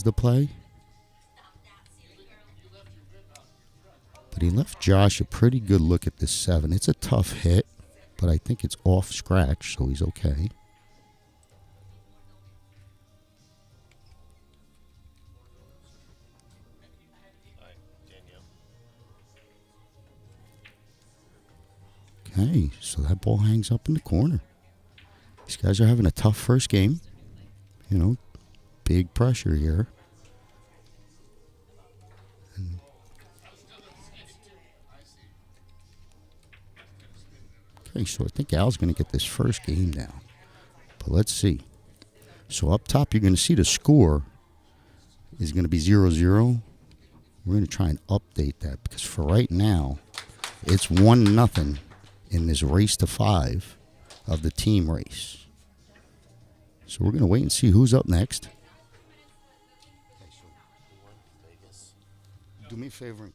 the play. But he left Josh a pretty good look at this 7. It's a tough hit, but I think it's off scratch, so he's okay. Okay, so that ball hangs up in the corner. These guys are having a tough first game. You know, big pressure here. Okay, so I think Al's going to get this first game down. But let's see. So up top, you're going to see the score is going to be 0-0. We're going to try and update that because for right now, it's 1-0 in this race to 5 of the team race. So we're going to wait and see who's up next. Do me a favor.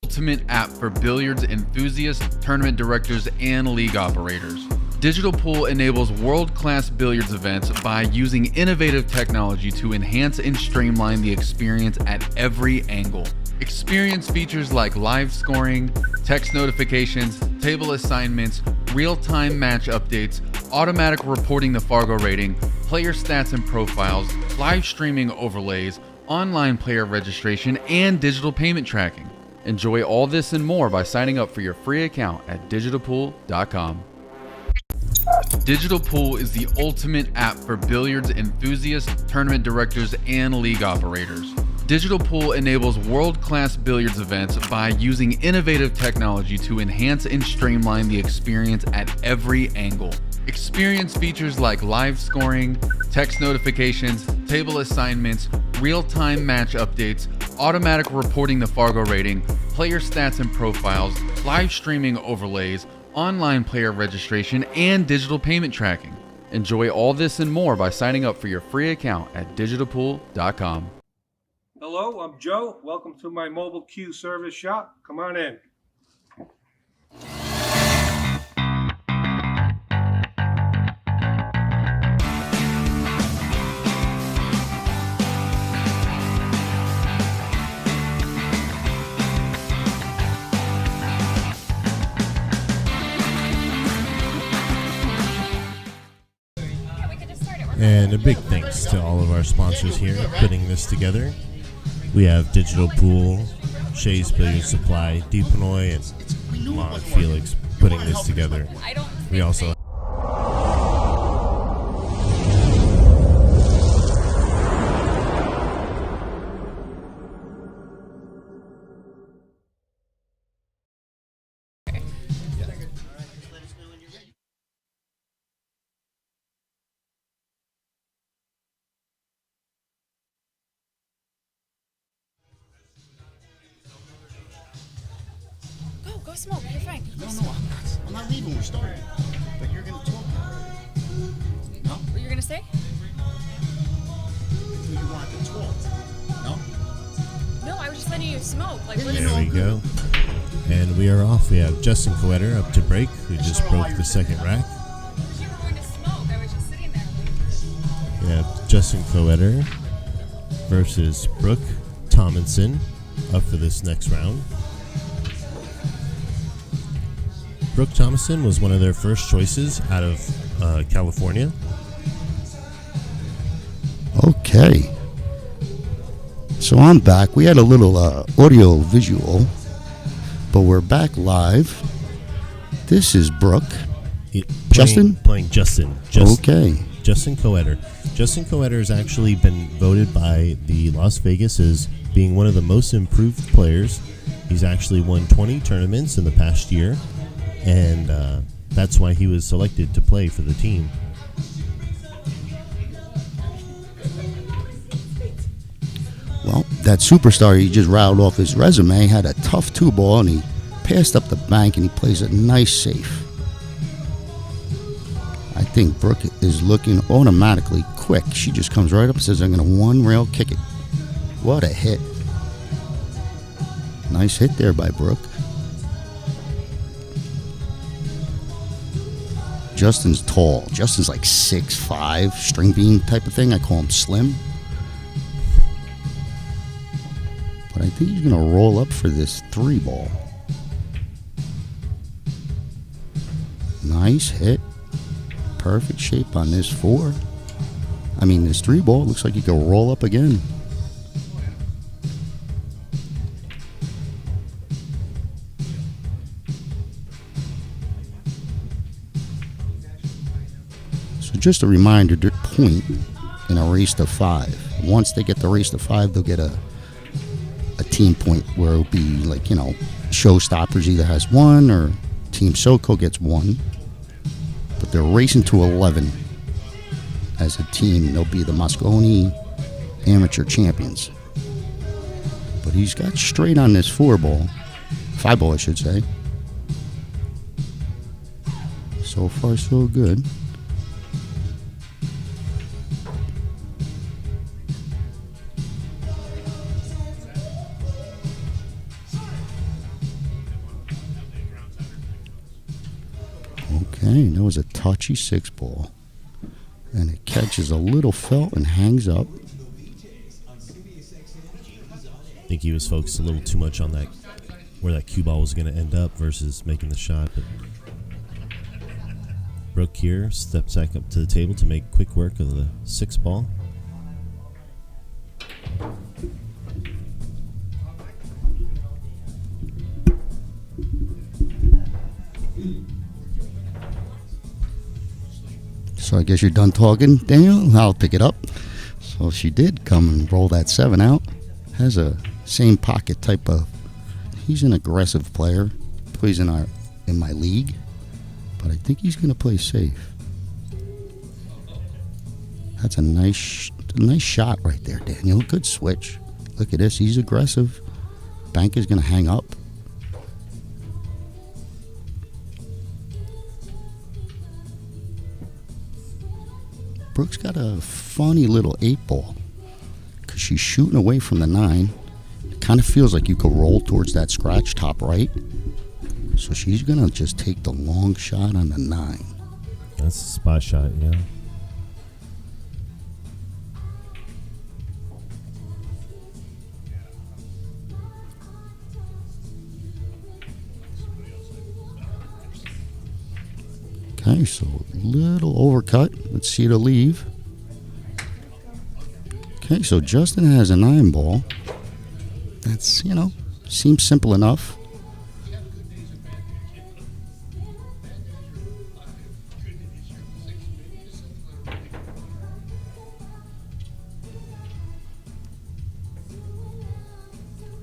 Ultimate app for billiards enthusiasts, tournament directors, and league operators. Digital Pool enables world-class billiards events by using innovative technology to enhance and streamline the experience at every angle. Experience features like live scoring, text notifications, table assignments, real-time match updates, automatic reporting the Fargo rating, player stats and profiles, live streaming overlays, online player registration, and digital payment tracking. Enjoy all this and more by signing up for your free account at digitalpool.com. Digital Pool is the ultimate app for billiards enthusiasts, tournament directors, and league operators. Digital Pool enables world-class billiards events by using innovative technology to enhance and streamline the experience at every angle. Experience features like live scoring, text notifications, table assignments, real-time match updates, automatic reporting the Fargo rating, player stats and profiles, live streaming overlays, online player registration, and digital payment tracking. Enjoy all this and more by signing up for your free account at digitalpool.com. Hello, I'm Joe. Welcome to my mobile queue service shop. Come on in. And a big thanks to all of our sponsors here putting this together. We have Digital Pool, Shay's Billiard Supply, Deepanoy, and Mont Felix putting this together. We also Go smoke, you're fine. No, I'm not leaving. We're starting. But you're going to talk. No? You're going to stay? Do you want to talk? No? No, I was just letting you smoke. Like, there we go. And we are off. We have Justin Keter up to break, who just broke the second rack. You were going to smoke. I was just sitting there. We have Justin Keter versus Brooke Tomlinson up for this next round. Brooke Thomasson was one of their first choices out of California. Okay. So I'm back. We had a little audio visual, but we're back live. This is Brooke. Justin? Playing Justin. Okay. Justin Keter. Justin Keter has actually been voted by the Las Vegas as being one of the most improved players. He's actually won 20 tournaments in the past year, and that's why he was selected to play for the team. Well, that superstar he just rattled off his resume had a tough 2-ball, and he passed up the bank, and he plays a nice safe. I think Brooke is looking automatically quick. She just comes right up and says, I'm going to one-rail kick it. What a hit. Nice hit there by Brooke. Justin's tall. Justin's like 6'5", string bean type of thing. I call him slim. But I think he's going to roll up for this 3-ball. Nice hit. Perfect shape on this 4. I mean, this 3-ball looks like he can roll up again. So just a reminder, their point in a race to 5. Once they get the race to 5, they'll get a team point where it'll be like, ShowStoppers either has 1 or Team SoCal gets 1. But they're racing to 11 as a team. They'll be the Mosconi amateur champions. But he's got straight on this 4-ball. 5-ball, I should say. So far, so good. Okay, that was a touchy 6-ball. And it catches a little felt and hangs up. I think he was focused a little too much on that, where that cue ball was going to end up versus making the shot. But Brooke here steps back up to the table to make quick work of the 6-ball. So I guess you're done talking, Daniel. I'll pick it up. So she did come and roll that 7 out. Has a same pocket type of. He's an aggressive player. Plays in my league, but I think he's going to play safe. That's a nice shot right there, Daniel. Good switch. Look at this. He's aggressive. Bank is going to hang up. Brooke's got a funny little 8-ball because she's shooting away from the 9. It kind of feels like you could roll towards that scratch top right. So she's going to just take the long shot on the 9. That's a spot shot, yeah. Okay, so a little overcut. Let's see the leave. Okay, so Justin has a 9-ball. That's, seems simple enough.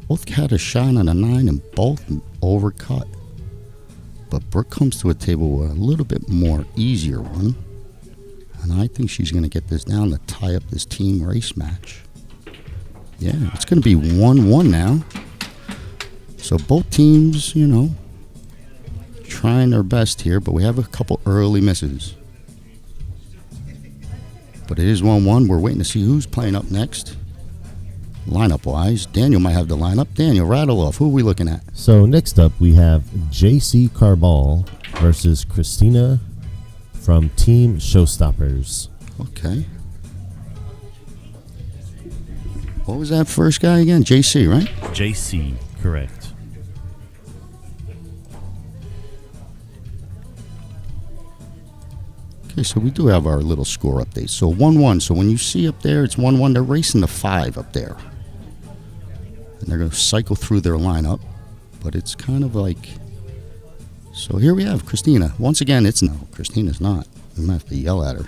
Both had a shot on a 9 and both overcut. But Brooke comes to a table with a little bit more easier one. And I think she's going to get this down to tie up this team race match. Yeah, it's going to be 1-1 now. So both teams, trying their best here. But we have a couple early misses. But it is 1-1. We're waiting to see who's playing up next. Lineup-wise, Daniel might have the lineup. Daniel, rattle off. Who are we looking at? So next up, we have JC Carbal versus Christina from Team ShowStoppers. Okay. What was that first guy again? JC, right? JC, correct. Okay, so we do have our little score update. So 1-1. So when you see up there, it's 1-1. They're racing the 5 up there. And they're going to cycle through their lineup. But it's kind of like... So here we have Christina. Once again, it's no. Christina's not. We might have to yell at her.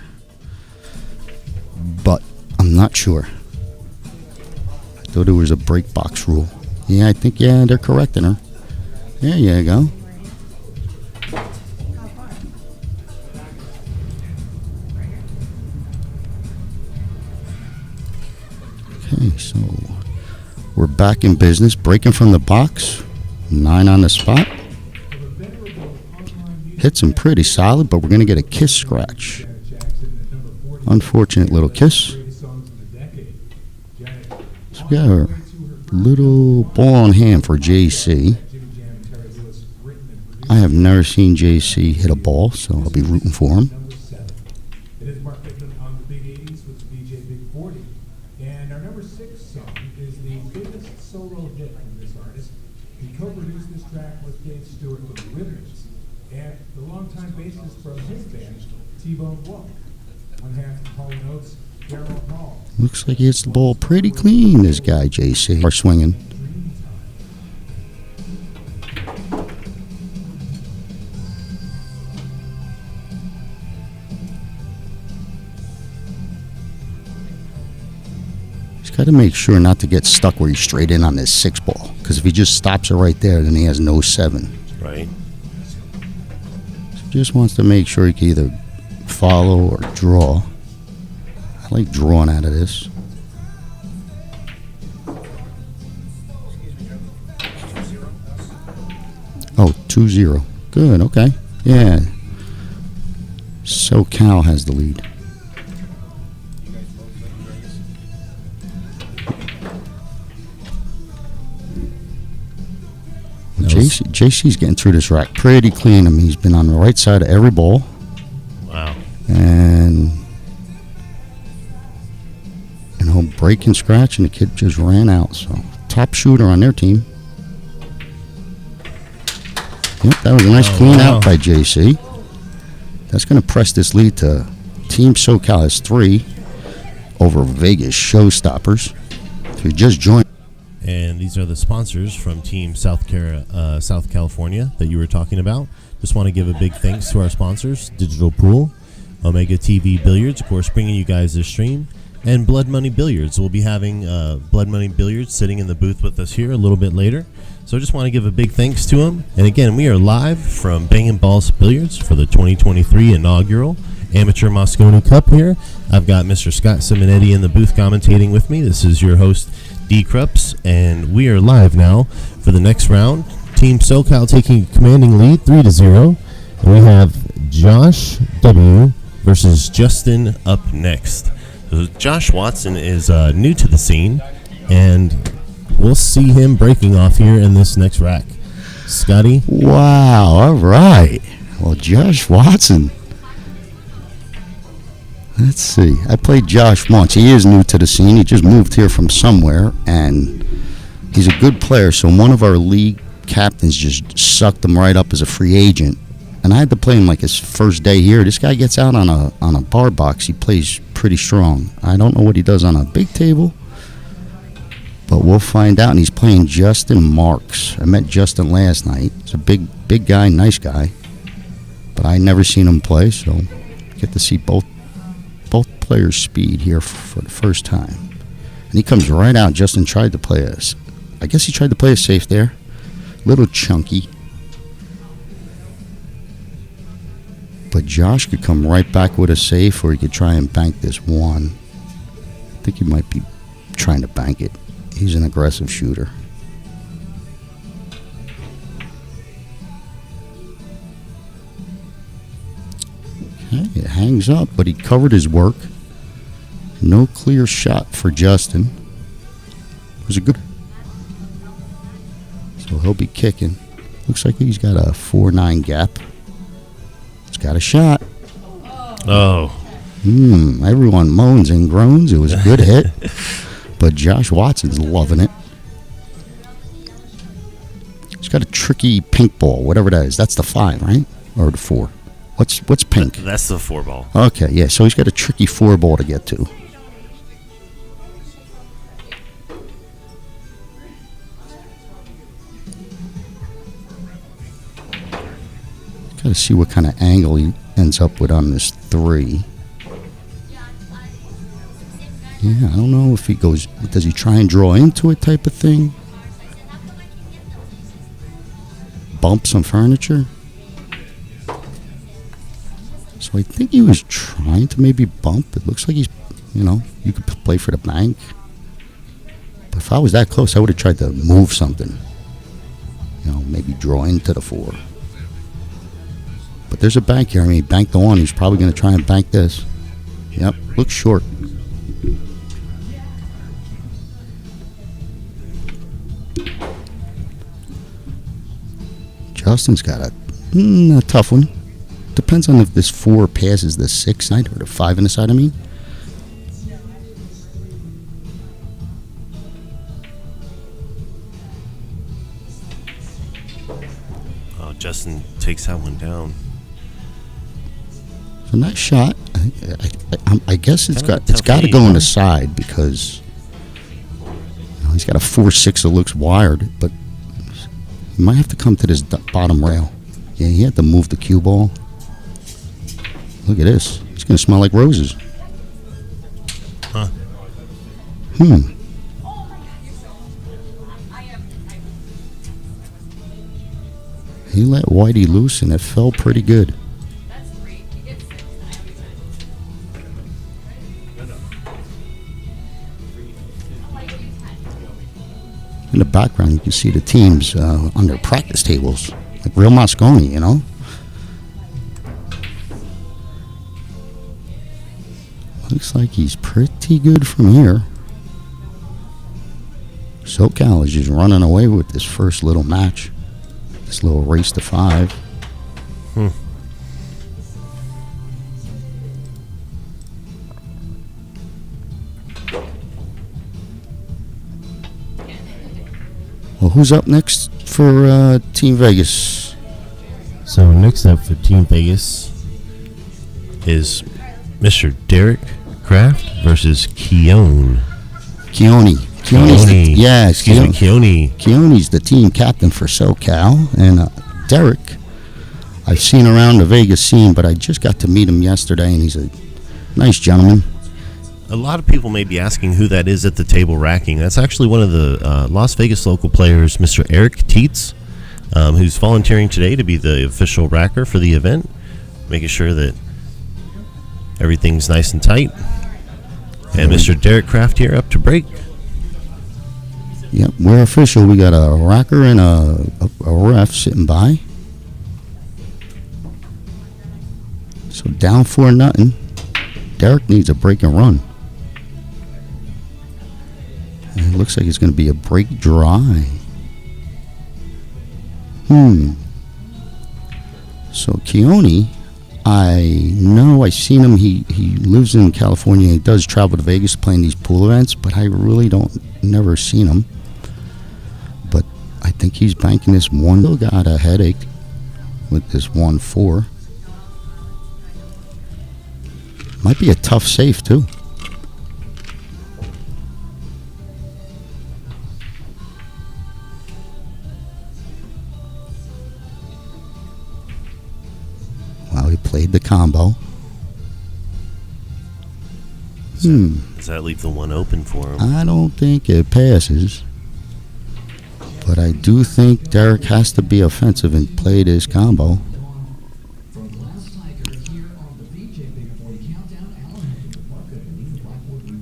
But I'm not sure. I thought it was a break box rule. Yeah, I think, they're correcting her. There you go. Okay, so we're back in business. Breaking from the box. 9 on the spot. Hits him pretty solid, but we're going to get a kiss scratch. Unfortunate little kiss. So we got a little ball on hand for JC. I have never seen JC hit a ball, so I'll be rooting for him. And our number 6 song is the biggest solo hit from this artist. He co-produced this track with Dave Stewart for the Withers, and the longtime bassist from his band, T-Bone Walk. One half of Hall & Oates, Daryl Hall. Looks like he hits the ball pretty clean, this guy, JC. Are swinging. He's got to make sure not to get stuck where he's straight in on this 6 ball. Because if he just stops it right there, then he has no 7. Right. So just wants to make sure he can either follow or draw. I like drawing out of this. Oh, 2-0. Good, okay. Yeah. SoCal has the lead. JC's getting through this rack pretty clean. I mean, he's been on the right side of every ball. Wow. And he'll break and scratch, and the kid just ran out. So, top shooter on their team. Yep, that was a nice clean out by JC. That's going to press this lead to Team SoCal has 3 over Vegas ShowStoppers. If you just joined. And these are the sponsors from Team South California that you were talking about. Just want to give a big thanks to our sponsors, Digital Pool, Omega TV Billiards, of course, bringing you guys this stream, and Blood Money Billiards. We'll be having Blood Money Billiards sitting in the booth with us here a little bit later. So I just want to give a big thanks to them. And again, we are live from Bangin' Balls Billiards for the 2023 inaugural Amateur Mosconi Cup here. I've got Mr. Scott Simonetti in the booth commentating with me. This is your host, D. Krups, and we are live now for the next round. Team SoCal taking a commanding lead, 3-0. And we have Josh W. versus Justin up next. So Josh Watson is new to the scene, and we'll see him breaking off here in this next rack. Scotty? Wow, all right. Well, Josh Watson. Let's see. I played Josh once. He is new to the scene. He just moved here from somewhere, and he's a good player. So one of our league captains just sucked him right up as a free agent, and I had to play him like his first day here. This guy gets out on a bar box. He plays pretty strong. I don't know what he does on a big table, but we'll find out. And he's playing Justin Marx. I met Justin last night. He's a big guy, nice guy, but I never seen him play, so get to see both players' speed here for the first time. And he comes right out. Justin tried to play us. I guess he tried to play a safe there. Little chunky. But Josh could come right back with a safe, or he could try and bank this one. I think he might be trying to bank it. He's an aggressive shooter. Okay, it hangs up, but he covered his work. No clear shot for Justin. It was a good. So he'll be kicking. Looks like he's got a 4-9 gap. It's got a shot. Oh. Everyone moans and groans. It was a good hit. But Josh Watson's loving it. He's got a tricky pink ball, whatever that is. That's the 5, right? Or the 4? What's pink? That's the 4 ball. Okay, yeah. So he's got a tricky 4 ball to get to. Got to see what kind of angle he ends up with on this 3. Yeah, I don't know if he goes, does he try and draw into it type of thing? Bump some furniture? So I think he was trying to maybe bump. It looks like he's, you could play for the bank. But if I was that close, I would have tried to move something. Maybe draw into the 4. But there's a bank here. I mean, he banked the 1. He's probably going to try and bank this. Yep, looks short. Justin's got a tough one. Depends on if this 4 passes the 6 side or the 5 in the side, I mean. Oh, Justin takes that one down. It's a nice shot. I guess it's got to go on the side because he's got a 4-6 that looks wired, but he might have to come to this bottom rail. Yeah, he had to move the cue ball. Look at this. It's going to smell like roses. Huh. He let Whitey loose and it fell pretty good. In the background, you can see the teams on their practice tables, like real Mosconi, Looks like he's pretty good from here. SoCal is just running away with this first little match. This little race to 5. Well, who's up next for Team Vegas? So next up for Team Vegas is Mr. Derek Kraft versus Keone. Keone. Keone. Keone's the team captain for SoCal, and Derek, I've seen around the Vegas scene, but I just got to meet him yesterday, and he's a nice gentleman. A lot of people may be asking who that is at the table racking. That's actually one of the Las Vegas local players, Mr. Eric Tietz, who's volunteering today to be the official racker for the event, making sure that everything's nice and tight. And Mr. Derek Kraft here up to break. Yep, we're official. We got a racker and a ref sitting by. So down 4-0. Derek needs a break and run. And it looks like it's going to be a break dry. So Keone, I know I've seen him. He lives in California. He does travel to Vegas playing these pool events, but I really never seen him. But I think he's banking this 1. Still got a headache with this 1-4. Might be a tough safe too. Well, he played the combo. Does that leave the 1 open for him? I don't think it passes. But I do think Derek has to be offensive and play this combo.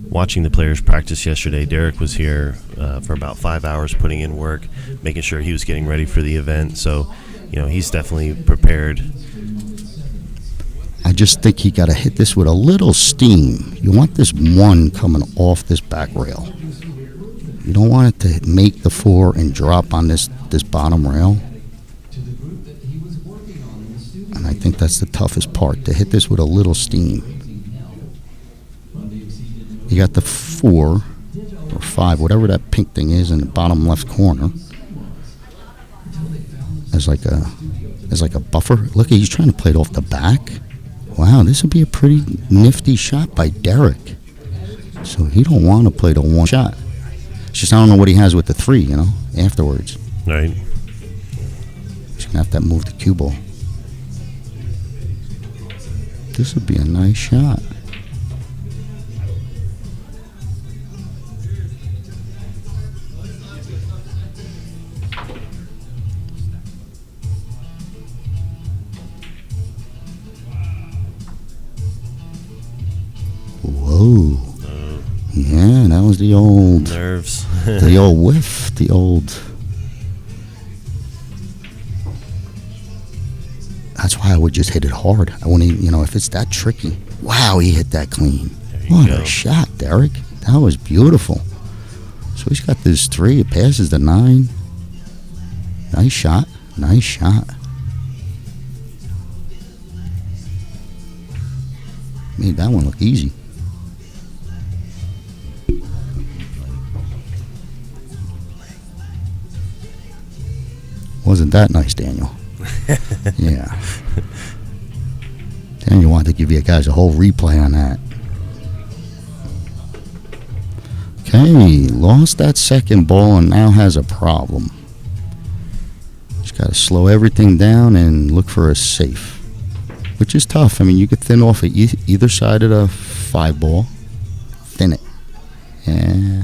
Watching the players practice yesterday, Derek was here for about 5 hours putting in work, making sure he was getting ready for the event. So, he's definitely prepared. I just think he got to hit this with a little steam. You want this 1 coming off this back rail. You don't want it to make the 4 and drop on this bottom rail. And I think that's the toughest part, to hit this with a little steam. You got the 4 or 5, whatever that pink thing is in the bottom left corner, as like a buffer. Look, he's trying to play it off the back. Wow, this would be a pretty nifty shot by Derek. So he don't want to play the 1 shot. It's just I don't know what he has with the 3, afterwards. Right. He's gonna have to move the cue ball. This would be a nice shot. Whoa. Yeah, that was the old nerves. The old whiff. The old. That's why I would just hit it hard. I wouldn't even, if it's that tricky. Wow, he hit that clean. What a shot, Derek. That was beautiful. So he's got this 3. It passes the 9. Nice shot. Nice shot. Made that one look easy. Wasn't that nice, Daniel? Yeah. Daniel wanted to give you guys a whole replay on that. Okay, lost that second ball and now has a problem. Just got to slow everything down and look for a safe, which is tough. I mean, you could thin off at either side of the 5 ball. Thin it. Yeah.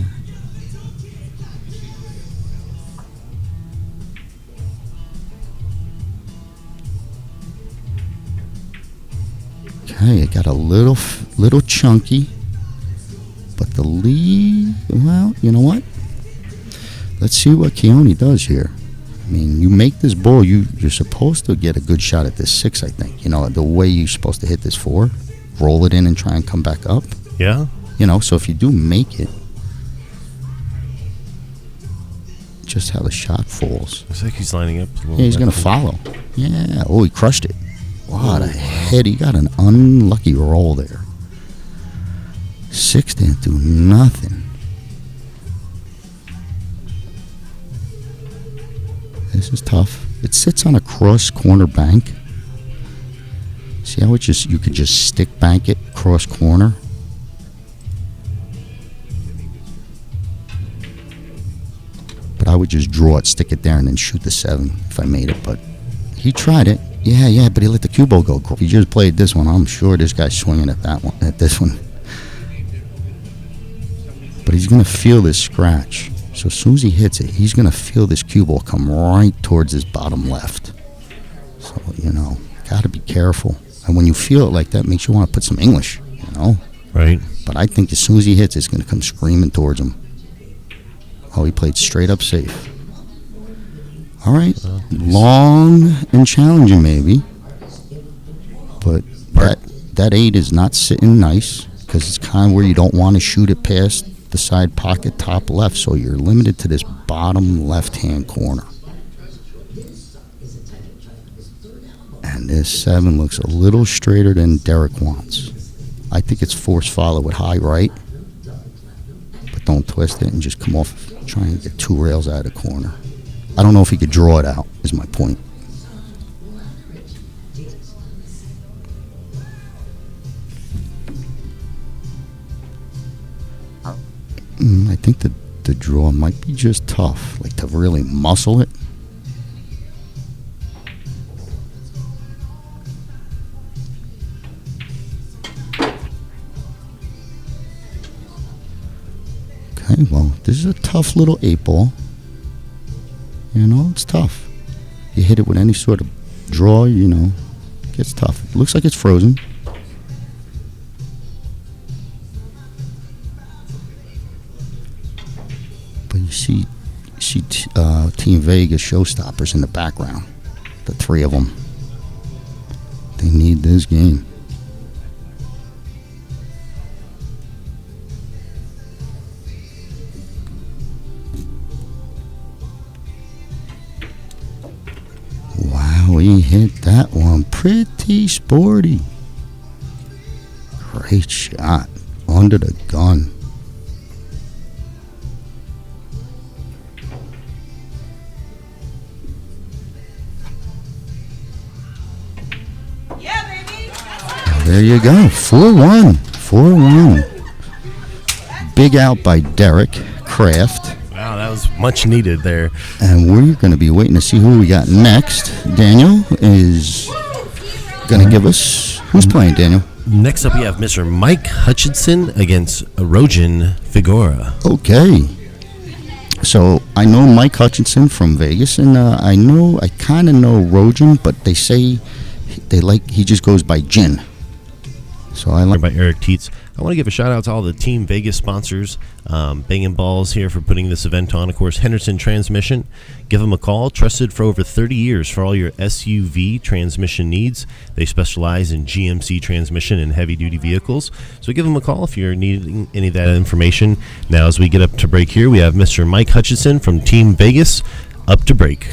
Okay, it got a little chunky, but the lead, well, you know what? Let's see what Keone does here. I mean, you make this ball, you're supposed to get a good shot at this 6, I think. The way you're supposed to hit this 4, roll it in and try and come back up. Yeah. So if you do make it, just how the shot falls. Looks like he's lining up. Yeah, he's going to follow. Yeah. Oh, he crushed it. What a head. He got an unlucky roll there. 6 didn't do nothing. This is tough. It sits on a cross corner bank. See how you could just stick bank it cross corner? But I would just draw it, stick it there, and then shoot the 7 if I made it. But he tried it. Yeah, but he let the cue ball go. If he just played this one, I'm sure this guy's swinging at this one. But he's going to feel this scratch. So as soon as he hits it, he's going to feel this cue ball come right towards his bottom left. So, got to be careful. And when you feel it like that, it makes you want to put some English, Right. But I think as soon as he hits it, it's going to come screaming towards him. Oh, he played straight up safe. All right, long and challenging maybe, but that 8 is not sitting nice because it's kind of where you don't want to shoot it past the side pocket top left, so you're limited to this bottom left-hand corner. And this 7 looks a little straighter than Derek wants. I think it's force follow with high right, but don't twist it and just come off trying to get 2 rails out of the corner. I don't know if he could draw it out, is my point. I think the draw might be just tough, like to really muscle it. Okay, well, this is a tough little 8 ball. It's tough. You hit it with any sort of draw, it gets tough. It looks like it's frozen. But you see Team Vegas ShowStoppers in the background. The 3 of them. They need this game. He hit that one pretty sporty. Great shot. Under the gun. Yeah, baby. There you go. 4-1. 4-1. Big out by Derek Kraft. Wow, that was much needed there. And we're going to be waiting to see who we got next. Daniel is going to give us Who's playing, Daniel? Next up, we have Mr. Mike Hutchinson against Roan Figora. Okay. So I know Mike Hutchinson from Vegas, and I kind of know Roan, but they say he just goes by Gin. So I like by Eric Teets. I want to give a shout out to all the Team Vegas sponsors. Banging Balls here for putting this event on. Of course, Henderson Transmission. Give them a call. Trusted for over 30 years for all your SUV transmission needs. They specialize in GMC transmission and heavy-duty vehicles. So give them a call if you're needing any of that information. Now, as we get up to break here, we have Mr. Mike Hutchinson from Team Vegas up to break.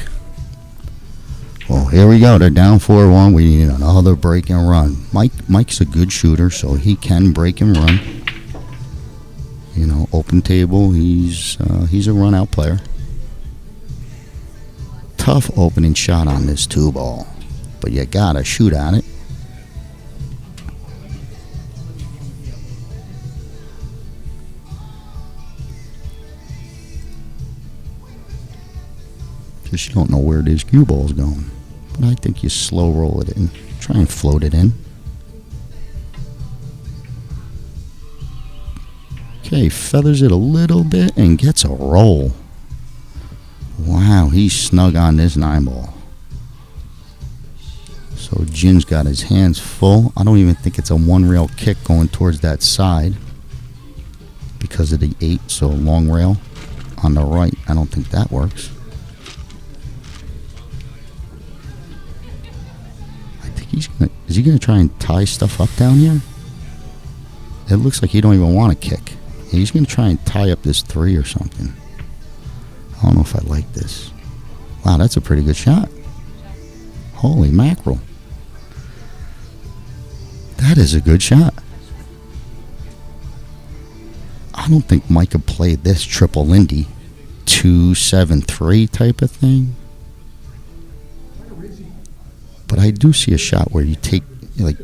Well, here we go. They're down 4-1. We need another break and run. Mike's a good shooter, so he can break and run. You know, open table. He's a run-out player. Tough opening shot on this 2-ball, but you gotta shoot at it. Just you don't know where this cue ball's going. But I think you slow roll it in. Try and float it in. Okay, feathers it a little bit and gets a roll. Wow, he's snug on this 9-ball. So Jin's got his hands full. I don't even think it's a one-rail kick going towards that side because of the 8, so long rail on the right. I don't think that works. Is he gonna try and tie stuff up down here? It looks like he don't even want to kick. He's gonna try and tie up this 3 or something. I don't know if I like this. Wow, that's a pretty good shot. Holy mackerel. That is a good shot. I don't think Mike could play this triple Lindy 2-7-3 type of thing. But I do see a shot where you take, you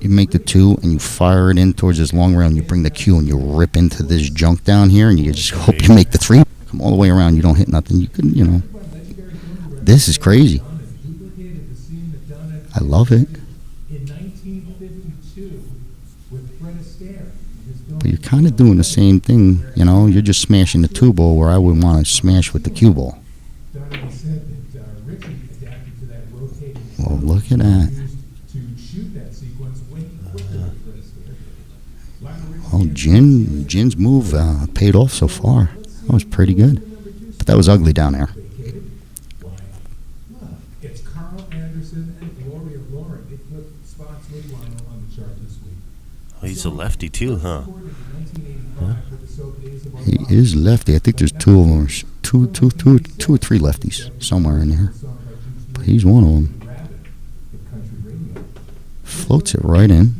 make the 2 and you fire it in towards this long rail and you bring the cue and you rip into this junk down here and you just hope you make the 3. Come all the way around, you don't hit nothing. You couldn't, This is crazy. I love it. But you're kind of doing the same thing, You're just smashing the 2-ball where I would want to smash with the cue ball. Well, look at that. Oh, Jin's move paid off so far. That was pretty good. But that was ugly down there. It's Carl Anderson and Gloria Lauren. They put spots meanwhile on the chart this week. Oh, he's a lefty too, huh? He is lefty. I think there's 2 of them, two or 3 lefties somewhere in there. But he's one of them. Floats it right in.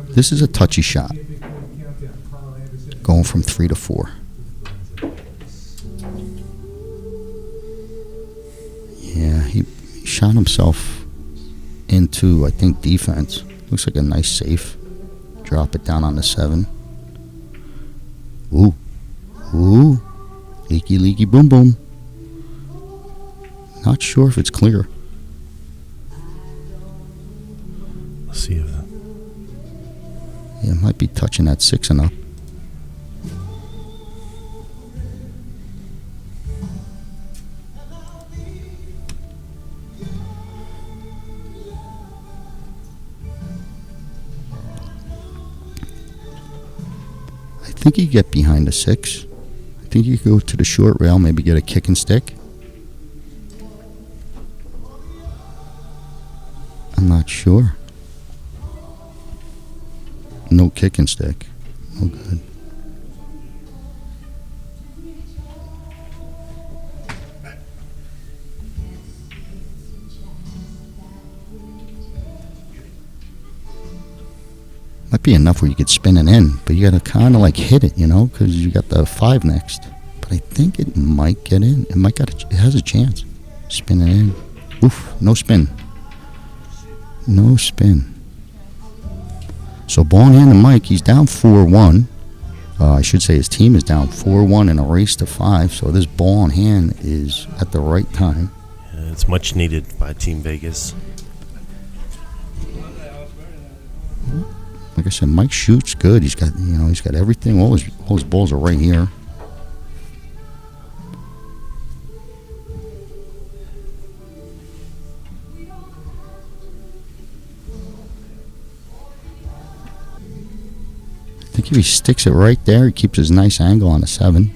This is a touchy shot. Going from 3 to 4. Yeah, he shot himself into, I think, defense. Looks like a nice safe. Drop it down on the 7. Ooh. Ooh. Leaky, leaky, boom, boom. Not sure if it's clear. Let's see if Yeah, it might be touching that 6 and up. I think you get behind the 6. I think you go to the short rail, maybe get a kick and stick. I'm not sure. No kick and stick. Oh, good. Might be enough where you could spin it in, but you got to kind of hit it, because you got the 5 next. But I think it might get in. It has a chance. Spin it in. Oof, no spin. No spin. So ball in hand to Mike. He's down 4-1. I should say his team is down 4-1 in a race to 5. So this ball in hand is at the right time. It's much needed by Team Vegas. Like I said, Mike shoots good. He's got everything. All his balls are right here. I think if he sticks it right there, he keeps his nice angle on the 7.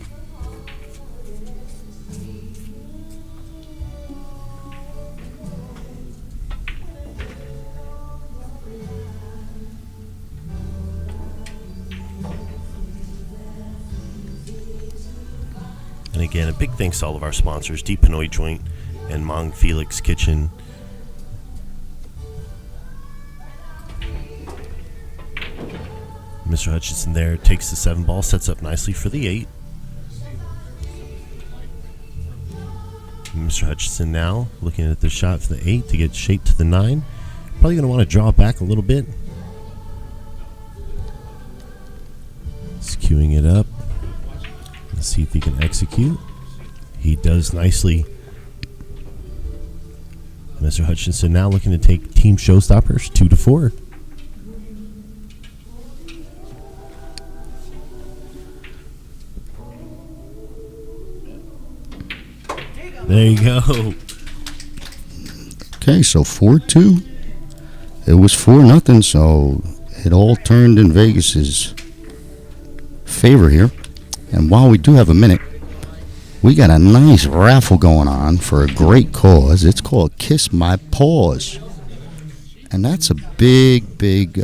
And again, a big thanks to all of our sponsors, Deep Pinoy Joint and Mong Felix Kitchen. Mr. Hutchinson there takes the 7 ball, sets up nicely for the 8. Mr. Hutchinson now looking at the shot for the 8 to get shaped to the 9. Probably going to want to draw back a little bit. He's queuing it up. Let's see if he can execute. He does nicely. Mr. Hutchinson now looking to take Team ShowStoppers 2-4. There you go. Okay, so 4-2. It was 4-0, so it all turned in Vegas's favor here. And while we do have a minute, we got a nice raffle going on for a great cause. It's called Kiss My Paws. And that's a big,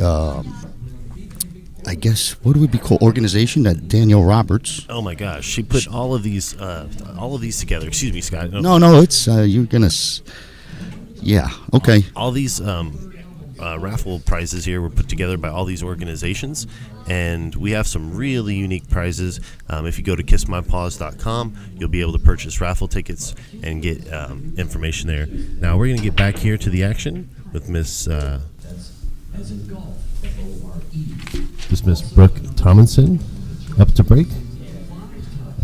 I guess, what would we call organization? That Danielle Roberts. Oh my gosh, she put all of these together. Excuse me, Scott. No, it's you're gonna. Yeah, okay. All these raffle prizes here were put together by all these organizations, and we have some really unique prizes. If you go to kissmypaws.com, you'll be able to purchase raffle tickets and get information there. Now we're going to get back here to the action with Miss Brooke Thomasson up to break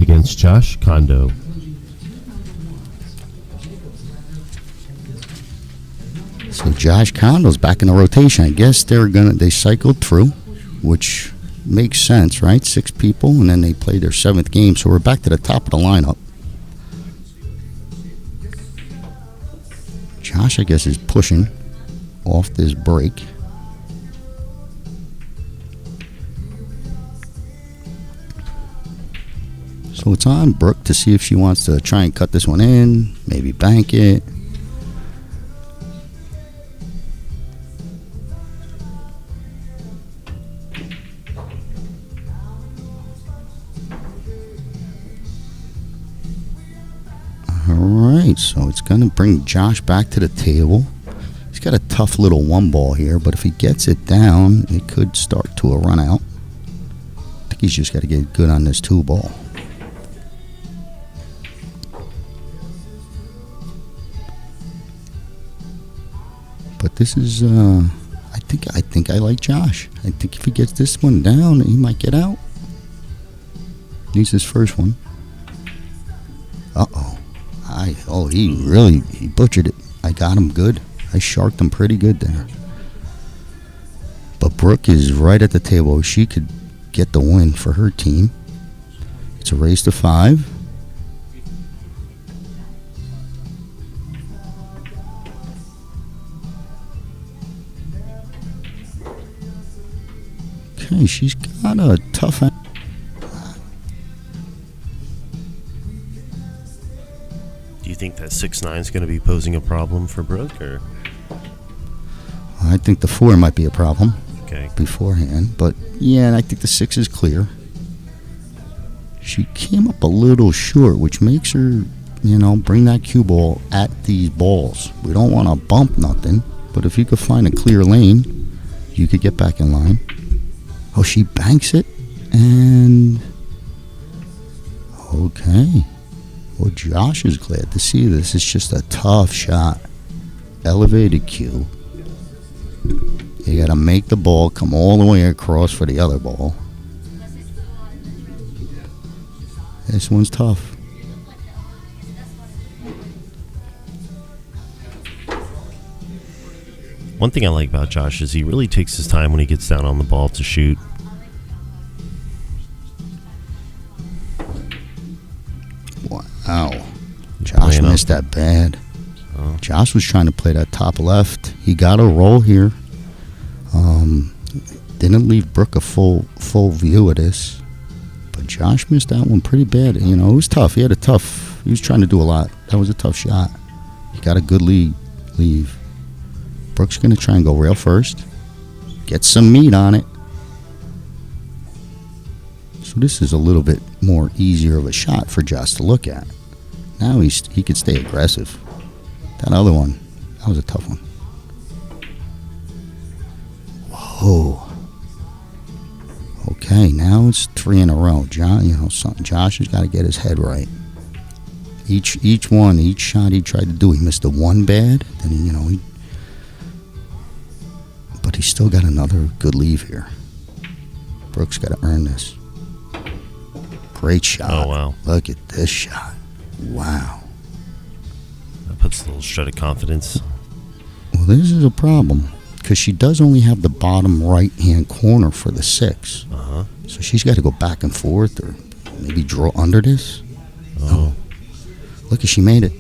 against Josh Condo. So Josh Condo's back in the rotation. I guess they cycled through, which makes sense, right? 6 people, and then they played their 7th game. So we're back to the top of the lineup. Josh, I guess, is pushing off this break. So it's on Brooke to see if she wants to try and cut this one in, maybe bank it. Alright, so it's going to bring Josh back to the table. He's got a tough little 1 ball here, but if he gets it down, it could start to a run out. I think he's just got to get good on this 2 ball. But this is, I think I like Josh. I think if he gets this one down, he might get out. Needs his first one. Uh-oh. He butchered it. I got him good. I sharked him pretty good there. But Brooke is right at the table. She could get the win for her team. It's a race to 5. Okay, she's got a tough. Do you think that 6-9 is going to be posing a problem for Brooke, or? I think the 4 might be a problem. Okay. Beforehand, but yeah, I think the 6 is clear. She came up a little short, which makes her, bring that cue ball at these balls. We don't want to bump nothing, but if you could find a clear lane, you could get back in line. Oh, she banks it, and okay. Well, Josh is glad to see this. It's just a tough shot. Elevated cue. You got to make the ball come all the way across for the other ball. This one's tough. One thing I like about Josh is he really takes his time when he gets down on the ball to shoot. Wow. Josh missed that bad. Oh. Josh was trying to play that top left. He got a roll here. Didn't leave Brooke a full view of this. But Josh missed that one pretty bad. You know, it was tough. He was trying to do a lot. That was a tough shot. He got a good leave. Brooke's going to try and go rail first. Get some meat on it. So this is a little bit more easier of a shot for Josh to look at. Now he could stay aggressive. That other one, that was a tough one. Whoa. Okay, now it's 3 in a row. Josh has got to get his head right. Each shot he tried to do, he missed the one bad. Then but he's still got another good leave here. Brooke's got to earn this. Great shot. Oh, wow. Look at this shot. Wow. That puts a little shred of confidence. Well, this is a problem because she does only have the bottom right-hand corner for the 6. Uh-huh. So she's got to go back and forth or maybe draw under this. Oh. Look, she made it.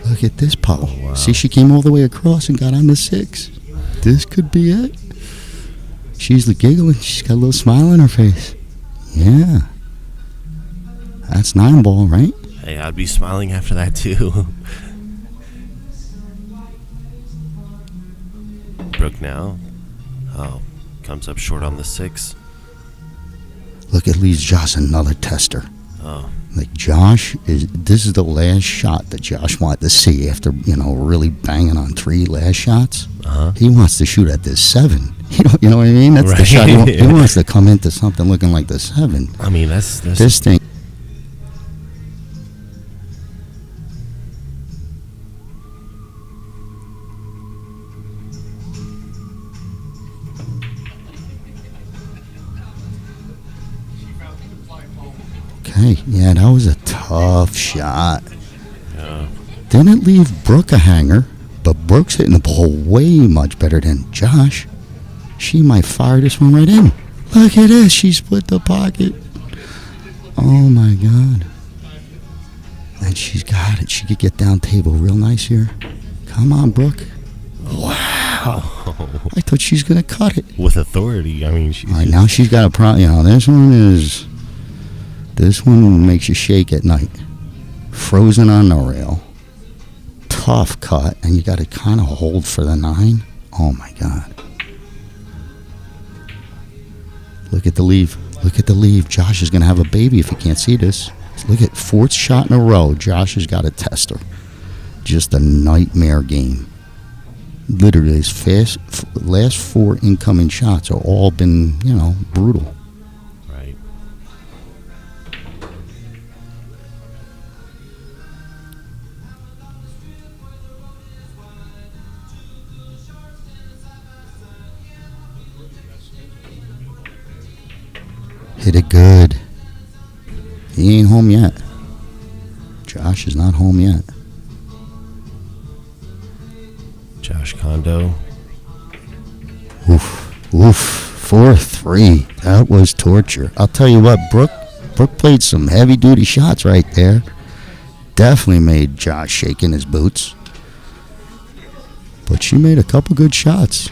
Look at this putt. Oh, wow. See, she came all the way across and got on the 6. This could be it. She's giggling. She's got a little smile on her face. Yeah. That's 9 ball, right? Hey, I'd be smiling after that, too. Brooke now. Oh, comes up short on the 6. Look, it leaves Josh another tester. Oh. Like, this is the last shot that Josh wanted to see after, really banging on 3 last shots. Uh-huh. He wants to shoot at this 7. You know what I mean? That's right. the shot. He wants to come into something looking like the 7. I mean, that's this thing. Okay, yeah, that was a tough shot. Yeah. Didn't leave Brooke a hanger, but Brooke's hitting the ball way much better than Josh. She might fire this one right in. Look at this, she split the pocket. Oh my God. And she's got it. She could get down table real nice here. Come on, Brooke. Wow. I thought she's going to cut it. With authority. I mean, all right, now she's got a problem. This one makes you shake at night. Frozen on the rail. Tough cut. And you got to kind of hold for the 9. Oh, my God. Look at the leave. Look at the leave. Josh is going to have a baby if he can't see this. Look at 4th shot in a row. Josh has got a tester. Just a nightmare game. Literally, his last 4 incoming shots are all been, brutal. Right. Hit it good. He ain't home yet. Josh is not home yet. Josh Condo. Oof. 4-3. That was torture. I'll tell you what, Brooke played some heavy-duty shots right there. Definitely made Josh shake in his boots. But she made a couple good shots.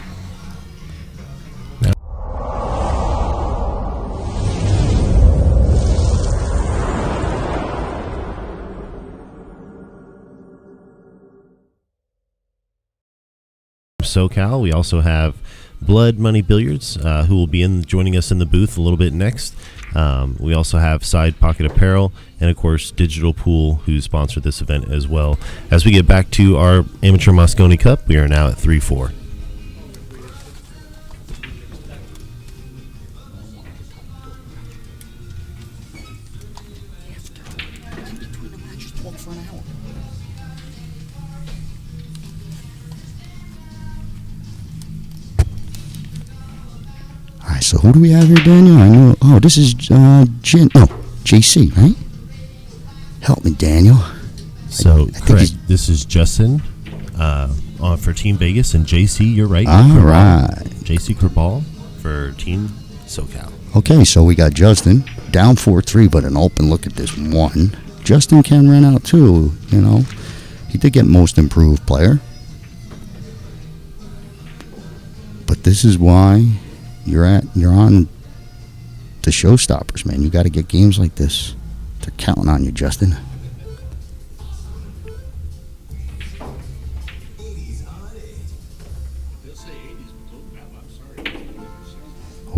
SoCal. We also have Blood Money Billiards, who will be joining us in the booth a little bit next. We also have Side Pocket Apparel, and of course Digital Pool, who sponsored this event as well. As we get back to our Amateur Mosconi Cup, we are now at 3-4. So who do we have here, Daniel? I know. Oh, this is JC, right? Help me, Daniel. So, think correct. he's- This is Justin on for Team Vegas, and JC, you're right. All Carbal. right. JC Carbal for Team SoCal. Okay, so we got Justin down 4-3, but an open look at this one. Justin can run out too, you know. He did get most improved player. But this is why you're on the showstoppers, man. You got to get games like this. They're counting on you, Justin.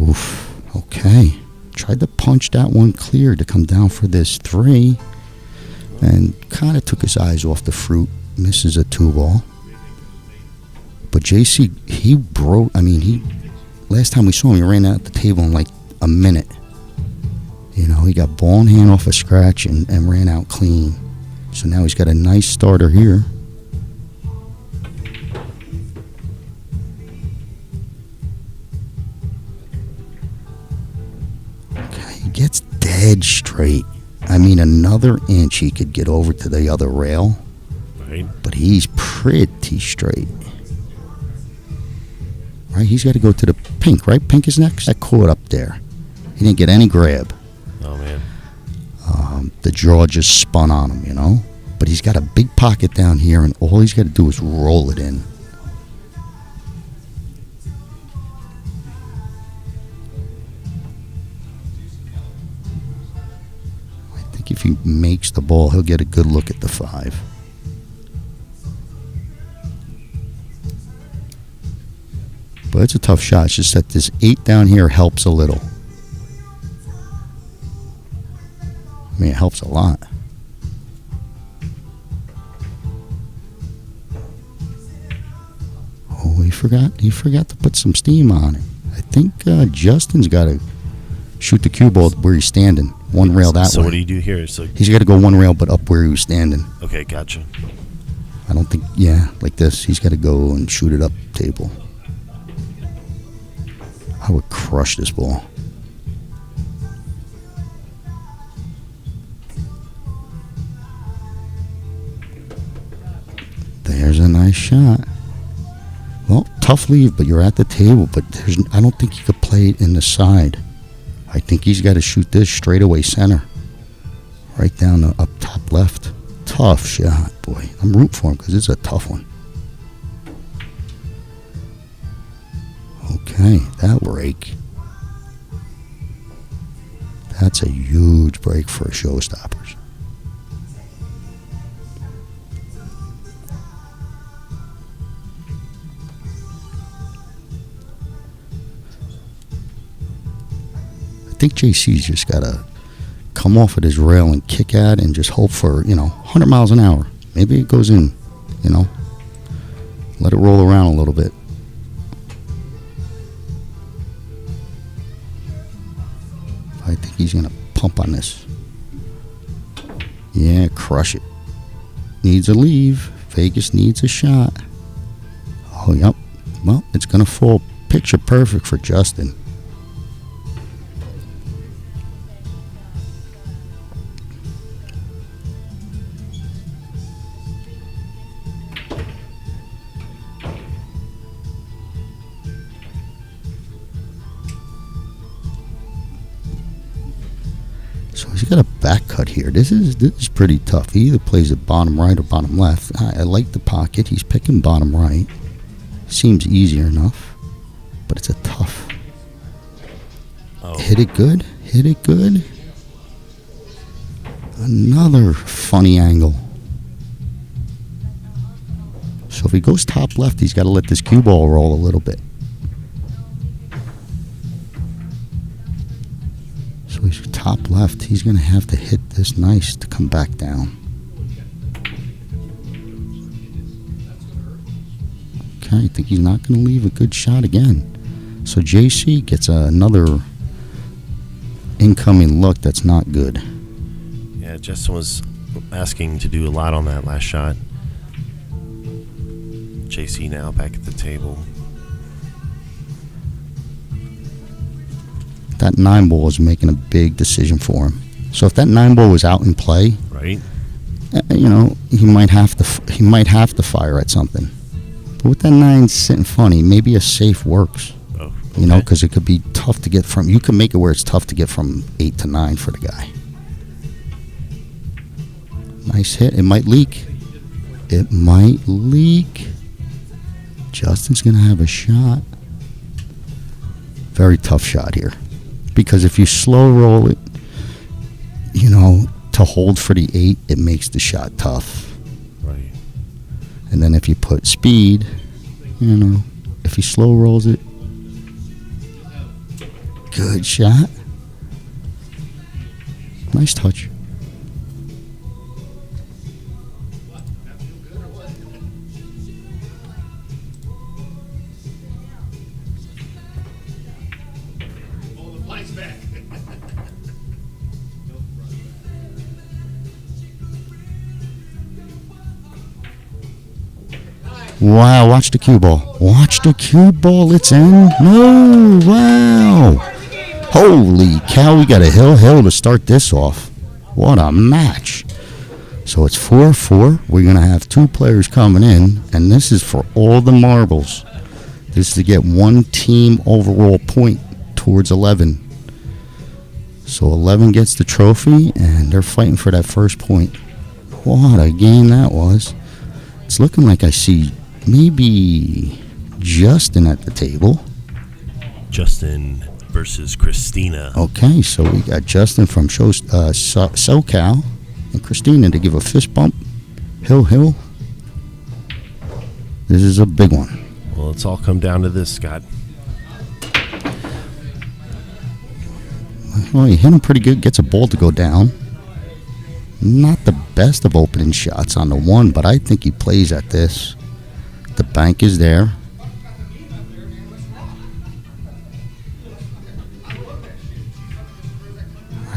Oof. Okay. Tried to punch that one clear to come down for this 3. And kind of took his eyes off the fruit. Misses a 2-ball. But JC, he broke. I mean, last time we saw him, he ran out the table in like a minute. You know, he got ball in hand off a scratch and ran out clean. So now he's got a nice starter here. Okay, he gets dead straight. I mean, another inch he could get over to the other rail. Right. But he's pretty straight. Right, he's got to go to the pink, right? Pink is next. That caught up there. He didn't get any grab. Oh, man. The draw just spun on him, you know? But he's got a big pocket down here, and all he's got to do is roll it in. I think if he makes the ball, he'll get a good look at the 5. But it's a tough shot. It's just that this 8 down here helps a little. I mean, it helps a lot. Oh, he forgot to put some steam on it. I think Justin's got to shoot the cue ball where he's standing. One rail that way. So what do you do here? So He's got to go one rail, but up where he was standing. okay, gotcha. I don't think, yeah, like this. He's got to go and shoot it up table. I would crush this ball. There's a nice shot. Well, tough leave, but you're at the table. But I don't think you could play it in the side. I think he's got to shoot this straightaway center. Right down the up top left. Tough shot, boy. I'm rooting for him because it's a tough one. Okay, that break. That's a huge break for a showstoppers. I think JC's just got to come off at his rail and kick at it and just hope for, 100 miles an hour. Maybe it goes in, Let it roll around a little bit. I think he's going to pump on this. Yeah, crush it. Needs a leave. Vegas needs a shot. Oh, yep. Well, it's going to fall picture perfect for Justin. So he's got a back cut here. This is pretty tough. He either plays it bottom right or bottom left. I like the pocket. He's picking bottom right. Seems easier enough, but it's a tough. Oh. Hit it good. Hit it good. Another funny angle. So if he goes top left, he's got to let this cue ball roll a little bit. So he's top left. He's going to have to hit this nice to come back down. Okay, I think he's not going to leave a good shot again. So JC gets another incoming look that's not good. Yeah, Justin was asking to do a lot on that last shot. JC now back at the table. That 9 ball is making a big decision for him. So if that 9 ball was out in play, Right. you know, he might have to fire at something. But with that 9 sitting funny, maybe a safe works. Oh, okay. You know, because it could be tough to get from. You can make it where it's tough to get from 8 to 9 for the guy. Nice hit. It might leak. It might leak. Justin's going to have a shot. Very tough shot here. Because if you slow roll it, you know, to hold for the 8, it makes the shot tough. Right. And then if you put speed, you know, if he slow rolls it, good shot. Nice touch. Wow, watch the cue ball. Watch the cue ball. It's in. No, wow. Holy cow, we got a hill to start this off. What a match. So it's 4-4. We're going to have 2 players coming in, and this is for all the marbles. This is to get 1 team overall point towards 11. So 11 gets the trophy, and they're fighting for that first point. What a game that was. It's looking like I see maybe Justin at the table. Justin versus Christina. Okay, so we got Justin from SoCal and Christina to give a fist bump. Hill. This is a big one. Well, it's all come down to this, Scott. Well, he hit him pretty good. Gets a ball to go down. Not the best of opening shots on the 1, but I think he plays at this. The bank is there.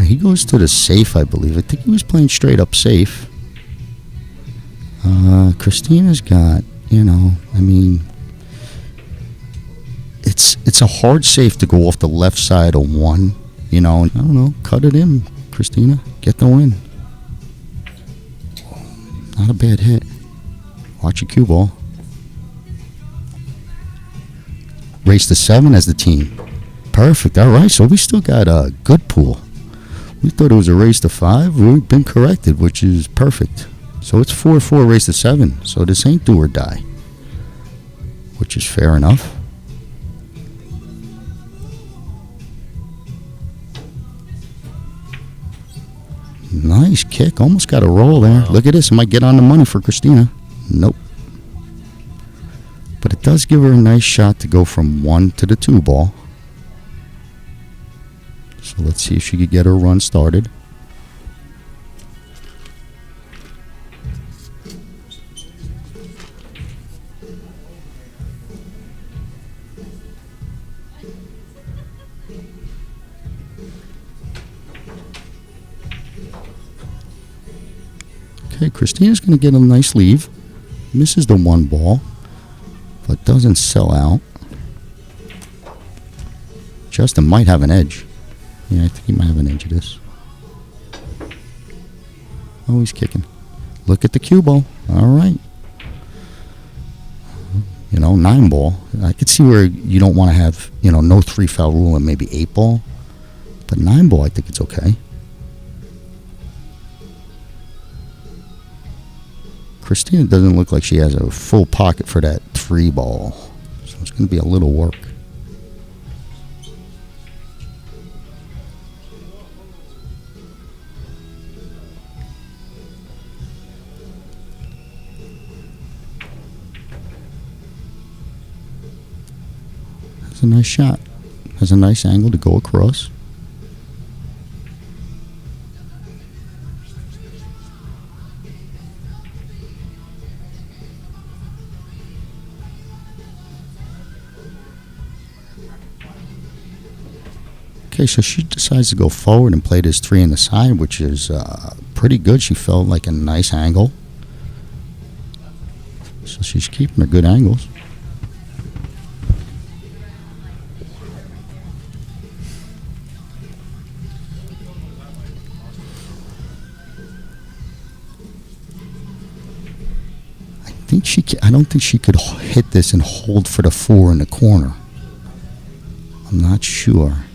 He goes to the safe, I believe. I think he was playing straight up safe. Christina's got, you know, I mean, it's a hard safe to go off the left side of 1. You know, I don't know. Cut it in, Christina. Get the win. Not a bad hit. Watch your cue ball. Race to 7 as the team. Perfect. All right, so we still got a good pool. We thought it was a race to 5. We've been corrected, which is perfect. So it's 4-4 race to 7. So this ain't do or die, which is fair enough. Nice kick. Almost got a roll there. Look at this. It might get on the money for Christina. Nope. But it does give her a nice shot to go from 1 to the 2 ball. So let's see if she could get her run started. Okay, Christina's going to get a nice leave. Misses the 1 ball, but doesn't sell out. Justin might have an edge. Yeah, I think he might have an edge of this. Oh, he's kicking. Look at the cue ball. All right. You know, 9 ball. I could see where you don't want to have, you know, no 3 foul rule and maybe 8 ball. But 9 ball, I think it's okay. Christina doesn't look like she has a full pocket for that 3 ball. So it's going to be a little work. That's a nice shot. Has a nice angle to go across. Okay, so she decides to go forward and play this 3 in the side, which is pretty good. She felt like a nice angle. So she's keeping her good angles. I don't think she could hit this and hold for the 4 in the corner. I'm not sure.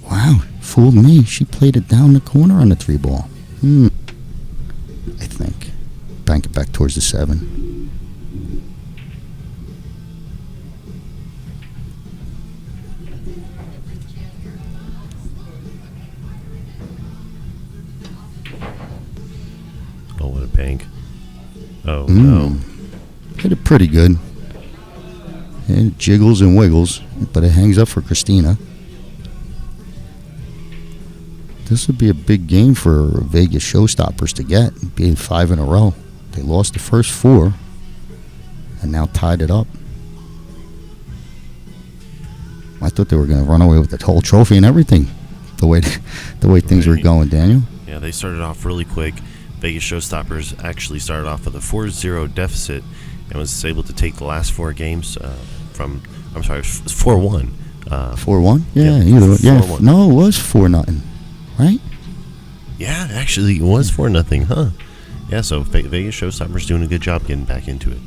Wow, fooled me. She played it down the corner on the 3 ball. I think. Bank it back towards the 7. Oh, what a bank. Oh, no. Hit it pretty good. It jiggles and wiggles, but it hangs up for Christina. This would be a big game for Vegas Showstoppers to get, being 5 in a row. They lost the first 4 and now tied it up. I thought they were going to run away with the whole trophy and everything, the way things were going, Daniel. Yeah, they started off really quick. Vegas Showstoppers actually started off with a 4-0 deficit and was able to take the last 4 games from, I'm sorry, 4-1. 4-1? Yeah, yeah, either way. Yeah, 4-1. no, it was 4-0, right? Yeah, actually, it was 4-0, huh? Yeah, so Vegas Showstoppers doing a good job getting back into it.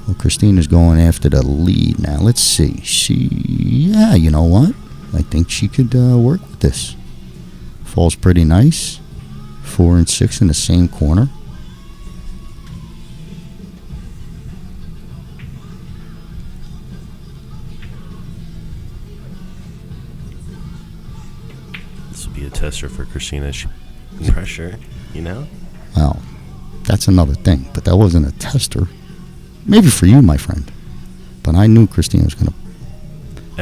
Well, Christina's going after the lead now. Let's see. Yeah, you know what? I think she could work with this. Falls pretty nice. 4 and 6 in the same corner. This will be a tester for Christina. Pressure, you know? Well, that's another thing. But that wasn't a tester. Maybe for you, my friend. But I knew Christina was going to.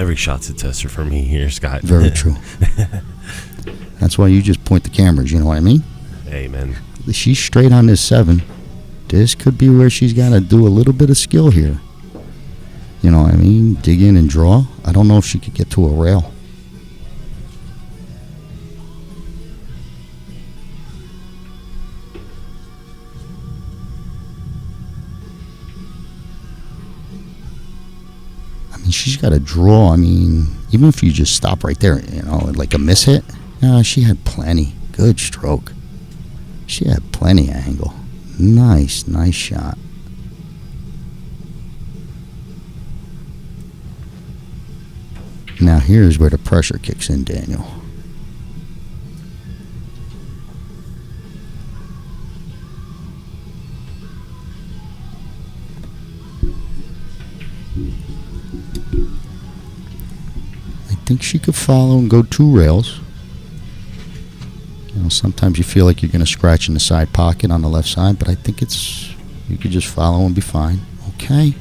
Every shot's a tester for me here, Scott. Very true. That's why you just point the cameras, you know what I mean? Hey, man. She's straight on this 7. This could be where she's got to do a little bit of skill here. You know what I mean? Dig in and draw. I don't know if she could get to a rail. I mean, she's got to draw. I mean, even if you just stop right there, you know, like a miss hit. She had plenty. Good stroke. She had plenty of angle. Nice shot. Now here's where the pressure kicks in, Daniel. I think she could follow and go 2 rails. You know, sometimes you feel like you're going to scratch in the side pocket on the left side, but I think you could just follow and be fine. Okay.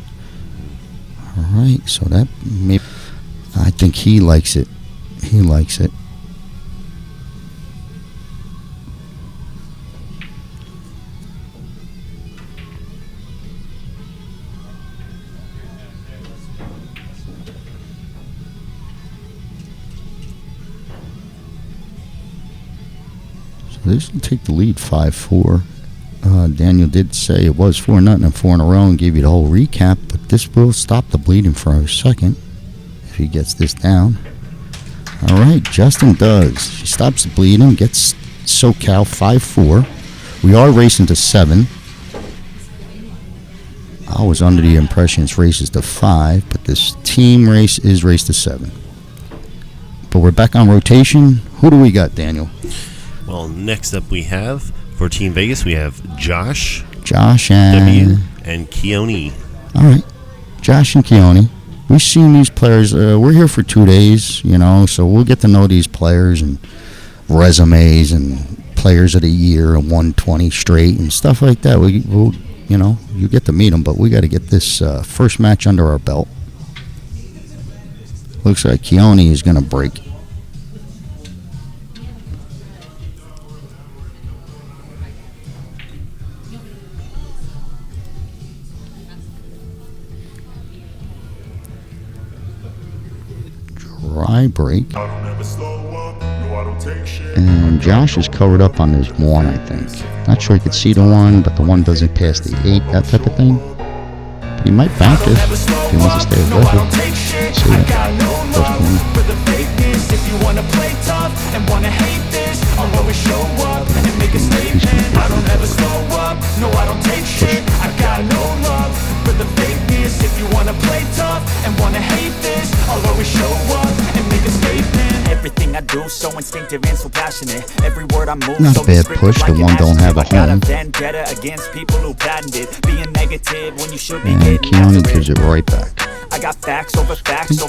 All right. So that maybe, I think he likes it. He likes it. This will take the lead 5-4. Daniel did say it was 4-0 and 4 in a row and gave you the whole recap, but this will stop the bleeding for a second if he gets this down. All right, Justin does. She stops the bleeding, gets SoCal 5-4. We are racing to 7. I was under the impression it's races to 5, but this team race is race to 7. But we're back on rotation. Who do we got, Daniel? Well, next up we have, for Team Vegas, we have Josh and W. and Keone. All right. Josh and Keone. We've seen these players. We're here for 2 days, you know, so we'll get to know these players and resumes and players of the year and 120 straight and stuff like that. We'll, you know, you get to meet them, but we got to get this first match under our belt. Looks like Keone is going to break. Dry break. And Josh is covered up on his 1, I think. Not sure he could see the 1, but the 1 doesn't pass the 8, that type of thing. But he might bank it if he wants to stay aggressive. See it. First corner. do, so instinctive and so passionate. Every word I move, Not so bad descriptive push, the like an one don't have a adjective. I got home. vendetta against people who patented being negative when you should be And getting Keone after gives it right back. I got facts over tracks.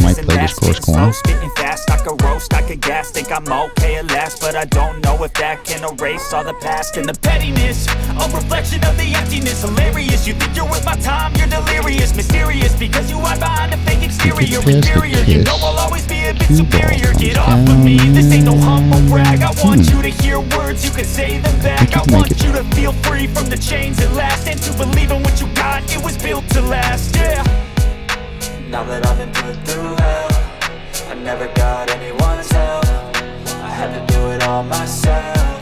might play this course corner. Spitting fast, I could roast, I could gas. Think I'm okay at last, but I don't know if that can erase all the past and the pettiness. A reflection of the emptiness. Hilarious, you think you're worth my time, you're delirious. Mysterious, because you hide behind a fake exterior. Inferior, you know I'll always be a bit superior. Get off of me, this ain't no humble brag. I want you to hear words, you can say them back. I want you to feel free from the chains at last, and to believe in what you got, it was built to last, yeah. Now that I've been put through hell, I never got anyone's help. I had to do it all myself.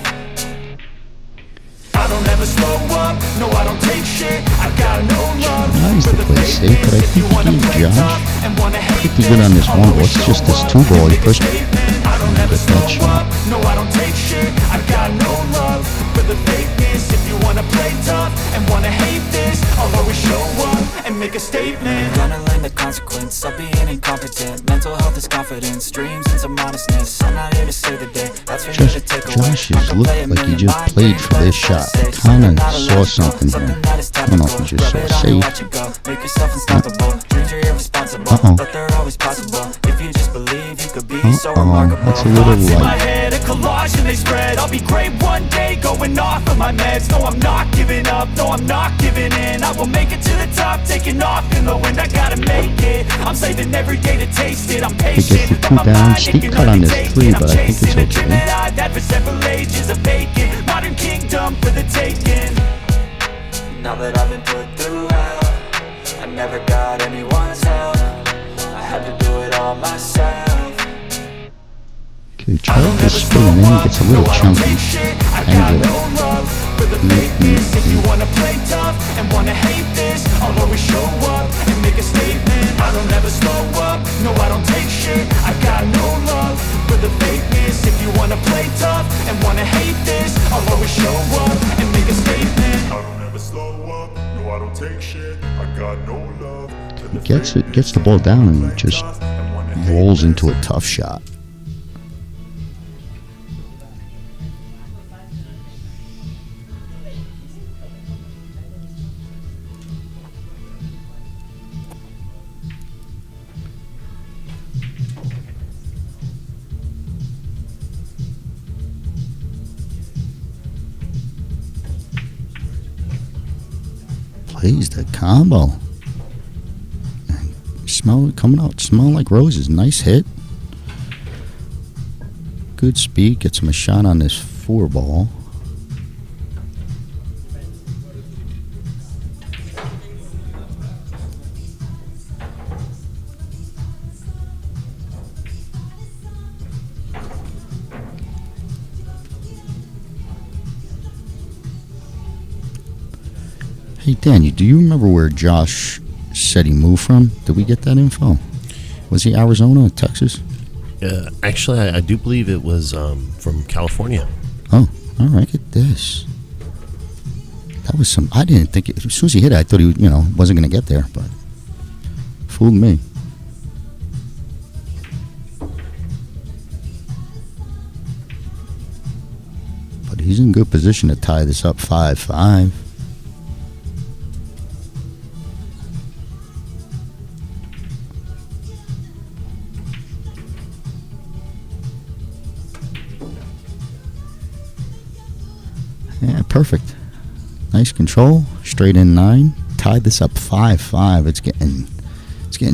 I don't ever slow up, no I don't take shit. I got no love Nice for to the play safe, but I fakeness. If you think wanna he play Josh tough and wanna hate pretty good on this one ball. It's just this two ball. He pushed it. I don't ever slow up, no I don't take shit. I got no love for the fakeness. If you wanna play tough and wanna hate this, I'll always show up and make a statement. I'm gonna learn the consequence of being incompetent. Mental health is confidence, dreams and some modestness. I'm not here to save the day, that's for you to take away. Josh has looked like he just played for this shot. Kinda saw something here. I don't know if he just saw safe. Make yourself unstoppable. Dreams are irresponsible, but they're always possible. If you just believe, you could be so remarkable. That's a little Thoughts in my light. head, a collage and they spread. I'll be great one day, going off of my meds. No, I'm not giving up, no, I'm not giving in. I will make it to the top, taking off in the wind. I gotta make it. I'm saving every day to taste it. I'm He gets patient, the but two my down. mind Steep can cut on only this take three, it. I'm but I think it's chasing a okay. dream that I've had for several ages of vacant. Modern kingdom for the taking. Now that I've been put through hell, I never got anyone's help. I had to do it all myself. Okay, Charles is spinning in, gets a little chunky. Angles it. If you wanna play tough and wanna hate this, I'll always show up and make a statement. I don't ever slow up, no I don't take shit. I got no love for the fakeness. If you wanna play tough and wanna hate this, I'll always show up and make a statement. I don't ever slow up, no I don't take shit. I got no love for the Gets the ball down and just rolls into a tough shot. Plays the combo. Smelling like roses. Nice hit. Good speed. Gets him a shot on this 4 ball. Hey, Dan, do you remember where Josh said he moved from? Did we get that info? Was he Arizona or Texas? Actually, I do believe it was from California. Oh, all right. Look at this. That was some. I didn't think it. As soon as he hit it, I thought he, wasn't going to get there, but fooled me. But he's in good position to tie this up 5-5. Yeah, perfect. Nice control. Straight in 9. Tied this up 5-5. It's getting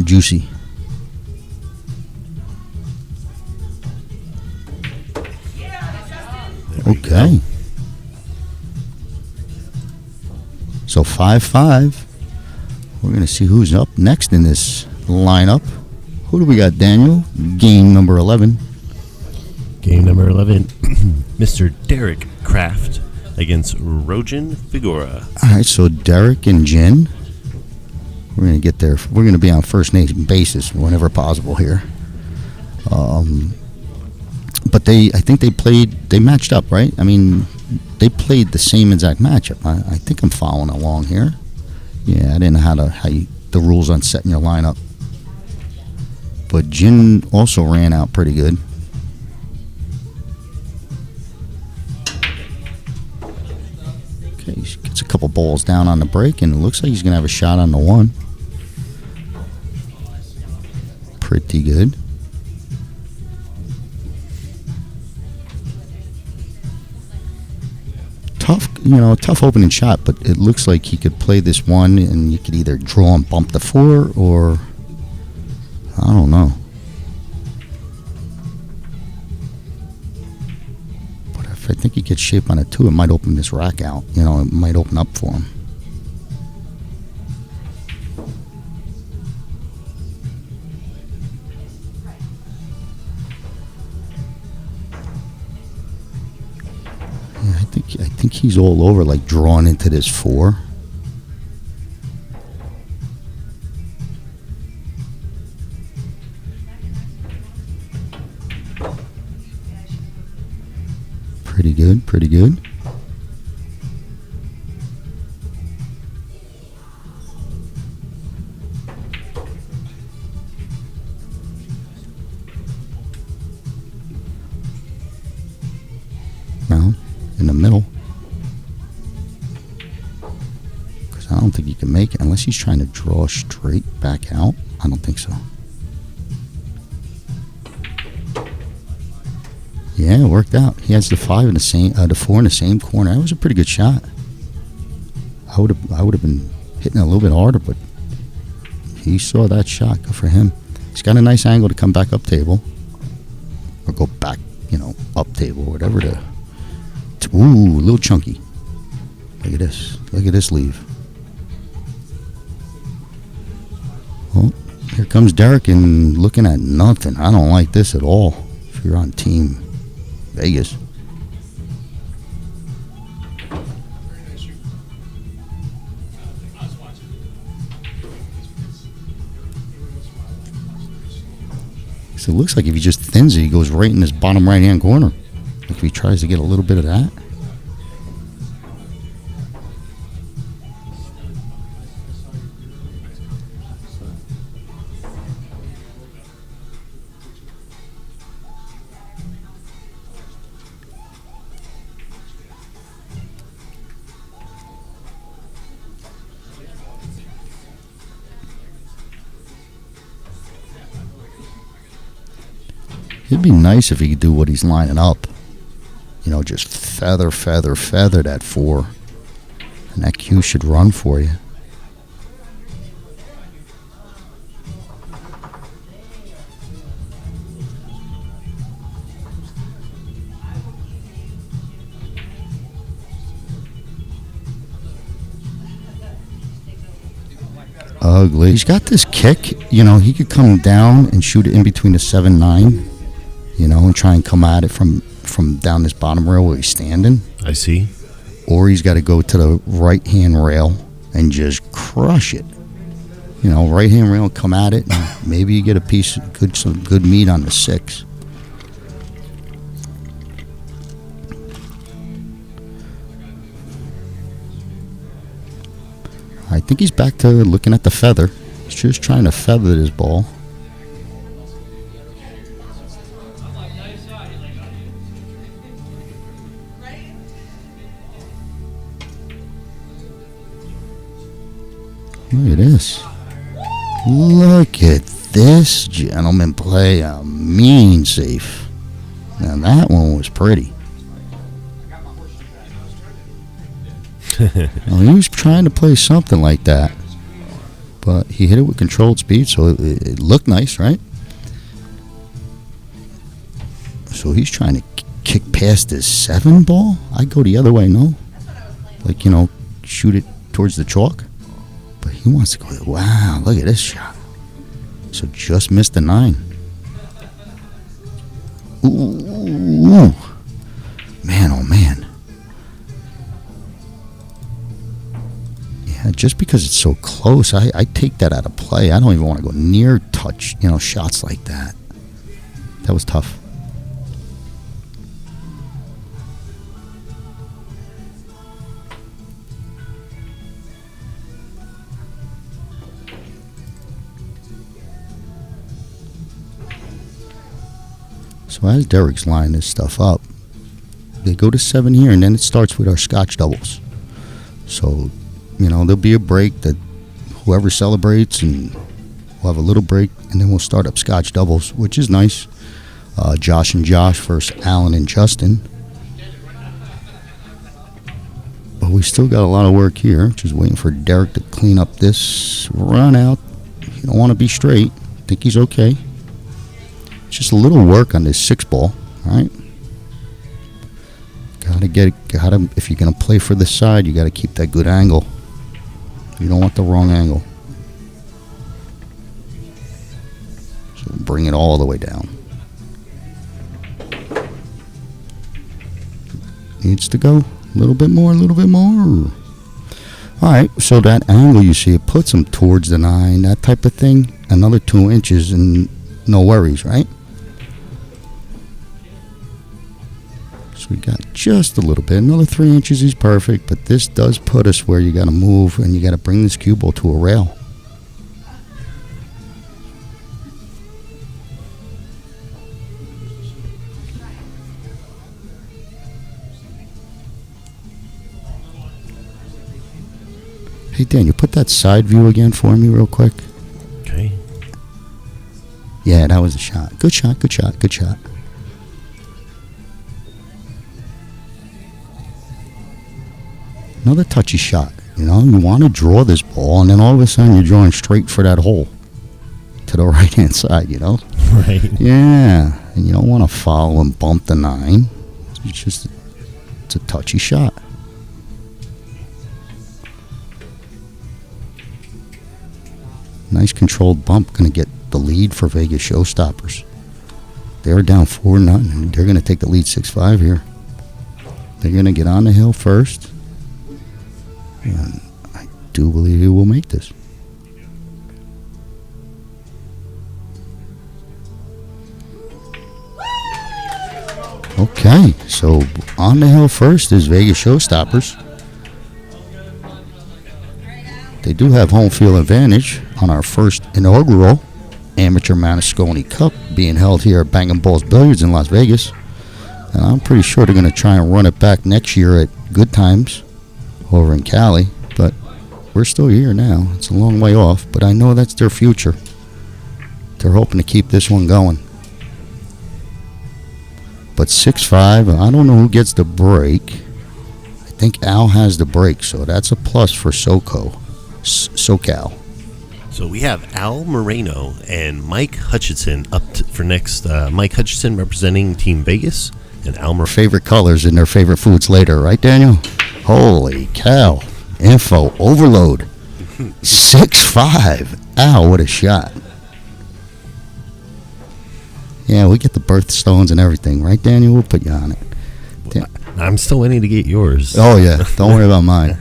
juicy. Okay. So 5-5. We're gonna see who's up next in this lineup. Who do we got, Daniel? Game number 11. Game number 11. Mr. Derek Kraft against Roan Figora. All right, so Derek and Jen, we're going to get there. We're going to be on first name basis whenever possible here. But I think they matched up, right? I mean, they played the same exact matchup. I think I'm following along here. Yeah, I didn't know the rules on setting your lineup. But Jen also ran out pretty good. couple balls down on the break, and it looks like he's going to have a shot on the 1. Pretty good. Tough opening shot, but it looks like he could play this 1, and you could either draw and bump the 4, or I don't know. But if I think he gets shape on a 2, it might open this rack out. It might open up for him. I think he's all over, like, drawn into this 4. Pretty good, pretty good. Now, in the middle. Because I don't think he can make it unless he's trying to draw straight back out. I don't think so. Yeah, it worked out. He has the 5 in the same, the 4 in the same corner. That was a pretty good shot. I would have been hitting a little bit harder, but he saw that shot. Good for him. He's got a nice angle to come back up table, or go back, up table, or whatever. Ooh, a little chunky. Look at this. Look at this leave. Well, here comes Derek and looking at nothing. I don't like this at all. If you're on Team Vegas. So it looks like if he just thins it, he goes right in this bottom right-hand corner. Like if he tries to get a little bit of that. It'd be nice if he could do what he's lining up. Just feather that 4. And that cue should run for you. Ugly. He's got this kick. He could come down and shoot it in between the 7-9. And try and come at it from down this bottom rail where he's standing. I see. Or he's got to go to the right-hand rail and just crush it. Right-hand rail, come at it, and maybe you get some good meat on the 6. I think he's back to looking at the feather. He's just trying to feather this ball. Look at this. Look at this gentleman play a mean safe. Now that one was pretty. Well, he was trying to play something like that, but he hit it with controlled speed, so it looked nice, right? So he's trying to kick past his 7 ball. I go the other way, no? Like, shoot it towards the chalk. But he wants to go, wow, look at this shot. So just missed the 9. Ooh. Man, oh man. Yeah, just because it's so close, I take that out of play. I don't even want to go near touch, shots like that. That was tough. So as Derek's lining this stuff up, they go to 7 here, and then it starts with our Scotch doubles. So, there'll be a break that whoever celebrates, and we'll have a little break, and then we'll start up Scotch doubles, which is nice. Josh and Josh versus Alan and Justin. But we still got a lot of work here. Just waiting for Derek to clean up this run out. You don't want to be straight. I think he's okay. Just a little work on this 6-ball, right? Gotta. If you're gonna play for the side, you gotta keep that good angle. You don't want the wrong angle. So bring it all the way down. Needs to go a little bit more, a little bit more. All right, so that angle you see, it puts them towards the 9, that type of thing. Another 2 inches and no worries, right? So we got just a little bit. Another 3 inches is perfect, but this does put us where you got to move and you got to bring this cue ball to a rail. Hey, Daniel, put that side view again for me real quick. Okay. Yeah, that was a shot. Good shot, good shot, good shot. Another touchy shot. You want to draw this ball, and then all of a sudden you're drawing straight for that hole to the right-hand side, Right. Yeah, and you don't want to follow and bump the 9. It's a touchy shot. Nice controlled bump. Going to get the lead for Vegas ShowStoppers. They're down 4-0. They're going to take the lead 6-5 here. They're going to get on the hill first. And I do believe he will make this. Okay, so on the hill first is Vegas ShowStoppers. They do have home field advantage on our first inaugural Amateur Mosconi Cup being held here at Bang & Balls Billiards in Las Vegas. And I'm pretty sure they're going to try and run it back next year at Good Times over in Cali. But we're still here now. It's a long way off, but I know that's their future. They're hoping to keep this one going. But 6-5, I don't know who gets the break. I think Al has the break, so that's a plus for SoCal. So we have Al Moreno and Mike Hutchinson up for next. Mike Hutchinson representing Team Vegas, and Al Moreno. Favorite colors and their favorite foods later, right, Daniel? Holy cow. Info overload. 6-5. Al, what a shot. Yeah, we get the birthstones and everything, right, Daniel? We'll put you on it. I'm still waiting to get yours. Oh, yeah. Don't worry about mine.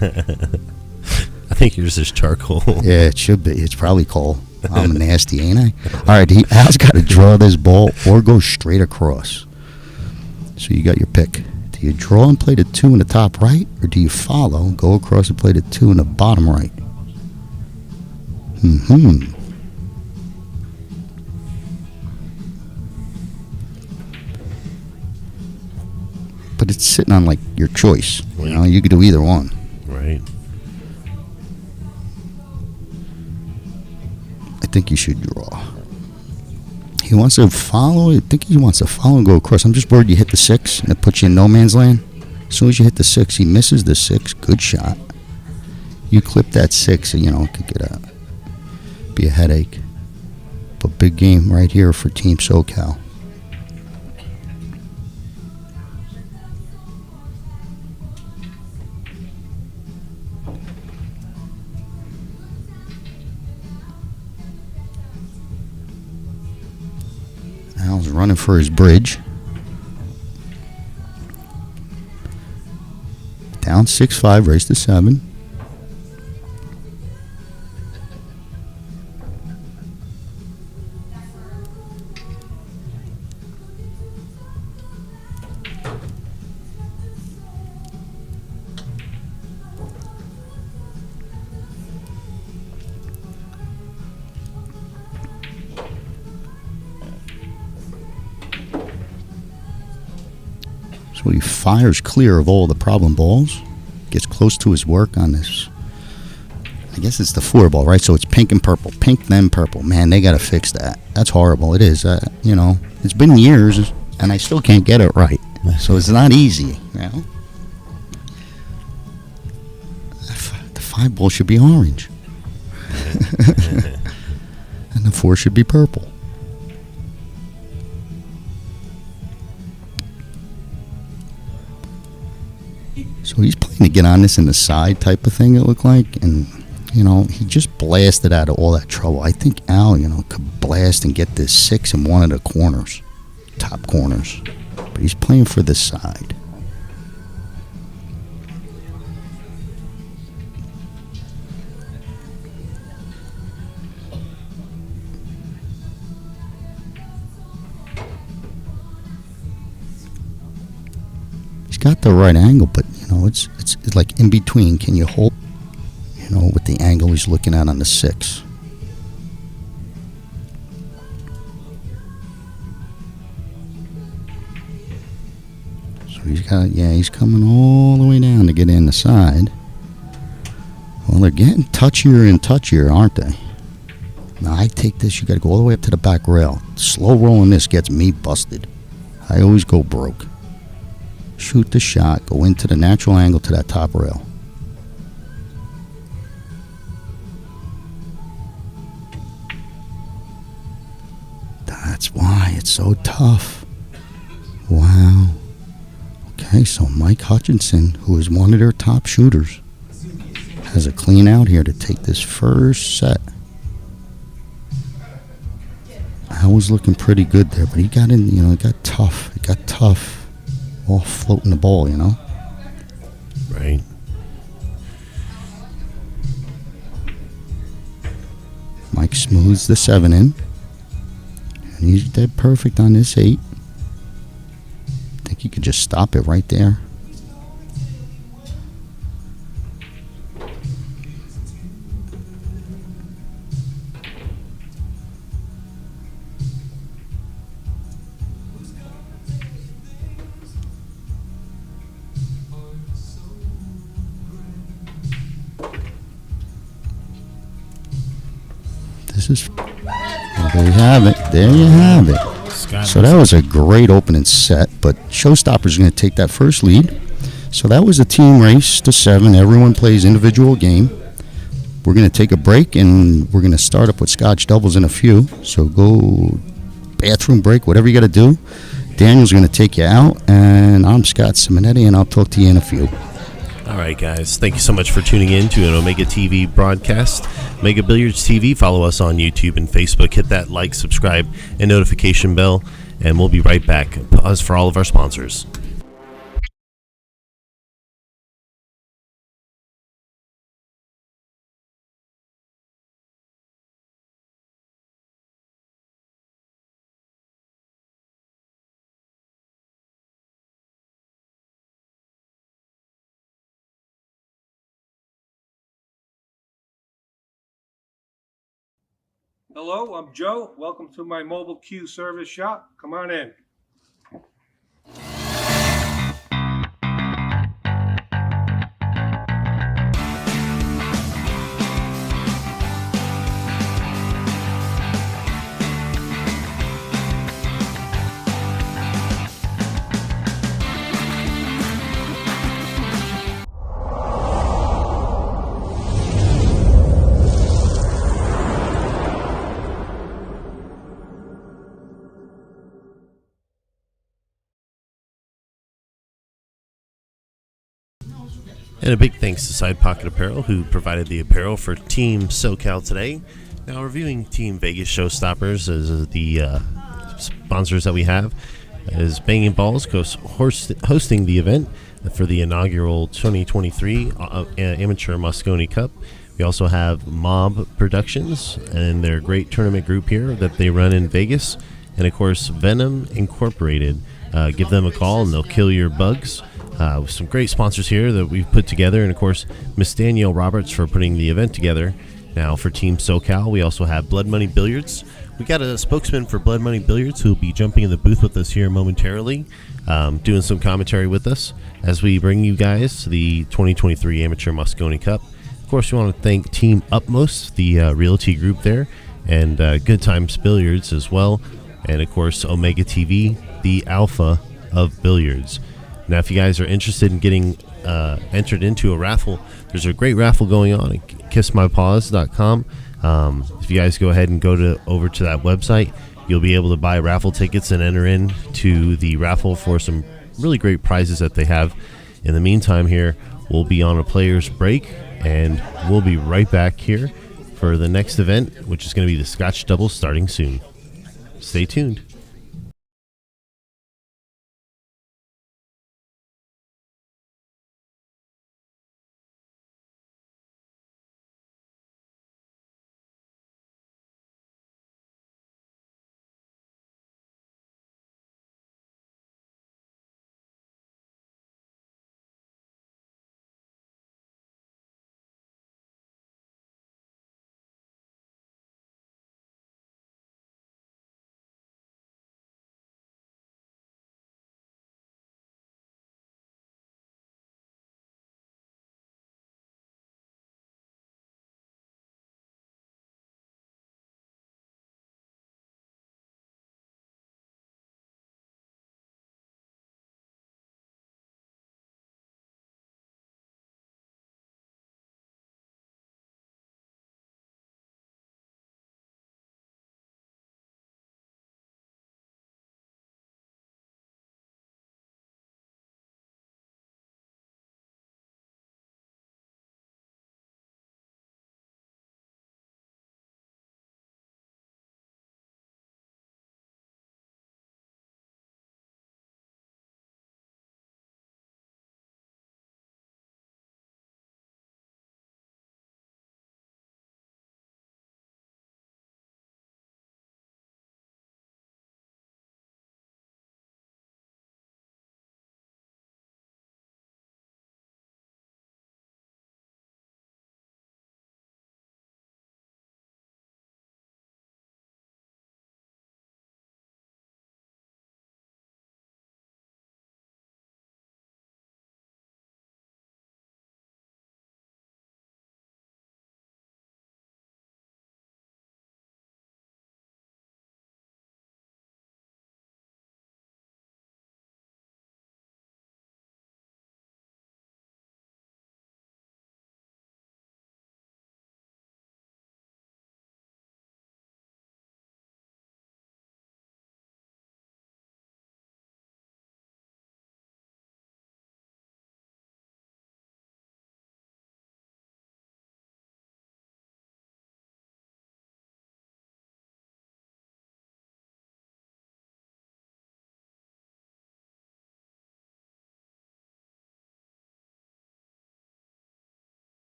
I think yours is charcoal. Yeah, it should be. It's probably coal. I'm nasty, ain't I? All right, Al's got to draw this ball or go straight across. So you got your pick. Do you draw and play the 2 in the top right, or do you follow, go across and play the 2 in the bottom right? But it's sitting on, like, your choice. You could do either one. Right. I think you should draw. He wants to follow. I think he wants to follow and go across. I'm just worried you hit the 6 and it puts you in no man's land. As soon as you hit the 6, he misses the 6. Good shot. You clip that 6, and it could be a headache. But big game right here for Team SoCal. Al's running for his bridge. Down 6-5, race to 7. So he fires clear of all the problem balls. gets close to his work on this. I guess it's the 4 ball, right? So it's pink and purple. Pink, then purple. Man, they got to fix that. That's horrible. It is. It's been years, and I still can't get it right. So it's not easy, you know? The 5 ball should be orange. And the 4 should be purple. So he's playing to get on this in the side type of thing, it looked like. And, he just blasted out of all that trouble. I think Al, could blast and get this 6 in one of the corners, top corners. But he's playing for the side. He's got the right angle, but it's like in between. Can you hold, with the angle he's looking at on the 6? So he's coming all the way down to get in the side. Well, they're getting touchier and touchier, aren't they? Now I take this, you got to go all the way up to the back rail. Slow rolling this gets me busted. I always go broke. Shoot the shot, go into the natural angle to that top rail. That's why it's so tough. Wow. Okay, so Mike Hutchinson, who is one of their top shooters, has a clean out here to take this first set. I was looking pretty good there, but he got in, it got tough. It got tough. All floating the ball, Right. Mike smooths the 7 in. And he's dead perfect on this 8. I think he could just stop it right there. There you have it. There you have it. So that was a great opening set, but ShowStoppers is going to take that first lead. So that was a team race to 7. Everyone plays individual game. We're going to take a break, and we're going to start up with Scotch doubles in a few. So go bathroom break, whatever you got to do. Daniel's going to take you out, and I'm Scott Simonetti, and I'll talk to you in a few. All right, guys. Thank you so much for tuning in to an Omega TV broadcast. Omega Billiards TV. Follow us on YouTube and Facebook. Hit that like, subscribe, and notification bell, and we'll be right back. Pause for all of our sponsors. Hello, I'm Joe. Welcome to my mobile Q service shop. Come on in. And a big thanks to Side Pocket Apparel, who provided the apparel for Team SoCal today. Now, reviewing Team Vegas Showstoppers as the sponsors that we have, is Banging Balls hosting the event for the inaugural 2023 Amateur Mosconi Cup. We also have Mob Productions and their great tournament group here that they run in Vegas. And, of course, Venom Incorporated. Give them a call and they'll kill your bugs. Some great sponsors here that we've put together. And, of course, Miss Danielle Roberts for putting the event together. Now, for Team SoCal, we also have Blood Money Billiards, We got a spokesman for Blood Money Billiards who will be jumping in the booth with us here momentarily, doing some commentary with us as we bring you guys the 2023 Amateur Mosconi Cup. Of course, we want to thank Team Upmost, the realty group there, and Good Times Billiards as well, and of course Omega TV, the alpha of billiards. Now, if you guys are interested in getting entered into a raffle, there's a great raffle going on at kissmypaws.com. If you guys go ahead and go over to that website, you'll be able to buy raffle tickets and enter in to the raffle for some really great prizes that they have. In the meantime here, we'll be on a player's break, and we'll be right back here for the next event, which is going to be the Scotch Double starting soon. Stay tuned.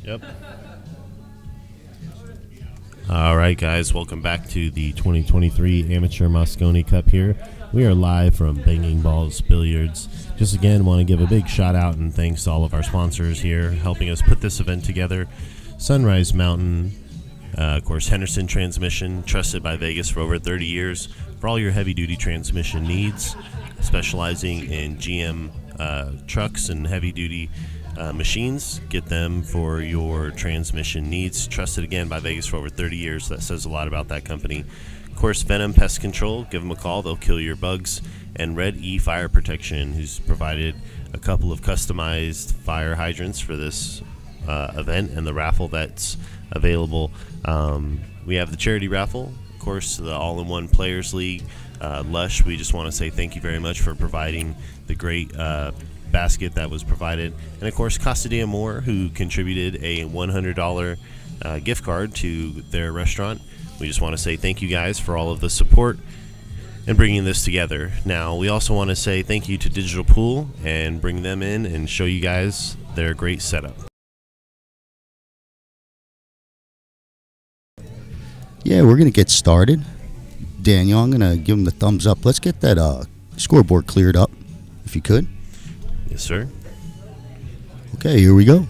Yep. All right, guys, welcome back to the 2023 Amateur Mosconi Cup here. We are live from Banging Balls Billiards. Just again, want to give a big shout out and thanks to all of our sponsors here helping us put this event together. Sunrise Mountain, of course, Henderson Transmission, trusted by Vegas for over 30 years for all your heavy-duty transmission needs, specializing in GM trucks and heavy-duty machines. Get them for your transmission needs. Trusted again by Vegas for over 30 years. That says a lot about that company. Of course, Venom Pest Control. Give them a call. They'll kill your bugs. And Red E Fire Protection, who's provided a couple of customized fire hydrants for this event and the raffle that's available. We have the charity raffle. Of course, the All-in-One Players League. Lush, we just want to say thank you very much for providing the great basket that was provided. And of course, Casa de Amor, who contributed a $100 gift card to their restaurant. We just want to say thank you guys for all of the support and bringing this together. Now, we also want to say thank you to Digital Pool and bring them in and show you guys their great setup. Yeah, we're going to get started. Daniel, I'm going to give him the thumbs up. Let's get that scoreboard cleared up, if you could. Yes, sir. Okay, here we go.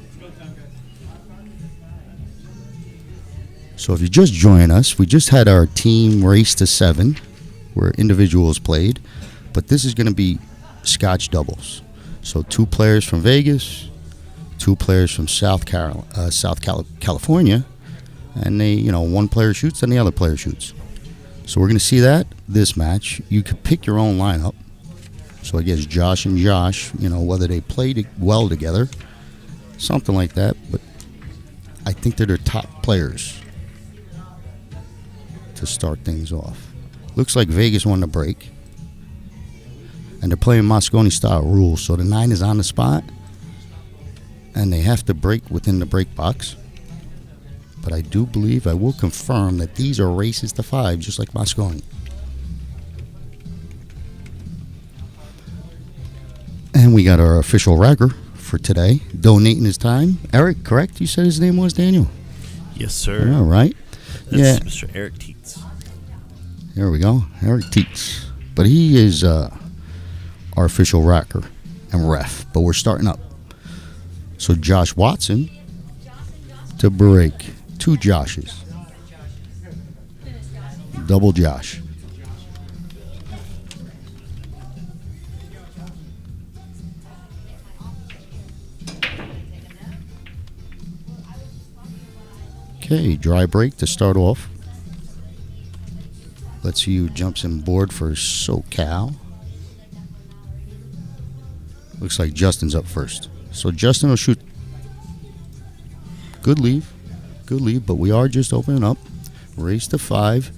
So if you just join us, we just had our team race to 7, where individuals played, but this is going to be Scotch doubles. So 2 players from Vegas, 2 players from California, and one player shoots and the other player shoots. So we're going to see this match. You could pick your own lineup. So I guess Josh and Josh, whether they played well together, something like that. But I think they're the top players to start things off. Looks like Vegas won the break. And they're playing Mosconi style rules. So the 9 is on the spot. And they have to break within the break box. But I do believe, I will confirm that these are races to 5, just like Mosconi. And we got our official racker for today, donating his time. Eric, correct? You said his name was Daniel? Yes, sir. All right. That's Mr. Eric Teets. There we go, Eric Teets. But he is our official racker and ref. But we're starting up. So Josh Watson to break. 2 Joshes. Double Josh. Okay, dry break to start off. Let's see who jumps in board for SoCal. Looks like Justin's up first. So Justin will shoot. Good leave. Good lead, but we are just opening up. Race to 5.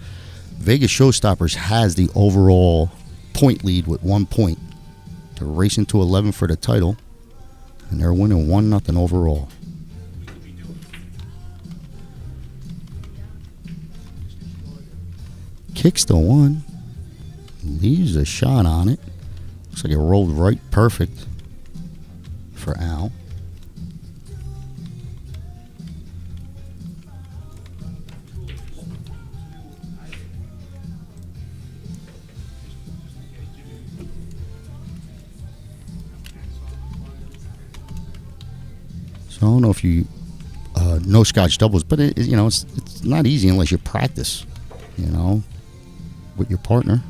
Vegas ShowStoppers has the overall point lead with 1 point. They're racing to 11 for the title, and they're winning 1-0 overall. Kicks the 1. Leaves a shot on it. Looks like it rolled right perfect for Al. So I don't know if you know Scotch doubles, but it's not easy unless you practice, with your partner.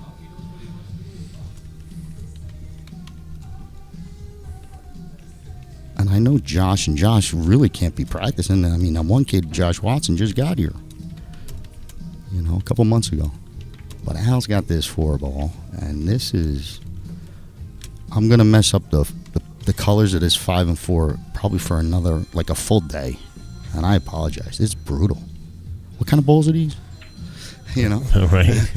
And I know Josh and Josh really can't be practicing. I mean, that one kid, Josh Watson, just got here, a couple months ago. But Al's got this 4-ball, and this is, I'm going to mess up the colors of this 5 and 4 probably for another, like a full day. And I apologize. It's brutal. What kind of bowls are these? Right.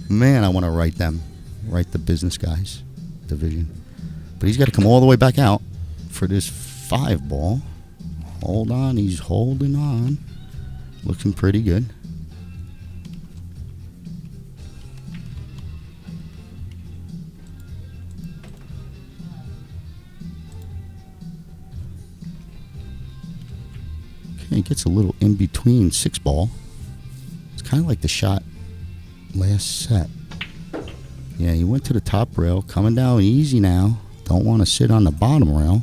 Man, I want to write the business guys division. But he's got to come all the way back out for this 5-ball. Hold on. He's holding on. Looking pretty good. Okay, gets a little in between 6-ball. It's kind of like the shot last set. Yeah, he went to the top rail, coming down easy now. Don't want to sit on the bottom rail.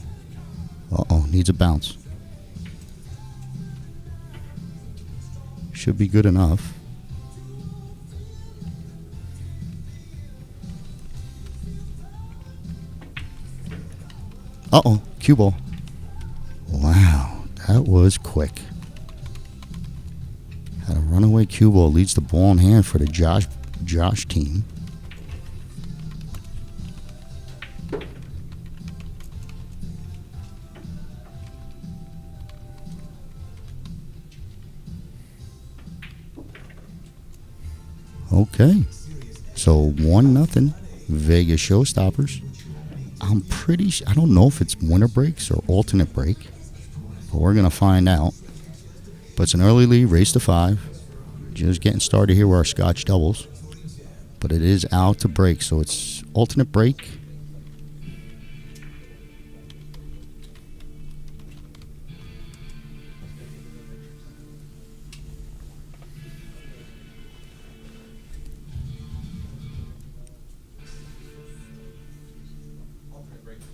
Uh-oh, needs a bounce. Should be good enough. Uh-oh, cue ball. Wow, that was quick. Had a runaway cue ball, leads the ball in hand for the Josh team. Okay, so 1-0 Vegas ShowStoppers. I don't know if it's winter breaks or alternate break, but we're going to find out. But it's an early lead, race to 5. Just getting started here with our Scotch doubles. But it is out to break, so it's alternate break.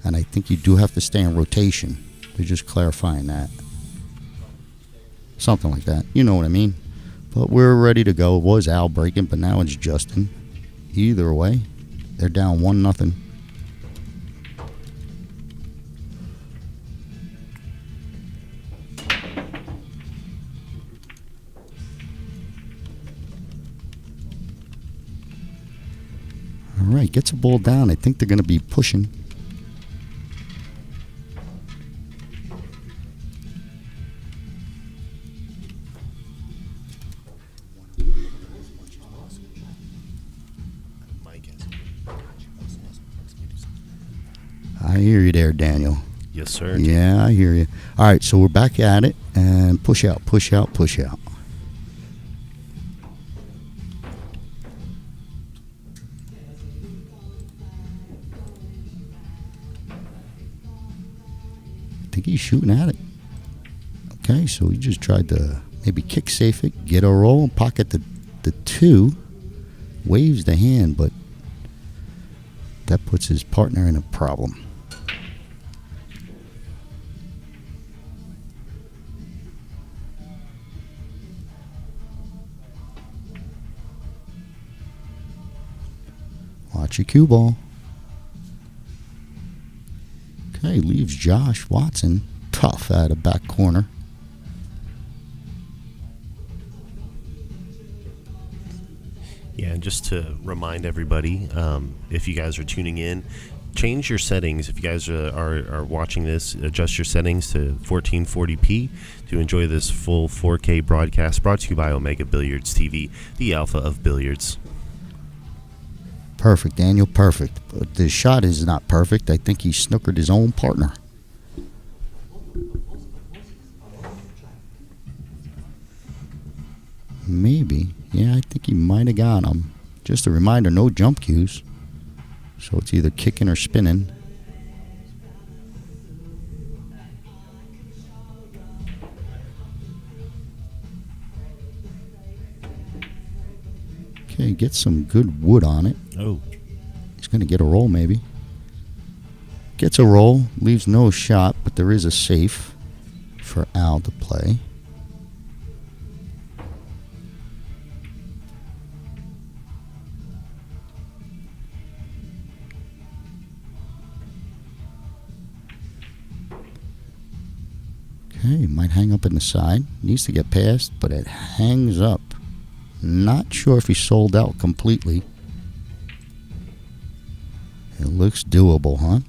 And I think you do have to stay in rotation. They're just clarifying that. Something like that. You know what I mean? But we're ready to go. It was Al breaking, but now it's Justin. Either way, they're down 1-0. All right, gets a ball down. I think they're going to be pushing. I hear you there, Daniel. Yes, sir. Yeah, I hear you. All right, so we're back at it, and push out, push out, push out. I think he's shooting at it. Okay, so he just tried to maybe kick safe it, get a roll, pocket the 2, waves the hand, but that puts his partner in a problem. Watch your cue ball. Okay, leaves Josh Watson tough at a back corner. Yeah, and just to remind everybody, if you guys are tuning in, change your settings. If you guys are watching this, adjust your settings to 1440p to enjoy this full 4K broadcast brought to you by Omega Billiards TV, the alpha of billiards. Perfect, Daniel, perfect. But the shot is not perfect. I think he snookered his own partner. Maybe. Yeah, I think he might have got him. Just a reminder, no jump cues. So it's either kicking or spinning. Okay, get some good wood on it. Oh. He's going to get a roll maybe. Gets a roll, leaves no shot, but there is a safe for Al to play. Okay, might hang up in the side. Needs to get past, but it hangs up. Not sure if he sold out completely. It looks doable, huh?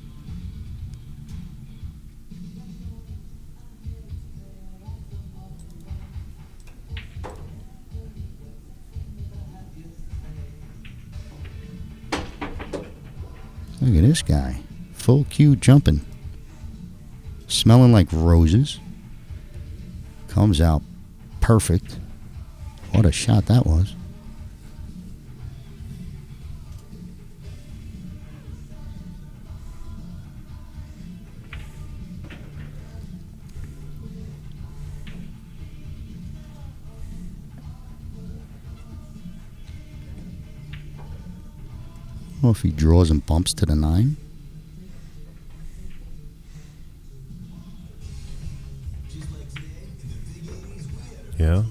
Look at this guy. Full cue jumping. Smelling like roses. Comes out perfect. What a shot that was. know if he draws and bumps to the 9. Yeah.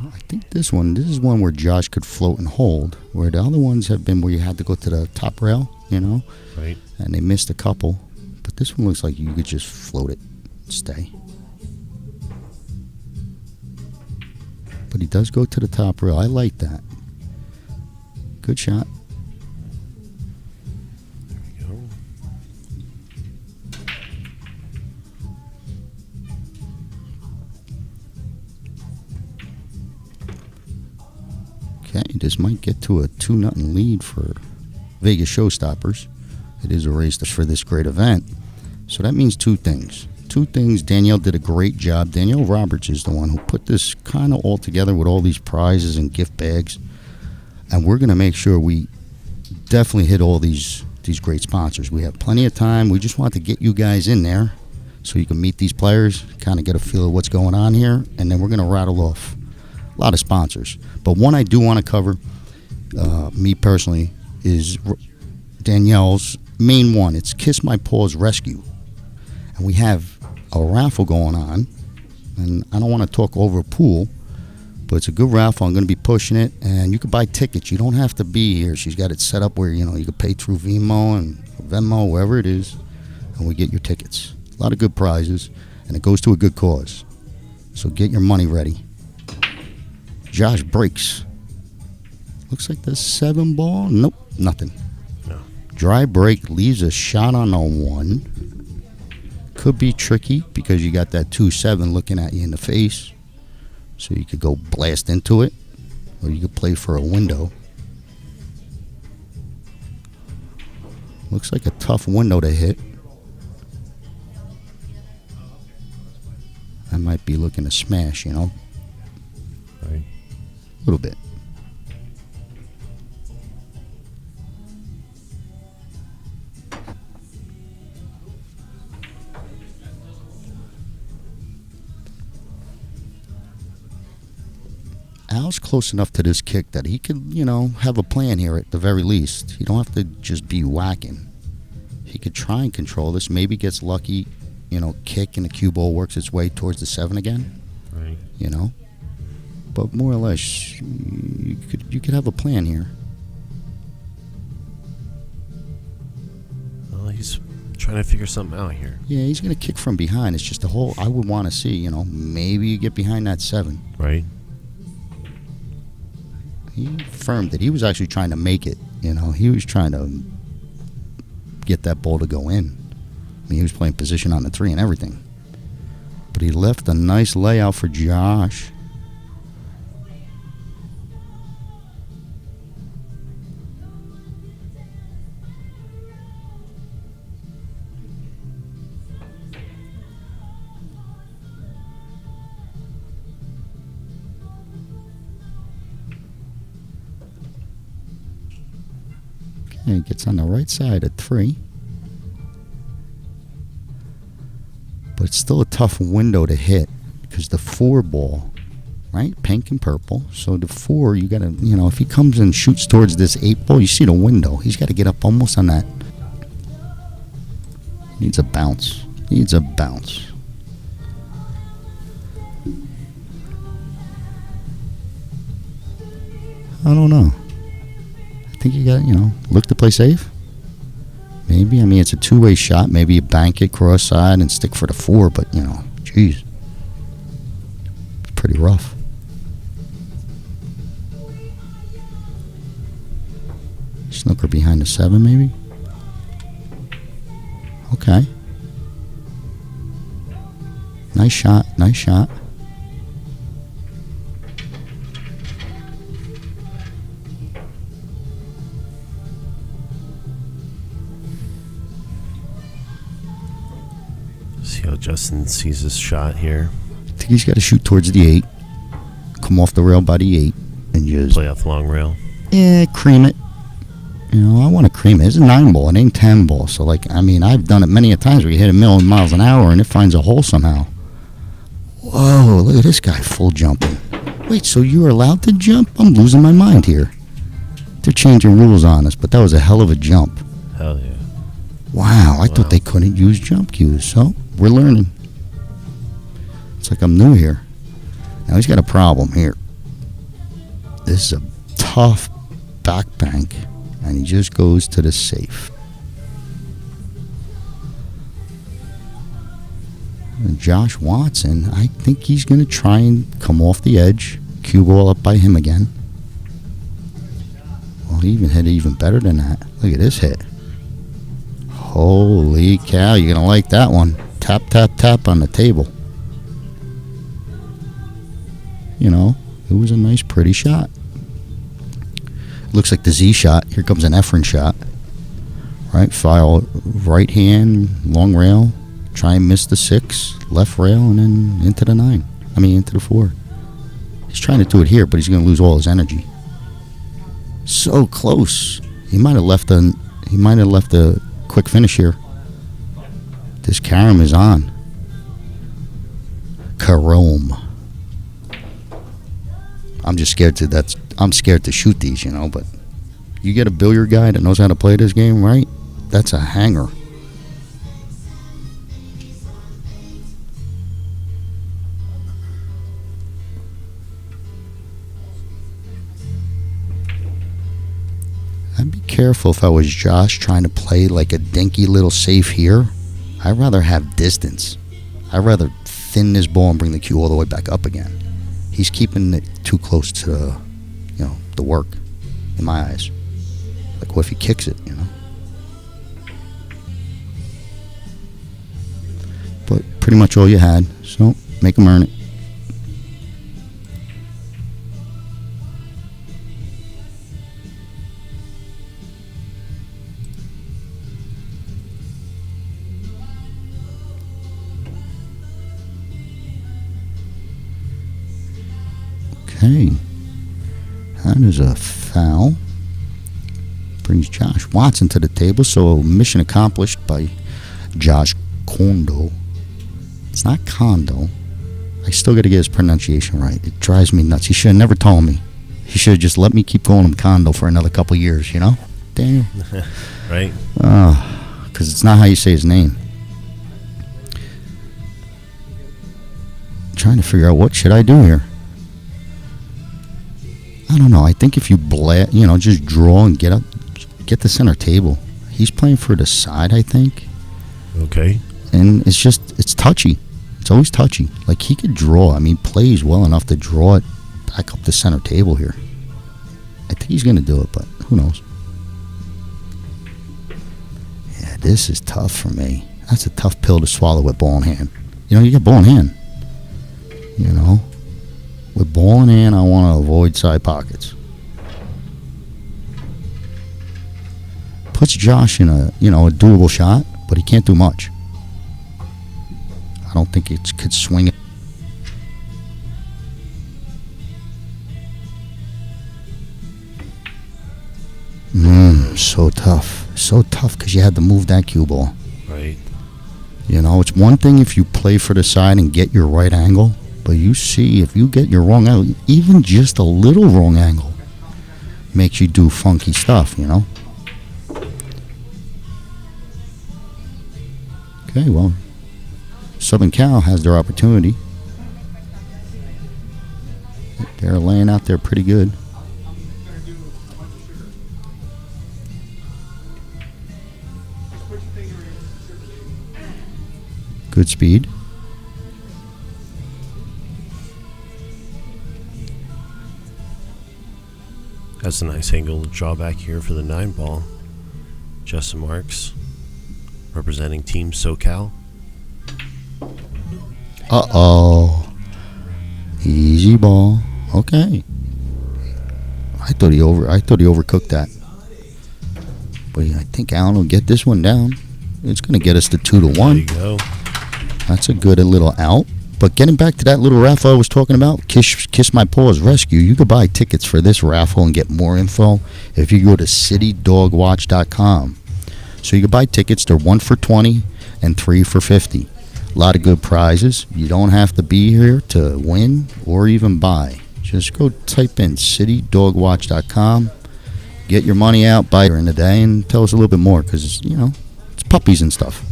I think this is one where Josh could float and hold, where the other ones have been where you had to go to the top rail, you know, Right. and they missed a couple. But this one looks like you could just float it and stay. But he does go to the top rail. I like that. Good shot. There we go. Okay, this might get to a 2-0 lead for Vegas Showstoppers. It is a race for this great event. So that means two things. Danielle did a great job. Danielle Roberts is the one who put this kind of all together with all these prizes and gift bags. And we're going to make sure we definitely hit all these great sponsors. We have plenty of time. We just want to get you guys in there so you can meet these players, kind of get a feel of what's going on here. And then we're going to rattle off a lot of sponsors. But one I do want to cover, me personally, is Danielle's main one. It's Kiss My Paws Rescue. And we have a raffle going on. And I don't want to talk over a pool, but it's a good raffle. I'm going to be pushing it. And you can buy tickets. You don't have to be here. She's got it set up where, you know, you can pay through Venmo, wherever it is. And we get your tickets. A lot of good prizes. And it goes to a good cause. So get your money ready. Josh breaks. Looks like the 7 ball. Nope, nothing. No. Dry break leaves a shot on a 1. Could be tricky because you got that 2-7 looking at you in the face. So you could go blast into it, or you could play for a window. Looks like a tough window to hit. I might be looking to smash, you know. Right. A little bit. Al's close enough to this kick that he could, you know, have a plan here at the very least. You don't have to just be whacking. He could try and control this. Maybe gets lucky, you know, kick and the cue ball works its way towards the 7 again. Right. You know. But more or less, you could have a plan here. Well, he's trying to figure something out here. Yeah, he's going to kick from behind. It's just a whole, I would want to see, you know, maybe you get behind that 7. Right. He affirmed it. He was actually trying to make it, you know. He was trying to get that ball to go in. I mean, he was playing position on the 3 and everything. But he left a nice layout for Josh. Okay, gets on the right side at 3. But it's still a tough window to hit because the 4 ball, right? Pink and purple. So the 4, you got to, you know, if he comes and shoots towards this 8 ball, you see the window. He's got to get up almost on that. Needs a bounce. Needs a bounce. I don't know. I think you got, you know, look to play safe. Maybe. I mean, it's a two-way shot. Maybe you bank it cross-side and stick for the 4, but, you know, geez. It's pretty rough. Snooker behind the 7, maybe? Okay. Nice shot. Nice shot. See how Justin sees his shot here. I think he's got to shoot towards the 8. Come off the rail by the 8. And just Play off the long rail. Yeah, cream it. You know, I want to cream it. It's a 9 ball. It ain't 10 ball. So, like, I mean, I've done it many a times where you hit 1,000,000 miles an hour and it finds a hole somehow. Whoa, look at this guy full jumping. Wait, so you're allowed to jump? I'm losing my mind here. They're changing rules on us, but that was a hell of a jump. Hell yeah. Wow, I thought they couldn't use jump cues, so we're learning. It's like I'm new here. Now he's got a problem here. This is a tough back bank, and he just goes to the safe. And Josh Watson, I think he's going to try and come off the edge. Cue ball up by him again. Well, he even hit even better than that. Look at this hit. Holy cow, you're going to like that one. Tap, tap, tap on the table. You know, it was a nice, pretty shot. Looks like the Z shot. Here comes an Efren shot. Right, file right hand, long rail. Try and miss the 6, left rail, and then into the 9. I mean, into the 4. He's trying to do it here, but he's going to lose all his energy. So close. He might have left a quick finish here. This carom is on. Carome. I'm just scared I'm scared to shoot these, you know, but you get a billiard guy that knows how to play this game, right? That's a hanger. I'd be careful if I was Josh trying to play like a dinky little safe here. I'd rather have distance. I'd rather thin this ball and bring the cue all the way back up again. He's keeping it too close to, the work, in my eyes. Like, what if he kicks it, you know? But pretty much all you had, so make him earn it. Okay, that is a foul. Brings Josh Watson to the table, so mission accomplished by Josh Condo. It's not Condo. I still got to get his pronunciation right. It drives me nuts. He should have never told me. He should have just let me keep calling him Condo for another couple years, you know? Damn. Right. Because it's not how you say his name. I'm trying to figure out what should I do here. I don't know. I think if you just draw and get the center table. He's playing for the side, I think. Okay. And it's touchy. It's always touchy. Like, he could draw. I mean, plays well enough to draw it back up the center table here. I think he's going to do it, but who knows? Yeah, this is tough for me. That's a tough pill to swallow with ball in hand. You got ball in hand. With ball in hand, I want to avoid side pockets. Puts Josh in a doable shot, but he can't do much. I don't think it could swing it. So tough. So tough because you had to move that cue ball. Right. It's one thing if you play for the side and get your right angle. But you see, if you get your wrong angle, even just a little wrong angle makes you do funky stuff, Okay, well, Southern Cal has their opportunity. They're laying out there pretty good. Good speed. That's a nice angle to draw back here for the 9 ball. Justin Marx, representing Team SoCal. Uh-oh. Easy ball. Okay. I thought he overcooked that. But I think Allen will get this one down. It's going to get us to 2-1. There you go. That's a good little out. But getting back to that little raffle I was talking about, Kiss My Paws Rescue, you could buy tickets for this raffle and get more info if you go to citydogwatch.com. So you can buy tickets. They're 1 for $20 and 3 for $50. A lot of good prizes. You don't have to be here to win or even buy. Just go type in citydogwatch.com, get your money out, buy during the day, and tell us a little bit more because, it's puppies and stuff.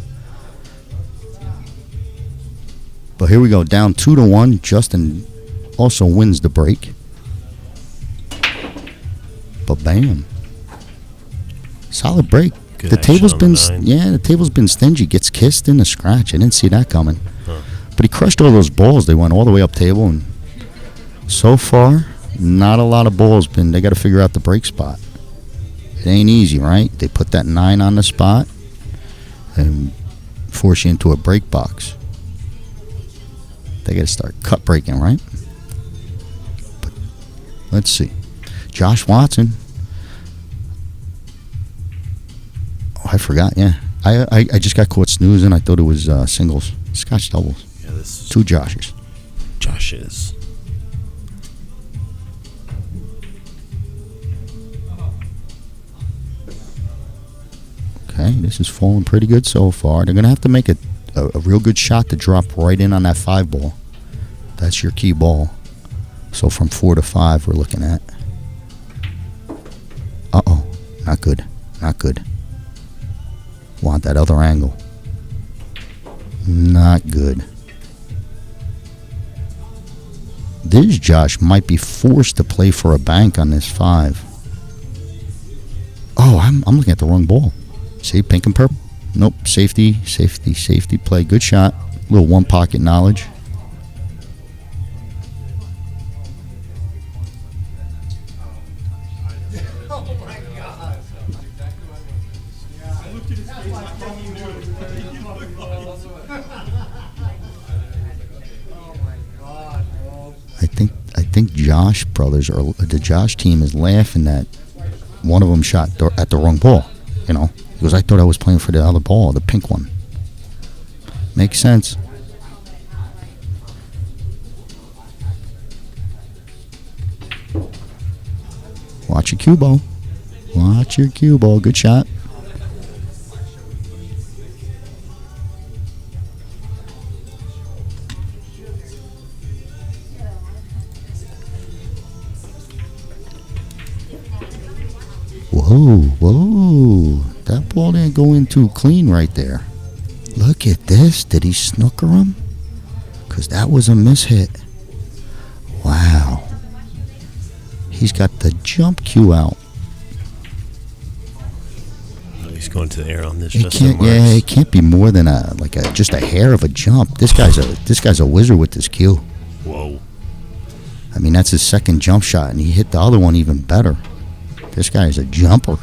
But here we go, down 2-1. Justin also wins the break. But bam. Solid break. Good The table's action been on the 9. the table's been stingy. Gets kissed in the scratch. I didn't see that coming. But he crushed all those balls. They went all the way up table, and so far, not a lot of balls been. They got to figure out the break spot. It ain't easy, right? They put that 9 on the spot and force you into a break box. They got to start cut breaking, right? But let's see. Josh Watson. Oh, I forgot. Yeah, I just got caught snoozing. I thought it was singles, Scotch doubles. Yeah, this is 2 Joshes. Josh's. Okay, this is falling pretty good so far. They're going to have to make a real good shot to drop right in on that 5 ball. That's your key ball. So from 4 to 5 we're looking at. Uh-oh. Not good. Not good. Want that other angle. Not good. This Josh might be forced to play for a bank on this 5. Oh, I'm looking at the wrong ball. See, pink and purple. Nope, safety play. Good shot. Little one pocket knowledge. I think Josh brothers or the Josh team is laughing that one of them shot at the wrong ball. Because I thought I was playing for the other ball, the pink one. Makes sense. Watch your cue ball. Watch your cue ball. Good shot. Whoa. That ball didn't go in too clean right there. Look at this. Did he snooker him? Because that was a mishit. Wow. He's got the jump cue out. Oh, he's going to the air on this. It can't be more than just a hair of a jump. This guy's a wizard with this cue. Whoa. I mean, that's his second jump shot, and he hit the other one even better. This guy is a jumper.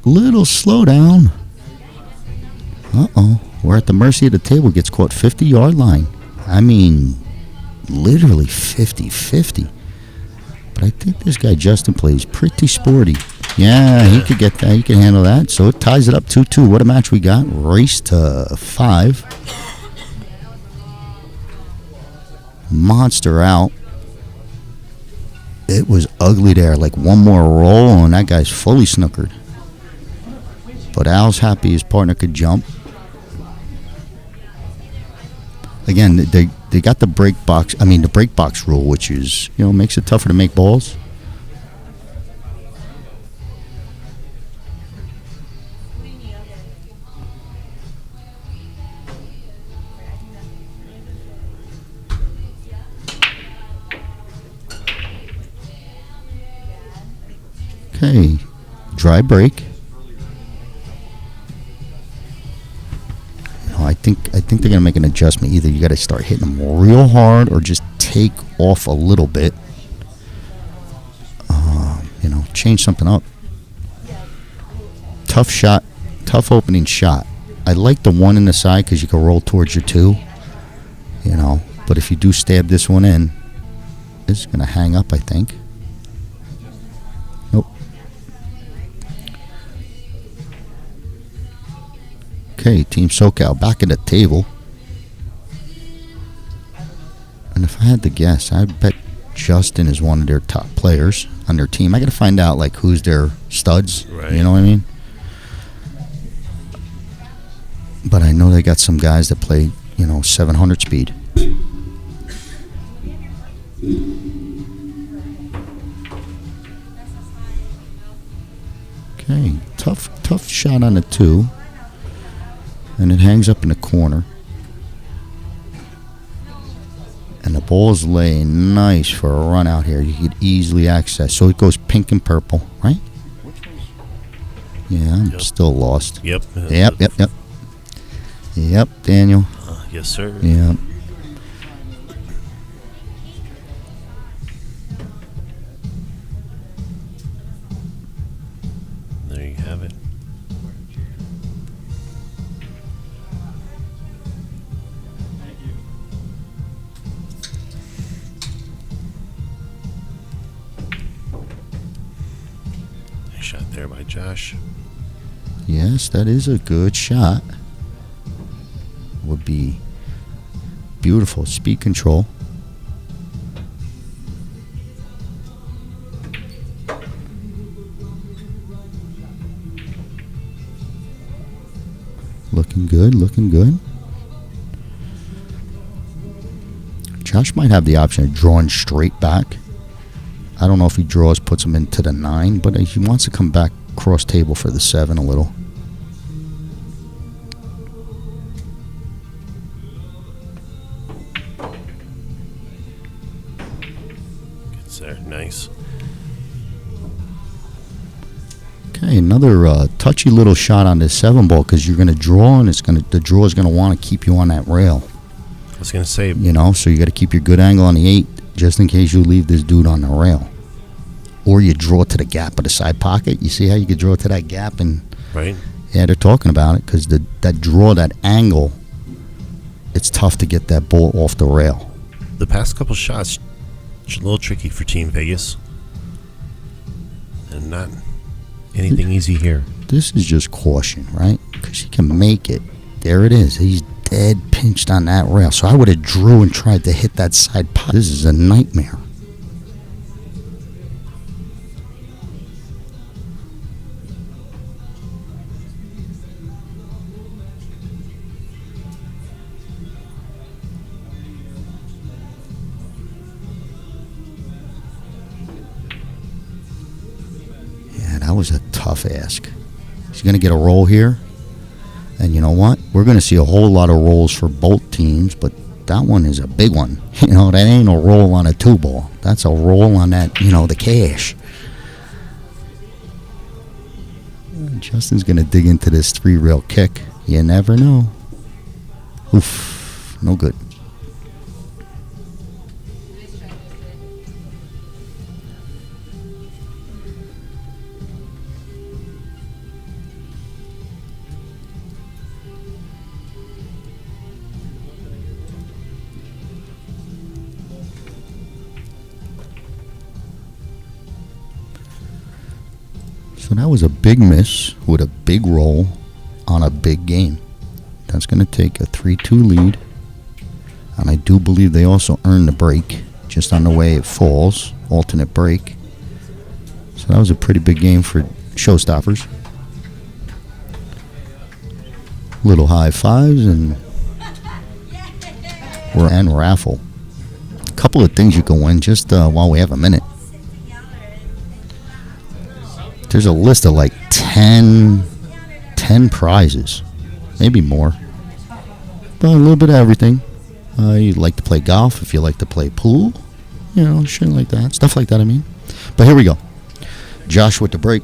Little slowdown. Uh-oh. We're at the mercy of the table. Gets caught 50-yard line. I mean, literally 50-50. But I think this guy Justin plays pretty sporty. Yeah, he could get that. He can handle that. So it ties it up 2-2. What a match we got. Race to 5. Monster out. It was ugly there. Like one more roll and that guy's fully snookered. But Al's happy his partner could jump. Again, they got the break box rule, which is, makes it tougher to make balls. Okay, dry break. I think they're gonna make an adjustment. Either you got to start hitting them real hard, or just take off a little bit. Change something up. Tough shot, tough opening shot. I like the 1 in the side because you can roll towards your 2. But if you do stab this one in, it's gonna hang up, I think. Nope. Okay, Team SoCal back at the table. And if I had to guess, I bet Justin is one of their top players on their team. I got to find out who's their studs. Right. You know what I mean? But I know they got some guys that play, 700 speed. Okay, tough shot on the 2. And it hangs up in the corner. And the ball's laying nice for a run out here. You could easily access. So it goes pink and purple, right? Yeah, I'm still lost. Yep. Yep, Daniel. Yes, sir. Yeah. There you have it. Nice shot there by Josh. Yes, that is a good shot. Would be beautiful. Speed control. Looking good, looking good. Josh might have the option of drawing straight back. I don't know if he draws, puts him into the 9, but he wants to come back cross table for the 7 a little. Gets there, nice. Okay, another touchy little shot on this 7 ball because you're going to draw, and the draw is going to want to keep you on that rail. I was going to say, So you got to keep your good angle on the 8 just in case you leave this dude on the rail. Or you draw to the gap of the side pocket. You see how you could draw to that gap? And right? Yeah, they're talking about it because that draw, that angle, it's tough to get that ball off the rail. The past couple shots, it's a little tricky for Team Vegas. And not anything easy here. This is just caution, right? Because he can make it. There it is. He's dead pinched on that rail. So I would have drew and tried to hit that side pot. This is a nightmare. Yeah, that was a tough ask. He's going to get a roll here. And you know what? We're going to see a whole lot of rolls for both teams, but that one is a big one. That ain't a roll on a 2 ball. That's a roll on that, the cash. Justin's going to dig into this 3-rail kick. You never know. Oof. No good. So that was a big miss with a big roll on a big game. That's going to take a 3-2 lead. And I do believe they also earned the break just on the way it falls. Alternate break. So that was a pretty big game for ShowStoppers. Little high fives and raffle. A couple of things you can win just while we have a minute. There's a list of like 10 prizes, maybe more, but a little bit of everything. You like to play golf, if you like to play pool, shit like that, stuff like that. I mean, but here we go. Josh with the break,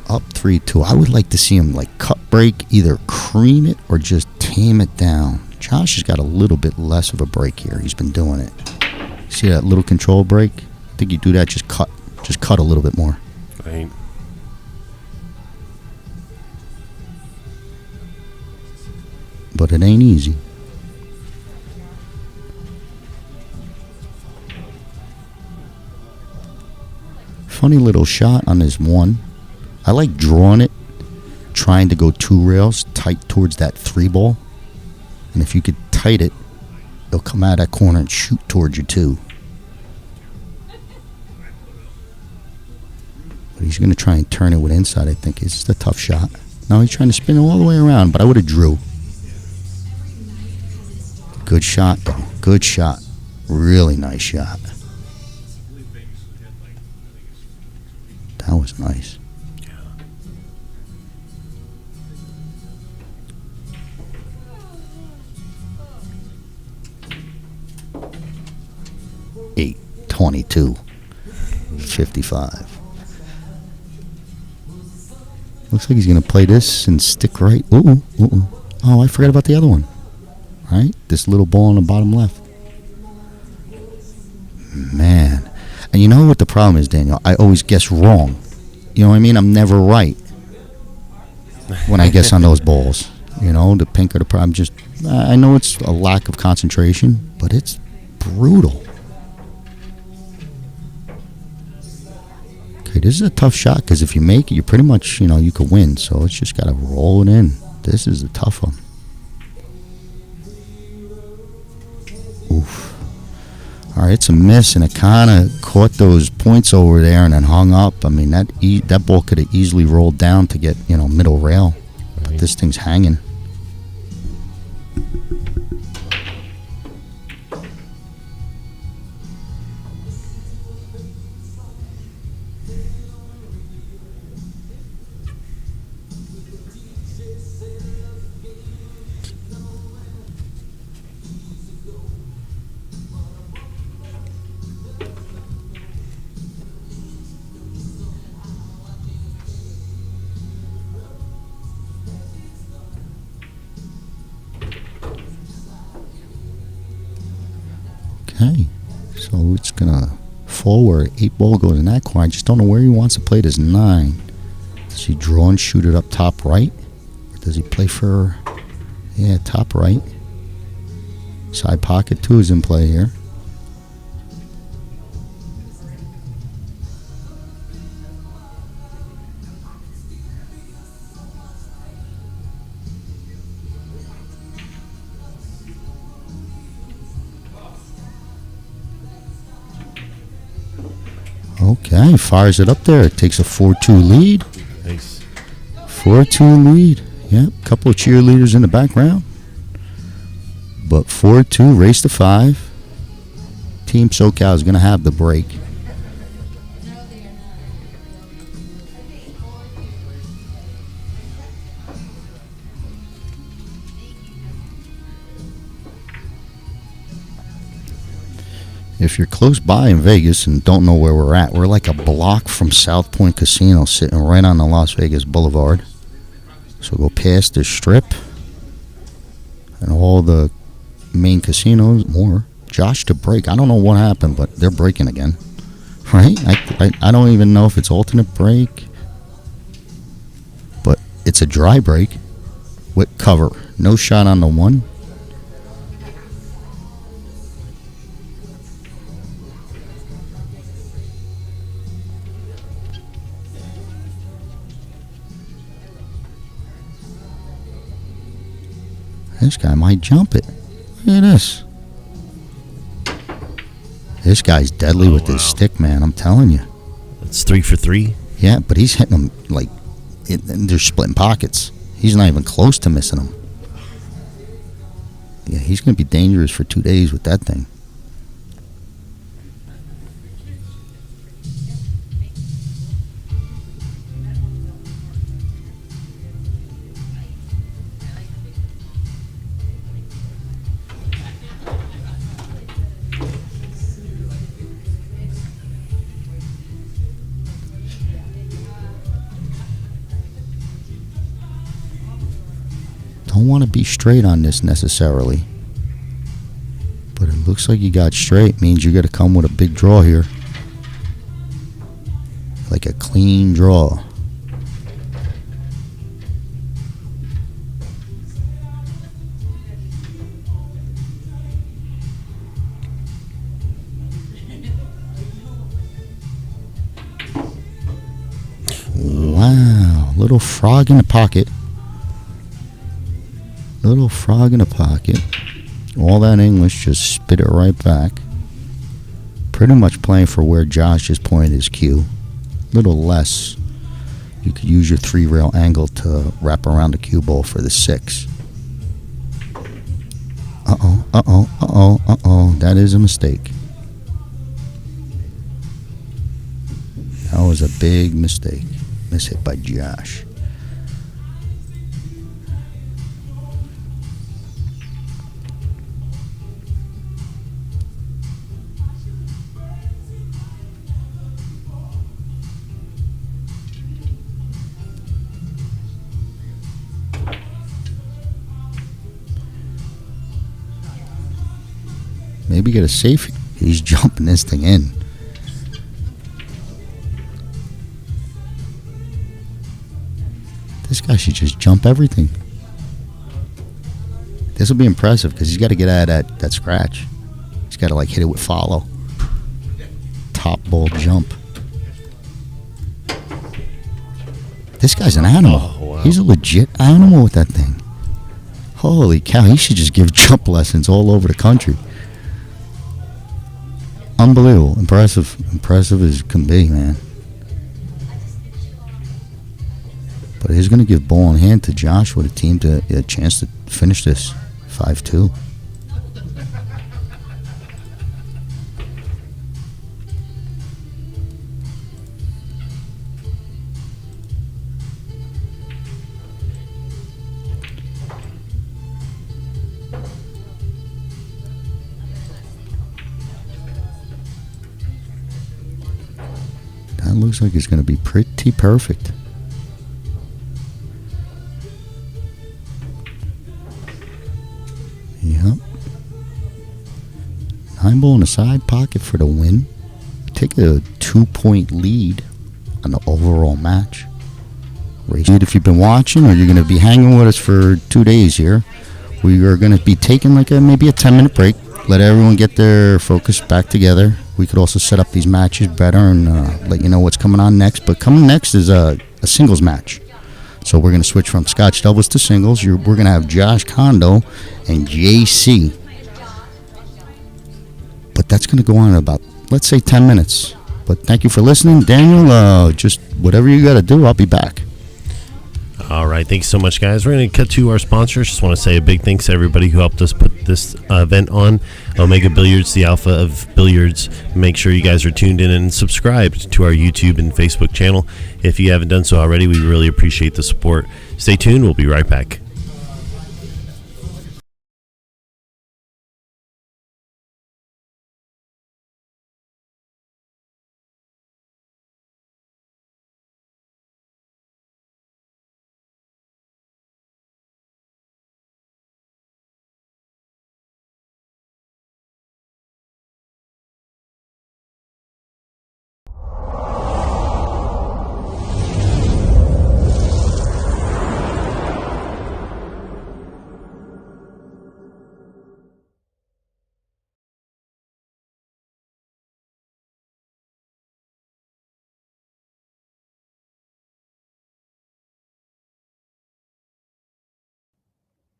up 3-2. I would like to see him like cut break, either cream it or just tame it down. Josh has got a little bit less of a break here. He's been doing it. See that little control break? I think you do that, just cut a little bit more. Right. But it ain't easy. Funny little shot on this 1. I like drawing it, trying to go 2 rails tight towards that 3 ball. And if you could tight it, it'll come out of that corner and shoot towards you too. But he's going to try and turn it with inside, I think. It's just a tough shot. Now he's trying to spin it all the way around, but I would have drew. Good shot, though. Good shot. Really nice shot. That was nice. 22, 55. Looks like he's going to play this and stick right. Ooh. Oh, I forgot about the other one. Right? This little ball on the bottom left. Man. And you know what the problem is, Daniel? I always guess wrong. You know what I mean? I'm never right when I guess on those balls. You know, the pink or the problem. Just, I know it's a lack of concentration, but it's brutal. Okay, this is a tough shot because if you make it, you pretty much, you know, you could win. So it's just got to roll it in. This is a tough one. Oof. All right, it's a miss, and it kind of caught those points over there and then hung up. I mean, that ball could have easily rolled down to get, you know, middle rail. But this thing's hanging. Okay, so it's gonna fall where 8 ball goes in that corner. I just don't know where he wants to play this 9. Does he draw and shoot it up top right? Or does he play for, yeah, top right? Side pocket 2 is in play here. Okay, fires it up there. It takes a 4-2 lead. Nice. 4-2 lead. Yep, couple of cheerleaders in the background. But 4-2, race to 5. Team SoCal is going to have the break. If you're close by in Vegas and don't know where we're at, we're like a block from South Point Casino, sitting right on the Las Vegas Boulevard. So go past the Strip and all the main casinos, more. Josh to break. I don't know what happened, but they're breaking again. Right? I don't even know if it's alternate break, but it's a dry break with cover. No shot on the 1. This guy might jump it. Look at this. This guy's deadly with this stick, man. I'm telling you. It's 3 for 3. Yeah, but he's hitting them like they're splitting pockets. He's not even close to missing them. Yeah, he's going to be dangerous for 2 days with that thing. Don't want to be straight on this necessarily, but it looks like you got straight. Means you got to come with a big draw here, like a clean draw. Wow, little frog in the pocket. Little frog in a pocket. All that English, just spit it right back. Pretty much playing for where Josh just pointed his cue. Little less You could use your 3-rail angle to wrap around the cue ball for the 6. That is a mistake. That was a big mistake. Mishit by Josh. Maybe get a safe. He's jumping this thing in. This guy should just jump everything. This will be impressive because he's got to get out of that scratch. He's got to like hit it with follow. Top ball jump. This guy's an animal. Oh, wow. He's a legit animal with that thing. Holy cow, he should just give jump lessons all over the country. Unbelievable. Impressive. Impressive as can be, man. But he's going to give ball in hand to Josh with a team to a chance to finish this 5-2. That looks like it's going to be pretty perfect. Yep. 9 ball in the side pocket for the win. Take a 2-point lead on the overall match. If you've been watching or you're going to be hanging with us for 2 days here, we are going to be taking like maybe a 10-minute break. Let everyone get their focus back together. We could also set up these matches better and let you know what's coming on next. But coming next is a singles match. So we're going to switch from Scotch doubles to singles. We're going to have Josh, Condo, and JC. But that's going to go on in about, let's say, 10 minutes. But thank you for listening. Daniel, just whatever you got to do, I'll be back. All right, thanks so much, guys. We're going to cut to our sponsors. Just want to say a big thanks to everybody who helped us put this event on. Omega Billiards, the alpha of billiards. Make sure you guys are tuned in and subscribed to our YouTube and Facebook channel. If you haven't done so already, we really appreciate the support. Stay tuned. We'll be right back.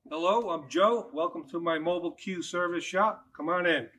Hello, I'm Joe. Welcome to my mobile queue service shop. Come on in.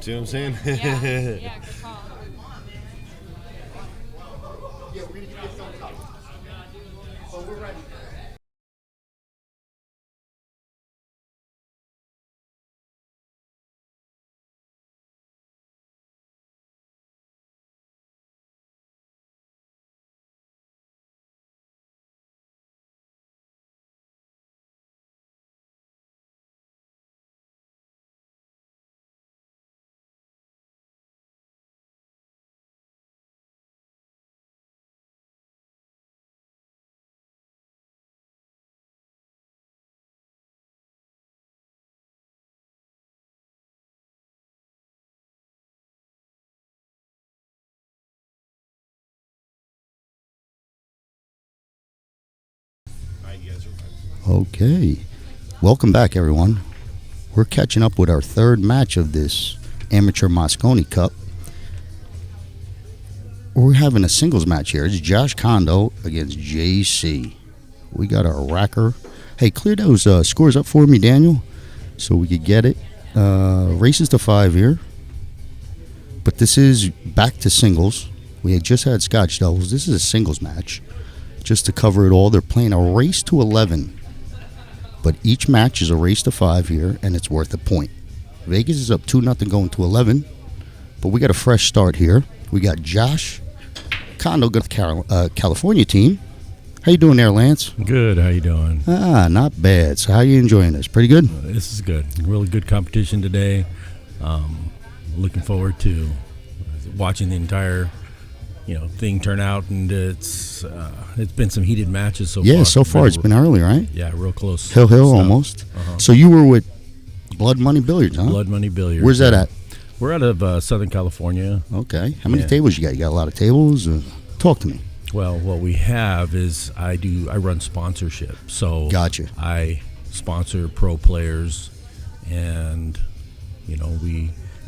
See what I'm saying? Yeah, yeah, good call. Okay. Welcome back, everyone. We're catching up with our third match of this amateur Mosconi Cup. We're having a singles match here. It's Josh Condo against JC. We got our racker. Hey, clear those scores up for me, Daniel, so we could get it. Races to 5 here. But this is back to singles. We had just had Scotch doubles. This is a singles match. Just to cover it all, they're playing a race to 11. But each match is a race to 5 here, and it's worth a point. Vegas is up 2-0 going to 11. But we got a fresh start here. We got Josh Condo, California team. How you doing there, Lance? Good. How you doing? Not bad. So how you enjoying this? Pretty good? This is good. Really good competition today. Looking forward to watching the entire, thing turn out, and it's been some heated matches so far. Yeah, so far it's been early, right? Yeah, real close. Hill almost. So you were with Blood Money Billiards, huh? Blood Money Billiards. Where's that at? We're out of Southern California. Okay. How many tables you got? You got a lot of tables? Talk to me. Well, what we have is I run sponsorship. So gotcha. I sponsor pro players, and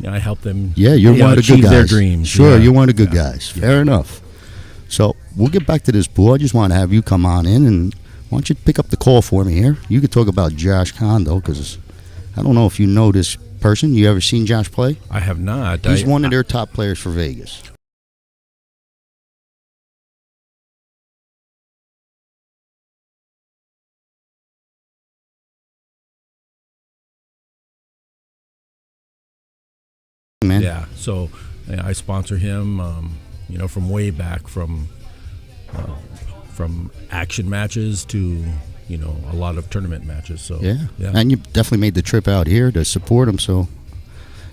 I help them. Yeah, you're one of the good guys. Their dreams. Sure, yeah. you're one of the good guys. Fair enough. So we'll get back to this pool. I just want to have you come on in, and why don't you pick up the call for me here? You could talk about Josh Condo, because I don't know if you know this person. You ever seen Josh play? I have not. He's one of their top players for Vegas. Man. Yeah, so I sponsor him, from way back, from action matches to a lot of tournament matches. So yeah, and you definitely made the trip out here to support him. So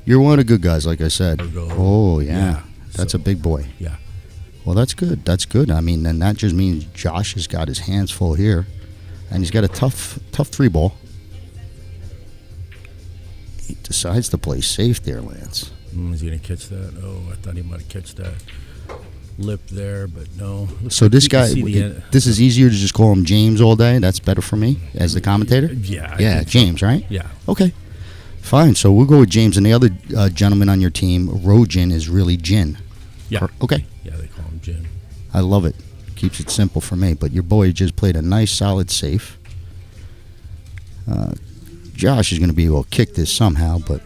you're one of the good guys, like I said. Oh yeah, that's a big boy. Yeah. Well, that's good. That's good. I mean, then that just means Josh has got his hands full here, and he's got a tough 3-ball. He decides to play safe there, Lance. Is he going to catch that? Oh, I thought he might catch that lip there, but no. So this guy, this is easier to just call him James all day? That's better for me as the commentator? Yeah. Yeah, James, right? Yeah. Okay. Fine. So we'll go with James. And the other gentleman on your team, Roan, is really Jin. Yeah. Okay. Yeah, they call him Jin. I love it. Keeps it simple for me. But your boy just played a nice, solid safe. Josh is going to be able to kick this somehow, but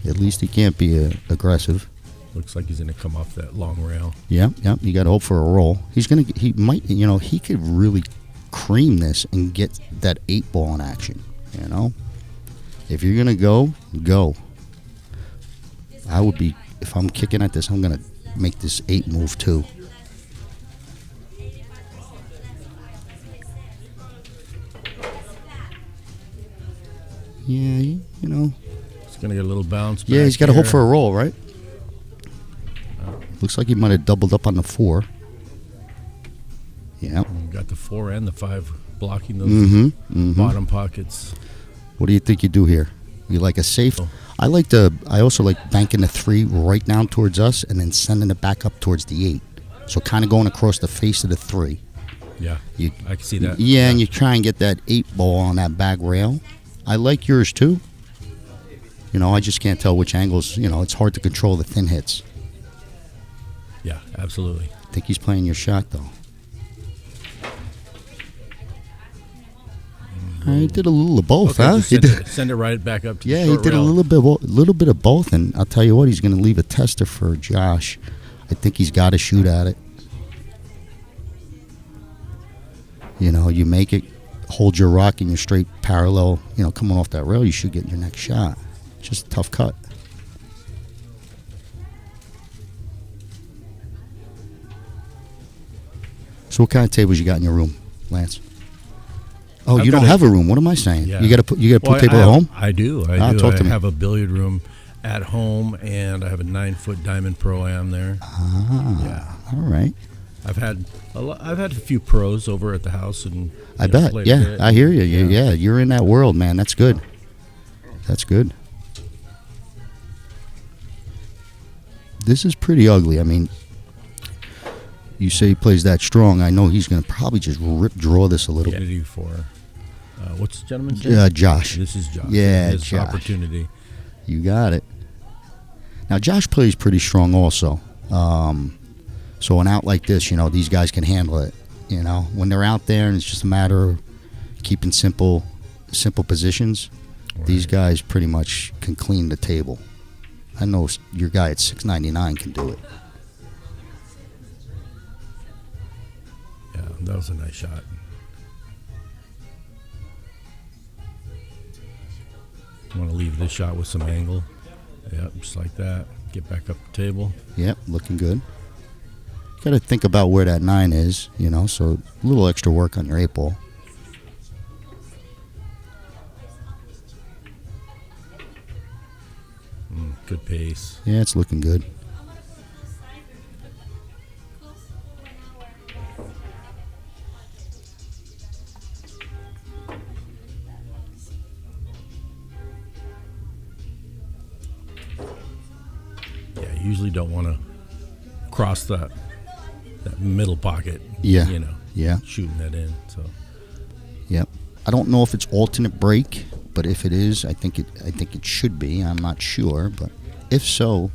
at least he can't be aggressive. Looks like he's going to come off that long rail. Yep. You got to hope for a roll. He could really cream this and get that 8-ball in action. If you're going to go. I would be, if I'm kicking at this, I'm going to make this 8 move too. Yeah, He's going to get a little bounce back. Yeah, he's got to hope for a roll, right? Looks like he might have doubled up on the 4. Yeah. Got the 4 and the 5 blocking those bottom pockets. What do you think you do here? You like a safe? I also like banking the 3 right down towards us and then sending it back up towards the 8. So kind of going across the face of the 3. Yeah, I can see that. Yeah, and you try and get that 8-ball on that back rail. I like yours too. I just can't tell which angles. It's hard to control the thin hits. Yeah, absolutely. I think he's playing your shot, though. He did a little of both, Okay, huh? just He did, send it right back up to yeah, the he short did a rail. little bit of both, and I'll tell you what, he's going to leave a tester for Josh. I think he's got to shoot at it. You know, you make it, hold your rock in your straight parallel. You know, coming off that rail, you should get your next shot. It's just a tough cut. So, what kind of tables you got in your room, Lance? Oh, I've you got don't have a room. What am I saying? Yeah. You got to put Well, pool table at home. I do. Ah, I do. talk to I me. have a billiard room at home, and I have a 9-foot Diamond Pro-Am there. Ah, Yeah. all right. I've had a few pros over at the house, and I bet. played a Yeah, bit. I hear you. Yeah, you're in that world, man. That's good. That's good. This is pretty ugly. I mean, you say he plays that strong. I know he's going to probably just draw this a little bit. Opportunity for what's the gentleman's name? Josh. This is Josh. Yeah, His Josh. opportunity. You got it. Now, Josh plays pretty strong also. So an out like this, you know, these guys can handle it. You know, when they're out there and it's just a matter of keeping simple positions, these guys pretty much can clean the table. I know your guy at 699 can do it. Yeah, that was a nice shot. I want to leave this shot with some angle. Yep, just like that. Get back up the table. Yep, looking good. Got to think about where that 9 is, you know, so a little extra work on your 8 ball. Good pace. Yeah, it's looking good. Yeah, you usually don't want to cross that middle pocket. Yeah. You know. Yeah. Shooting that in. So. Yep. I don't know if it's alternate break, but if it is, I think it should be. I'm not sure, but if so,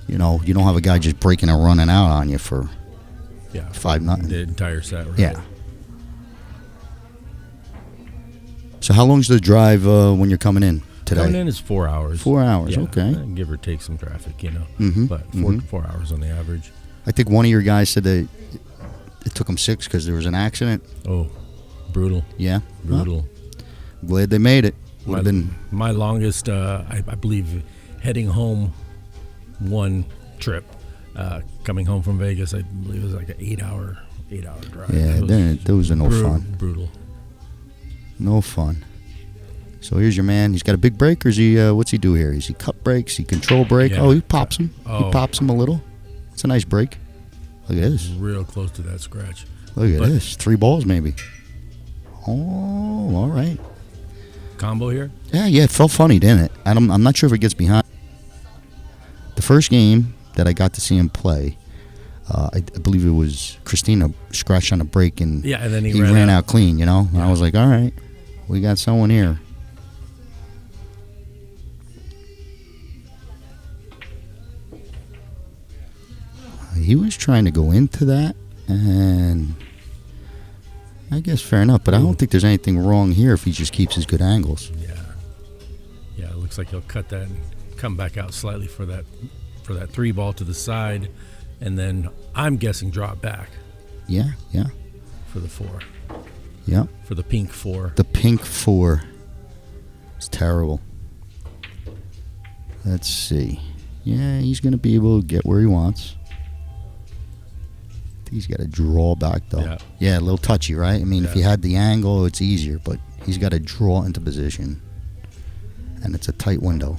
you know, you don't have a guy just breaking and running out on you for 5-0. The entire set, right? Yeah. So how long's the drive when you're coming in today? Coming in is 4 hours. 4 hours, Yeah, okay. give or take some traffic, you know. Mhm, But 4 hours on the average. I think one of your guys said that it took them 6 because there was an accident. Oh, brutal. Yeah. Brutal. Well, glad they made it. Would have been. My longest, I believe, heading home one trip, coming home from Vegas, I believe it was like an 8-hour drive. Yeah, those are no fun. Brutal. No fun. So here's your man. He's got a big break, or is he? What's he do here? Is he cut breaks? He control break? Yeah. Oh, he pops him. Oh. He pops him a little. It's a nice break. Look at this. Real close to that scratch. Look at this. 3 balls maybe. Oh, all right. Combo here? Yeah, it felt funny, didn't it? I'm not sure if it gets behind. The first game that I got to see him play, I believe it was Christina scratched on a break, and And then he ran out clean, you know? And I was like, all right, we got someone here. He was trying to go into that, and I guess fair enough, but I don't think there's anything wrong here if he just keeps his good angles. Yeah, it looks like he'll cut that and come back out slightly for that 3 ball to the side, and then I'm guessing drop back. Yeah. For the 4. Yeah. For the pink 4. The pink 4. It's terrible. Let's see. Yeah, he's going to be able to get where he wants. He's got to draw back, though. Yeah, a little touchy, right? I mean, if you had the angle, it's easier, but he's got to draw into position. And it's a tight window.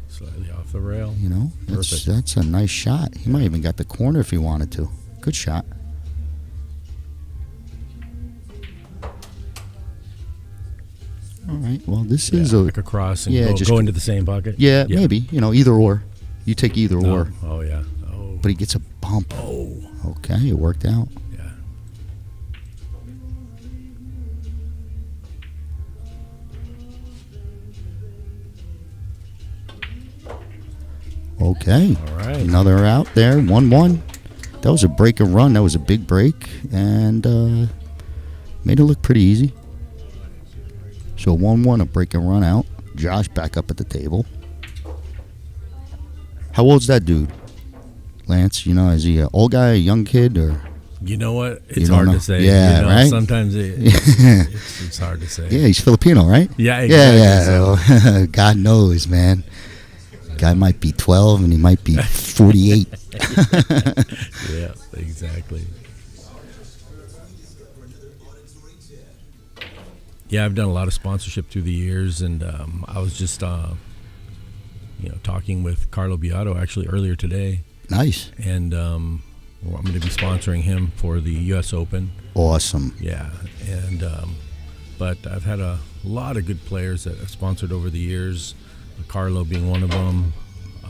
Slightly off the rail. You know, that's a nice shot. He might even got the corner if he wanted to. Good shot. All right. Well, this is like a cross and just go into the same bucket. Yeah, maybe. You know, either or. You take either or. Oh yeah. Oh. But he gets a bump. Oh. Okay, it worked out. Yeah. Okay. All right. Another out there. 1-1. That was a break and run. That was a big break. And made it look pretty easy. So 1-1, a break and run out. Josh back up at the table. How old's that dude? Lance, is he an old guy, a young kid, or? You know what? You It's don't hard know? to say. Yeah, right? Sometimes it's hard to say. Yeah, he's Filipino, right? Yeah, exactly. Yeah. God knows, man. Guy might be 12 and he might be 48. Yeah, exactly. Yeah, I've done a lot of sponsorship through the years, and I was just, talking with Carlo Beato actually earlier today, Nice. and I'm going to be sponsoring him for the U.S. Open. Awesome. Yeah, and but I've had a lot of good players that I've sponsored over the years. Carlo being one of them.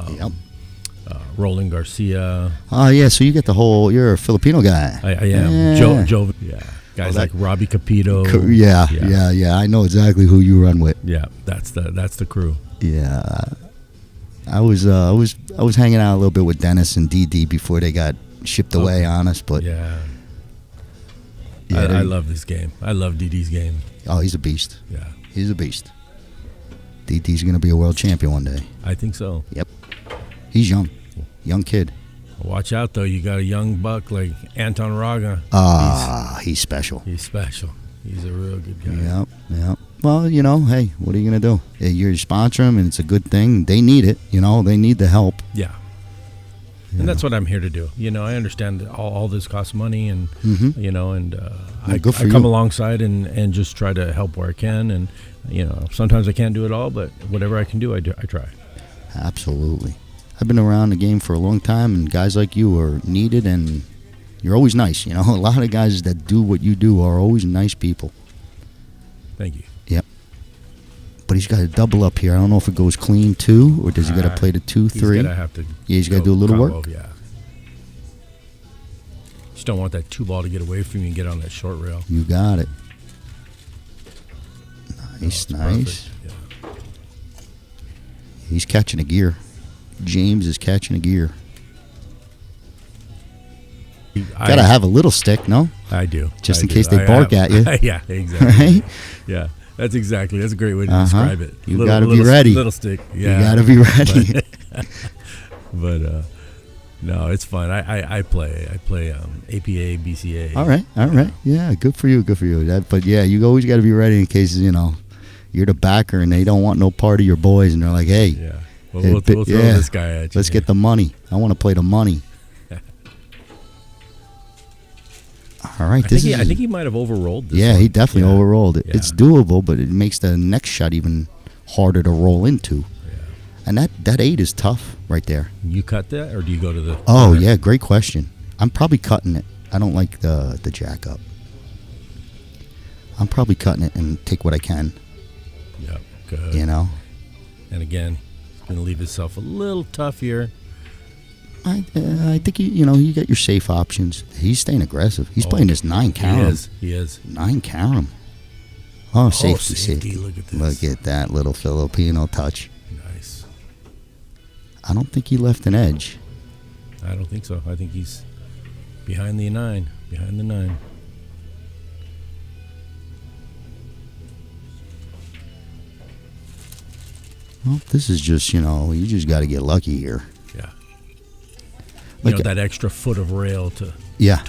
Yep. Roland Garcia. Oh, yeah, so you're a Filipino guy. I am. Yeah. Joe. Yeah. Guys Well, like Robbie Capito. Yeah. I know exactly who you run with. Yeah, that's the crew. Yeah. I was hanging out a little bit with Dennis and DD before they got shipped away on us, but Yeah. Yeah, I they- love this game. I love DD's game. oh, he's a beast. Yeah. He's a beast. DD's going to be a world champion one day. I think so. Yep. He's young kid. Watch out though, you got a young buck like Anton Raga. He's special. He's special. He's a real good guy. Yep. Well, hey, what are you going to do? You're sponsoring them, and it's a good thing. They need it, they need the help. Yeah. And that's what I'm here to do. I understand that all this costs money, and I good for come you. alongside and just try to help where I can. And sometimes I can't do it all, but whatever I can do, I try. Absolutely. I've been around the game for a long time, and guys like you are needed, and you're always nice. A lot of guys that do what you do are always nice people. Thank you. Yep. But he's got to double up here. I don't know if it goes clean 2, or does he got to play the 2-3? He's got to have to. Yeah, he's got to do a little combo, work. Yeah. Just don't want that 2 ball to get away from you and get on that short rail. You got it. Nice. Perfect. Yeah. He's catching a gear. James is catching a gear. Got to have a little stick, no? I do. Just I in do. case they I bark have- at you. Yeah, exactly. Right? Yeah, that's a great way to describe it. You got to be ready. Little stick. Yeah. You got to be ready. But no, it's fun. I play APA, BCA. All right. Yeah, good for you. But yeah, you always got to be ready in case you're the backer and they don't want no part of your boys, and they're like, hey, Yeah. Well, we'll throw this guy at you. let's get the money. I want to play the money. All right, I think he might have overrolled this. yeah, one. he definitely Yeah. overrolled it. Yeah. It's doable, but it makes the next shot even harder to roll into. Yeah. And that 8 is tough right there. You cut that, or do you go to the? Oh corner? yeah, great question. I'm probably cutting it. I don't like the jack up. I'm probably cutting it and take what I can. Yeah. Good. And again, he's going to leave himself a little tough here. I think you got your safe options. He's staying aggressive. He's playing this 9 carom. He is. 9 carom. Oh, safety. Safety. Look at this. Look at that little Filipino touch. Nice. I don't think he left an edge. I don't think so. I think he's behind the 9. Behind the 9. Well, this is just, you just got to get lucky here. Yeah. Like That extra foot of rail to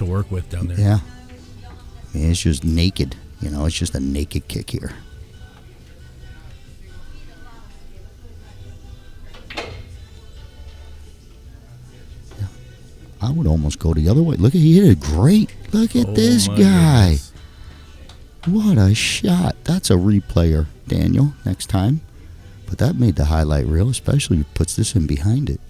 work with down there. Yeah. I mean, it's just naked. It's just a naked kick here. Yeah. I would almost go the other way. Look, he hit it great. Look at this my guy. goodness. What a shot. That's a replayer, Daniel, next time. But that made the highlight reel, especially if he puts this in behind it.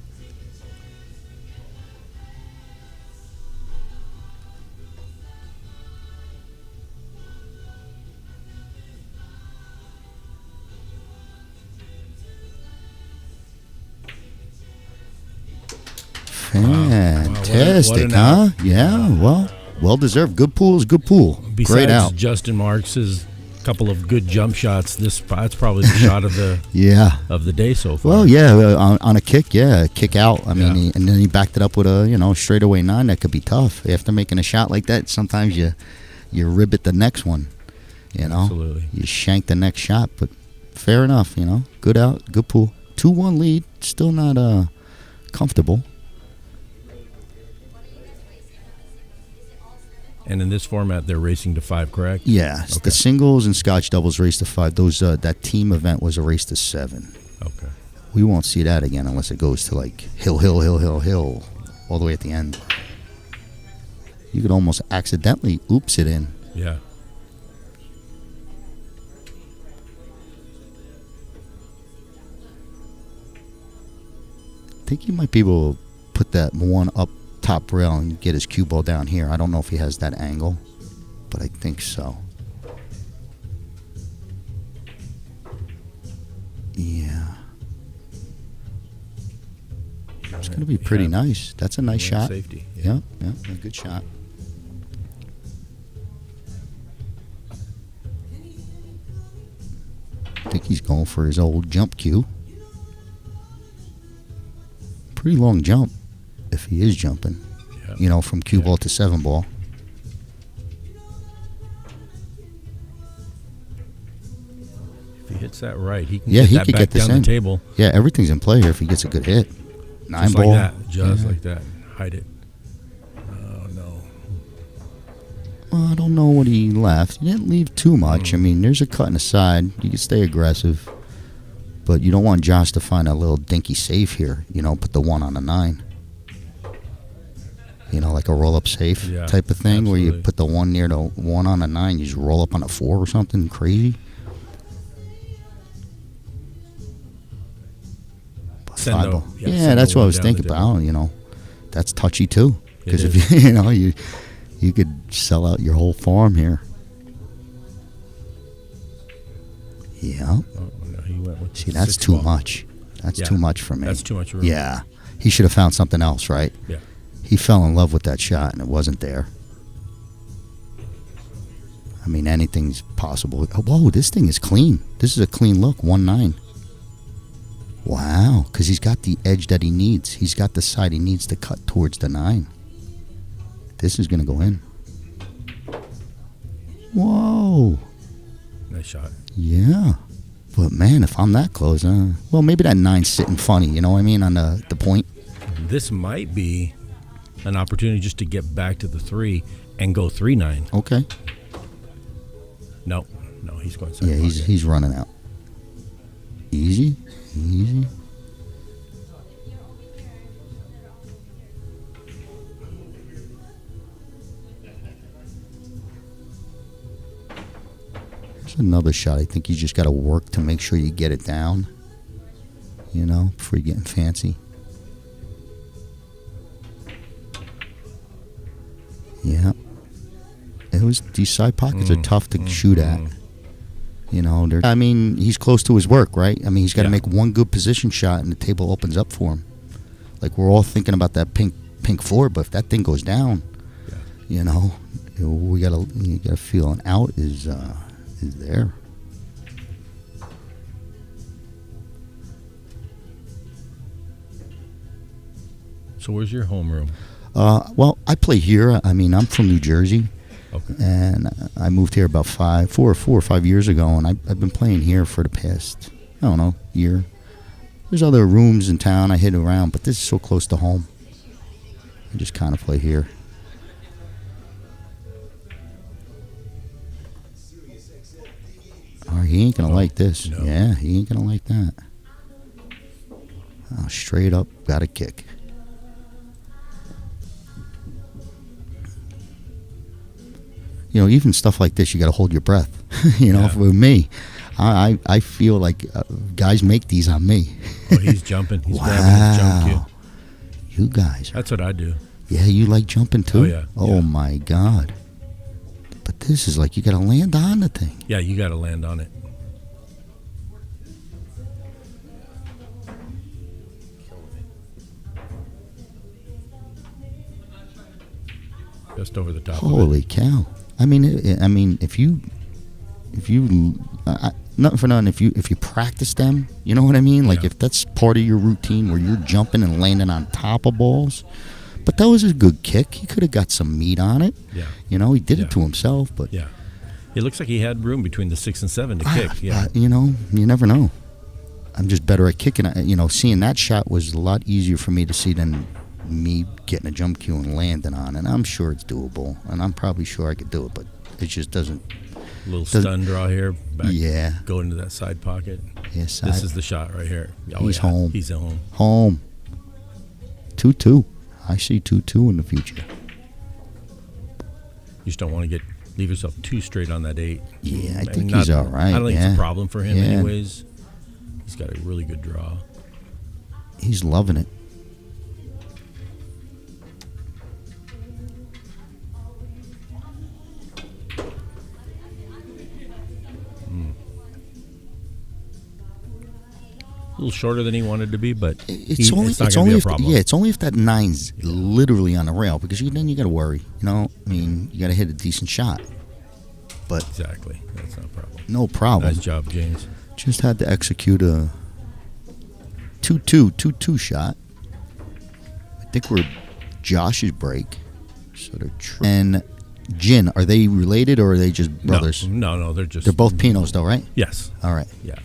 Fantastic, an huh? out. Yeah, well deserved. Good pool is good pool. Besides Great out. Justin Marx's couple of good jump shots. That's probably the shot of the of the day so far. Well, yeah, on a kick, kick out. I mean, and then he backed it up with a straightaway 9. That could be tough after making a shot like that. Sometimes you ribbit the next one. Absolutely. You shank the next shot, but fair enough. Good out, good pool. 2-1 lead, still not comfortable. And in this format, they're racing to 5, correct? Yeah, Okay. the singles and Scotch doubles race to 5. Those that team event was a race to 7. Okay. We won't see that again unless it goes to like hill, all the way at the end. You could almost accidentally oops it in. Yeah. I think he might be able to put that one up top rail and get his cue ball down here. I don't know if he has that angle, but I think so. Yeah. It's going to be pretty nice. That's a nice shot. Safety. Yeah, a good shot. I think he's going for his old jump cue. Pretty long jump if he is jumping. Yeah. From cue ball to 7 ball. If he hits that right, he can Yeah, get he that could back get this down in. the table. Yeah, everything's in play here if he gets a good hit. 9 Just ball. like that. Just like that. Hide it. Oh, no. Well, I don't know what he left. He didn't leave too much. I mean, there's a cut in the side. You can stay aggressive. But you don't want Josh to find a little dinky safe here. Put the 1 on a 9. Like a roll-up safe type of thing, where you put the 1 near the 1 on a 9, you just roll up on a 4 or something crazy. Send ball. yeah, Yeah, send that's the what I one was down thinking the about. table. That's touchy too. Because It if you could sell out your whole farm here. Yeah. Oh, no, he went with See, that's 6 too ball. much. That's Yeah, too much for me. That's too much room. Yeah. He should have found something else, right? Yeah. He fell in love with that shot, and it wasn't there. I mean, anything's possible. Oh, whoa, this thing is clean. This is a clean look, 1-9. Wow, because he's got the edge that he needs. He's got the side he needs to cut towards the 9. This is going to go in. Whoa. Nice shot. Yeah. But, man, if I'm that close, well, maybe that 9's sitting funny, you know what I mean, on the point. This might be an opportunity just to get back to the 3 and go 3-9. Okay. No, he's going second. Yeah, he's running out. Easy. There's another shot. I think you just got to work to make sure you get it down, before you're getting fancy. Yeah. These side pockets are tough to shoot at. I mean, he's close to his work, right? I mean, he's got to make one good position shot and the table opens up for him. Like, we're all thinking about that pink 4, but if that thing goes down, you gotta feel an out is there. So where's your homeroom? Well, I play here. I mean, I'm from New Jersey. Okay. And I moved here about 4 or 5 years ago, and I've been playing here for the past, year. There's other rooms in town I hit around, but this is so close to home. I just kind of play here. All right, he ain't going to like this. No. Yeah, he ain't going to like that. Oh, straight up, got a kick. Even stuff like this, you got to hold your breath. For me, I feel like guys make these on me. Oh, he's jumping. He's grabbing his jump cue. You guys. That's what I do. Yeah, you like jumping too? Oh, yeah. Oh, my God. But this is like you got to land on the thing. Yeah, you got to land on it. Just over the top. Holy cow. I mean, if you nothing for nothing, if you practice them, you know what I mean? Like if that's part of your routine where you're jumping and landing on top of balls. But that was a good kick. He could have got some meat on it. Yeah. You know, he did it to himself, but yeah. It looks like he had room between the 6 and 7 to kick. Yeah. You know, you never know. I'm just better at kicking. You know, seeing that shot was a lot easier for me to see than me getting a jump cue and landing on it. And I'm sure it's doable, and I'm probably sure I could do it, but it just doesn't. A little stun draw here. Back, yeah. Go into that side pocket. Yes. This is the shot right here. Oh, he's home. He's at home. Home. 2-2. I see 2-2 in the future. You just don't want to leave yourself too straight on that 8. Yeah, I think he's all right. I don't think it's a problem for him anyways. He's got a really good draw. He's loving it. A little shorter than he wanted to be, but it's not going to be a problem. It's only if that 9's literally on the rail, because then you got to worry. You know, I mean, you got to hit a decent shot. But exactly, that's not a problem. No problem. Nice job, James. Just had to execute a 2-2 shot. I think we're Josh's break. So they're and Jin, are they related or are they just brothers? No, they're both Pinots though, right? Yes. All right. Yeah.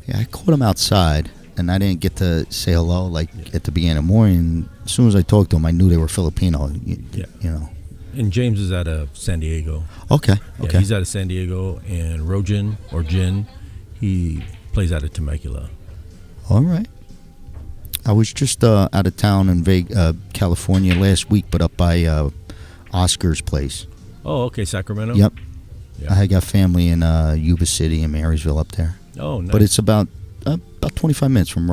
Yeah, I caught him outside, and I didn't get to say hello at the beginning of the morning. As soon as I talked to him, I knew they were Filipino. You know. And James is out of San Diego. Okay. Yeah, he's out of San Diego, and Roan or Jin, he plays out of Temecula. All right. I was just out of town in California last week, but up by Oscar's place. Oh, okay, Sacramento. Yep. Yeah. I got family in Yuba City and Marysville up there. Oh, nice. But it's about 25 minutes from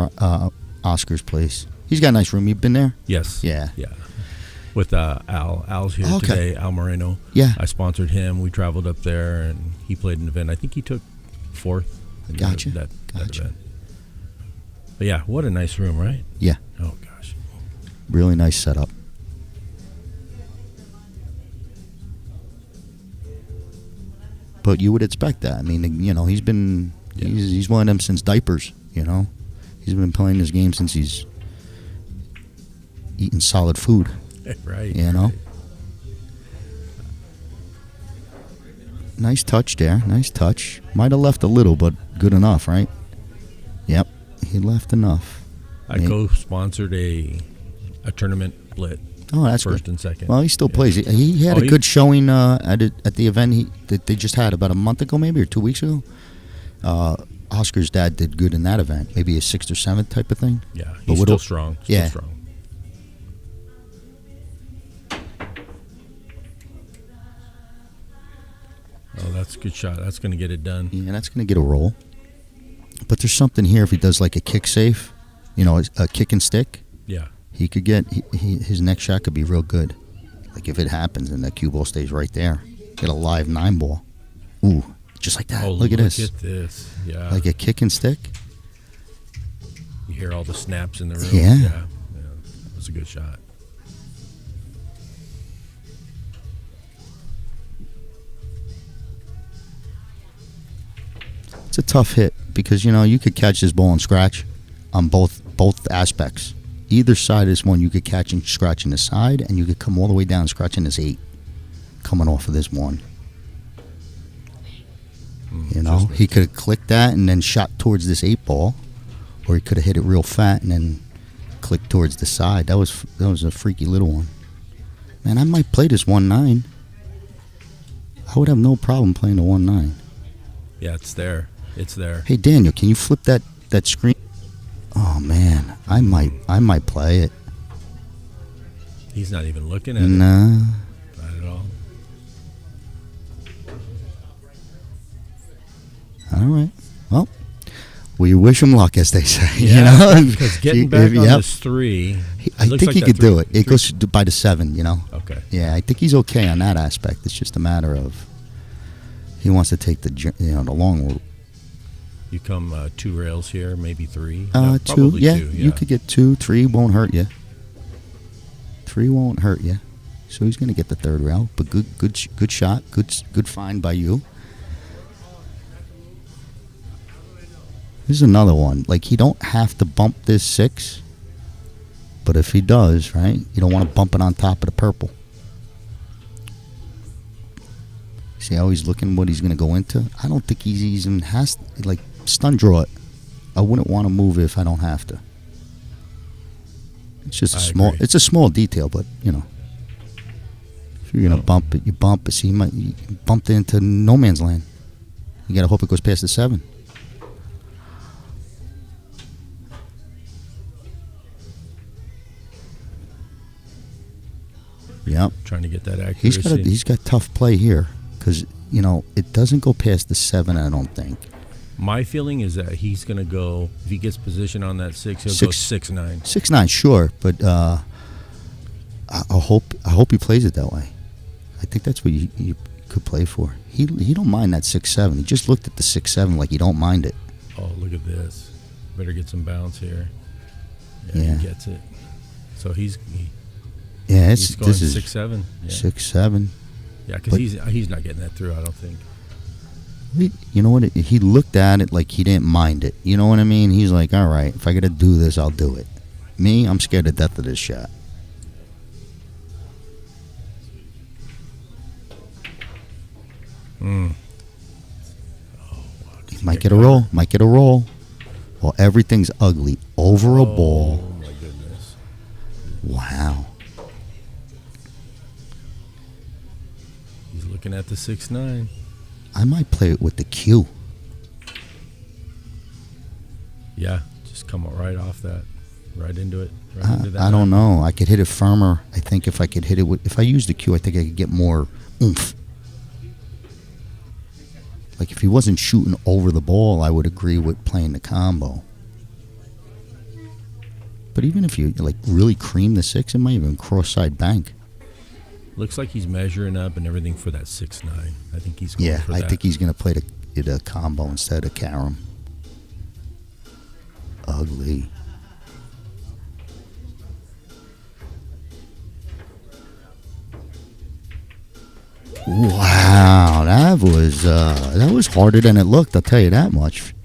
Oscar's place. He's got a nice room. You've been there? Yes. Yeah. Yeah. With Al. Al's here today, Al Moreno. Yeah. I sponsored him. We traveled up there, and he played an event. I think he took 4th. Gotcha. That event. But yeah, what a nice room, right? Yeah. Oh, gosh. Really nice setup. But you would expect that. I mean, you know, he's been... Yeah. He's one of them since diapers, you know. He's been playing this game since he's eating solid food. Right. You know? Nice touch there. Nice touch. Might have left a little, but good enough, right? Yep. He left enough. I co-sponsored a tournament split. Oh, that's first good. And second. Well, he still plays. He had a good showing at the event that they just had about a month ago, maybe, or 2 weeks ago. Oscar's dad did good in that event. Maybe a 6th or 7th type of thing. Yeah, he's still strong. Still strong. Oh, that's a good shot. That's going to get it done. Yeah, that's going to get a roll. But there's something here if he does like a kick safe, you know, a kick and stick. Yeah. He could get, his next shot could be real good. Like if it happens and that cue ball stays right there. Get a live 9 ball. Ooh, just like that. Oh, look at this. Look at this. Yeah. Like a kick and stick. You hear all the snaps in the room. Yeah. Yeah. It was a good shot. It's a tough hit because, you know, you could catch this ball and scratch on both aspects. Either side of this one, you could catch and scratch in the side, and you could come all the way down and scratch in this 8 coming off of this 1. You know, he could have clicked that and then shot towards this 8 ball, or he could have hit it real fat and then clicked towards the side. That was a freaky little one. Man, I might play this 1-9. I would have no problem playing the 1-9. Yeah, it's there. It's there. Hey, Daniel, can you flip that screen? Oh man, I might play it. He's not even looking at it. Nah. Not at all. All right. Well, we wish him luck, as they say. Yeah, you know, because getting back on this 3, I think he could do it. It goes by the 7. You know. Okay. Yeah, I think he's okay on that aspect. It's just a matter of he wants to take the long route. You come 2 rails here, maybe 3. 2. Yeah, you could get 2, 3 won't hurt you. 3 won't hurt you. So he's going to get the 3rd rail, but good shot, good find by you. Here's another one. Like, he don't have to bump this 6, but if he does, right, you don't want to bump it on top of the purple. See how he's looking what he's going to go into? I don't think he even has to, like, stun draw it. I wouldn't want to move it if I don't have to. It's just it's a small detail, but, you know. If you're going to bump it, you bump it. See, you bumped it into no man's land. You got to hope it goes past the 7. Yep. Trying to get that accuracy. He's got tough play here because, you know, it doesn't go past the 7, I don't think. My feeling is that he's going to go, if he gets position on that 6, he'll go 6-9. 6-9, sure, but I hope he plays it that way. I think that's what you could play for. He don't mind that 6-7. He just looked at the 6-7 like he don't mind it. Oh, look at this. Better get some bounce here. Yeah. He gets it. So he's going this is 6-7. Yeah. 6-7. Yeah, because he's not getting that through, I don't think. You know what? He looked at it like he didn't mind it. You know what I mean? He's like, all right, if I got to do this, I'll do it. Me, I'm scared to death of this shot. Oh, wow. Might get a roll. Might get a roll. Well, everything's ugly. Over a ball. Oh, my goodness. Wow. He's looking at the 6-9. I might play it with the Q. Yeah, just come right off that. Right into it. Right into that. I don't know. I could hit it firmer. I think if I could hit it with... If I use the Q, I think I could get more oomph. Like, if he wasn't shooting over the ball, I would agree with playing the combo. But even if you, like, really cream the 6, it might even cross-side bank. Looks like he's measuring up and everything for that 6-9. I think he's going for that. I think he's going to play the combo instead of carom. Ugly. Wow, that was harder than it looked, I'll tell you that much.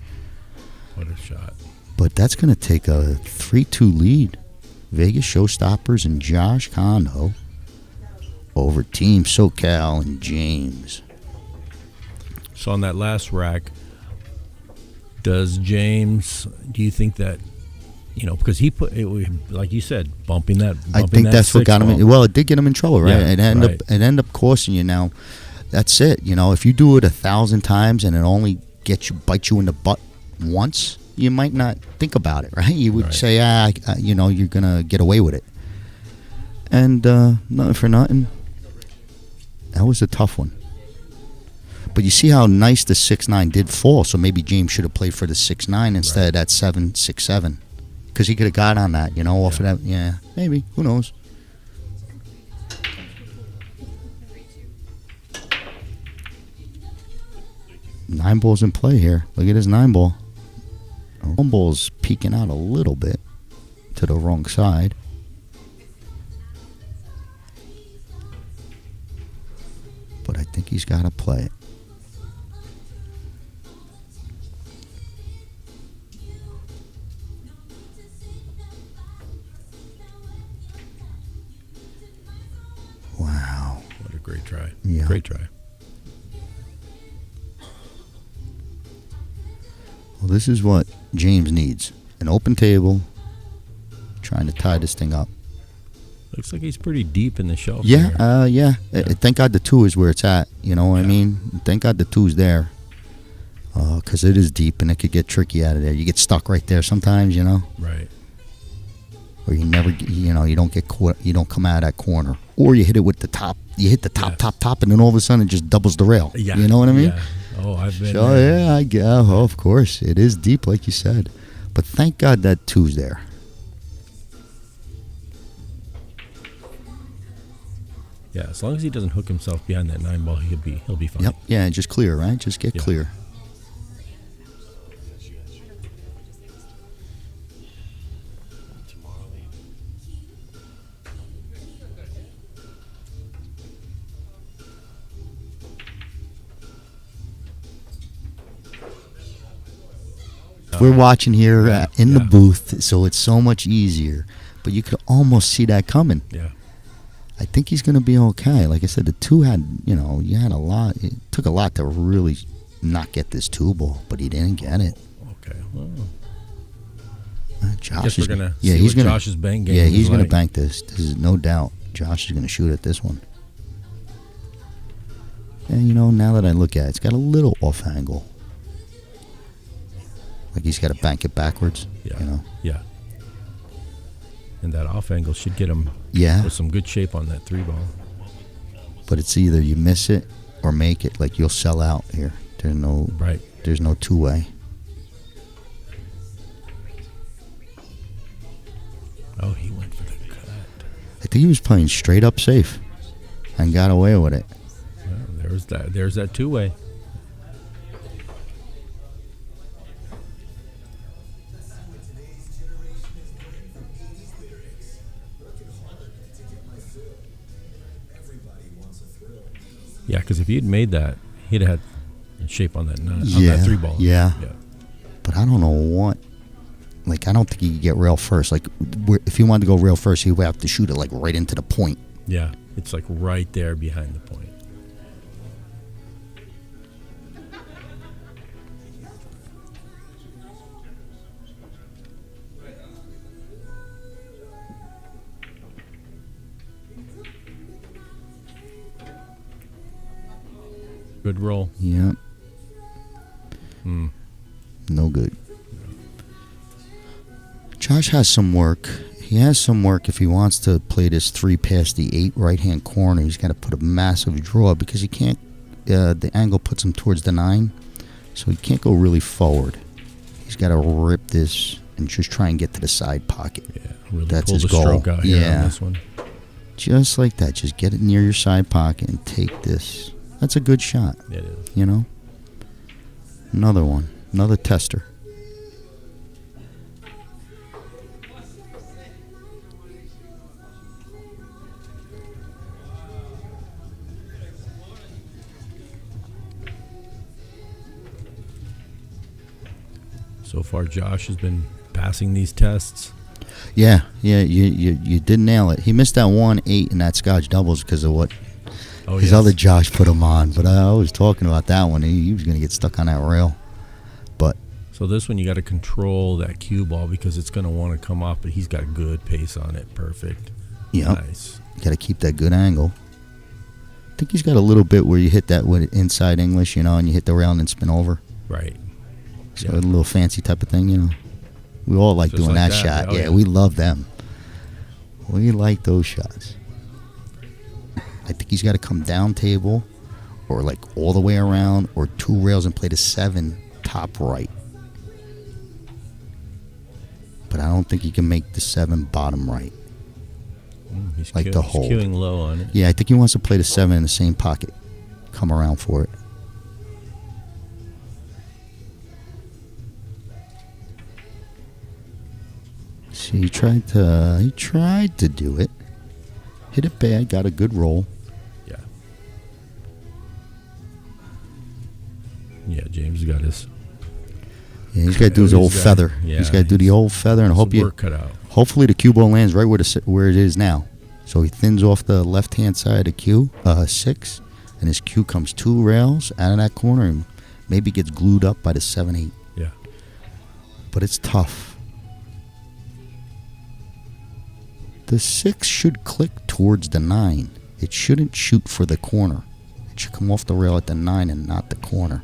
What a shot. But that's going to take a 3-2 lead. Vegas ShowStoppers and Josh Condo over Team SoCal and James. So on that last rack, does James, do you think that, you know, because he put, like you said, bumping that. I think that's what got him. Well, it did get him in trouble, right? Yeah, it ended up costing you. Now, that's it. You know, if you do it 1,000 times and it only bites you in the butt once, you might not think about it, right? You would say, you know, you're gonna get away with it. And nothing for nothing. That was a tough one. But you see how nice the 6-9 did fall. So maybe James should have played for the 6-9 instead of that 7-6-7. Because he could have got on that, you know, off of that. Yeah, maybe. Who knows? Nine ball's in play here. Look at his 9 ball. 1 ball's peeking out a little bit to the wrong side. But I think he's got to play it. Wow. What a great try. Yeah. Great try. Well, this is what James needs. An open table, trying to tie this thing up. Looks like he's pretty deep in the shelf. Yeah, yeah. Thank God the 2 is where it's at. You know what I mean? Thank God the 2's there. Because it is deep and it could get tricky out of there. You get stuck right there sometimes, you know? Right. Or you never, you know, you don't get caught, you don't come out of that corner. Or you hit it with the top. You hit the top, and then all of a sudden it just doubles the rail. Yeah. You know what I mean? Yeah. Oh, I've been So, yeah, I guess. Oh, of course. It is deep, like you said. But thank God that 2's there. Yeah, as long as he doesn't hook himself behind that 9 ball, he'll be fine. Yep. Yeah, just clear, right? Just get clear. We're watching here in the booth, so it's so much easier. But you could almost see that coming. Yeah. I think he's going to be okay. Like I said, the two had, you had a lot. It took a lot to really not get this two ball, but he didn't get it. Okay. Well, Josh guess is we're gonna yeah, see he's what gonna, Josh's bank game yeah, he's is going like. to bank this. This is no doubt. Josh is going to shoot at this one. And now that I look at it, it's got a little off angle. Like he's got to bank it backwards. Yeah. Yeah. And that off angle should get him with some good shape on that 3-ball. But it's either you miss it or make it. Like you'll sell out here. There's no two-way. Oh, he went for the cut. I think he was playing straight up safe and got away with it. Well, there's that two-way. Yeah, because if he had made that, he'd have had shape on that on that 3-ball. Yeah. But I don't know what. Like, I don't think he could get rail first. Like, if he wanted to go rail first, he would have to shoot it, like, right into the point. Yeah, it's, like, right there behind the point. Good roll. Yep. No good. Josh has some work. He has some work if he wants to play this 3 past the 8 right-hand corner. He's got to put a massive draw because he can't. The angle puts him towards the 9, so he can't go really forward. He's got to rip this and just try and get to the side pocket. Yeah, really that's pull his the goal. Stroke out here on this one. Just like that. Just get it near your side pocket and take this. That's a good shot. It is. Another one. Another tester. So far, Josh has been passing these tests. Yeah, you did nail it. He missed that 1-8 in that Scotch doubles because of what his other Josh put him on. But I was talking about that one. He was going to get stuck on that rail. But so this one, you got to control that cue ball because it's going to want to come off, but he's got good pace on it. Perfect. Yeah, nice. You got to keep that good angle. I think he's got a little bit where you hit that with inside English, and you hit the rail and then spin over. Right. So a little fancy type of thing, We all like Just doing like that shot. Oh, yeah, we love them. We like those shots. I think he's got to come down table or like all the way around or 2 rails and play the 7 top right. But I don't think he can make the 7 bottom right. He's like the hold. He's queuing low on it. Yeah, I think he wants to play the 7 in the same pocket. Come around for it. See, he tried to do it. Hit it bad, got a good roll. Yeah. Yeah, James got his. Yeah, he's got to do his old feather. Yeah, he's got to do the old feather and hopefully the cue ball lands right where it is now. So he thins off the left-hand side of cue, 6, and his cue comes 2 rails out of that corner and maybe gets glued up by the 7-8. Yeah. But it's tough. The 6 should click towards the 9. It shouldn't shoot for the corner. It should come off the rail at the 9 and not the corner.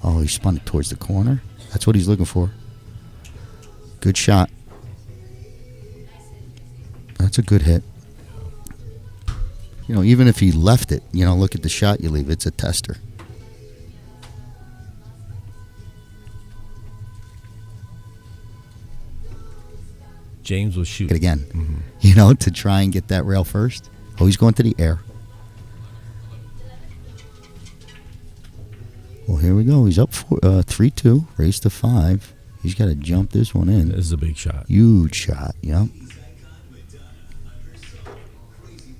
Oh, he spun it towards the corner. That's what he's looking for. Good shot. That's a good hit. Even if he left it, look at the shot you leave. It's a tester. James was shooting. It again. To try and get that rail first. Oh, he's going to the air. Well, here we go. He's up 3-2. Race to 5. He's got to jump this one in. This is a big shot. Huge shot, yep. Crazy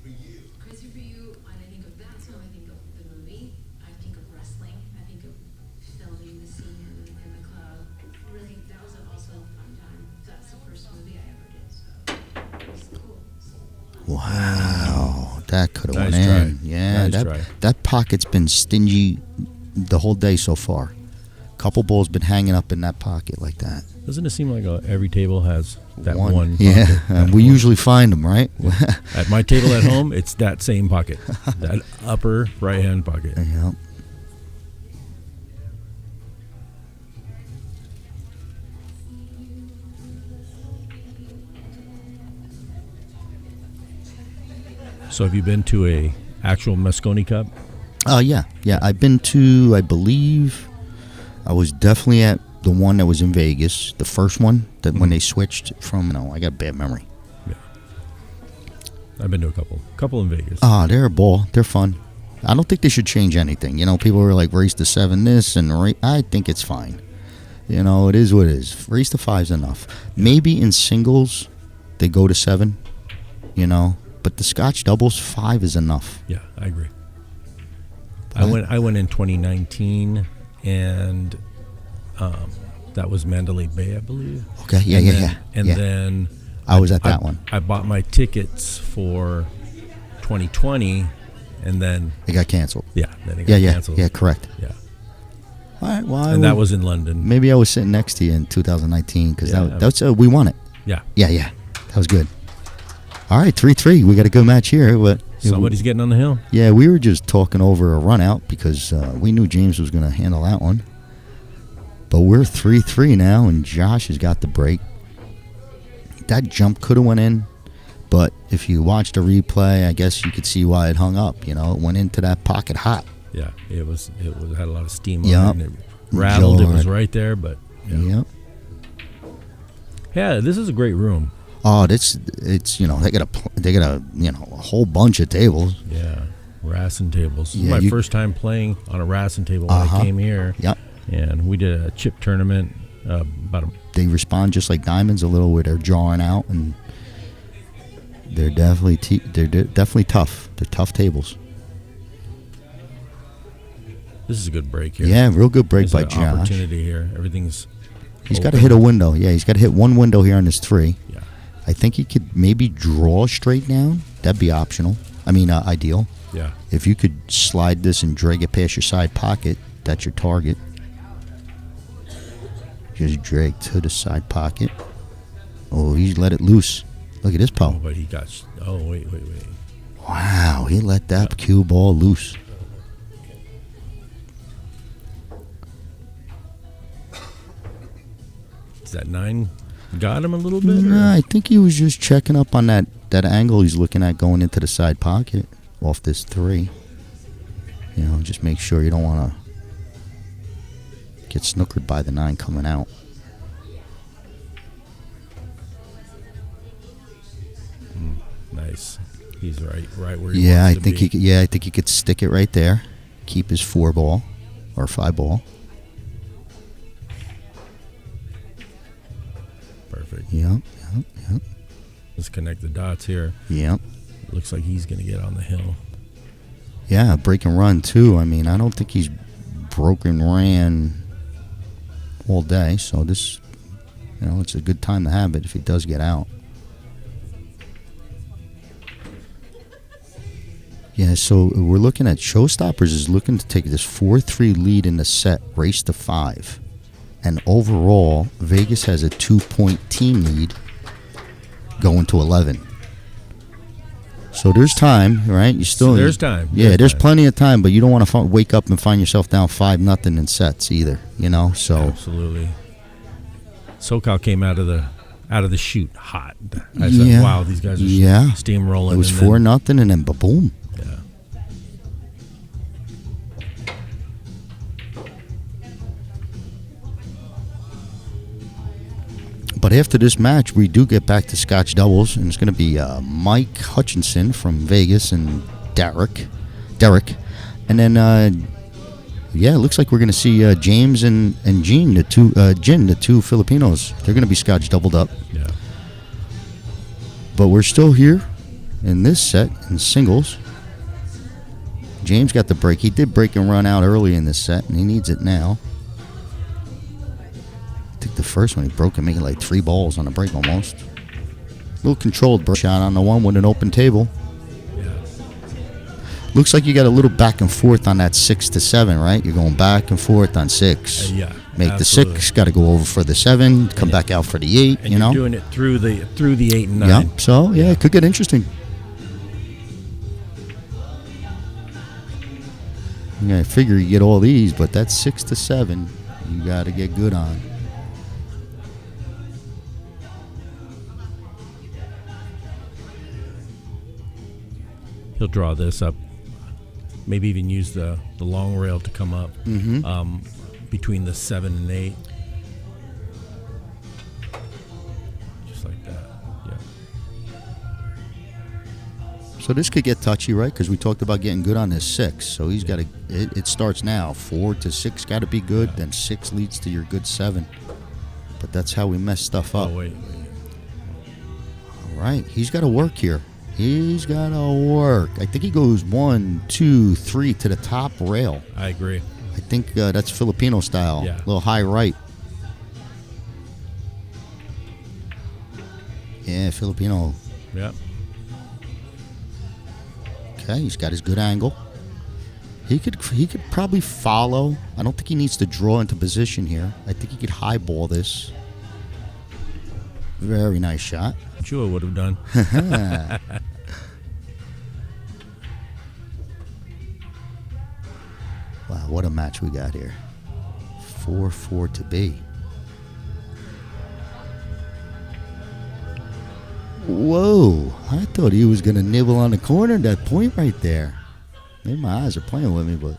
for you, when I think of that song, I think of the movie. I think of wrestling. I think of filming the scene in the club. Really, that was Wow, that could have Nice went in. try. Yeah, Nice try. that pocket's been stingy the whole day so far. Couple balls been hanging up in that pocket like that. Doesn't it seem like every table has that one? Yeah, pocket, that we one? usually find them, right? At my table at home, it's that same pocket, that upper right-hand pocket. Yep. So have you been to a actual Mosconi Cup? Yeah. I've been to, I believe, I was definitely at the one that was in Vegas, the first one that when they switched from. No, I got bad memory. Yeah. I've been to a couple in Vegas. They're a ball. They're fun. I don't think they should change anything. You know, people were like race to 7 this and I think it's fine. You know, it is what it is. Race to 5's enough. Maybe in singles they go to 7. You know. But the Scotch doubles, 5 is enough. Yeah, I agree. I went in 2019, and that was Mandalay Bay, I believe. Okay, yeah. And then I was at that one. I bought my tickets for 2020, and then it got canceled. Yeah, then it got canceled. Yeah, correct. Yeah. All right, well, and that was in London. Maybe I was sitting next to you in 2019 because that's we won it. Yeah. Yeah. That was good. All right, 3-3. We got a good match here. But somebody's getting on the hill. Yeah, we were just talking over a run out because we knew James was going to handle that one. But we're 3-3 now, and Josh has got the break. That jump could have went in, but if you watched the replay, I guess you could see why it hung up. You know, it went into that pocket hot. Yeah, it had a lot of steam yep. on it. And it rattled. It was right there, but yep. Yeah, this is a great room. Oh, it's you know they got a you know a whole bunch of tables. Yeah, Racing tables. This is my first time playing on a Racing table when I came here. Yep. And we did a chip tournament. They respond just like diamonds a little where they're drawing out, and they're definitely tough. They're tough tables. This is a good break here. Yeah, real good break by Josh. Josh. Opportunity here. Everything's. He's got to hit a window. Yeah, he's got to hit one window here on his 3. Yeah. I think he could maybe draw straight down. That'd be optional. I mean, ideal. Yeah. If you could slide this and drag it past your side pocket, that's your target. Just drag to the side pocket. Oh, he let it loose. Look at this pole. Oh, but he got. Oh, wait. Wow, he let that cue ball loose. Is that 9 got him a little bit? No, I think he was just checking up on that angle he's looking at going into the side pocket off this 3. You know, just make sure you don't want to get snookered by the 9 coming out. Nice. He's right where he Yeah, wants I think to be. I think he could stick it right there. Keep his 4 ball or 5 ball. Perfect. Yep. Let's connect the dots here. Yep. Looks like he's going to get on the hill. Yeah, break and run too. I mean, I don't think he's broken ran all day, so this, you know, it's a good time to have it if he does get out. Yeah, so we're looking at ShowStoppers is looking to take this 4-3 lead in the set, race to 5. And overall, Vegas has a 2-point team lead going to 11. So there's time, right? You still there's time. Yeah, there's plenty of time, but you don't want to wake up and find yourself down 5-0 in sets either, you know? So absolutely. SoCal came out of the chute hot. I said, wow, these guys are steamrolling. It was 4-0 and then boom. Yeah. But after this match, we do get back to Scotch doubles, and it's going to be Mike Hutchinson from Vegas and Derek. And then, it looks like we're going to see James and Gene, the two Filipinos. They're going to be Scotch doubled up. Yeah. But we're still here in this set in singles. James got the break. He did break and run out early in this set, and he needs it now. I think the first one he broke and making like 3 balls on the break almost. little controlled shot on the one with an open table. Yeah. Looks like you got a little back and forth on that 6 to 7, right? You're going back and forth on 6. Yeah. Make absolutely. the 6, got to go over for the 7, come back out for the 8. And you know, you're doing it through the 8 and 9. Yeah. So yeah, it could get interesting. Yeah, I figure you get all these, but that's 6 to 7. You got to get good on. He'll draw this up. Maybe even use the long rail to come up between the 7 and 8. Just like that. Yeah. So this could get touchy, right? Because we talked about getting good on this 6. So he's got to. It starts now. 4 to 6 got to be good. Yeah. Then 6 leads to your good 7. But that's how we mess stuff up. Oh wait. All right, he's got to work here. He's got to work. I think he goes 1, 2, 3 to the top rail. I agree. I think that's Filipino style. Yeah. A little high right. Yeah, Filipino. Yeah. Okay, he's got his good angle. He could probably follow. I don't think he needs to draw into position here. I think he could highball this. Very nice shot. Chua would have done. Wow, what a match we got here. 4-4 to be. Whoa, I thought he was going to nibble on the corner at that point right there. Maybe my eyes are playing with me, but...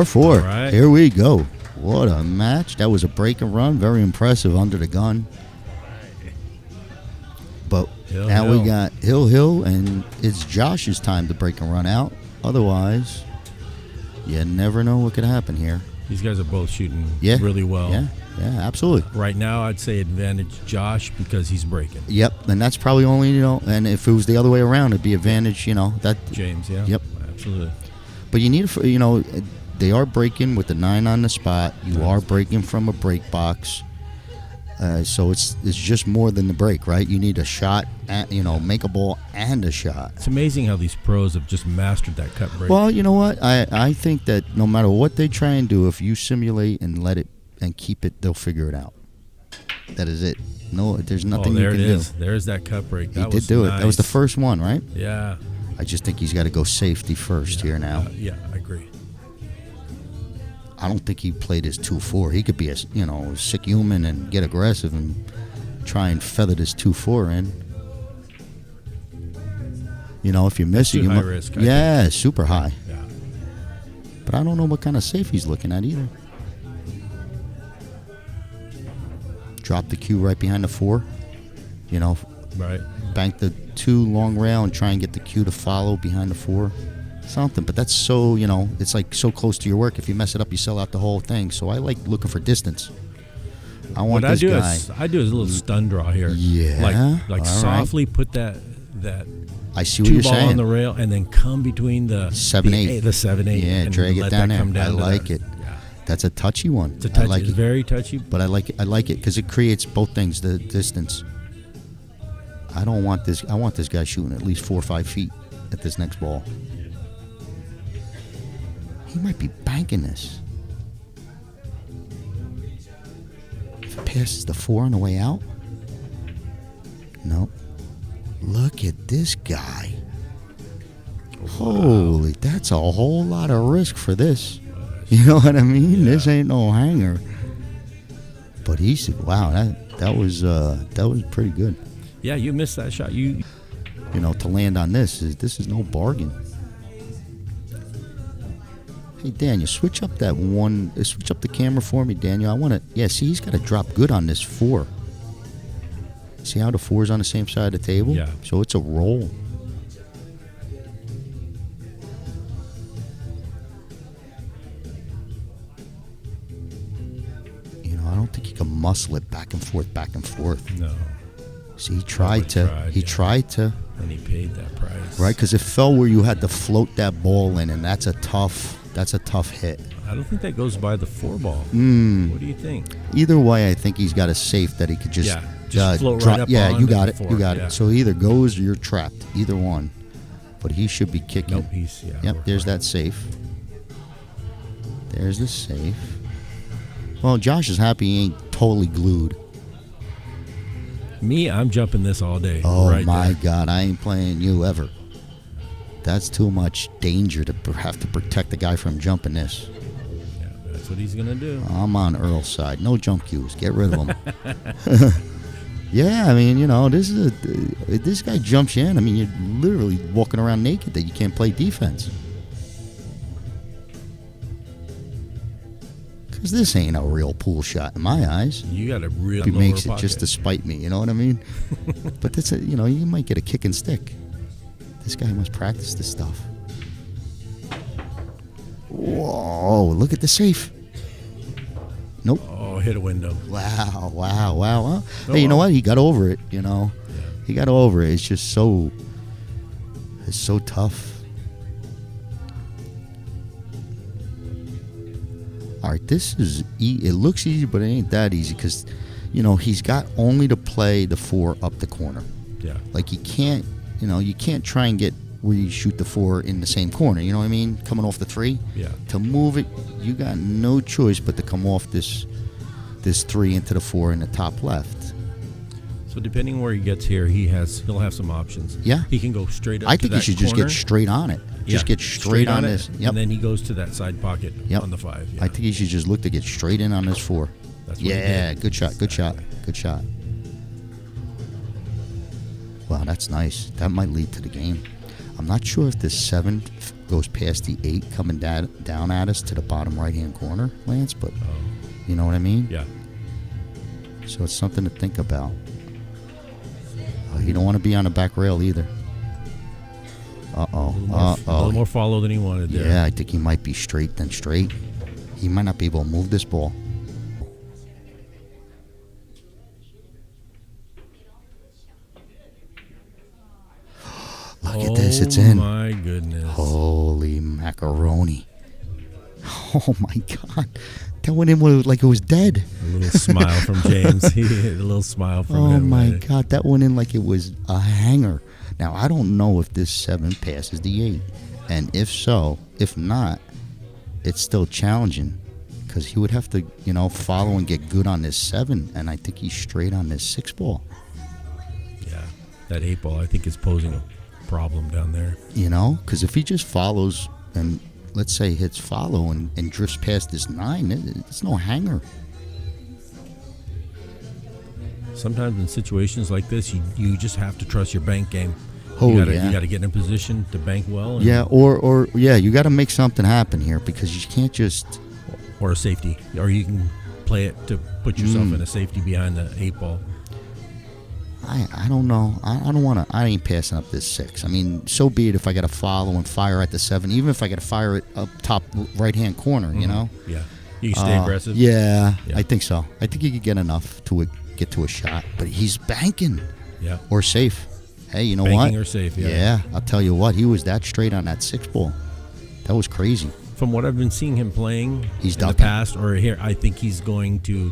Four. Right. Here we go. What a match. That was a break and run. Very impressive under the gun. But now we got Hill, and it's Josh's time to break and run out. Otherwise, you never know what could happen here. These guys are both shooting really well. Yeah, absolutely. Right now, I'd say advantage Josh because he's breaking. Yep, and that's probably only, and if it was the other way around, it'd be advantage, that. James, yeah. Yep. Absolutely. But you need, they are breaking with the 9 on the spot. You are breaking from a break box. So it's just more than the break, right? You need a shot, make a ball and a shot. It's amazing how these pros have just mastered that cut break. Well, you know what? I think that no matter what they try and do, if you simulate and let it and keep it, they'll figure it out. That is it. No, there's nothing you can do. There's that cut break. He did do it. That was the first one, right? Yeah. I just think he's got to go safety first here now. Yeah, I agree. I don't think he played his 2-4. He could be a sick human and get aggressive and try and feather this 2-4 in. If you miss it, high risk. Super high. Yeah. But I don't know what kind of safe he's looking at either. Drop the cue right behind the 4. Right. Bank the 2 long rail and try and get the cue to follow behind the 4. Something, but that's so, it's like so close to your work. If you mess it up, you sell out the whole thing. So I like looking for distance. I want this guy. I do is a little stun draw here. Yeah. Like softly put that I see what 2 you're ball saying. on the rail and then come between the 7-8. The 7-8. Yeah, and drag it down there. I like it. Yeah. That's a touchy one. It's a touchy. I like it's it. very touchy. But I like it because it creates both things, the distance. I don't want this. I want this guy shooting at least 4 or 5 feet at this next ball. He might be banking this. If it passes the 4 on the way out. Nope. Look at this guy. Wow. Holy, that's a whole lot of risk for this. You know what I mean? Yeah. This ain't no hanger. But he said, wow, that was pretty good. Yeah, you missed that shot. To land on this is no bargain. Hey, Daniel, switch up the camera for me, Daniel. I want to, see, he's got to drop good on this 4. See how the 4's on the same side of the table? Yeah. So it's a roll. I don't think he can muscle it back and forth. No. See, he tried to. And he paid that price. Right, because it fell where you had to float that ball in, and that's a tough That's a tough hit. I don't think that goes by the 4-ball. What do you think? Either way, I think he's got a safe that he could just float right up. Yeah, on you got the it. four. You got Yeah. it. So he either goes or you're trapped. Either one. But he should be kicking. Nope, he's Yep, there's that safe. There's the safe. Well, Josh is happy he ain't totally glued. Me, I'm jumping this all day. Oh right my there. God, I ain't playing you ever. That's too much danger to have to protect the guy from jumping this. Yeah, that's what he's gonna do. I'm on Earl's side. No jump cues. Get rid of them. Yeah, I mean, this guy jumps you in. I mean, you're literally walking around naked that you can't play defense. Because this ain't a real pool shot in my eyes. You got a real. He makes it pocket. just to spite me. You know what I mean? But that's you might get a kick and stick. This guy must practice this stuff. Whoa! Look at the safe. Nope. Oh, hit a window. Wow. Well, hey, you know what? He got over it, He got over it. It's just so tough. All right, it looks easy, but it ain't that easy because, he's got only to play the 4 up the corner. Yeah. Like you can't try and get where you shoot the 4 in the same corner. You know what I mean? Coming off the 3. Yeah. To move it, you got no choice but to come off this 3 into the 4 in the top left. So depending where he gets here, he'll have some options. Yeah. He can go straight up. I think to he should just get straight on it. Just get straight on this. it, Yep. And then he goes to that side pocket on the 5. Yeah. I think he should just look to get straight in on this 4. That's what he did. Good shot. Wow, that's nice. That might lead to the game. I'm not sure if this 7 goes past the 8 coming down at us to the bottom right-hand corner, Lance, but you know what I mean? Yeah. So it's something to think about. You don't want to be on the back rail either. A little more follow than he wanted there. Yeah, I think he might be straight than straight. He might not be able to move this ball. Look at this, it's in. Oh my goodness. Holy macaroni. Oh my God. That went in like it was dead. A little smile from James. A little smile from him. Oh my God, that went in like it was a hanger. Now, I don't know if this 7 passes the 8. And if not, it's still challenging. Because he would have to, follow and get good on this 7. And I think he's straight on this 6 ball. Yeah, that 8 ball I think is posing a problem down there. Because if he just follows and, let's say, hits follow and drifts past this 9, it's no hanger. Sometimes in situations like this, you just have to trust your bank game. Oh, you yeah. You got to get in position to bank well. Yeah, or you got to make something happen here because you can't just... Or a safety. Or you can play it to put yourself in a safety behind the 8 ball. I don't know. I don't want to... I ain't passing up this 6. I mean, so be it if I got to follow and fire at the 7, even if I got to fire it up top right-hand corner, Yeah. You can stay aggressive. Yeah, I think so. I think he could get enough to get to a shot. But he's banking. Yeah. Or safe. Hey, you know Banking what? Banking or safe, yeah. Yeah, I'll tell you what. He was that straight on that 6 ball. That was crazy. From what I've been seeing him playing he's in the past or here, I think he's going to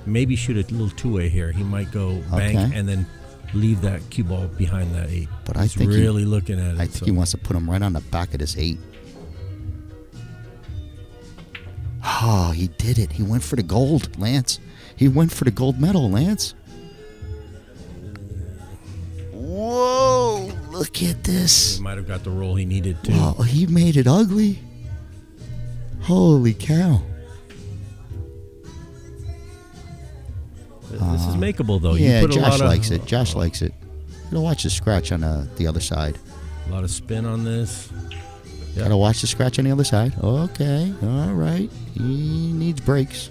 maybe shoot a little 2-way here. He might go bank and then leave that cue ball behind that 8. But he's I think really looking at it. I think he wants to put him right on the back of this 8. Oh, he did it. He went for the gold, Lance. He went for the gold medal, Lance. Whoa, look at this. He might have got the roll he needed too. Oh, he made it ugly. Holy cow. This is makeable, though. Yeah, you put Josh likes it. Josh likes it. Watch the scratch on the other side. A lot of spin on this. Yep. Gotta watch the scratch on the other side. Okay, all right. He needs brakes.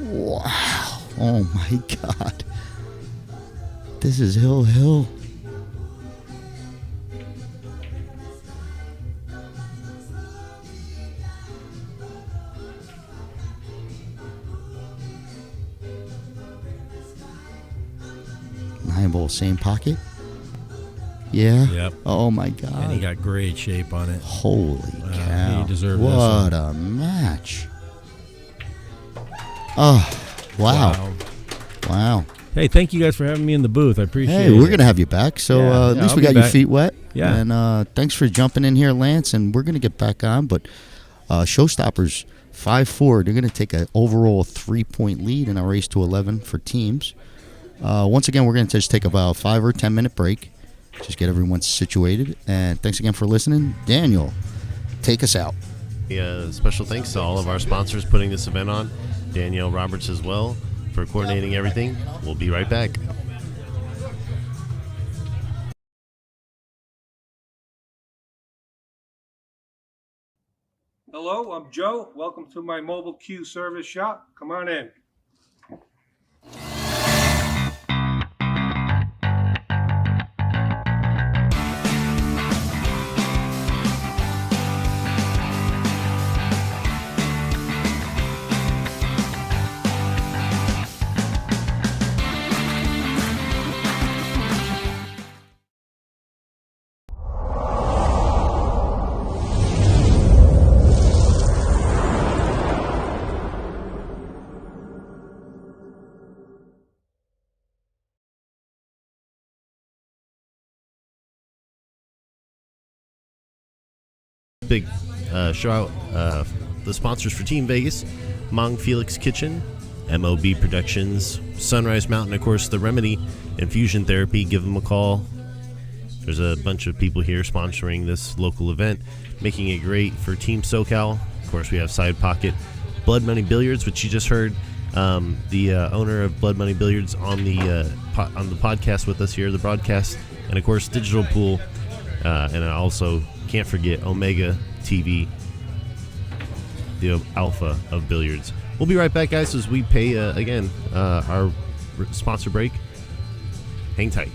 Wow. Oh, my God. This is hill. Ball, same pocket. Yeah? Yep. Oh, my And he God. got great shape on it. Holy cow. He deserved this What one. a match. Oh, wow. Wow. Hey, thank you guys for having me in the booth. I appreciate it. Hey, we're going to have you back. So Yeah, at least I'll we be got your back. feet wet. Yeah. And thanks for jumping in here, Lance. And we're going to get back on. But ShowStoppers 5-4, they're going to take an overall 3-point lead in our race to 11 for teams. Once again, we're going to just take about a 5 or 10 minute break. Just get everyone situated. And thanks again for listening. Daniel, take us out. Yeah, special thanks to all of our sponsors putting this event on. Danielle Roberts as well for coordinating everything. We'll be right back. Hello, I'm Joe. Welcome to my mobile Q service shop. Come on in. Big shout out the sponsors for Team Vegas: Mong Felix Kitchen, MOB Productions, Sunrise Mountain, of course, The Remedy, Infusion Therapy. Give them a call. There's a bunch of people here sponsoring this local event, making it great for Team SoCal. Of course, we have Side Pocket, Blood Money Billiards, which you just heard the owner of Blood Money Billiards on the podcast with us here, the broadcast, and of course Digital Pool, and I also can't forget Omega TV, the alpha of billiards. We'll be right back, guys, as we pay again our sponsor break. Hang tight.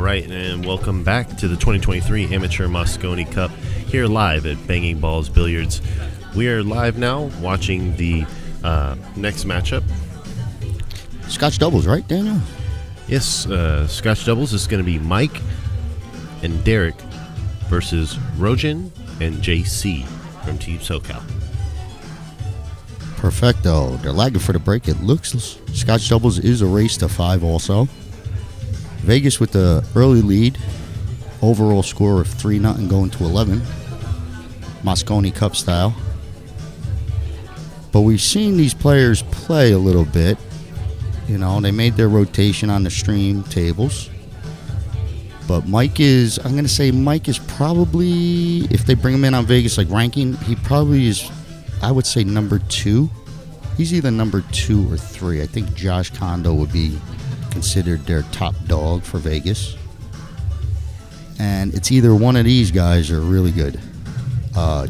right, and welcome back to the 2023 Amateur Mosconi Cup here live at Banging Balls Billiards. We are live now watching the next matchup. Scotch doubles, right, Daniel? Yes, Scotch doubles is going to be Mike and Derek versus Roan and JC from Team SoCal. Perfecto. They're lagging for the break. It looks Scotch doubles is a race to 5 also. Vegas with the early lead. Overall score of 3-0 going to 11. Mosconi Cup style. But we've seen these players play a little bit. You know, they made their rotation on the stream tables. But Mike is, I'm going to say Mike is probably, if they bring him in on Vegas like ranking, he probably is, I would say number 2. He's either number 2 or 3. I think Josh Condo would be considered their top dog for Vegas. And it's either one of these guys are really good.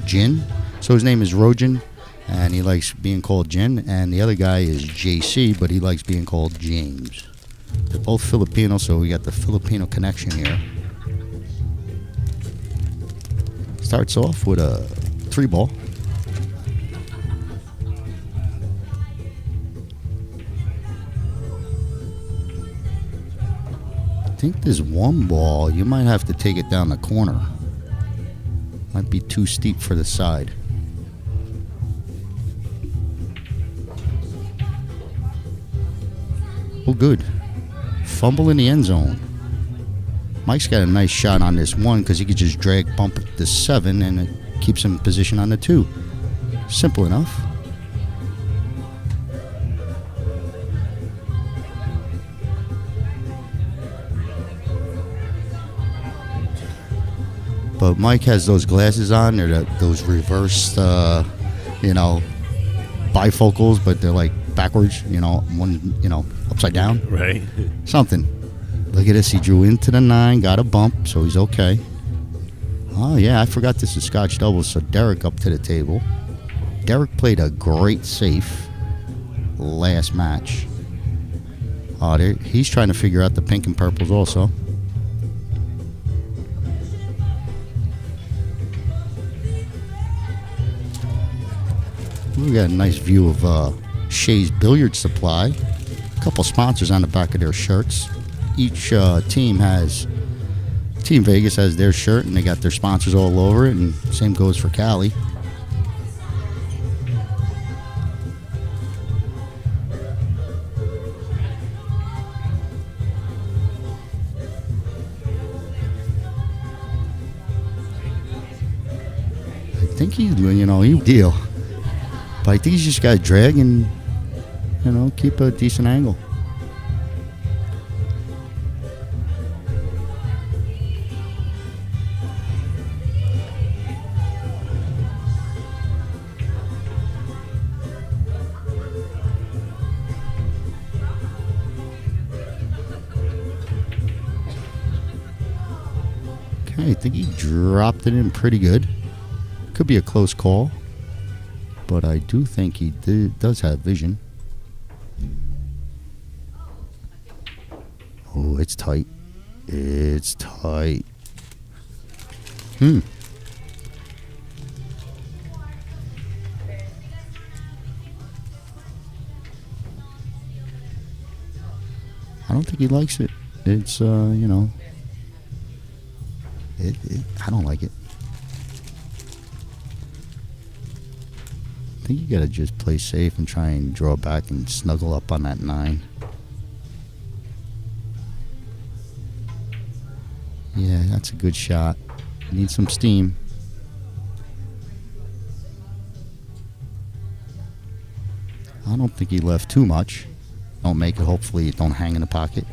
Jin. So his name is Roan, and he likes being called Jin. And the other guy is JC, but he likes being called James. They're both Filipino, so we got the Filipino connection here. Starts off with a 3-ball. I think there's 1 ball. You might have to take it down the corner. Might be too steep for the side. Oh, good. Fumble in the end zone. Mike's got a nice shot on this one because he could just drag bump the 7 and it keeps him in position on the 2. Simple enough. But Mike has those glasses on. They're those reversed, bifocals, but they're like backwards, one, upside down. Right. Something. Look at this. He drew into the 9, got a bump, so he's okay. Oh, yeah, I forgot this is Scotch doubles, so Derek up to the table. Derek played a great safe last match. Oh, he's trying to figure out the pink and purples also. We got a nice view of Shay's Billiard Supply. A couple sponsors on the back of their shirts. Each Team Vegas has their shirt, and they got their sponsors all over it, and same goes for Cali. I think he deal. But I think he's just got to drag and, keep a decent angle. Okay, I think he dropped it in pretty good. Could be a close call. But I do think he does have vision. Oh, it's tight. It's tight. I don't think he likes it. It's, I don't like it. I think you gotta just play safe and try and draw back and snuggle up on that 9. Yeah, that's a good shot. Need some steam. I don't think he left too much. Don't make it. Hopefully it don't hang in the pocket.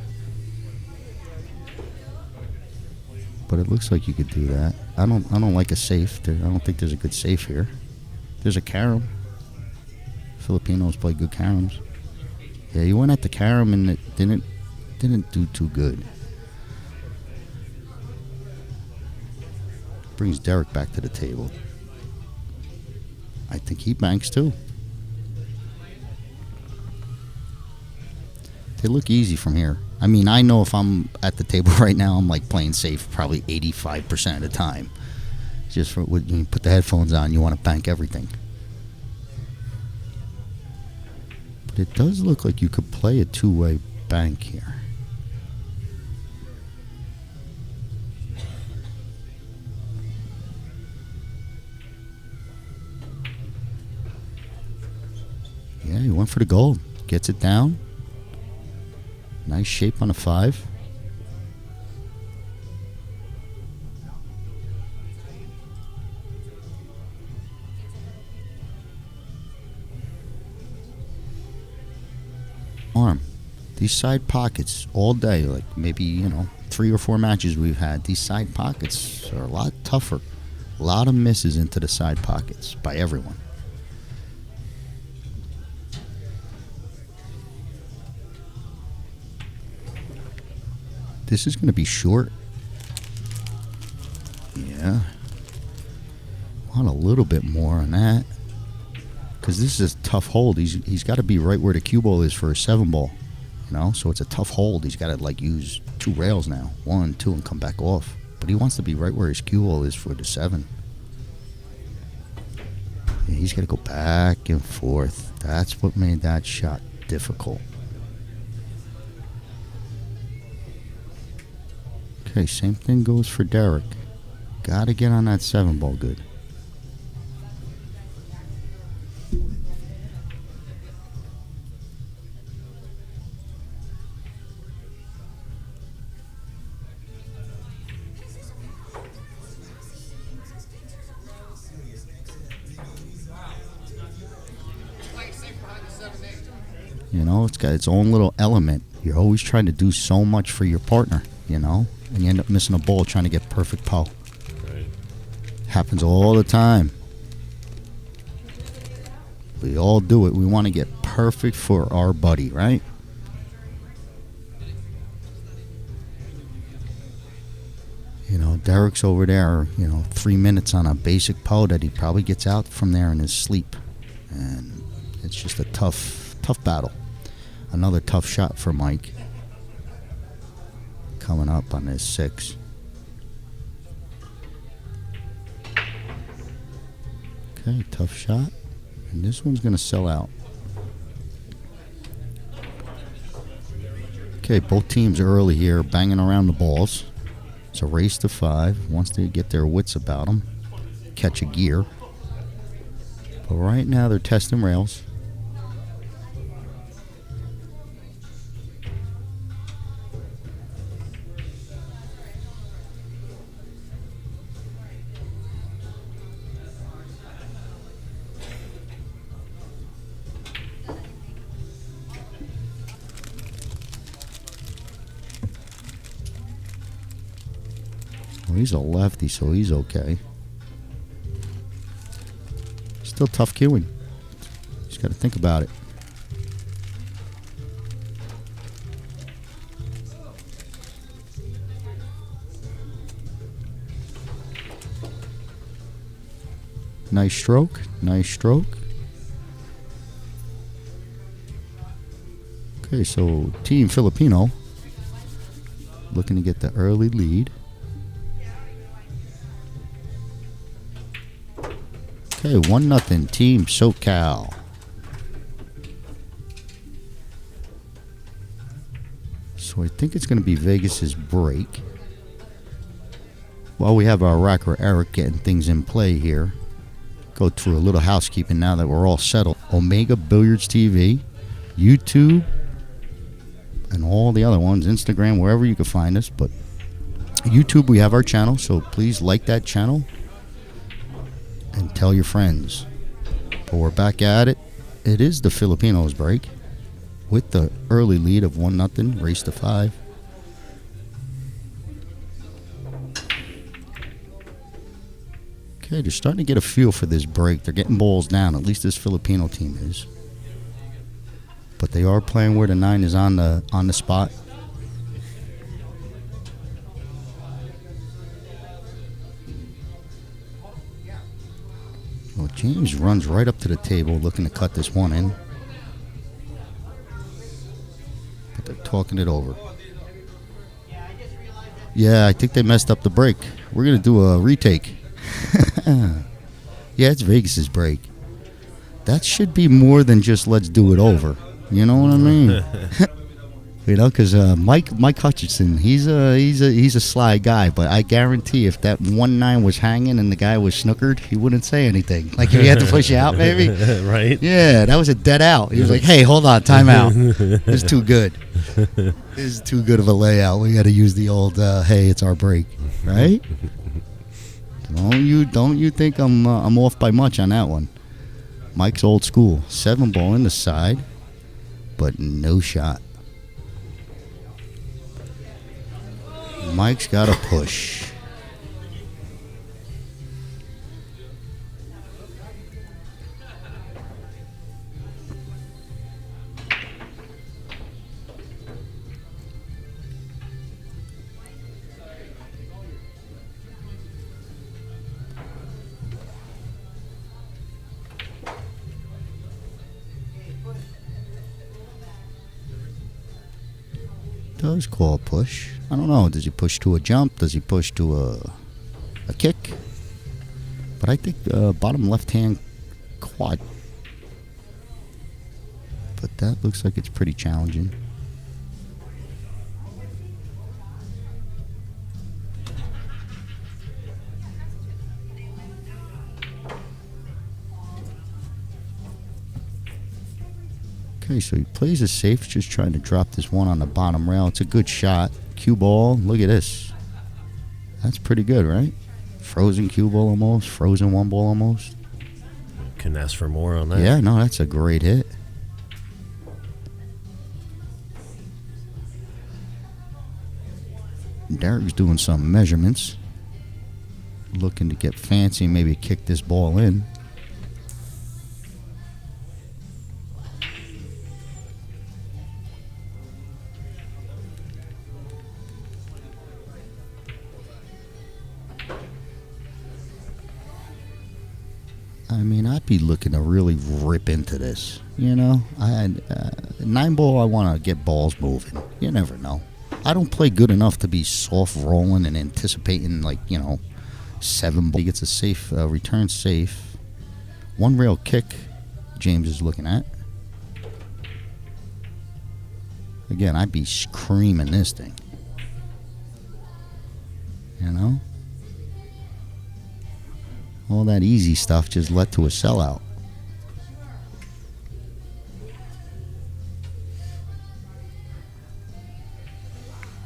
But it looks like you could do that. I don't like a safe. I don't think there's a good safe here. There's a carom. Filipinos play good caroms. Yeah, he went at the carom and it didn't do too good. Brings Derek back to the table. I think he banks too. They look easy from here. I mean, I know if I'm at the table right now, I'm like playing safe probably 85% of the time. Just for when you put the headphones on, you want to bank everything. But it does look like you could play a two-way bank here. Yeah, he went for the gold. Gets it down. Nice shape on a 5. Arm. These side pockets all day, like maybe, 3 or 4 matches we've had, these side pockets are a lot tougher. A lot of misses into the side pockets by everyone. This is going to be short. Yeah. Want a little bit more on that. Because this is a tough hold. He's got to be right where the cue ball is for a 7 ball. So it's a tough hold. He's got to use 2 rails now. 1, 2, and come back off. But he wants to be right where his cue ball is for the 7. Yeah, he's got to go back and forth. That's what made that shot difficult. Okay, same thing goes for Derek. Got to get on that 7 ball good. It's got its own little element. You're always trying to do so much for your partner, and you end up missing a ball trying to get perfect pow. Right. Happens all the time. We all do it. We want to get perfect for our buddy, right? Derek's over there, 3 minutes on a basic pow that he probably gets out from there in his sleep. And it's just a tough battle. Another tough shot for Mike. Coming up on this 6. Okay, tough shot. And this one's going to sell out. Okay, both teams are early here, banging around the balls. It's a race to 5. Once they get their wits about them, catch a gear. But right now they're testing rails. Well, he's a lefty, so he's okay. Still tough cueing. Just got to think about it. Nice stroke. Nice stroke. Okay, so Team Filipino looking to get the early lead. Okay, 1-0 Team SoCal. So I think it's going to be Vegas's break. While we have our racker Eric getting things in play here, go through a little housekeeping now that we're all settled. Omega Billiards TV, YouTube, and all the other ones, Instagram, wherever you can find us. But YouTube, we have our channel, so please like that channel and tell your friends. But we're back at it. It is the Filipinos break with the early lead of 1-0, race to 5. Okay, they're starting to get a feel for this break. They're getting balls down. At least this Filipino team is. But they are playing where the 9 is on the spot. Well, James runs right up to the table looking to cut this one in. But they're talking it over. Yeah, I think they messed up the break. We're going to do a retake. Yeah, it's Vegas's break. That should be more than just let's do it over. You know what I mean? You know, because Mike Hutchinson, he's a sly guy, but I guarantee if that 1-9 was hanging and the guy was snookered, he wouldn't say anything. Like if he had to push you out, maybe. Right? Yeah, that was a dead out. He was like, "Hey, hold on, time out. This is too good. This is too good of a layout. We got to use the old, hey, it's our break, right?" Don't you think I'm off by much on that one? Mike's old school, 7-ball in the side, but no shot. Mike's got to push. Does call a push. I don't know. Does he push to a jump? Does he push to a kick? But I think bottom left-hand quad. But that looks like it's pretty challenging. Okay, so he plays it safe, just trying to drop this one on the bottom rail. It's a good shot. Cue ball, look at this. That's pretty good, right? Frozen cue ball almost, frozen 1-ball almost. Couldn't ask for more on that. Yeah, no, that's a great hit. Derek's doing some measurements. Looking to get fancy, maybe kick this ball in. I mean, I'd be looking to really rip into this, you know. I had 9-ball. I want to get balls moving. You never know. I don't play good enough to be soft rolling and anticipating, like, you know, 7-ball. He gets a safe return safe. 1 rail kick. James is looking at. Again, I'd be screaming this thing. You know. All that easy stuff just led to a sellout.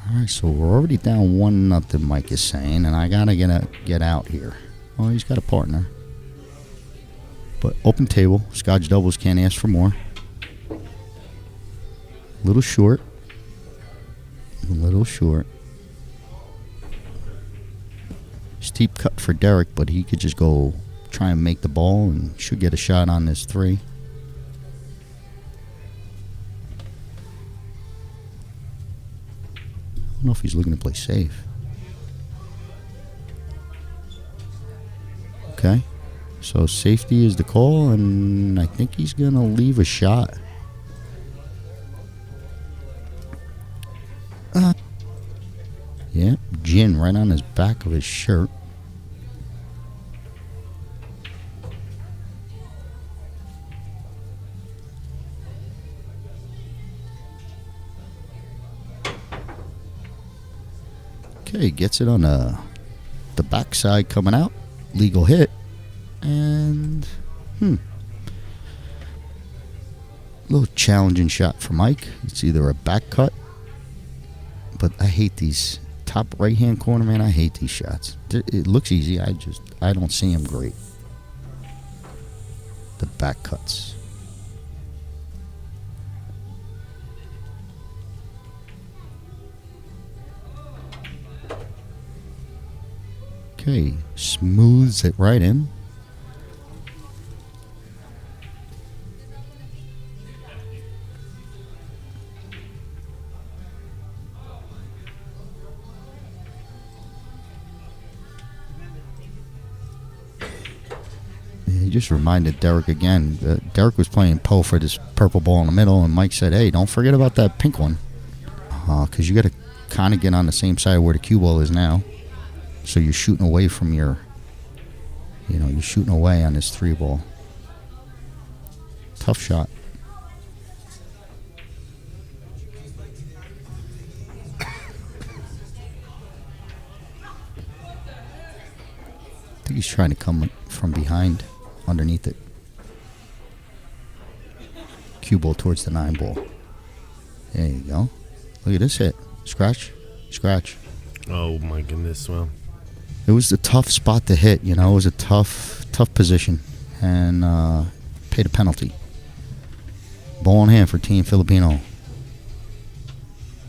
All right, so we're already down 1-0, Mike is saying, and I gotta get out here. Oh, he's got a partner. But open table, Scotch doubles, can't ask for more. A little short. A little short. Steep cut for Derek, but he could just go try and make the ball and should get a shot on this 3. I don't know if he's looking to play safe. Okay. So safety is the call, and I think he's going to leave a shot. Yeah, gin right on his back of his shirt. Okay, gets it on the backside coming out. Legal hit. And, little challenging shot for Mike. It's either a back cut, but I hate these top right-hand corner, man. I hate these shots. It looks easy. I don't see them great. The back cuts. Okay, smooths it right in. He just reminded Derek again. Derek was playing Poe for this purple ball in the middle, and Mike said, "Hey, don't forget about that pink one, because you got to kind of get on the same side where the cue ball is now. So you're shooting away from your, you're shooting away on this 3 ball. Tough shot. I think he's trying to come from behind, underneath it. Cue ball towards the 9 ball. There you go. Look at this hit. Scratch. Scratch. Oh, my goodness. Well, it was a tough spot to hit, It was a tough position. And paid a penalty. Ball in hand for Team Filipino.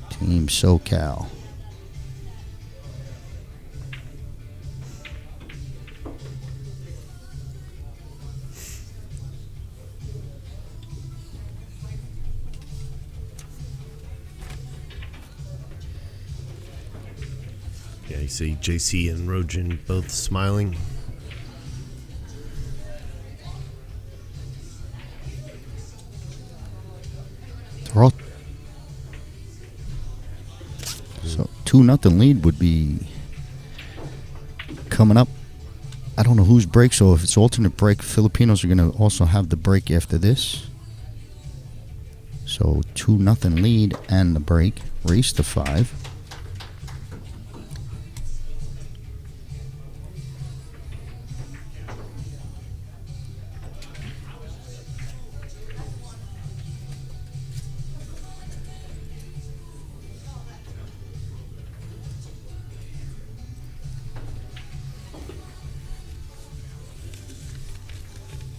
Team SoCal. yeah, you see JC and Roan both smiling. So 2-0 lead would be coming up. I don't know whose break, so if it's alternate break, Filipinos are going to also have the break after this. So 2-0 lead and the break. Race to 5.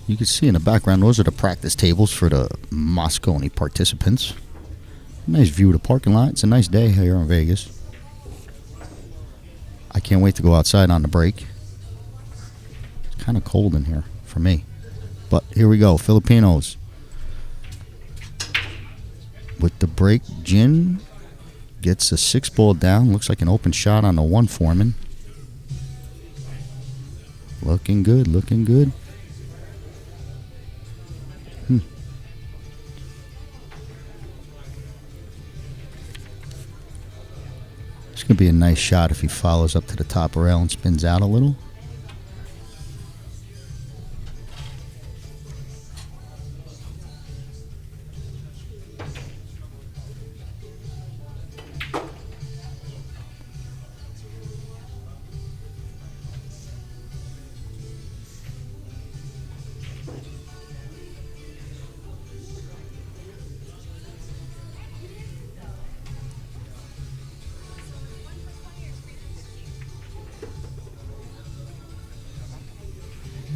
You can see in the background, those are the practice tables for the Mosconi participants. Nice view of the parking lot. It's a nice day here in Vegas. I can't wait to go outside on the break. It's kind of cold in here for me. But here we go, Filipinos. With the break, Jin gets a 6 ball down. Looks like an open shot on the 1 foreman. Looking good, looking good. It's going to be a nice shot if he follows up to the top rail and spins out a little.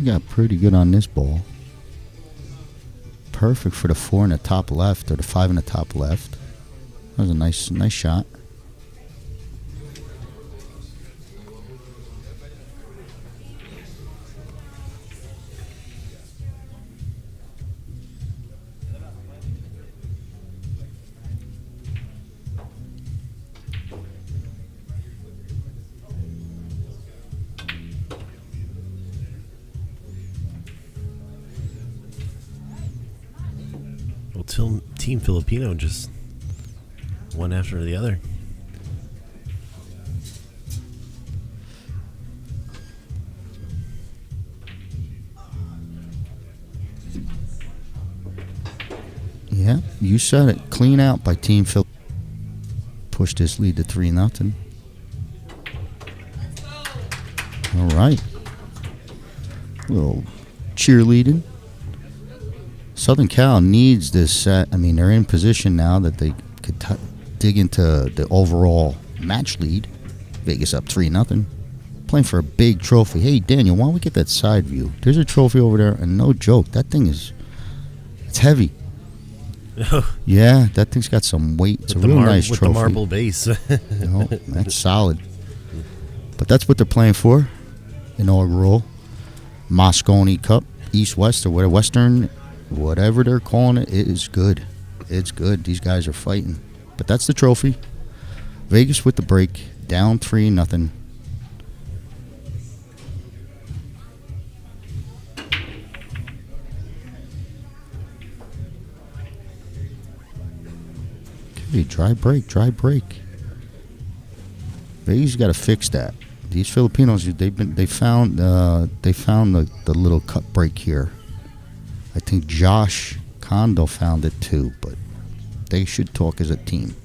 Got pretty good on this ball. Perfect for the 4 in the top left, or the 5 in the top left. That was a nice shot. Team Filipino just one after the other. Yeah, you said it. Clean out by Team Phil. Push this lead to 3-0. All right. A little cheerleading. Southern Cal needs this set. I mean, they're in position now that they could dig into the overall match lead. Vegas up 3-0. Playing for a big trophy. Hey, Daniel, why don't we get that side view? There's a trophy over there, and no joke, that thing it's heavy. Yeah, that thing's got some weight. It's a real nice trophy. With the marble base. No, that's solid. But that's what they're playing for. Inaugural Mosconi Cup, East-West, or whatever, Western. Whatever they're calling it, it is good. It's good. These guys are fighting. But that's the trophy. Vegas with the break. Down 3-0. Okay, dry break. Vegas got to fix that. These Filipinos, they found the little cut break here. I think Josh Condo found it too, but they should talk as a team.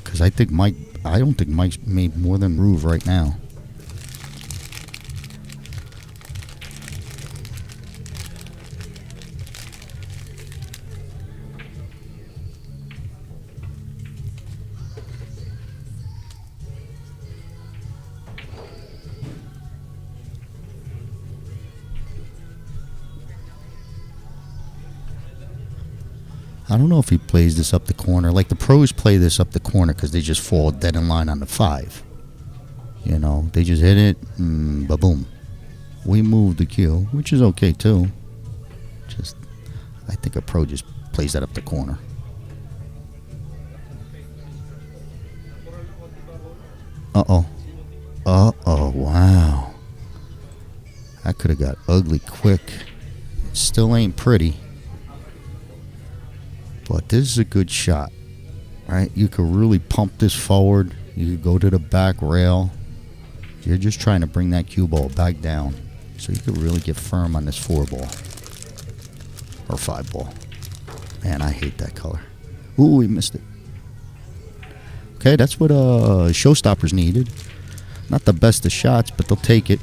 Because I don't think Mike's made more than Ruve right now. I don't know if he plays this up the corner. Like the pros play this up the corner because they just fall dead in line on the 5. You know, they just hit it and ba-boom. We move the cue, which is okay too. Just, I think a pro just plays that up the corner. Uh-oh. Uh-oh, wow. That could have got ugly quick. It still ain't pretty. But this is a good shot, right? You could really pump this forward. You could go to the back rail. You're just trying to bring that cue ball back down. So you could really get firm on this 4 ball. Or 5 ball. Man, I hate that color. Ooh, we missed it. Okay, that's what ShowStoppers needed. Not the best of shots, but they'll take it.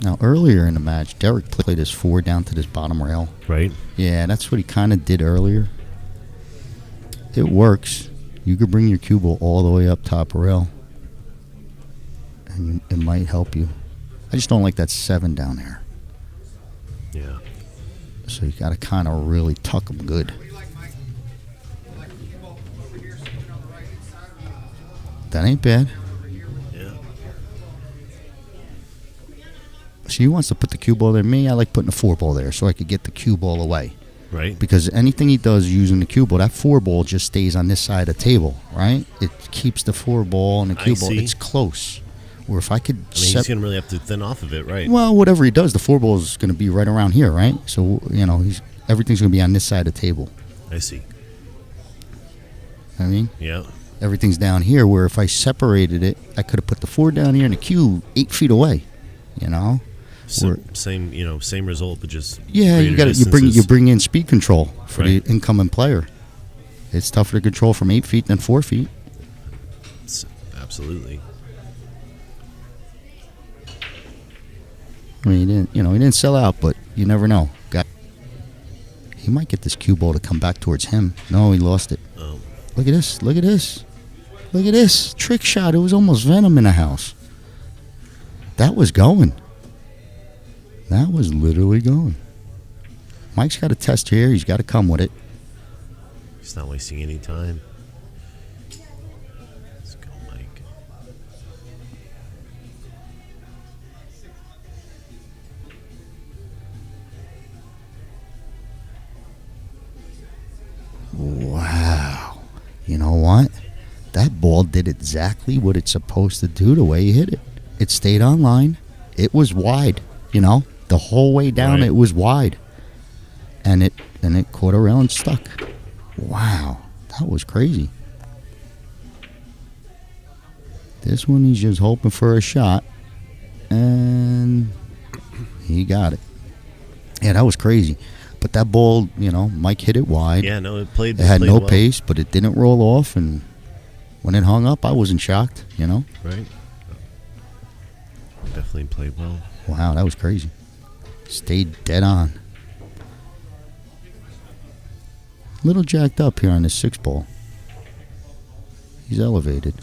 Now, earlier in the match, Derek played his 4 down to this bottom rail. Right. Yeah, that's what he kind of did earlier. It works. You could bring your cue ball all the way up top rail. And it might help you. I just don't like that 7 down there. Yeah. So you got to kind of really tuck them good. That ain't bad. So he wants to put the cue ball there. Me, I like putting a 4 ball there so I could get the cue ball away. Right. Because anything he does using the cue ball, that 4 ball just stays on this side of the table, right? It keeps the 4 ball and the cue ball. It's close. Or if I could... he's going to really have to thin off of it, right? Well, whatever he does, the 4 ball is going to be right around here, right? So, you know, everything's going to be on this side of the table. I see. I mean? Yeah. Everything's down here, where if I separated it, I could have put the 4 down here and the cue 8 feet away, you know? Same result, but just you bring in speed control for the incoming player. It's tougher to control from 8 feet than 4 feet. Absolutely. I mean, he didn't sell out, but you never know. He might get this cue ball to come back towards him. No, he lost it. Oh. Look at this! Look at this! Look at this trick shot! It was almost Venom in the house. That was going. That was literally going. Mike's got a test here. He's got to come with it. He's not wasting any time. Let's go, Mike. Wow. You know what? That ball did exactly what it's supposed to do the way he hit it. It stayed on line. It was wide, you know? The whole way down, It was wide. And it caught a rail and stuck. Wow. That was crazy. This one, he's just hoping for a shot. And he got it. Yeah, that was crazy. But that ball, Mike hit it wide. Yeah, no, it played. It had played no well. pace, but it didn't roll off. And when it hung up, I wasn't shocked, Right. Definitely played well. Wow, that was crazy. Stayed dead on. Little jacked up here on this 6 ball. He's elevated.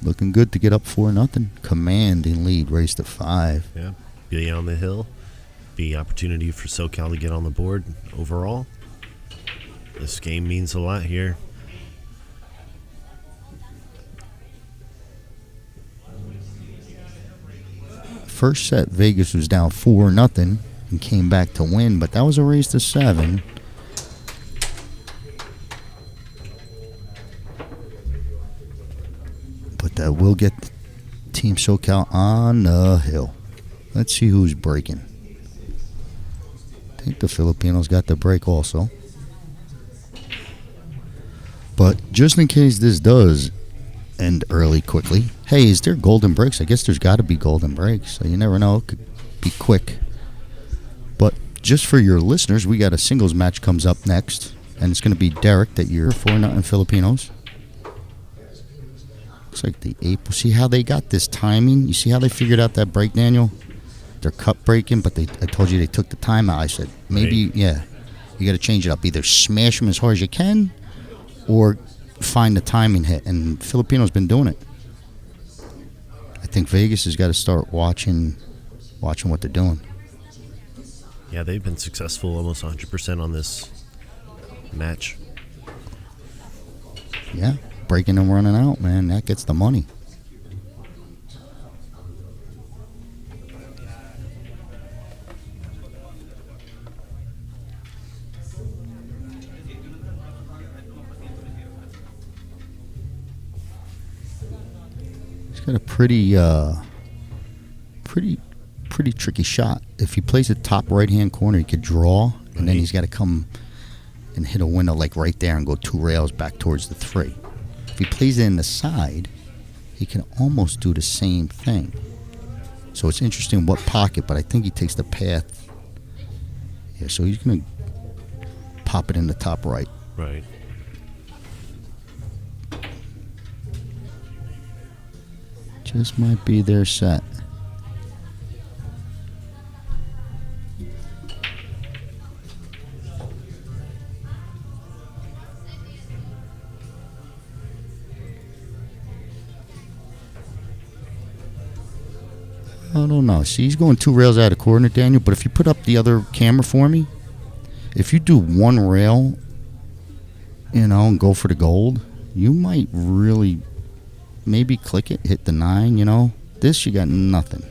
Looking good to get up 4-0. Commanding lead, race to 5. Yeah, Billy on the hill. be opportunity for SoCal to get on the board overall. This game means a lot here. First set, Vegas was down 4-0 and came back to win, but that was a race to 7. But that will get Team SoCal on the hill. Let's see who's breaking. I think the Filipinos got the break also. But just in case this does end early quickly, hey, is there golden breaks? I guess there's got to be golden breaks. So you never know. It could be quick. But just for your listeners, we got a singles match comes up next. And it's going to be Derek that you're 4-0 Filipinos. Looks like the April. See how they got this timing? You see how they figured out that break, Daniel? They're cut breaking, but I told you they took the timeout. I said, maybe, yeah, you got to change it up. Either smash them as hard as you can or find the timing hit. And Filipino's been doing it. I think Vegas has got to start watching what they're doing. Yeah, they've been successful almost 100% on this match. Yeah, breaking and running out, man. That gets the money. Got a pretty tricky shot. If he plays the top right-hand corner, he could draw, and then he's got to come and hit a window like right there and go 2 rails back towards the 3. If he plays it in the side, he can almost do the same thing. So it's interesting what pocket, but I think he takes the path. Yeah, so he's going to pop it in the top right. Right. This might be their set. I don't know. See, he's going 2 rails out of corner, Daniel, but if you put up the other camera for me, if you do 1 rail, and go for the gold, you might really maybe click it, hit the 9, This, you got nothing.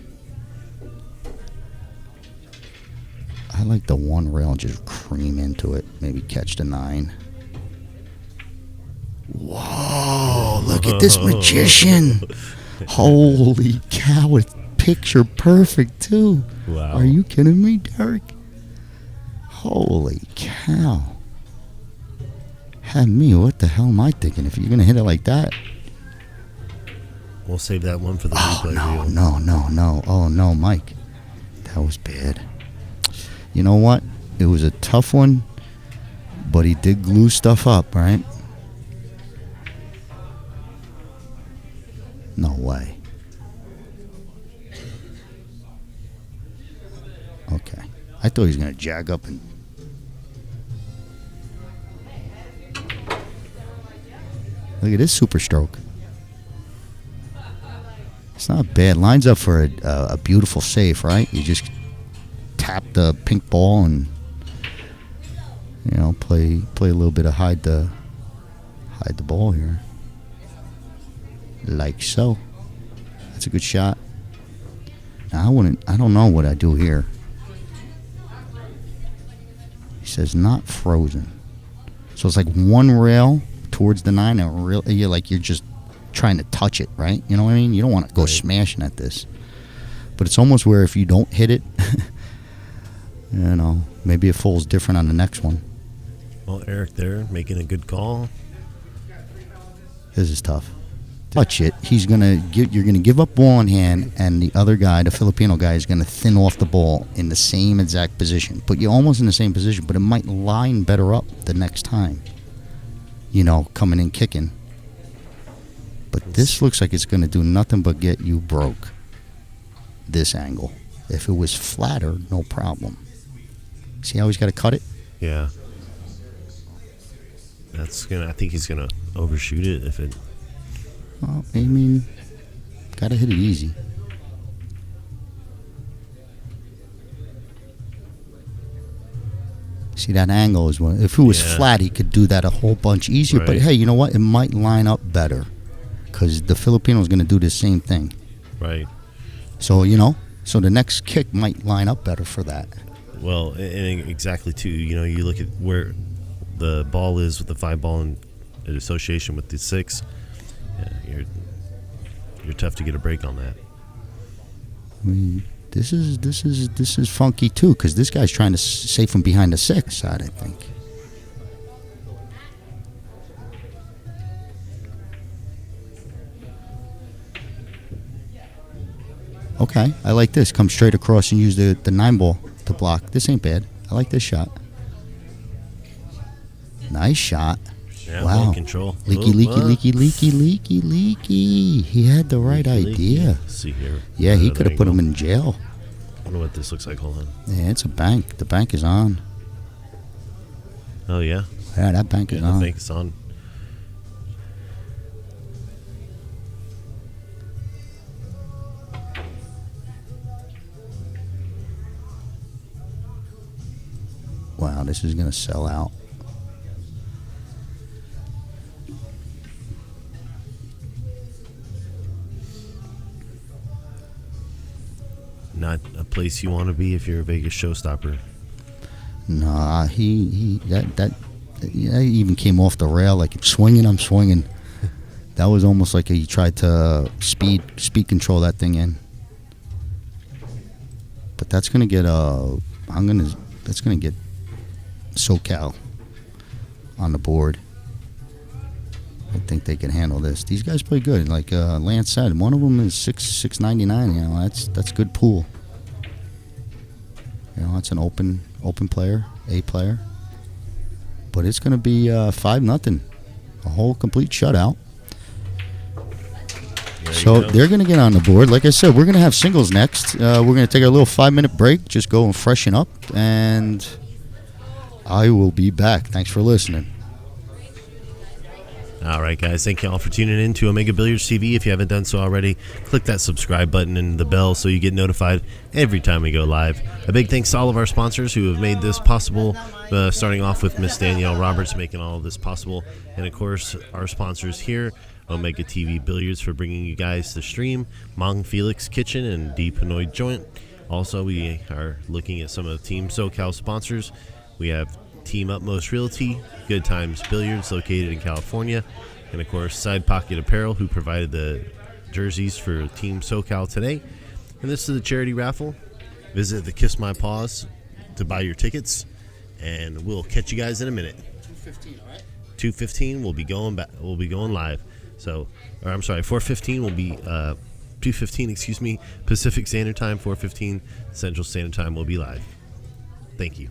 I like the 1 rail and just cream into it. Maybe catch the 9. Whoa, look at this magician. Holy cow, it's picture perfect, too. Wow. Are you kidding me, Derek? Holy cow. Have me, what the hell am I thinking? If you're going to hit it like that. We'll save that one for the replay. No. Oh, no, Mike. That was bad. You know what? It was a tough one, but he did glue stuff up, right? No way. Okay. I thought he was going to jag up and... Look at this super stroke. It's not bad. Lines up for a beautiful safe, right? You just tap the pink ball and play a little bit of hide the ball here, like so. That's a good shot. Now I don't know what I do here. He says not frozen, so it's like 1 rail towards the 9 and you're just trying to touch it, right? You know what I mean? You don't want to go smashing at this. But it's almost where if you don't hit it, maybe it falls different on the next one. Well, Eric there making a good call. This is tough. Touch it. You're gonna give up ball in hand, and the other guy, the Filipino guy, is gonna thin off the ball in the same exact position. But you're almost in the same position, but it might line better up the next time. Coming in kicking. But this looks like it's going to do nothing but get you broke. This angle. If it was flatter, no problem. See how he's got to cut it? Yeah. I think he's gonna overshoot it if it. Well, I mean, gotta hit it easy. See, that angle is one. If it was flat, he could do that a whole bunch easier. But hey, you know what? It might line up better because the Filipino is going to do the same thing. Right. So, so the next kick might line up better for that. Well, and exactly, too. You look at where the ball is with the 5 ball in association with the 6. Yeah, you're tough to get a break on that. I mean, this is funky too, because this guy's trying to save from behind the 6 side, I think. Okay, I like this. Come straight across and use the 9 ball to block. This ain't bad. I like this shot. Nice shot. Yeah, wow. Well control. Leaky. He had the right idea. Let's see here. Yeah, he could have put him in jail. I wonder what this looks like. Hold on. Yeah, it's a bank. The bank is on. Oh, yeah? Yeah, that bank is on. The bank is on. Wow, this is going to sell out. Not a place you want to be if you're a Vegas showstopper. Nah, that even came off the rail like I'm swinging. That was almost like he tried to speed control that thing in. But that's gonna get that's gonna get SoCal on the board. I think they can handle this. These guys play good. Like Lance said, one of them is $6.99. That's good pool. It's an open player, A player. But it's going to be 5-0, a whole complete shutout. So they're going to get on the board. Like I said, we're going to have singles next. We're going to take a little 5-minute break, just go and freshen up, and I will be back. Thanks for listening. All right, guys. Thank you all for tuning in to Omega Billiards TV. If you haven't done so already, click that subscribe button and the bell so you get notified every time we go live. A big thanks to all of our sponsors who have made this possible, starting off with Miss Danielle Roberts making all of this possible. And, of course, our sponsors here, Omega TV Billiards, for bringing you guys the stream, Mong Felix Kitchen, and Deep Pinoy Joint. Also, we are looking at some of the Team SoCal sponsors. We have Team Utmost Realty, Good Times Billiards, located in California, and of course Side Pocket Apparel, who provided the jerseys for Team SoCal today. And this is a charity raffle. Visit the Kiss My Paws to buy your tickets, and we'll catch you guys in a minute. 2:15, all right? 2:15, we'll be going back. We'll be going live. So, or I'm sorry, 4:15 will be 2:15. Excuse me, Pacific Standard Time. 4:15 Central Standard Time. Will be live. Thank you.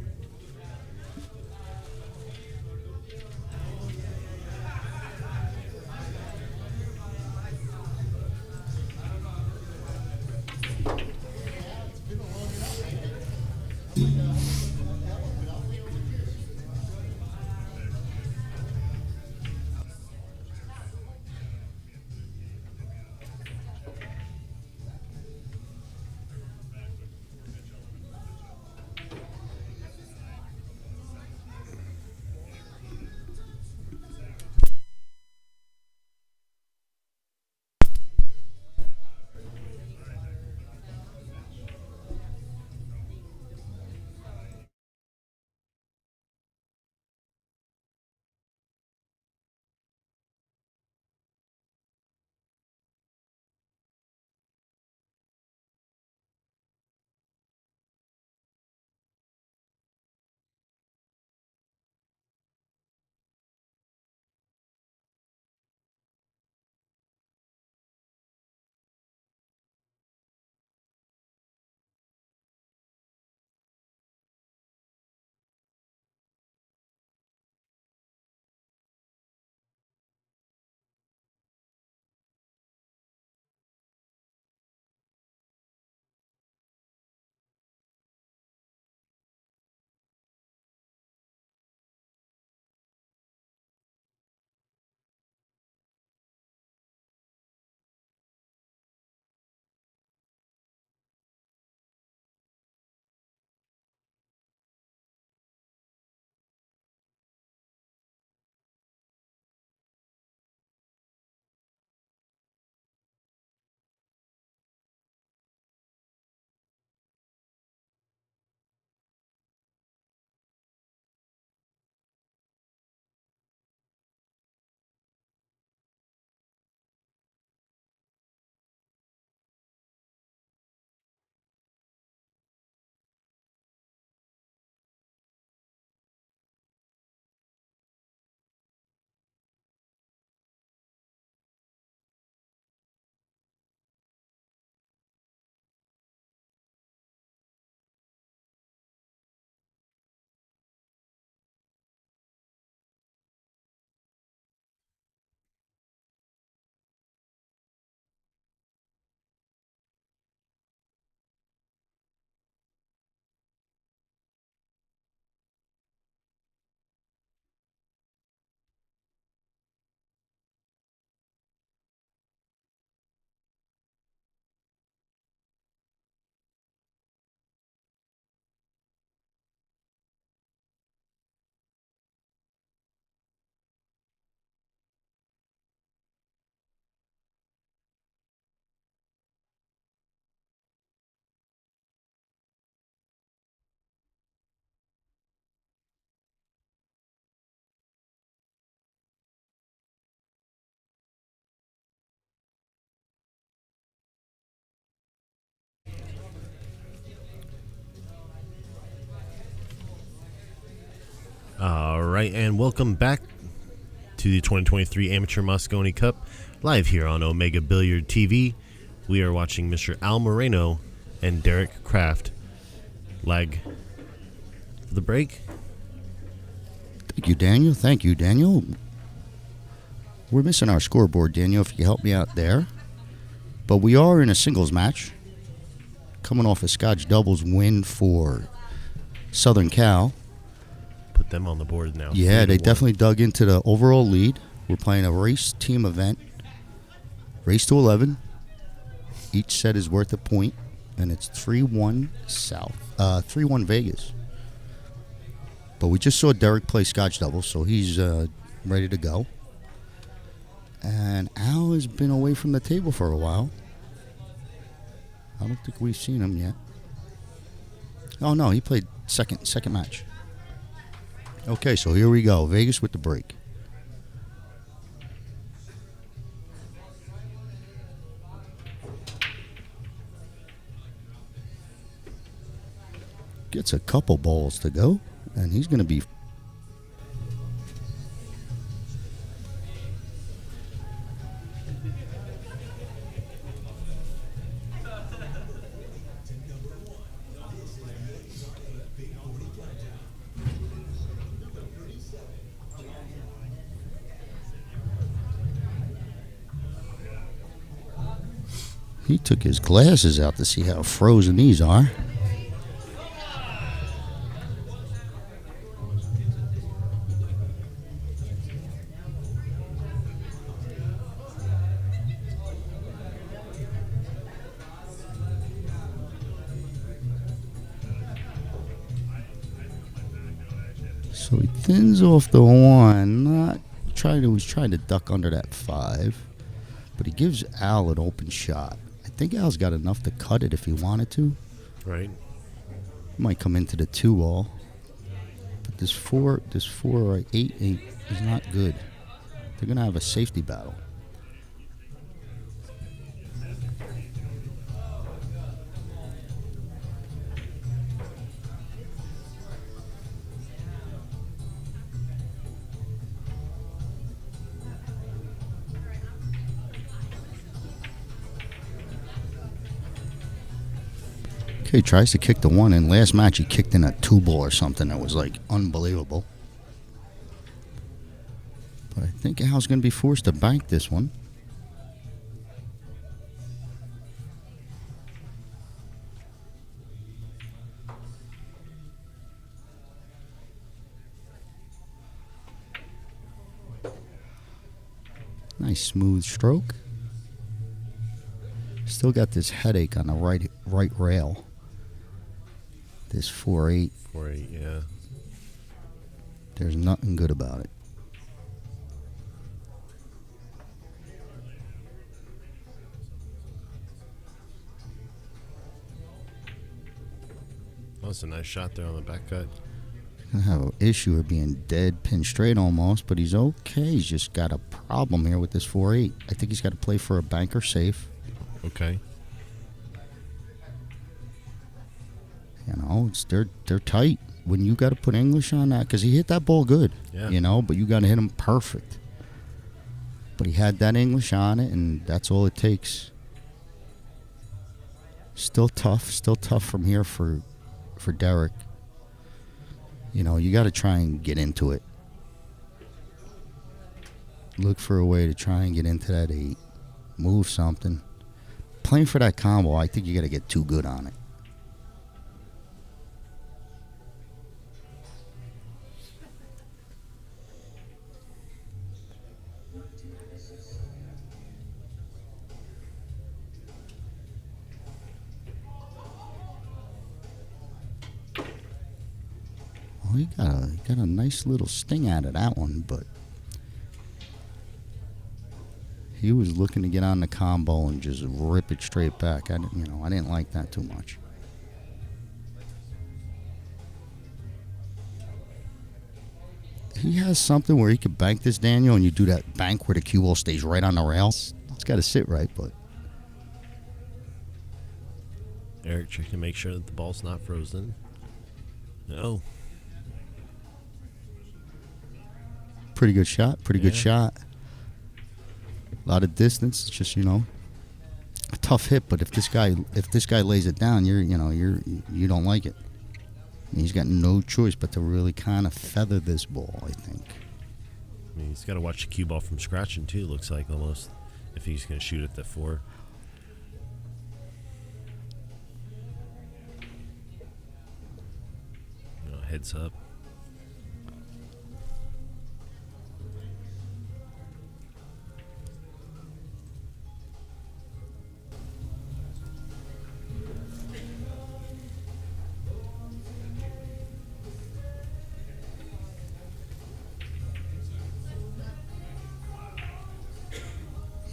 All right, and welcome back to the 2023 Amateur Mosconi Cup, live here on Omega Billiard TV. We are watching Mr. Al Moreno and Derek Kraft lag for the break. Thank you, Daniel. Thank you, Daniel. We're missing our scoreboard, Daniel, if you help me out there. But we are in a singles match, coming off a Scotch doubles win for Southern Cal. Put them on the board now. Yeah, they definitely dug into the overall lead. We're playing a race team event, race to 11. Each set is worth a point, and it's 3-1 South, 3-1 Vegas. But we just saw Derek play Scotch doubles, so he's ready to go. And Al has been away from the table for a while. I don't think we've seen him yet. Oh no, he played second match. Okay, so here we go. Vegas with the break. Gets a couple balls to go, and he's going to be... He took his glasses out to see how frozen these are. So he thins off the one. He's trying to duck under that 5, but he gives Al an open shot. I think Al's got enough to cut it if he wanted to. Right. He might come into the 2-all. But this 4 or 8 is not good. They're going to have a safety battle. Okay, tries to kick the 1 in. Last match he kicked in a 2-ball or something that was like unbelievable. But I think Al's going to be forced to bank this one. Nice smooth stroke. Still got this headache on the right rail. This 4-8. 4-8, yeah. There's nothing good about it. That was a nice shot there on the back cut. I have an issue of being dead pin straight almost, but he's okay. He's just got a problem here with this 4-8. I think he's got to play for a banker safe. Okay. You know, they're tight. When you got to put English on that, because he hit that ball good, yeah. You know, but you got to hit him perfect. But he had that English on it, and that's all it takes. Still tough from here for Derek. You know, you got to try and get into it. Look for a way to try and get into that 8. Move something. Playing for that combo, I think you got to get too good on it. Well, he got a nice little sting out of that one, but he was looking to get on the combo and just rip it straight back. I didn't like that too much. He has something where he could bank this, Daniel, and you do that bank where the cue ball stays right on the rails. It's got to sit right, but Eric checking to make sure that the ball's not frozen. No. Pretty good shot. Pretty good Yeah. shot. A lot of distance. It's just, you know, a tough hit. But if this guy lays it down, you don't like it. He's got no choice but to really kind of feather this ball, I think. I mean, he's got to watch the cue ball from scratching too. Looks like almost if he's going to shoot at the 4. You know, heads up.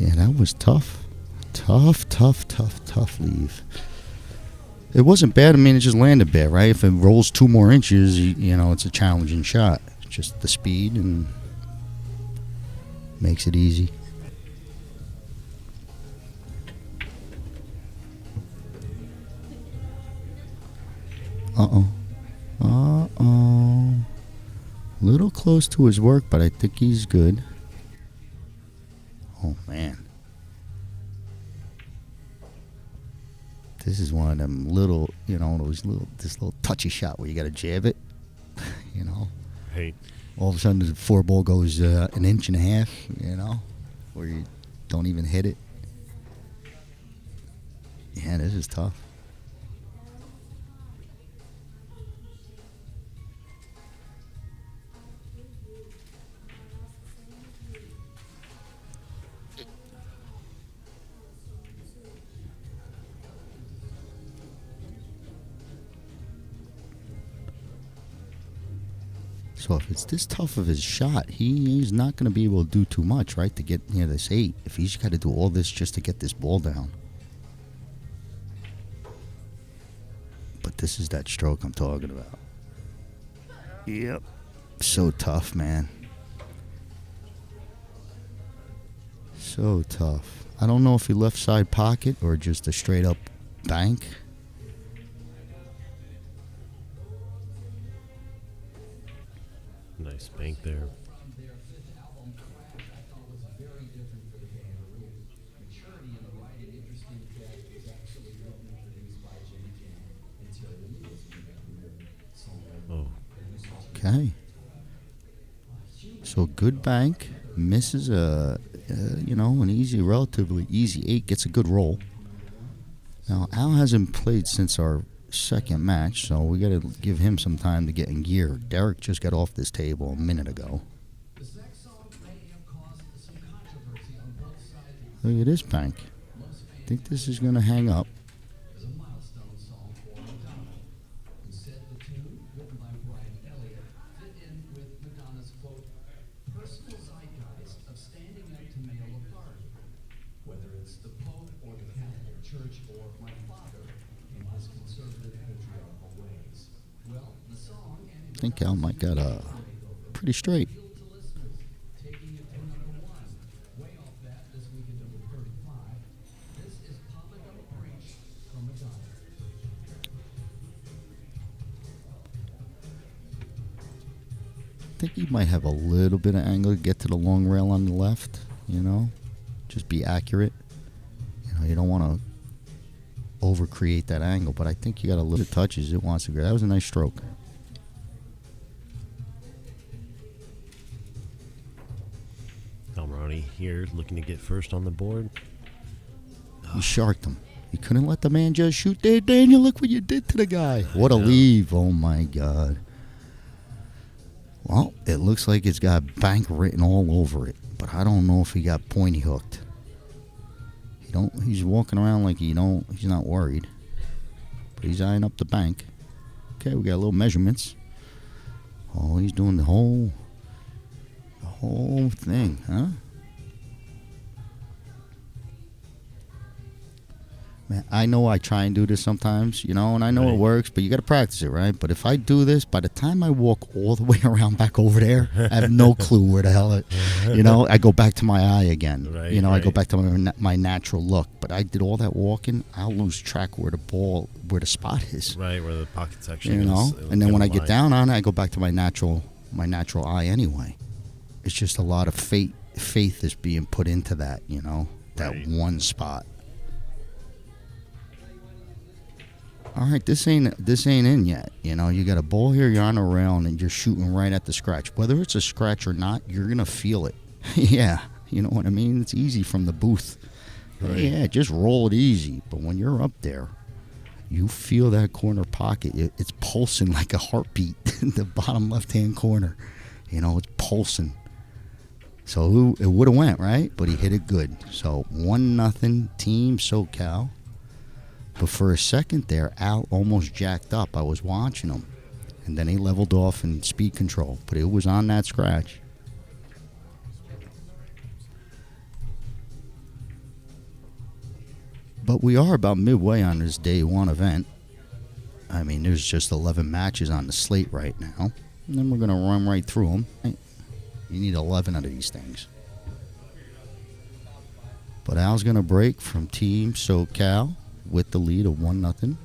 Yeah, that was tough. Tough leave. It wasn't bad. I mean, it just landed bad, right? If it rolls 2 more inches, you know, it's a challenging shot. Just the speed and makes it easy. Little close to his work, but I think he's good. Oh, man. This is one of them little, you know, this little touchy shot where you got to jab it, you know. Hey. All of a sudden, the 4 ball goes 1.5 inches, you know, where you don't even hit it. Yeah, this is tough. So if it's this tough of his shot, he's not going to be able to do too much, right, to get near this 8. If he's got to do all this just to get this ball down. But this is that stroke I'm talking about. Yep. So tough, man. So tough. I don't know if he left side pocket or just a straight up bank. Nice bank there. Oh. Okay. So good bank. Misses an easy, relatively easy 8. Gets a good roll. Now, Al hasn't played since our second match, so we got to give him some time to get in gear. Derek just got off this table a minute ago. Look at this bank. I think this is going to hang up. I think Al might got a pretty straight. I think he might have a little bit of angle to get to the long rail on the left, you know. Just be accurate. You know, you don't want to over-create that angle, but I think you got a little touches. It wants to go. That was a nice stroke. Almaroni here looking to get first on the board. He sharked him. You couldn't let the man just shoot there. Daniel, look what you did to the guy. What a leave. Oh, my God. Well, it looks like it's got bank written all over it, but I don't know if he got pointy hooked. He's walking around like he's not worried, but he's eyeing up the bank. Okay, we got little measurements. Oh, he's doing the whole thing, huh? Man, I know I try and do this sometimes, you know, and I know it works, but you got to practice it, right? But if I do this, by the time I walk all the way around back over there, I have no clue where the hell I go back to my eye again. Right, I go back to my natural look. But I did all that walking, I'll lose track where the spot is. Right, where the pocket section is. You know, and then when I get down on it, I go back to my natural eye anyway. it's just a lot of faith is being put into that, you know, that Right. one spot. All right, this ain't in yet. You know, you got a ball here, you're on a rail, and you're shooting right at the scratch. Whether it's a scratch or not, you're gonna feel it. Yeah, you know what I mean. It's easy from the booth. Right. Yeah, just roll it easy. But when you're up there, you feel that corner pocket. It's pulsing like a heartbeat in the bottom left-hand corner. You know, it's pulsing. So it would have went, right? But he hit it good. So 1-0 Team SoCal. But for a second there, Al almost jacked up. I was watching him. And then he leveled off in speed control. But it was on that scratch. But we are about midway on this day one event. I mean, there's just 11 matches on the slate right now. And then we're going to run right through them. You need 11 of these things. But Al's going to break from Team SoCal with the lead of 1-0.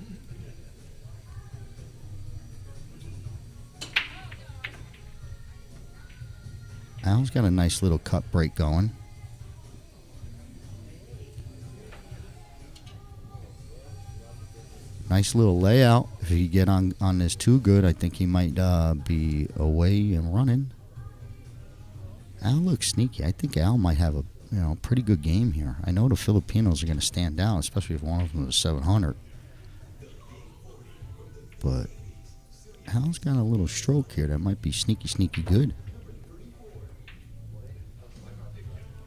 Al's got a nice little cut break going. Nice little layout. If he get on this too good, I think he might be away and running. Al looks sneaky. I think Al might have a pretty good game here. I know the Filipinos are going to stand down, especially if one of them is 700. But Al's got a little stroke here that might be sneaky good.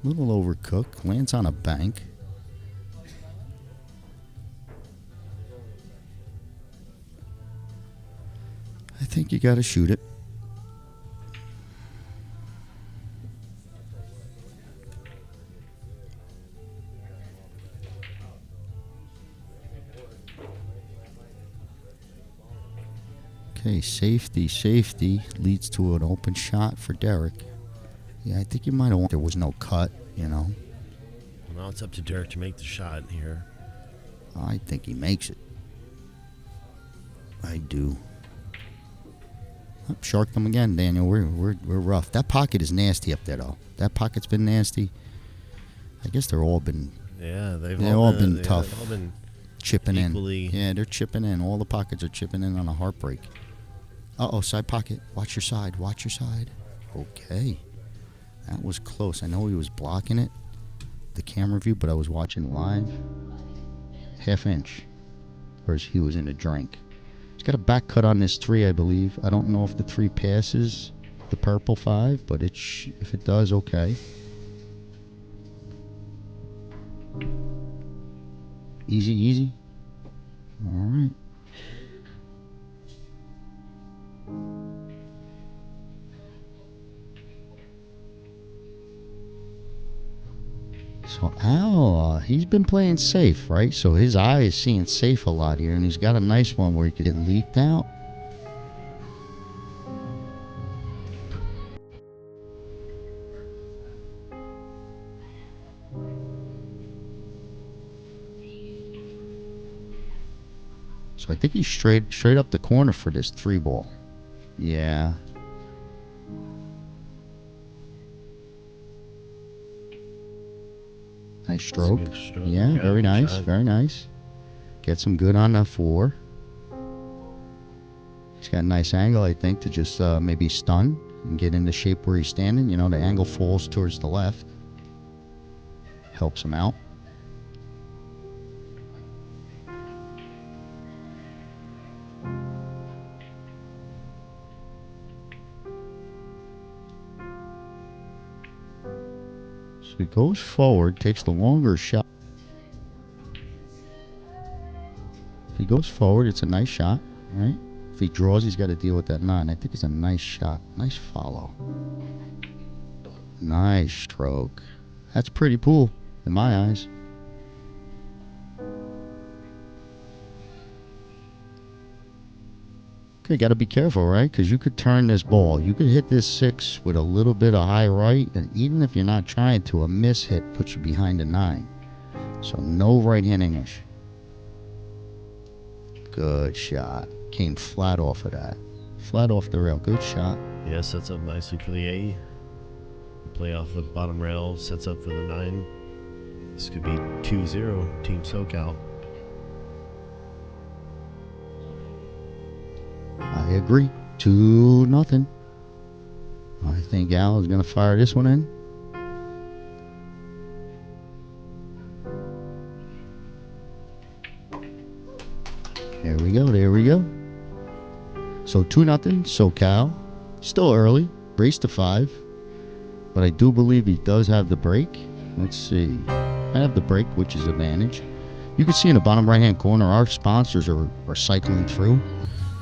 Little overcooked. Lands on a bank. I think you got to shoot it. Okay, safety leads to an open shot for Derek. Yeah, I think you might have won. There was no cut, you know. Now it's up to Derek to make the shot here. I think he makes it. I do. Oh, sharked them again, Daniel. We're rough. That pocket is nasty up there, though. That pocket's been nasty. I guess they're all been. Yeah, they've all been tough. They've all been chipping equally. in. Yeah, they're chipping in. All the pockets are chipping in on a heartbreak. Uh-oh, side pocket. Watch your side. Watch your side. Okay. That was close. I know he was blocking it, the camera view, but I was watching live. Half inch. Whereas he was in a drink. He's got a back cut on this 3, I believe. I don't know if the 3 passes the purple 5, but if it does, okay. Easy. All right. So Al, he's been playing safe, right? So his eye is seeing safe a lot here, and he's got a nice one where he could get leaked out. So I think he's straight up the corner for this 3 ball. Yeah. Nice stroke. That's a good stroke. Yeah, very good nice. shot. Very nice. Gets him good on the 4. He's got a nice angle, I think, to just maybe stun and get into shape where he's standing. You know, the angle falls towards the left. Helps him out. So he goes forward, takes the longer shot. If he goes forward, it's a nice shot, right? If he draws, he's got to deal with that 9. I think it's a nice shot. Nice follow. Nice stroke. That's pretty pool in my eyes. Okay, got to be careful, right? Because you could turn this ball. You could hit this 6 with a little bit of high right, and even if you're not trying to, a miss hit puts you behind a 9. So no right-hand English. Good shot. Came flat off of that. Flat off the rail. Good shot. Yeah, sets up nicely for the 8. Play off the bottom rail, sets up for the 9. This could be 2-0, Team SoCal. I agree. 2-0. I think Al is going to fire this one in. There we go. There we go. So 2-0, SoCal. Still early. Race to 5. But I do believe he does have the break. Let's see. I have the break, which is advantage. You can see in the bottom right-hand corner, our sponsors are cycling through.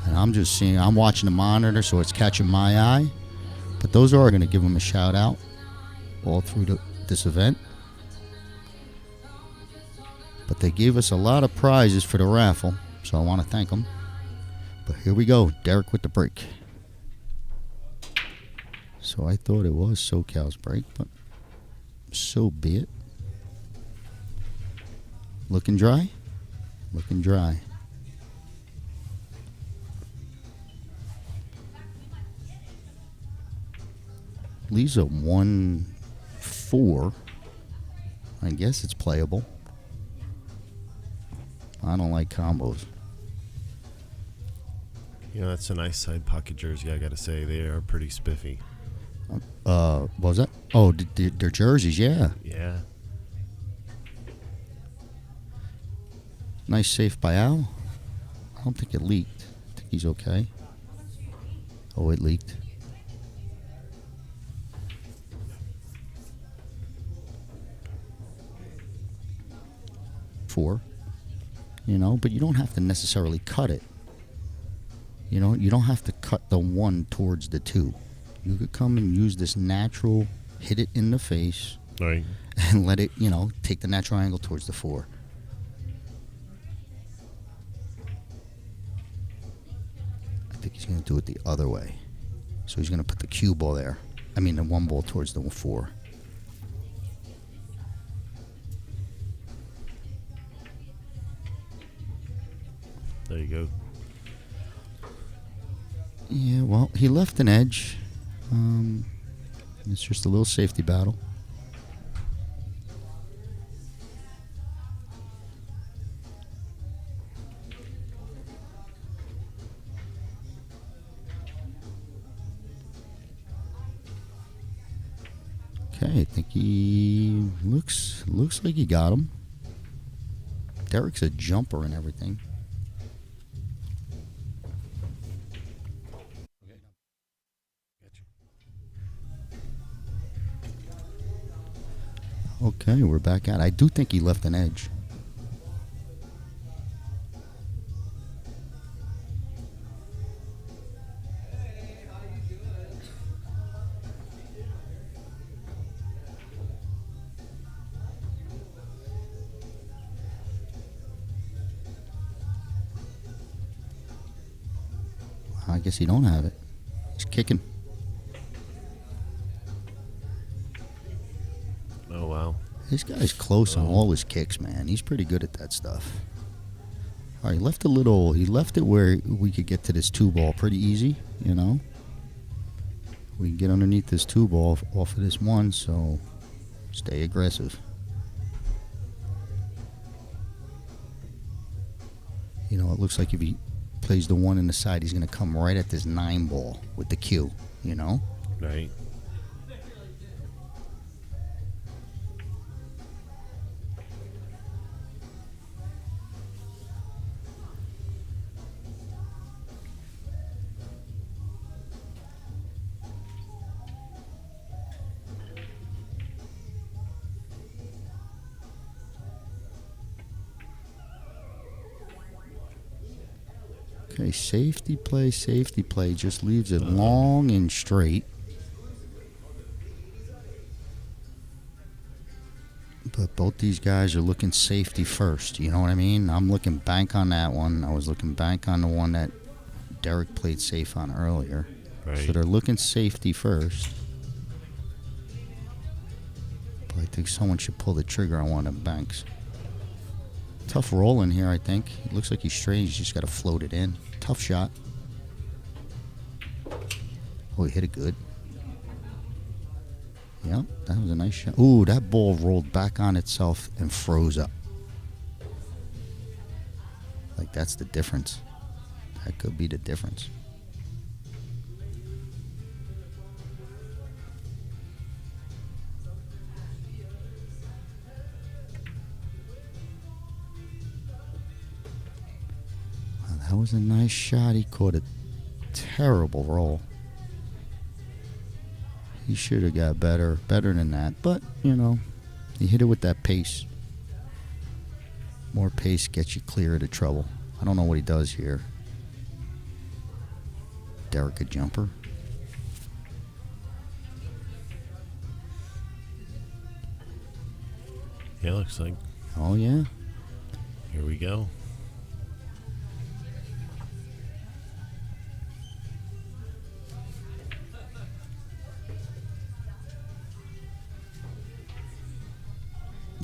And I'm just seeing, I'm watching the monitor, so it's catching my eye. But those are going to give them a shout out all through this event. But they gave us a lot of prizes for the raffle, so I want to thank them. But here we go, Derek with the break. So I thought it was SoCal's break, but so be it. Looking dry? Looking dry. Leaves a 1-4. I guess it's playable. I don't like combos. You know, that's a nice side pocket jersey, I gotta say. They are pretty spiffy. What was that? Oh, their jerseys, yeah. Yeah. Nice save by Al. I don't think it leaked. I think he's okay. Oh, it leaked. Four. You know, but you don't have to necessarily cut it. You know, you don't have to cut the 1 towards the 2. You could come and use this natural, hit it in the face, Right. and let it, you know, take the natural angle towards the 4. I think he's going to do it the other way. So he's going to put the cue ball there. I mean, the 1 ball towards the 4. There you go. Yeah, well, he left an edge. It's just a little safety battle. Okay, I think he looks like he got him. Derek's a jumper and everything. Okay, we're back at it. I do think he left an edge. I guess he don't have it. He's kicking. Oh, wow. This guy's close on all his kicks, man. He's pretty good at that stuff. All right, he left it where we could get to this 2 ball pretty easy, you know. We can get underneath this 2 ball off of this 1, so stay aggressive. You know, it looks like if he plays the 1 in the side, he's going to come right at this 9 ball with the cue, you know. Right. Okay, safety play, just leaves it long and straight. But both these guys are looking safety first, you know what I mean? I'm looking bank on that one. I was looking bank on the one that Derek played safe on earlier. Right. So they're looking safety first. But I think someone should pull the trigger on one of the banks. Tough roll in here, I think. It looks like he's straight. He's just got to float it in. Tough shot. Oh, he hit it good. Yep, that was a nice shot. Ooh, that ball rolled back on itself and froze up. Like, that's the difference. That could be the difference. Well, that was a nice shot. He caught a terrible roll. He should have got better than that. But, you know, he hit it with that pace. More pace gets you clear of the trouble. I don't know what he does here. Derek a jumper. Yeah, looks like. Oh, yeah. Here we go.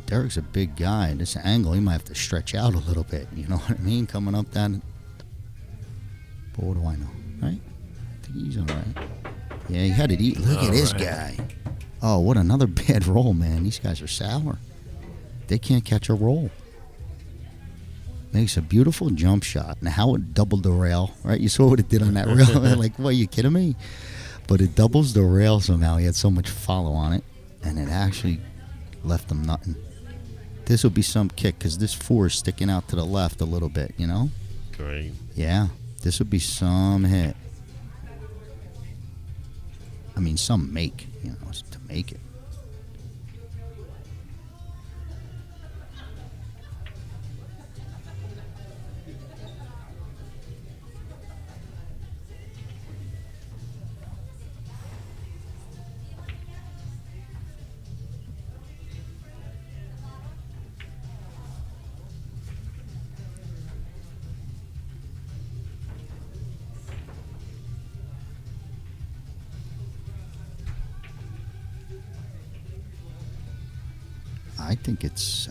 Derek's a big guy. This angle, he might have to stretch out a little bit. You know what I mean? Coming up down. But what do I know, right? I think he's all right. Yeah, he had it eat. Look at this guy. Oh, what another bad roll, man. These guys are sour. They can't catch a roll. Makes a beautiful jump shot. Now, how it doubled the rail, right? You saw what it did on that rail. Like, what, are you kidding me? But it doubles the rail somehow. He had so much follow on it, and it actually left him nothing. This will be some kick because this 4 is sticking out to the left a little bit, you know? Great. Yeah, this would be some hit. I mean, some make, you know, to make it.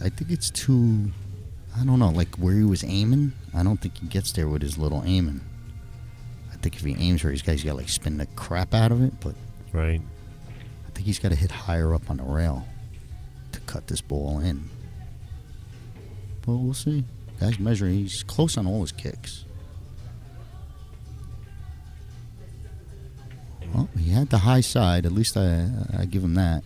I think it's too, I don't know, like where he was aiming. I don't think he gets there with his little aiming. I think if he aims where he's got to like spin the crap out of it, but right. I think he's got to hit higher up on the rail to cut this ball in. But we'll see. Guy's measuring. He's close on all his kicks. Well, he had the high side. At least I give him that.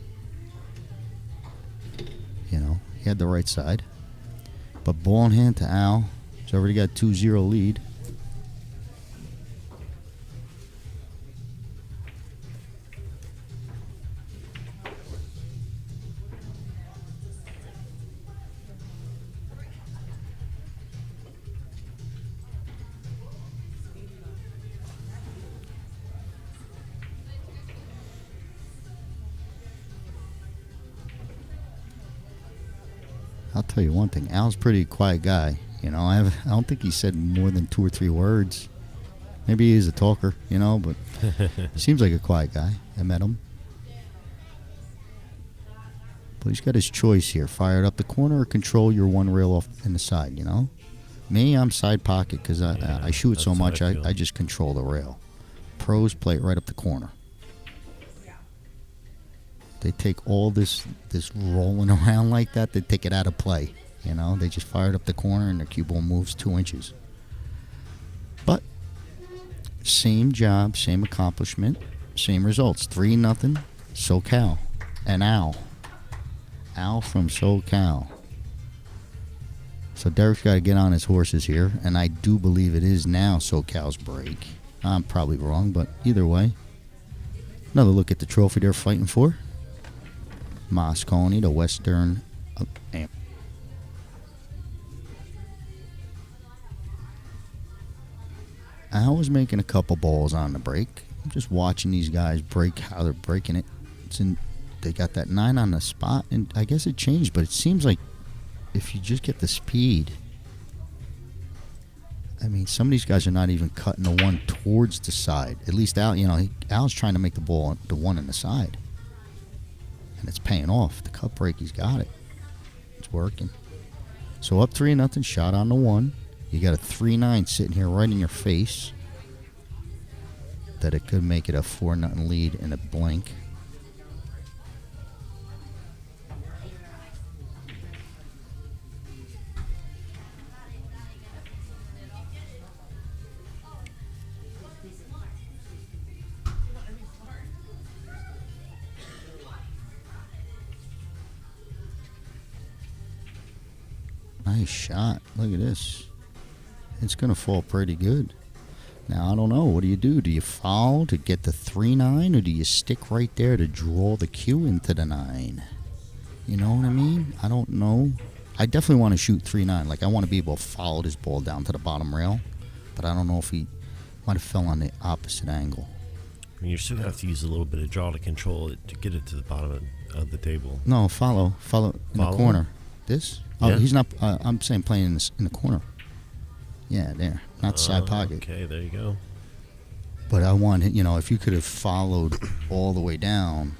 You know, he had the right side. But ball in hand to Al. He's already got 2-0 lead. I'll tell you one thing. Al's a pretty quiet guy. You know, I don't think he said more than 2 or 3 words. Maybe he is a talker, you know, but he seems like a quiet guy. I met him. But he's got his choice here. Fire it up the corner or control your one rail off in the side, you know? Me, I'm side pocket because I shoot so much, I just control the rail. Pros play it right up the corner. They take all this rolling around like that, they take it out of play. You know, they just fire it up the corner and the cue ball moves 2 inches. But same job, same accomplishment, same results. 3-0, SoCal. And Al from SoCal. So Derek's got to get on his horses here, and I do believe it is now SoCal's break. I'm probably wrong, but either way. Another look at the trophy they're fighting for. Mosconi, the Western I was making a couple balls on the break. I'm just watching these guys break, how they're breaking it. They got that 9 on the spot, and I guess it changed, but it seems like if you just get the speed, I mean, some of these guys are not even cutting the one towards the side. At least Al, you know, Al's trying to make the ball the one on the side. And it's paying off. The cut break, he's got it. It's working. So up 3-0, shot on the 1. You got a 3-9 sitting here right in your face. That it could make it a 4-0 lead in a blink. Nice shot. Look at this. It's going to fall pretty good. Now, I don't know. What do you do? Do you foul to get the 3-9, or do you stick right there to draw the cue into the 9? You know what I mean? I don't know. I definitely want to shoot 3-9. Like, I want to be able to follow this ball down to the bottom rail. But I don't know if he might have fell on the opposite angle. And you're still going to have to use a little bit of draw to control it to get it to the bottom of the table. No, follow in the corner. This? Oh, Yeah. he's not. I'm saying playing in the corner. Yeah, there. Not side pocket. Okay, there you go. But I want, if you could have followed all the way down,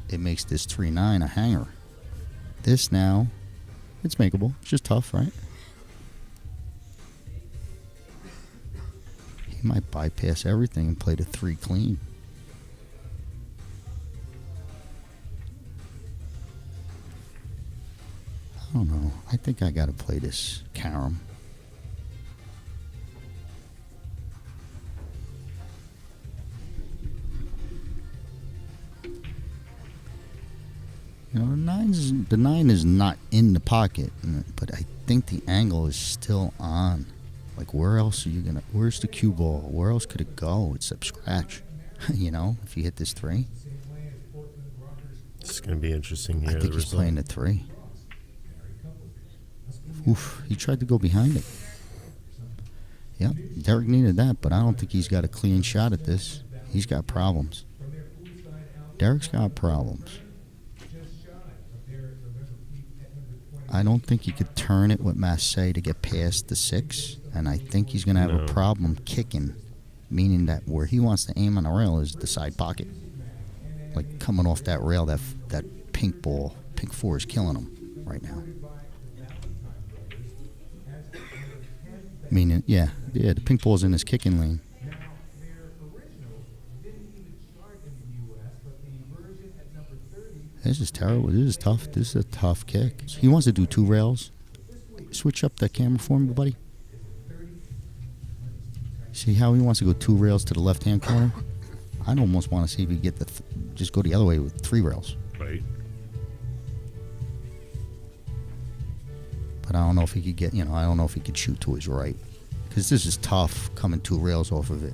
it makes this 3-9 a hanger. This now, it's makeable. It's just tough, right? He might bypass everything and play the 3 clean. I don't know. I think I got to play this carom. The 9 is not in the pocket, but I think the angle is still on. Like, where else are you gonna? Where's the cue ball? Where else could it go? It's up scratch. If you hit this 3, It's going to be interesting here. I think he's playing the 3. Oof! He tried to go behind it. Yep, Derek needed that, but I don't think he's got a clean shot at this. He's got problems. Derek's got problems. I don't think he could turn it with Massey to get past the 6, and I think he's going to have a problem kicking, meaning that where he wants to aim on the rail is the side pocket. Like, coming off that rail, that pink ball, pink 4 is killing him right now. Meaning, yeah, the pink ball's in his kicking lane. This is terrible. This is tough. This is a tough kick. He wants to do 2 rails. Switch up that camera for me, buddy. See how he wants to go 2 rails to the left-hand corner? I'd almost want to see if he get just go the other way with 3 rails. Right. But I don't know if he could get, I don't know if he could shoot to his right. Because this is tough, coming 2 rails off of it.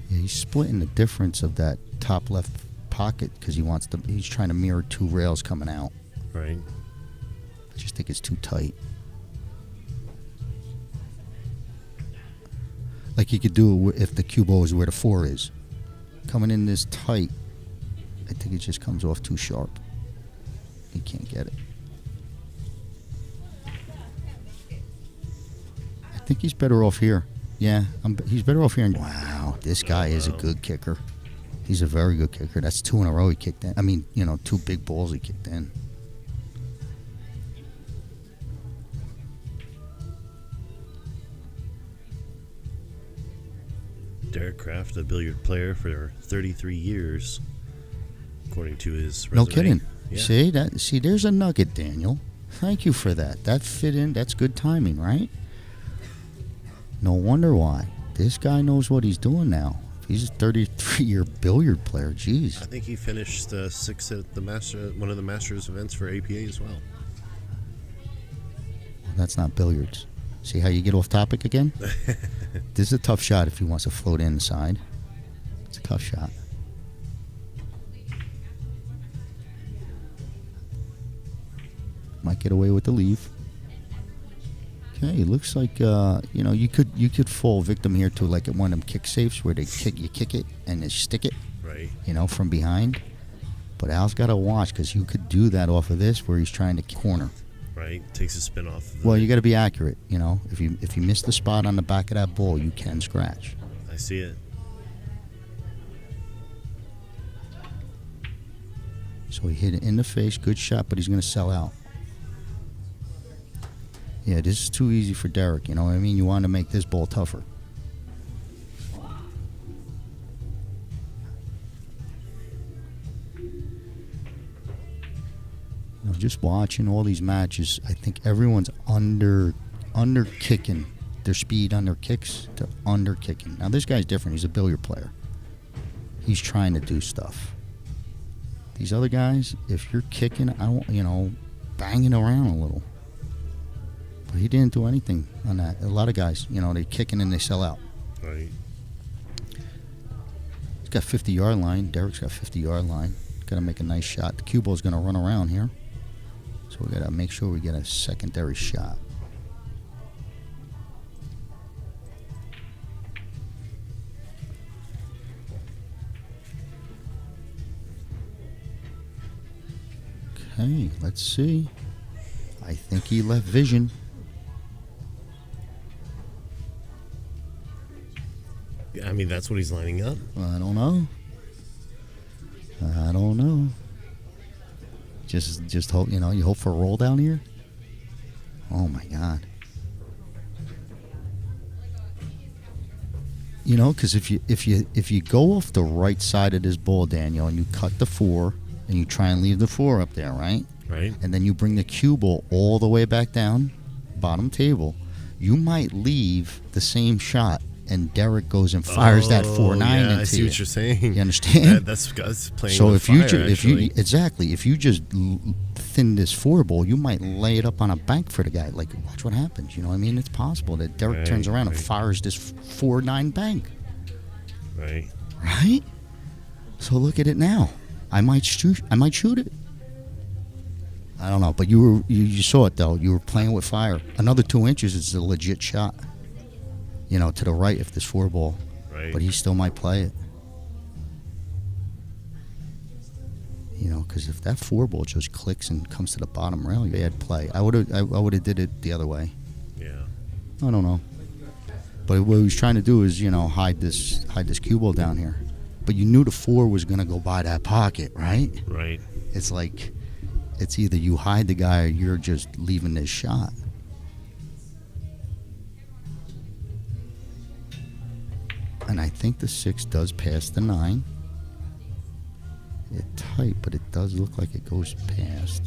Yeah, he's splitting the difference of that top left pocket because he's trying to mirror 2 rails coming out. Right. I just think it's too tight. Like he could do it if the cue ball is where the 4 is. Coming in this tight, I think it just comes off too sharp. He can't get it. I think he's better off here. Yeah, he's better off here. Wow, this guy is a good kicker. He's a very good kicker. That's 2 in a row he kicked in. I mean, 2 big balls he kicked in. Derek Kraft, a billiard player for 33 years, according to his resume. No kidding. Yeah. See, there's a nugget, Daniel. Thank you for that. That fit in. That's good timing, right? No wonder why. This guy knows what he's doing now. He's a 33-year billiard player. Jeez. I think he finished 6th at one of the Masters events for APA as well. That's not billiards. See how you get off topic again? This is a tough shot if he wants to float inside. It's a tough shot. Might get away with the leave. Okay, looks like you could fall victim here to like one of them kick safes where you kick it and they stick it. Right. From behind. But Al's got to watch because you could do that off of this where he's trying to corner. Right, takes a spin off. Well, you got to be accurate. If you miss the spot on the back of that ball, you can scratch. I see it. So he hit it in the face, good shot, but he's going to sell out. Yeah, this is too easy for Derek. You know what I mean? You want to make this ball tougher. Just watching all these matches, I think everyone's under under kicking. Their speed on their kicks, they're under kicking. Now this guy's different. He's a billiard player. He's trying to do stuff. These other guys, if you're kicking, banging around a little. But he didn't do anything on that. A lot of guys, they kicking and they sell out. Right. He's got 50-yard line. Derek's got 50-yard line. Got to make a nice shot. The cue ball's going to run around here. So we got to make sure we get a secondary shot. Okay, let's see. I think he left vision. I mean, that's what he's lining up. I don't know. Just hope, you hope for a roll down here. Oh my God. Because if you go off the right side of this ball, Daniel, and you cut the 4, and you try and leave the 4 up there, right? Right. And then you bring the cue ball all the way back down, bottom table, you might leave the same shot, and Derek goes and fires that 4-9 into I see you. what you're saying. You understand? That's playing so with if fire, if you just thin this 4 ball, you might lay it up on a bank for the guy. Like, watch what happens. You know what I mean? It's possible that Derek turns around and fires this 4-9 bank. Right. Right. So look at it now. I might shoot it. I don't know, but you saw it though. You were playing with fire. Another 2 inches is a legit shot. To the right if this 4 ball. Right. But he still might play it. Because if that 4 ball just clicks and comes to the bottom rail, you had play. I would have did it the other way. Yeah. I don't know. But what he was trying to do is, hide this cue ball down here. But you knew the 4 was going to go by that pocket, right? Right. It's like, it's either you hide the guy or you're just leaving this shot. And I think the 6 does pass the 9. It's tight, but it does look like it goes past.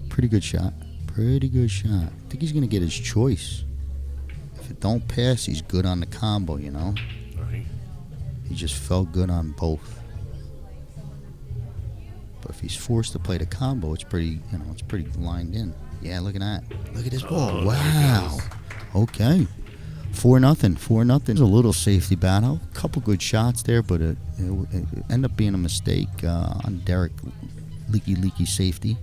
Pretty good shot. I think he's going to get his choice. If it don't pass, he's good on the combo, Right. He just felt good on both. But if he's forced to play the combo, it's pretty lined in. Yeah, look at that. Look at this ball. Wow. Okay. 4-0. It's a little safety battle. A couple good shots there, but it ended up being a mistake on Derek. Leaky safety.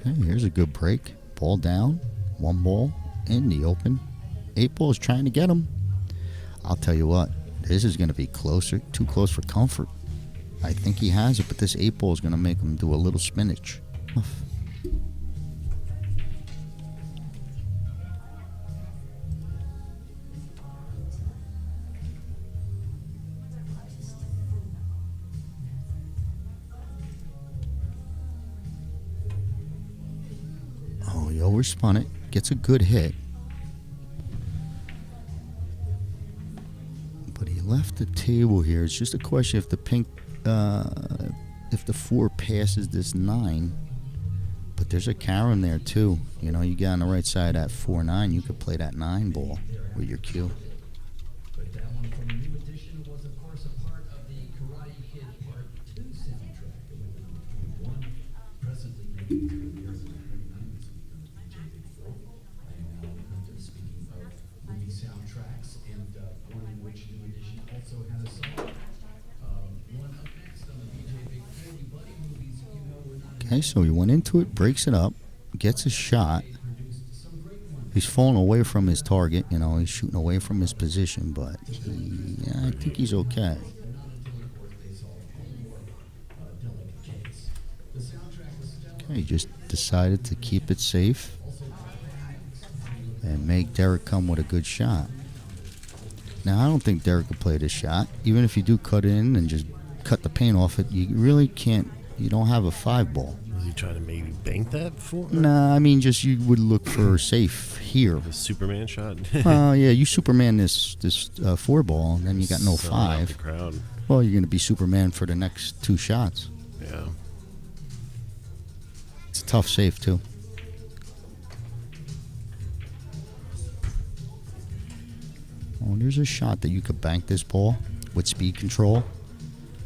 Okay, here's a good break. Ball down. 1 ball in the open. 8 ball is trying to get him. I'll tell you what, this is going to be too close for comfort. I think he has it, but this 8 ball is going to make him do a little spinach. Oh, he overspun it. Gets a good hit. But he left the table here. It's just a question if the pink, if the 4 passes this 9. But there's a carom there too. You get on the right side at 4-9. You could play that 9 ball with your cue. But that one from the new edition was, of course, a part of the Karate Kid Part 2 soundtrack. It went on to 1, presently making 3 years and 29 And speaking of movie soundtracks, and one in which new edition also had a song. One up next on the BJ Big 40 Buddy movies, we're not. Okay, so he went into it, breaks it up, gets a shot. Produced some great ones He's falling away from his target. You know, he's shooting away from his position, but I think he's okay. Okay, he just decided to keep it safe and make Derek come with a good shot. Now, I don't think Derek could play this shot. Even if you do cut in and just cut the paint off it, you really can't. You don't have a 5-ball. Was he trying to maybe bank that for? Nah, I mean, just you would look for safe here. The Superman shot? Yeah, you Superman this 4-ball, and then you got no Selling out 5. the crowd. Well, you're going to be Superman for the next 2 shots. Yeah. It's a tough save, too. Oh, there's a shot that you could bank this ball with speed control.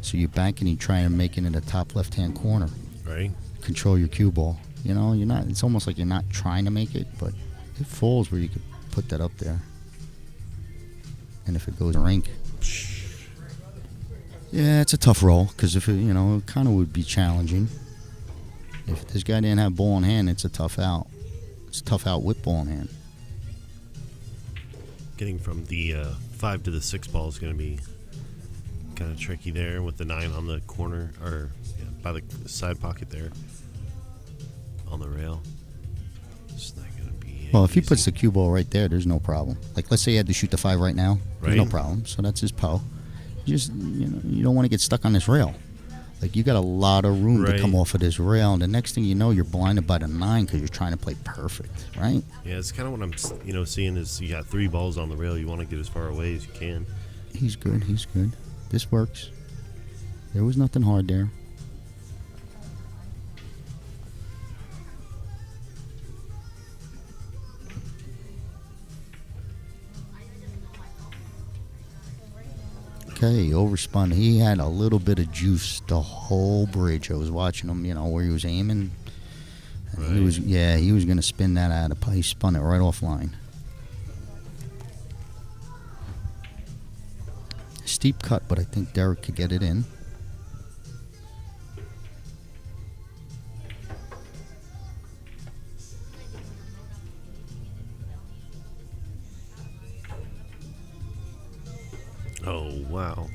So you bank and you try and make it in the top left-hand corner. Right. Control your cue ball. You know, you're not. It's almost like you're not trying to make it, but it falls where you could put that up there. And if it goes to rink, yeah, it's a tough roll because if it, you know, it kind of would be challenging. If this guy didn't have ball in hand, it's a tough out. It's a tough out with ball in hand. Getting from the 5 to the 6 ball is going to be kind of tricky there with the 9 on the corner or by the side pocket there on the rail. It's not going to be Well, if he easy. puts the cue ball right there, there's no problem. Like, let's say he had to shoot the 5 right now, there's no Right. problem. So that's his PO. Just, you know, you don't want to get stuck on this rail. Like, you got a lot of room to Right. come off of this rail, and the next thing you know, you're blinded by the 9 because you're trying to play perfect, right? Yeah, it's kind of what I'm seeing is you got 3 balls on the rail. You want to get as far away as you can. He's good. He's good. This works. There was nothing hard there. Okay, overspun. He had a little bit of juice the whole bridge. I was watching him, you know, where he was aiming. And Right. he was going to spin that out of play. He spun it right offline. Steep cut, but I think Derek could get it in. Oh, wow.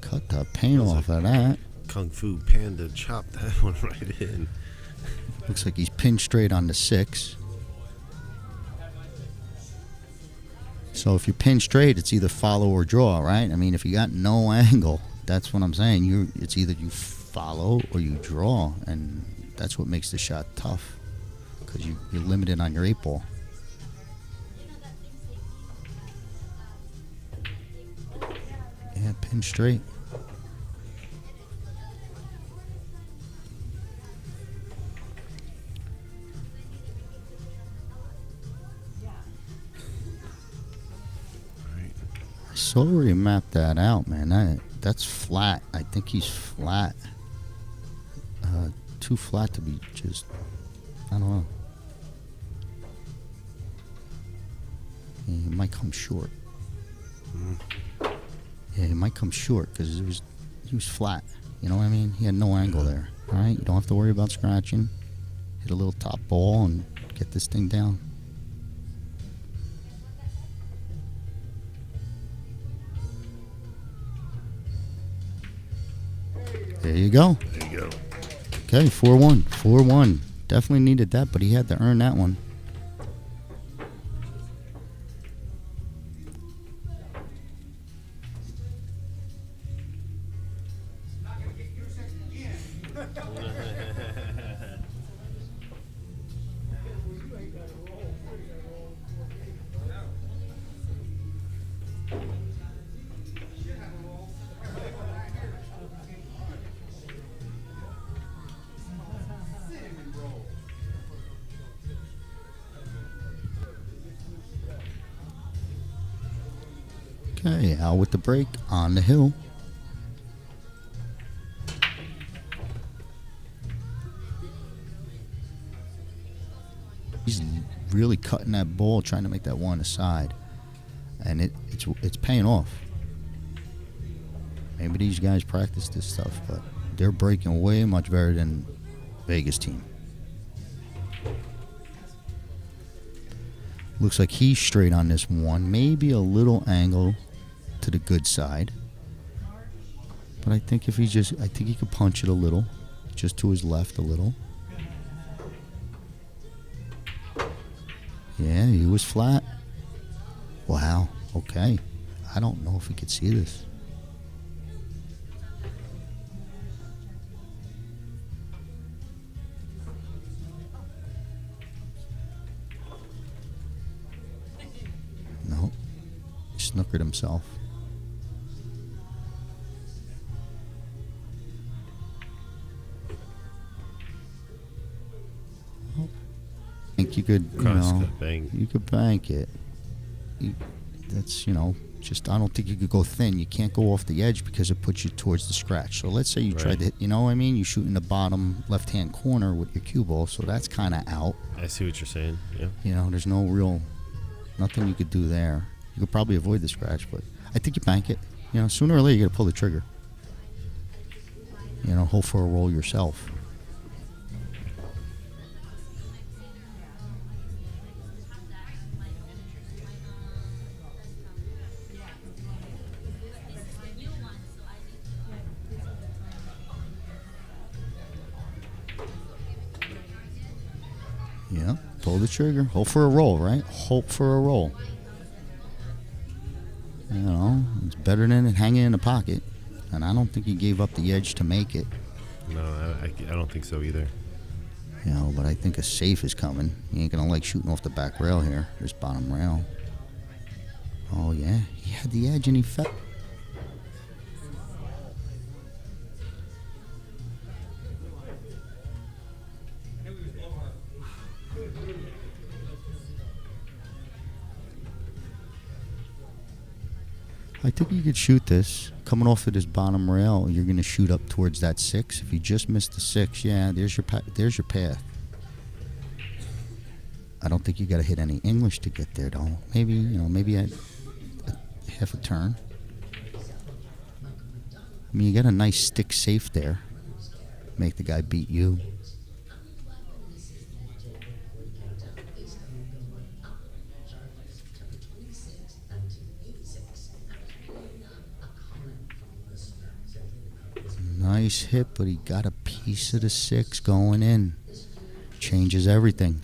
Cut the paint off of that. Kung Fu Panda chopped that one right in. Looks like he's pinned straight on the 6. So if you pin straight, it's either follow or draw, right? I mean, if you got no angle, that's what I'm saying. It's either you follow or you draw, and that's what makes the shot tough because you're limited on your 8-ball. Yeah, pin straight. I saw where he mapped that out, man. That's flat. I think he's flat. Too flat to be just, I don't know. Yeah, he might come short. Yeah, he might come short because he was flat. You know what I mean? He had no angle there. All right, you don't have to worry about scratching. Hit a little top ball and get this thing down. There you go. There you go. Okay, 4-1. 4-1. Definitely needed that, but he had to earn that one. Okay, out with the break on the hill. He's really cutting that ball, trying to make that one aside, and it's paying off. Maybe these guys practice this stuff, but they're breaking way much better than Vegas team. Looks like he's straight on this one. Maybe a little angle to the good side. But I think if he just, I think he could punch it a little. Just to his left a little. Yeah, he was flat. Wow, okay. I don't know if he could see this. No, he snookered himself. I think you could, you could bank it. That's, just, I don't think you could go thin. You can't go off the edge because it puts you towards the scratch. So let's say you tried to hit, you know what I mean? You shoot in the bottom left-hand corner with your cue ball, so that's kind of out. I see what you're saying, yeah. There's no real, nothing you could do there. You could probably avoid the scratch, but I think you bank it. Sooner or later you got to pull the trigger. Hope for a roll yourself. Yeah, pull the trigger. Hope for a roll, right? Hope for a roll. It's better than it hanging in the pocket. And I don't think he gave up the edge to make it. No, I don't think so either. But I think a safe is coming. He ain't going to like shooting off the back rail here. This bottom rail. Oh, yeah. He had the edge and he fell. I think you could shoot this. Coming off of this bottom rail, you're going to shoot up towards that 6. If you just missed the 6, yeah, there's your path. I don't think you got to hit any English to get there, though. Maybe, maybe a half a turn. I mean, you got a nice stick safe there. Make the guy beat you. Nice hit, but he got a piece of the 6 going in. Changes everything.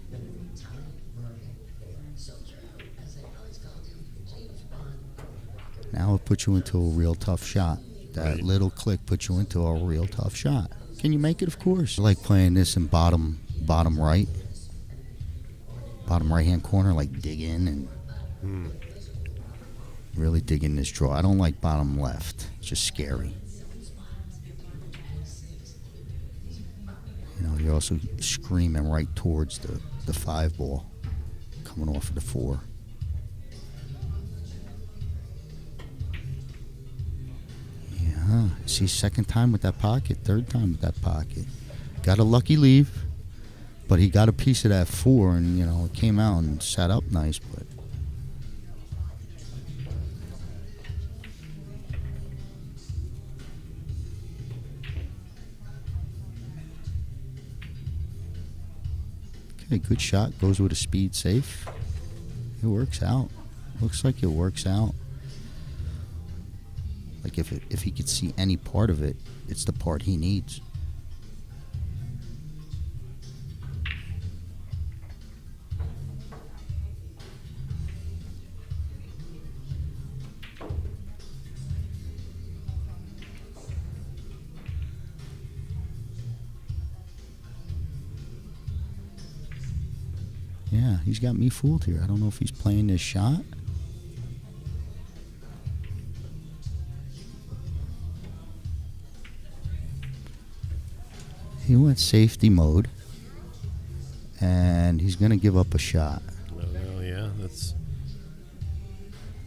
Now it puts you into a real tough shot. That little click puts you into a real tough shot. Can you make it? Of course. I like playing this in bottom right. Bottom right-hand corner, like dig in and really dig in this draw. I don't like bottom left. It's just scary. You're also screaming right towards the 5 ball coming off of the 4. Yeah. See, second time with that pocket, third time with that pocket. Got a lucky leave, but he got a piece of that 4 and, it came out and sat up nice, but. Okay, good shot. Goes with a speed safe. It works out. Looks like it works out. Like if he could see any part of it, it's the part he needs. Yeah, he's got me fooled here. I don't know if he's playing this shot. He went safety mode, and he's going to give up a shot. Well, yeah, that's...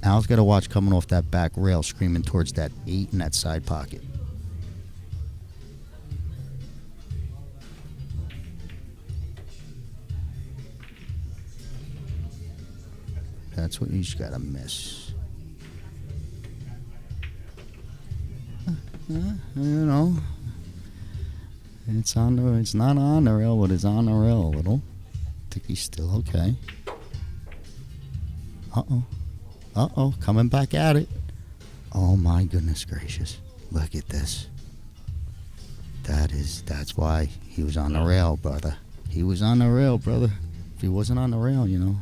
Al's got to watch coming off that back rail, screaming towards that 8 in that side pocket. That's what he's got to miss. It's not on the rail, but it's on the rail a little. I think he's still okay. Uh-oh. Uh-oh. Coming back at it. Oh, my goodness gracious. Look at this. That's why he was on the rail, brother. He was on the rail, brother. If he wasn't on the rail, you know.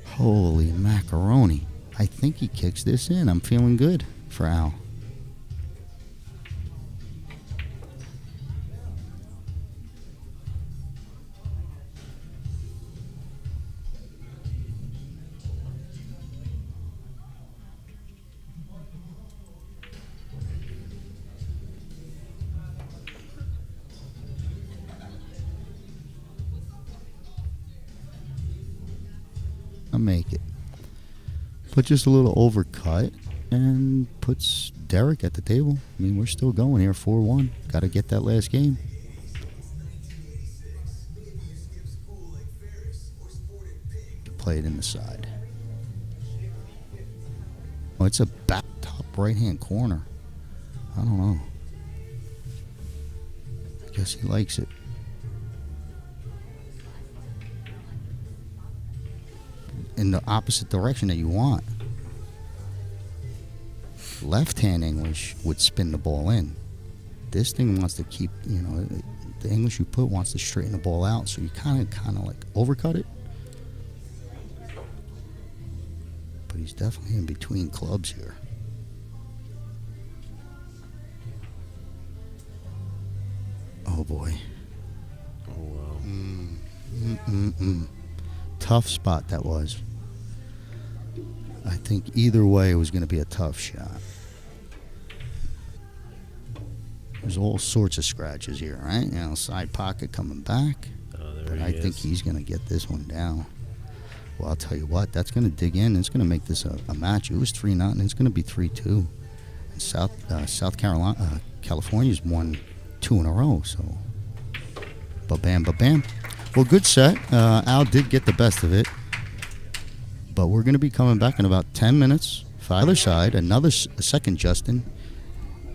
Holy macaroni. I think he kicks this in. I'm feeling good for Al. I'll make it. Put just a little overcut and puts Derek at the table. I mean, we're still going here, 4-1. Got to get that last game. Play it in the side. Oh, it's a back top right-hand corner. I don't know. I guess he likes it. In the opposite direction that you want. Left-hand English would spin the ball in. This thing wants to keep, you know, the English you put wants to straighten the ball out, so you kind of like overcut it. But he's definitely in between clubs here. Oh boy. Oh wow. Tough spot that was. I think either way it was going to be a tough shot. There's all sorts of scratches here, right? You know, side pocket coming back. Oh, there but he I think he's going to get this one down. Well, I'll tell you what, that's going to dig in. It's going to make this a match. It was 3-0. It's going to be 3-2. And South Carolina, California's won 2 in a row. So, ba-bam, ba-bam. Well, good set. Al did get the best of it. But we're going to be coming back in about 10 minutes. For either side, another second Justin.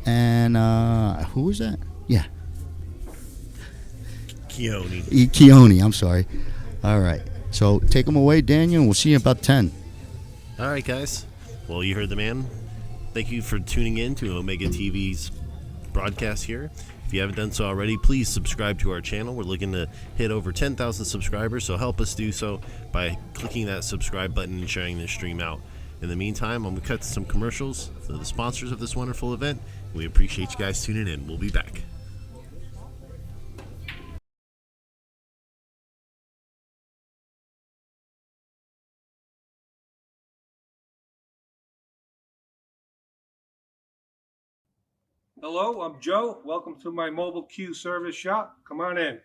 And who was that? Yeah. Keone. Keone, I'm sorry. All right. So take them away, Daniel, and we'll see you in about 10. All right, guys. Well, you heard the man. Thank you for tuning in to Omega TV's broadcast here. If you haven't done so already, please subscribe to our channel. We're looking to hit over 10,000 subscribers, so help us do so by clicking that subscribe button and sharing this stream out. In the meantime, I'm going to cut to some commercials for the sponsors of this wonderful event. We appreciate you guys tuning in. We'll be back. Hello, I'm Joe. Welcome to my mobile queue service shop. Come on in.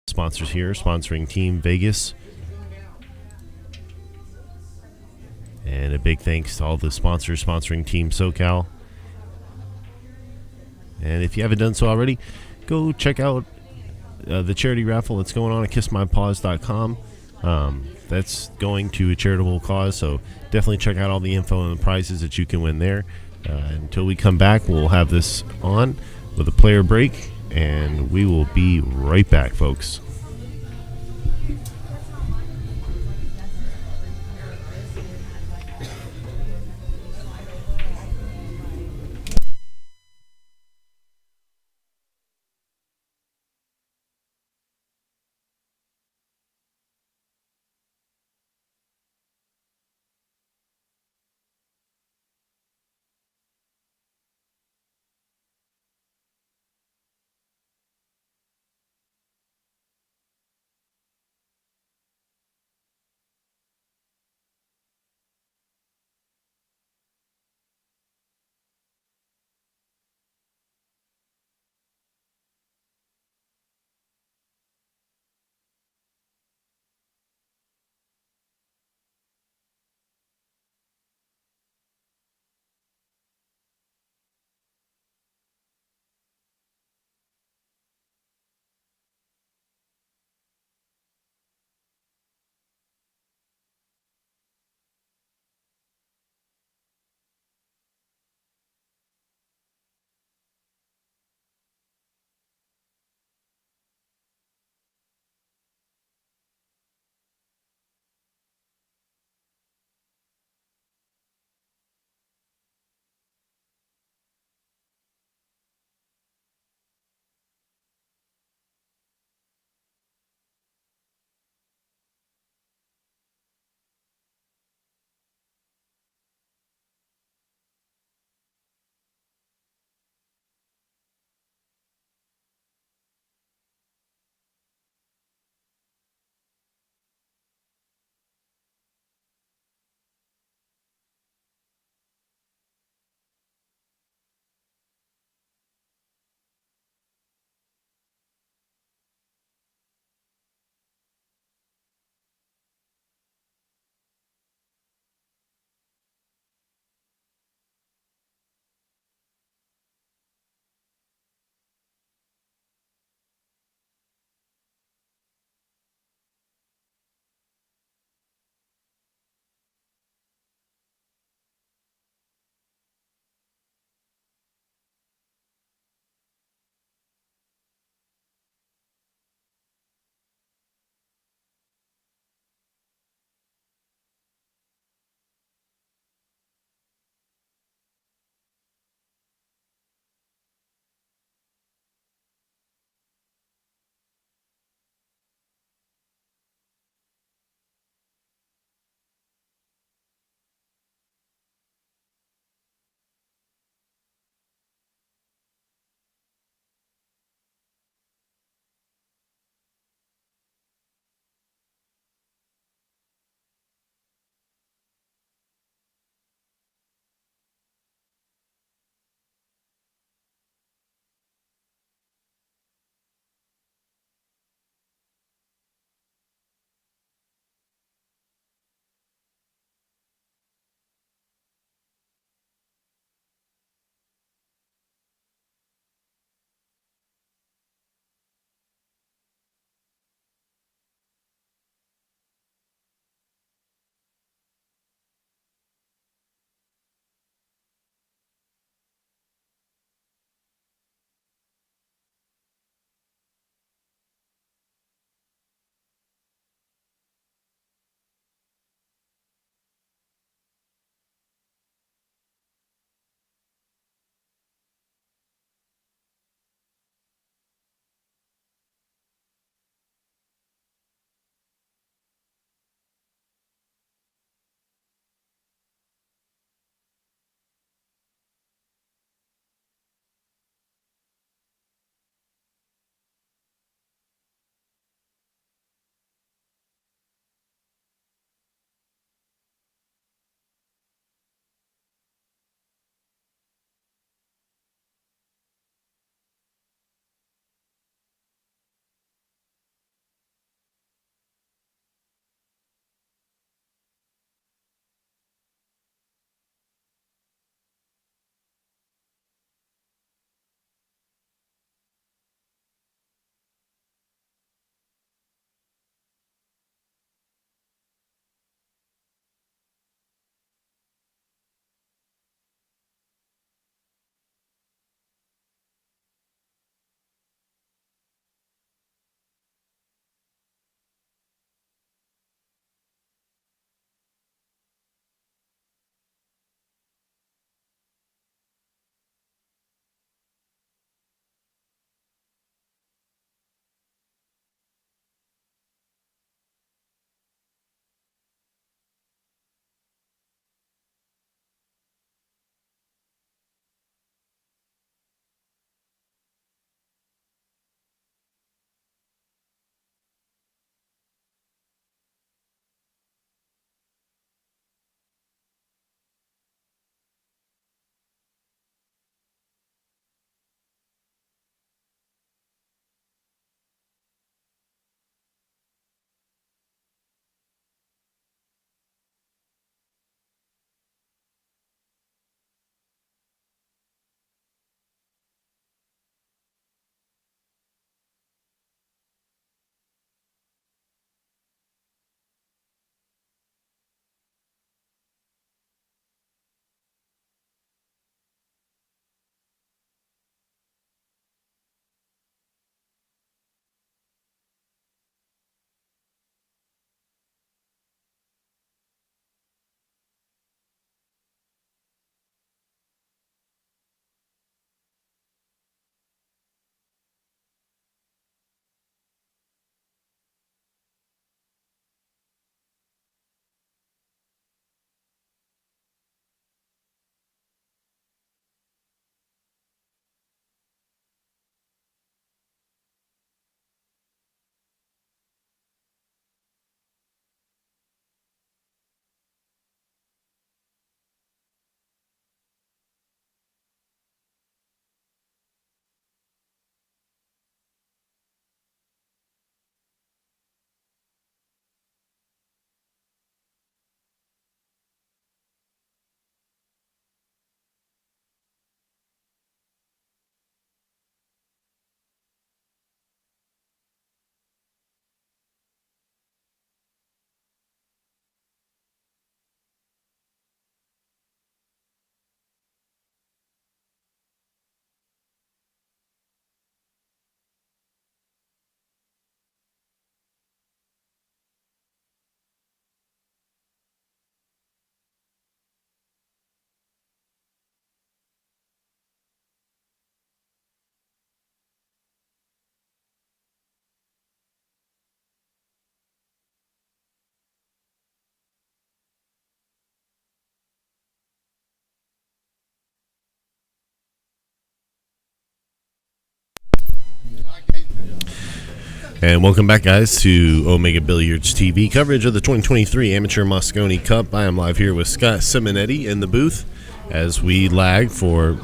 Sponsors here, sponsoring Team Vegas. And a big thanks to all the sponsors sponsoring Team SoCal. And if you haven't done so already, go check out the charity raffle that's going on at kissmypaws.com. That's going to a charitable cause, so definitely check out all the info and the prizes that you can win there. Until we come back, we'll have this on with a player break, and we will be right back, folks. And welcome back, guys, to Omega Billiards TV coverage of the 2023 Amateur Mosconi Cup. I am live here with Scott Simonetti in the booth as we lag for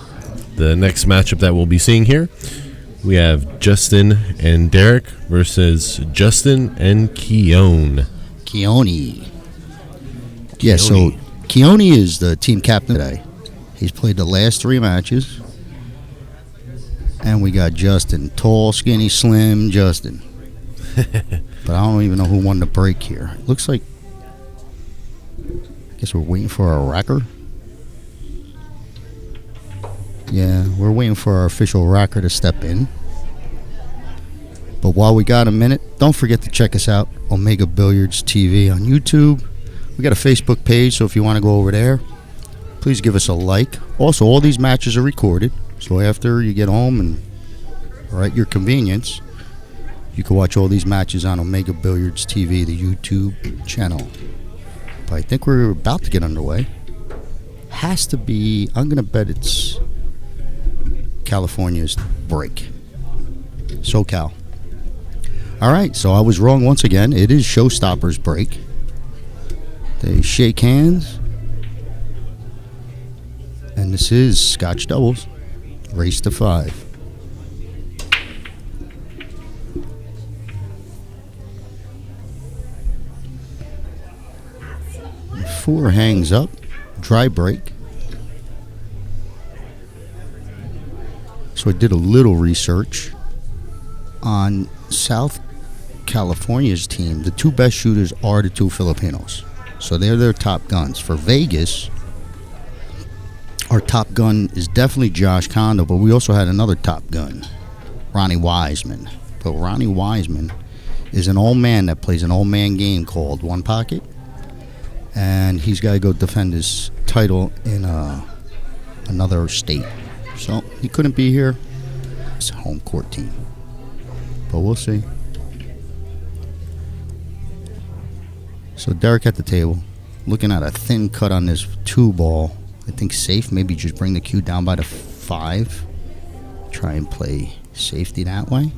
the next matchup that we'll be seeing here. We have Justin and Derek versus Justin and Keone. Keone. Yeah, so Keone is the team captain today. He's played the last 3 matches. And we got Justin, tall, skinny, slim Justin. But I don't even know who won the break here. It looks like, I guess we're waiting for our racker. Yeah, we're waiting for our official racker to step in. But while we got a minute, don't forget to check us out, Omega Billiards TV on YouTube. We got a Facebook page, so if you want to go over there, please give us a like. Also, all these matches are recorded, so after you get home and or at your convenience, you can watch all these matches on Omega Billiards TV, the YouTube channel. But I think we're about to get underway. Has to be, I'm going to bet it's California's break. SoCal. All right, so I was wrong once again. It is ShowStoppers break. They shake hands. And this is Scotch doubles. Race to 5. Four hangs up, dry break. So I did a little research on South California's team. The 2 best shooters are the 2 Filipinos. So they're their top guns. For Vegas, our top gun is definitely Josh Condo, but we also had another top gun, Ronnie Wiseman. But Ronnie Wiseman is an old man that plays an old man game called One Pocket. And he's got to go defend his title in another state. So he couldn't be here. It's a home court team. But we'll see. So Derek at the table, looking at a thin cut on this 2 ball. I think safe. Maybe just bring the cue down by the 5. Try and play safety that way.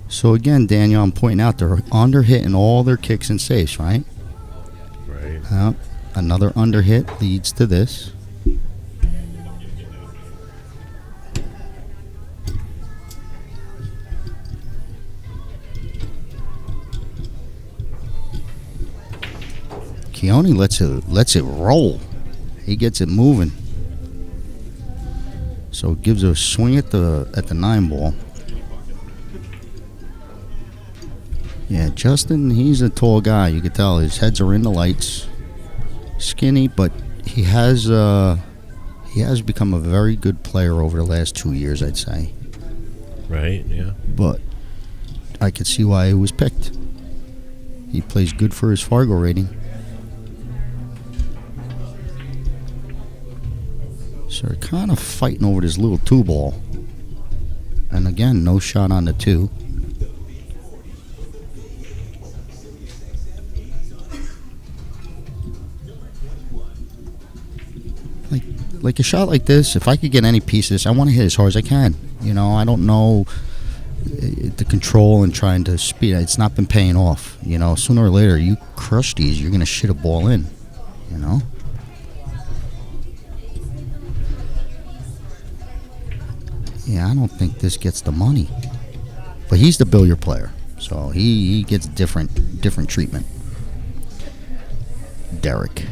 So again, Daniel, I'm pointing out they're under hitting all their kicks and safes, right? Another underhit leads to this. Keone lets it roll. He gets it moving. So it gives a swing at the 9 ball. Yeah, Justin, he's a tall guy. You can tell his heads are in the lights. Skinny, but he has become a very good player over the last 2 years, I'd say. Right, yeah. But I could see why he was picked. He plays good for his Fargo rating. So they're kind of fighting over this little 2 ball. And again, no shot on the 2. Like a shot like this, if I could get any piece of this, I want to hit as hard as I can. You know, I don't know the control and trying to speed. It's not been paying off. You know, sooner or later, you crush these, you're going to shit a ball in. You know? Yeah, I don't think this gets the money. But he's the billiard player, so he gets different treatment. Derek.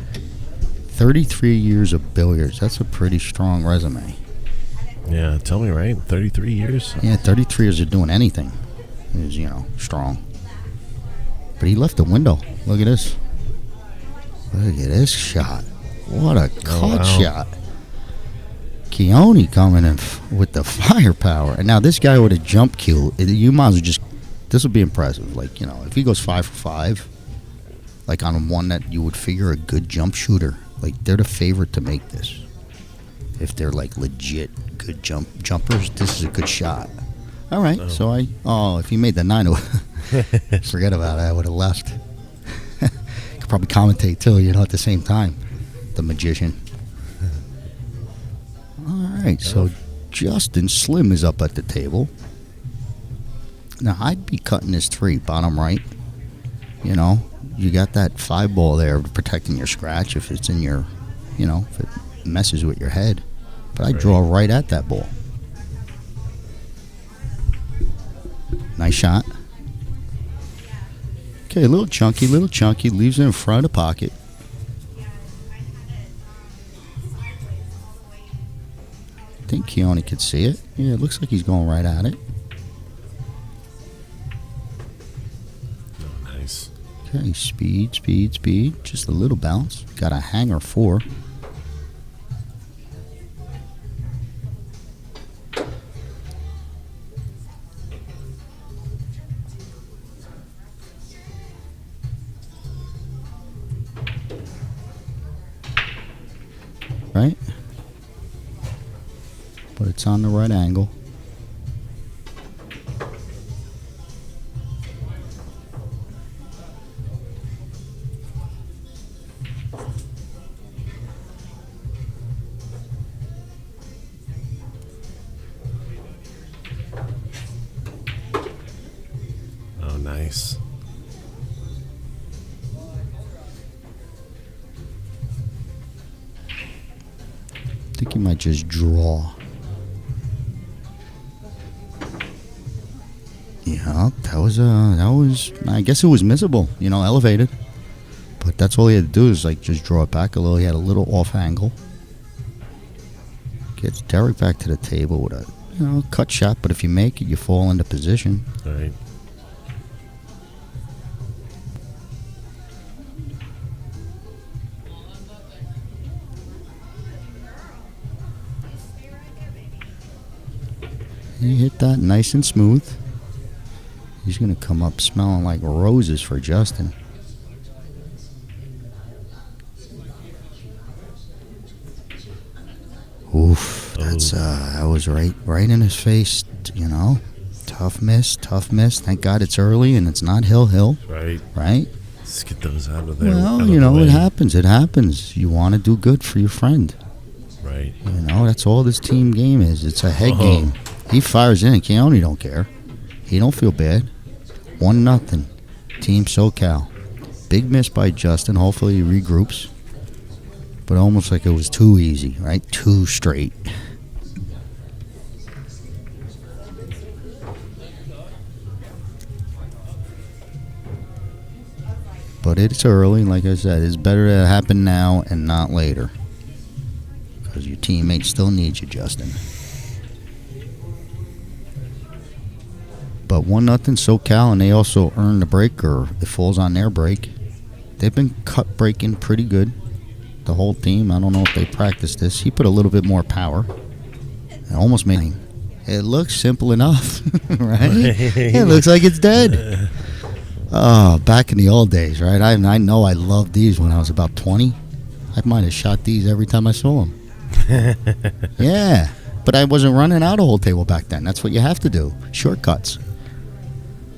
33 years of billiards. That's a pretty strong resume. Yeah, tell me, right? 33 years? Yeah, 33 years of doing anything is, strong. But he left the window. Look at this. Look at this shot. What a cut shot. Keone coming in with the firepower. And now this guy with a jump cue, you might as well just, this would be impressive. Like, if he goes 5 for 5, like on one that you would figure a good jump shooter, like they're the favorite to make this. If they're like legit good jumpers, this is a good shot. All right, so if he made the 9, forget about it. I would have left. Could probably commentate too, at the same time. The magician. All right, so Justin Slim is up at the table. Now, I'd be cutting this 3, bottom right. You know, you got that 5 ball there protecting your scratch if it's in your, you know, if it messes with your head. But I draw right at that ball. Nice shot. Okay, a little chunky, leaves it in front of the pocket. I think Keone could see it. Yeah, it looks like he's going right at it. Oh, nice. Okay, speed. Just a little bounce. Got a hanger 4. Right? But it's on the right angle. Oh, nice. I think you might just draw. Yeah, that was I guess it was missable, you know, elevated. But that's all he had to do is like just draw it back a little. He had a little off angle. Gets Derek back to the table with a, you know, cut shot, but if you make it, you fall into position. All right. He hit that nice and smooth. He's going to come up smelling like roses for Justin. Oof, that's that was right in his face, you know. Tough miss. Thank God it's early and it's not hill. Right. Right? Let's get those out of there. Well, you know, it happens. You want to do good for your friend. Right. You know, that's all this team game is. It's a head game. He fires in. Keone don't care. He don't feel bad. 1-0. Team SoCal. Big miss by Justin. Hopefully he regroups. But almost like it was too easy, right? Too straight. But it's early. Like I said, it's better to happen now and not later. Because your teammates still need you, Justin. But 1-0 SoCal, and they also earn the break, or it falls on their break. They've been cut breaking pretty good. The whole team. I don't know if they practiced this. He put a little bit more power. It almost made it looks simple enough, right? It looks like it's dead. Oh, back in the old days, right? I know I loved these when I was about 20. I might have shot these every time I saw them. Yeah, but I wasn't running out a whole table back then. That's what you have to do. Shortcuts.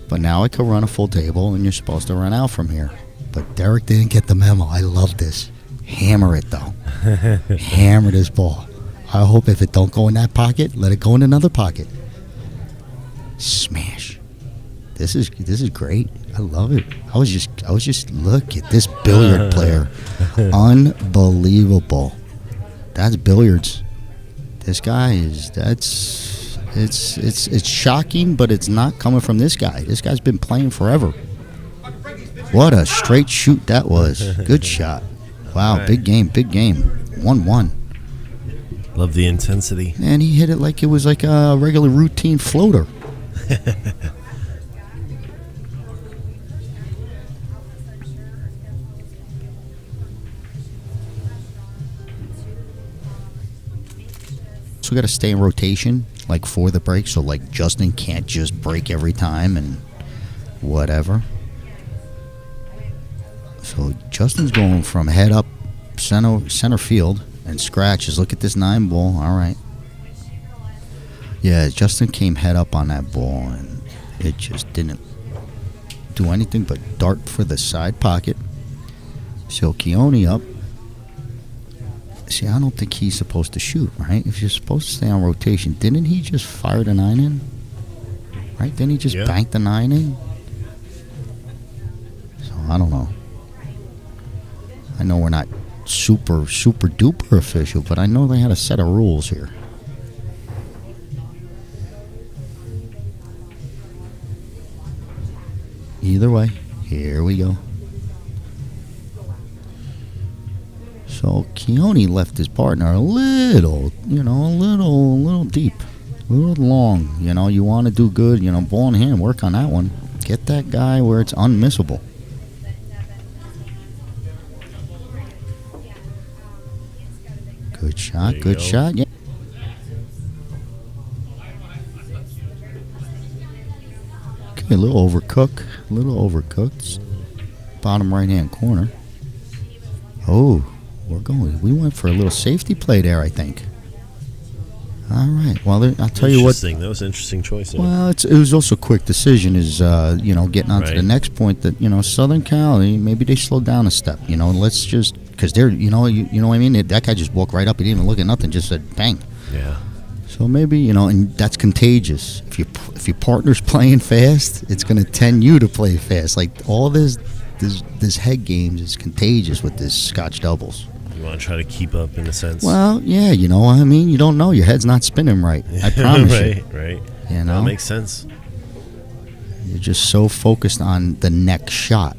But now I could run a full table, and you're supposed to run out from here. But Derek didn't get the memo. I love this. Hammer it, though. Hammer this ball. I hope if it don't go in that pocket, let it go in another pocket. Smash. This is great. I love it. I was just look at this billiard player. Unbelievable. That's billiards. This guy is it's shocking, but it's not coming from this guy. This guy's been playing forever. What a straight shoot that was. Good shot. Wow, big game. 1-1. Love the intensity. And he hit it like it was like a regular routine floater. So we got to stay in rotation, like for the break, so like Justin can't just break every time and whatever. So Justin's going from head up center field and scratches. Look at this 9 ball. All right. Yeah, Justin came head up on that ball and it just didn't do anything but dart for the side pocket. So Keone up. See, I don't think he's supposed to shoot, right? If you're supposed to stay on rotation, didn't he just fire the 9 in? Right? Didn't he just bank the 9 in? So I don't know. I know we're not super duper official, but I know they had a set of rules here. Either way, here we go. So Keone left his partner a little, a little deep, a little long. You want to do good, ball in hand, work on that one. Get that guy where it's unmissable. Good shot, good shot. Yeah. Okay, a little overcooked. Bottom right-hand corner. Oh, we went for a little safety play there, I think. All right. Well, I'll tell you what. That was an interesting choice. Well, it was also a quick decision. Is getting on to the next point that Southern Cal, maybe they slowed down a step. Let's just because they're you know what I mean. That guy just walked right up. He didn't even look at nothing. Just said bang. Yeah. So maybe and that's contagious. If your partner's playing fast, it's going to tend you to play fast. Like all this head games is contagious with this Scotch doubles. You want to try to keep up in a sense. Well, yeah, you don't know. Your head's not spinning right. I promise you. Right. That makes sense. You're just so focused on the next shot,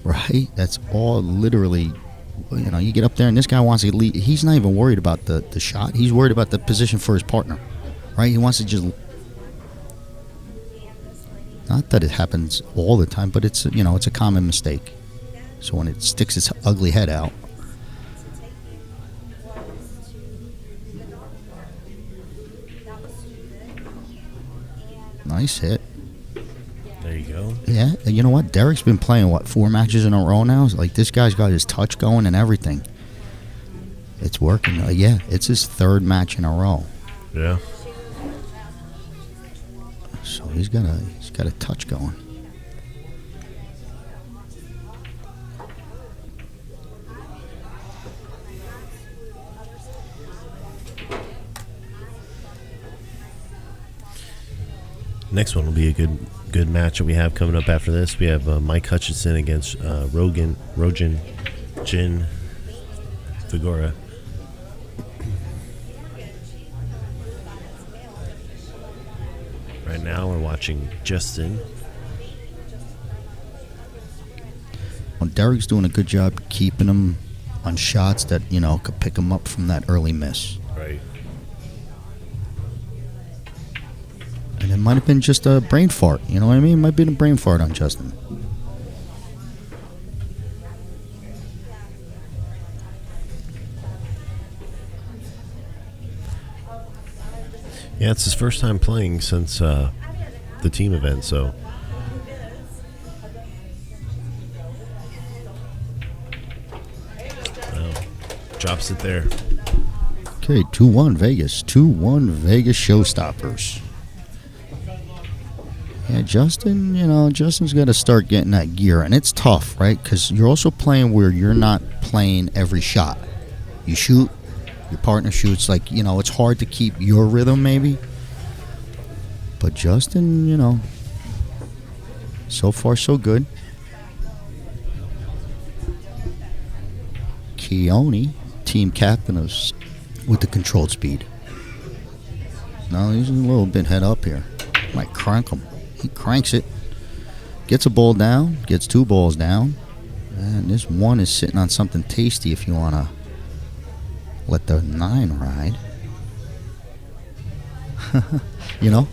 right? That's all literally. You get up there and this guy wants to lead. He's not even worried about the shot. He's worried about the position for his partner, right? He wants to just. Not that it happens all the time, but it's a common mistake. So when it sticks its ugly head out. Nice hit. There you go. Yeah, you know what? Derek's been playing, 4 matches in a row now? Like, this guy's got his touch going and everything. It's working. Yeah, it's his 3rd match in a row. Yeah. So he's got a touch going. Next one will be a good match that we have coming up after this. We have Mike Hutchinson against Roan Figora. Right now we're watching Justin. Well, Derek's doing a good job keeping him on shots that, could pick him up from that early miss. Right. And it might have been just a brain fart. You know what I mean? It might have been a brain fart on Justin. Yeah, it's his first time playing since the team event, so. Drops it there. Okay, 2-1 Vegas. 2-1 Vegas ShowStoppers. Yeah, Justin's got to start getting that gear. And it's tough, right? Because you're also playing where you're not playing every shot. You shoot, your partner shoots. Like, it's hard to keep your rhythm, maybe. But Justin, so far so good. Keone, team captain with the controlled speed. No, he's a little bit head up here. Might crank him. He cranks it. Gets a ball down. Gets 2 balls down. And this one is sitting on something tasty if you want to let the 9 ride.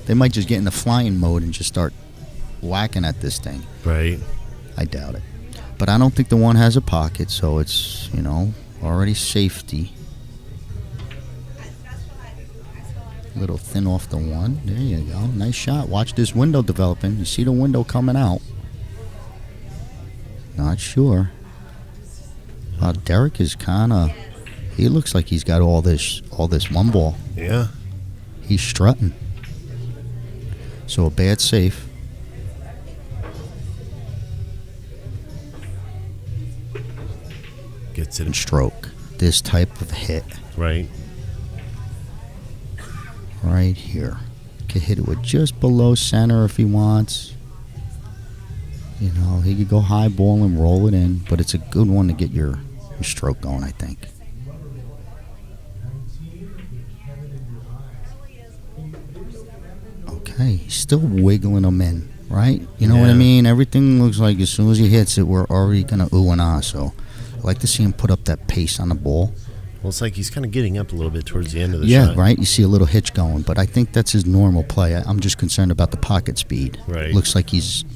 They might just get in the flying mode and just start whacking at this thing. Right. I doubt it. But I don't think the 1 has a pocket, so it's, already safety. A little thin off the 1. There you go. Nice shot. Watch this window developing. You see the window coming out. Not sure. Derek is kind of... He looks like he's got all this 1 ball. Yeah. He's strutting. So a bad safe. Gets it in stroke. This type of hit. Right. Right here. could hit it with just below center if he wants. You know, he could go high ball and roll it in, but it's a good one to get your stroke going, I think. Okay, he's still wiggling them in, right? You know what I mean? Everything looks like as soon as he hits it, we're already going to ooh and ah. So I like to see him put up that pace on the ball. Well, it's like he's kind of getting up a little bit towards the end of the shot. shot. Right? You see a little hitch going, but I think that's his normal play. I'm just concerned about the pocket speed. Right. Looks like he's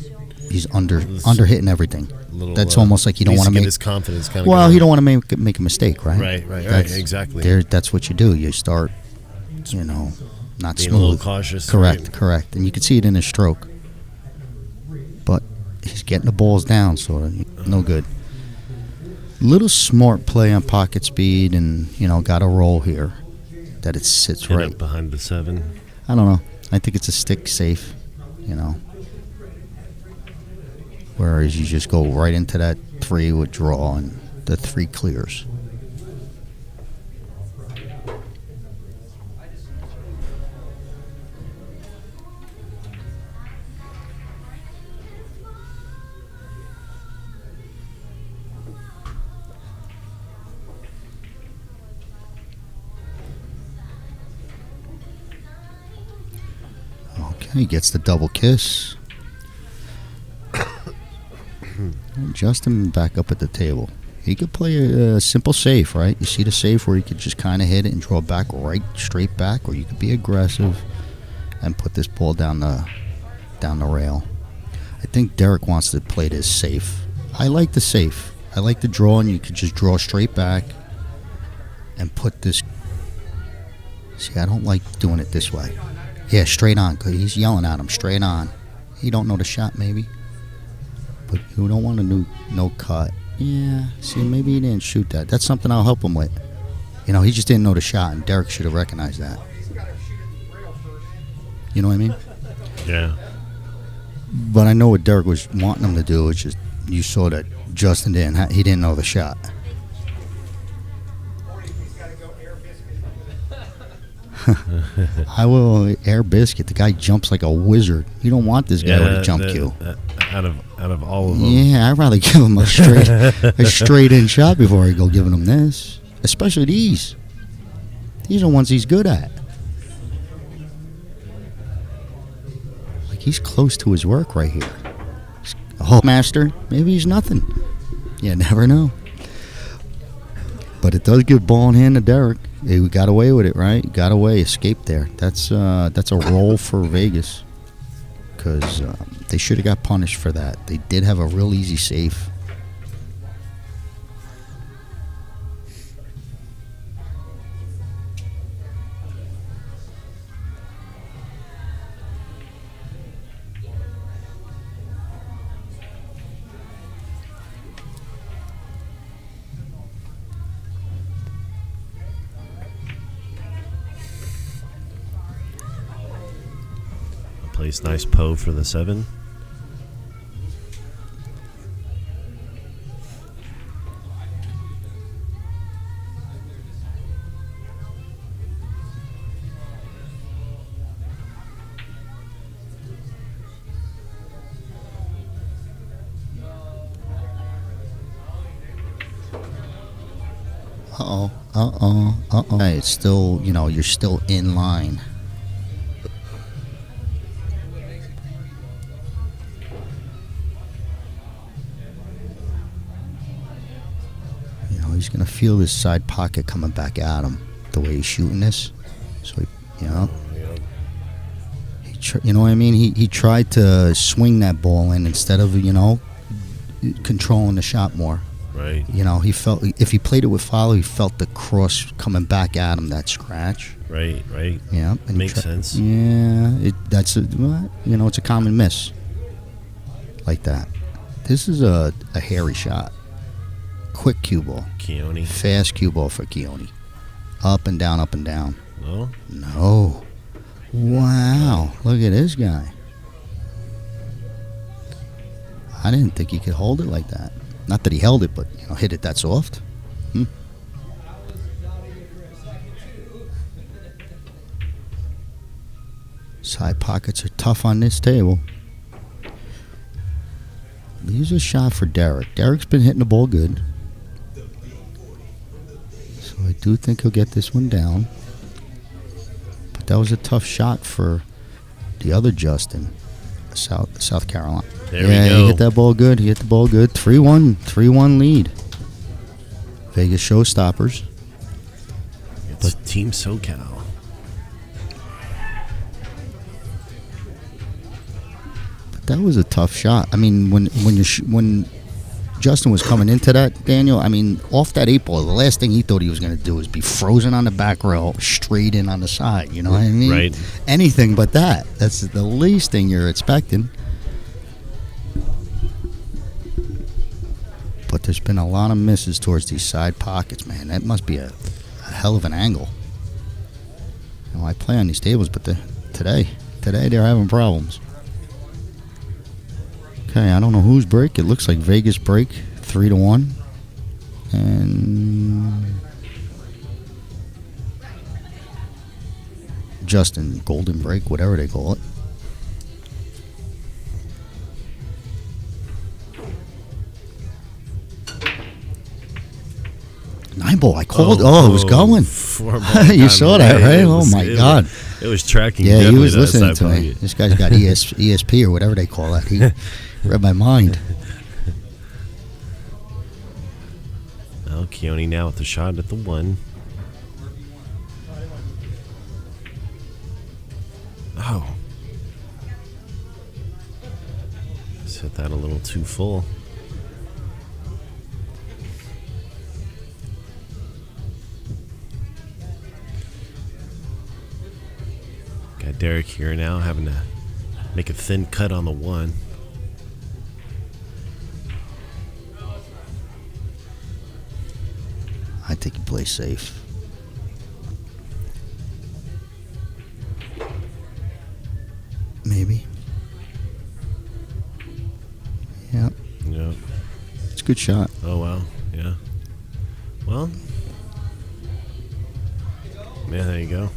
under hitting everything. That's almost like you don't want to make his confidence kind of. Well, you don't want to make a mistake, right? Right. Exactly. That's what you do. You start, not being smooth. a little cautious. Correct. And you can see it in his stroke. But he's getting the balls down, so no good. Little smart play on pocket speed, and got a roll here that it sits right up behind the 7. I don't know. I think it's a stick safe, Whereas you just go right into that 3 with draw, and the 3 clears. Okay, he gets the double kiss. Justin back up at the table. He could play a simple safe, right? You see the safe where you could just kind of hit it and draw back straight back, or you could be aggressive and put this ball down the rail. I think Derek wants to play this safe. I like the safe. I like the draw, and you could just draw straight back and put this. See, I don't like doing it this way. Yeah, straight on, because he's yelling at him, straight on. He don't know the shot, maybe. But you don't want to do no cut. Yeah, see, maybe he didn't shoot that. That's something I'll help him with. He just didn't know the shot, and Derek should have recognized that. You know what I mean? Yeah. But I know what Derek was wanting him to do. It's just you saw that Justin he didn't know the shot. I will air biscuit. The guy jumps like a wizard. You don't want this guy with a jump cue. Out of all of them. Yeah, I'd rather give him a straight in shot before I go giving him this. Especially these. These are ones he's good at. Like he's close to his work right here. A master, maybe he's nothing. You never know. But it does give ball in hand to Derek. He got away with it, right? Got away, escaped there. That's a roll for Vegas, because they should have got punished for that. They did have a real easy safe. Plays nice Poe for the 7. Hey, it's still, you're still in line. He's going to feel this side pocket coming back at him, the way he's shooting this. So, you know what I mean? He tried to swing that ball in instead of, controlling the shot more. Right. He felt, if he played it with follow, he felt the cross coming back at him, that scratch. Right. Yeah. And makes sense. Yeah. It's a common miss. Like that. This is a hairy shot. Quick cue ball. Keone. Fast cue ball for Keone. Up and down, up and down. No. Wow. Look at this guy. I didn't think he could hold it like that. Not that he held it, but hit it that soft. Side pockets are tough on this table. Leaves a shot for Derek. Derek's been hitting the ball good. So I do think he'll get this one down. But that was a tough shot for the other Justin, South Carolina. There we go. He hit that ball good. 3-1 lead. Vegas Showstoppers. It's Team SoCal. That was a tough shot. I mean, when Justin was coming into that, Daniel, I mean, off that 8 ball, the last thing he thought he was going to do was be frozen on the back rail, straight in on the side. You know what I mean? Right. Anything but that. That's the least thing you're expecting. But there's been a lot of misses towards these side pockets, man. That must be a hell of an angle. You know, I play on these tables, but today they're having problems. Okay, I don't know whose break. It looks like Vegas break, 3-1. And Justin golden break, whatever they call it. Nine ball, I called. Oh, it was going. You saw that, right? Oh my God. It was tracking. Yeah, he was listening to me. This guy's got ESP or whatever they call that. He read my mind. Well, Keone now with the shot at the 1. Oh. Just hit that a little too full. Got Derek here now having to make a thin cut on the 1. I think he plays safe. Maybe. Yep. Yep. It's a good shot. Oh, wow. Yeah. Well. Yeah, there you go.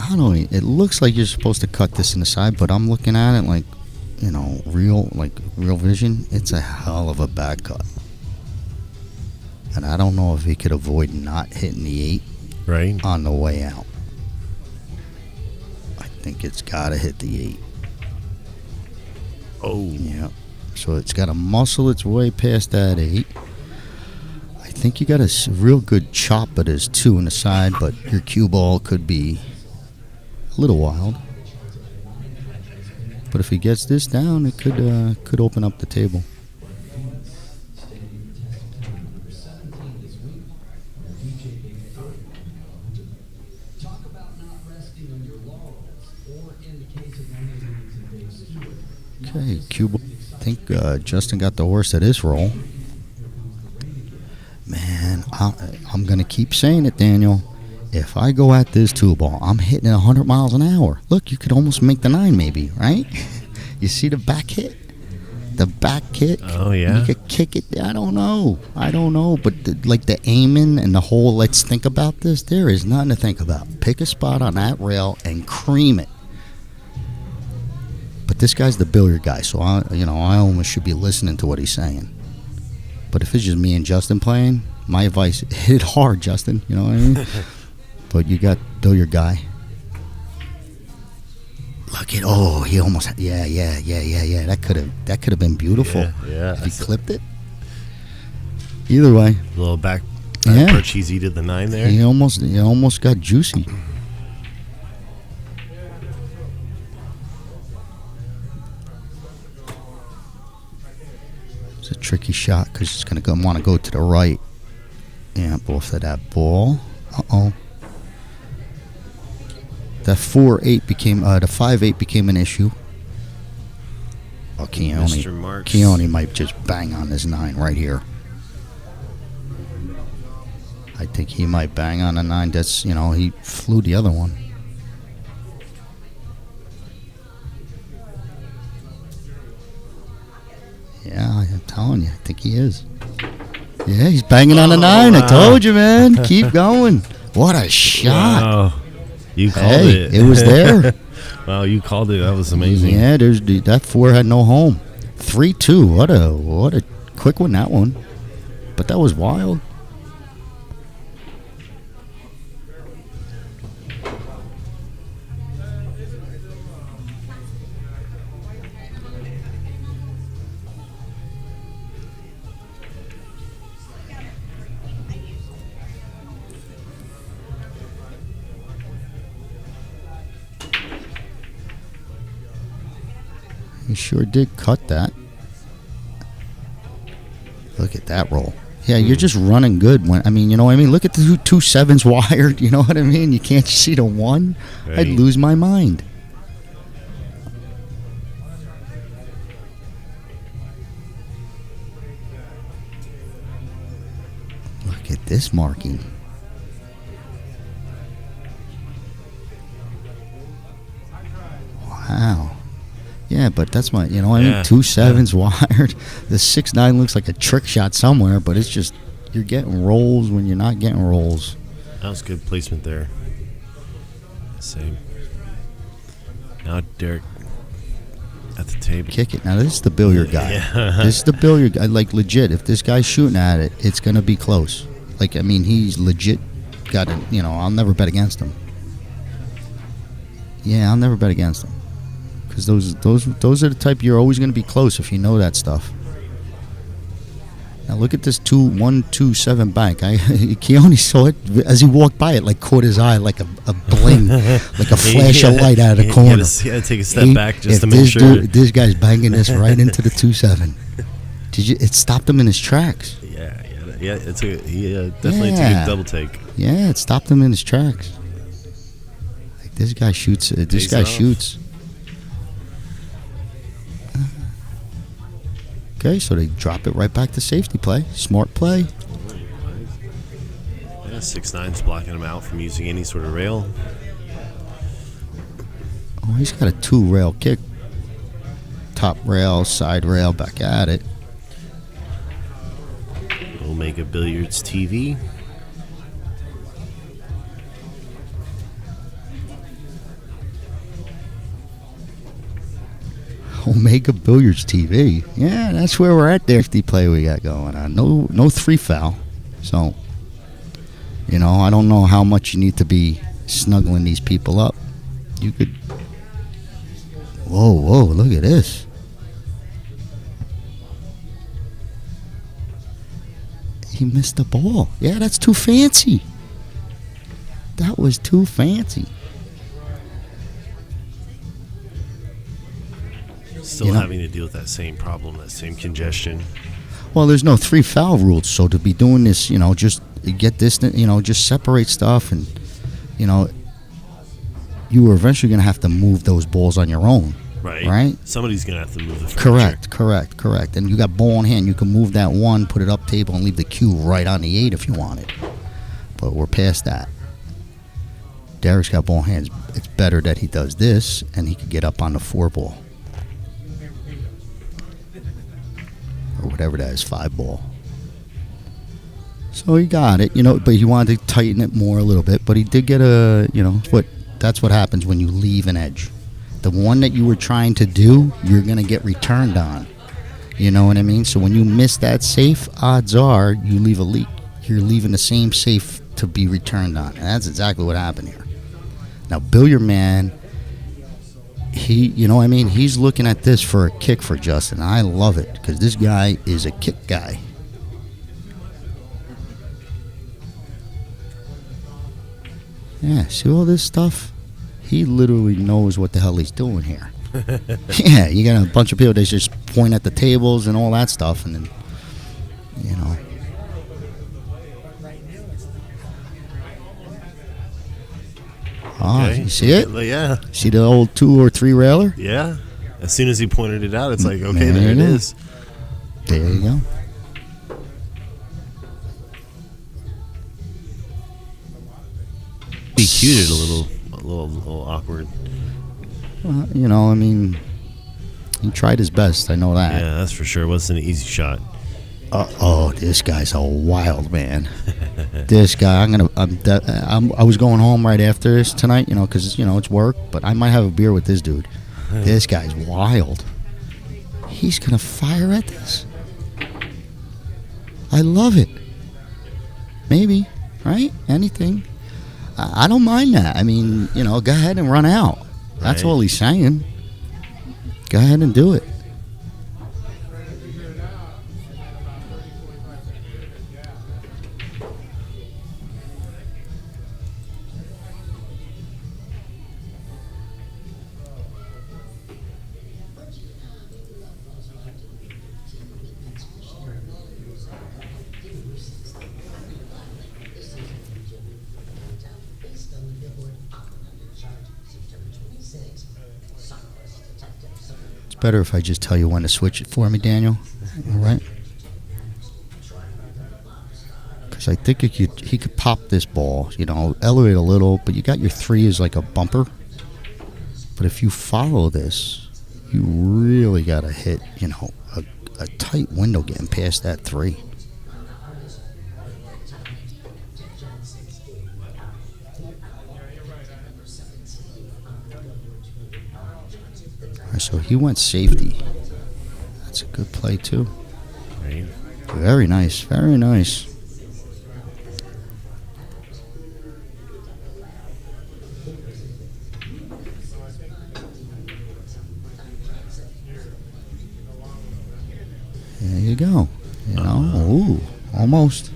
I don't know. It looks like you're supposed to cut this in the side, but I'm looking at it like, you know, real vision. It's a hell of a back cut. And I don't know if he could avoid not hitting the 8 right on the way out. I think it's got to hit the 8. Oh. Yeah. So it's got to muscle its way past that 8. I think you got a real good chop at his 2 in the side, but your cue ball could be a little wild. But if he gets this down, it could open up the table. Okay, Cuba. I think Justin got the horse at his roll. Man, I'm going to keep saying it, Daniel. If I go at this 2 ball, I'm hitting it 100 miles an hour. Look, you could almost make the 9 maybe, right? You see the back hit? The back kick? Oh, yeah. You could kick it. I don't know. But the aiming and the whole let's think about this, there is nothing to think about. Pick a spot on that rail and cream it. But this guy's the billiard guy, so I almost should be listening to what he's saying. But if it's just me and Justin playing, my advice, hit it hard, Justin. You know what I mean? But you got billiard guy. Look at he almost yeah. That could have been beautiful. Yeah. If he clipped it. Either way. A little back Yeah. perch easy to the 9 there. He almost got juicy. It's a tricky shot because it's going to want to go to the right. Yeah, off of that ball. Uh-oh. That 4-8 became, the 5-8 became an issue. Oh, Mr. Marx. Keone might just bang on this 9 right here. I think he might bang on a 9. That's, he flew the other one. telling you, I think he is. Yeah, he's banging on the 9. I told you, man. Keep going. What a shot. Wow. You called it. It was there. Wow, you called it. That was amazing. Yeah, that 4 had no home. 3-2. What a quick one, that one. But that was wild. He sure did cut that. Look at that roll. Yeah, you're just running good. You know what I mean? Look at the two 7s wired. You know what I mean? You can't see the 1. Right. I'd lose my mind. Look at this marking. Wow. Yeah, but that's my, you know what I mean? 2 7s wired. The 6-9 looks like a trick shot somewhere, but it's just, you're getting rolls when you're not getting rolls. That was good placement there. Same. Now Derek at the table. Kick it. Now, this is the billiard guy. Yeah. This is the billiard guy. Like, legit, if this guy's shooting at it, it's going to be close. Like, I mean, he's legit got it. You know, I'll never bet against him. Yeah, I'll never bet against him. Because those are the type you're always going to be close if you know that stuff. Now look at this 1-2-7 bank. Keone saw it as he walked by it, like caught his eye like a bling, like a flash of light out of the corner. You gotta take a step back just to make sure. This guy's banging this right into the 2-7. It stopped him in his tracks. Yeah. He definitely took a double take. Yeah, it stopped him in his tracks. Like this guy shoots. This guy shoots. Okay, so they drop it right back to safety play. Smart play. Yeah, 6-9's blocking him out from using any sort of rail. Oh, he's got a 2-rail kick. Top rail, side rail, back at it. Omega Billiards TV. Omega Billiards TV. Yeah, that's where we're at there. 50 play we got going on. No 3 foul. So, you know, I don't know how much you need to be snuggling these people up. You could. Whoa, look at this. He missed the ball. Yeah, that's too fancy. That was too fancy. Still having to deal with that same problem, that same congestion. Well, there's no 3 foul rules, so to be doing this, you know, just get this, you know, just separate stuff, and, you know, you are eventually going to have to move those balls on your own. Right? Somebody's going to have to move the furniture. Correct. And you got ball in hand, you can move that 1, put it up table, and leave the cue right on the 8 if you want it. But we're past that. Derek's got ball in hands. It's better that he does this, and he could get up on the 4 ball. Or whatever that is, 5 ball. So he got it, you know, but he wanted to tighten it more a little bit. But he did get that's what happens when you leave an edge. The one that you were trying to do, you're going to get returned on. You know what I mean? So when you miss that safe, odds are you leave a leak. You're leaving the same safe to be returned on. And that's exactly what happened here. Now, Billiard Man, you know what I mean? He's looking at this for a kick for Justin. I love it because this guy is a kick guy. Yeah, see all this stuff? He literally knows what the hell he's doing here. Yeah, you got a bunch of people that just point at the tables and all that stuff, and then, you know. Oh, you see it? Yeah. See the old 2 or 3 railer? Yeah. As soon as he pointed it out, it's like, okay, there it is. There you go. He cued it a little awkward. You know, I mean, He tried his best. I know that. Yeah, that's for sure. It wasn't an easy shot. This guy's a wild man. This guy, I was going home right after this tonight, because it's work. But I might have a beer with this dude. This guy's wild. He's gonna fire at this. I love it. Maybe, right? Anything. I don't mind that. I mean, go ahead and run out. That's all he's saying. Go ahead and do it. Better if I just tell you when to switch it for me, Daniel. All right? Because I think he could pop this ball, elevate a little, but you got your 3 as like a bumper. But if you follow this, you really got to hit, a tight window getting past that 3. So he went safety. That's a good play too. Right. Very nice. Very nice. There you go. Ooh, almost.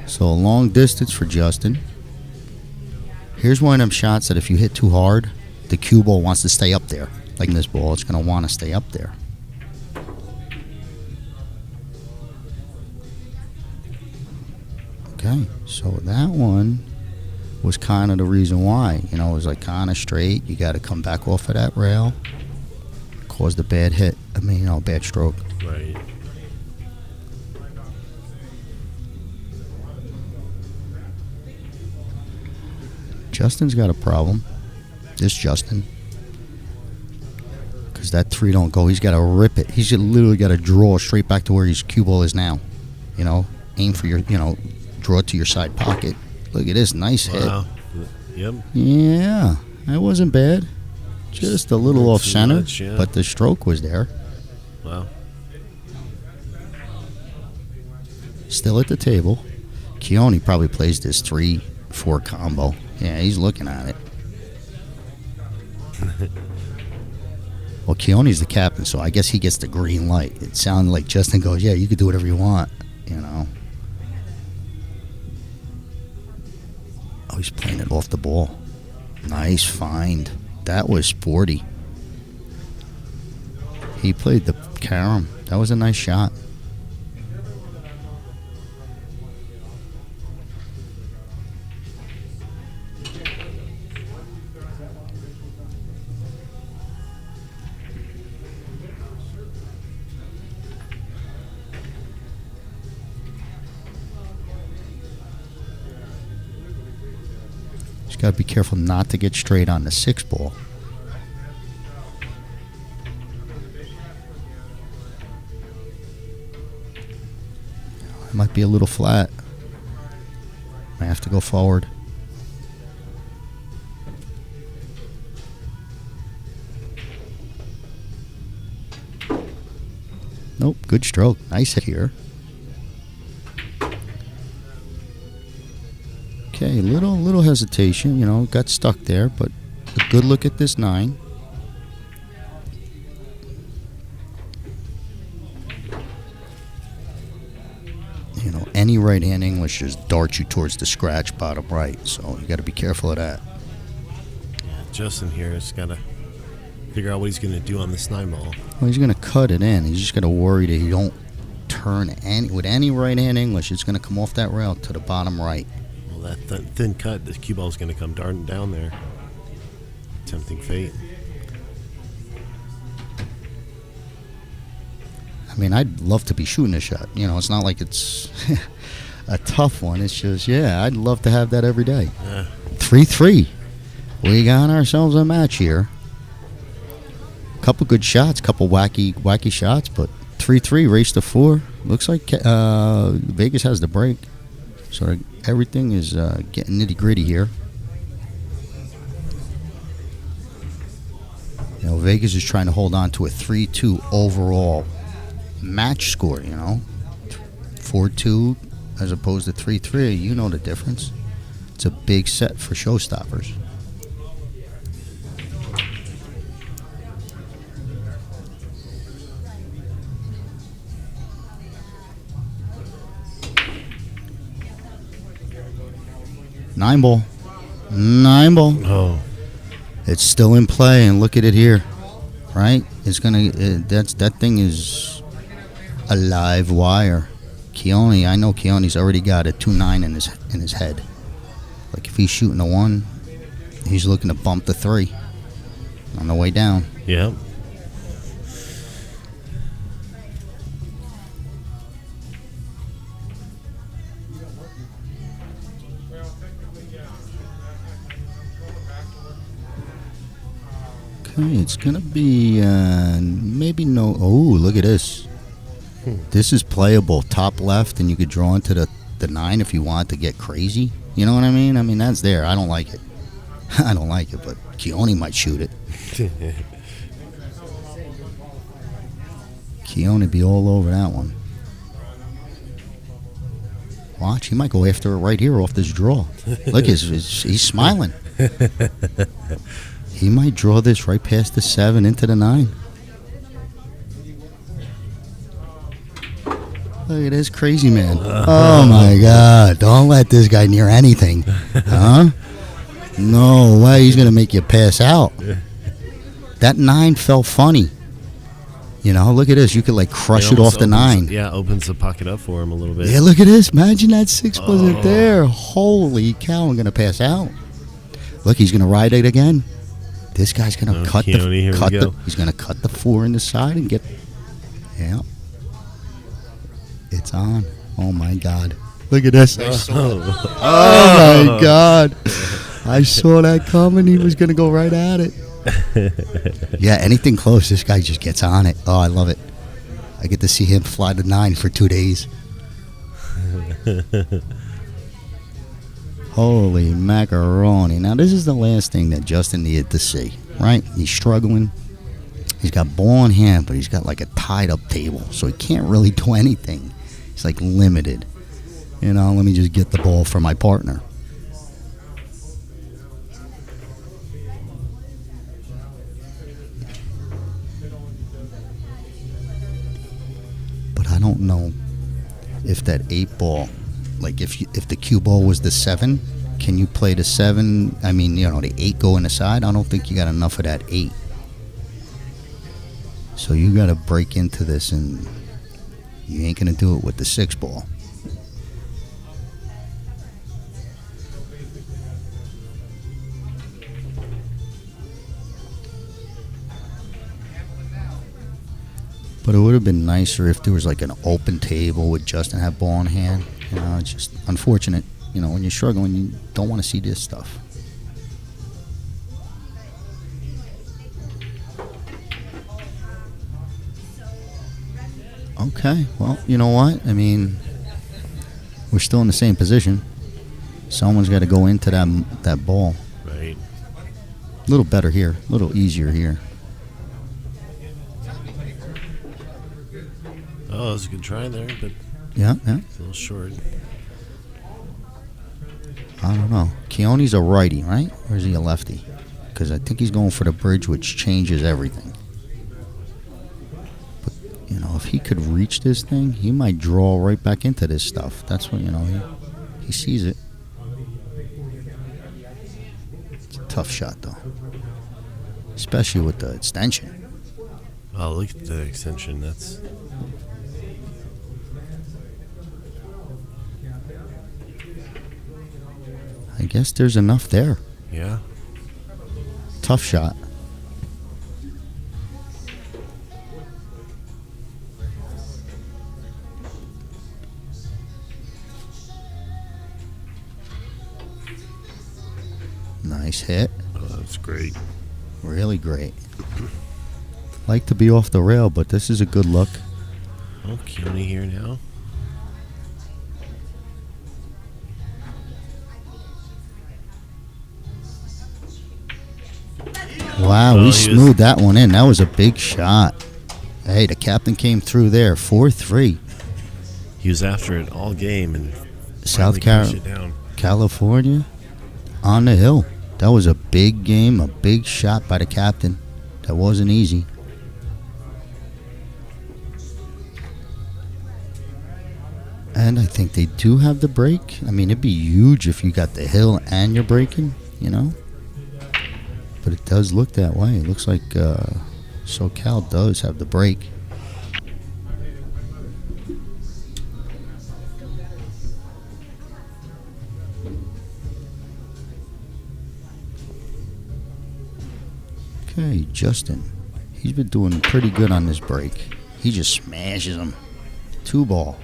So a long distance for Justin. Here's one of them shots that if you hit too hard, the cue ball wants to stay up there. Like in this ball, it's going to want to stay up there. Okay, so that one was kind of the reason why. It was like kind of straight. You got to come back off of that rail. Caused a bad hit. Bad stroke. Right. Justin's got a problem. This Justin. Because that 3 don't go. He's got to rip it. He's literally got to draw straight back to where his cue ball is now. Aim for your, draw it to your side pocket. Look at this. Nice hit. Yep. Yeah. That wasn't bad. Just a little off center. Much, yeah. But the stroke was there. Wow. Still at the table. Keone probably plays this 3-4 combo. Yeah, he's looking at it. Well, Keone's the captain, so I guess he gets the green light. It sounded like Justin goes, yeah, you can do whatever you want, Oh, he's playing it off the ball. Nice find. That was sporty. He played the carom. That was a nice shot. Got to be careful not to get straight on the 6 ball. It might be a little flat. Might have to go forward. Nope, good stroke. Nice hit here. Okay, little hesitation, got stuck there, but a good look at this 9. Any right-hand English just darts you towards the scratch bottom right, so you got to be careful of that. Yeah, Justin here has got to figure out what he's going to do on this 9 ball. Well, he's going to cut it in. He's just got to worry that he don't turn with any right-hand English. It's going to come off that rail to the bottom right. Well, that thin cut, the cue ball is going to come darting down there. Tempting fate. I'd love to be shooting a shot. It's not like it's a tough one. It's just, I'd love to have that every day. 3-3. We got ourselves a match here. Couple good shots, couple wacky shots, but 3-3 race to 4. Looks like Vegas has the break. So everything is getting nitty gritty here. You know, Vegas is trying to hold on to a 3-2 overall match score, you know. 4-2 as opposed to 3-3. You know the difference. It's a big set for ShowStoppers. Nine ball. Oh. It's still in play, and look at it here, right? It's gonna. That thing is a live wire. Keone, I know Keone's already got a 2-9 in his head. Like if he's shooting a 1, he's looking to bump the 3 on the way down. Yep. Okay, it's gonna be maybe no. Oh, look at this. This is playable. Top left, and you could draw into the 9 if you want to get crazy. You know what I mean? I mean, that's there. I don't like it. I don't like it, but Keone might shoot it. Keone be all over that one. Watch, he might go after it right here off this draw. Look, he's smiling. He might draw this right past the 7 into the 9. Look at this crazy man. Oh my God. Don't let this guy near anything. Huh? No way. He's going to make you pass out. That 9 felt funny. You know, look at this. You could like crush it off the 9. Yeah, opens the pocket up for him a little bit. Yeah, look at this. Imagine that 6 wasn't there. Holy cow. I'm going to pass out. Look, he's going to ride it again. This guy's going to cut he's going to cut the 4 in the side and get. Yeah. It's on. Oh my God. Look at this. Oh my God. I saw that coming. He was going to go right at it. Yeah, anything close, this guy just gets on it. Oh, I love it. I get to see him fly the 9 for 2 days. Holy macaroni. Now, this is the last thing that Justin needed to see, right? He's struggling. He's got ball in hand, but he's got like a tied-up table, so he can't really do anything. He's like limited. You know, let me just get the ball for my partner. But I don't know if that 8 ball, like if the cue ball was the 7, can you play the 7? I mean, you know, the 8 go in the side. I don't think you got enough of that 8. So you got to break into this, and you ain't going to do it with the 6 ball. But it would have been nicer if there was like an open table with Justin have ball in hand. You know, it's just unfortunate. You know, when you're struggling, you don't want to see this stuff. Okay, well, you know what? I mean, we're still in the same position. Someone's got to go into that ball. Right. A little better here, a little easier here. Oh, that was a good try there, but yeah, it's a little short. I don't know. Keone's a righty, right? Or is he a lefty? Because I think he's going for the bridge, which changes everything. But, you know, if he could reach this thing, he might draw right back into this stuff. That's what, you know, he sees it. It's a tough shot, though. Especially with the extension. Oh, look at the extension. That's... I guess there's enough there. Yeah. Tough shot. Nice hit. Oh, that's great. Really great. Like to be off the rail, but this is a good look. Oh, Keone here now. Wow, Well, we he smoothed that one in. That was a big shot. Hey, the captain came through there. 4-3. He was after it all game and South finally pushed it down. California on the hill. That was a big game, a big shot by the captain. That wasn't easy. And I think they do have the break. I mean, it'd be huge if you got the hill and you're breaking, you know. But it does look that way. It looks like SoCal does have the break. Okay, Justin. He's been doing pretty good on this break. He just smashes them. 2-ball.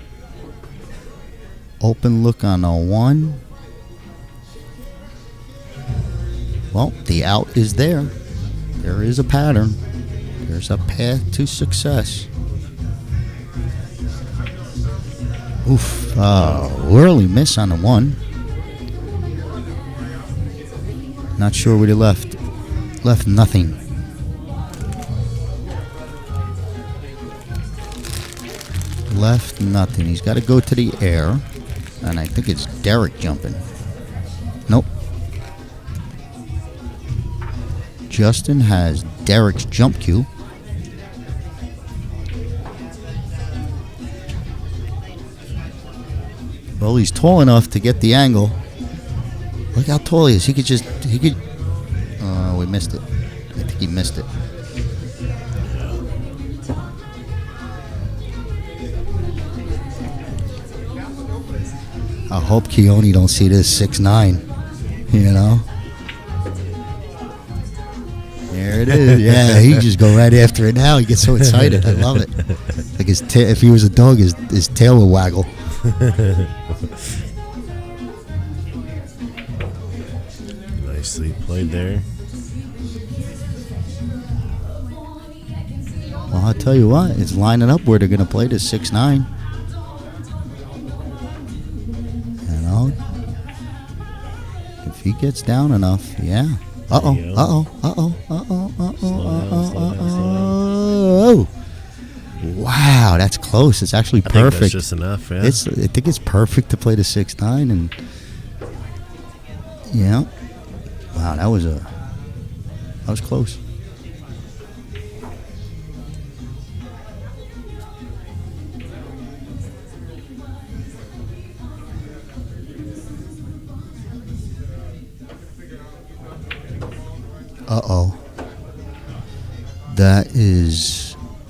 Open look on a 1. Well, the out is there. There is a pattern. There's a path to success. Oof. Whirly miss on the 1. Not sure what he left. Left nothing. Left nothing. He's got to go to the air. And I think it's Derek jumping. Nope. Justin has Derek's jump cue. Well, he's tall enough to get the angle. Look how tall he is. He could. We missed it. I think he missed it. I hope Keone don't see this 6-9. You know. There it is. Yeah, he just go right after it now. He gets so excited. I love it. Like if he was a dog, his tail would waggle. Nicely played there. Well, I'll tell you what. It's lining up where they're going to play this 6-9. You know? If he gets down enough, yeah. Oh. Wow, that's close. It's actually perfect. I think that's just enough, yeah. I think it's perfect to play the 6-9 and yeah. Wow, that was close.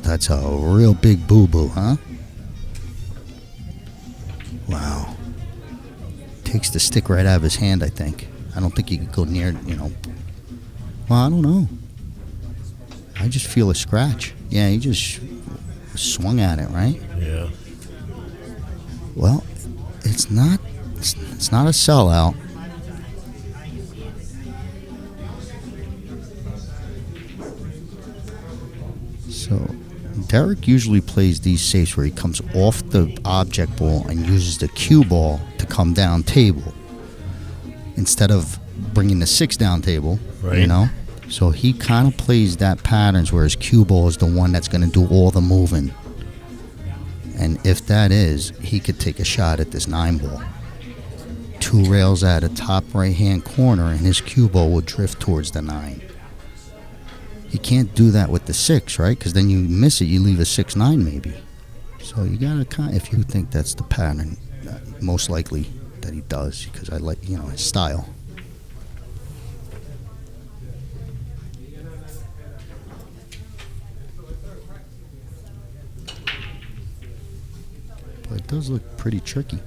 That's a real big boo-boo, huh? Wow. Takes the stick right out of his hand, I think. I don't think he could go near, Well, I don't know. I just feel a scratch. Yeah, he just swung at it, right? Yeah. Well, it's not a sellout. So, Derek usually plays these safes where he comes off the object ball and uses the cue ball to come down table instead of bringing the 6 down table, right. So he kind of plays that patterns where his cue ball is the one that's going to do all the moving. And if that is, he could take a shot at this 9 ball. 2 rails at a top right-hand corner and his cue ball will drift towards the 9. You can't do that with the 6, right? Because then you miss it, you leave a 6-9 maybe. So you gotta if you think that's the pattern, most likely that he does, because I like his style. But it does look pretty tricky.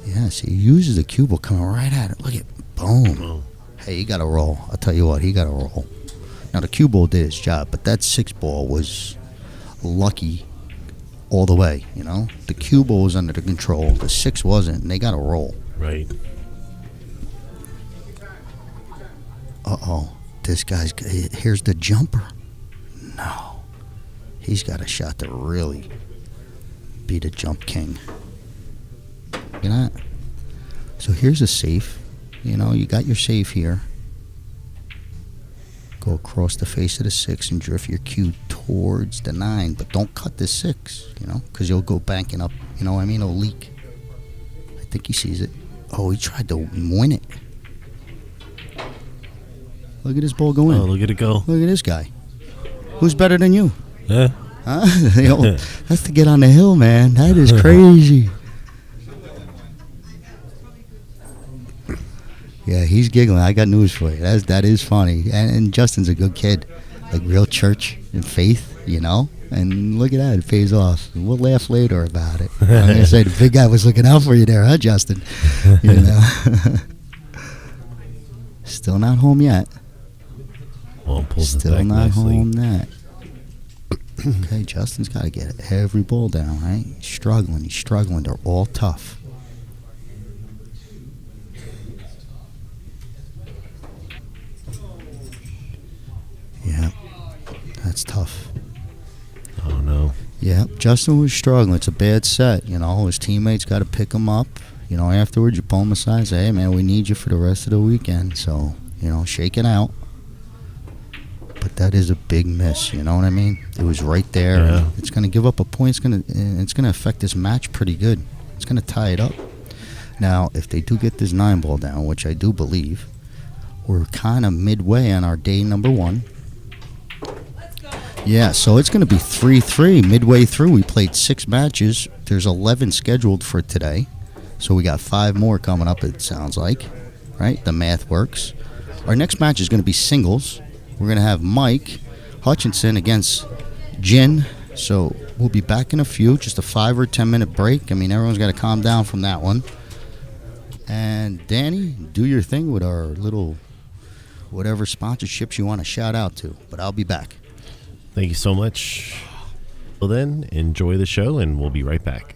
Yeah, see, he uses the cue ball coming right at it. Look at boom. Hey, he got to roll. I'll tell you what, he got to roll. Now, the cue ball did its job, but that 6-ball was lucky all the way, you know? The cue ball was under the control. The 6 wasn't, and they got to roll. Right. Uh-oh. This guy's... Here's the jumper. No. He's got a shot to really be the jump king. Look at that. So here's a safe. You know, you got your safe here. Go across the face of the 6 and drift your cue towards the 9, but don't cut the 6, you know, because you'll go banking up, you know what I mean? It'll leak. I think he sees it. Oh, he tried to win it. Look at this ball go in. Oh, look at it go. Look at this guy. Who's better than you? Yeah. Huh? Yo, that's to get on the hill, man. That is crazy. Yeah, he's giggling. I got news for you. That is funny. And Justin's a good kid. Like real church and faith, you know? And look at that. It pays off. We'll laugh later about it. I'm going to say the big guy was looking out for you there, huh, Justin? You know? Still not home yet. Well, pulls it Still back not nicely. home yet. Okay, Justin's got to get every ball down, right? He's struggling. They're all tough. Yeah, that's tough. Oh, no. Yeah, Justin was struggling. It's a bad set, you know. His teammates got to pick him up. You know, afterwards, you pull him aside and say, hey, man, we need you for the rest of the weekend. So, you know, shake it out. But that is a big miss, you know what I mean? It was right there. Yeah. It's going to give up a point. It's going to affect this match pretty good. It's going to tie it up. Now, if they do get this 9-ball down, which I do believe, we're kind of midway on our day number 1. Yeah, so it's going to be 3-3 midway through. We played 6 matches. There's 11 scheduled for today. So we got 5 more coming up, it sounds like. Right? The math works. Our next match is going to be singles. We're going to have Mike Hutchinson against Jin. So we'll be back in a few. Just a 5 or 10 minute break. I mean, everyone's got to calm down from that one. And Danny, do your thing with our little whatever sponsorships you want to shout out to. But I'll be back. Thank you so much. Well, then, enjoy the show, and we'll be right back.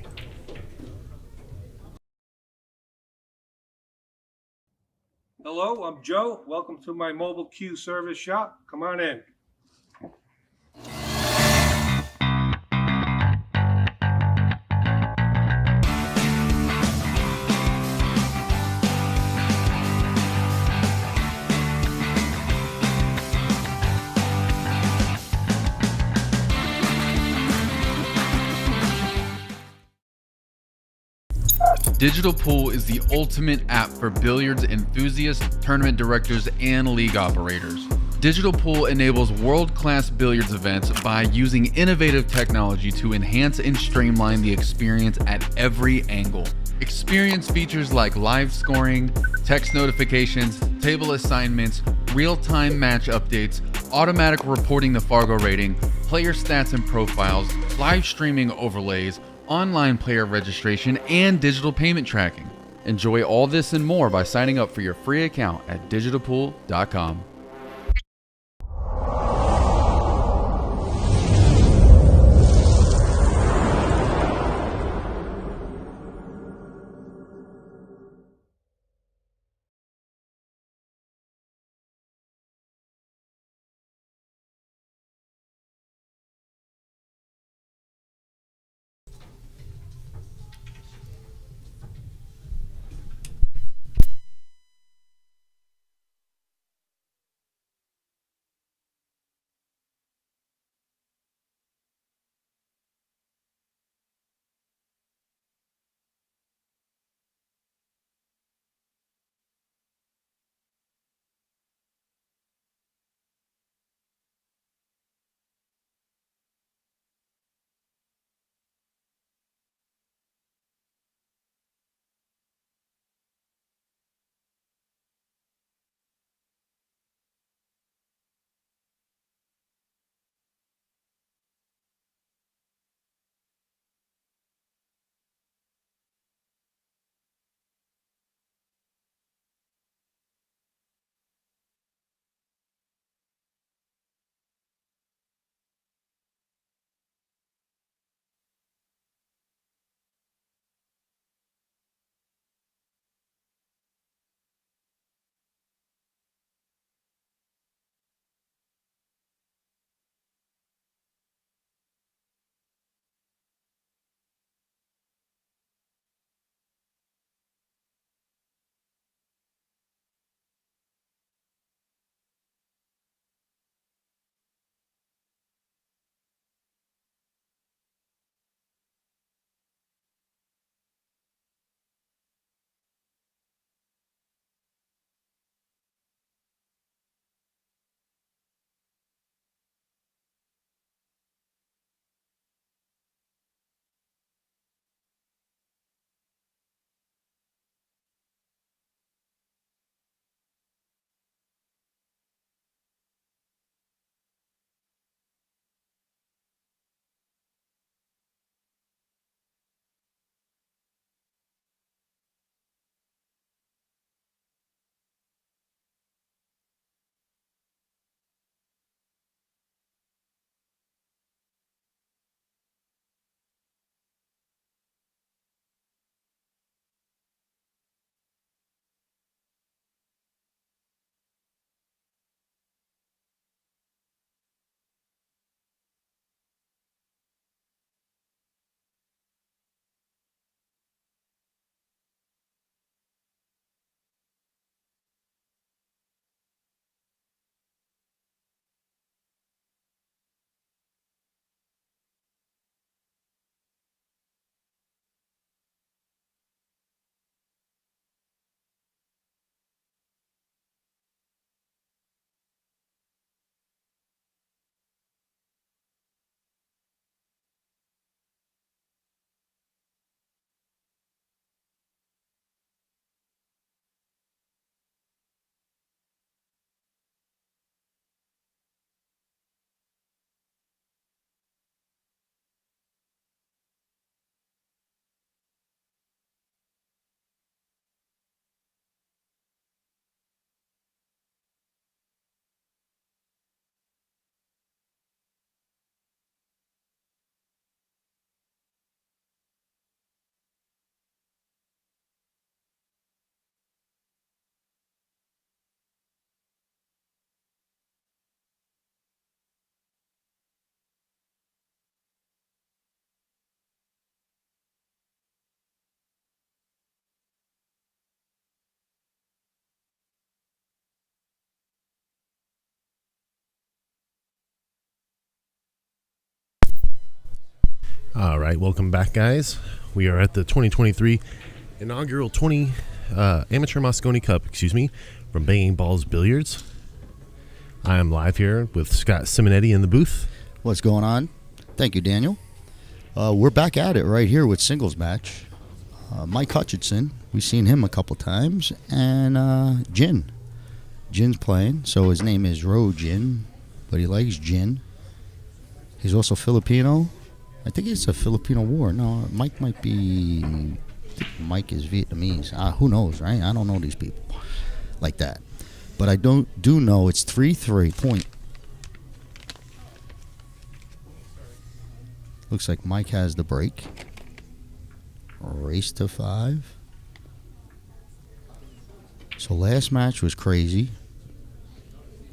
Hello, I'm Joe. Welcome to my mobile queue service shop. Come on in. Digital Pool is the ultimate app for billiards enthusiasts, tournament directors, and league operators. Digital Pool enables world-class billiards events by using innovative technology to enhance and streamline the experience at every angle. Experience features like live scoring, text notifications, table assignments, real-time match updates, automatic reporting the Fargo rating, player stats and profiles, live streaming overlays, online player registration, and digital payment tracking. Enjoy all this and more by signing up for your free account at digitalpool.com. All right, welcome back, guys. We are at the 2023 inaugural Amateur Mosconi Cup, from Banging Balls Billiards. I am live here with Scott Simonetti in the booth. What's going on? Thank you, Daniel. We're back at it right here with singles match. Mike Hutchinson, we've seen him a couple times, and Jin's playing, so his name is Roan, but he likes gin. He's also Filipino. I think it's a Filipino war. No, Mike might be... I think Mike is Vietnamese. Who knows, right? I don't know these people like that. But I do know it's 3-3 point. Looks like Mike has the break. Race to 5. So last match was crazy.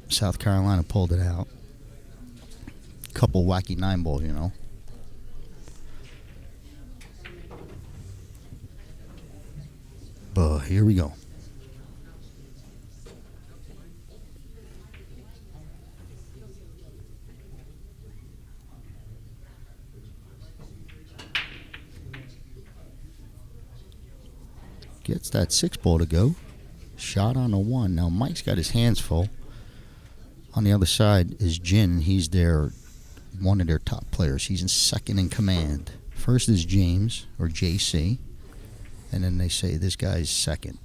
South Carolina pulled it out. Couple wacky 9-balls, you know. But here we go. Gets that 6-ball to go. Shot on a 1. Now Mike's got his hands full. On the other side is Jin. He's one of their top players. He's in second in command. First is James, or JC. And then they say this guy's second.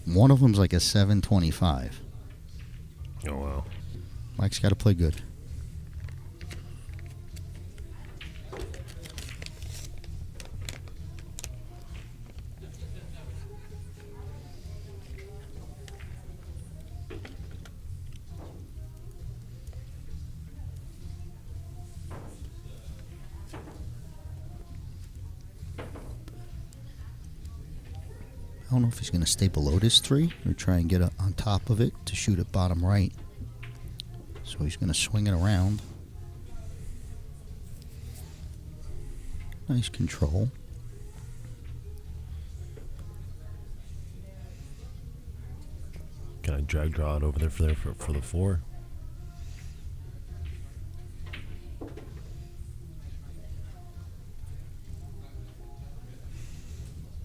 One of them's like a 725. Oh, wow. Mike's got to play good. I don't know if he's going to stay below this 3 or try and get on top of it to shoot at bottom right. So he's going to swing it around. Nice control. Can I drag draw it over there for the 4?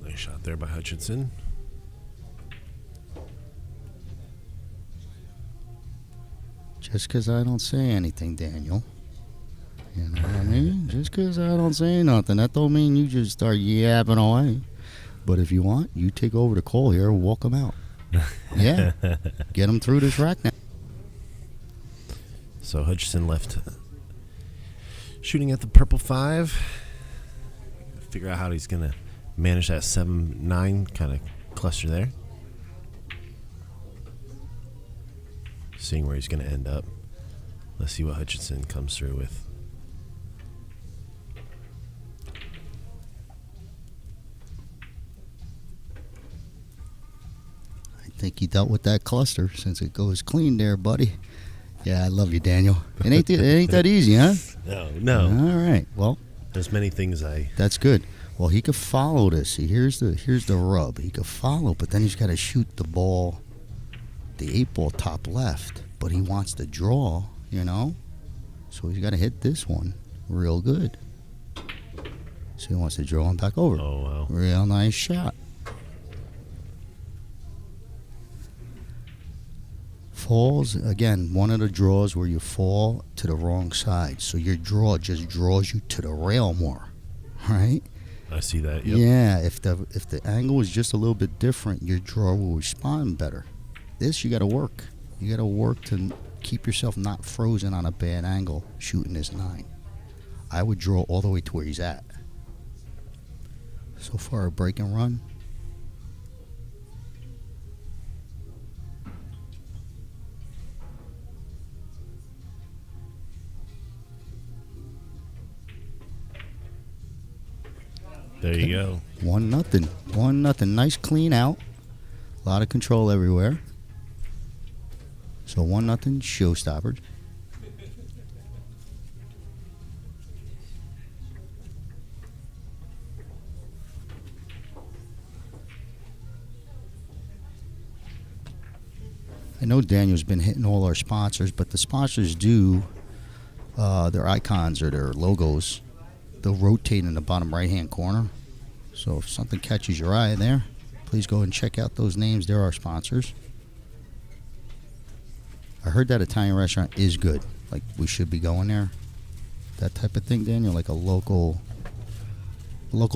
Nice shot there by Hutchinson. Just because I don't say anything, Daniel. You know what I mean? Just because I don't say nothing, that don't mean you just start yapping away. But if you want, you take over the call here and walk them out. Yeah. Get them through this rack now. So Hutchinson left shooting at the purple 5. Figure out how he's going to manage that 7-9 kind of cluster there. Seeing where he's going to end up. Let's see what Hutchinson comes through with. I think he dealt with that cluster since it goes clean there, buddy. Yeah, I love you, Daniel. It ain't that easy, huh? No. All right. Well, there's many things That's good. Well, he could follow this. See, here's the rub. He could follow, but then he's got to shoot the ball, the 8-ball top left. But he wants to draw, you know? So he's got to hit this one real good. So he wants to draw him back over. Oh, wow. Real nice shot. Falls, again, one of the draws where you fall to the wrong side. So your draw just draws you to the rail more, right? I see that, yep. Yeah, if the angle is just a little bit different, your draw will respond better. This, you got to work. You got to work to keep yourself not frozen on a bad angle shooting this 9. I would draw all the way to where he's at. So far, a break and run. There you go. 1-0. 1-0. Nice clean out. A lot of control everywhere. So 1-0 ShowStoppers. I know Daniel's been hitting all our sponsors, but the sponsors do their icons or their logos they'll rotate in the bottom right-hand corner. So if something catches your eye there, please go and check out those names. They're our sponsors. I heard that Italian restaurant is good. Like, we should be going there. That type of thing, Daniel, like a local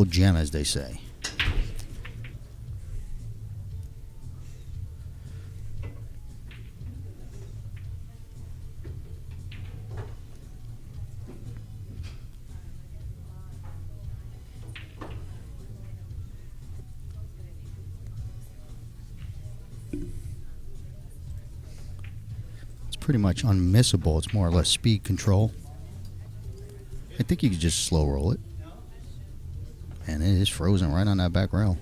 gem, as they say. Pretty much unmissable. It's more or less speed control. I think you could just slow roll it. And it is frozen right on that back rail.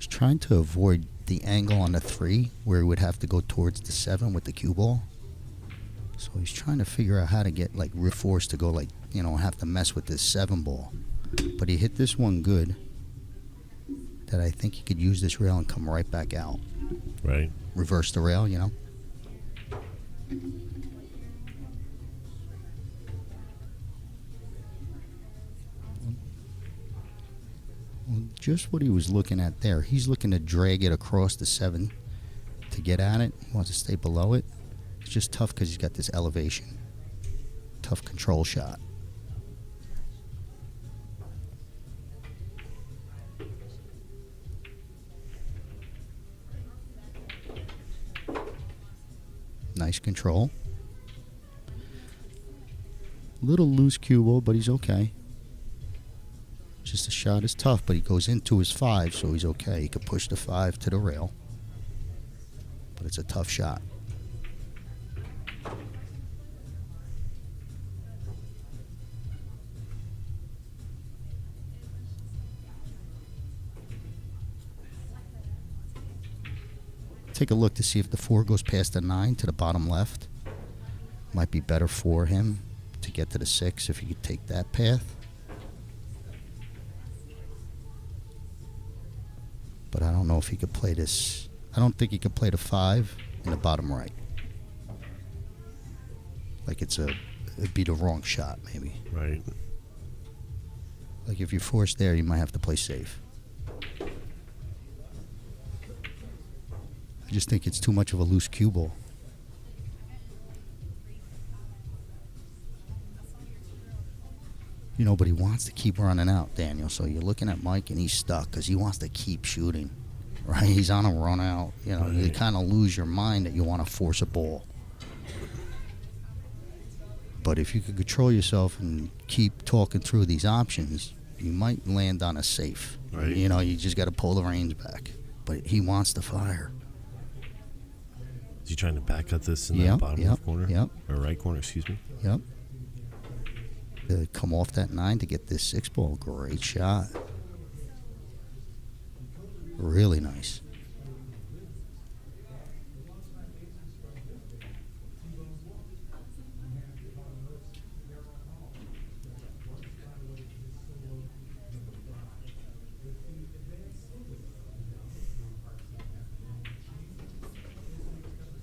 Trying to avoid the angle on the 3 where he would have to go towards the 7 with the cue ball. So he's trying to figure out how to get like force to go, like, you know, have to mess with this 7 ball. But he hit this one good that I think he could use this rail and come right back out. Right. Reverse the rail, you know. Just what he was looking at there. He's looking to drag it across the 7 to get at it. He wants to stay below it. It's just tough because he's got this elevation. Tough control shot. Nice control. Little loose cue ball, but he's okay. Just the shot is tough, but he goes into his 5, so he's okay. He could push the 5 to the rail, but it's a tough shot. Take a look to see if the 4 goes past the 9 to the bottom left. Might be better for him to get to the 6 if he could take that path. But I don't know if he could play this. I don't think he could play the 5 in the bottom right. Like it'd be the wrong shot, maybe. Right. Like if you're forced there, you might have to play safe. I just think it's too much of a loose cue ball. You know, but he wants to keep running out, Daniel. So you're looking at Mike, and he's stuck because he wants to keep shooting, right? He's on a run out. You know, you kind of lose your mind that you want to force a ball. But if you could control yourself and keep talking through these options, you might land on a safe. Right. You know, you just got to pull the reins back. But he wants to fire. Is he trying to back at this in that bottom left corner? Yep. Or right corner, excuse me. Yep. Come off that 9 to get this 6 ball. Great shot. Really nice.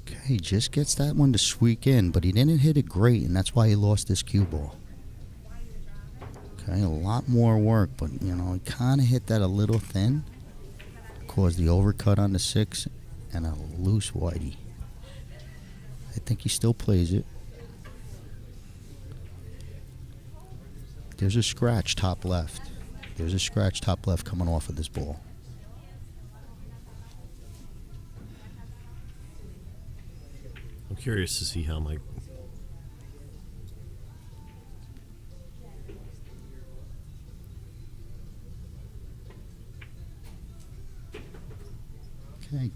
Okay, he just gets that one to squeak in, but he didn't hit it great, and that's why he lost this cue ball. Okay, a lot more work, but, you know, he kind of hit that a little thin. Caused the overcut on the 6 and a loose whitey. I think he still plays it. There's a scratch top left. There's a scratch top left coming off of this ball. I'm curious to see how Mike... Okay.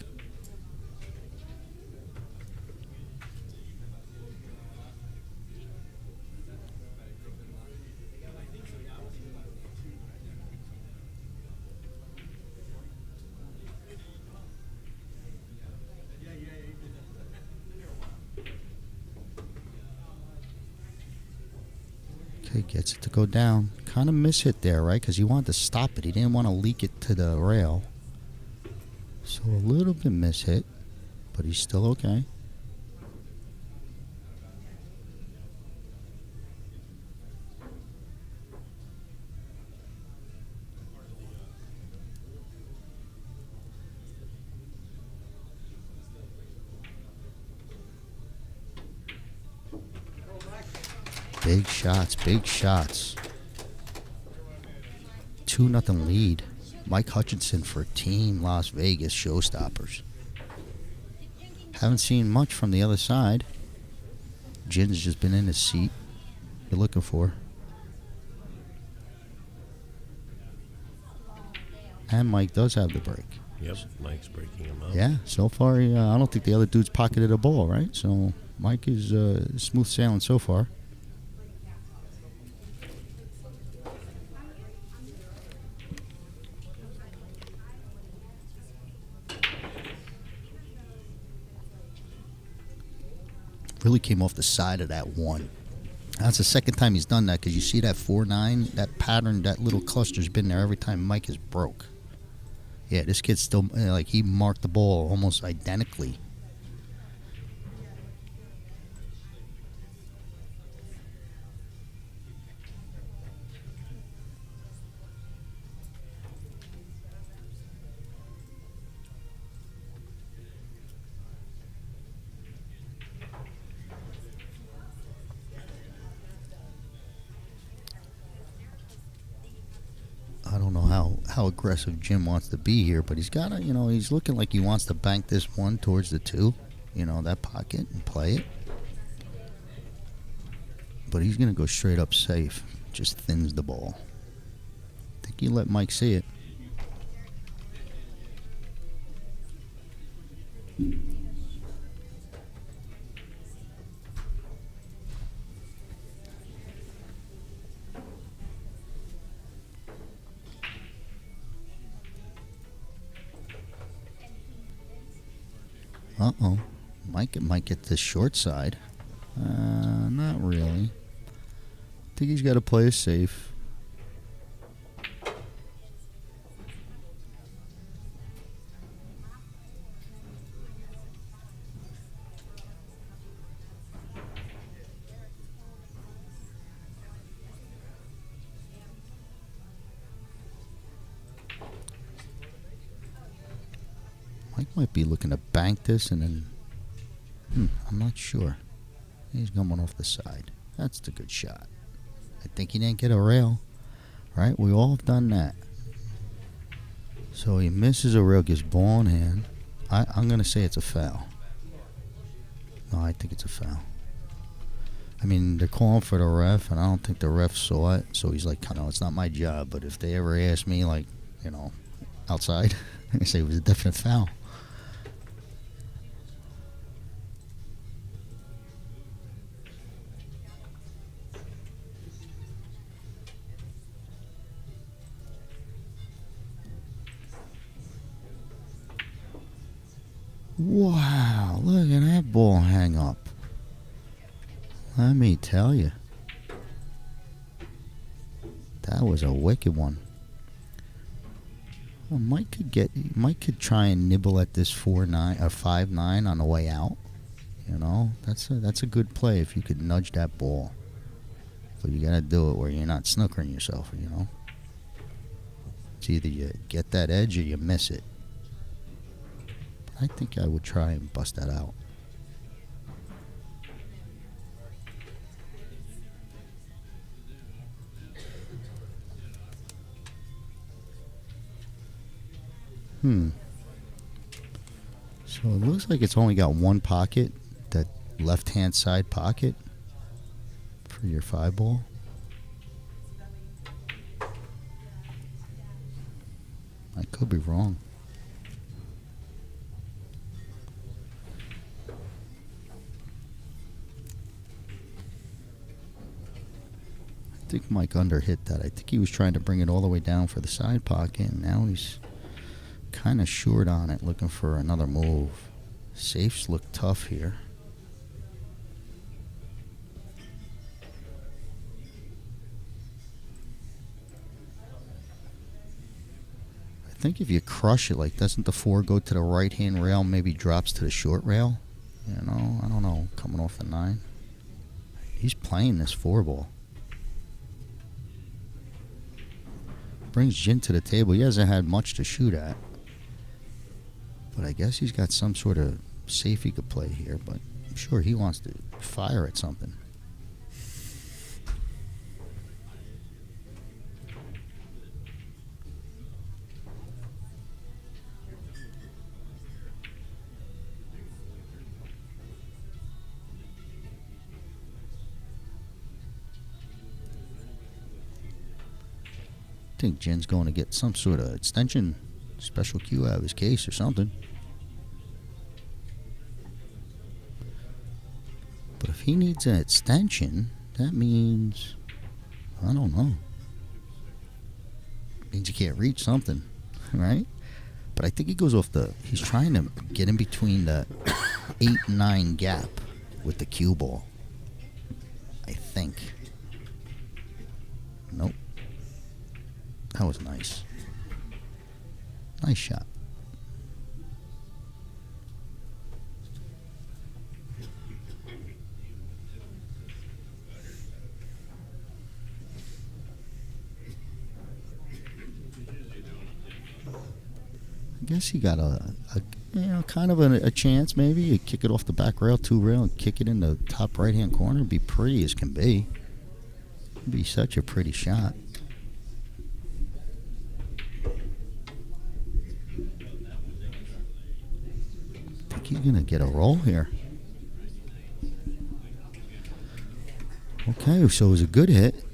Okay, gets it to go down. Kind of mishit there, right? Because he wanted to stop it. He didn't want to leak it to the rail. So a little bit mishit, but he's still okay. Big shots, big shots. 2-0 lead. Mike Hutchinson for Team Las Vegas Showstoppers. Haven't seen much from the other side. Jin's just been in his seat. You're looking for. And Mike does have the break. Yep, Mike's breaking him up. Yeah, so far, I don't think the other dude's pocketed a ball, right? So Mike is smooth sailing so far. Really came off the side of that one. That's the second time he's done that, because you see that 4-9, that pattern, that little cluster's been there every time Mike is broke. Yeah, this kid's still, like, he marked the ball almost identically. I don't know how aggressive Jim wants to be here, but he's got to, he's looking like he wants to bank this one towards the 2, that pocket, and play it. But he's going to go straight up safe. Just thins the ball. I think he let Mike see it. Uh-oh. Mike might get the short side. Not really. I think he's got to play it safe. Mike might be looking to bank this and then... I'm not sure. He's coming off the side. That's the good shot. I think he didn't get a rail. Right? We all have done that. So he misses a rail, gets ball in hand. I'm going to say it's a foul. No, I think it's a foul. I mean, they're calling for the ref, and I don't think the ref saw it. So he's like, it's not my job. But if they ever ask me, like, outside, I say it was a definite foul. Wow, look at that ball hang up. Let me tell you. That was a wicked one. Well, Mike could try and nibble at this 4-9 or 5-9 on the way out. That's a good play if you could nudge that ball. But you gotta do it where you're not snookering yourself, It's either you get that edge or you miss it. I think I would try and bust that out. So it looks like it's only got one pocket, that left-hand side pocket for your 5-ball. I could be wrong. I think Mike underhit that. I think he was trying to bring it all the way down for the side pocket, and now he's kind of short on it, looking for another move. Safes look tough here. think if you crush it, like, doesn't the 4 go to the right-hand rail, maybe drops to the short rail? You know, I don't know, coming off the 9. He's playing this 4 ball. Brings Jin to the table. He hasn't had much to shoot at. But I guess he's got some sort of safe he could play here, but I'm sure he wants to fire at something. I think Jin's going to get some sort of extension, special cue out of his case or something. But if he needs an extension, that means, I don't know. Means he can't reach something, right? But I think he goes off he's trying to get in between the 8-9 gap with the cue ball. I think. Nope. That was nice. Nice shot. I guess he got a kind of a chance maybe. You kick it off the back rail, 2 rail, and kick it in the top right-hand corner. It'd be pretty as can be. It'd be such a pretty shot. He's gonna get a roll here. Okay, so it was a good hit.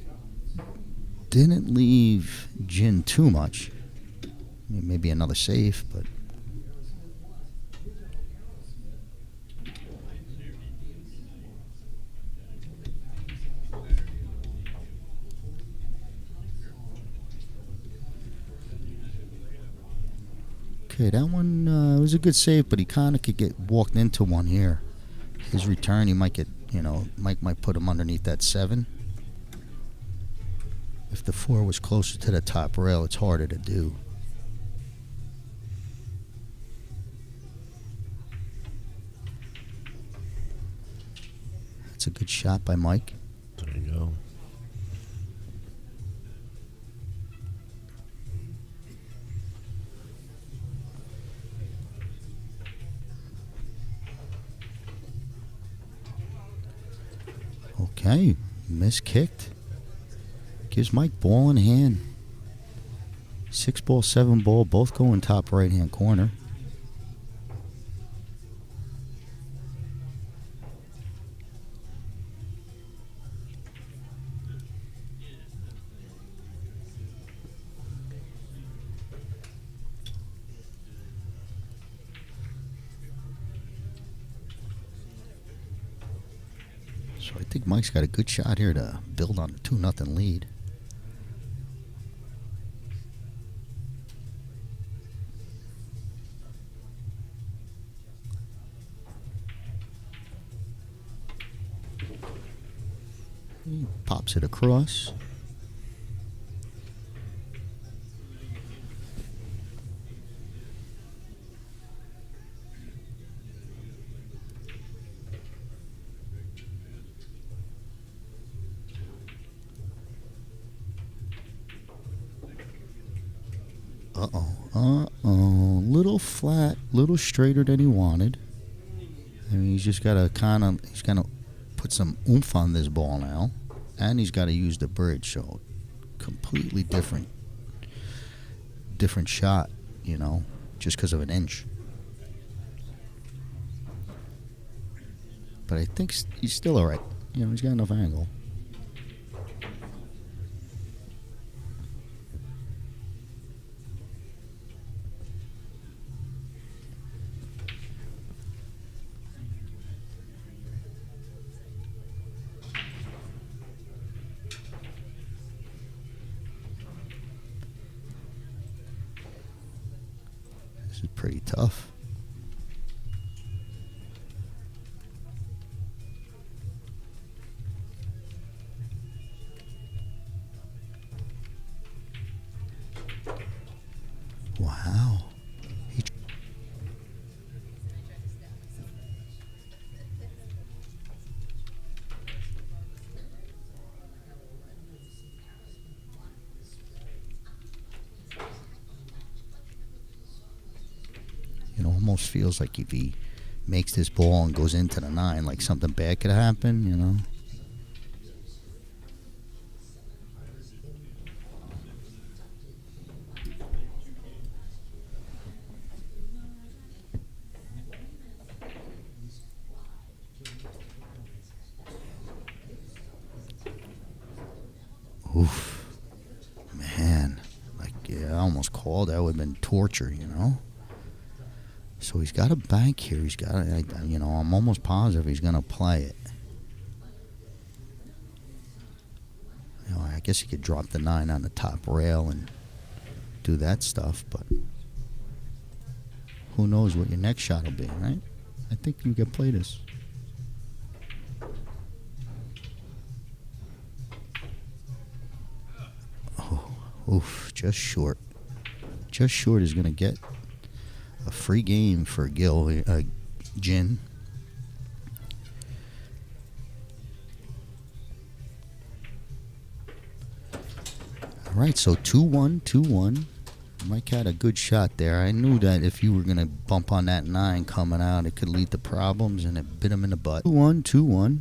Didn't leave Jin too much. I mean, maybe another safe, but okay, that one was a good save, but he kind of could get walked into one here. His return, he might get, Mike might put him underneath that 7. If the 4 was closer to the top rail, it's harder to do. That's a good shot by Mike. There you go. Okay, miskicked. Gives Mike ball in hand. 6 ball, 7 ball, both going top right hand corner. So I think Mike's got a good shot here to build on the 2-0 lead. He pops it across. Little flat, little straighter than he wanted. I mean, he's just got to he's going to put some oomph on this ball now. And he's got to use the bridge, so completely different shot, just because of an inch. But I think he's still all right. He's got enough angle. This is pretty tough. Wow. almost feels like if he makes this ball and goes into the 9, like something bad could happen, you know. Oof, man, like, yeah, I almost called. That would have been torture, you know. So he's got a bank here. He's got, you know, I'm almost positive he's going to play it. You know, I guess he could drop the 9 on the top rail and do that stuff, but who knows what your next shot will be, right? I think you can play this. Oof, just short. Just short is going to get a free game for Jin. All right, so 2-1, 2-1. Mike had a good shot there. I knew that if you were going to bump on that 9 coming out, it could lead to problems, and it bit him in the butt. 2-1, 2-1.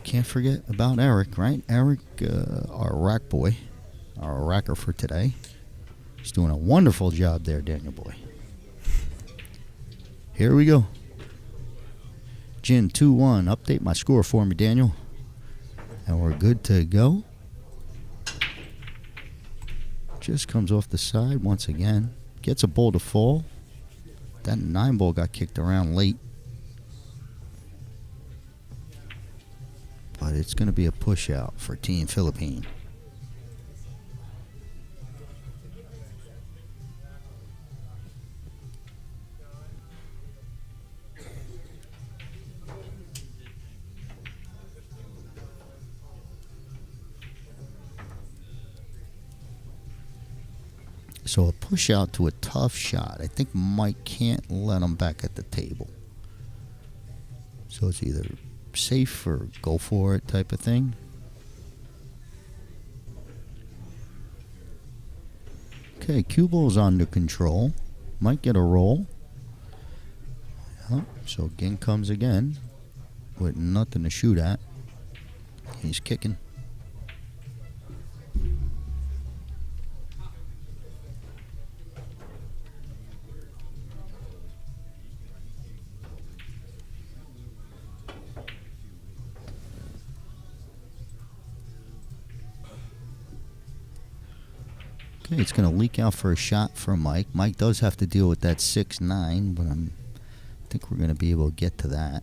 Can't forget about Eric, right? Eric, our rack boy, our racker for today. He's doing a wonderful job there, Daniel boy. Here we go. Jin 2-1. Update my score for me, Daniel. And we're good to go. Just comes off the side once again. Gets a ball to fall. That 9 ball got kicked around late. But it's going to be a push out for Team Philippine. So a push out to a tough shot. I think Mike can't let him back at the table. So it's either safe or go for it type of thing. Okay, cue ball's under control. Might get a roll. Yeah, so Ging comes again with nothing to shoot at. He's kicking. Okay, it's going to leak out for a shot for Mike. Mike does have to deal with that 6-9, but I think we're going to be able to get to that.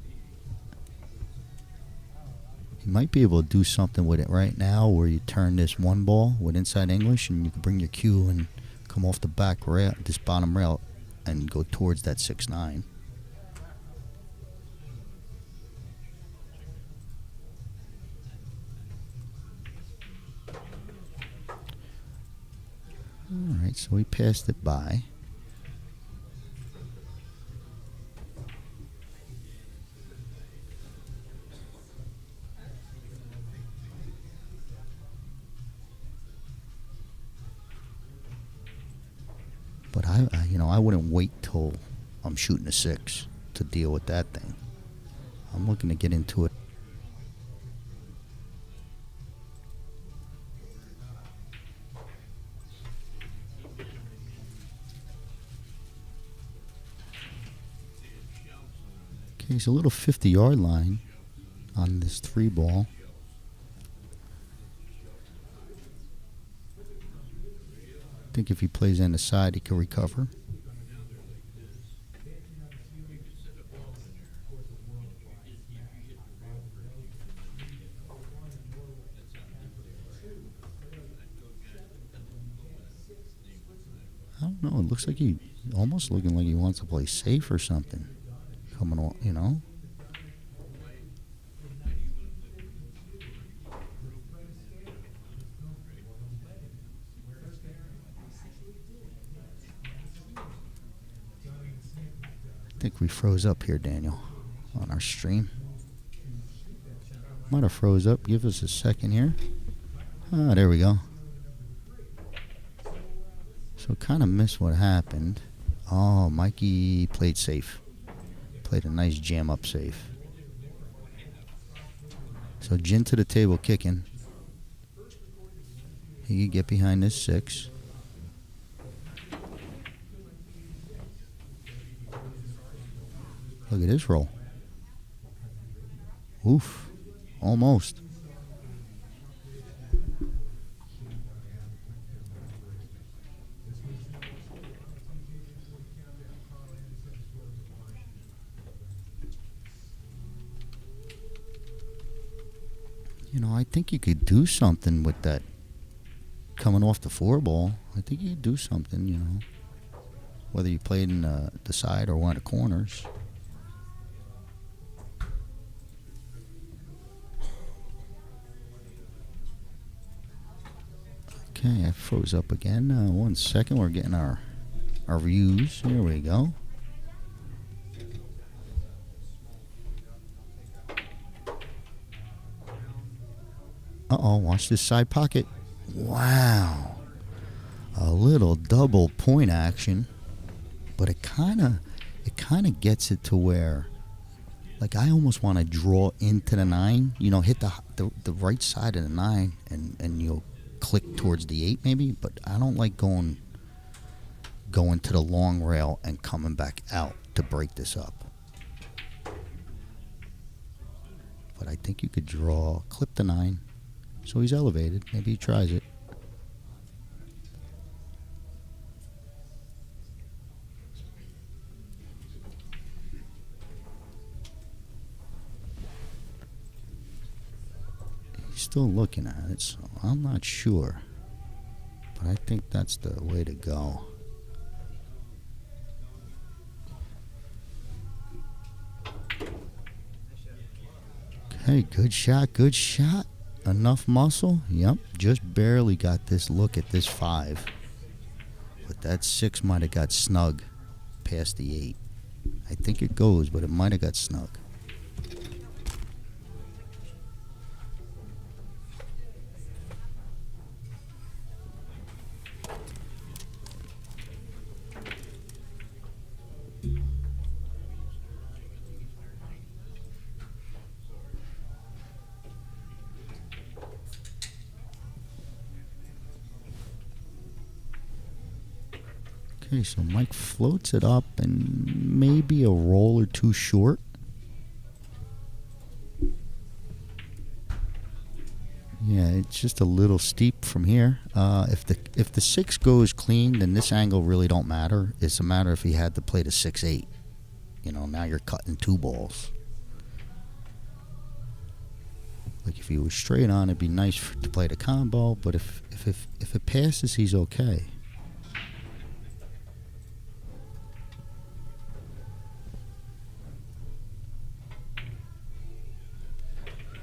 You might be able to do something with it right now where you turn this 1 ball with inside English and you can bring your cue and come off the back rail, this bottom rail, and go towards that 6-9. Alright, so we passed it by. But I wouldn't wait till I'm shooting a 6 to deal with that thing. I'm looking to get into it. Okay, he's a little 50-yard line on this 3 ball. I think if he plays on the side, he can recover. I don't know. It looks like he almost looking like he wants to play safe or something. Coming on, you know. I think we froze up here, Daniel, on our stream. Might have froze up. Give us a second here. Ah, there we go. So kind of missed what happened. Oh, Mikey played safe. Played a nice jam up safe. So Jin to the table kicking. He could get behind this 6. Look at this roll. Oof. Almost. You know, I think you could do something with that coming off the 4 ball. I think you could do something, you know. Whether you played in the side or one of the corners. Okay, I froze up again. 1 second, we're getting our views. Here we go. Uh-oh, watch this side pocket. Wow. A little double point action. But it kind of gets it to where, like, I almost want to draw into the 9. You know, hit the right side of the 9 and you'll click towards the 8 maybe. But I don't like going to the long rail and coming back out to break this up. But I think you could clip the 9. So he's elevated. Maybe he tries it. He's still looking at it, so I'm not sure. But I think that's the way to go. Okay, good shot, good shot. Enough muscle? Yep, just barely got this look at this 5. But that 6 might have got snug past the 8. I think it goes, but it might have got snug. Okay, so Mike floats it up and maybe a roll or 2 short. Yeah, it's just a little steep from here. If the 6 goes clean, then this angle really don't matter. It's a matter if he had to play the 6-8. You know, now you're cutting 2 balls. Like if he was straight on, it'd be nice to play the combo. But if it passes, he's okay.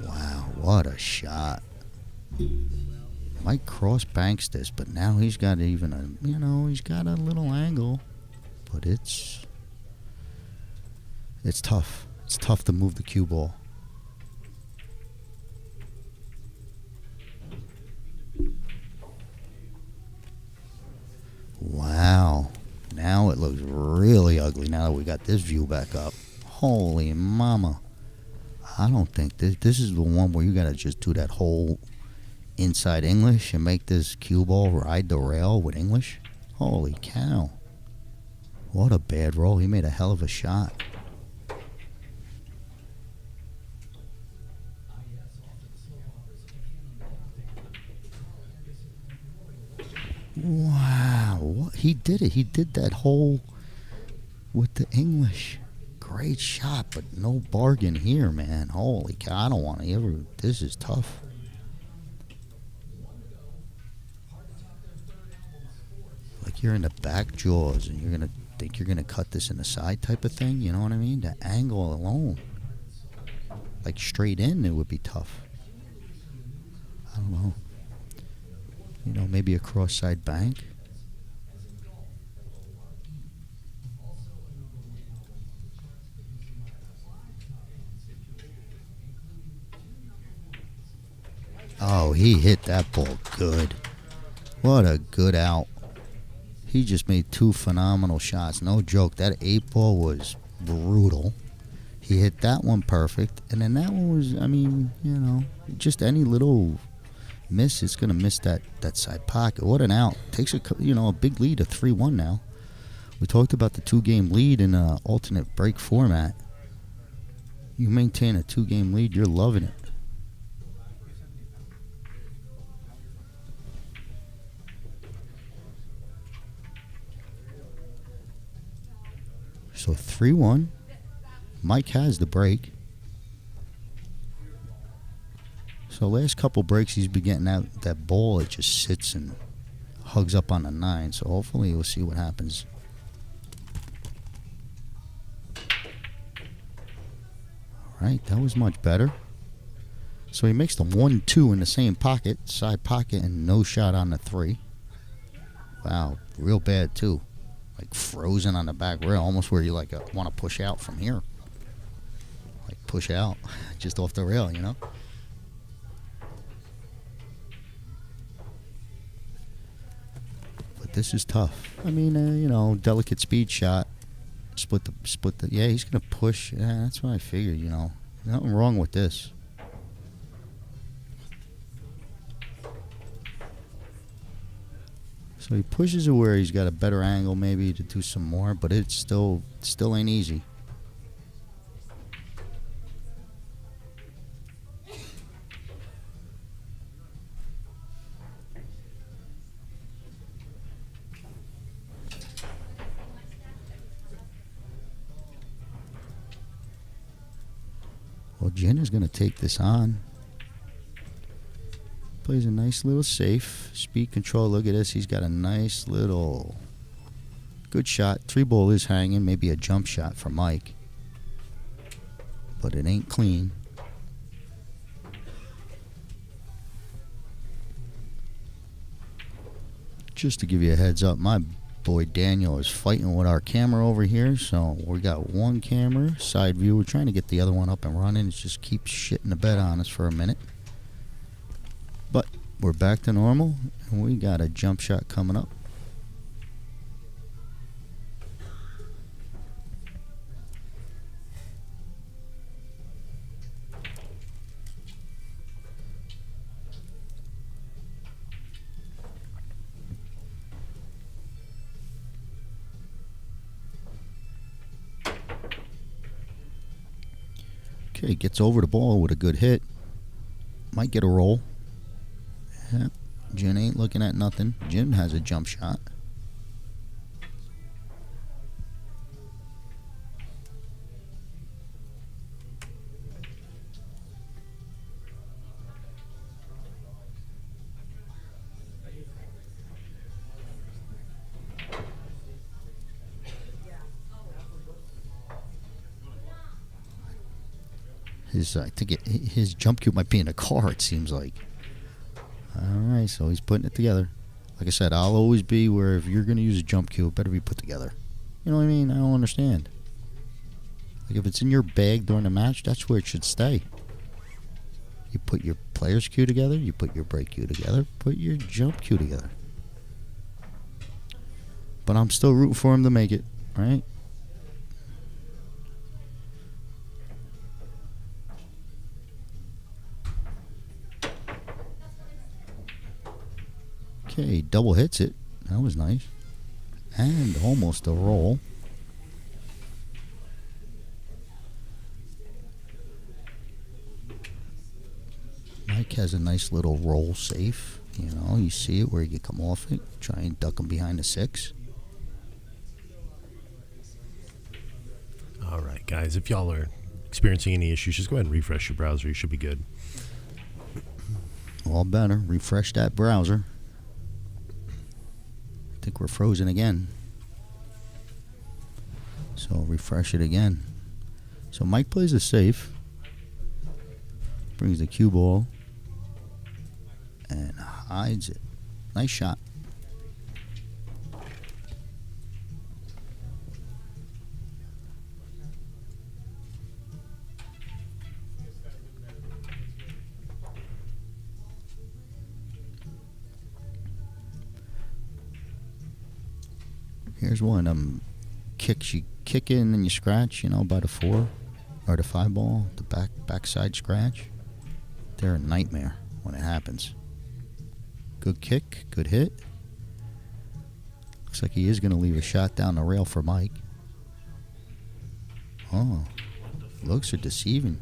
Wow, what a shot. Mike cross banks this, but now he's got even a, you know, he's got a little angle. But it's tough. It's tough to move the cue ball. Wow. Now it looks really ugly now that we got this view back up. Holy mama. I don't think this is the one where you got to just do that whole inside English and make this cue ball ride the rail with English. Holy cow. What a bad roll. He made a hell of a shot. Wow. What? He did it. He did that whole with the English. Great shot, but no bargain here, man. Holy cow, I don't want to ever. This is tough. Like you're in the back jaws and you're going to think you're going to cut this in the side type of thing. You know what I mean? The angle alone. Like straight in, it would be tough. I don't know. You know, maybe a cross-side bank. Oh, he hit that ball good. What a good out. He just made 2 phenomenal shots. No joke. That 8 ball was brutal. He hit that one perfect. And then that one was, I mean, you know, just any little miss, it's going to miss that side pocket. What an out. Takes a big lead, a 3-1 now. We talked about the 2-game lead in an alternate break format. You maintain a 2-game lead, you're loving it. So 3-1. Mike has the break. So last couple breaks he's been getting that ball. It just sits and hugs up on the 9. So hopefully we'll see what happens. All right, that was much better. So he makes the 1-2 in the same pocket, side pocket, and no shot on the 3. Wow, real bad too. Like frozen on the back rail, almost where you like want to push out from here. Like push out, just off the rail, you know? But this is tough. I mean, delicate speed shot. Split the. Yeah, he's gonna push. Yeah, that's what I figured. Nothing wrong with this. So he pushes it where he's got a better angle, maybe to do some more, but it's still ain't easy. Well, Jen is going to take this on. Plays a nice little safe. Speed control. Look at this. He's got a nice little good shot. 3-ball is hanging. Maybe a jump shot for Mike. But it ain't clean. Just to give you a heads up, my boy Daniel is fighting with our camera over here. So we got one camera, side view. We're trying to get the other one up and running. It just keeps shitting the bed on us for a minute. But we're back to normal, and we got a jump shot coming up. Okay, gets over the ball with a good hit. Might get a roll. Yeah, Jen ain't looking at nothing. Jen has a jump shot. I think his jump cue might be in a car, it seems like. Alright, so he's putting it together. Like I said, I'll always be where if you're going to use a jump cue, it better be put together. You know what I mean? I don't understand. Like if it's in your bag during a match, that's where it should stay. You put your player's cue together, you put your break cue together, put your jump cue together. But I'm still rooting for him to make it, right? Okay, double hits it. That was nice. And almost a roll. Mike has a nice little roll safe. You see it where you can come off it. Try and duck him behind the 6. All right, guys. If y'all are experiencing any issues, just go ahead and refresh your browser. You should be good. All better. Refresh that browser. I think we're frozen again. So refresh it again. So Mike plays it safe. Brings the cue ball. And hides it. Nice shot. Here's one of them kicks. You kick in and you scratch, by the 4 or the 5 ball, the backside scratch. They're a nightmare when it happens. Good kick, good hit. Looks like he is going to leave a shot down the rail for Mike. Oh, looks are deceiving.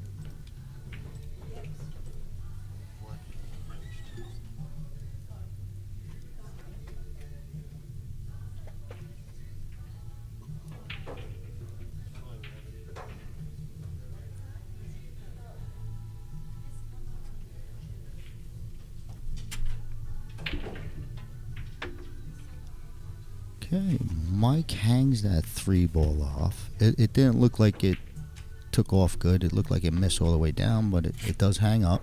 Okay, Mike hangs that 3 ball off. It didn't look like it took off good. It looked like it missed all the way down, but it does hang up.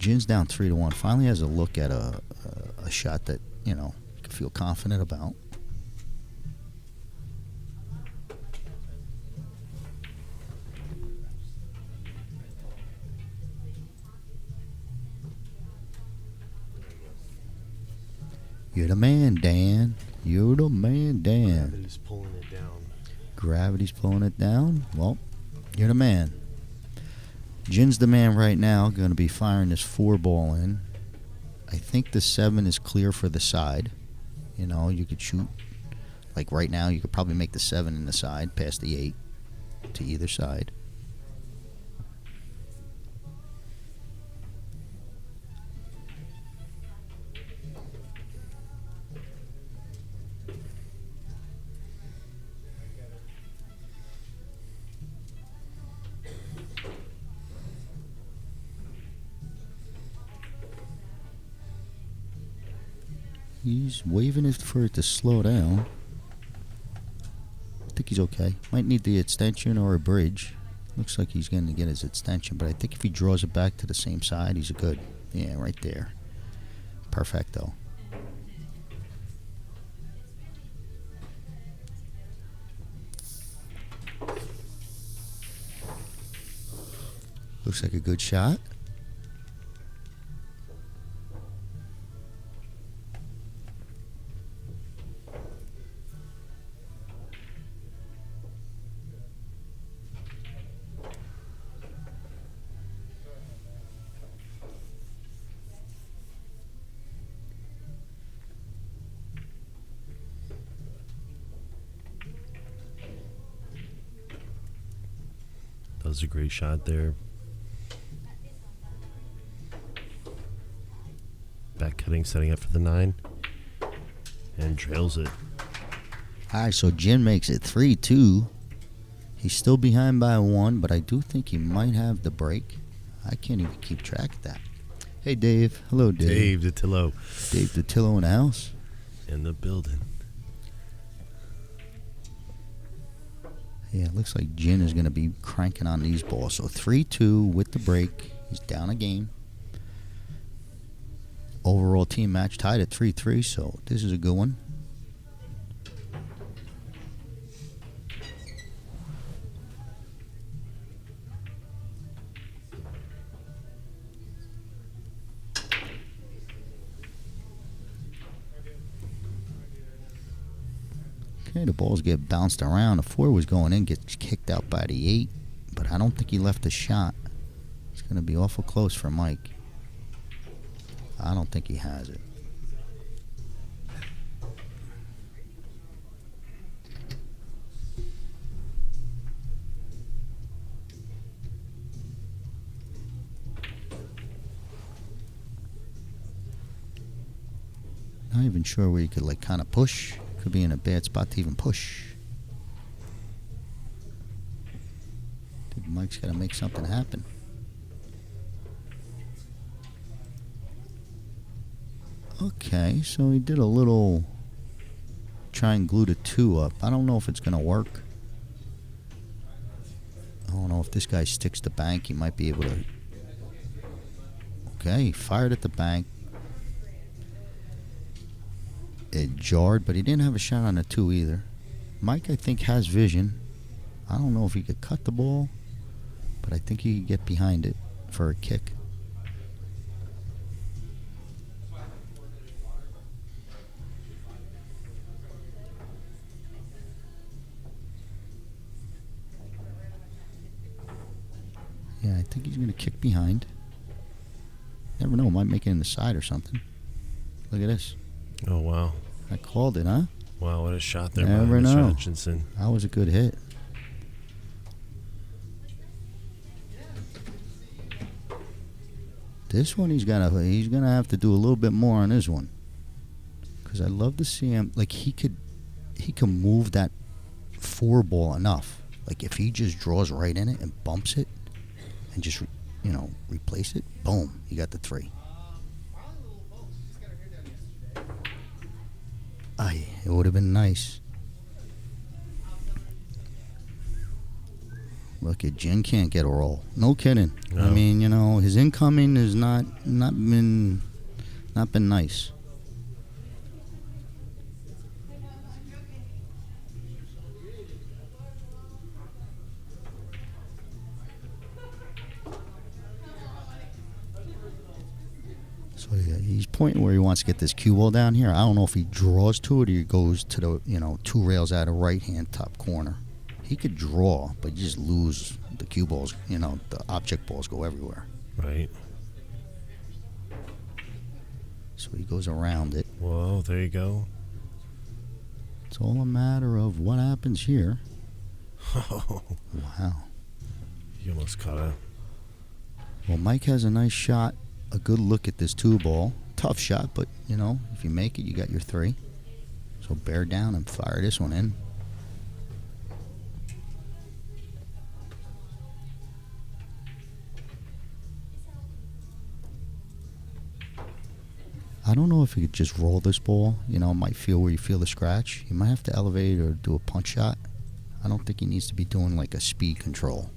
Jin's down 3-1. Finally has a look at a shot that, you can feel confident about. You're the man, Dan. You're the man, Dan. Gravity's pulling it down. Gravity's pulling it down? Well, you're the man. Jin's the man right now. Going to be firing this 4 ball in. I think the 7 is clear for the side. You could shoot. Like right now, you could probably make the 7 in the side, past the 8 to either side. He's waving it for it to slow down. I think he's okay. Might need the extension or a bridge. Looks like he's going to get his extension, but I think if he draws it back to the same side, he's good. Yeah, right there. Perfecto. Looks like a good shot. That was a great shot there. Back cutting, setting up for the 9. And trails it. Alright, so Jin makes it 3-2. He's still behind by 1, but I do think he might have the break. I can't even keep track of that. Hey, Dave. Hello, Dave. Dave Detillo. Dave Detillo in the house. In the building. Yeah, it looks like Jin is going to be cranking on these balls. So 3-2 with the break. He's down a game. Overall team match tied at 3-3, so this is a good one. Okay, the balls get bounced around. The 4 was going in, gets kicked out by the 8, but I don't think he left a shot. It's going to be awful close for Mike. I don't think he has it. Not even sure where you could like kind of push. Could be in a bad spot to even push. I think Mike's got to make something happen. Okay, so he did a little try and glue the 2 up. I don't know if it's going to work. I don't know if this guy sticks the bank. He might be able to. Okay, he fired at the bank. It jarred, but he didn't have a shot on the 2 either. Mike, I think, has vision. I don't know if he could cut the ball, but I think he could get behind it for a kick. think he's going to kick behind. Never know, might make it in the side or something. Look at this. Oh, wow. I called it, huh? Wow, what a shot there Never by Mr. know. Hutchinson. That was a good hit. This one he's gonna have to do a little bit more on this one. Cause I'd love to see him, like he could move that 4 ball enough. Like if he just draws right in it and bumps it and just replace it, boom, you got the 3. Aye, it would have been nice. Look at Jin can't get a roll. No kidding. No. I mean, his incoming has not been nice. So yeah, he's pointing where he wants to get this cue ball down here. I don't know if he draws to it or he goes to the 2 rails out of right hand top corner. He could draw, but you just lose the cue balls. The object balls go everywhere. Right. So he goes around it. Whoa, there you go. It's all a matter of what happens here. Oh, Wow. you almost caught a... Well, Mike has a nice shot, a good look at this 2 ball. Tough shot, but, if you make it, you got your 3. So bear down and fire this one in. I don't know if you could just roll this ball. It might feel where you feel the scratch. You might have to elevate or do a punch shot. I don't think he needs to be doing like a speed control.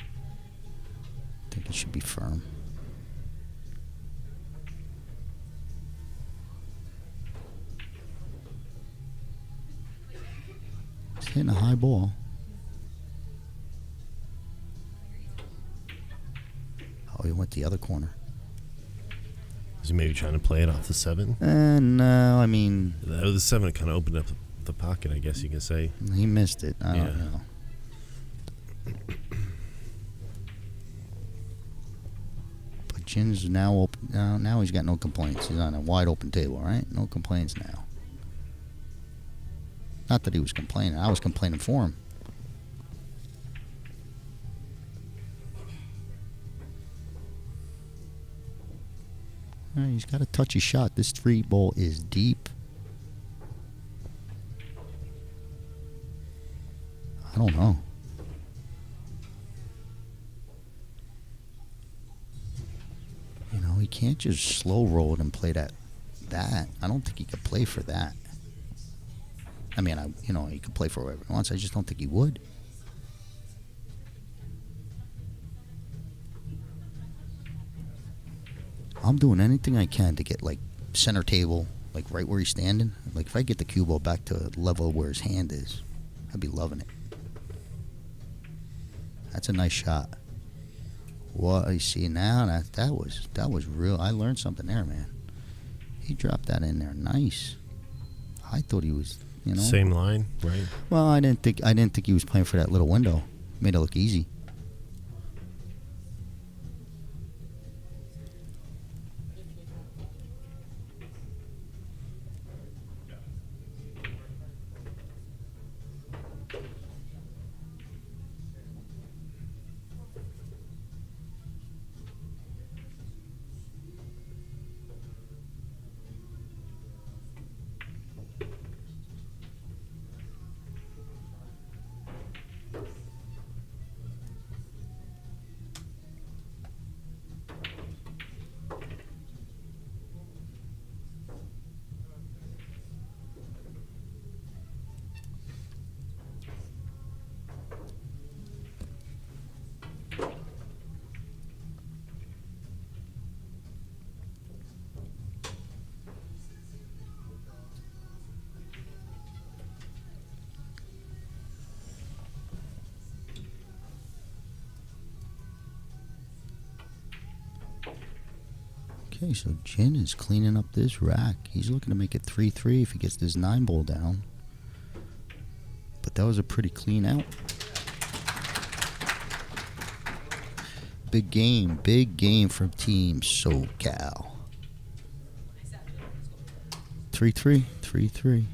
I think it should be firm. He's hitting a high ball. Oh, he went the other corner. Is he maybe trying to play it off the 7? No, I mean... The 7 kind of opened up the pocket, I guess you can say. He missed it. I don't know. But Jin's now open. Now he's got no complaints. He's on a wide open table, right? No complaints now. Not that he was complaining. I was complaining for him. He's got a touchy shot. This 3 ball is deep. I don't know. He can't just slow roll it and play that. I don't think he could play for that. I mean, he could play for whatever he wants. I just don't think he would. I'm doing anything I can to get, like, center table, like, right where he's standing. Like, if I get the cue ball back to the level where his hand is, I'd be loving it. That's a nice shot. What you see now, that was real. I learned something there, man. He dropped that in there, nice. I thought he was, Same line, right? Well, I didn't think he was playing for that little window. Made it look easy. Okay, so Jin is cleaning up this rack. He's looking to make it 3-3 if he gets this 9 ball down. But that was a pretty clean out. Big game from Team SoCal. 3-3.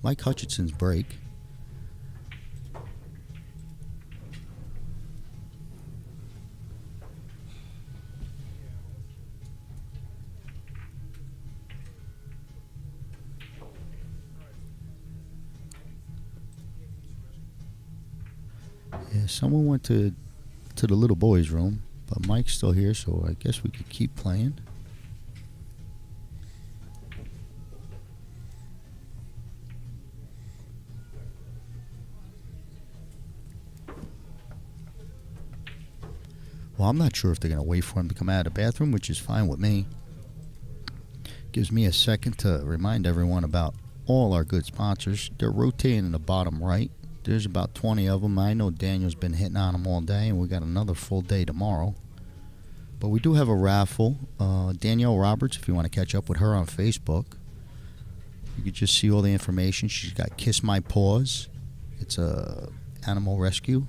Mike Hutchinson's break. Yeah, someone went to the little boys' room, but Mike's still here, so I guess we could keep playing. Well, I'm not sure if they're going to wait for him to come out of the bathroom, which is fine with me. Gives me a second to remind everyone about all our good sponsors. They're rotating in the bottom right. There's about 20 of them. I know Daniel's been hitting on them all day, and we got another full day tomorrow. But we do have a raffle. Danielle Roberts, if you want to catch up with her on Facebook, you can just see all the information. She's got Kiss My Paws. It's a animal rescue.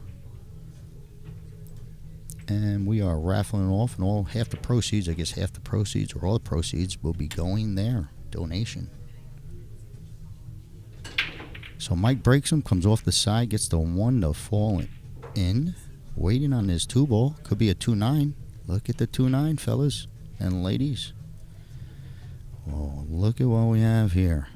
And we are raffling off, and half the proceeds or all the proceeds will be going there. Donation. So Mike breaks him, comes off the side, gets the one to fall in. Waiting on his 2-ball. Could be a 2-9. Look at the 2-9, fellas and ladies. Oh, look at what we have here.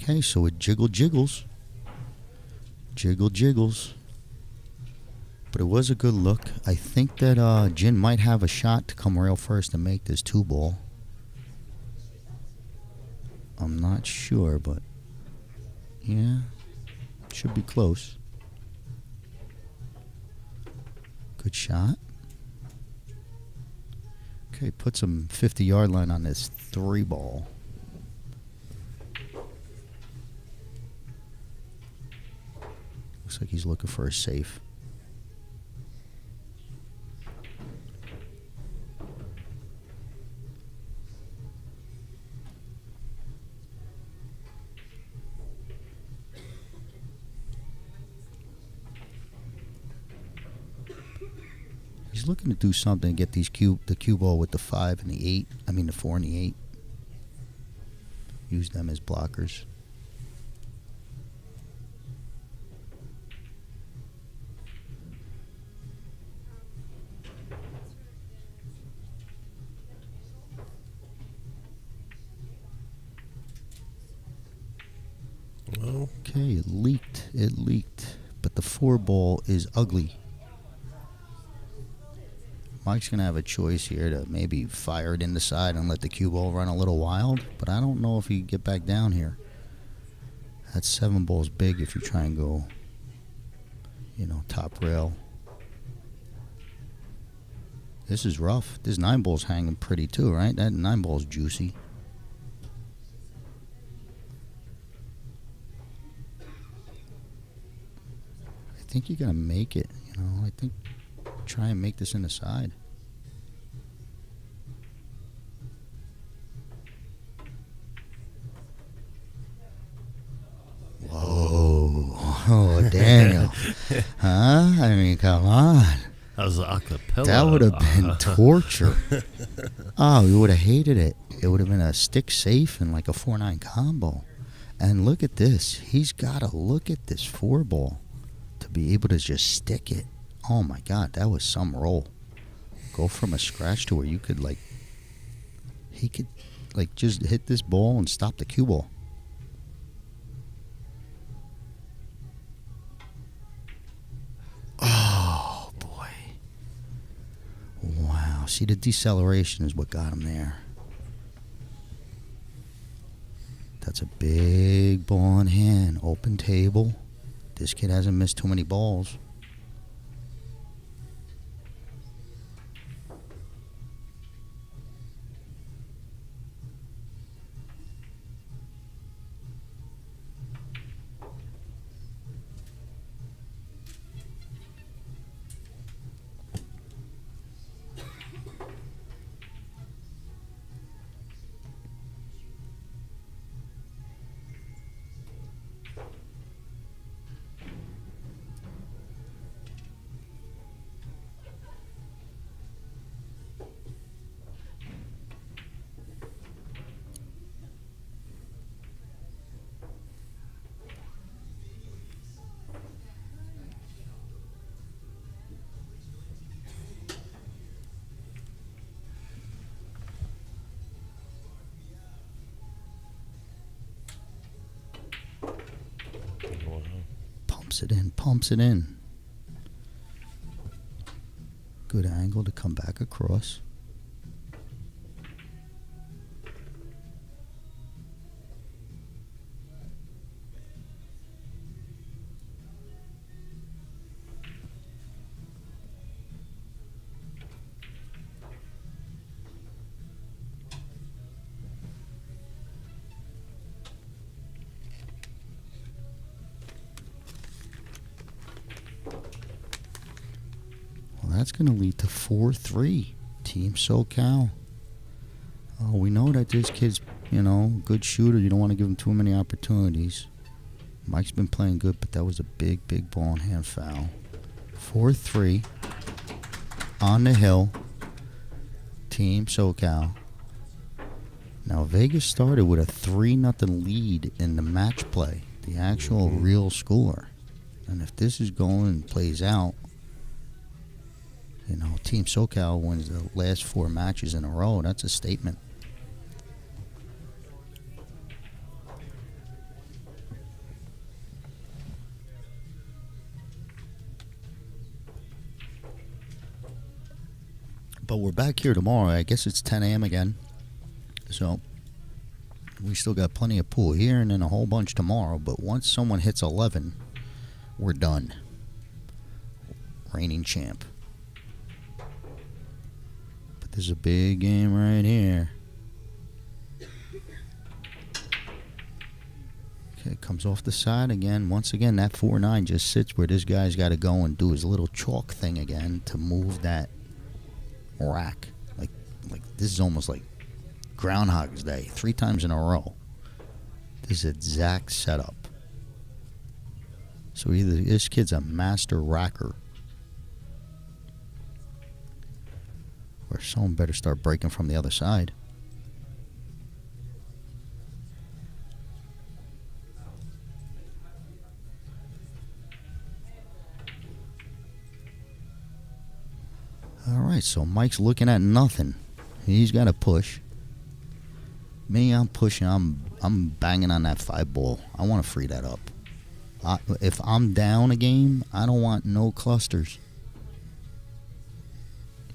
Okay, so it jiggles. But it was a good look. I think that Jin might have a shot to come rail first and make this 2-ball. I'm not sure, but yeah, should be close. Good shot. Okay, put some 50-yard line on this 3-ball. Looks like he's looking for a safe. He's looking to do something to get the cue ball with the 5 and the 8. I mean the 4 and the 8. Use them as blockers. Okay, it leaked. But the 4-ball is ugly. Mike's going to have a choice here to maybe fire it in the side and let the cue ball run a little wild. But I don't know if he can get back down here. That 7-ball's big if you try and go, top rail. This is rough. This 9-ball's hanging pretty too, right? That 9-ball's juicy. I think you're going to make it, I think try and make this in the side. Whoa. Oh, Daniel. Huh? I mean, come on. That was a cappella. That would have been torture. Oh, we would have hated it. It would have been a stick safe and like a 4-9 combo. And look at this. He's got to look at this 4-ball. To be able to just stick it. Oh my God, that was some roll. Go from a scratch to where you could he could just hit this ball and stop the cue ball. Oh boy. Wow, see the deceleration is what got him there. That's a big ball in hand, open table. This kid hasn't missed too many balls. Pumps it in, pumps it in. Good angle to come back across. That's going to lead to 4-3. Team SoCal. Oh, we know that this kid's, good shooter. You don't want to give him too many opportunities. Mike's been playing good, but that was a big, big ball and hand foul. 4-3. On the hill. Team SoCal. Now, Vegas started with a 3-0 lead in the match play. The actual real score. And if this is going and plays out, Team SoCal wins the last 4 matches in a row. That's a statement. But we're back here tomorrow. I guess it's 10 a.m. again. So we still got plenty of pool here and then a whole bunch tomorrow. But once someone hits 11, we're done. Reigning champ. This is a big game right here. Okay, comes off the side again. Once again, that 4-9 just sits where this guy's got to go and do his little chalk thing again to move that rack. Like this is almost like Groundhog's Day. 3 times in a row. This exact setup. So either this kid's a master racker, or someone better start breaking from the other side. All right, so Mike's looking at nothing. He's got to push. Me, I'm pushing. I'm banging on that 5 ball. I want to free that up. If I'm down a game, I don't want no clusters.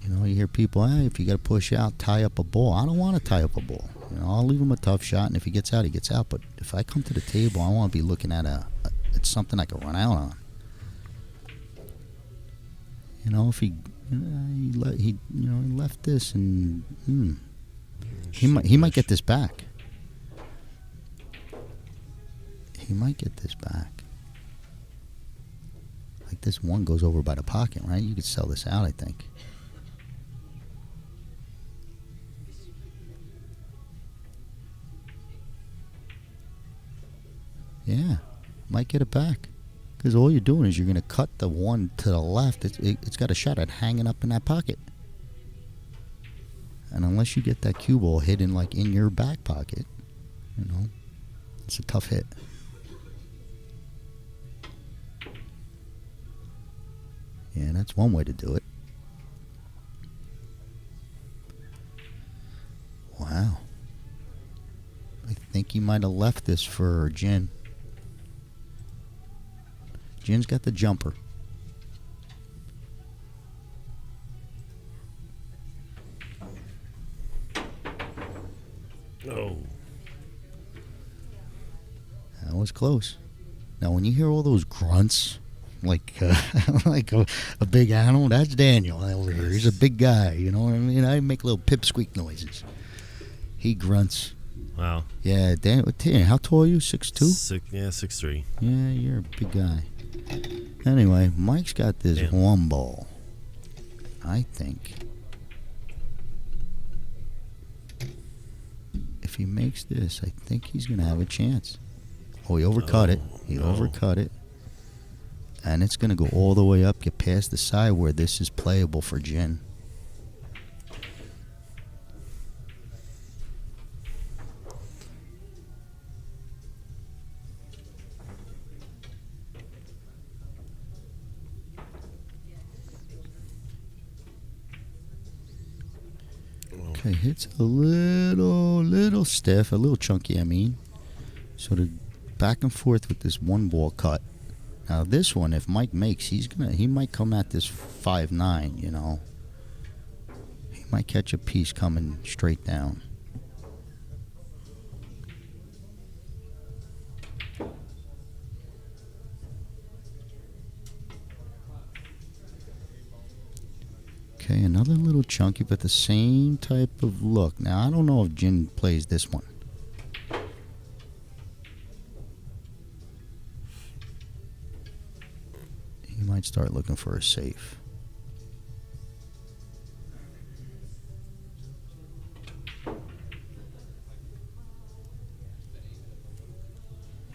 You hear people, if you got to push out, tie up a ball. I don't want to tie up a ball. I'll leave him a tough shot, and if he gets out, he gets out. But if I come to the table, I want to be looking at it's something I can run out on. If he left this, and he might get this back. He might get this back. Like this one goes over by the pocket, right? You could sell this out, I think. Yeah, might get it back. Because all you're doing is you're going to cut the one to the left. It's got a shot at hanging up in that pocket. And unless you get that cue ball hidden like in your back pocket, it's a tough hit. Yeah, that's one way to do it. Wow. I think he might have left this for Jin. Jin's got the jumper. Oh. That was close. Now, when you hear all those grunts, like a big animal, that's Daniel over here. He's a big guy, you know what I mean? I make little pipsqueak noises. He grunts. Wow. Yeah, Daniel, how tall are you? 6'2"? 6'3". Yeah, you're a big guy. Anyway, Mike's got this one ball. I think if he makes this, I think he's going to have a chance. Oh, he overcut it. He overcut it. And it's going to go all the way up, get past the side where this is playable for Jin. Okay, hits a little stiff, a little chunky, I mean. So the back and forth with this one ball cut. Now this one, if Mike makes, he might come at this 5-9, you know. He might catch a piece coming straight down. Okay, another little chunky, but the same type of look. Now, I don't know if Jin plays this one. He might start looking for a safe.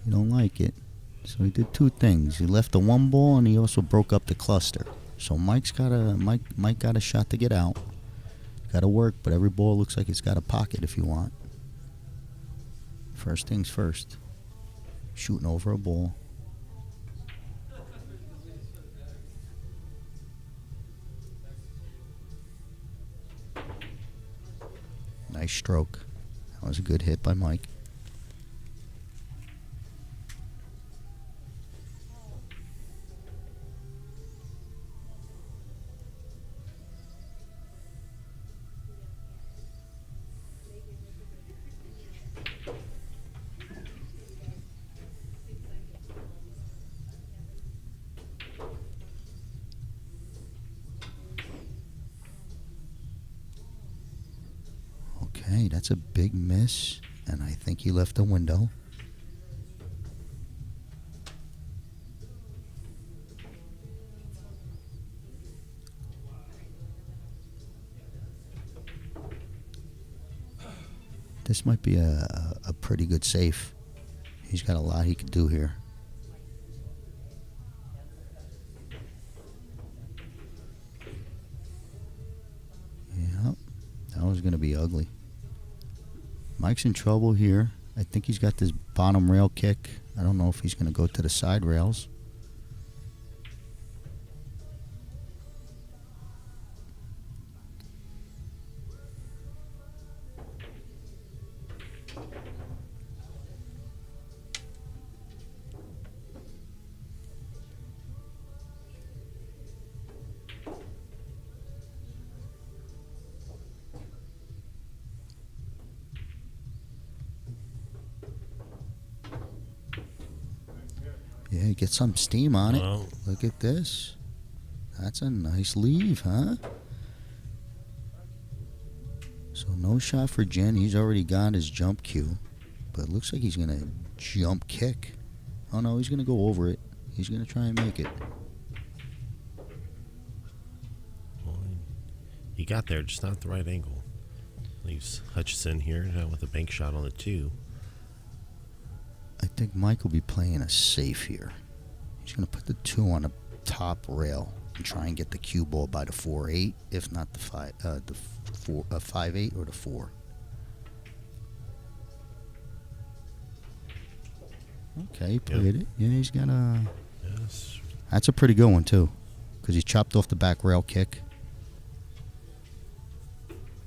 He don't like it. So he did two things. He left the one ball and he also broke up the cluster. So Mike got a shot to get out. Got to work, but every ball looks like it's got a pocket if you want. First things first. Shooting over a ball. Nice stroke. That was a good hit by Mike. Okay, that's a big miss, and I think he left a window. This might be a pretty good safe. He's got a lot he could do here. Yep, that was going to be ugly. Mike's in trouble here. I think he's got this bottom rail kick. I don't know if he's going to go to the side rails. Yeah, get some steam on it. Oh. Look at this. That's a nice leave, huh? So no shot for Jen. He's already got his jump cue. But it looks like he's going to jump kick. Oh, no, he's going to go over it. He's going to try and make it. Well, he got there, just not at the right angle. Leaves Hutchinson here with a bank shot on the 2. I think Mike will be playing a safe here. He's going to put the 2 on the top rail and try and get the cue ball by the 4-8, if not the 5-8 or the 4. Okay, he played it. Yeah, he's got a... Yes. That's a pretty good one, too, because he chopped off the back rail kick.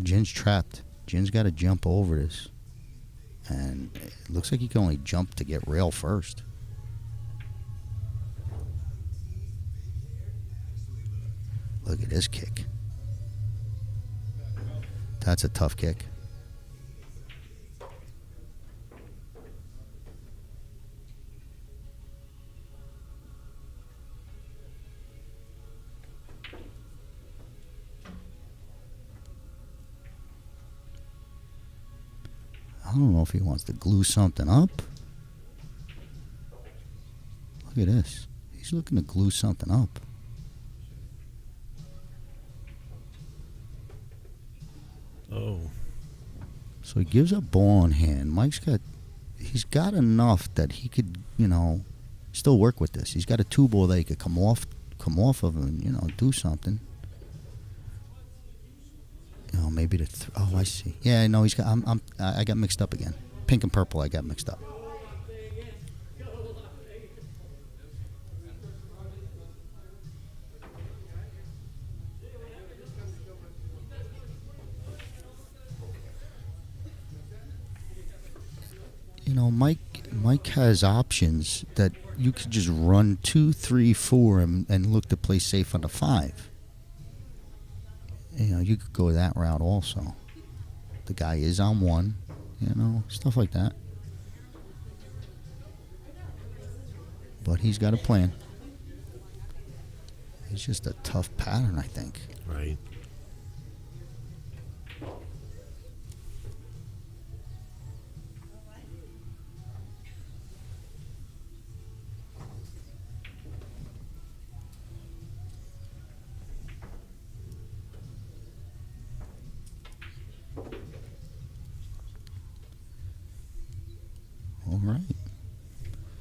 Jin's trapped. Jin's got to jump over this. And it looks like he can only jump to get rail first. Look at this kick. That's a tough kick. I don't know if he wants to glue something up. Look at this. He's looking to glue something up. Oh. So he gives up ball in hand. He's got enough that he could, still work with this. He's got a 2 ball that he could come off of and, do something. Maybe oh, I see. Yeah, no, he's got. I got mixed up again. Pink and purple. I got mixed up. Mike has options that you could just run 2, 3, 4 and look to play safe on the 5. You know, you could go that route also. The guy is on 1, you know, stuff like that. But he's got a plan. It's just a tough pattern, I think. Right. All right.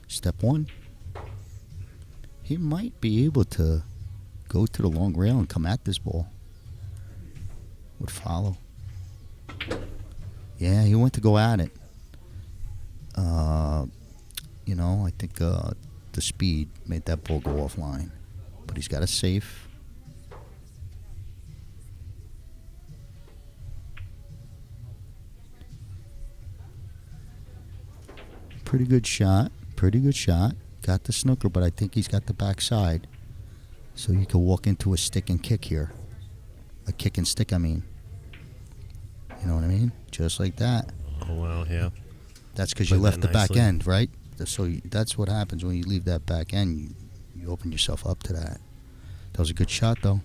Step 1. He might be able to go to the long rail and come at this ball. Would follow. Yeah, he went to go at it. You know, I think the speed made that ball go offline. But he's got a safe. Pretty good shot. Pretty good shot. Got the snooker, but I think he's got the backside. So you can walk into a stick and kick here. A kick and stick, I mean. You know what I mean? Just like that. Oh, well, yeah. That's because you left the back nicely. end, right? So that's what happens when you leave that back end. You open yourself up to that. That was a good shot, though.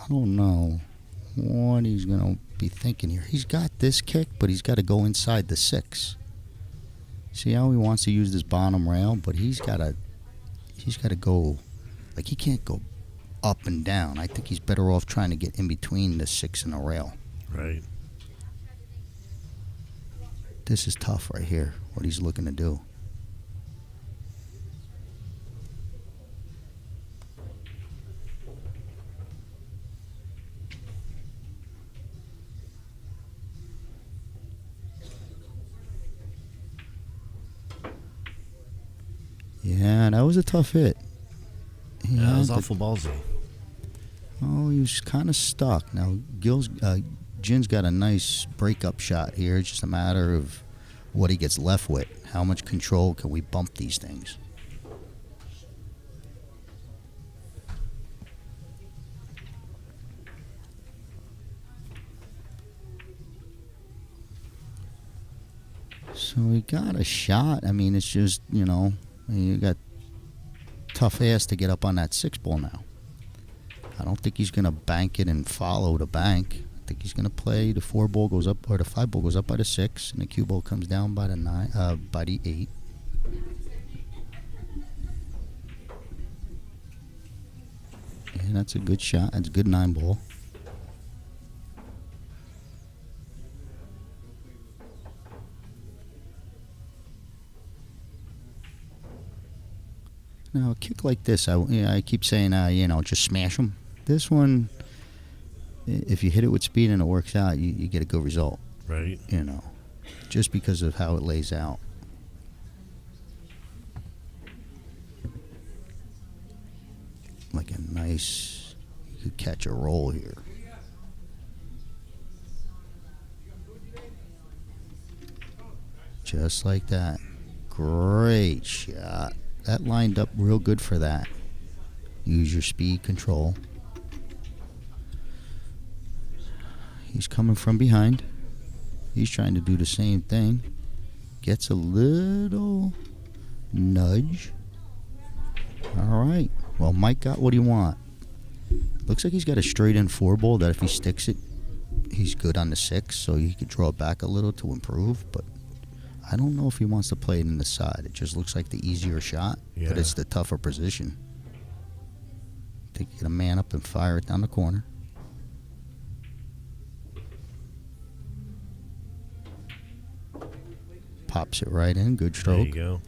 I don't know what he's going to be thinking here. He's got this kick, but he's got to go inside the 6. See how he wants to use this bottom rail, but he's got to go, like he can't go up and down. I think he's better off trying to get in between the 6 and the rail. Right. This is tough right here, what he's looking to do. Yeah, that was a tough hit. Yeah, that was awful ballsy. Oh, he was kind of stuck. Now, Jin's got a nice breakup shot here. It's just a matter of what he gets left with. How much control can we bump these things? So we got a shot. I mean, it's just, you know, you got tough ass to get up on that 6 ball now. I don't think he's going to bank it and follow the bank. I think he's going to play the 4 ball goes up, or the 5 ball goes up by the 6, and the cue ball comes down by the 9, by the 8. And that's a good shot. That's a good 9 ball. Now, a kick like this, I keep saying, you know, just smash them. This one, if you hit it with speed and it works out, you get a good result. Right. You know, just because of how it lays out. Like a nice, you could catch a roll here. Just like that. Great shot. That lined up real good for that. Use your speed control. He's coming from behind. He's trying to do the same thing. Gets a little nudge. All right. Well, Mike got what he want. Looks like he's got a straight in 4 ball that if he sticks it, he's good on the 6, so he could draw it back a little to improve, but I don't know if he wants to play it in the side. It just looks like the easier shot, but it's the tougher position. I think you get a man up and fire it down the corner. Pops it right in. Good stroke. There you go.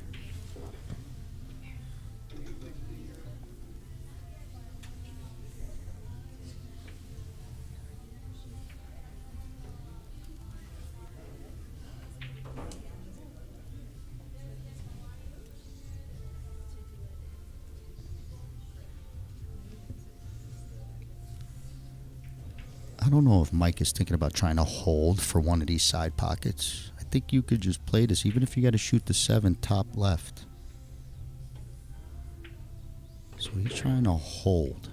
I don't know if Mike is thinking about trying to hold for one of these side pockets. I think you could just play this, even if you got to shoot the 7 top left. So he's trying to hold.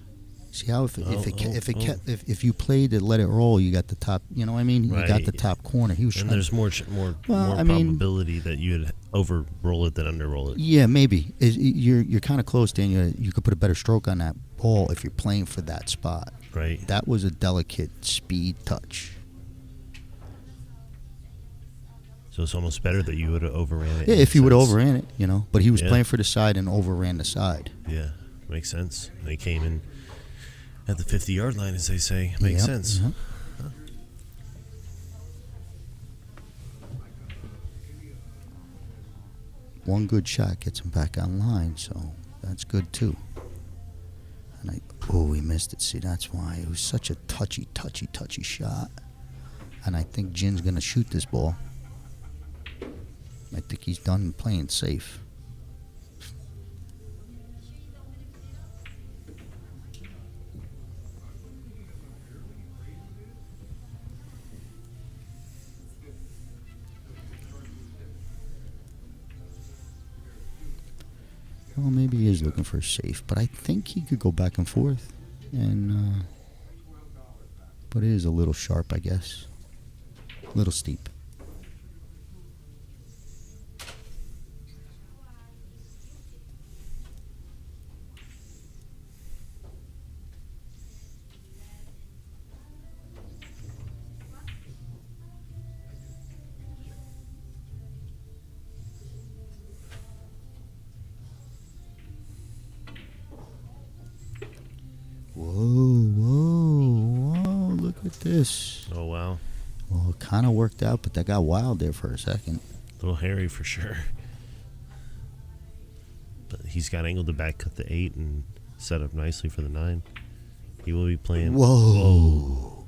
See how if you played to let it roll, you got the top. You know what I mean? Right. You got the top corner. He was. And trying, there's more probability that you'd over roll it than under roll it. Yeah, maybe. You're kind of close, Daniel. You could put a better stroke on that ball if you're playing for that spot. Right. That was a delicate speed touch. So it's almost better that you would have overran it. Yeah, if you would have overran it, you know. But he was Yeah. playing for the side and overran the side. Yeah, makes sense. And he came in at the 50-yard line, as they say. Makes sense. Yep. One good shot gets him back online, so that's good too. And he missed it. See, that's why it was such a touchy shot. And I think Jin's gonna shoot this ball. I think he's done playing safe. Well, maybe he is looking for a safe, but I think he could go back and forth. And but it is a little sharp, I guess. A little steep. Whoa, look at this. Oh, wow. Well, it kind of worked out, but that got wild there for a second. A little hairy for sure. But he's got angled to back cut the 8 and set up nicely for the 9. He will be playing. Whoa.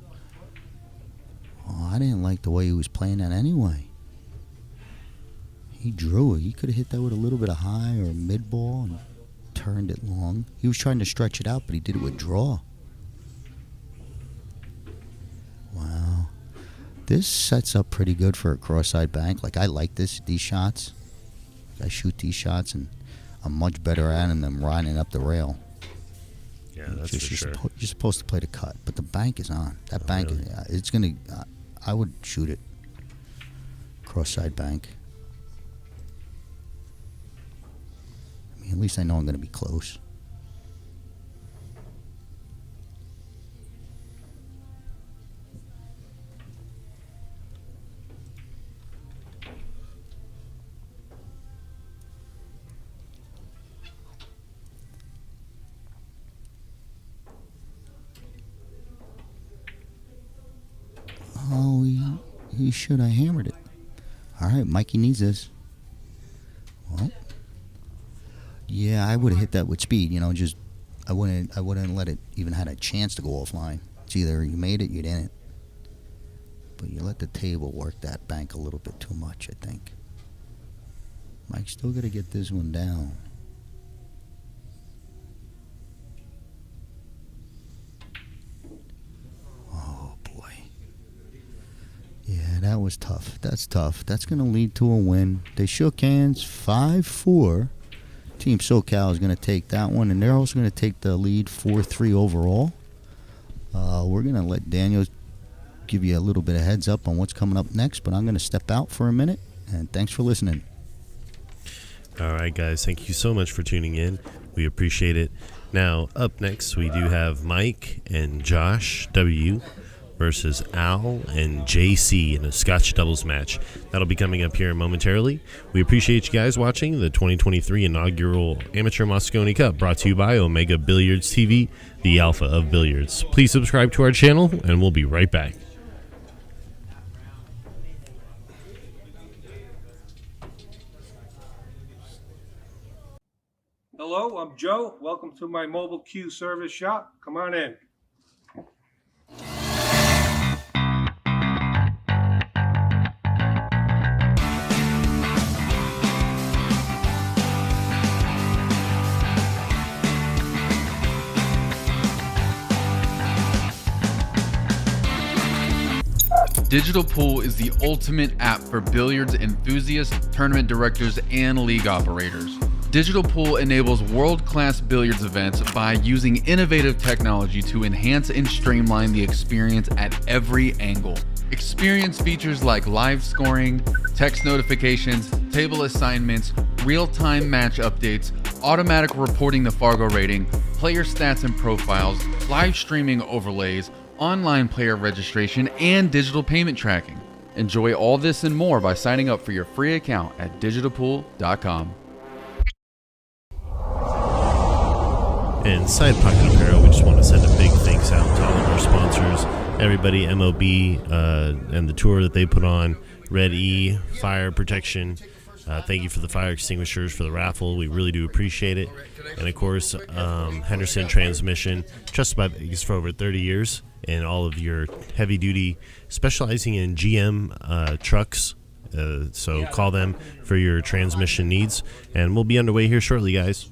Oh, I didn't like the way he was playing that anyway. He drew it. He could have hit that with a little bit of high or mid ball and turned it long. He was trying to stretch it out, but he did it with draw. Wow. This sets up pretty good for a cross-side bank. Like, I like these shots. I shoot these shots, and I'm much better at them than riding up the rail. Yeah, that's for sure. You're supposed to play the cut, but the bank is on. That bank, really? It's going to... I would shoot it. Cross-side bank. I mean, at least I know I'm going to be close. Oh, he should have hammered it. All right, Mikey needs this. Well, yeah, I would have hit that with speed. You know, just I wouldn't let it even had a chance to go offline. It's either you made it, you didn't. But you let the table work that bank a little bit too much, I think. Mike's still got to get this one down. Yeah, that was tough. That's tough. That's going to lead to a win. They shook hands 5-4. Team SoCal is going to take that one, and they're also going to take the lead 4-3 overall. We're going to let Daniel give you a little bit of heads up on what's coming up next, but I'm going to step out for a minute, and thanks for listening. All right, guys. Thank you so much for tuning in. We appreciate it. Now, up next, we do have Mike and Josh W. versus Al and JC in a Scotch doubles match. That'll be coming up here momentarily. We appreciate you guys watching the 2023 inaugural Amateur Mosconi Cup, brought to you by Omega Billiards TV, the alpha of billiards. Please subscribe to our channel, and we'll be right back. Hello, I'm Joe. Welcome to my mobile cue service shop. Come on in. Digital Pool is the ultimate app for billiards enthusiasts, tournament directors, and league operators. Digital Pool enables world-class billiards events by using innovative technology to enhance and streamline the experience at every angle. Experience features like live scoring, text notifications, table assignments, real-time match updates, automatic reporting the Fargo rating, player stats and profiles, live streaming overlays, online player registration, and digital payment tracking. Enjoy all this and more by signing up for your free account at digitalpool.com. And Side Pocket Apparel, we just want to send a big thanks out to all of our sponsors, everybody, MLB, and the tour that they put on, Red E, Fire Protection. Thank you for the fire extinguishers for the raffle. We really do appreciate it. And, of course, Henderson Transmission, trusted by Vegas for over 30 years, and all of your heavy-duty, specializing in GM trucks. So call them for your transmission needs. And we'll be underway here shortly, guys.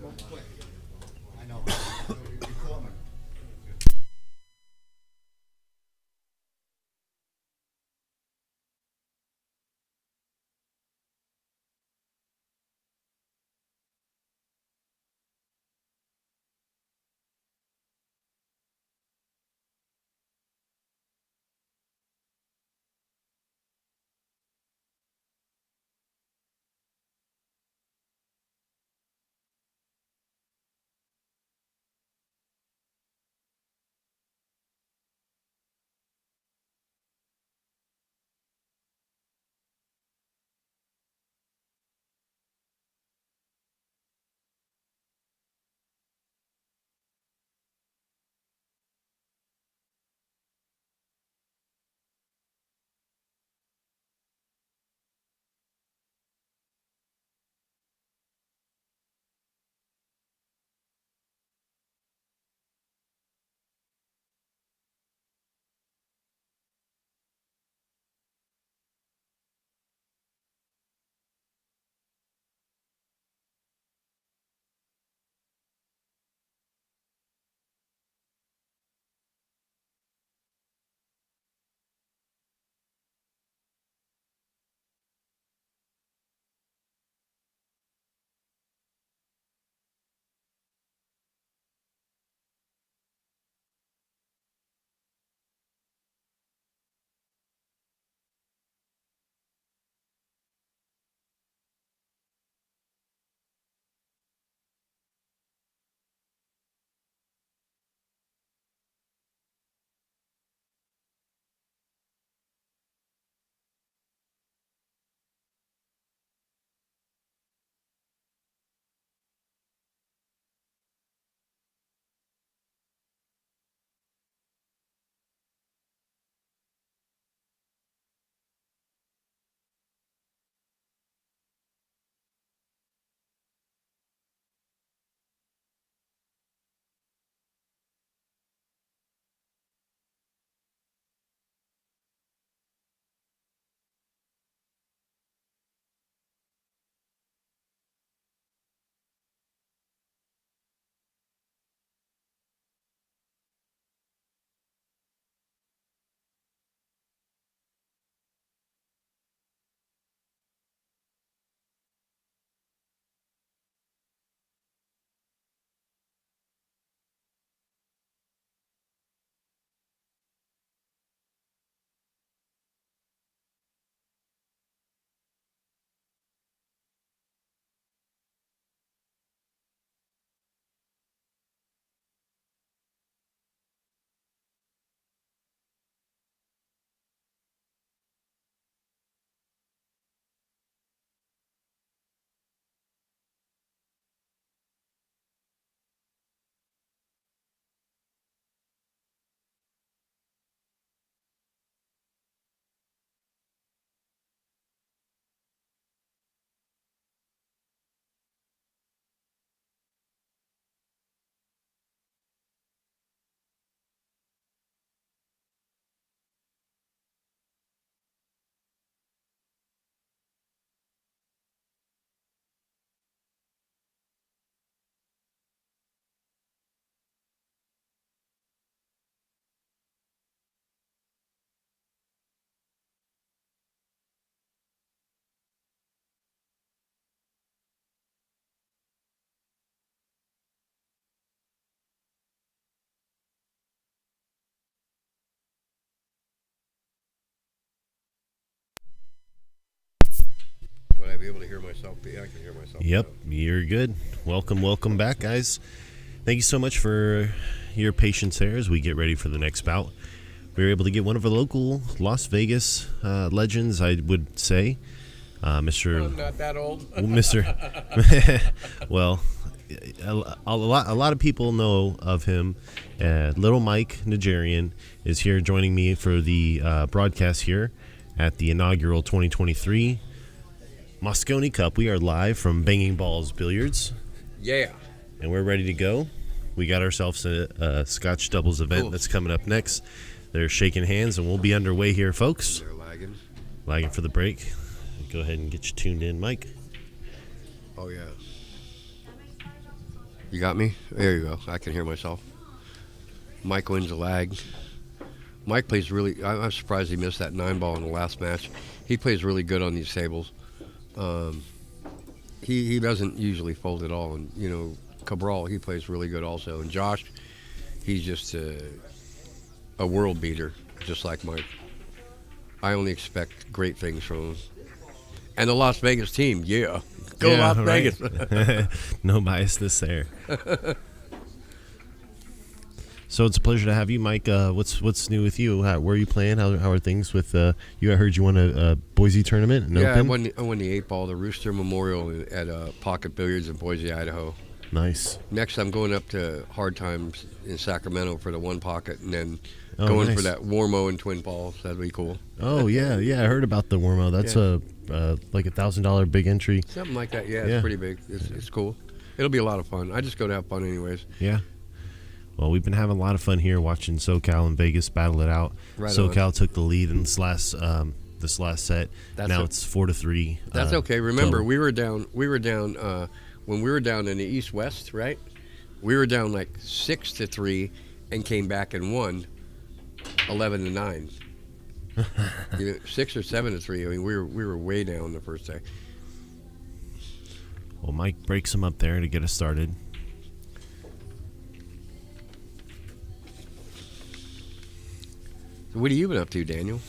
be able to hear myself? Yeah, I can hear myself. Yep, you're good. Welcome back, guys. Thank you so much for your patience there as we get ready for the next bout. We were able to get one of our local Las Vegas legends, I would say, Mr. I'm not that old. Mr. Well, a lot of people know of him. Little Mike Nigerian is here joining me for the broadcast here at the inaugural 2023 Mosconi Cup. We are live from Banging Balls Billiards. Yeah. And we're ready to go. We got ourselves a Scotch doubles event that's coming up next. They're shaking hands, and we'll be underway here, folks. They're lagging. Lagging for the break. Go ahead and get you tuned in, Mike. Oh, yeah. You got me? There you go. I can hear myself. Mike wins the lag. Mike plays really... I'm surprised he missed that 9-ball in the last match. He plays really good on these tables. He doesn't usually fold at all. And, you know, Cabral, he plays really good also. And Josh, he's just a world beater, just like Mike. I only expect great things from him. And the Las Vegas team, yeah. Go Las Vegas. No biasness there. So it's a pleasure to have you, Mike. What's new with you? Where are you playing? How are things with you? I heard you won a Boise tournament. Yeah, I won the 8-ball, the Rooster Memorial at Pocket Billiards in Boise, Idaho. Nice. Next, I'm going up to Hard Times in Sacramento for the 1 pocket, and then going for that Warmo and Twin Balls. That'd be cool. Oh yeah. I heard about the Warmo. That's like $1,000 big entry. Something like that. Yeah, it's pretty big. It's cool. It'll be a lot of fun. I just go to have fun anyways. Yeah. Well, we've been having a lot of fun here watching SoCal and Vegas battle it out. Right SoCal on. took the lead in this last set. Now it's 4-3. That's okay. Remember, total. we were down when we were down in the East-West, right? We were down like 6-3 and came back and won 11-9. 6 or 7-3. I mean, we were way down the first day. Well, Mike breaks him up there to get us started. What have you been up to, Daniel?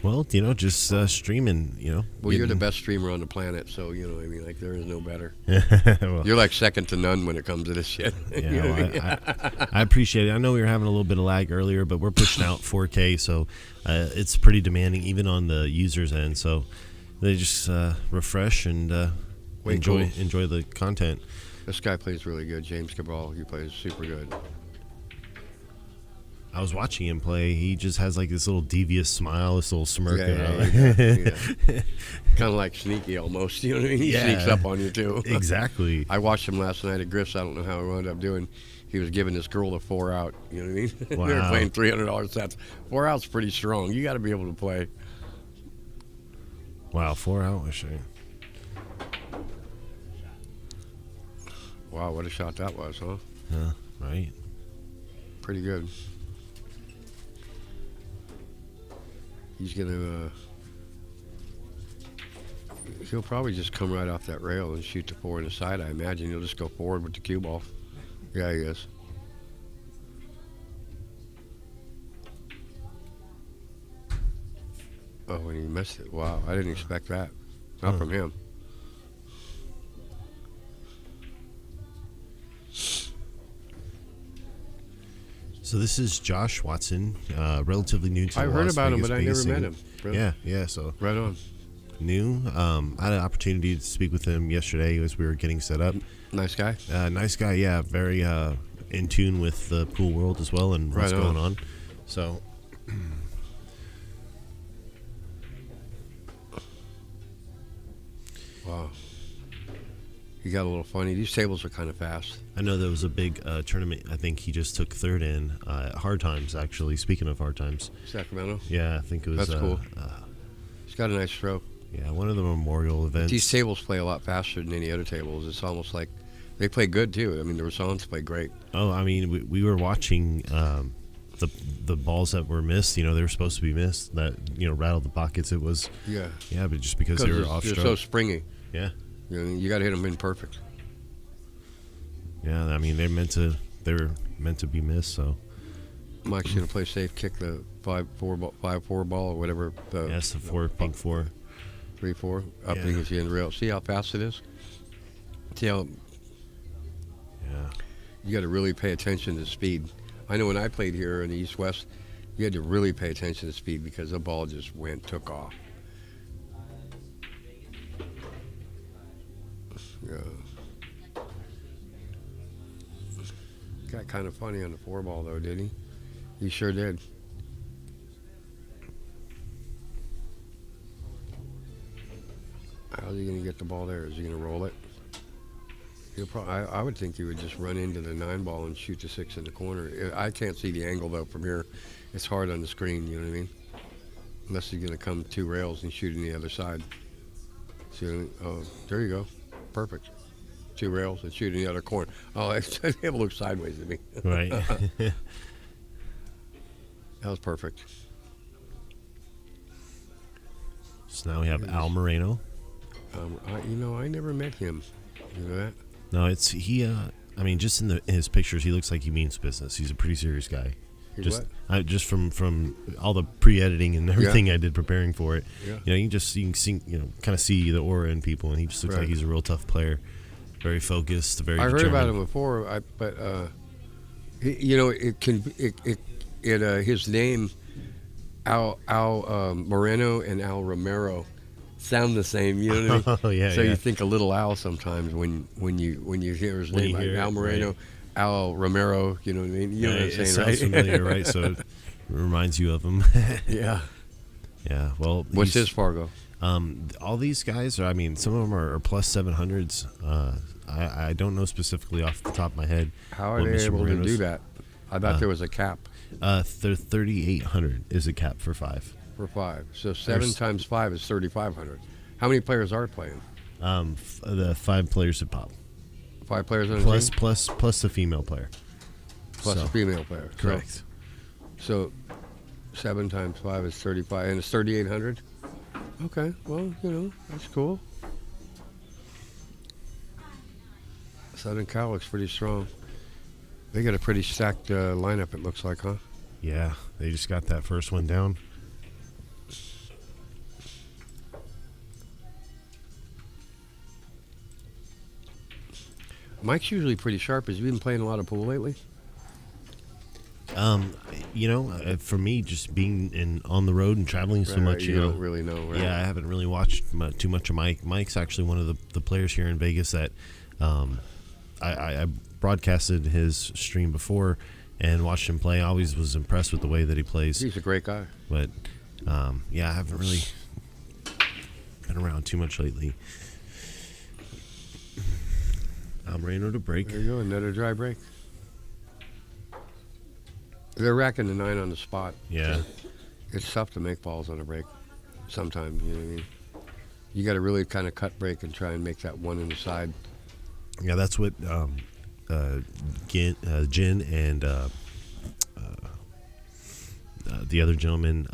Well, just streaming, Well, you're the best streamer on the planet, so, I mean, like, there is no better. Well, You're like second to none when it comes to this shit. Yeah, I appreciate it. I know we were having a little bit of lag earlier, but we're pushing out 4K, so it's pretty demanding, even on the user's end. So they just refresh and enjoy the content. This guy plays really good, James Cabral. He plays super good. I was watching him play. He just has like this little devious smile, this little smirk. Yeah. Kind of like sneaky almost. You know what I mean? He sneaks up on you too. Exactly. I watched him last night at Griff's. I don't know how he wound up doing. He was giving this girl a 4-out. You know what I mean? Wow. We were playing $300 sets. 4-out's pretty strong. You got to be able to play. Wow, 4-out. Wow, what a shot that was, huh? Yeah, right. Pretty good. He's gonna. He'll probably just come right off that rail and shoot the 4 in the side. I imagine he'll just go forward with the cue ball. Yeah, he is. Oh, and he missed it. Wow, I didn't expect that. Not from him. So this is Josh Watson, relatively new to I the heard Las about him, Vegas but I never based met scene. him. Really? Yeah. So right on. New. I had an opportunity to speak with him yesterday as we were getting set up. Nice guy. Nice guy. Yeah, very in tune with the pool world as well and what's going on. So. Wow. He got a little funny. These tables are kind of fast. I know there was a big tournament. I think he just took third in at Hard Times, actually. Speaking of Hard Times. Sacramento? Yeah, I think it was. That's cool. He's got a nice stroke. Yeah, one of the memorial events. These tables play a lot faster than any other tables. It's almost like they play good, too. I mean, the Roans play great. Oh, I mean, we were watching the balls that were missed. They were supposed to be missed. That, rattled the pockets. It was. Yeah. Yeah, but just because they were off stroke. They're so springy. Yeah. You got to hit them in perfect. Yeah, I mean they were meant to be missed. So Mike's gonna play safe, kick the 5-4 ball or whatever. Yes, the 4 pink 4. 3, 4, up against the end rail. See how fast it is? See how... Yeah. You got to really pay attention to speed. I know when I played here in the East-West, you had to really pay attention to speed because the ball just took off. Yeah. Got kind of funny on the 4-ball, though, did he? He sure did. How's he going to get the ball there? Is he going to roll it? He'll I would think he would just run into the 9-ball and shoot the 6 in the corner. I can't see the angle, though, from here. It's hard on the screen, you know what I mean? Unless he's going to come 2 rails and shoot in the other side. See, oh, there you go. Perfect. 2 rails and shoot in the other corner. Oh, it looks sideways to me. Right. That was perfect. So now we have Al Moreno. I never met him. You know that? No, it's he. I mean, just in his pictures, he looks like he means business. He's a pretty serious guy. Just from all the pre-editing and everything I did preparing for it. Yeah. You can see, kind of see the aura in people, and he just looks like he's a real tough player, very focused, very. I heard about him before, but his name, Al Moreno and Al Romero, sound the same, you know what I mean? Oh, yeah. So you think a little Al sometimes when you hear his name, like Al Moreno, right. Al Romero, you know what I mean? You know what I'm saying, it sounds right? familiar, right? So it reminds you of him. Yeah. Yeah. Well, what's his Fargo? All these guys are. I mean, some of them are plus 700s. I don't know specifically off the top of my head. How are they able to do that? I thought there was a cap. 3,800 is a cap for 5. For 5. So 7 times 5 is 3,500. How many players are playing? The 5 players at pop. 5 players on the team? Plus a female player. Plus a female player. Correct. So 7 times 5 is 35, and it's 3,800. Okay, well, that's cool. Southern Cal looks pretty strong. They got a pretty stacked lineup, it looks like, huh? Yeah, they just got that first one down. Mike's usually pretty sharp. Has he been playing a lot of pool lately? For me, just being on the road and traveling so much, you don't really know, right? Yeah, I haven't really watched too much of Mike. Mike's actually one of the players here in Vegas that I broadcasted his stream before and watched him play. I always was impressed with the way that he plays. He's a great guy. But, I haven't really been around too much lately. Moreno to break. There you go, another dry break. They're racking the 9 on the spot. Yeah. So it's tough to make balls on a break sometimes, you know what I mean? You got to really kind of cut break and try and make that 1 in the side. Yeah, that's what Jin and the other gentleman,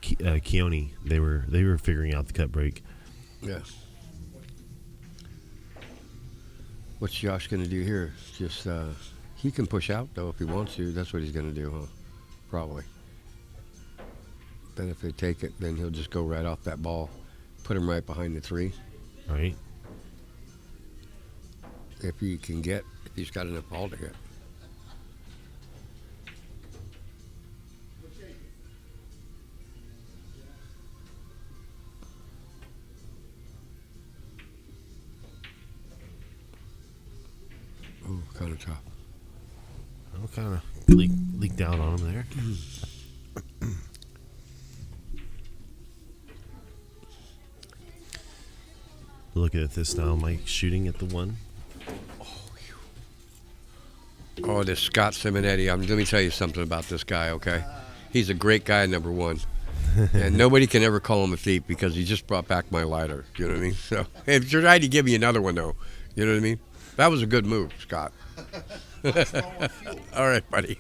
Keone, they were figuring out the cut break. Yeah. What's Josh going to do here? Just he can push out though if he wants to. That's what he's going to do, huh? Probably. Then if they take it, then he'll just go right off that ball, put him right behind the 3. Right. If he's got enough ball to hit. Oh, kind of tough. Oh, kind of leaked out on him there. Look at this now. Mike shooting at the 1. Oh, this Scott Simonetti. Let me tell you something about this guy, okay? He's a great guy, number 1. And nobody can ever call him a thief because he just brought back my lighter. You know what I mean? So, and tried to give me another one, though. You know what I mean? That was a good move, Scott. All right, buddy.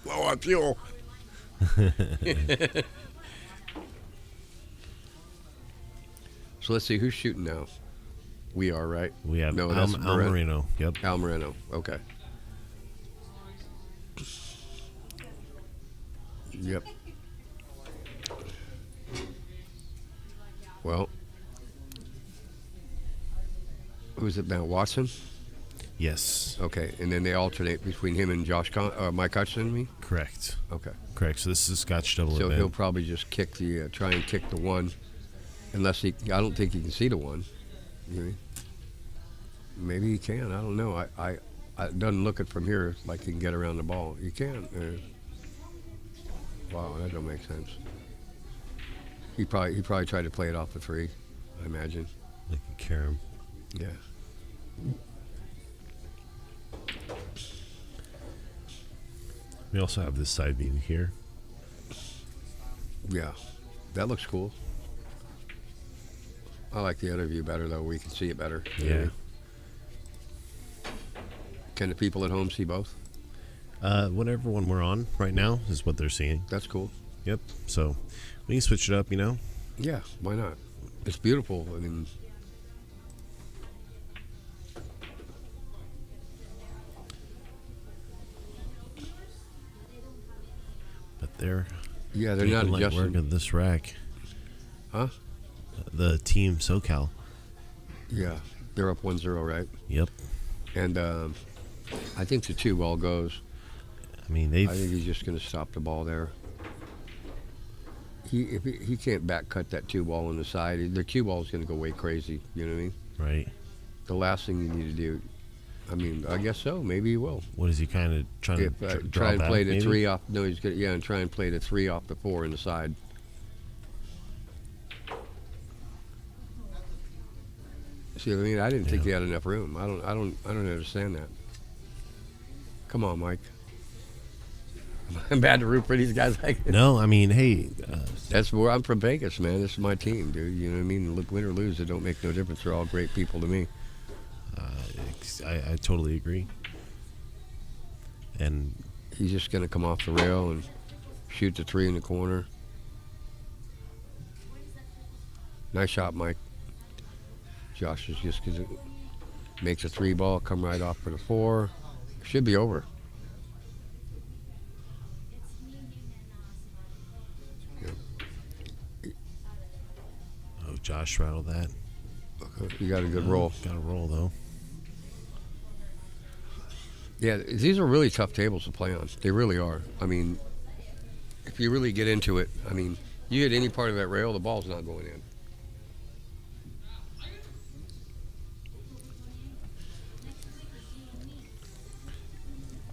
Low on fuel. So let's see, who's shooting now? We are, right? We have Al Moreno. Yep. Al Moreno. Okay. Yep. Well, who's it now? Watson? Yes. Okay, and then they alternate between him and Mike Hutchinson, me? Correct. Okay. Correct. So this is a Scotch double So event. he'll probably just kick the, try and kick the one, unless I don't think he can see the one. Maybe he can. I don't know. I it doesn't look it from here like he can get around the ball. You can. Wow, that don't make sense. He probably tried to play it off the 3, I imagine. Like a carom. Yeah. We also have this side view here. Yeah, that looks cool. I like the other view better, though. We can see it better. Yeah. Can the people at home see both? Whatever one we're on right now is what they're seeing. That's cool. Yep. So we can switch it up, you know? Yeah, why not? It's beautiful. I mean, But they're they're doing not light adjusting. work of this rack. Huh? The team SoCal. Yeah, they're up 1-0, right? Yep. And I think the 2 ball goes. I mean, I think he's just going to stop the ball there. If he can't back cut that 2 ball on the side, the 2 ball is going to go way crazy. You know what I mean? Right. The last thing you need to do, I mean, I guess so. Maybe he will. What is he kind of trying to Try draw and back, play the maybe? 3 off. No, he's going to, and try and play the 3 off the 4 in the side. See what I mean? I didn't think he had enough room. I don't understand that. Come on, Mike. I'm bad to root for these guys like No, I mean, hey. That's where I'm from, Vegas, man. This is my team, dude. You know what I mean? Win or lose, it don't make no difference. They're all great people to me. I totally agree. And he's just going to come off the rail and shoot the 3 in the corner. Nice shot, Mike. Josh is just going to make the 3 ball, come right off for the 4. Should be over. Oh, Josh rattled that. You got a good roll. Got a roll, though. Yeah, these are really tough tables to play on. They really are. I mean, if you really get into it, I mean, you hit any part of that rail, the ball's not going in.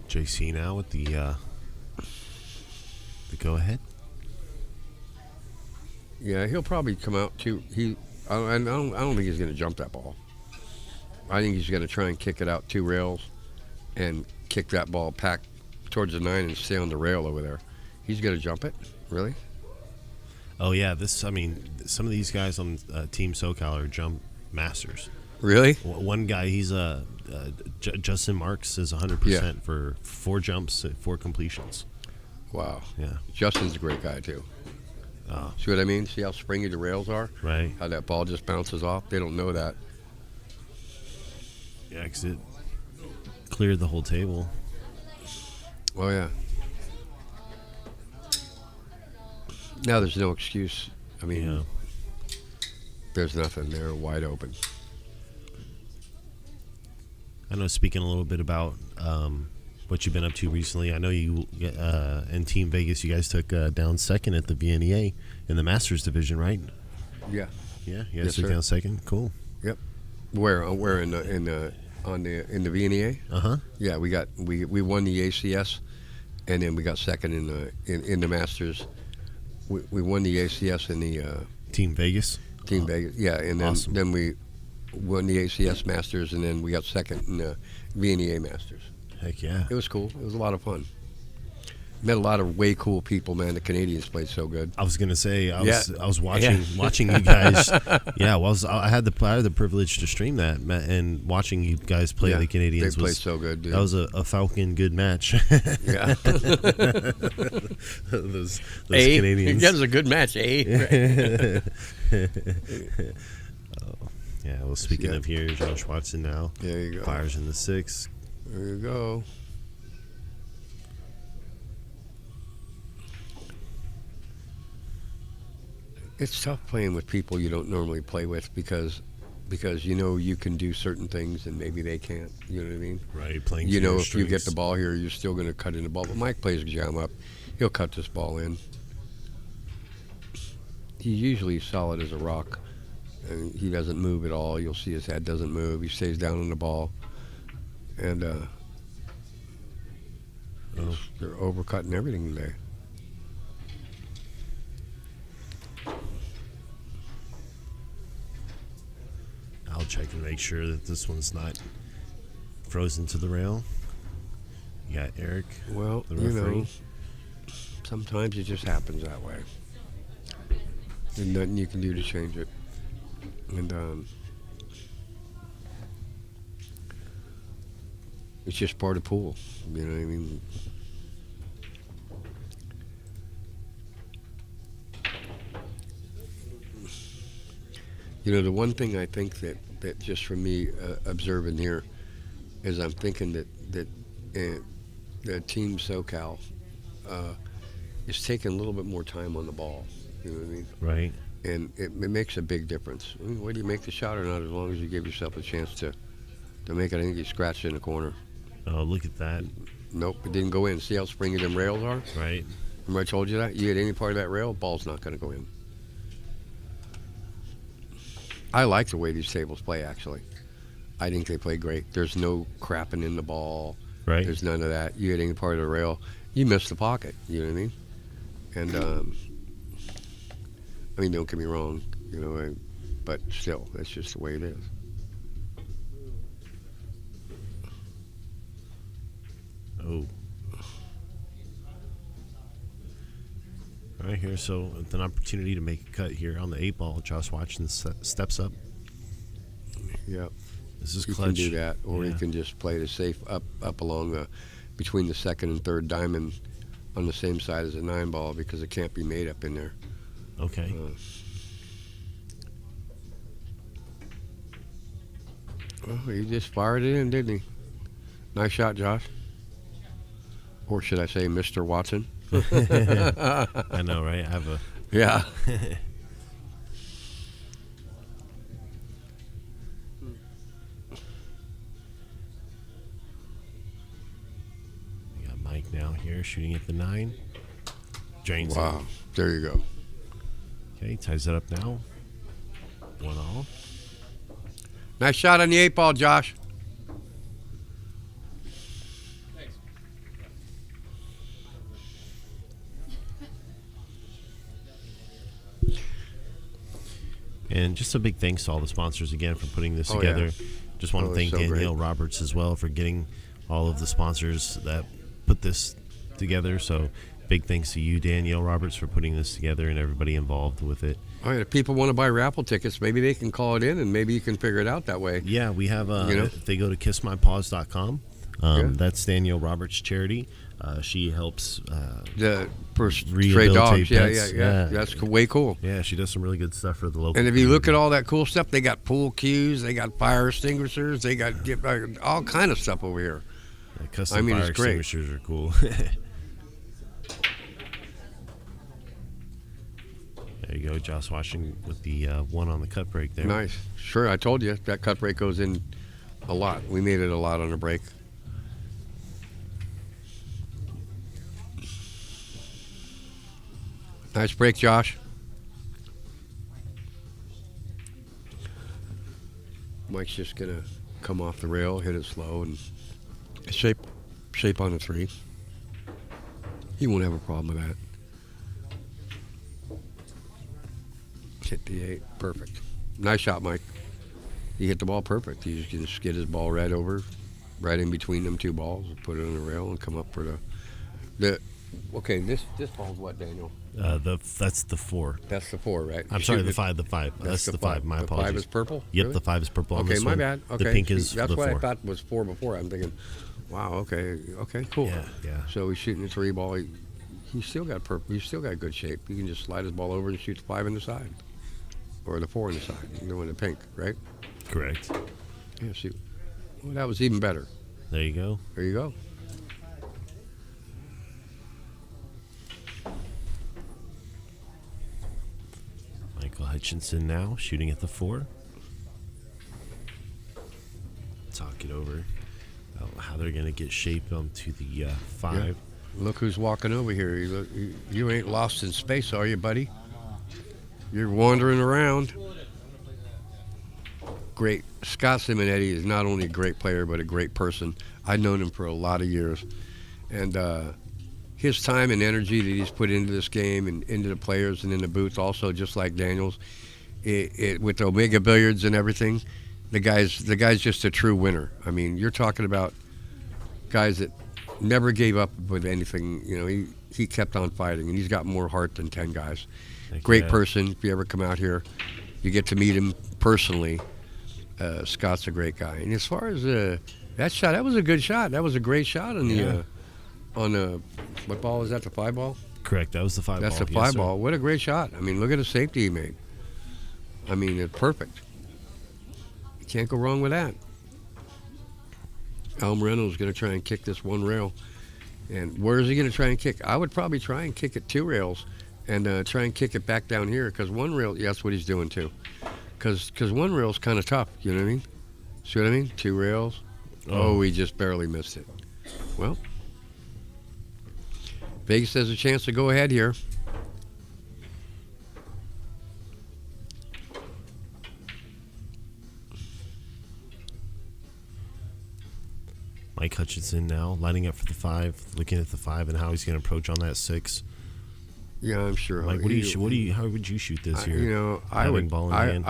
JC now with the go ahead. Yeah, he'll probably come out too. I don't think he's going to jump that ball. I think he's going to try and kick it out 2 rails and kick that ball back towards the 9 and stay on the rail over there. He's going to jump it? Really? Oh, yeah. I mean, some of these guys on Team SoCal are jump masters. Really? One guy, he's Justin Marx is 100% for 4 jumps, 4 completions. Wow. Yeah. Justin's a great guy, too. See what I mean? See how springy the rails are? Right. How that ball just bounces off? They don't know that. Yeah, because it cleared the whole table. Oh, yeah. Now there's no excuse. I mean, there's nothing there, wide open. I know, speaking a little bit about what you've been up to recently, I know you and Team Vegas, you guys took down second at the VNEA in the Masters division, right? Yeah. Yeah, you guys took down second. Cool. Yep. Where in the VNEA? Uh-huh. Yeah, we won the ACS, and then we got second in the Masters. We won the ACS in the Team Vegas. Team Vegas, yeah, and then Awesome. then we won the ACS Masters, and then we got second in the VNEA Masters. Heck yeah. It was cool. It was a lot of fun. Met a lot of way cool people, man. The Canadians played so good. I was gonna say I was Yeah. watching you guys. Yeah, I had the privilege to stream that, and watching you guys play the Canadians. They played so good, dude. That was a Falcon good match. Yeah. those Canadians. That was a good match, eh? Yeah. Well, speaking of here, Josh Watson now. There you go. Fires in the 6. There you go. It's tough playing with people you don't normally play with because you know you can do certain things and maybe they can't. You know what I mean? Right. Playing. You to know, your if you get strengths. the ball here, you're still going to cut in the ball. But Mike plays a jam up. He'll cut this ball in. He's usually solid as a rock. And he doesn't move at all. You'll see his head doesn't move. He stays down on the ball. And they're overcutting everything today. I'll check and make sure that this one's not frozen to the rail. You got Eric, Well, the you referee. know, sometimes it just happens that way. There's nothing you can do to change it. And it's just part of pool. You know what I mean? You know, the one thing I think that just from me observing here is I'm thinking that the team SoCal is taking a little bit more time on the ball. You know what I mean? Right. And it makes a big difference. I mean, whether you make the shot or not, as long as you give yourself a chance to make it. I think he scratched in the corner. Oh, look at that. Nope, it didn't go in. See how springy them rails are? Right. Remember I told you that? You hit any part of that rail, ball's not going to go in. I like the way these tables play, actually. I think they play great. There's no crapping in the ball. Right. There's none of that. You hit any part of the rail, you miss the pocket. You know what I mean? And, I mean, don't get me wrong, you know, but still, that's just the way it is. Oh. All right, here, so with an opportunity to make a cut here on the 8 ball, Josh Watson steps up. Yep. This is You clutch. can do that, or you Yeah. can just play the safe up along the between the second and third diamond on the same side as a 9 ball because it can't be made up in there. Okay. Well, he just fired it in, didn't he? Nice shot, Josh. Or should I say, Mr. Watson? I know, right? I have a. Yeah. We got Mike now here shooting at the 9. Drains Wow. it. There you go. Okay, ties it up now. 1-all. Nice shot on the 8 ball, Josh. And just a big thanks to all the sponsors again for putting this Oh, together. yeah. Just want to Oh, thank it's so Danielle great. Roberts as well for getting all of the sponsors that put this together. So big thanks to you, Danielle Roberts, for putting this together and everybody involved with it. All right, if people want to buy raffle tickets, maybe they can call it in and maybe you can figure it out that way. Yeah, we have, You know? if they go to kissmypaws.com, Yeah. that's Danielle Roberts' charity. She helps The stray rehabilitate dogs. Yeah, pets. yeah. That's way cool. Yeah, she does some really good stuff for the local And if you look at community. all that cool stuff, they got pool cues, they got fire extinguishers, they got all kind of stuff over here. Yeah, custom I mean, fire it's great. extinguishers are cool. There you go, Josh Washington with the 1 on the cut break there. Nice. Sure, I told you that cut break goes in a lot. We made it a lot on the break. Nice break, Josh. Mike's just gonna come off the rail, hit it slow, and shape on the 3. He won't have a problem with that. Hit the 8, perfect. Nice shot, Mike. He hit the ball perfect. He just get his ball right over, right in between them 2 balls, put it on the rail, and come up for the. Okay, this ball's what, Daniel? That's the 4. That's the 4, right? I'm sorry, the 5. That's the 5. My the apologies. 5 is purple? Yep, Really? the 5 is purple on Okay, this my one. bad. Okay. The pink is That's the what 4. I thought was 4 before. I'm thinking, wow, okay, cool. Yeah. So he's shooting the 3 ball. He's still got purple. He's still got good shape. He can just slide his ball over and shoot the 5 in the side. Or the 4 in the side. The one in the pink, right? Correct. Yeah, see. Well, that was even better. There you go. There you go. Hutchinson now shooting at the 4. Talk it over about how they're going to get shaped onto the 5. Yeah. Look who's walking over here. You ain't lost in space, are you, buddy? You're wandering around. Great. Scott Simonetti is not only a great player, but a great person. I've known him for a lot of years. And his time and energy that he's put into this game and into the players and in the booth also, just like Daniels, with the Omega Billiards and everything, the guy's just a true winner. I mean, you're talking about guys that never gave up with anything. You know, he kept on fighting, and he's got more heart than 10 guys. Great person. If you ever come out here, you get to meet him personally. Scott's a great guy. And as far as that shot, that was a good shot. That was a great shot on the what ball was that? The 5 ball? Correct. That was the 5 ball. That's the 5 ball. What a great shot. I mean, look at the safety he made. I mean, it's perfect. You can't go wrong with that. Al Moreno's going to try and kick this 1 rail. And where is he going to try and kick? I would probably try and kick it 2 rails and try and kick it back down here, because 1 rail, that's what he's doing too. Because 1 rail's kind of tough, you know what I mean? See what I mean? 2 rails. Oh, he just barely missed it. Well, Vegas has a chance to go ahead here. Mike Hutchinson now lining up for the 5, looking at the 5 and how he's going to approach on that 6. Yeah, I'm sure. Like, how would you shoot this here? You know, I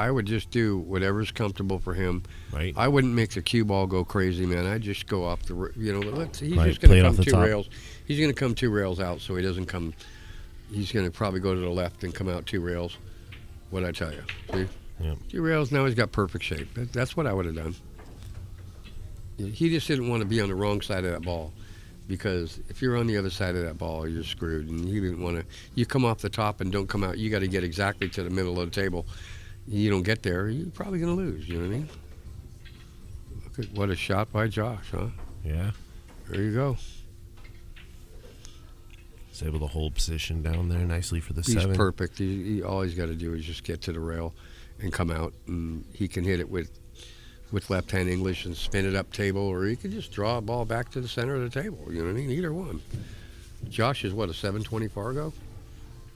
would just do whatever's comfortable for him. Right. I wouldn't make the cue ball go crazy, man. I'd just go off the, he's right. just going to come 2 top. rails. He's going to come 2 rails out, so he doesn't come. He's going to probably go to the left and come out 2 rails. What'd I tell you? See? Yep. 2 rails. Now he's got perfect shape. That's what I would have done. He just didn't want to be on the wrong side of that ball. Because if you're on the other side of that ball, you're screwed. And he didn't want to. You come off the top and don't come out. You got to get exactly to the middle of the table. You don't get there, you're probably going to lose. You know what I mean? Look at what a shot by Josh, huh? Yeah. There you go. He's able to hold position down there nicely for the 7. He's perfect. All he's got to do is just get to the rail and come out, and he can hit it with left-hand English and spin it up table, or he could just draw a ball back to the center of the table. You know what I mean? Either one. Josh is, what, a 720 Fargo?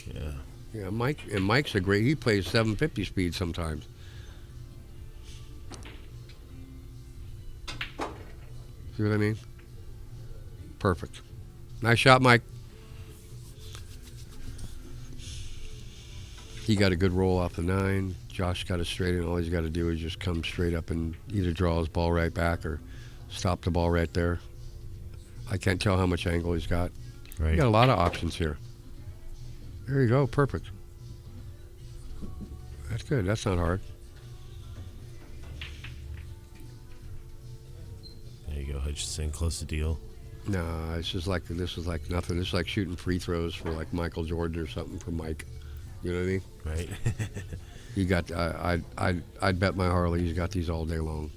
Yeah. Yeah, Mike's a great, he plays 750 speed sometimes. See what I mean? Perfect. Nice shot, Mike. He got a good roll off the 9. Josh got it straight, and all he's got to do is just come straight up and either draw his ball right back or stop the ball right there. I can't tell how much angle he's got. Right. He got a lot of options here. There you go. Perfect. That's good. That's not hard. There you go, Hutchinson, close to deal. No, this is like nothing. This is like shooting free throws for like Michael Jordan or something for Mike. You know what I mean? Right. He got. I'd bet my Harley he's got these all day long.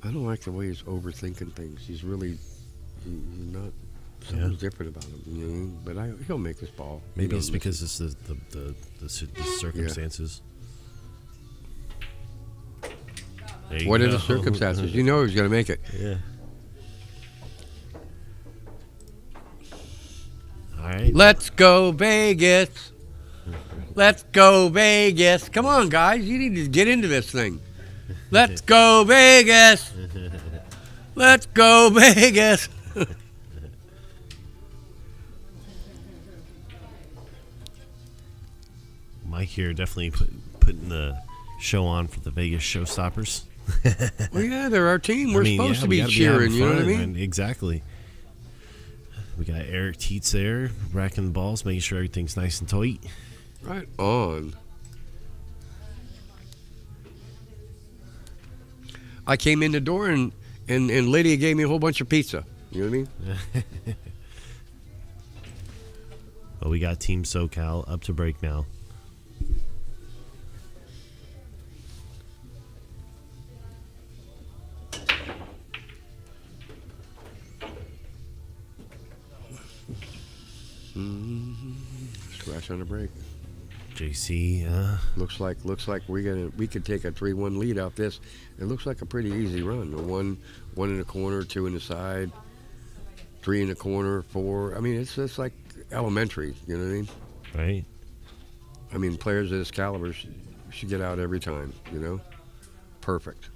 I don't like the way he's overthinking things. He's really he's not. Something's different about him, you know. But he'll make his ball. Maybe it's because it's the circumstances. What are the circumstances? You know he's going to make it. Yeah. All right. Let's go Vegas. Let's go Vegas. Come on, guys. You need to get into this thing. Let's go Vegas. Let's go Vegas. Mike here definitely putting the show on for the Vegas ShowStoppers. Well, yeah, they're our team. We're supposed to be cheering, you know what I mean? Exactly. We got Eric Teets there, racking the balls, making sure everything's nice and tight. Right on. I came in the door and Lydia gave me a whole bunch of pizza. You know what I mean? Well, we got Team SoCal up to break now. Scratch on the break. JC, looks like we could take a 3-1 lead out this. It looks like a pretty easy run. One in the corner, 2 in the side, 3 in the corner, 4. I mean, it's like elementary. You know what I mean? Right. I mean, players of this caliber should get out every time. You know, perfect.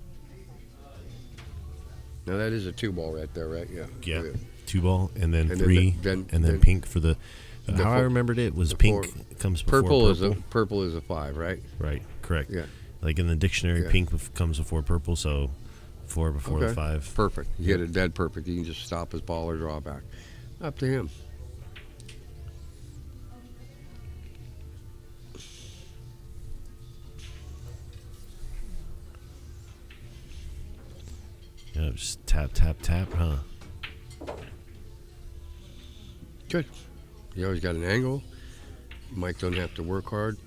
Now that is a 2-ball right there, right? Yeah. Yeah. 2-ball and then And 3 then and then pink for the. How I remembered it was pink comes before purple. Purple is a 5, right? Right. Correct. Yeah. Like in the dictionary, Yeah. pink comes before purple, so 4 before the 5. Perfect. You hit it dead perfect. You can just stop his ball or draw back. Up to him. Yeah, just tap, tap, tap, huh? Good. You always got an angle. Mike don't have to work hard.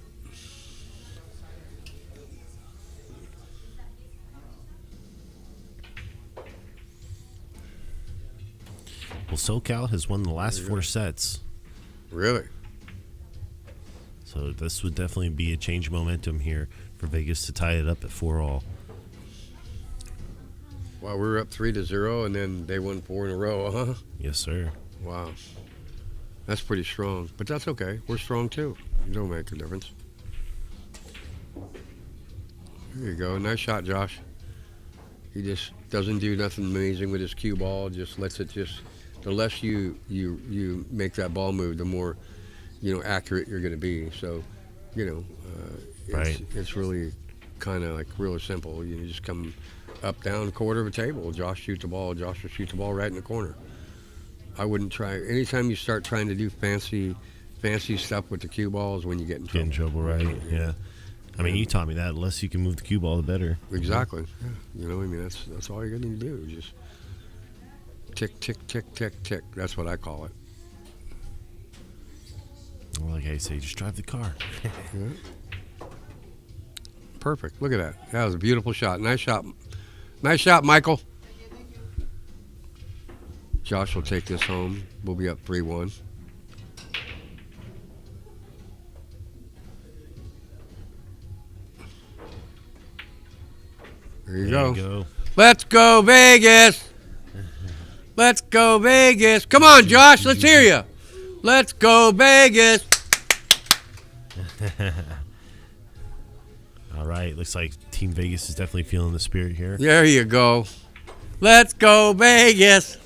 Well, SoCal has won the last 4 sets. Really? So this would definitely be a change of momentum here for Vegas to tie it up at 4-all. Wow, we were up 3-0, and then they won 4 in a row, huh? Yes, sir. Wow. That's pretty strong, but that's okay. We're strong, too. It don't make a difference. There you go. Nice shot, Josh. He just doesn't do nothing amazing with his cue ball. Just lets it just... The less you make that ball move, the more, accurate you're going to be. So, it's really kind of like really simple. You just come up, down, quarter of a table. Josh shoots the ball. Josh will shoot the ball right in the corner. I wouldn't try. Anytime you start trying to do fancy stuff with the cue ball is when you get in trouble. Get in trouble, right? Yeah. I mean, you taught me that. The less you can move the cue ball, the better. Exactly. Yeah. I mean, that's all you're going to do. Just tick, tick, tick, tick, tick. That's what I call it. Well, like I say, just drive the car. Yeah. Perfect. Look at that. That was a beautiful shot. Nice shot. Nice shot, Michael. Josh will take this home. We'll be up 3-1. There you go. Let's go, Vegas. Let's go, Vegas. Come on, Josh. Let's hear you. Let's go, Vegas. All right. Looks like Team Vegas is definitely feeling the spirit here. There you go. Let's go, Vegas.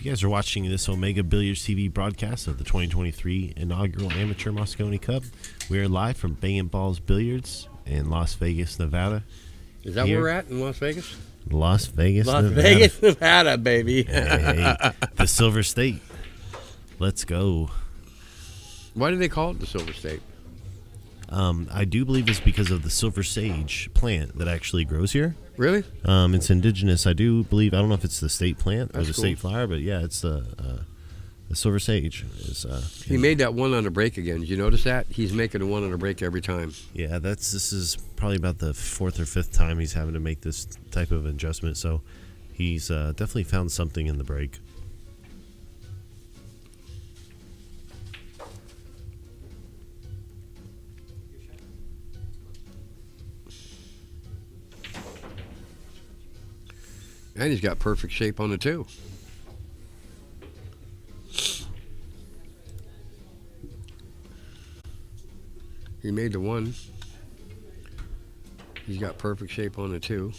You guys are watching this Omega Billiards TV broadcast of the 2023 inaugural Amateur Mosconi Cup. We are live from Bangin' Balls Billiards in Las Vegas, Nevada. Is that where we're at in Las Vegas? Las Vegas, Las Nevada. Vegas, Nevada, baby. Hey, the Silver State. Let's go. Why do they call it the Silver State? I do believe it's because of the silver sage plant that actually grows here. Really? It's indigenous. I do believe. I don't know if it's the state plant or That's the cool. state flower, but yeah, it's the silver sage. He made that one on the break again. Did you notice that? He's making a one on the break every time. Yeah, this is probably about the 4th or 5th time he's having to make this type of adjustment. So he's definitely found something in the break. And he's got perfect shape on the 2. He made the 1. He's got perfect shape on the 2.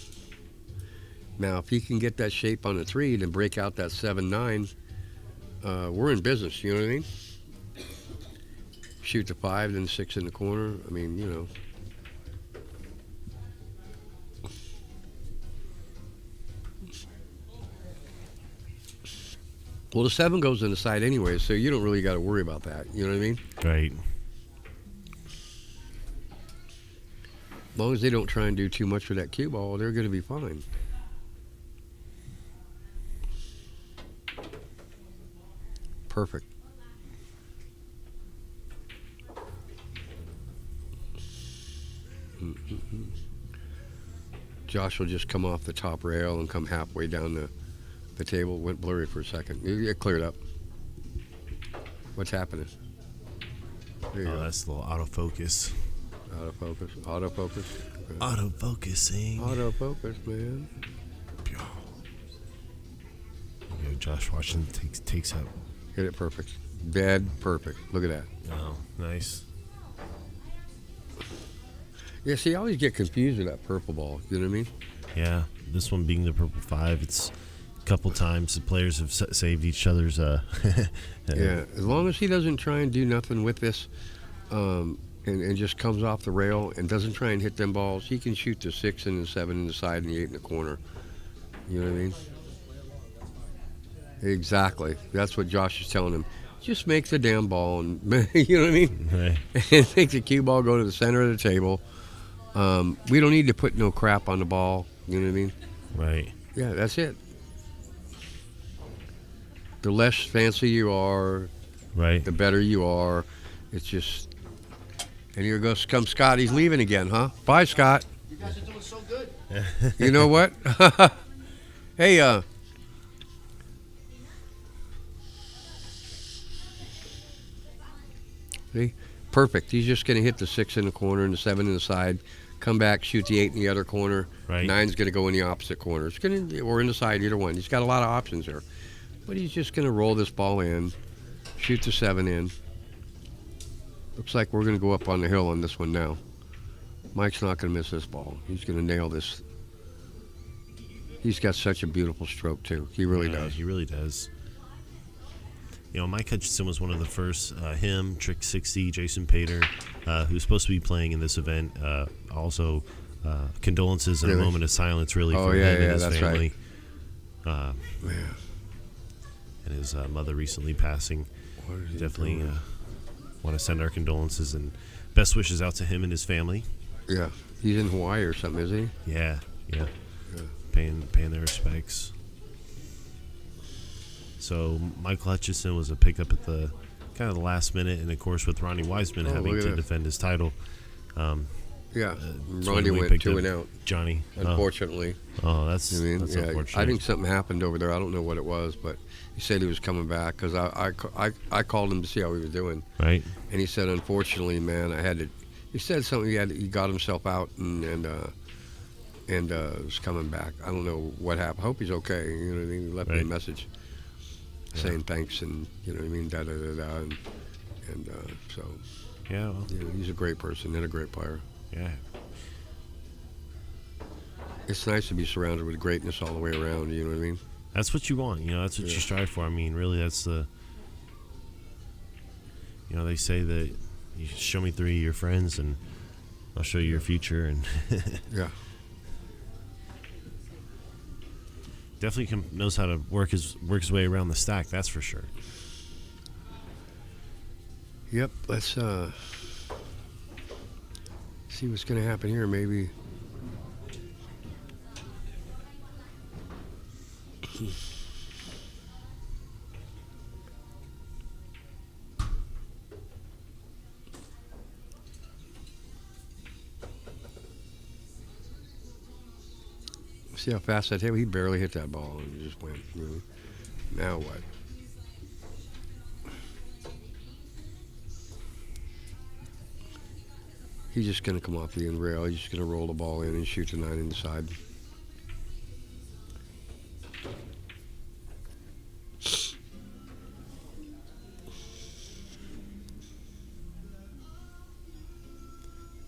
Now, if he can get that shape on the 3 and break out that 7-9, we're in business, you know what I mean? Shoot the 5, then 6 in the corner. I mean, you know. Well, the 7 goes in the side anyway, so you don't really got to worry about that. You know what I mean? Right. As long as they don't try and do too much with that cue ball, they're going to be fine. Perfect. Josh will just come off the top rail and come halfway down the The table went blurry for a second. It cleared up. What's happening? There you go. That's a little autofocus. Autofocus. Autofocus. Okay. Autofocusing. Autofocus, man. You know, Josh Washington takes out. Hit it perfect. Dead perfect. Look at that. Oh, nice. Yeah, see, I always get confused with that purple ball. You know what I mean? Yeah, this one being the purple 5, it's a couple times the players have saved each other's. Yeah, as long as he doesn't try and do nothing with this, and just comes off the rail and doesn't try and hit them balls, he can shoot the 6 and the 7 in the side and the 8 in the corner. You know what I mean? Exactly. That's what Josh is telling him. Just make the damn ball, and you know what I mean? Right. And make the cue ball go to the center of the table. We don't need to put no crap on the ball. You know what I mean? Right. Yeah, that's it. The less fancy you are, right, the better you are. It's just, and here comes Scott. He's leaving again, huh? Bye, Scott. You guys are doing so good. You know what? Hey, see? Perfect. He's just going to hit the 6 in the corner and the 7 in the side. Come back, shoot the 8 in the other corner. Right. 9's going to go in the opposite corner. It's gonna, or in the side, either one. He's got a lot of options there. But he's just going to roll this ball in, shoot the 7 in. Looks like we're going to go up on the hill on this one now. Mike's not going to miss this ball. He's going to nail this. He's got such a beautiful stroke, too. He really does. He really does. You know, Mike Hutchinson was one of the first. Him, Trick 60, Jason Keter, who's supposed to be playing in this event. Also, condolences and a moment of silence, really, for him and his family. Right. And his mother recently passing. Definitely want to send our condolences and best wishes out to him and his family. Yeah, he's in Hawaii or something, is he? Yeah. Paying their respects. So Michael Hutchinson was a pickup at the kind of the last minute, and of course with Ronnie Wiseman having to defend his title. Ronnie went 2 and out. Johnny, unfortunately. That's unfortunate. I think something happened over there. I don't know what it was, but he said he was coming back because I called him to see how he was doing. Right. And he said, unfortunately, man, I had to. He said something. He got himself out and was coming back. I don't know what happened. I hope he's okay. You know what I mean? He left me a message saying thanks and you know what I mean, and so. Yeah. Well, you know, he's a great person and a great player. Yeah. It's nice to be surrounded with greatness all the way around. You know what I mean? That's what you want. You know, that's what you strive for. I mean, really, that's the. You know, they say that you show me 3 of your friends, and I'll show you your future. And yeah. Definitely knows how to work his way around the stack. That's for sure. Yep. Let's see what's going to happen here. Maybe. See how fast that hit? He barely hit that ball and just went. You know? Now what? He's just going to come off the end rail. He's just going to roll the ball in and shoot the 9 inside.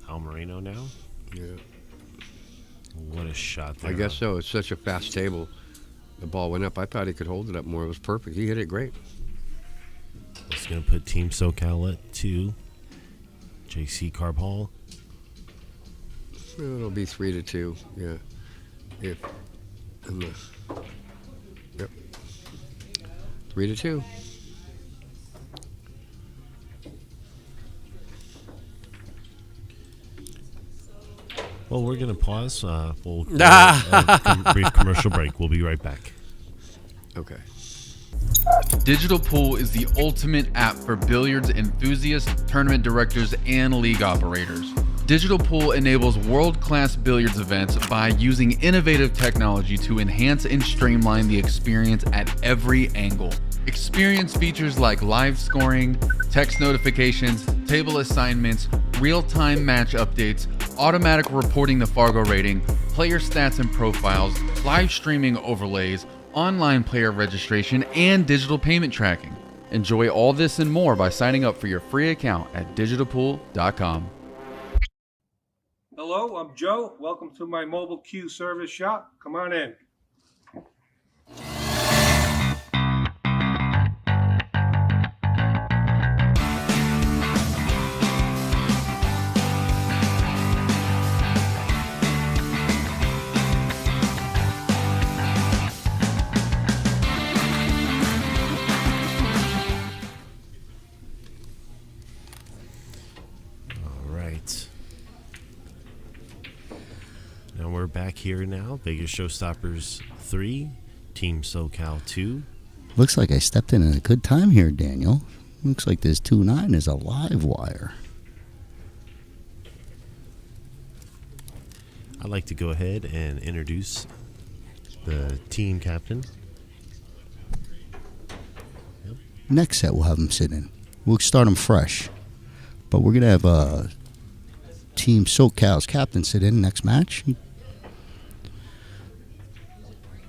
Al Moreno now? Yeah. What a shot there. I guess so. It's such a fast table. The ball went up. I thought he could hold it up more. It was perfect. He hit it great. It's going to put Team SoCal at 2. JC Carbal. It'll be 3-2. Yeah. Yep. 3-2. Well, we're going to pause. We'll go a brief commercial break. We'll be right back. Okay. Digital Pool is the ultimate app for billiards enthusiasts, tournament directors, and league operators. Digital Pool enables world-class billiards events by using innovative technology to enhance and streamline the experience at every angle. Experience features like live scoring, text notifications, table assignments, real-time match updates, automatic reporting the Fargo rating, player stats and profiles, live streaming overlays, online player registration, and digital payment tracking. Enjoy all this and more by signing up for your free account at digitalpool.com. Hello, I'm Joe. Welcome to my mobile Q service shop. Come on in. We're back here now. Vegas ShowStoppers 3, Team SoCal 2. Looks like I stepped in at a good time here, Daniel. Looks like this 2-9 is a live wire. I'd like to go ahead and introduce the team captain. Yep. Next set we'll have him sit in. We'll start him fresh. But we're going to have Team SoCal's captain sit in next match.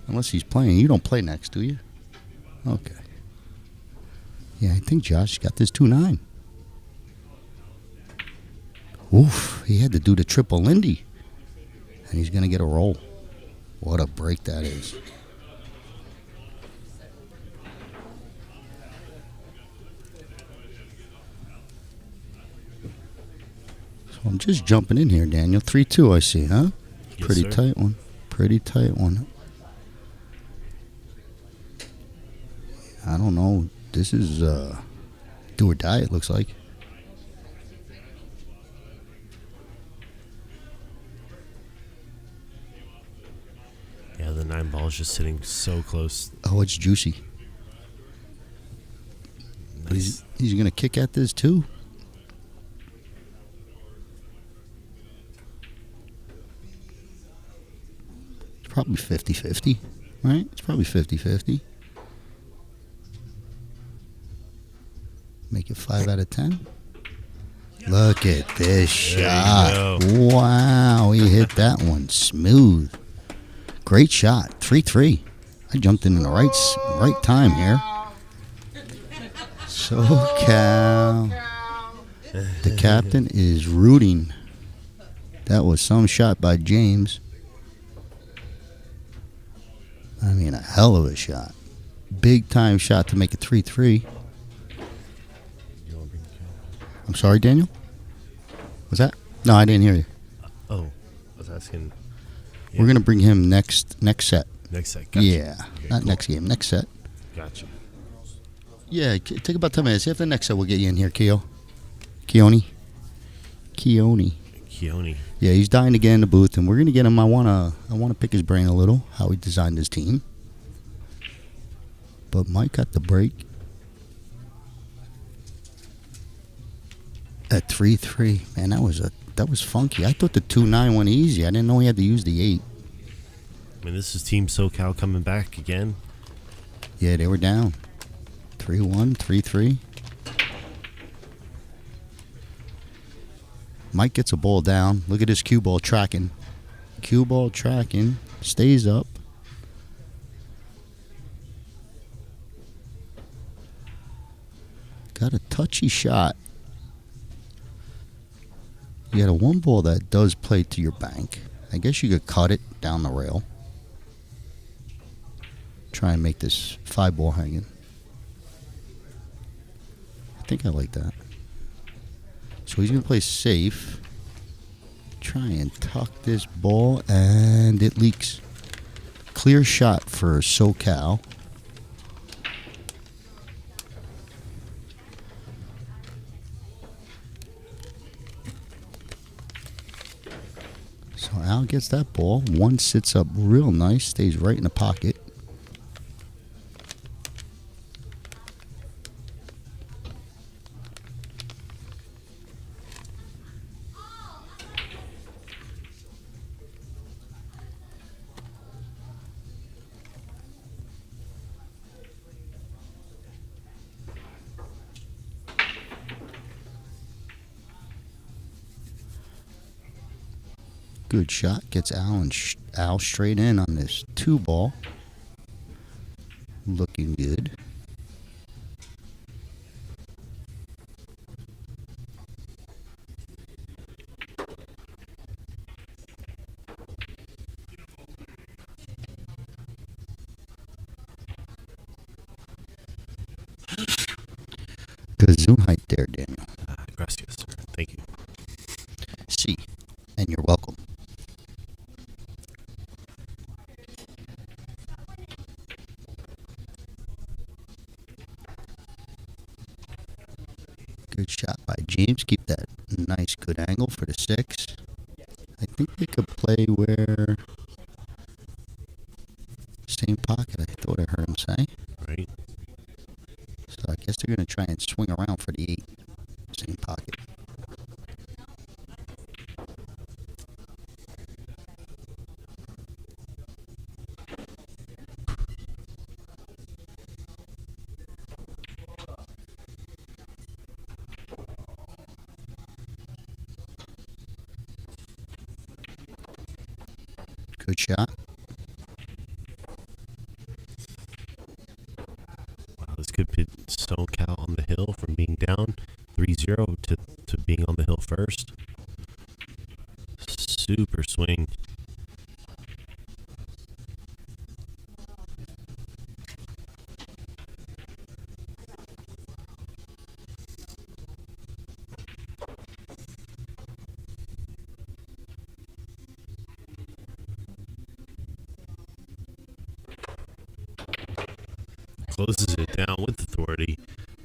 Unless he's playing. You don't play next, do you? Okay. Yeah, I think Josh got this 2-9. Oof, he had to do the triple Lindy. And he's going to get a roll. What a break that is. So I'm just jumping in here, Daniel. 3-2, I see, huh? Yes, Pretty sir. tight one. Pretty tight one. I don't know. This is do or die, it looks like. Yeah, the 9 ball is just sitting so close. Oh, it's juicy. But he's going to kick at this too. It's probably 50-50, right? It's probably 50-50. Make it 5 out of 10. Look at this shot. Wow, he hit that one smooth. Great shot. 3-3. I jumped in the right time here. SoCal. The captain is rooting. That was some shot by James. I mean, a hell of a shot. Big time shot to make it 3-3. I'm sorry, Daniel? Was that? No, I didn't hear you. Oh, I was asking. Yeah. We're going to bring him next set. Next set. Gotcha. Yeah, Okay, not cool. next game. Next set. Gotcha. Yeah, take about 10 minutes. After the next set, we'll get you in here, Keone. Keone. Yeah, he's dying to get in the booth, and we're going to get him. I want to pick his brain a little, how he designed his team. But Mike got the break. At 3-3, man, that was funky. I thought the 2-9 went easy. I didn't know he had to use the 8. I mean, this is Team SoCal coming back again. Yeah, they were down. 3-1, 3-3. Mike gets a ball down. Look at his cue ball tracking. Cue ball tracking. Stays up. Got a touchy shot. You got a 1 ball that does play to your bank. I guess you could cut it down the rail. Try and make this 5 ball hanging. I think I like that. So he's going to play safe. Try and tuck this ball, and it leaks. Clear shot for SoCal. So Al gets that ball. 1 sits up real nice, stays right in the pocket. Good shot. Gets Al straight in on this 2-ball. Looking good. Gesundheit there, Daniel. Gracias, sir. Thank you. See, and you're welcome. Good shot by James. Keep that nice, good angle for the 6. I think they could play where... Same pocket, I thought I heard him say. Right. So I guess they're going to try and swing around for the 8. Same pocket. Good shot. Wow, this could put SoCal on the hill from being down 3-0 to being on the hill first. Super swing. Closes it down with authority,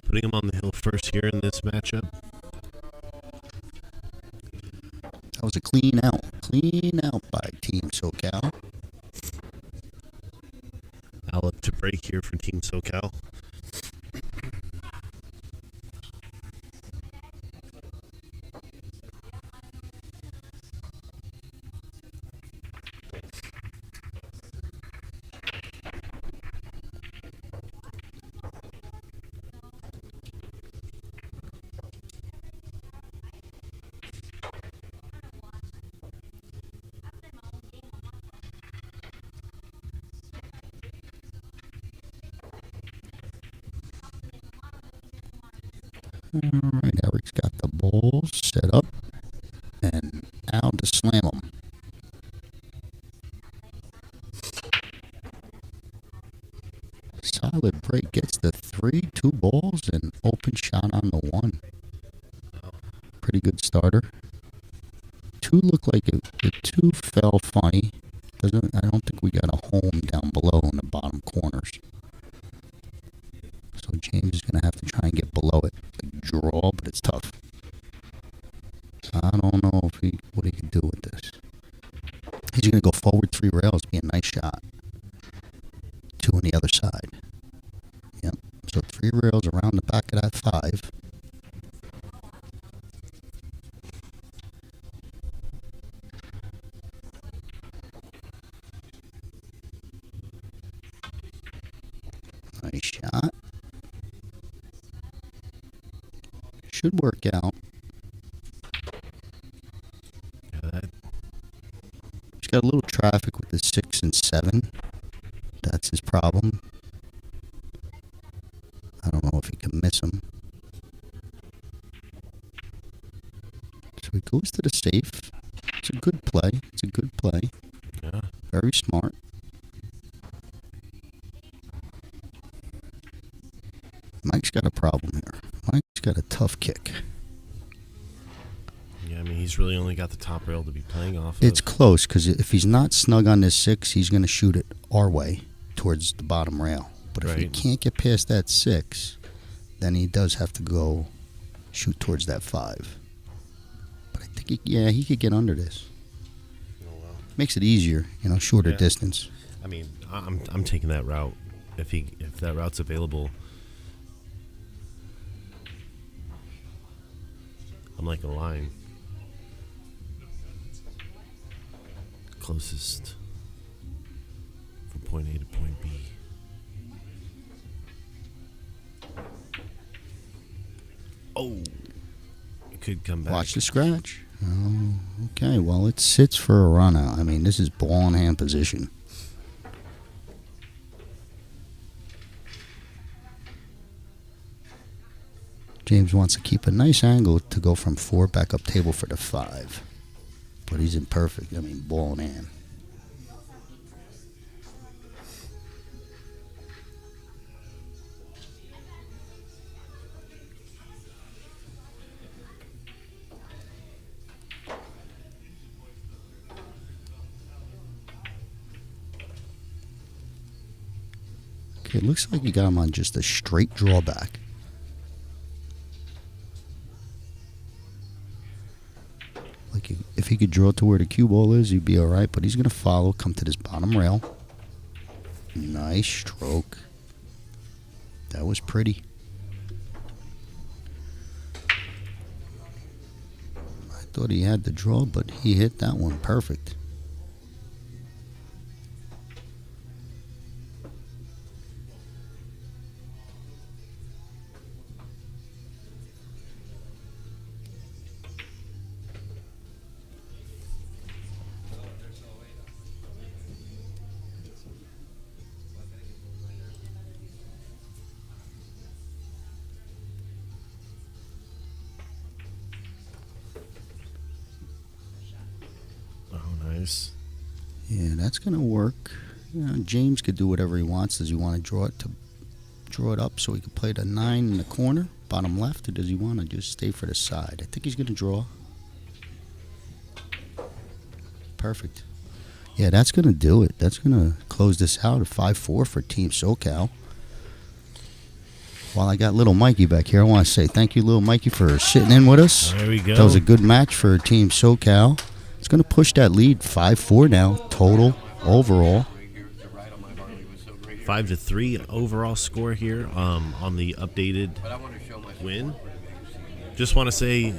putting him on the hill first here in this matchup. That was a clean out. Clean out by Team SoCal. I'll up to break here for Team SoCal. Alright, Eric's got the balls set up. And out to slam them. Solid break. Gets the 3, 2 balls, and open shot on the 1. Pretty good starter. 2 looked like the 2 fell funny. I don't think we got a home down below in the bottom corners. So James is going to have to try and get below it. Like draw, but it's tough. I don't know what he can do with this. He's going to go forward 3 rails, be a nice shot. 2 on the other side. Yep. So 3 rails around the back of that 5. Nice shot. Should work out. Yeah, He's got a little traffic with the 6 and 7. That's his problem. I don't know if he can miss him. So he goes to the safe. It's a good play. It's a good play. Yeah. Very smart. Mike's got a problem here. Mike's got a tough kick. Yeah, I mean, he's really only got the top rail to be playing off It's of. close, because if he's not snug on this 6, he's going to shoot it our way towards the bottom rail. But if he Right. can't get past that 6, then he does have to go shoot towards that 5. But I think, he could get under this. Oh, well. Makes it easier, shorter Yeah. distance. I mean, I'm taking that route if that route's available. I'm like a line. Closest from point A to point B. Oh, it could come back. Watch the scratch. Oh, okay, well, it sits for a run out. I mean, this is ball in hand position. James wants to keep a nice angle to go from 4 back up table for the 5. But he's in perfect, I mean, ball in hand. Okay, it looks like you got him on just a straight drawback. Like if he could draw to where the cue ball is, he'd be all right. But he's going to follow, come to this bottom rail. Nice stroke. That was pretty. I thought he had the draw, but he hit that one perfect. Nice. Yeah, that's going to work. You know, James could do whatever he wants. Does he want to draw it up so he could play the 9 in the corner, bottom left, or does he want to just stay for the side? I think he's going to draw. Perfect. Yeah, that's going to do it. That's going to close this out at 5-4 for Team SoCal. While I got little Mikey back here, I want to say thank you, little Mikey, for sitting in with us. There we go. That was a good match for Team SoCal. It's going to push that lead 5-4 now, total, overall. 5-3 overall score here on the updated win. Just want to say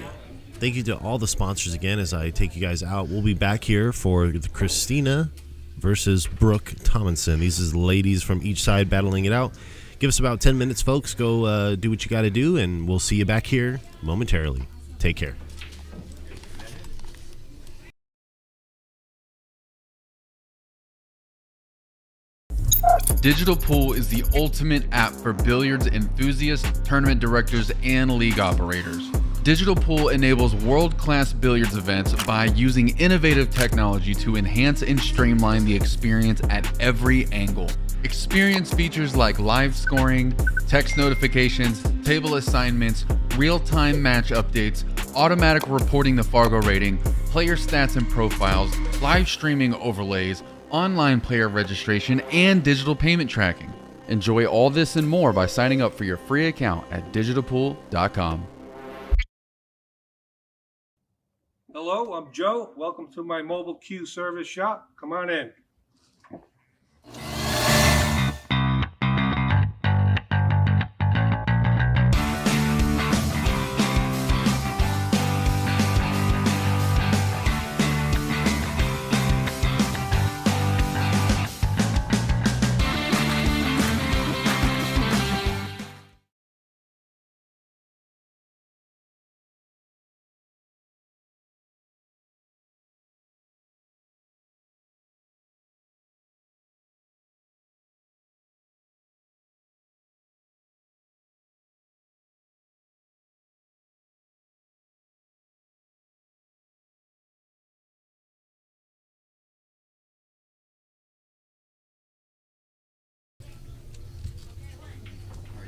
thank you to all the sponsors again as I take you guys out. We'll be back here for the Christina versus Brooke Tomlinson. These is the ladies from each side battling it out. Give us about 10 minutes, folks. Go do what you got to do, and we'll see you back here momentarily. Take care. Digital Pool is the ultimate app for billiards enthusiasts, tournament directors, and league operators. Digital Pool enables world-class billiards events by using innovative technology to enhance and streamline the experience at every angle. Experience features like live scoring, text notifications, table assignments, real-time match updates, automatic reporting the Fargo rating, player stats and profiles, live streaming overlays, online player registration, and digital payment tracking. Enjoy all this and more by signing up for your free account at digitalpool.com. Hello, I'm Joe. Welcome to my mobile queue service shop. Come on in.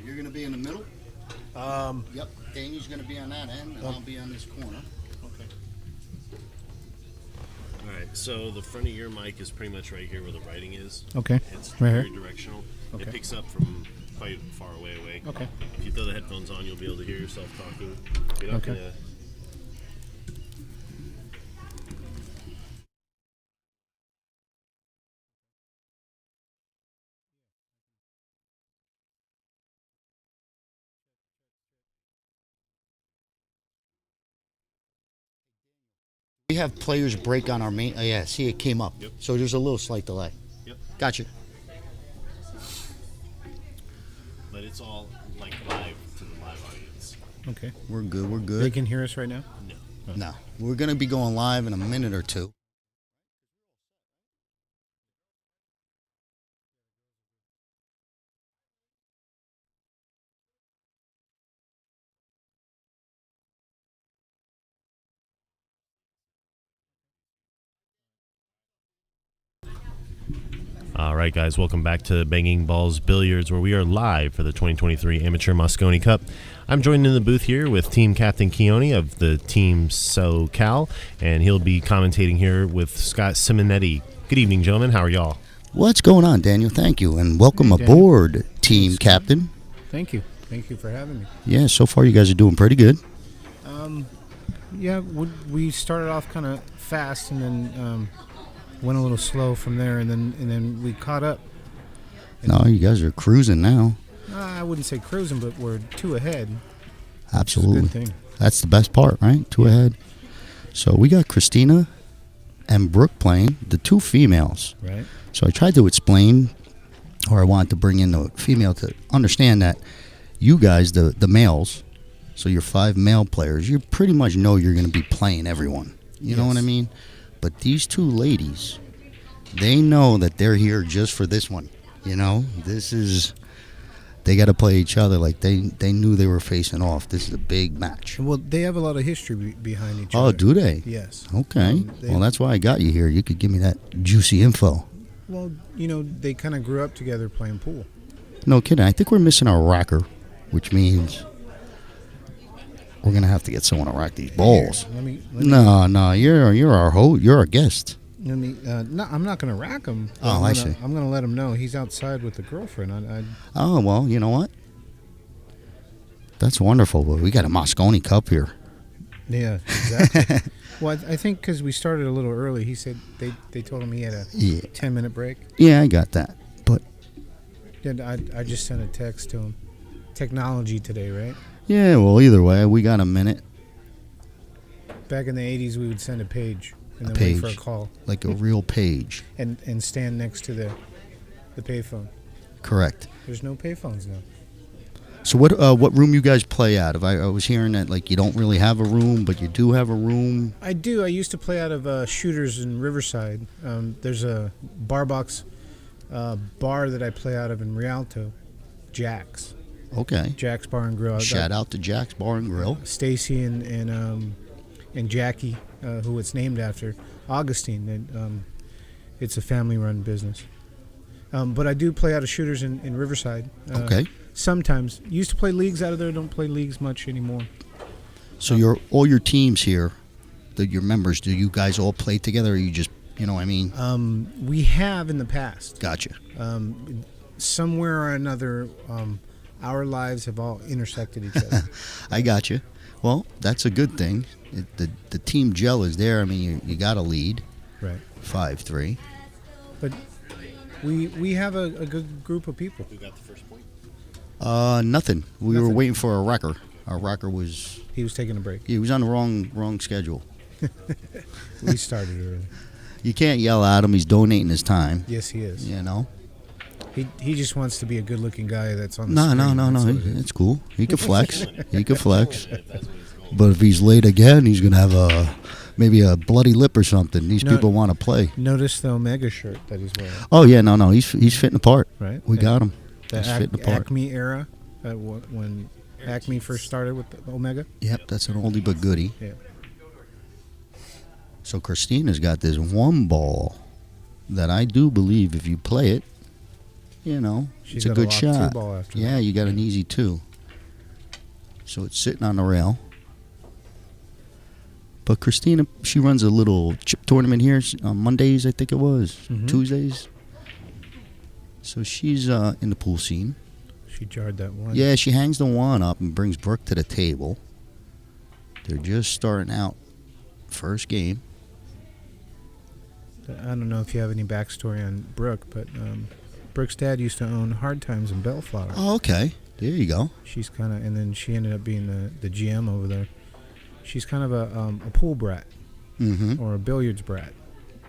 You're going to be in the middle? Yep. Danny's going to be on that end, and I'll be on this corner. Okay. All right, so the front of your mic is pretty much right here where the writing is. Okay. It's Right very here? directional. Okay. It picks up from quite far away. Okay. If you throw the headphones on, you'll be able to hear yourself talking. You're not Okay. gonna. We have players break on our main. Yeah, see, it came up. Yep. So there's a little slight delay. Yep. Gotcha. But it's all like live to the live audience. Okay. We're good. We're They good. can hear us right now? No. No. We're going to be going live in a minute or two. All right, guys, welcome back to Banging Balls Billiards, where we are live for the 2023 Amateur Mosconi Cup. I'm joined in the booth here with Team Captain Keone of the Team SoCal, and he'll be commentating here with Scott Simonetti. Good evening, gentlemen. How are y'all? What's going on, Daniel? Thank you, and welcome aboard, Team Captain. Thank you. Thank you for having me. Yeah, so far you guys are doing pretty good. Yeah, we started off kind of fast and then went a little slow from there, and then we caught up. No, you guys are cruising now. I wouldn't say cruising, but we're 2 ahead. Absolutely. That's a good thing. That's the best part, right? 2 ahead. So we got Christina and Brooke playing, the 2 females. Right. So I tried to explain, or I wanted to bring in the female to understand that you guys, the males, so your 5 male players, you pretty much know you're going to be playing everyone. You know what I mean? But these 2 ladies, they know that they're here just for this one. You know, they got to play each other like they knew they were facing off. This is a big match. Well, they have a lot of history behind each other. Oh, do they? Yes. Okay. Well, that's why I got you here. You could give me that juicy info. Well, they kind of grew up together playing pool. No kidding. I think we're missing our racker, which means we're gonna have to get someone to rack these balls. Let me No, you're our host. You're our guest. No, I'm not going to rack him. I see. I'm going to let him know he's outside with the girlfriend. Oh, well, you know what? That's wonderful. We got a Mosconi Cup here. Yeah, exactly. Well, I think because we started a little early, he said they told him he had a 10-minute break. Yeah, I got that. But yeah, I just sent a text to him. Technology today, right? Yeah, well, either way, we got a minute. Back in the 80s, we would send a page and then page, wait for a call. Like a real page. And stand next to the payphone. Correct. There's no payphones now. So what room you guys play out of? I was hearing that like you don't really have a room, but you do have a room. I do. I used to play out of Shooters in Riverside. There's a bar box bar that I play out of in Rialto, Jack's. Okay. Jack's Bar and Grill. Shout out to Jack's Bar and Grill. Stacy and Jackie, who it's named after, Augustine. It's a family-run business. But I do play out of Shooters in Riverside. Okay. Sometimes. Used to play leagues out of there. Don't play leagues much anymore. So all your teams here, your members, do you guys all play together, or you just, you know what I mean? We have in the past. Gotcha. Somewhere or another, our lives have all intersected each other. I got you. Well, that's a good thing. The team gel is there. I mean, you got a lead. Right. 5-3. But we have a good group of people. Who got the first point? Nothing. We were waiting for a wrecker. Our wrecker was... He was taking a break. He was on the wrong schedule. We started early. You can't yell at him. He's donating his time. Yes, he is. You know? He just wants to be a good-looking guy that's on the screen. No. It's cool. He can flex. He can flex. But if he's late again, he's going to have maybe a bloody lip or something. These people want to play. Notice the Omega shirt that he's wearing. Oh, yeah. No. He's fitting apart. Right. We got him. The fitting apart. Acme era, when Acme first started with the Omega. Yep, that's an oldie but goodie. Yeah. So Christina's got this one ball that I do believe if you play it, you know, it's a good shot. Ball after yeah, you got an easy 2. So it's sitting on the rail. But Christina, she runs a little chip tournament here on Mondays, I think it was, Tuesdays. So she's in the pool scene. She jarred that one. Yeah, she hangs the one up and brings Brooke to the table. They're just starting out. First game. I don't know if you have any backstory on Brooke, but Brooke's dad used to own Hard Times in Bellflower. Oh, okay. There you go. She's kind of, and then she ended up being the GM over there. She's kind of a pool brat, or a billiards brat.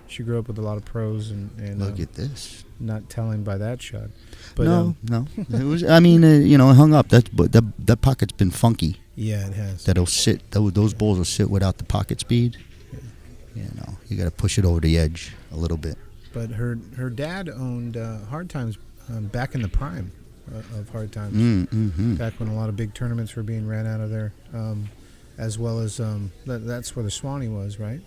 She grew up with a lot of pros, and look at this. Not telling by that shot, but no. It was. I mean, it hung up. That pocket's been funky. Yeah, it has. That'll sit. Those balls will sit without the pocket speed. You know, you got to push it over the edge a little bit. But her dad owned Hard Times back in the prime of Hard Times. Mm-hmm. Back when a lot of big tournaments were being ran out of there, as well as that's where the Swanee was, right?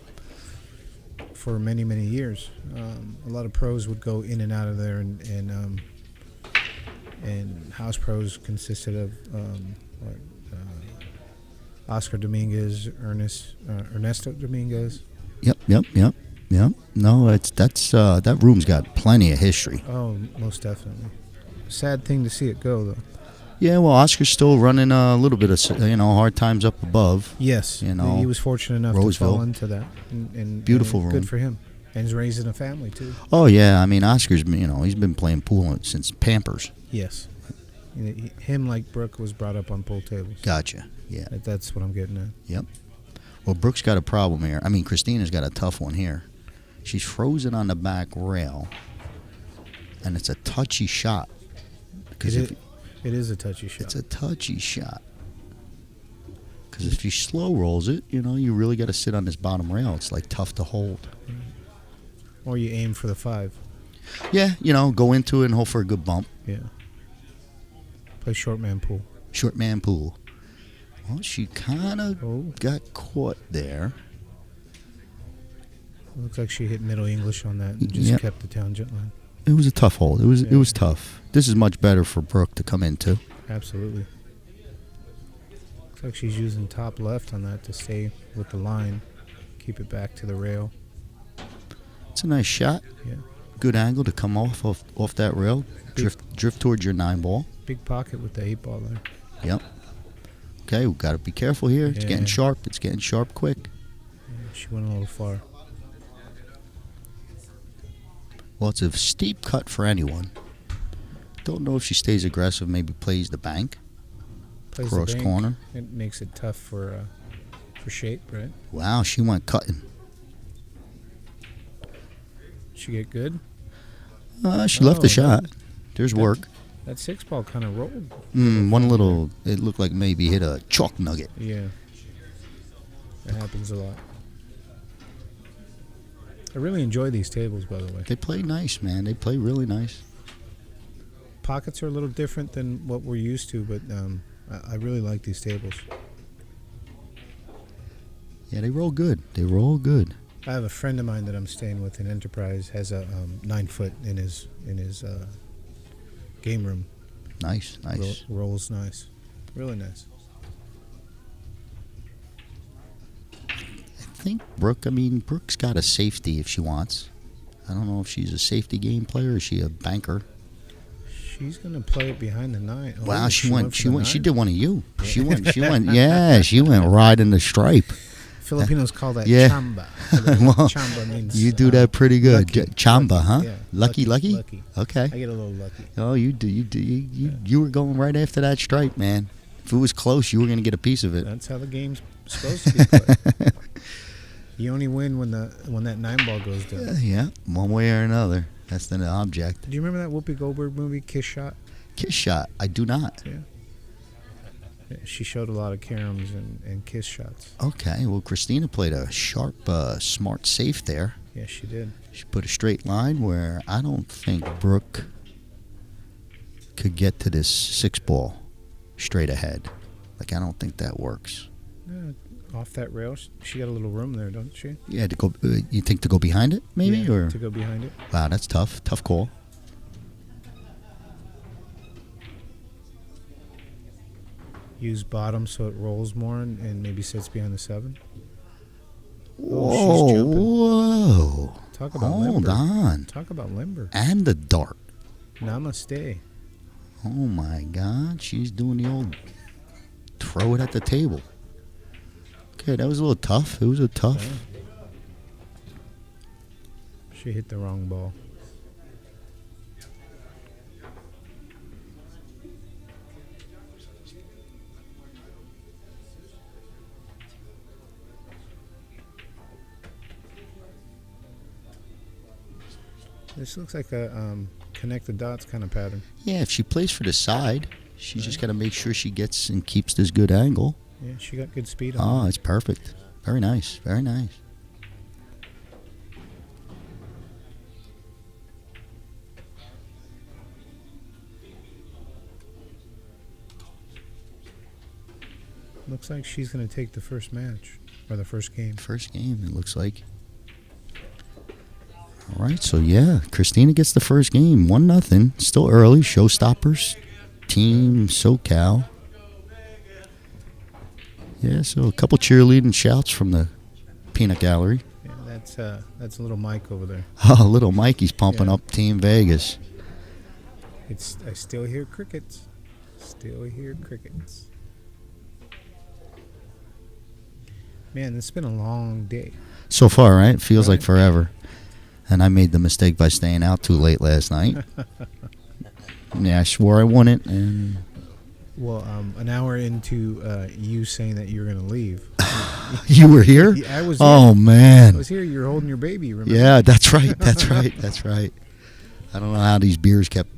For many, many years, a lot of pros would go in and out of there, and house pros consisted of Oscar Dominguez, Ernesto Dominguez. Yep. No, that room's got plenty of history. Oh, most definitely. Sad thing to see it go, though. Yeah, well, Oscar's still running a little bit of Hard Times up above. Yes, you know, he was fortunate enough Roseville. to fall into that. And Beautiful and room. Good for him. And he's raising a family too. Oh yeah, I mean Oscar's he's been playing pool since Pampers. Yes, him like Brooke was brought up on pool tables. Gotcha. Yeah, that's what I'm getting at. Yep. Well, Brooke's got a problem here. I mean, Christina's got a tough one here. She's frozen on the back rail, and it's a touchy shot. It is a touchy shot. It's a touchy shot. Because if you slow rolls it, you really got to sit on this bottom rail. It's like tough to hold. Or you aim for the 5. Yeah, go into it and hope for a good bump. Yeah. Play short man pool. Short man pool. Well, she kind of got caught there. Looks like she hit Middle English on that and just kept the tangent line. It was a tough hole. It was tough. This is much better for Brooke to come into. Absolutely. Looks like she's using top left on that to stay with the line, keep it back to the rail. It's a nice shot. Yeah. Good angle to come off that rail. Drift towards your 9 ball. Big pocket with the 8 ball there. Yep. Okay, we got to be careful here. It's getting sharp. It's getting sharp quick. Yeah, she went a little far. Well, it's a steep cut for anyone. Don't know if she stays aggressive. Maybe plays the bank. Plays cross the bank. Corner. It makes it tough for shape, right? Wow, she went cutting. She get good? She left the shot. There's work. That 6 ball kind of rolled. One little, it looked like maybe hit a chalk nugget. Yeah. That happens a lot. I really enjoy these tables, by the way. They play nice, man. They play really nice. Pockets are a little different than what we're used to, but I really like these tables. Yeah, they roll good. They roll good. I have a friend of mine that I'm staying with in Enterprise, has a 9-foot in his game room. Nice. Rolls nice. Really nice. I think Brooke's got a safety if she wants. I don't know if she's a safety game player or is she a banker. She's gonna play it behind the 9. Oh, wow, she went. She did one of you. Yeah. She went. Yeah, she went right in the stripe. Filipinos call that chamba. Well, chamba means you do that pretty good. Lucky. Chamba, huh? Yeah. Lucky. Okay. I get a little lucky. Oh, you do. You were going right after that stripe, man. If it was close, you were going to get a piece of it. That's how the game's supposed to be played. You only win when that 9 ball goes down. Yeah, one way or another. That's the object. Do you remember that Whoopi Goldberg movie, Kiss Shot? Kiss Shot. I do not. Yeah. She showed a lot of caroms and kiss shots. Okay, well, Christina played a sharp, smart safe there. Yeah, she did. She put a straight line where I don't think Brooke could get to this 6 ball straight ahead. Like, I don't think that works. Off that rail, she got a little room there, don't she? Yeah, to go. You think to go behind it, maybe, or to go behind it? Wow, that's tough. Tough call. Use bottom so it rolls more and maybe sits behind the 7. Whoa, she's jumping. whoa. Talk about Hold limber. on. Talk about limber. And the dart. Namaste. Oh, my God. She's doing the old throw it at the table. Okay, that was a little tough. It was a tough. Okay. She hit the wrong ball. This looks like a connect the dots kind of pattern. Yeah, if she plays for the side, she's just got to make sure she gets and keeps this good angle. Yeah, she got good speed on Oh, it's perfect. Very nice. Very nice. Looks like she's going to take the first match, or the first game. First game, it looks like. All right, so yeah, Christina gets the first game, 1-0. Still early. ShowStoppers, Team SoCal. Yeah, so a couple cheerleading shouts from the peanut gallery. Yeah, that's little Mike over there. Oh, little Mikey's pumping up Team Vegas. I still hear crickets. Still hear crickets. Man, it's been a long day. So far, right? Feels like forever. And I made the mistake by staying out too late last night. Yeah, I swore I won it. And Well, an hour into you saying that you were going to leave. You were here? I was here. Oh, man. I was here. You were holding your baby, remember? Yeah, that's right. That's right. That's right. I don't know how these beers kept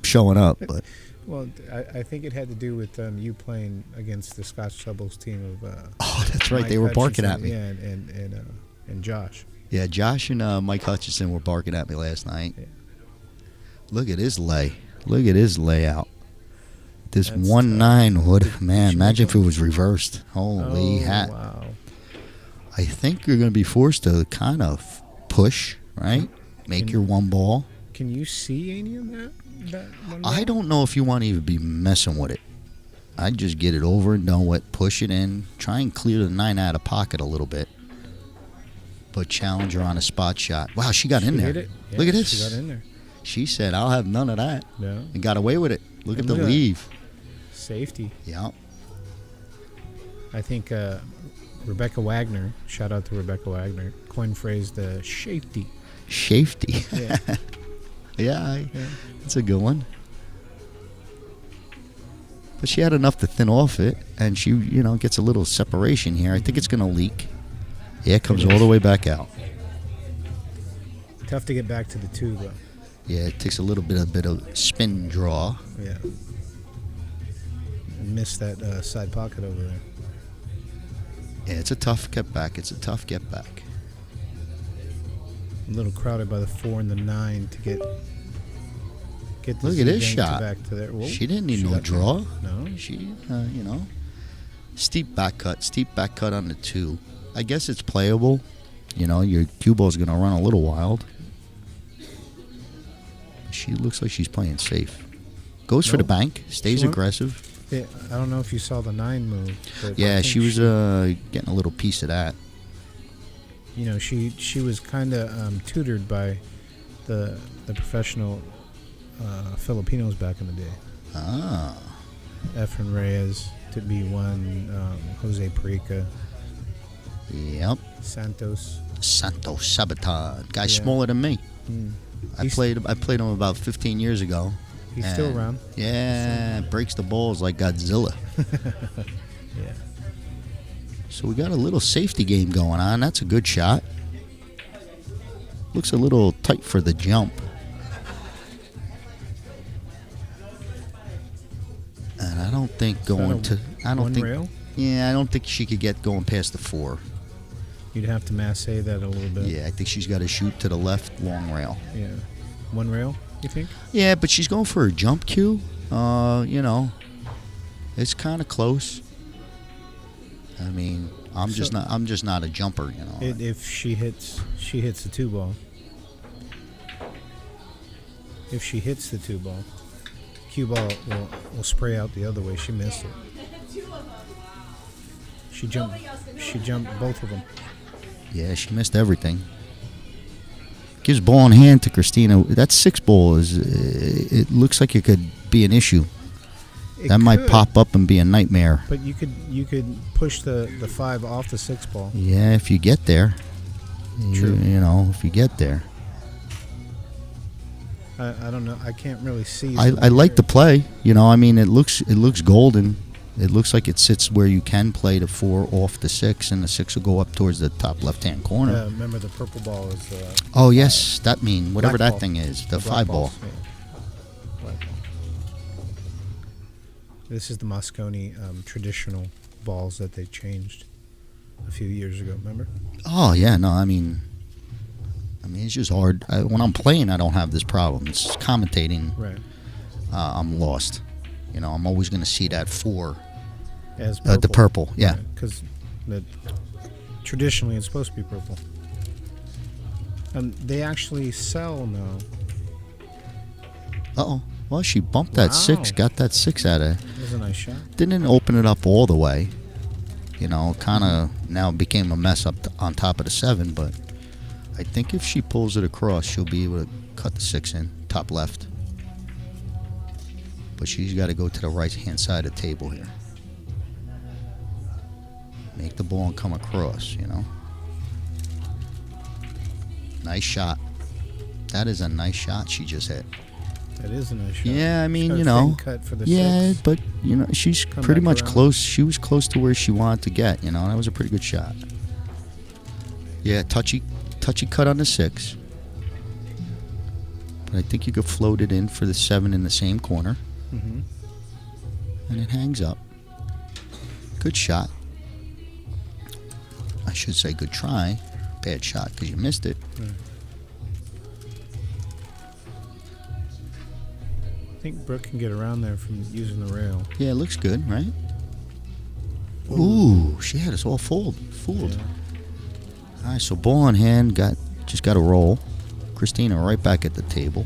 showing up, but Well, I think it had to do with you playing against the Scotch doubles team of. Oh, that's right. Mike They were barking Hutchinson, at me. Yeah, and Josh. Yeah, Josh and Mike Hutchinson were barking at me last night. Yeah. Look at his lay. Look at his layout. This That's 1-9 would, man, you imagine make if it was reversed. Holy hat. Wow. I think you're going to be forced to kind of push, right? Make your one ball. Can you see any of that one ball? I don't know if you want to even be messing with it. I'd just get it over and done with, push it in, try and clear the 9 out of pocket a little bit. But challenge her on a spot shot. Wow, she got in there. Hit it. Yeah, Look at this. She got in there. She said, I'll have none of that. Yeah. And got away with it. Look at the Look at that. leave. Safety. Yeah. I think Rebecca Wagner, shout out to Rebecca Wagner, coined phrase the safety. Safety. Yeah. Yeah, that's a good one. But she had enough to thin off it, and she, gets a little separation here. I think it's going to leak. Yeah, it comes all the way back out. Tough to get back to the 2, though. Yeah, it takes a little bit of spin draw. Yeah. Missed that side pocket over there. Yeah, it's a tough get back. It's a tough get back. A little crowded by the 4 and the 9 to get the Look at his Z-Gang shot. back to there. Whoa, She didn't need no got draw. there. No. She, steep back cut on the 2. I guess it's playable. Your cue ball's going to run a little wild. She looks like she's playing safe. Goes for the bank. Stays She went- aggressive. Yeah, I don't know if you saw the 9 move. But I Yeah, think she was getting a little piece of that. She was kind of tutored by the professional Filipinos back in the day. Ah. Efren Reyes to be one, Jose Perica. Yep. Santos Sabaton. Guy Yeah. smaller than me. I He's- played him about 15 years ago. He's still And, around. Yeah, breaks the balls like Godzilla. Yeah. So we got a little safety game going on. That's a good shot. Looks a little tight for the jump. And I don't think going to. I don't one think. rail? Yeah, I don't think she could get going past the 4. You'd have to masse that a little bit. Yeah, I think she's got to shoot to the left long rail. Yeah. One rail, you think? Yeah, but she's going for a jump cue. It's kind of close. I mean, I'm just not a jumper, If she hits the 2 ball. If she hits the 2 ball, cue ball will spray out the other way. She missed it. She jumped both of them. Yeah, she missed everything. Gives ball in hand to Christina. That 6 ball it looks like it could be an issue. That might pop up and be a nightmare. But you could push the 5 off the 6 ball. Yeah, if you get there. True. If you get there. I don't know. I can't really see. I like the play. I mean, it looks golden. It looks like it sits where you can play the 4 off the 6, and the 6 will go up towards the top left-hand corner. Remember, the purple ball is. Oh yes, that mean whatever black that ball. thing is, the black 5 ball. balls, yeah. Black ball. This is the Mosconi traditional balls that they changed a few years ago. Remember? Oh yeah, no, I mean it's just hard. When I'm playing, I don't have this problem. It's commentating. Right. I'm lost. You know, I'm always going to see that 4 As purple. the purple. Yeah. Because traditionally it's supposed to be purple. They actually sell now. Uh-oh. Well, she bumped that 6, got that 6 out of it. That was a nice shot. Didn't open it up all the way. You know, kind of now became a mess up on top of the 7, but I think if she pulls it across, she'll be able to cut the 6 in, top left. But she's got to go to the right-hand side of the table here. Make the ball and come across, you know. Nice shot. That is a nice shot she just hit. That is a nice shot. Yeah, I mean, Got a you know. thin cut for the Yeah, 6. but, you know, she's Come pretty back much around. close. She was close to where she wanted to get, you know. That was a pretty good shot. Yeah, touchy cut on the 6. But I think you could float it in for the 7 in the same corner. Mm-hmm. And it hangs up. Good shot. I should say good try. Bad shot because you missed it. Right. I think Brooke can get around there from using the rail. Yeah, it looks good, right? Ooh, she had us all fooled. Yeah. All right, so ball in hand, just got to roll. Christina right back at the table.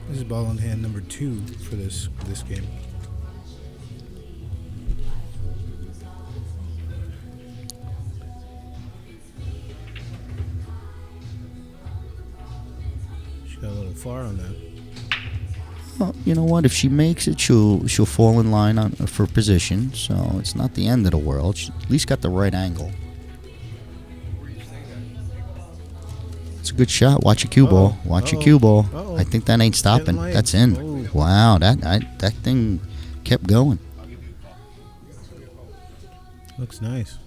This is ball in hand number 2 for this game. She got a little far on that. Well, you know what? If she makes it, she'll fall in line for position. So it's not the end of the world. She at least got the right angle. It's a good shot. Watch your cue ball. Watch your cue ball. I think that ain't stopping. That's in. Wow, that thing kept going. Looks nice.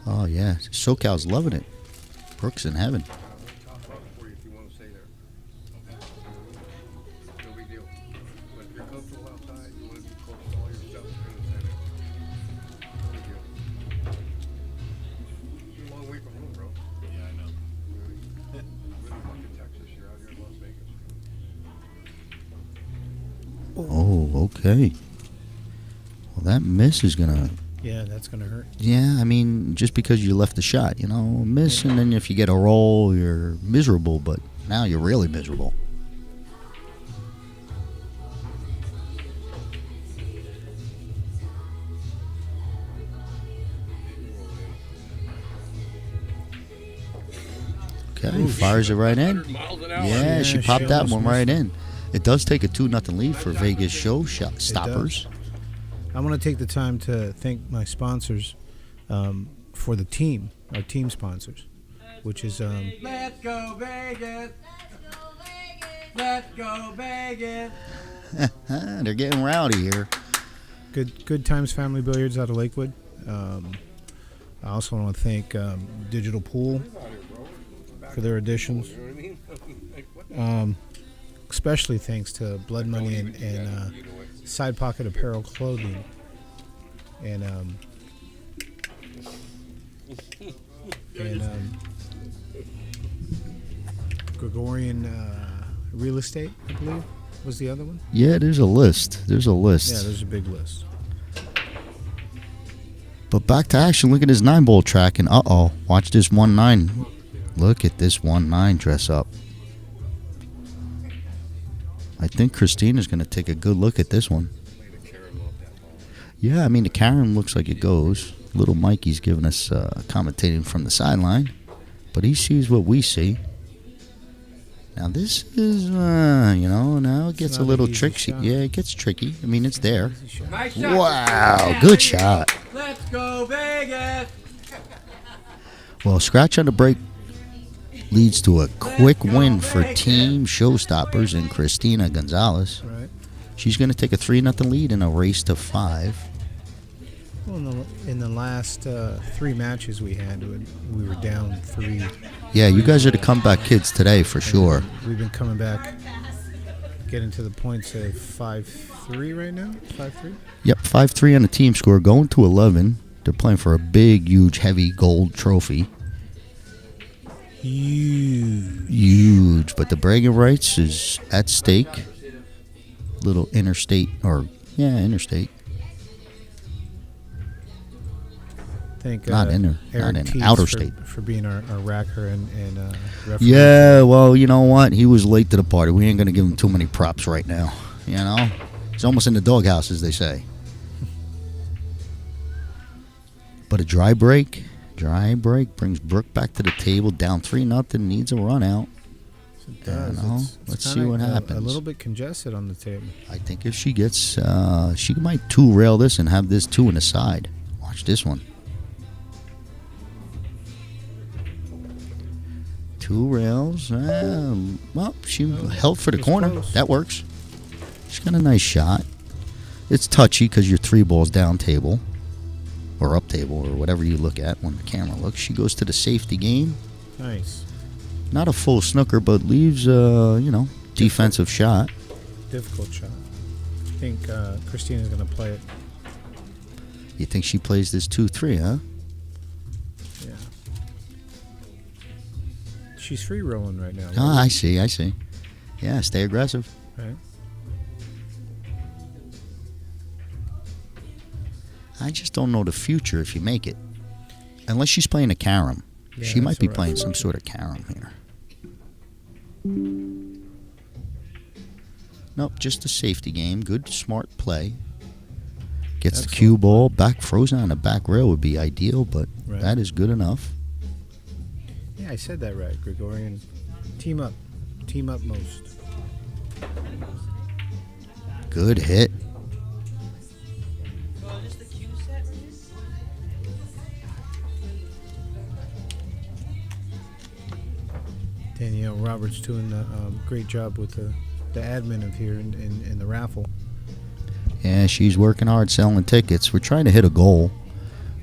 Oh yeah, SoCal's loving it. Brooke's in heaven. Oh, okay. Well, that miss is gonna. Yeah, that's gonna hurt. Yeah, I mean, just because you left the shot, you know, miss, and then if you get a roll, you're miserable. But now you're really miserable. Okay, fires it right in. Yeah, she popped that one right in. It does take a 2-0 lead for Vegas ShowStoppers. I want to take the time to thank my sponsors for the team, our team sponsors, which is Let's go Vegas. Let's go Vegas. They're getting rowdy here. Good Times Family Billiards out of Lakewood. I also want to thank Digital Pool for their additions. Especially thanks to Blood Money and Side Pocket Apparel Clothing. And Gregorian Real Estate, I believe, was the other one. Yeah, there's a list. Yeah, there's a big list. But back to action. Look at his 9-ball track, and watch this 1-9. Look at this 1-9 dress up. I think Christina's going to take a good look at this one. Yeah, I mean, the Karen looks like it goes. Little Mikey's giving us commentating from the sideline, but he sees what we see. Now this is, now it gets a little tricky. Yeah, it gets tricky. I mean, it's there. Nice shot. Wow, good shot. Let's go Vegas. Well, scratch on the break leads to a quick win for Team ShowStoppers and Christina Gonzalez. Right. She's going to take a 3-0 lead in a race to 5. Well, in the last 3 matches we had, we were down 3. Yeah, you guys are the comeback kids today for sure. We've been coming back Getting to the points at 5-3 right now? 5-3? Yep, 5-3 on the team score, going to 11. They're playing for a big, huge, heavy gold trophy. Huge. But the bragging rights is at stake. Little interstate, interstate. Thank not inner, Eric not in Teets outer for, state. For being our racker and referee. Yeah, well, you know what? He was late to the party. We ain't going to give him too many props right now. You know? He's almost in the doghouse, as they say. But a dry break brings Brooke back to the table, down 3-0, needs a run out. It does. You know? Let's see what happens. A little bit congested on the table. I think if she gets, she might two-rail this and have this 2 in the side. Watch this one. 2 rails. Well, she held for the corner. Close. That works. She's got a nice shot. It's touchy because you're 3 balls down table. Or up table, or whatever you look at when the camera looks. She goes to the safety game. Nice. Not a full snooker, but leaves, defensive shot. Difficult shot. I think Christina's going to play it. You think she plays this 2-3, huh? Yeah. She's free rolling right now. Oh, I see. Yeah, stay aggressive. Right. I just don't know the future if you make it. Unless she's playing a carom. Yeah, she might be right. playing some sort of carom here. Nope, just a safety game. Good, smart play. Gets the cue ball. Back frozen on the back rail would be ideal, but that is good enough. Yeah, I said that right, Gregorian. Team up. Team up most. Good hit. Danielle Roberts doing a great job with the admin of here in the raffle. Yeah, she's working hard selling tickets. We're trying to hit a goal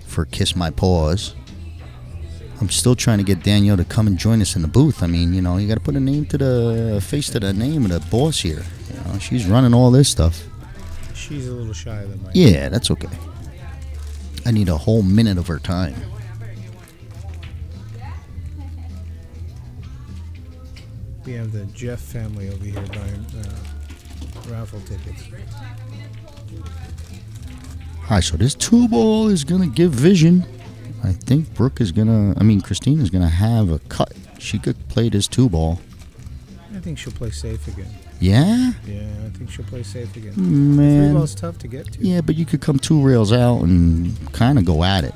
for Kiss My Paws. I'm still trying to get Danielle to come and join us in the booth. I mean, you got to put a face to the name of the boss here. She's running all this stuff. She's a little shy of the mic. Yeah, that's okay. I need a whole minute of her time. We have the Jeff family over here buying raffle tickets. All right, so this 2-ball is going to give vision. I think Christina's going to have a cut. She could play this 2-ball. I think she'll play safe again. Yeah? Yeah, I think she'll play safe again. Man. 3-ball's tough to get to. Yeah, but you could come 2 rails out and kind of go at it.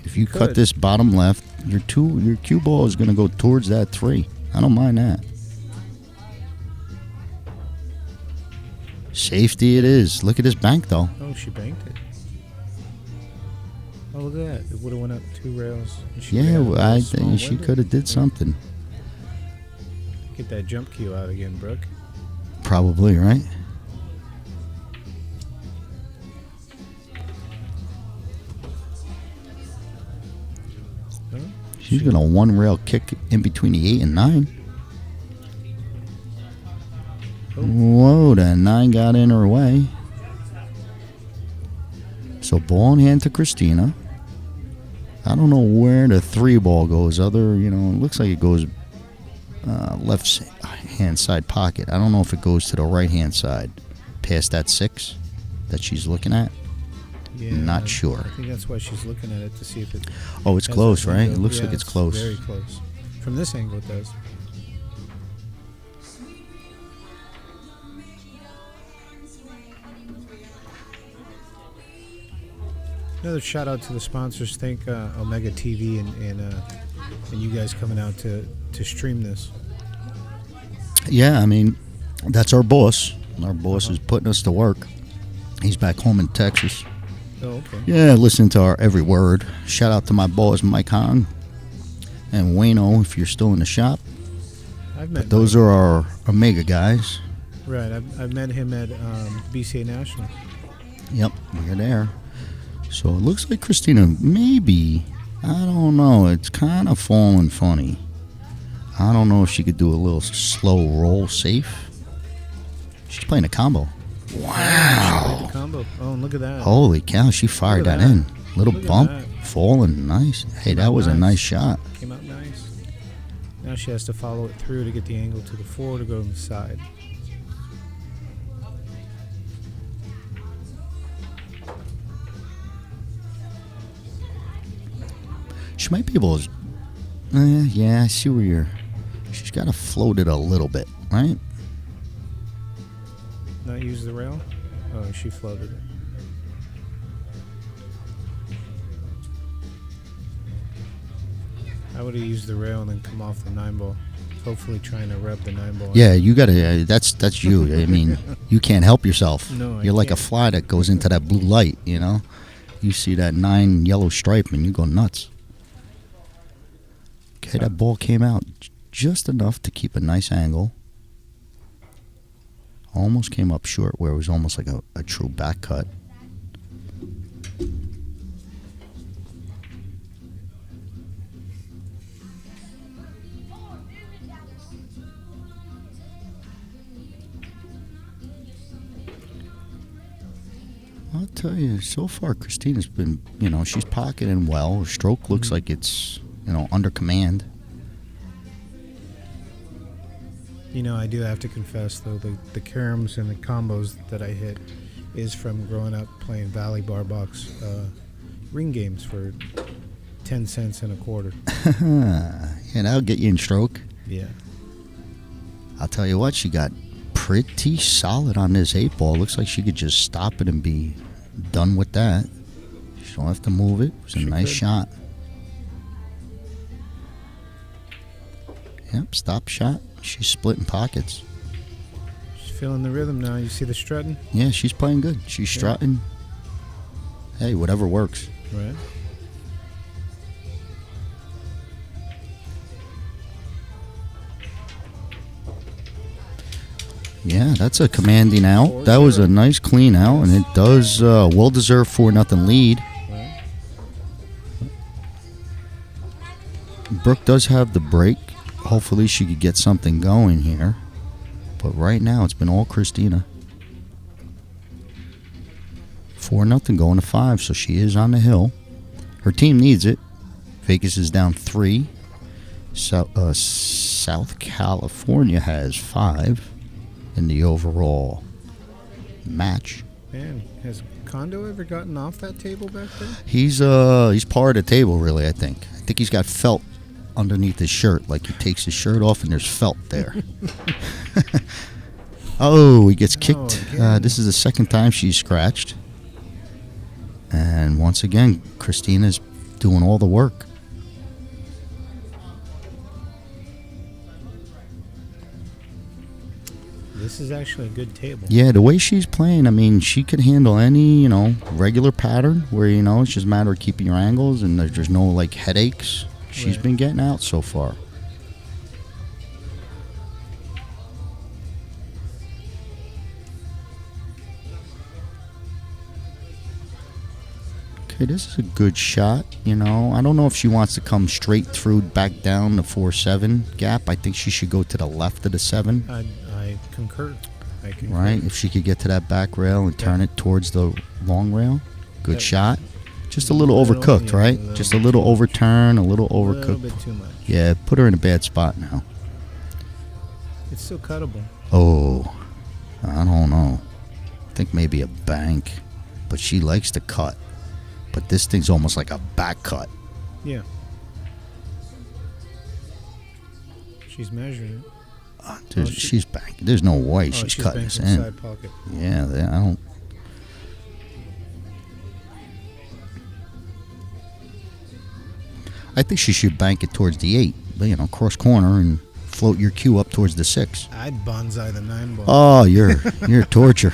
If you cut this bottom left, your cue ball is going to go towards that 3. I don't mind that. Safety it is. Look at this bank, though. Oh, she banked it. Oh, look at that. It would have went up 2 rails. I think she could have did something. Get that jump cue out again, Brooke. Probably, right? She's going to 1-rail kick in between the 8 and 9. Whoa, that 9 got in her way. So ball in hand to Christina. I don't know where the 3-ball goes. It looks like it goes left hand side pocket. I don't know if it goes to the right hand side past that 6 that she's looking at. Yeah, not sure. I think that's why she's looking at it to see if it. Oh, it's close, right? It looks like it's close. Very close. From this angle, it does. Another shout out to the sponsors. Thank Omega TV and you guys coming out to stream this. Yeah, I mean, that's our boss. Our boss is putting us to work. He's back home in Texas. Oh, okay. Yeah, listening to our every word. Shout out to my boss, Mike Hong. And Wayno, if you're still in the shop. But those are our Omega guys. Right, I've met him at BCA National. Yep, we're there. So it looks like Christina maybe, I don't know, it's kind of falling funny. I don't know if she could do a little slow roll safe. She's playing a combo. Wow. The combo. Oh, and look at that. Holy cow, she fired Look at that in. Little Look at bump, that. falling, nice. Hey, that was a nice shot. Came out nice. Now she has to follow it through to get the angle to the 4 to go to the side. She might be able to... yeah, I see where you're... She's got to float it a little bit, right? Not use the rail? Oh, she floated it. I would have used the rail and then come off the 9-ball. Hopefully trying to rub the 9-ball. Yeah, you got to... that's you. I mean, you can't help yourself. No, I You're like can't. a fly that goes into that blue light, you know? You see that 9 yellow stripe and you go nuts. Okay, that ball came out just enough to keep a nice angle. Almost came up short where it was almost like a true back cut. I'll tell you, so far Christina's been, she's pocketing well. Her stroke looks like it's, under command. I do have to confess, though, the caroms and the combos that I hit is from growing up playing Valley Bar Box ring games for 10 cents and a quarter. Yeah, that'll get you in stroke. Yeah. I'll tell you what, she got pretty solid on this 8-ball. Looks like she could just stop it and be done with that. She don't have to move it. It was a nice shot. Yep, stop shot. She's splitting pockets. She's feeling the rhythm now. You see the strutting? Yeah, she's playing good. She's strutting. Hey, whatever works. Right. Yeah, that's a commanding out. That was a nice clean out, and it does well-deserved 4-0 lead. Right. Brooke does have the break. Hopefully she could get something going here. But right now it's been all Christina. 4-0 going to 5, so she is on the hill. Her team needs it. Vegas is down 3. South California has 5 in the overall match. Man, has Condo ever gotten off that table back there? He's part of the table, really, I think. I think he's got felt underneath his shirt. Like he takes his shirt off and there's felt there. Oh, he gets kicked. This is the second time she's scratched. And once again, Christina's doing all the work. This is actually a good table. Yeah, the way she's playing, I mean, she could handle any, regular pattern where, it's just a matter of keeping your angles and there's no, headaches. She's been getting out so far. Okay, this is a good shot, I don't know if she wants to come straight through back down the 4-7 gap. I think she should go to the left of the 7. I concur. Right? If she could get to that back rail and turn it towards the long rail. Good shot. Just a little overcooked, right? Just a little overturn, a little overcooked. A little bit too much. Yeah, put her in a bad spot now. It's still cuttable. Oh, I don't know. I think maybe a bank. But she likes to cut. But this thing's almost like a back cut. Yeah. She's measuring it. She's back. There's no way she's cutting this in. Side pocket. Yeah, I don't. I think she should bank it towards the 8. Cross corner and float your cue up towards the 6. I'd bonsai the 9-ball. Oh, you're torture.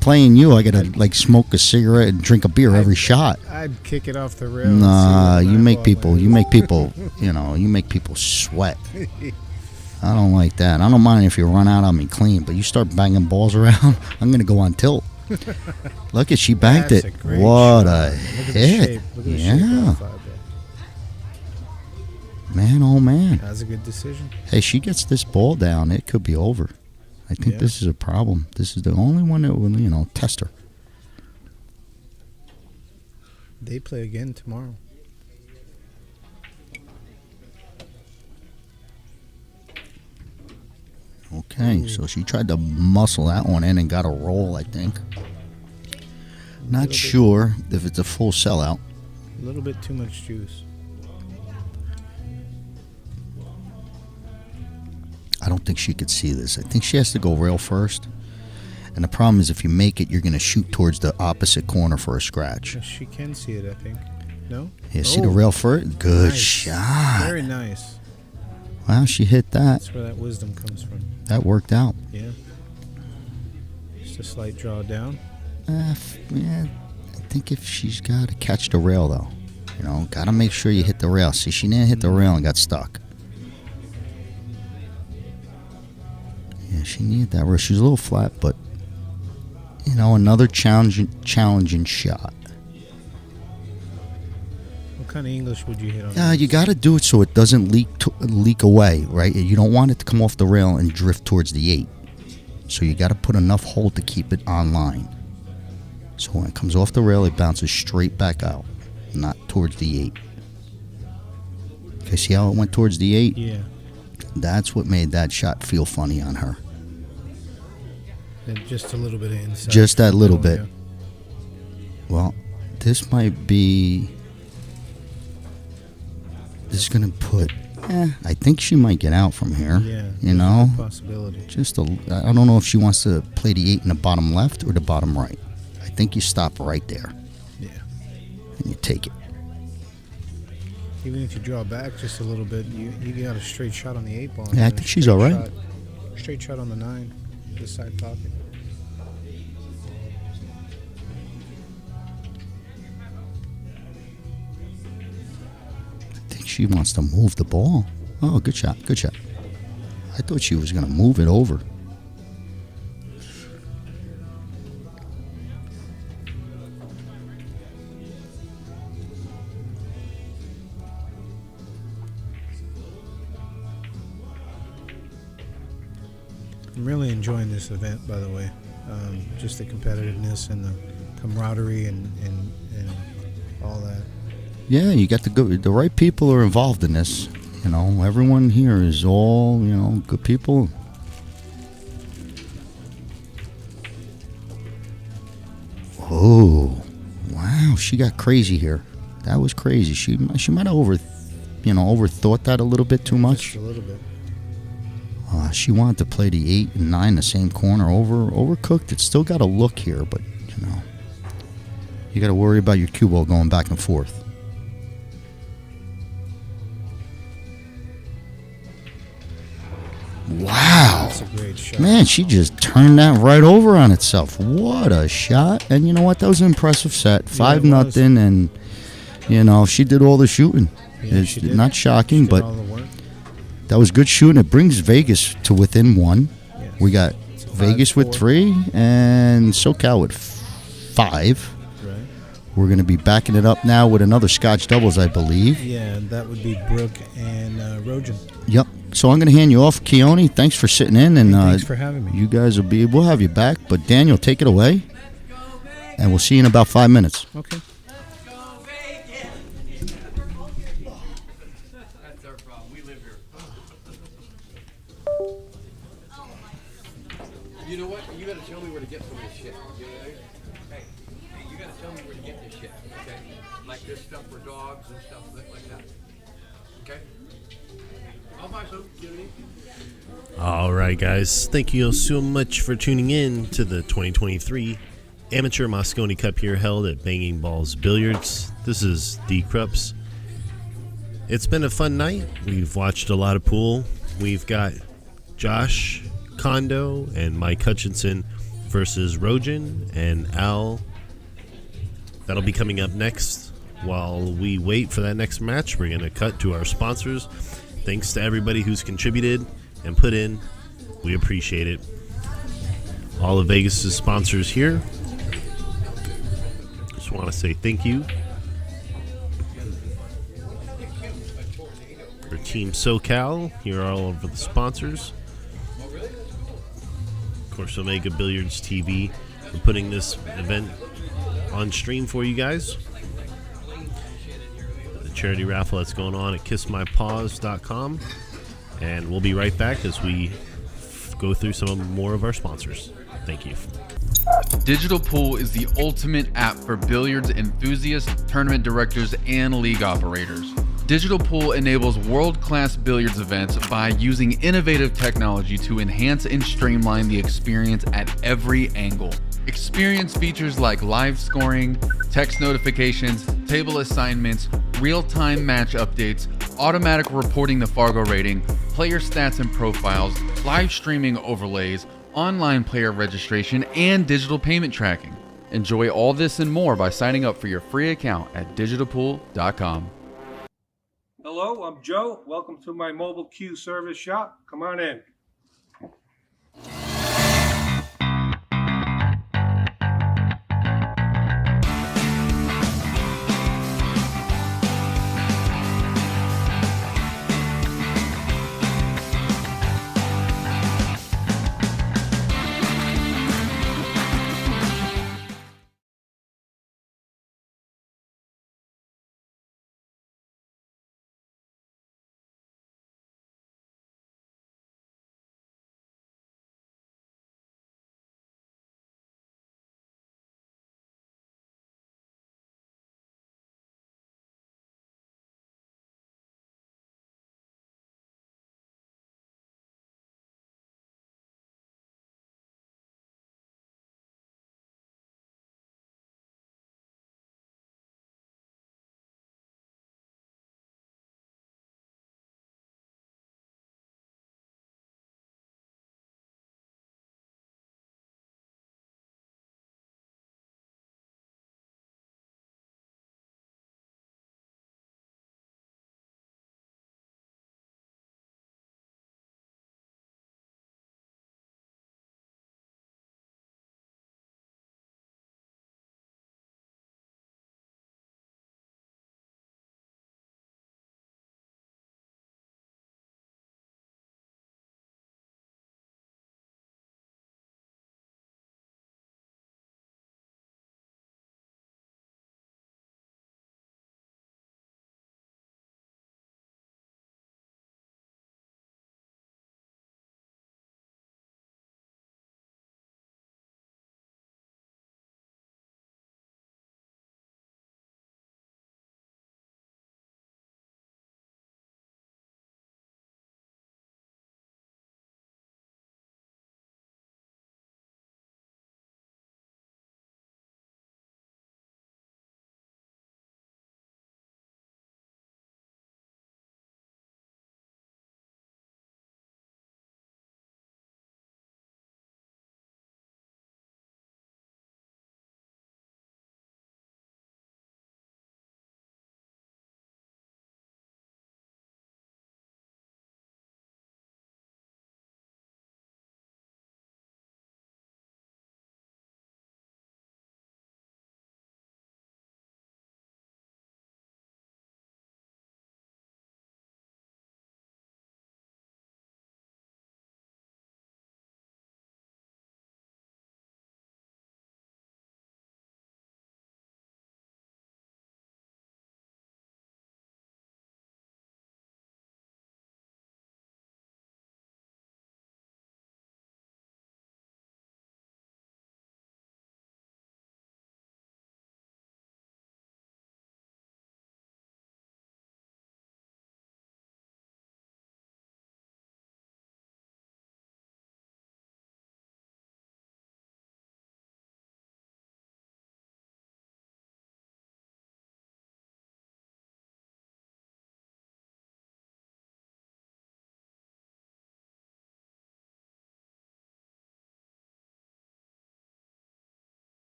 Playing you, I gotta smoke a cigarette and drink a beer every shot. I'd kick it off the rail. Nah, you make people sweat. I don't like that. I don't mind if you run out on me clean, but you start banging balls around, I'm gonna go on tilt. Look at she banked it. What a hit! Yeah. Man, oh man. That's a good decision. Hey, she gets this ball down, it could be over. I think this is a problem. This is the only one that will, test her. They play again tomorrow. Okay, so she tried to muscle that one in and got a roll, I think. Not sure if it's a full sellout. A little bit too much juice. I don't think she could see this. I think she has to go rail first. And the problem is if you make it, you're going to shoot towards the opposite corner for a scratch. She can see it, I think. No? Yeah, see the rail first? Good shot. Very nice. Wow, she hit that. That's where that wisdom comes from. That worked out. Yeah. Just a slight draw down. Yeah, I think if she's got to catch the rail, though. Got to make sure you hit the rail. See, she didn't hit the rail and got stuck. Yeah, she needed that rail. She was a little flat, but, another challenging shot. What kind of English would you hit on? You got to do it so it doesn't leak away, right? You don't want it to come off the rail and drift towards the 8. So you got to put enough hold to keep it on line. So when it comes off the rail, it bounces straight back out, not towards the 8. Okay, see how it went towards the 8? Yeah. That's what made that shot feel funny on her. And just a little bit of inside. Just that little bit. Well, this might be... This is going to put... I think she might get out from here. Yeah. Possibility. I don't know if she wants to play the 8 in the bottom left or the bottom right. I think you stop right there. Yeah. And you take it. Even if you draw back just a little bit, you got a straight shot on the 8 ball. Yeah, I think she's all right. Straight shot on the 9, the side pocket. I think she wants to move the ball. Oh, good shot, good shot. I thought she was going to move it over. I'm really enjoying this event, by the way. Just the competitiveness and the camaraderie and all that. Yeah, you got the right people are involved in this. Everyone here is all, good people. Oh, wow, she got crazy here. That was crazy. She might have overthought that a little bit too much. Just a little bit. She wanted to play the 8 and 9 the same corner. Overcooked. It's still got a look here, but you got to worry about your cue ball going back and forth. Wow. That's a great shot. Man, she just turned that right over on itself. What a shot. And you know what? That was an impressive set. 5-0, and she did all the shooting. Yeah, It's not shocking, but all the work. that was good shooting. It brings Vegas to within 1. Yes. We got Vegas with 3 and SoCal with 5. Right. We're going to be backing it up now with another Scotch doubles, I believe. Yeah, that would be Brooke and Roan. Yep. So I'm going to hand you off, Keone. Thanks for sitting in, and thanks for having me. You guys we'll have you back. But Daniel, take it away, and we'll see you in about 5 minutes. Okay. That's our problem. We live here. You know what? You got to tell me where to get some of this shit. You know what I mean? Hey, you got to tell me where to get this shit. Okay? Like this stuff for dogs and stuff like that. Okay? I'll buy some. You know what I mean? All right, guys. Thank you so much for tuning in to the 2023 Amateur Mosconi Cup here held at Banging Balls Billiards. This is D Krups. It's been a fun night. We've watched a lot of pool. We've got Josh, Condo, and Mike Hutchinson versus Roan and Al. That'll be coming up next. While we wait for that next match, we're going to cut to our sponsors. Thanks to everybody who's contributed and put in. We appreciate it. All of Vegas' sponsors here. Just want to say thank you. For Team SoCal, here are all of the sponsors. course, Omega Billiards TV. We're putting this event on stream for you guys. The charity raffle that's going on at kissmypaws.com. And we'll be right back as we go through more of our sponsors. Thank you. Digital Pool is the ultimate app for billiards enthusiasts, tournament directors, and league operators. Digital Pool enables world-class billiards events by using innovative technology to enhance and streamline the experience at every angle. Experience features like live scoring, text notifications, table assignments, real-time match updates, automatic reporting the Fargo rating, player stats and profiles, live streaming overlays, online player registration, and digital payment tracking. Enjoy all this and more by signing up for your free account at digitalpool.com. Hello, I'm Joe. Welcome to my mobile queue service shop. Come on in.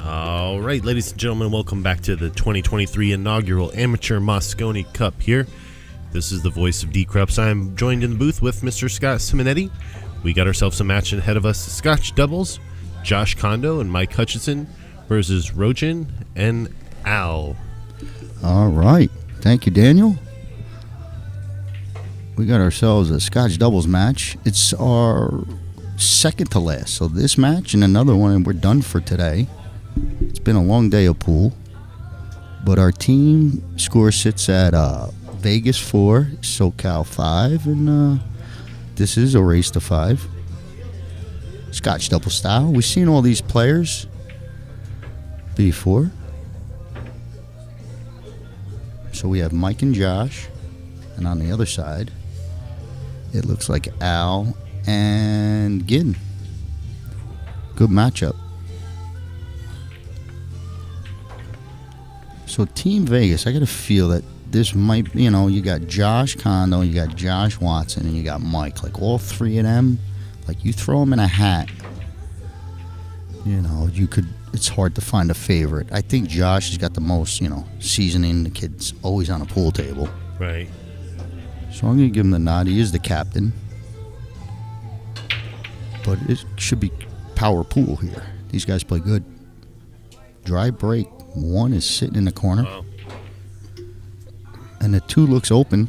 All right, ladies and gentlemen, welcome back to the 2023 inaugural Amateur Mosconi Cup here. This is the voice of D-Krups. I'm joined in the booth with Mr. Scott Simonetti. We got ourselves a match ahead of us. Scotch doubles, Josh Condo and Mike Hutchinson versus Roan and Al. All right. Thank you, Daniel. we got ourselves a Scotch doubles match. It's our second to last. So this match and another one, and we're done for today. It's been a long day of pool. But our team score sits at Vegas 4, SoCal 5, and this is a race to 5. Scotch double style. We've seen all these players before. So we have Mike and Josh, and on the other side, it looks like Al and Ginn. Good matchup. So Team Vegas, I got to feel that this might, you got Josh Condo, you got Josh Watson, and you got Mike. Like all three of them, like you throw them in a hat, you could, it's hard to find a favorite. I think Josh has got the most, seasoning. The kid's always on a pool table. Right. So I'm going to give him the nod. He is the captain. But it should be power pool here. These guys play good. Dry break. One is sitting in the corner. Wow. And the 2 looks open.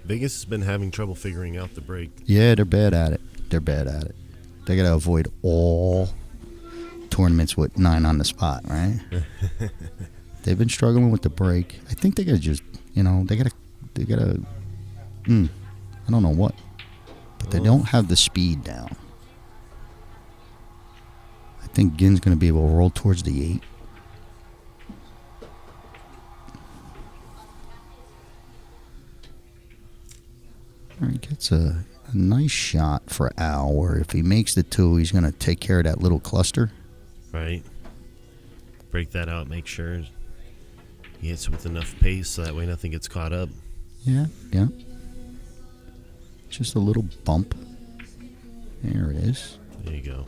Vegas has been having trouble figuring out the break. Yeah, they're bad at it. They got to avoid all tournaments with 9 on the spot, right? They've been struggling with the break. I think they got to just, they got to, I don't know what. But they don't have the speed down. I think Ginn's going to be able to roll towards the 8. All right, gets a nice shot for Al, where if he makes the 2, he's going to take care of that little cluster. Right. Break that out, make sure he hits with enough pace so that way nothing gets caught up. Yeah. Just a little bump. There it is. There you go.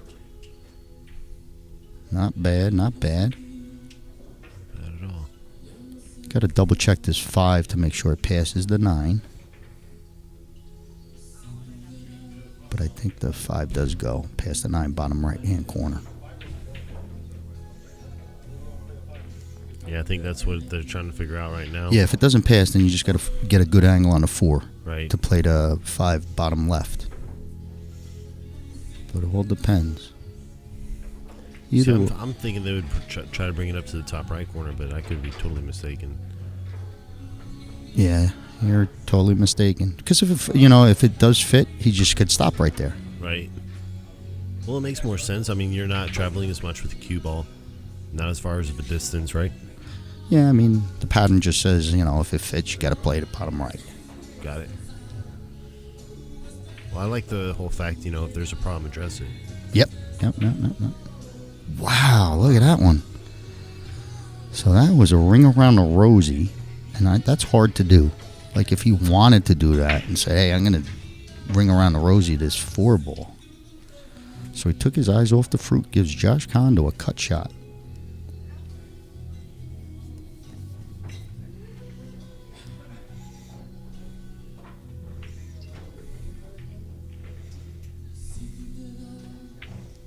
Not bad. Not at all. Got to double check this 5 to make sure it passes the 9. But I think the 5 does go past the 9 bottom right-hand corner. Yeah, I think that's what they're trying to figure out right now. Yeah, if it doesn't pass, then you just got to get a good angle on the 4 to play the 5 bottom left. But it all depends. See, I'm thinking they would try to bring it up to the top right corner, but I could be totally mistaken. Yeah, you're totally mistaken. Because if it does fit, he just could stop right there. Right. Well, it makes more sense. I mean, you're not traveling as much with the cue ball, not as far as the distance, right? Yeah, I mean, the pattern just says, if it fits, you got to play the bottom right. Got it. Well, I like the whole fact, if there's a problem, address it. Yep. Wow, look at that one. So that was a ring around the rosy, and that's hard to do. Like if he wanted to do that and say, hey, I'm going to ring around the rosy this 4 ball. So he took his eyes off the fruit, gives Josh Condo a cut shot.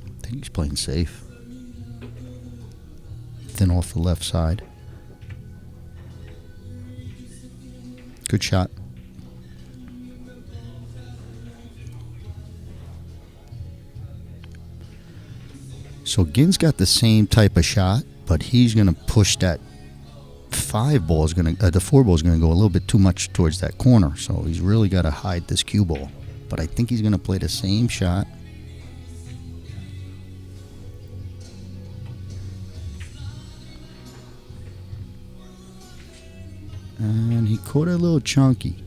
I think he's playing safe. Thin off the left side. Good shot. So Ginn's got the same type of shot, but he's going to push that 5 ball is going to, the 4 ball is going to go a little bit too much towards that corner. So he's really got to hide this cue ball. But I think he's going to play the same shot. And he caught it a little chunky.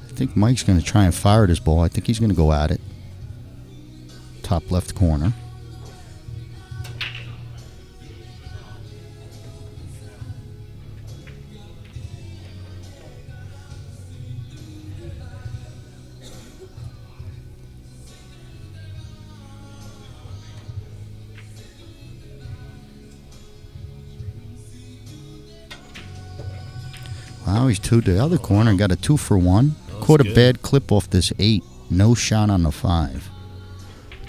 I think Mike's going to try and fire this ball. I think he's going to go at it. Top left corner. Wow, he's 2 to the other corner and got a 2 for 1. Caught a bad clip off this 8. No shot on the 5.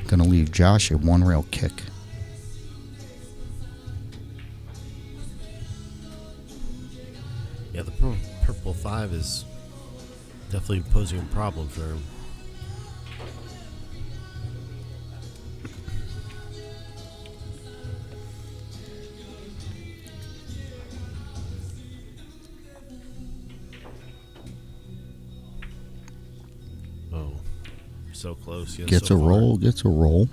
Gonna leave Josh a one rail kick. Yeah, the purple 5 is definitely posing a problem for him. Oh, so close. Yet Gets so a far. roll, gets a roll.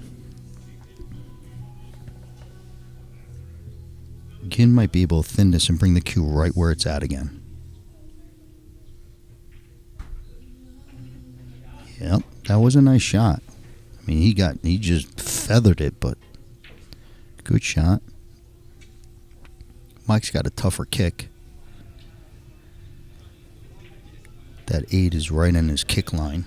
Ginn might be able to thin this and bring the cue right where it's at again. Yep, that was a nice shot. I mean, he just feathered it, but good shot. Mike's got a tougher kick. That 8 is right in his kick line.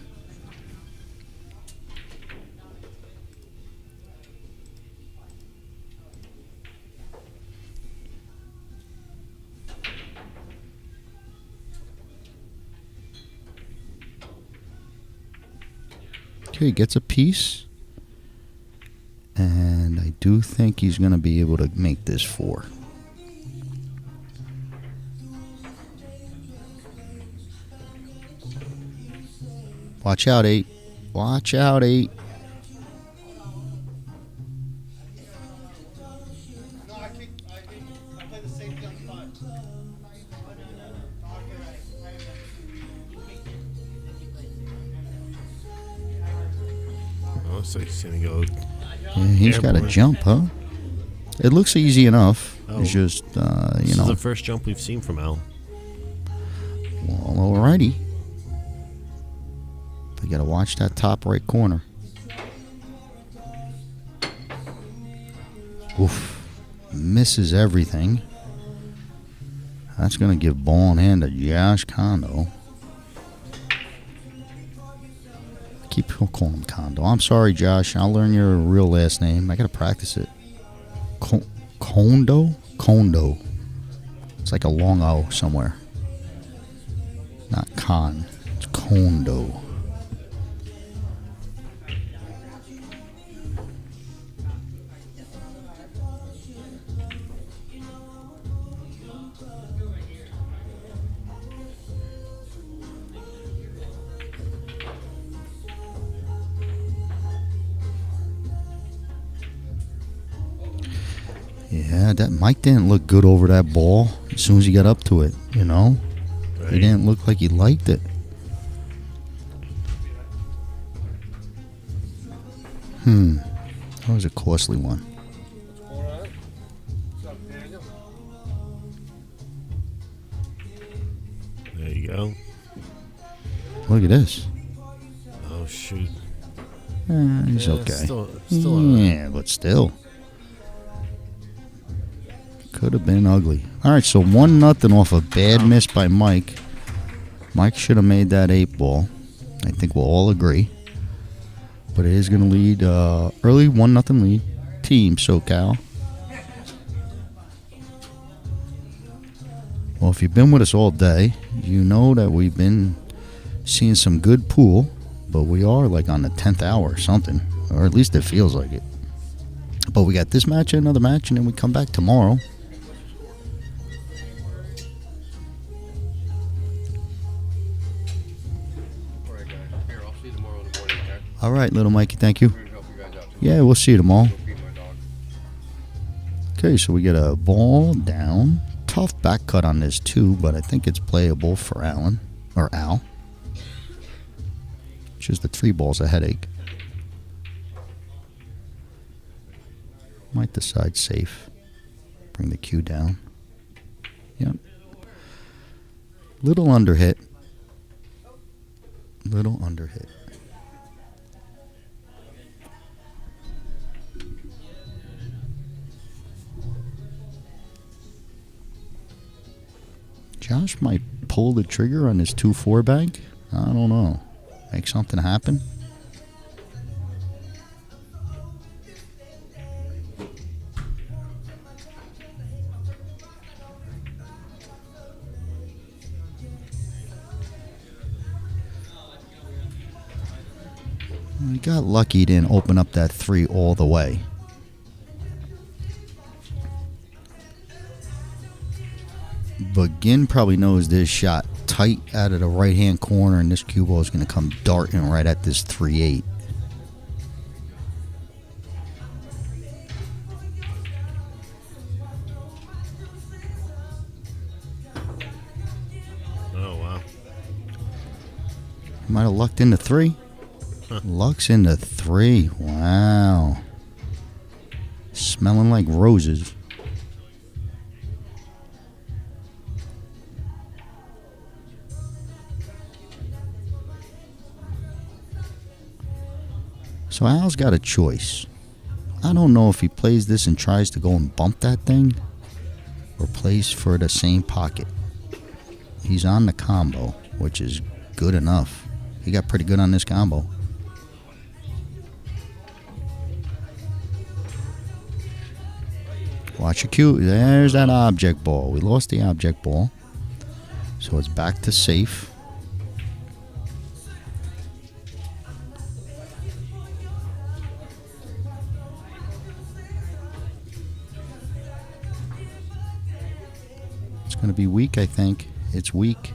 Okay, gets a piece. And I do think he's going to be able to make this 4. Watch out, 8. Watch out, 8. Oh, so he's going to go. Yeah, he's got a jump, huh? It looks easy enough. Oh. It's just, This is the first jump we've seen from Al. Well, alrighty. We got to watch that top right corner. Oof. Misses everything. That's going to give ball in hand to Josh Condo. I keep calling him Condo. I'm sorry, Josh. I'll learn your real last name. I got to practice it. Condo? Condo. It's like a long O somewhere. Not con. It's Condo. Yeah, that Mike didn't look good over that ball as soon as he got up to it, you know? Right. He didn't look like he liked it. That was a costly one. What's going on? What's up, Daniel? There you go. Look at this. Oh, shoot. He's Yeah, okay. Still yeah, but still. Could have been ugly. All right, so 1-0 off a bad miss by Mike. Mike should have made that 8 ball. I think we'll all agree. But it is going to lead early 1-0 lead. Team SoCal. Well, if you've been with us all day, you know that we've been seeing some good pool, but we are like on the 10th hour or something, or at least it feels like it. But we got this match and another match, and then we come back tomorrow. All right, little Mikey, thank you. Yeah, we'll see you tomorrow. Okay, so we get a ball down. Tough back cut on this too, but I think it's playable for Alan, or Al. Just the 3 ball's a headache. Might decide safe. Bring the cue down. Yep. Little underhit. Little underhit. Josh might pull the trigger on his 2-4 bank. I don't know. Make something happen. He got lucky he didn't open up that 3 all the way. But Ginn probably knows this shot tight out of the right-hand corner, and this cue ball is going to come darting right at this 3-8. Oh, wow. Might have lucked into 3. Lucks into 3. Wow. Smelling like roses. So Al's got a choice. I don't know if he plays this and tries to go and bump that thing or plays for the same pocket. He's on the combo, which is good enough. He got pretty good on this combo. Watch your cue. There's that object ball. We lost the object ball. So it's back to safe. It's going to be weak, I think. It's weak.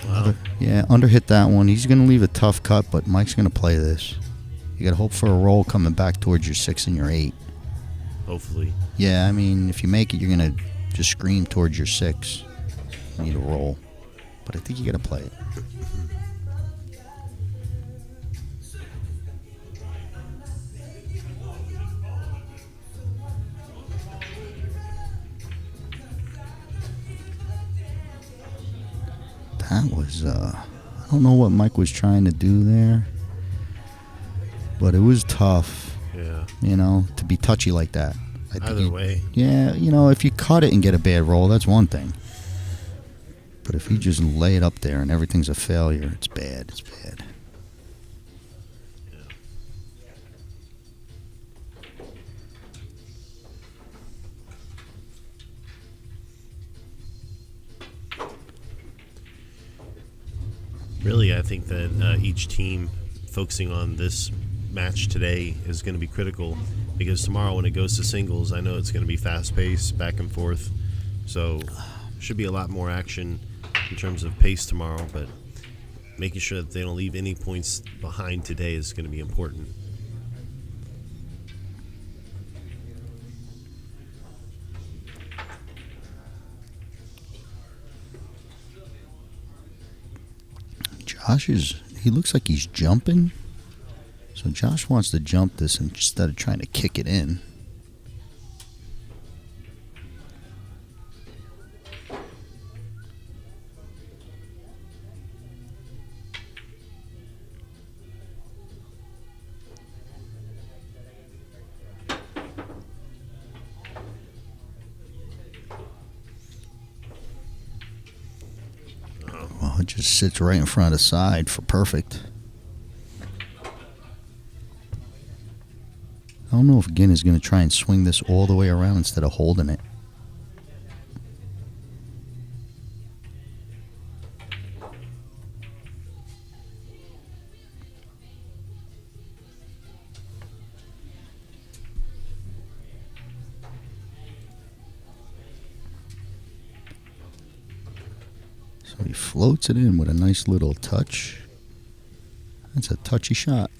Wow. Underhit that one. He's going to leave a tough cut, but Mike's going to play this. You got to hope for a roll coming back towards your 6 and your 8. Hopefully. Yeah, I mean, if you make it, you're going to just scream towards your 6. You need a roll. But I think you got to play it. That was, I don't know what Mike was trying to do there. But it was tough, Yeah. you know, to be touchy like that. I think Either way. Yeah, you know, if you cut it and get a bad roll, that's one thing. But if you just lay it up there and everything's a failure, it's bad. It's bad. Really, I think that each team focusing on this match today is going to be critical, because tomorrow when it goes to singles, I know it's going to be fast-paced, back and forth. So should be a lot more action in terms of pace tomorrow, but making sure that they don't leave any points behind today is going to be important. He looks like he's jumping. So Josh wants to jump this instead of trying to kick it in. Well, it just sits right in front of the side for perfect. I don't know if Ginn is going to try and swing this all the way around instead of holding it. So he floats it in with a nice little touch. That's a touchy shot.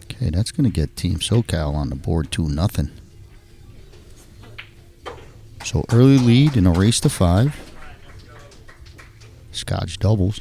Okay, that's going to get Team SoCal on the board 2-0. So early lead in a race to 5. Scotch doubles.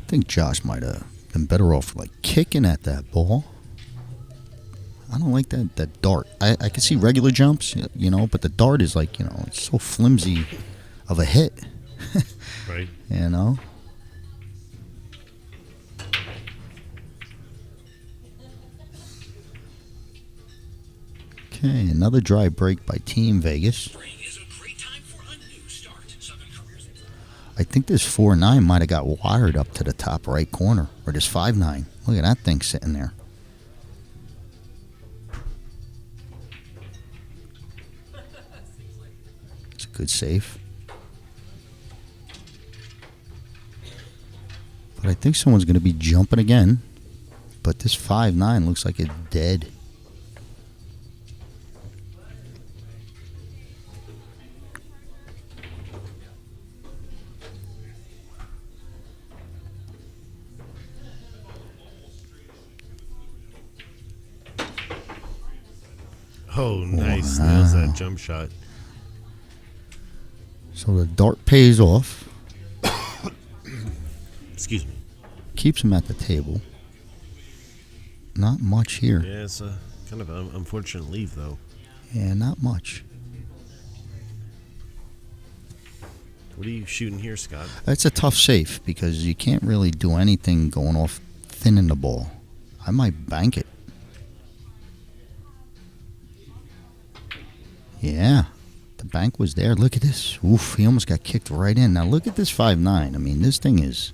I think Josh might have been better off like kicking at that ball. I don't like that dart. I can see regular jumps, you know, but the dart is like, you know, it's so flimsy of a hit. Right. You know? Okay, another dry break by Team Vegas. I think this 4-9 might have got wired up to the top right corner. Or this 5-9. Look at that thing sitting there. It's a good save. But I think someone's going to be jumping again. But this 5-9 looks like it's dead. Oh, nice. Nails that jump shot. So the dart pays off. Excuse me. Keeps him at the table. Not much here. Yeah, it's a kind of an unfortunate leave, though. Yeah, not much. What are you shooting here, Scott? It's a tough safe because you can't really do anything going off thinning the ball. I might bank it. Yeah, the bank was there. Look at this. Oof, he almost got kicked right in. Now look at this 5-9. I mean, this thing is...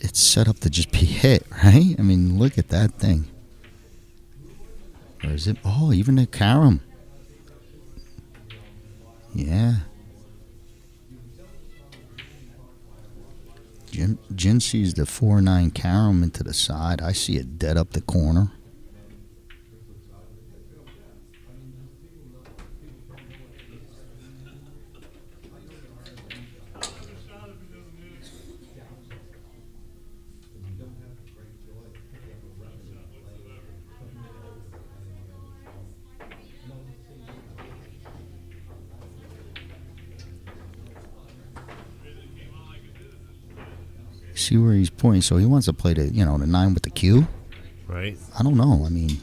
It's set up to just be hit, right? I mean, look at that thing. Or is it... Oh, even the carom. Yeah. Jin sees the 4-9 carom into the side. I see it dead up the corner. See where he's pointing, so he wants to play the 9 with the Q. Right. I don't know. I mean,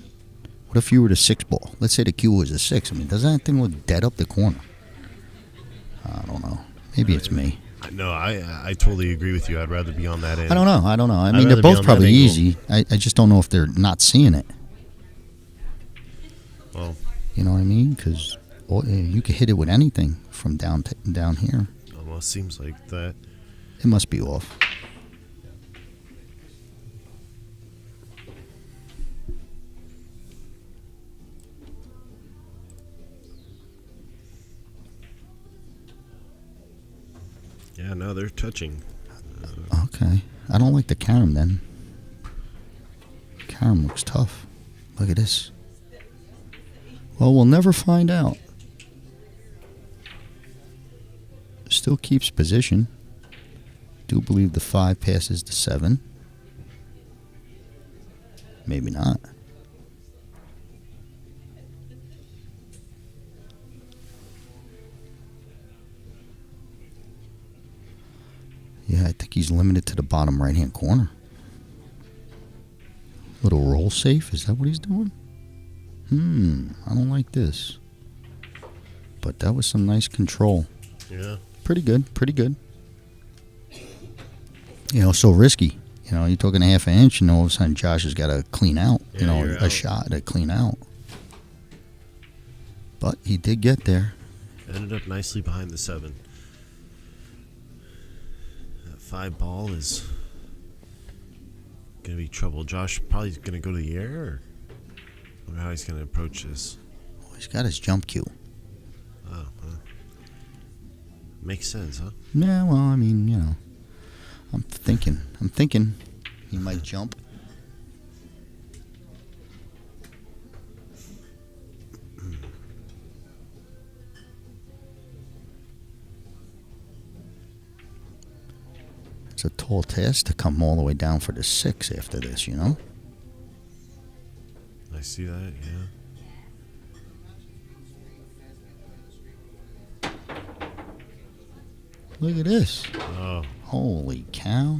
what if you were the 6 ball? Let's say the Q was a 6. I mean, doesn't that thing look dead up the corner? I don't know. Maybe it's me. No, I totally agree with you. I'd rather be on that end. I don't know. I mean, they're both probably easy. I just don't know if they're not seeing it. Well, you know what I mean? Because you could hit it with anything from down here. Almost seems like that. It must be off. Yeah, no, they're touching. Okay. I don't like the carom then. Carom looks tough. Look at this. Well, we'll never find out. Still keeps position. Do believe the 5 passes the 7. Maybe not. Yeah, I think he's limited to the bottom right-hand corner. Little roll safe, is that what he's doing? I don't like this. But that was some nice control. Yeah. Pretty good, pretty good. You know, so risky. You know, you're talking a half an inch, and all of a sudden Josh has got to clean out. Yeah, you know, a out. Shot to clean out. But he did get there. Ended up nicely behind the 7. 5 ball is going to be trouble. Josh probably going to go to the air, or I wonder how he's going to approach this. Oh, he's got his jump cue. Oh, makes sense, huh? Yeah, well, I mean, you know, I'm thinking he might jump. It's a tall task to come all the way down for the 6 after this, you know? I see that, yeah. Look at this. Oh. Holy cow.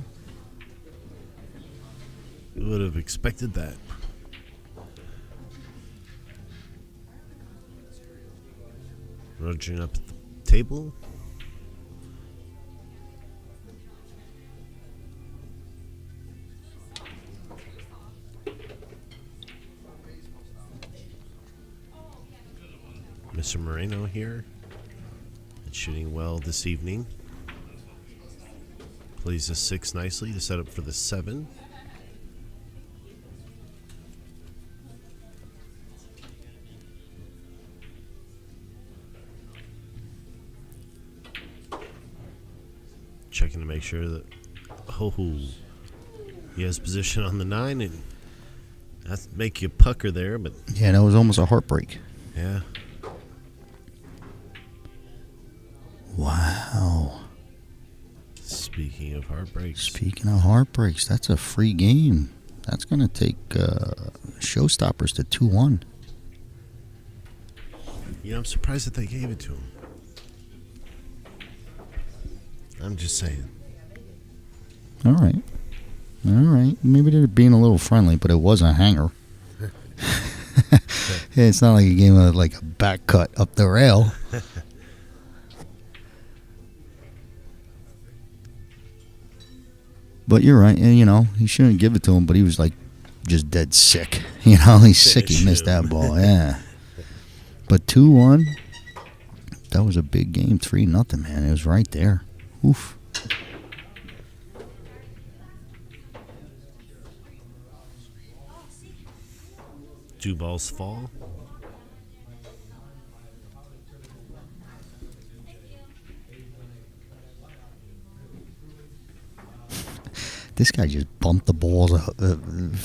Who would have expected that? Rummaging up at the table. Mr. Moreno here. And shooting well this evening. Plays the 6 nicely to set up for the 7. Checking to make sure that he has position on the 9, and that's make you pucker there, but Yeah, that was almost a heartbreak. yeah. Wow. Speaking of heartbreaks. Speaking of heartbreaks, that's a free game. That's going to take ShowStoppers to 2-1. You know, I'm surprised that they gave it to him. I'm just saying. All right. All right. Maybe they're being a little friendly, but it was a hanger. Yeah, it's not like a game of like a back cut up the rail. But you're right. And, you know, he shouldn't give it to him, but he was like just dead sick. You know, he's sick. He missed that ball. Yeah. But 2-1, that was a big game. 3-0, man. It was right there. Oof. Two balls fall. This guy just bumped the balls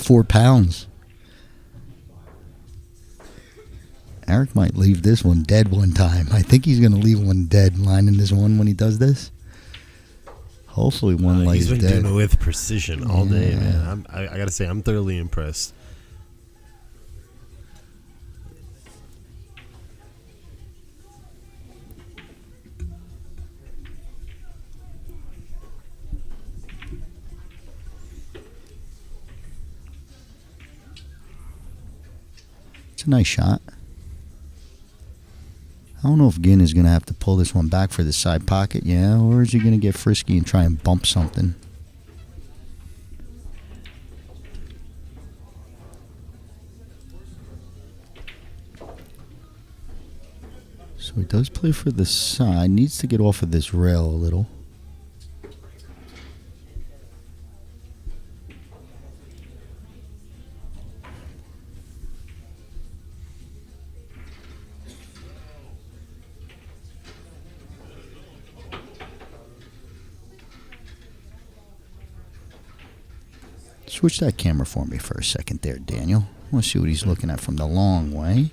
4 pounds. Eric might leave this one dead one time. I think he's going to leave one dead lining this one when he does this. Hopefully one lays dead. He's been doing it with precision all day, man. I got to say, I'm thoroughly impressed. It's a nice shot. I don't know if Ginn is going to have to pull this one back for the side pocket, yeah, or is he going to get frisky and try and bump something? So he does play for the side. Needs to get off of this rail a little. Switch that camera for me for a second there, Daniel. I want to see what he's looking at from the long way.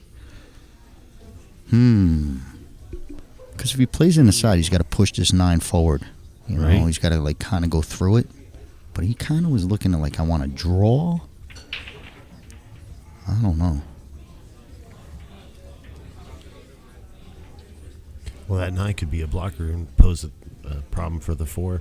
Because if he plays in the side, he's got to push this 9 forward. You know, Right. he's got to like kind of go through it. But he kind of was looking at like, I want to draw. I don't know. Well, that 9 could be a blocker and pose a problem for the 4.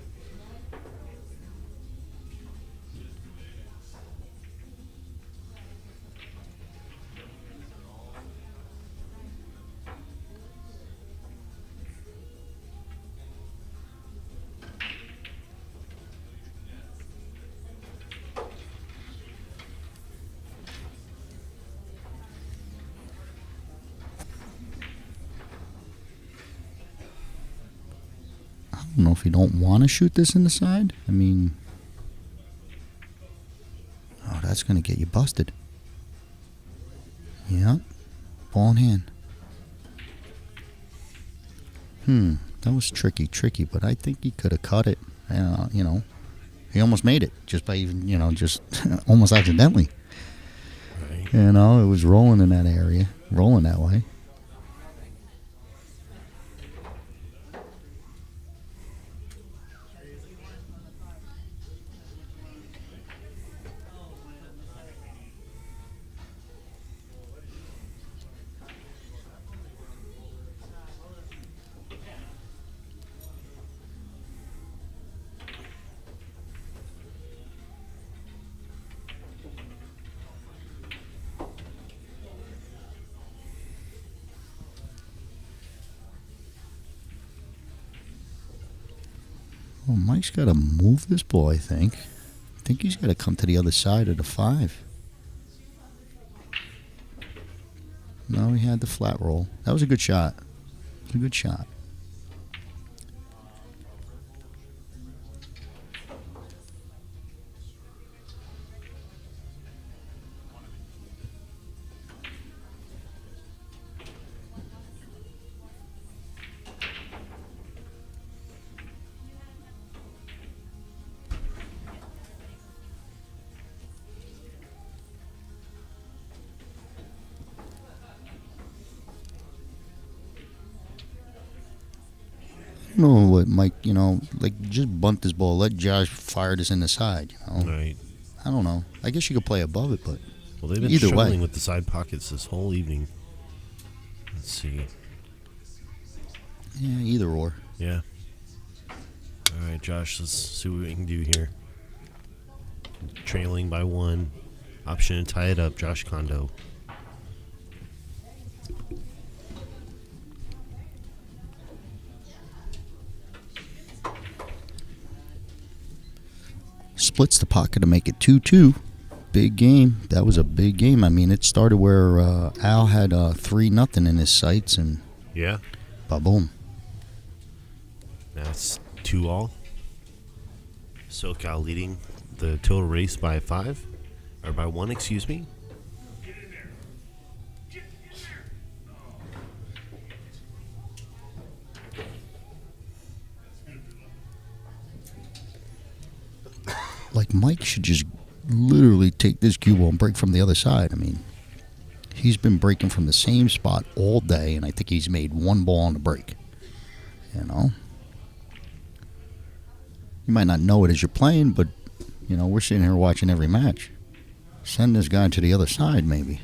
I don't know if you don't want to shoot this in the side. I mean, oh, that's going to get you busted. Yep. Ball in hand. That was tricky, but I think he could have cut it. You know, he almost made it just by even, you know, just almost accidentally. Right. You know, it was rolling in that area, rolling that way. Well, Mike's got to move this ball, I think. I think he's got to come to the other side of the 5. No, he had the flat roll. That was a good shot. A good shot. I don't know what Mike, like just bunt this ball, let Josh fire this in the side, Right. I don't know. I guess you could play above it, but Well, they've been either struggling way. with the side pockets this whole evening. Let's see. Yeah, either or. Yeah. All right, Josh, let's see what we can do here. Trailing by 1. Option to tie it up, Josh Condo. Splits the pocket to make it 2-2. Big game. That was a big game. I mean, it started where Al had 3-0 in his sights, and Yeah. ba-boom. That's 2-all. SoCal leading the total race by 5. Or by 1, excuse me. Like, Mike should just literally take this cue ball and break from the other side. I mean, he's been breaking from the same spot all day, and I think he's made 1 ball on the break. You might not know it as you're playing, but, we're sitting here watching every match. Send this guy to the other side, maybe.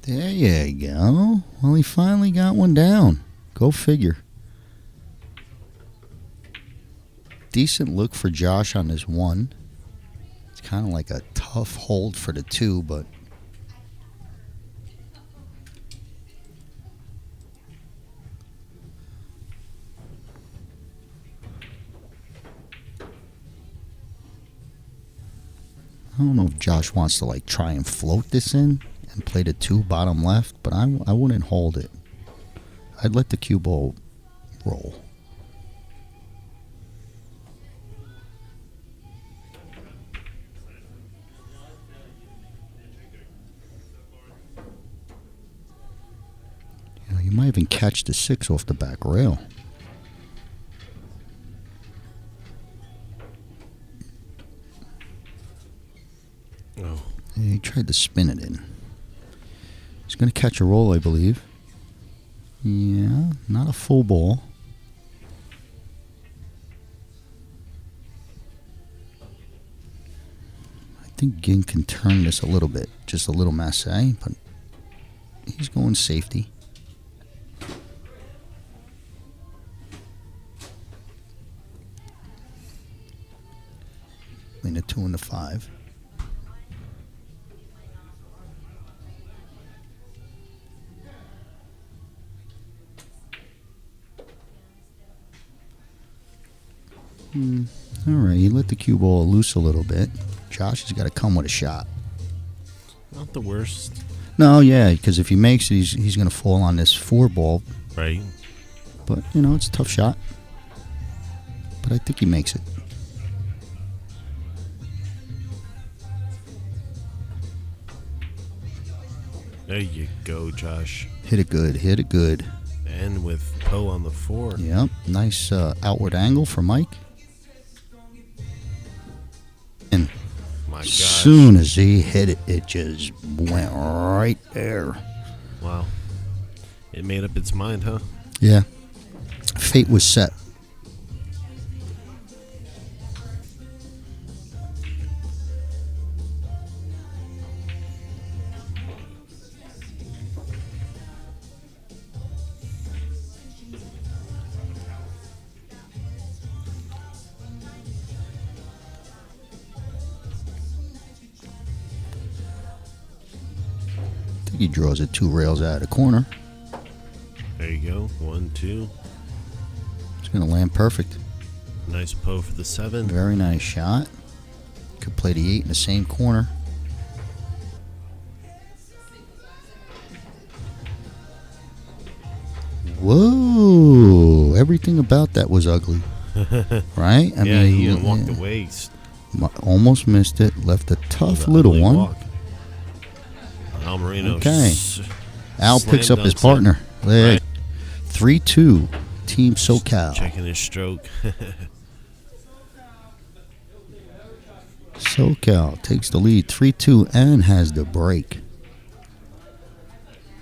There you go. Well, he finally got one down. Go figure. Decent look for Josh on this 1. It's kind of like a tough hold for the 2, but I don't know if Josh wants to try and float this in and play the 2 bottom left, but I wouldn't hold it. I'd let the cue ball roll. You might even catch the 6 off the back rail. Oh. He tried to spin it in. He's going to catch a roll, I believe. Yeah, not a full ball. I think Ging can turn this a little bit. Just a little masse, but he's going safety. Between the 2 and the 5. All right, you let the cue ball loose a little bit. Josh has got to come with a shot. Not the worst. No, yeah, because if he makes it, he's going to fall on this 4 ball. Right. But, it's a tough shot. But I think he makes it. There you go, Josh. Hit it good, hit it good. And with Poe on the 4. Yep, nice outward angle for Mike. And My as gosh. soon as he hit it, it just went right there. Wow. It made up its mind, huh? Yeah. Fate was set. think he draws it 2 rails out of the corner. There you go. 1, 2. It's going to land perfect. Nice Poe for the 7. Very nice shot. Could play the 8 in the same corner. Whoa! Everything about that was ugly. Right? I mean, he walked away. Almost missed it. Left a tough little one. Walk. Al Marino. Okay. Al picks up his partner. Right. 3-2. Team SoCal. Checking his stroke. SoCal takes the lead 3-2 and has the break.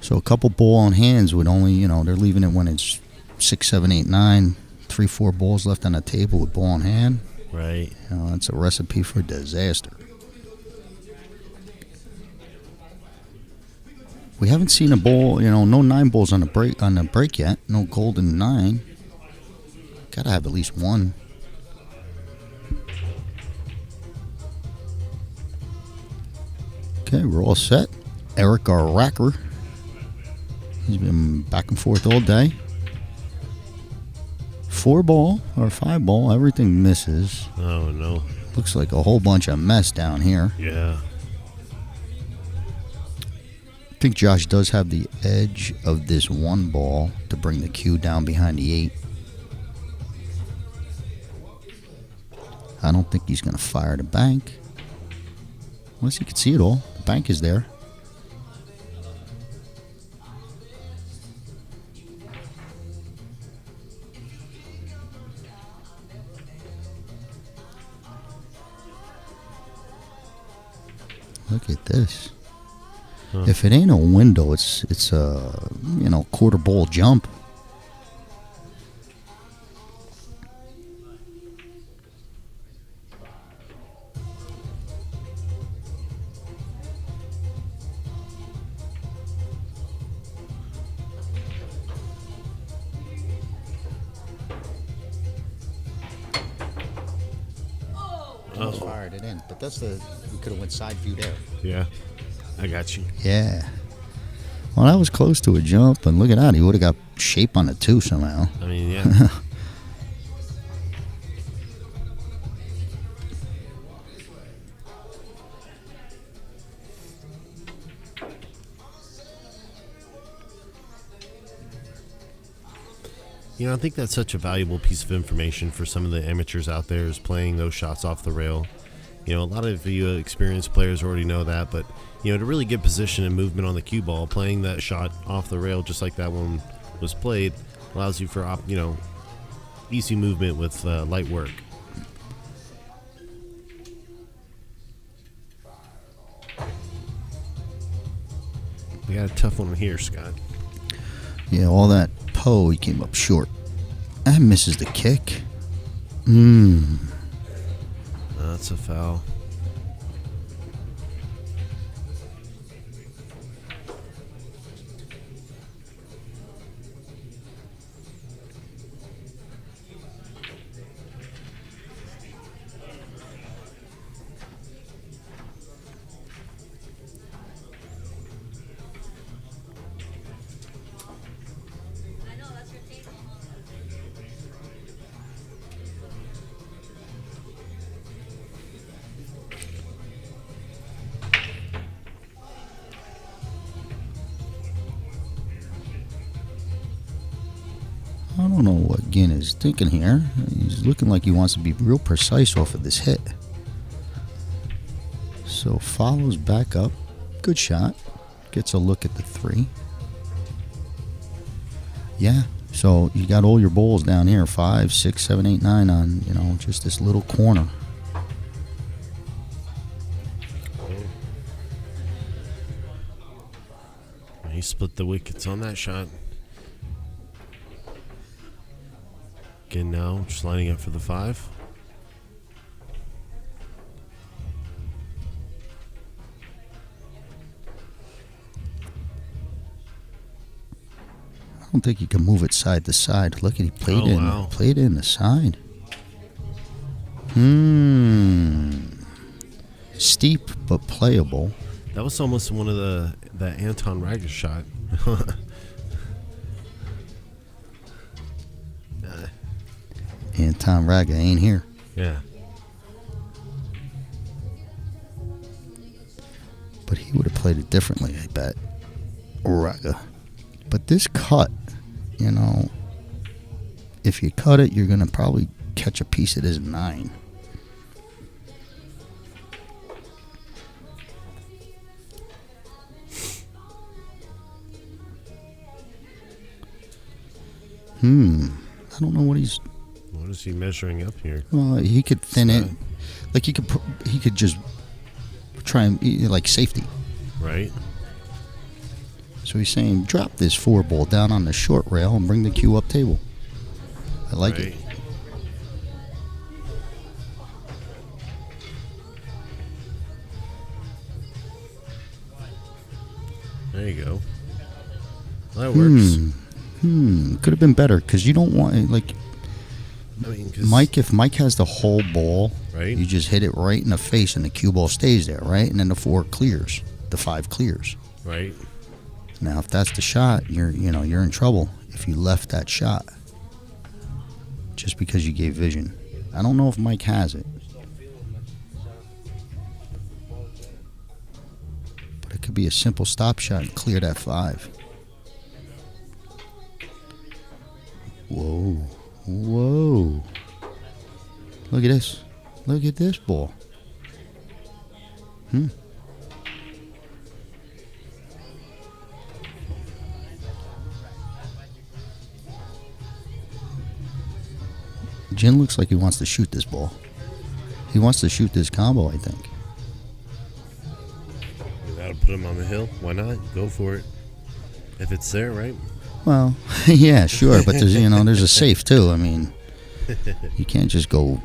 So a couple ball on hands would only, they're leaving it when it's 6, 7, 8, 9, 3, 4 balls left on the table with ball in hand. Right. That's a recipe for disaster. We haven't seen a ball, no 9 balls on the break yet. No golden 9. Gotta have at least one. Okay, we're all set. Eric, our racker. He's been back and forth all day. 4 ball or 5 ball, everything misses. Oh, no. Looks like a whole bunch of mess down here. Yeah. I think Josh does have the edge of this 1 ball to bring the cue down behind the 8. I don't think he's going to fire the bank. Unless he can see it all. The bank is there. Look at this. Huh. If it ain't a window, it's a quarter ball jump. Almost fired it in, but we could have went side view there. Yeah, I got you. Yeah. Well, that was close to a jump, and look at that. He would have got shape on the 2 somehow. I mean, yeah. I think that's such a valuable piece of information for some of the amateurs out there is playing those shots off the rail. A lot of you experienced players already know that, but, to really get position and movement on the cue ball, playing that shot off the rail just like that one was played allows you for, easy movement with light work. We got a tough one here, Scott. Yeah, all that Poe, he came up short. And misses the kick. That's a foul. I don't know what Ginn is thinking here. He's looking like he wants to be real precise off of this hit. So follows back up. Good shot. Gets a look at the 3. Yeah. So you got all your balls down here. 5, 6, 7, 8, 9 on, just this little corner. He split the wickets on that shot. Again now, just lining up for the 5. I don't think you can move it side to side. Look at he played played in the side. Steep but playable. That was almost one of that Anton Raga shot. Anton Raga ain't here. Yeah. But he would have played it differently, I bet. Raga. But this cut, you know, if you cut it, you're going to probably catch a piece of this 9. I don't know what he's... What is he measuring up here? Well, he could thin it. Like, he could just try and, like, safety. Right. So he's saying, drop this 4 ball down on the short rail and bring the cue up table. I like it. There you go. That works. Could have been better because you don't want, like, I mean, Mike, if Mike has the whole ball, right, you just hit it right in the face and the cue ball stays there, right? And then the 4 clears, the 5 clears. Right. Now, if that's the shot, you're in trouble if you left that shot just because you gave vision. I don't know if Mike has it. But it could be a simple stop shot and clear that 5. Whoa. Whoa. Look at this. Look at this ball. Jin looks like he wants to shoot this ball. He wants to shoot this combo, I think. You gotta put him on the hill. Why not? Go for it. If it's there, right? Well, yeah, sure, but there's there's a safe too. I mean, you can't just go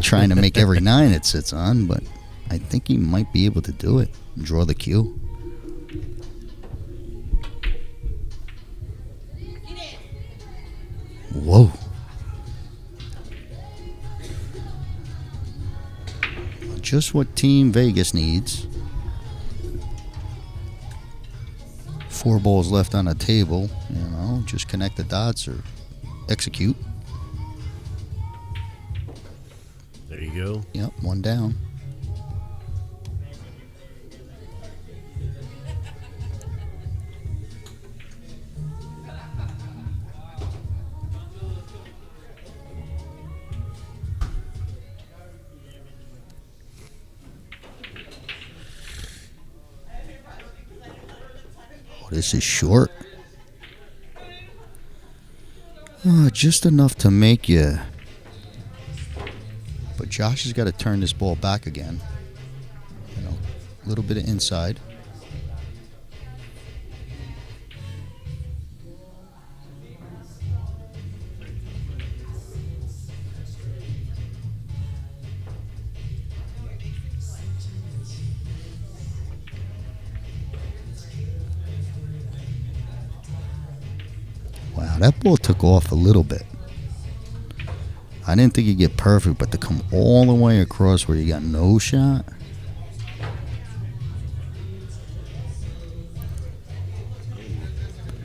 trying to make every 9 it sits on, but I think he might be able to do it. Draw the cue. Whoa. Just what Team Vegas needs. 4 balls left on the table. Just connect the dots or execute. There you go. Yep, 1 down. This is short. Just enough to make you. But Josh has got to turn this ball back again. A little bit of inside. Wow, that ball took off a little bit. I didn't think he'd get perfect, but to come all the way across where you got no shot.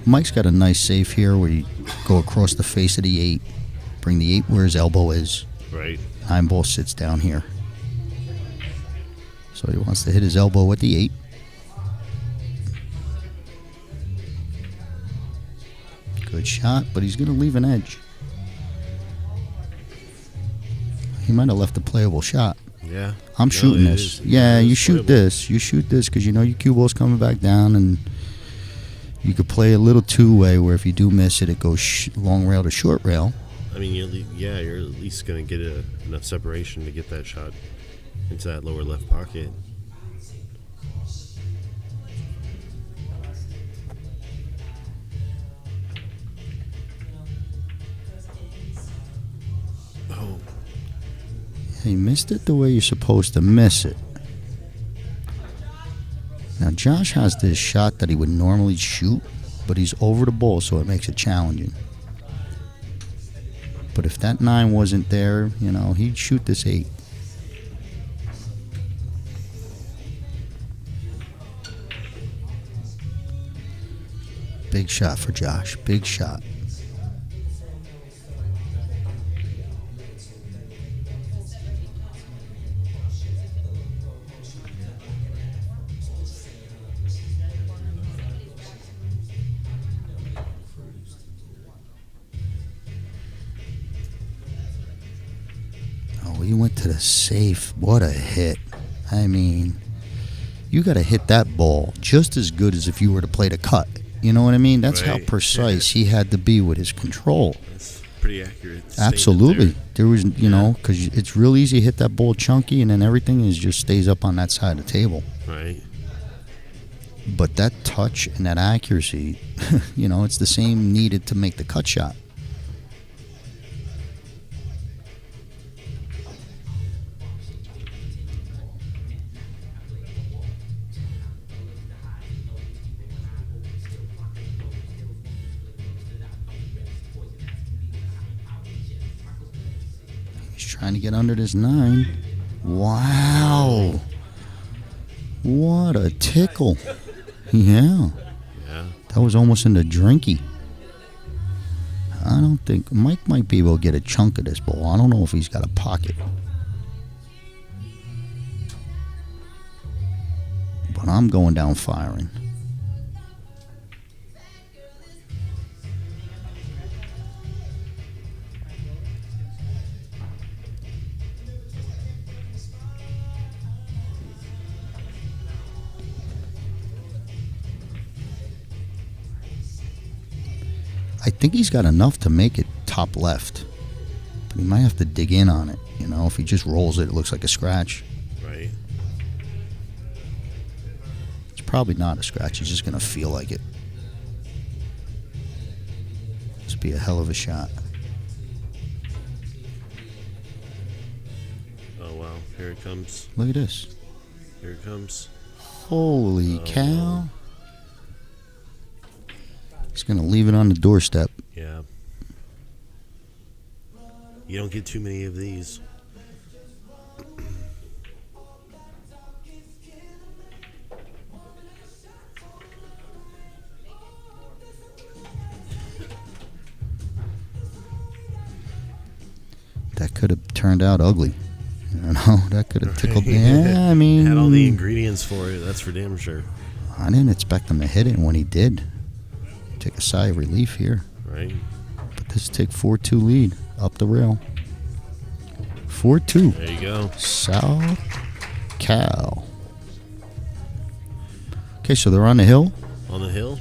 Mike's got a nice safe here where you go across the face of the 8, bring the 8 where his elbow is. Right. 9 ball sits down here. So he wants to hit his elbow at the 8. Good shot, but he's going to leave an edge. He might have left a playable shot. Yeah. I'm shooting this. Yeah, you shoot this. You shoot this because you know your cue ball's coming back down, and you could play a little 2-way where if you do miss it, it goes long rail to short rail. I mean, you're at least going to get enough separation to get that shot into that lower left pocket. Oh. He missed it the way you're supposed to miss it. Now, Josh has this shot that he would normally shoot, but he's over the ball, so it makes it challenging. But if that 9 wasn't there, you know, he'd shoot this 8. Big shot for Josh. Big shot. Oh, he went to the safe. What a hit. I mean, you got to hit that ball just as good as if you were to play the cut. You know what I mean? That's how precise he had to be with his control. That's pretty accurate. Absolutely. There was, you know, because it's real easy to hit that ball chunky, and then everything is just stays up on that side of the table. Right. But that touch and that accuracy, you know, it's the same needed to make the cut shot. Trying to get under this 9. Wow. What a tickle. Yeah. That was almost in the drinky. I don't think Mike might be able to get a chunk of this ball. I don't know if he's got a pocket. But I'm going down firing. I think he's got enough to make it top left, but he might have to dig in on it. You know, if he just rolls it, it looks like a scratch. Right. It's probably not a scratch. He's just going to feel like it. This would be a hell of a shot. Oh, wow. Here it comes. Look at this. Here it comes. Holy cow. He's going to leave it on the doorstep. Yeah. You don't get too many of these. That could have turned out ugly. You know, that could have tickled me. Yeah, I mean, had all the ingredients for it. That's for damn sure. I didn't expect him to hit it, and when he did, take a sigh of relief here. Right. But this take 4-2 lead up the rail. 4-2. There you go. South Cal. Okay, so they're on the hill. On the hill.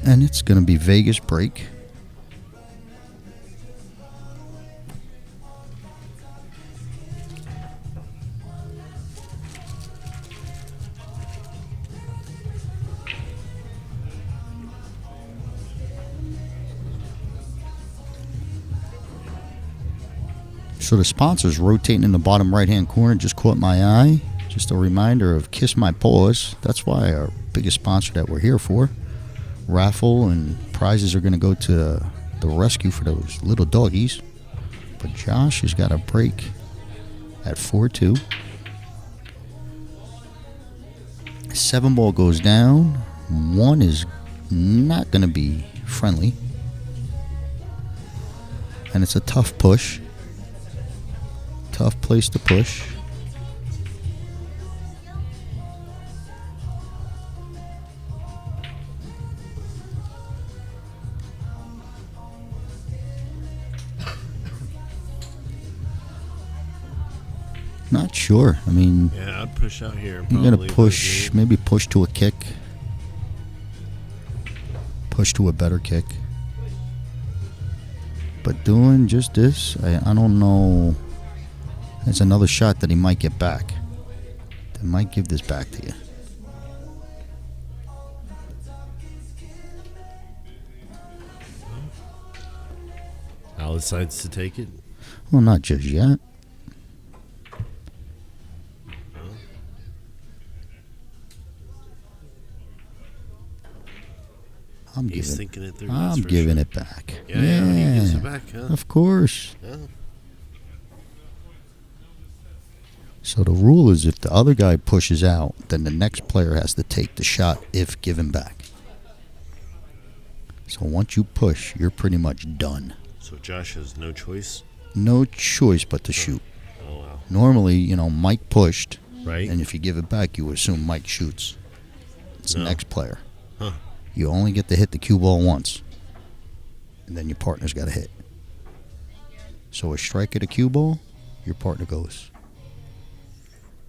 And it's going to be Vegas break. So the sponsors rotating in the bottom right-hand corner just caught my eye. Just a reminder of Kiss My Paws. That's why our biggest sponsor that we're here for. Raffle and prizes are going to go to the rescue for those little doggies. But Josh has got a break at 4-2. 7 ball goes down. 1 is not going to be friendly. And it's a tough push. Tough place to push. Not sure. I mean, yeah, I'd push out here. You're gonna push, maybe push to a kick. Push to a better kick. But doing just this, I don't know. There's another shot that he might get back. They might give this back to you. Al decides to take it. Well, not just yet. I'm giving it back. Yeah, he gives it back, huh? Of course. Yeah. So the rule is if the other guy pushes out, then the next player has to take the shot if given back. So once you push, you're pretty much done. So Josh has no choice? No choice but to shoot. Oh, wow. Normally, Mike pushed. Right. And if you give it back, you would assume Mike shoots. It's the next player. Huh. You only get to hit the cue ball once. And then your partner's got to hit. So a strike at a cue ball, your partner goes.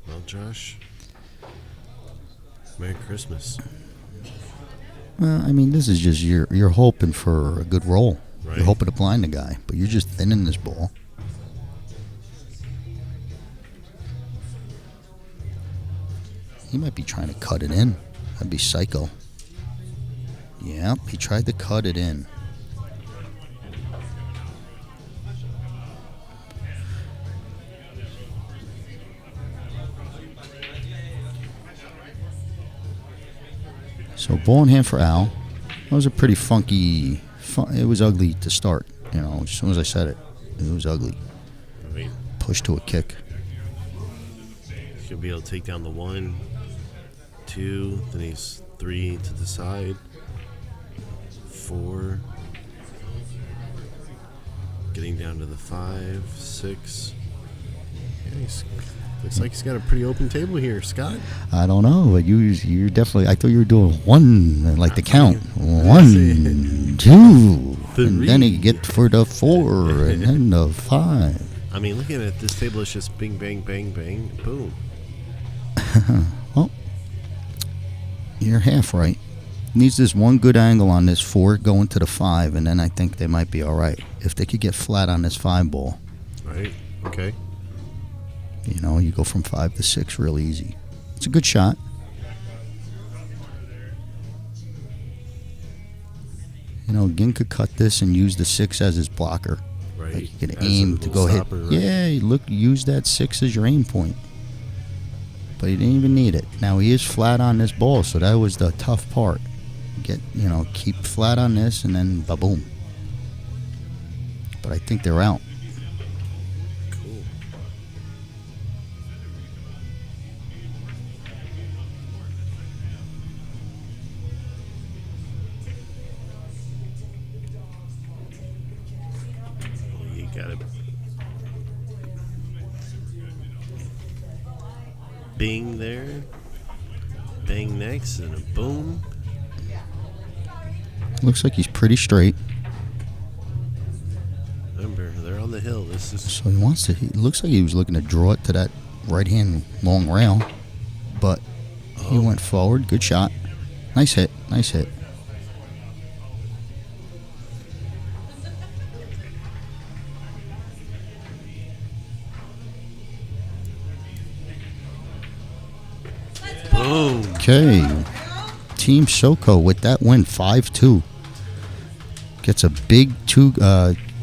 Well, Josh, Merry Christmas. Well, I mean, this is just you're hoping for a good roll. Right. You're hoping to blind the guy, but you're just thinning this ball. He might be trying to cut it in. That'd be psycho. Yeah, he tried to cut it in. So ball in hand for Al. That was a pretty funky. It was ugly to start. As soon as I said it, it was ugly. Right. Push to a kick. He'll be able to take down the 1, 2, then he's 3 to the side, 4, getting down to the 5, 6. Yeah, looks like he's got a pretty open table here, Scott. I don't know, but you're definitely. I thought you were doing 1, like the count. 1, 2, 3. And then you get for the 4, and then the 5. I mean, looking at this table, it's just bing, bang, bang, bang, boom. Well, you're half right. Needs this one good angle on this 4 going to the 5, and then I think they might be all right. If they could get flat on this 5 ball. Right, okay. You go from 5 to 6 real easy. It's a good shot. Ginn could cut this and use the 6 as his blocker. Right. Like you can aim to go hit. Stopper, right? Yeah, use that 6 as your aim point. But he didn't even need it. Now he is flat on this ball, so that was the tough part. Keep flat on this and then ba-boom. But I think they're out. Cool. You got it. Bing there. Bang next, and a boom. Looks like he's pretty straight. Remember, they're on the hill. This is So he wants to. He looks like he was looking to draw it to that right hand long rail, but he went forward. Good shot. Nice hit. Nice hit. boom. Okay. Team SoCal with that win, 5-2. Gets a big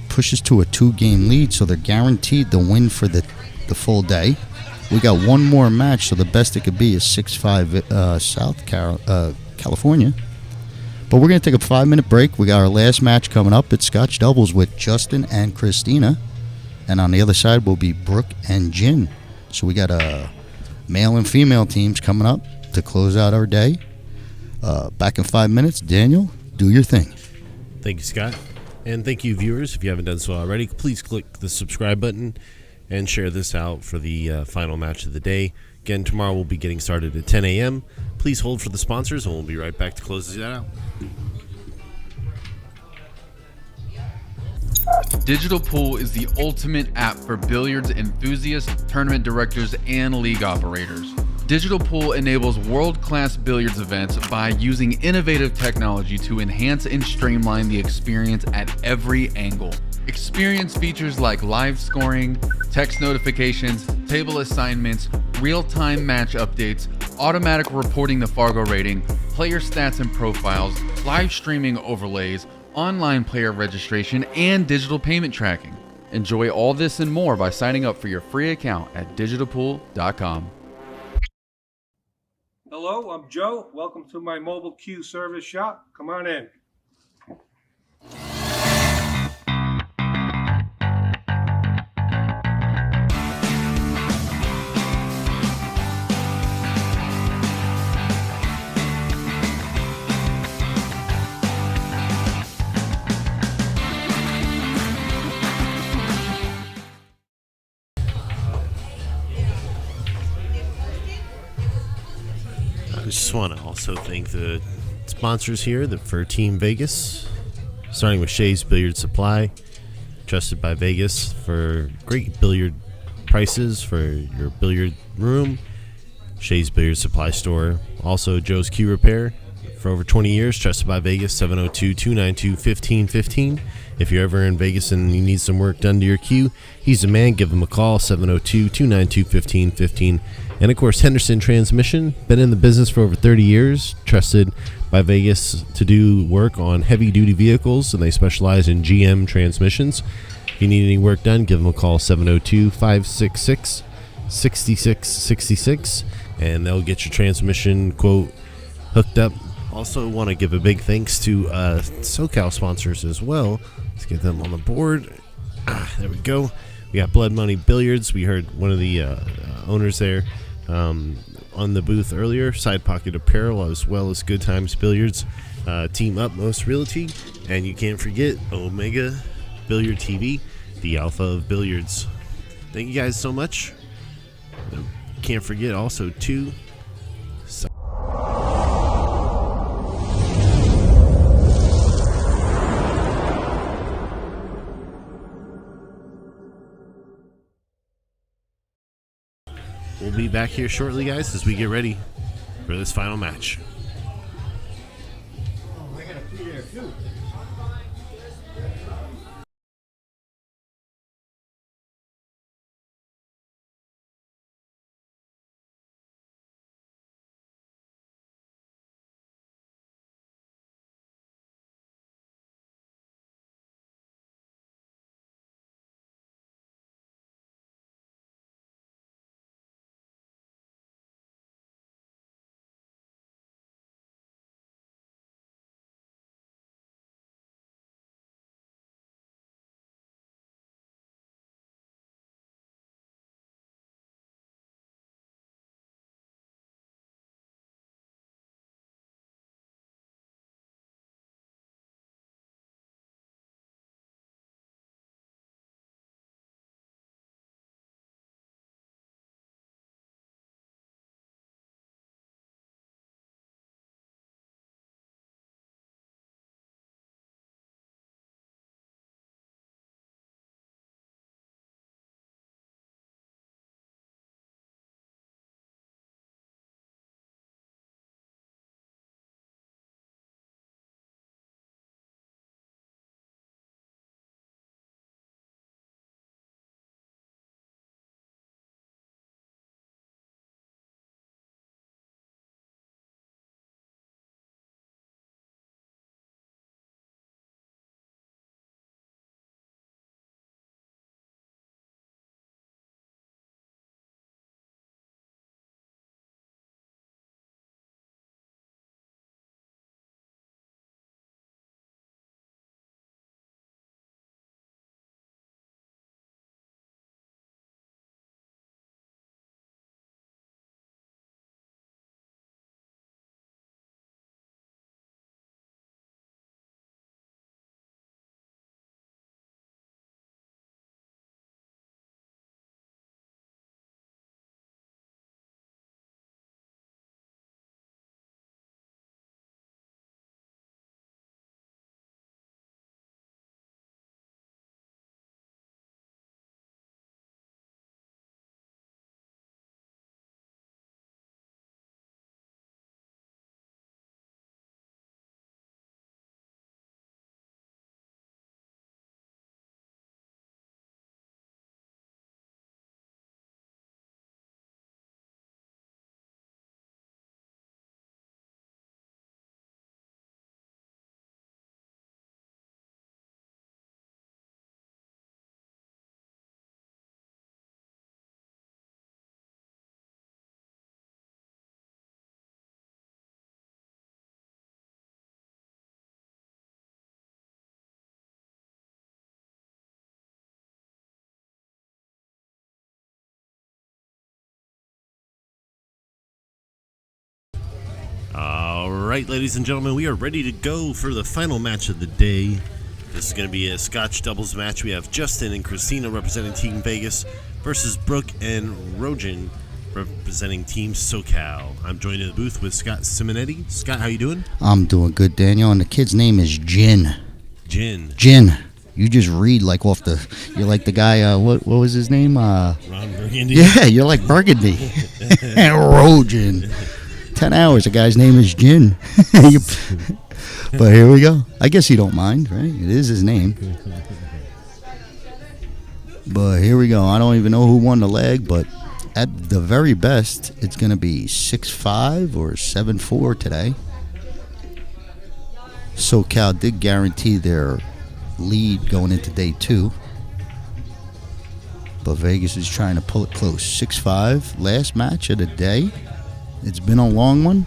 pushes to a 2-game lead, so they're guaranteed the win for the full day. We got one more match, so the best it could be is 6-5 South California. But we're going to take a 5-minute break. We got our last match coming up. It's Scotch doubles with Justin and Christina. And on the other side will be Brooke and Jin. So we got male and female teams coming up to close out our day. Back in 5 minutes. Daniel, do your thing. Thank you, Scott. And thank you, viewers. If you haven't done so already, please click the subscribe button and share this out for the final match of the day. Again, tomorrow we'll be getting started at 10 a.m. Please hold for the sponsors, and we'll be right back to close that out. Digital Pool is the ultimate app for billiards enthusiasts, tournament directors, and league operators. Digital Pool enables world-class billiards events by using innovative technology to enhance and streamline the experience at every angle. Experience features like live scoring, text notifications, table assignments, real-time match updates, automatic reporting the Fargo rating, player stats and profiles, live streaming overlays, online player registration, and digital payment tracking. Enjoy all this and more by signing up for your free account at digitalpool.com. Hello, I'm Joe. Welcome to my mobile queue service shop. Come on in. just want to also thank the sponsors here for Team Vegas, starting with Shay's Billiard Supply, trusted by Vegas for great billiard prices for your billiard room. Shay's Billiard Supply Store. Also, Joe's Cue Repair. For over 20 years, trusted by Vegas, 702-292-1515. If you're ever in Vegas and you need some work done to your cue, he's the man. Give him a call, 702-292-1515. And, of course, Henderson Transmission. Been in the business for over 30 years. Trusted by Vegas to do work on heavy-duty vehicles, and they specialize in GM transmissions. If you need any work done, give them a call, 702-566-6666. And they'll get your transmission quote hooked up. Also want to give a big thanks to SoCal sponsors as well. Let's get them on the board. There we go. We got Blood Money Billiards. We heard one of the owners there on the booth earlier. Side Pocket Apparel, as well as Good Times Billiards. Team Utmost Realty. And you can't forget Omega Billiard TV, the alpha of billiards. Thank you guys so much. Can't forget also too. We'll be back here shortly, guys, as we get ready for this final match. Oh, I gotta pee there too. All right, ladies and gentlemen, we are ready to go for the final match of the day. This is going to be a Scotch doubles match. We have Justin and Christina representing Team Vegas versus Brooke and Roan representing Team SoCal. I'm joined in the booth with Scott Simonetti. Scott, how you doing? I'm doing good, Daniel, and the kid's name is Jin. Jin. You just read like off the. You're like the guy. What was his name? Ron Burgundy. Yeah, you're like Burgundy. Rojan. 10 hours. The guy's name is Jin. But here we go. I guess you don't mind, right? It is his name. But here we go. I don't even know who won the leg, but at the very best, it's going to be 6-5 or 7-4 today. SoCal did guarantee their lead going into day 2. But Vegas is trying to pull it close. 6-5, last match of the day. It's been a long one,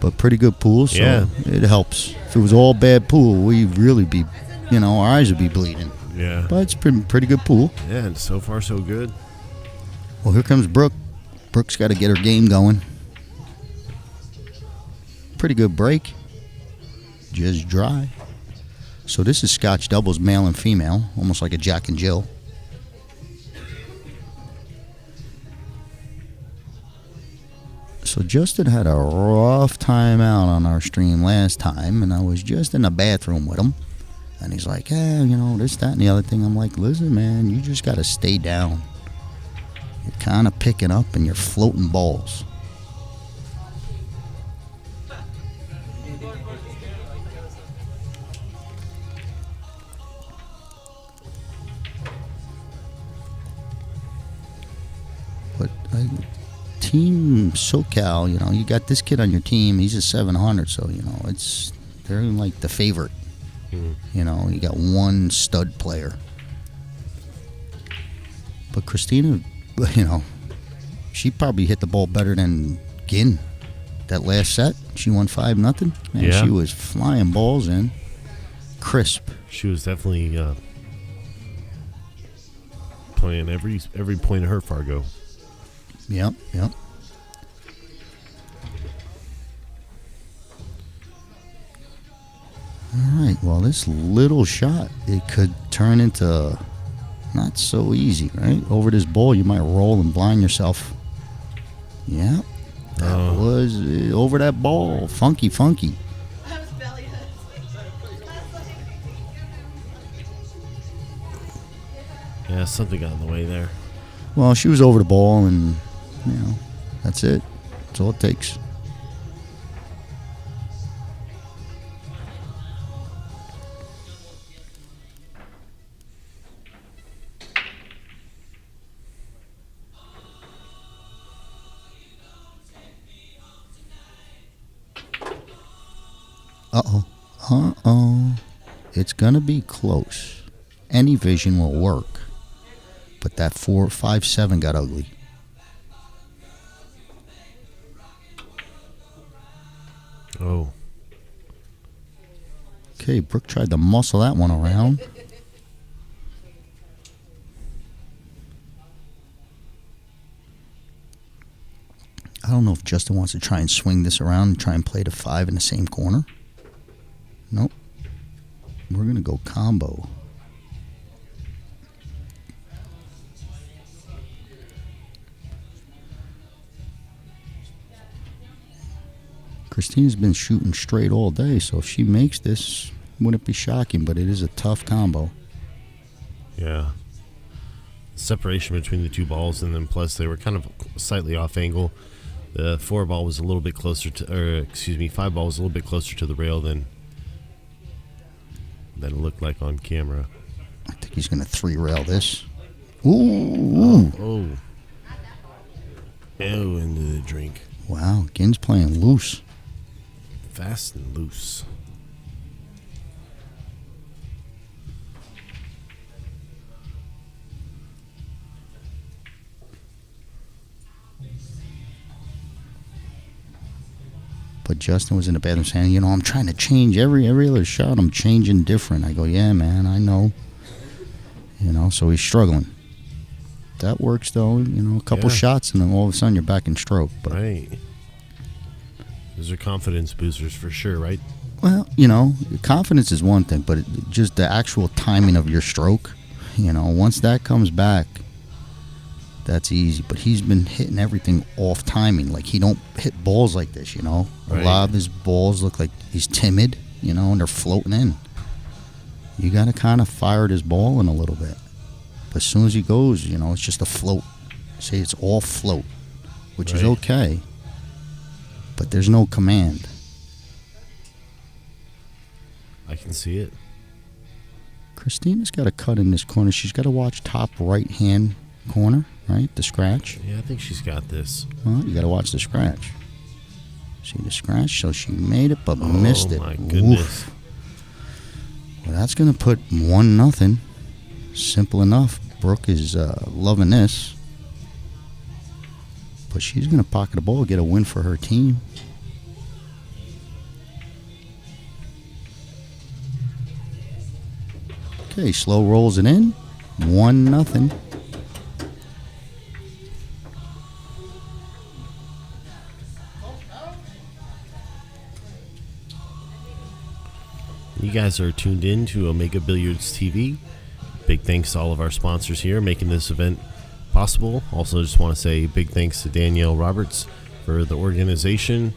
but pretty good pool, so it helps. If it was all bad pool, we'd really be, our eyes would be bleeding. Yeah. But it's been pretty good pool. Yeah, and so far so good. Well, here comes Brooke. Brooke's got to get her game going. Pretty good break. Just dry. So this is Scotch doubles, male and female, almost like a Jack and Jill. So Justin had a rough time out on our stream last time, and I was just in the bathroom with him. And he's like, this, that, and the other thing. I'm like, listen, man, you just got to stay down. You're kind of picking up, and you're floating balls. But Team SoCal, you got this kid on your team. He's a 700, so, they're like the favorite. You got one stud player. But Christina, she probably hit the ball better than Ginn. That last set, she won 5-0. Man, yeah. She was flying balls in. Crisp. She was definitely playing every point of her Fargo. Yep. All right, well, this little shot, it could turn into not so easy, right? Over this ball, you might roll and blind yourself. Yeah, that was over that ball. Funky. Yeah, something got in the way there. Well, she was over the ball, and, that's it. That's all it takes. It's going to be close. Any vision will work. But that 4-5-7 got ugly. Oh. Okay, Brooke tried to muscle that one around. I don't know if Justin wants to try and swing this around and try and play the 5 in the same corner. Nope. We're going to go combo. Christina's been shooting straight all day, so if she makes this, wouldn't be shocking, but it is a tough combo. Yeah. Separation between the two balls, and then plus they were kind of slightly off angle. The 4 ball was a little bit closer to, 5 ball was a little bit closer to the rail than it looked like on camera. I think he's going to 3-rail this. Ooh. Oh, into the drink. Wow, Ginn's playing loose. Fast and loose. But Justin was in the bathroom saying, I'm trying to change every other shot. I'm changing different. I go, yeah, man, I know. So he's struggling. That works, though. A couple shots, and then all of a sudden you're back in stroke. But, right. Those are confidence boosters for sure, right? Well, confidence is one thing, but just the actual timing of your stroke, once that comes back, that's easy. But he's been hitting everything off timing. Like, he don't hit balls like this, you know. Right. A lot of his balls look like he's timid, you know, and they're floating in. You got to kind of fire his ball in a little bit. But as soon as he goes, you know, it's just a float. Say it's all float, which is okay. But there's no command. I can see it. Christina's got a cut in this corner. She's got to watch top right-hand corner, right? The scratch. Yeah, I think she's got this. Well, you got to watch the scratch. See the scratch? So she made it, but missed it. Oh, my goodness. Oof. Well, that's going to put 1-0. Simple enough. Brooke is loving this. But she's going to pocket the ball, get a win for her team. Okay, slow rolls it in. 1-0. You guys are tuned in to Omega Billiards TV. Big thanks to all of our sponsors here making this event possible. Also, just want to say big thanks to Danielle Roberts for the organization,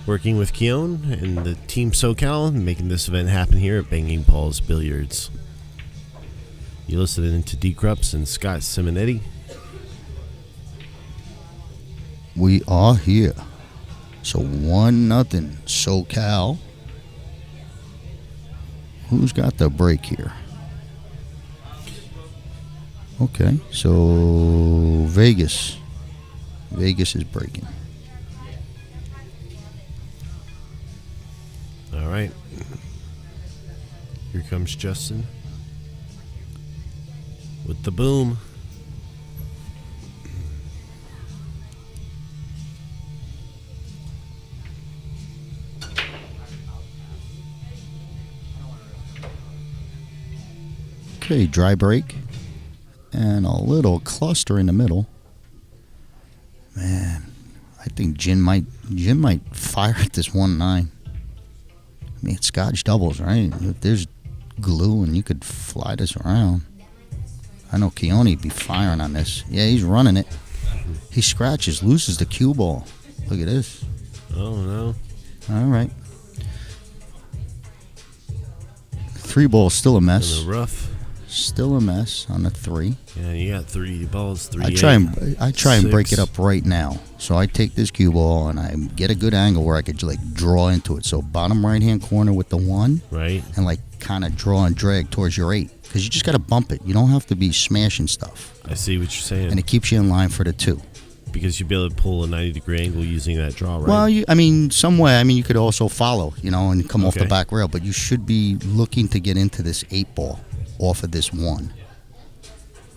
working with Keone and the Team SoCal, making this event happen here at Banging Paul's Billiards. You listening to D. Krups and Scott Simonetti. We are here. So 1-0 SoCal. Who's got the break here? Okay, so Vegas. Vegas is breaking. All right. Here comes Justin with the boom. Okay, dry break. And a little cluster in the middle. Man, I think Jin might fire at this 1-9. I mean, it's Scotch doubles, right? If there's glue and you could fly this around. I know Keone would be firing on this. Yeah, he's running it. He scratches, loses the cue ball. Look at this. Oh, no. All right. 3 ball's still a mess. In the rough. Still a mess on the 3. Yeah, you got 3 balls, 3. I try and break it up right now. So I take this cue ball and I get a good angle where I could like draw into it. So bottom right hand corner with the 1, right, and like kind of draw and drag towards your 8 because you just got to bump it. You don't have to be smashing stuff. I see what you're saying. And it keeps you in line for the 2. Because you'll be able to pull a 90-degree angle using that draw, right? Well, some way. I mean, you could also follow, and come off the back rail, but you should be looking to get into this 8 ball off of this 1.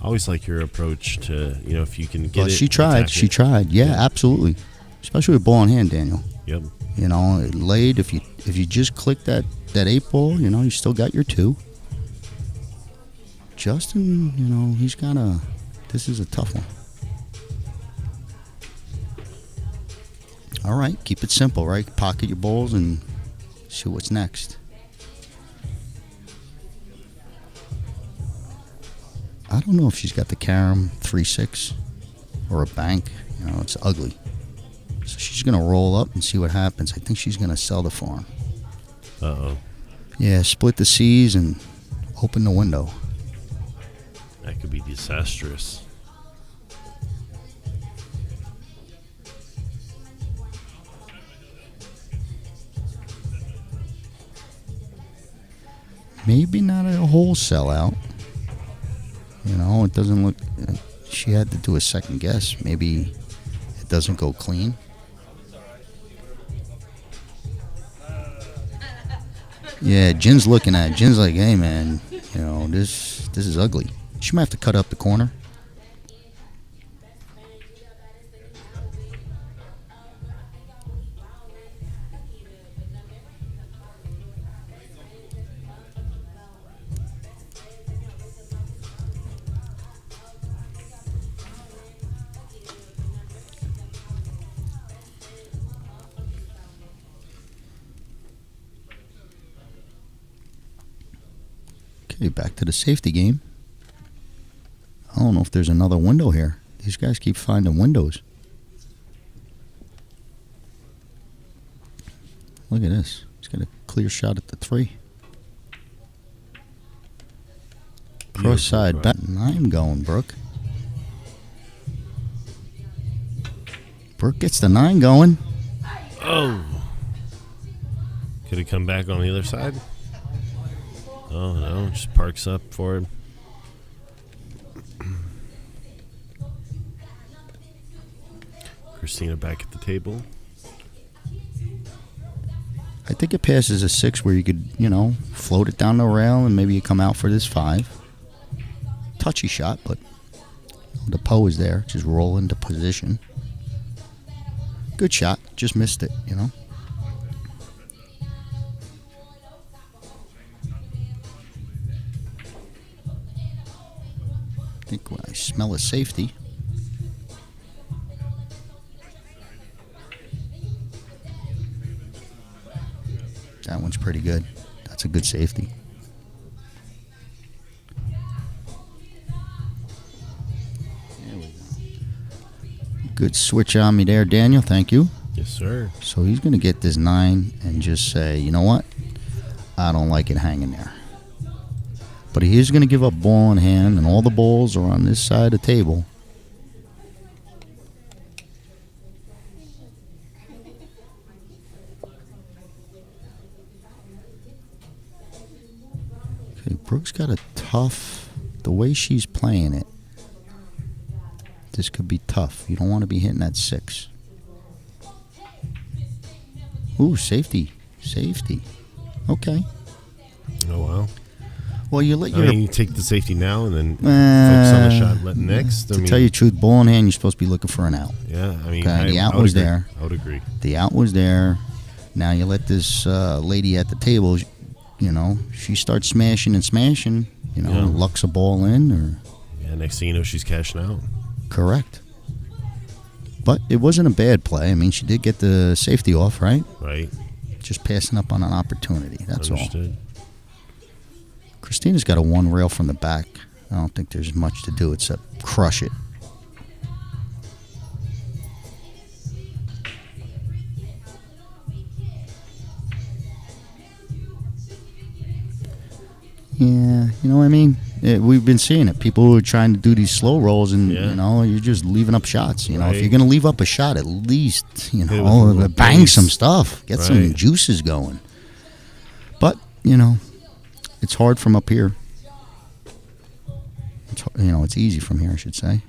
I always like your approach to, if you can get it. She tried. She tried. Yeah, absolutely. Especially with ball in hand, Daniel. Yep. It laid. If you just click that 8 ball, you still got your 2. Justin, he's got this is a tough one. All right, keep it simple, right? Pocket your balls and see what's next. I don't know if she's got the carom 3-6 or a bank. It's ugly. So she's going to roll up and see what happens. I think she's going to sell the farm. Uh-oh. Yeah, split the C's and open the window. That could be disastrous. Maybe not a whole sellout. It doesn't look... she had to do a second guess. Maybe it doesn't go clean. Yeah, Jin's looking at it. Jin's like, hey, man, this is ugly. She might have to cut up the corner. Okay, back to the safety game. Oh, don't know if there's another window here. These guys keep finding windows. Look at this. He's got a clear shot at the 3. Cross side bet 9 going, Brooke. Brooke gets the 9 going. Oh. Could it come back on the other side? Oh, no. Just parks up for him. Christina back at the table. I think it passes a 6 where you could, float it down the rail and maybe you come out for this 5. Touchy shot, but the Poe is there. Just roll into position. Good shot. Just missed it, I think I smell a safety. That one's pretty good. That's a good safety. There we go. Good switch on me there, Daniel. Thank you. Yes, sir. So he's going to get this 9 and just say, you know what? I don't like it hanging there. But he's going to give up ball in hand, and all the balls are on this side of the table. Okay, Brooke's got a tough, the way she's playing it, this could be tough. You don't want to be hitting that 6. Ooh, safety. Safety. Okay. Oh, wow. Well, you let you take the safety now and then focus on the shot next. To tell you the truth, ball in hand, you're supposed to be looking for an out. Yeah, I mean, okay, the out was there. I would agree. The out was there. Now you let this lady at the table, she starts smashing and smashing. Lucks a ball in, or next thing you know, she's cashing out. Correct. But it wasn't a bad play. I mean, she did get the safety off, right? Right. Just passing up on an opportunity. That's Understood. all. Christina's got a 1 rail from the back. I don't think there's much to do except crush it. Yeah, you know what I mean? We've been seeing it. People who are trying to do these slow rolls, and you're just leaving up shots. If you're going to leave up a shot, at least bang some stuff, get some juices going. But it's hard from up here. It's easy from here, I should say.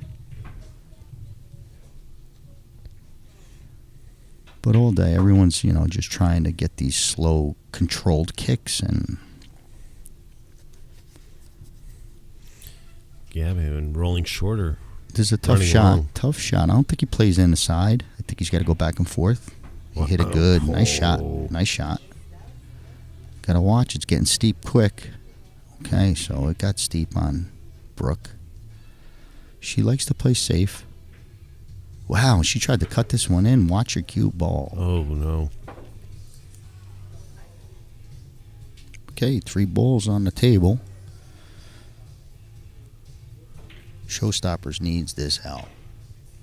But all day, everyone's just trying to get these slow, controlled kicks and. Yeah, man, rolling shorter. This is a tough shot. Long. Tough shot. I don't think he plays in the side. I think he's got to go back and forth. He hit it good. Nice shot. Nice shot. Got to watch. It's getting steep quick. Okay, so it got steep on Brooke. She likes to play safe. Wow, she tried to cut this one in. Watch her cue ball. Oh, no. Okay, 3 balls on the table. ShowStoppers needs this out.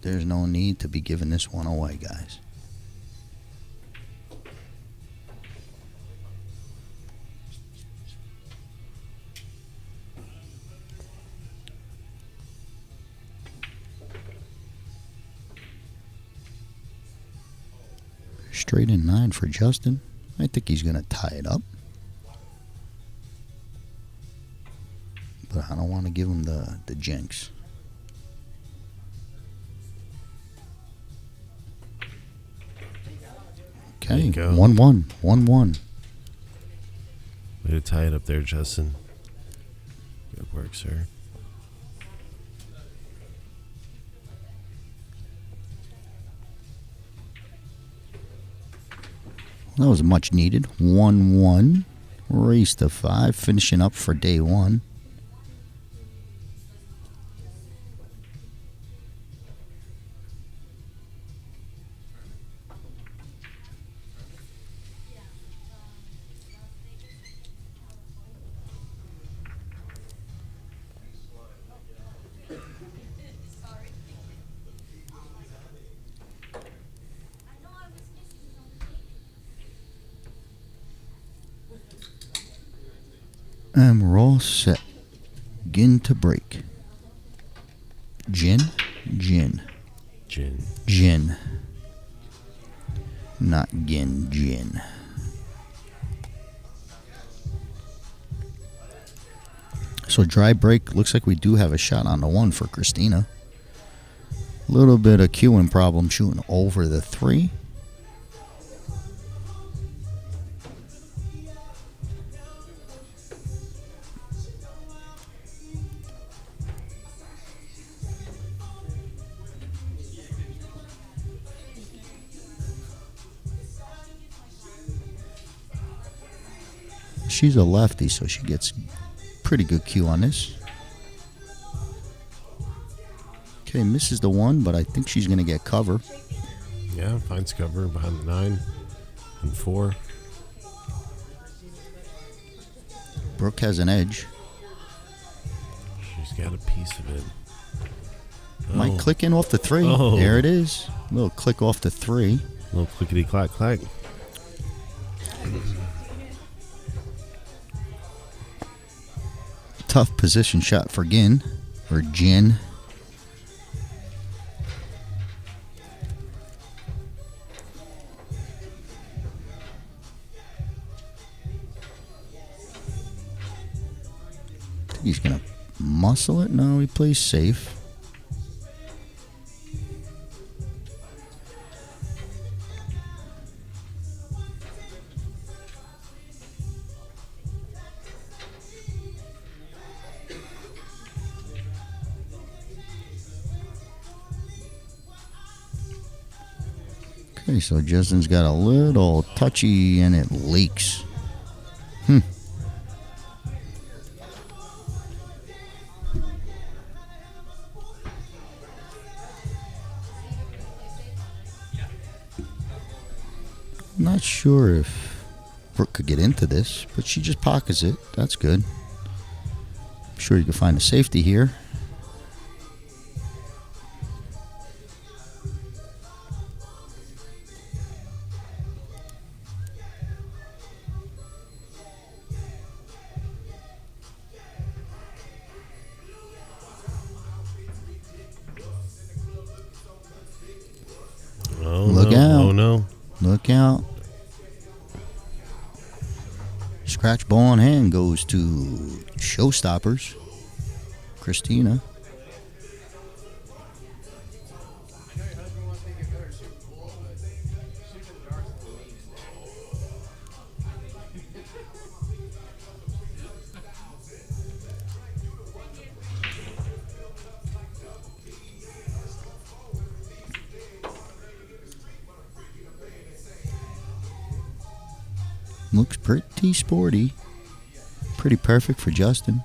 There's no need to be giving this one away, guys. Straight in 9 for Justin. I think he's going to tie it up. But I don't want to give him the jinx. Okay, 1-1. 1-1. Way to tie it up there, Justin. Good work, sir. That was much needed. 1-1. Race to 5. Finishing up for day 1. And we're all set. Begin to break. Gin? Gin. Gin. Gin. Not gin, gin. So dry break. Looks like we do have a shot on the 1 for Christina. A little bit of Keone problem shooting over the 3. She's a lefty, so she gets pretty good cue on this. Okay, misses the 1, but I think she's going to get cover. Yeah, finds cover behind the 9 and 4. Brooke has an edge. She's got a piece of it. Might click in off the 3. Oh. There it is. A little click off the 3. A little clickety clack clack. Tough position shot for Gin. Or Gin. He's going to muscle it. No, he plays safe. Okay, so Justin's got a little touchy and it leaks. Not sure if Brooke could get into this, but she just pockets it. That's good. I'm sure you can find a safety here. Look out. Oh, no. Look out. Scratch ball in hand goes to ShowStoppers. Christina. Looks pretty sporty. Pretty perfect for Justin.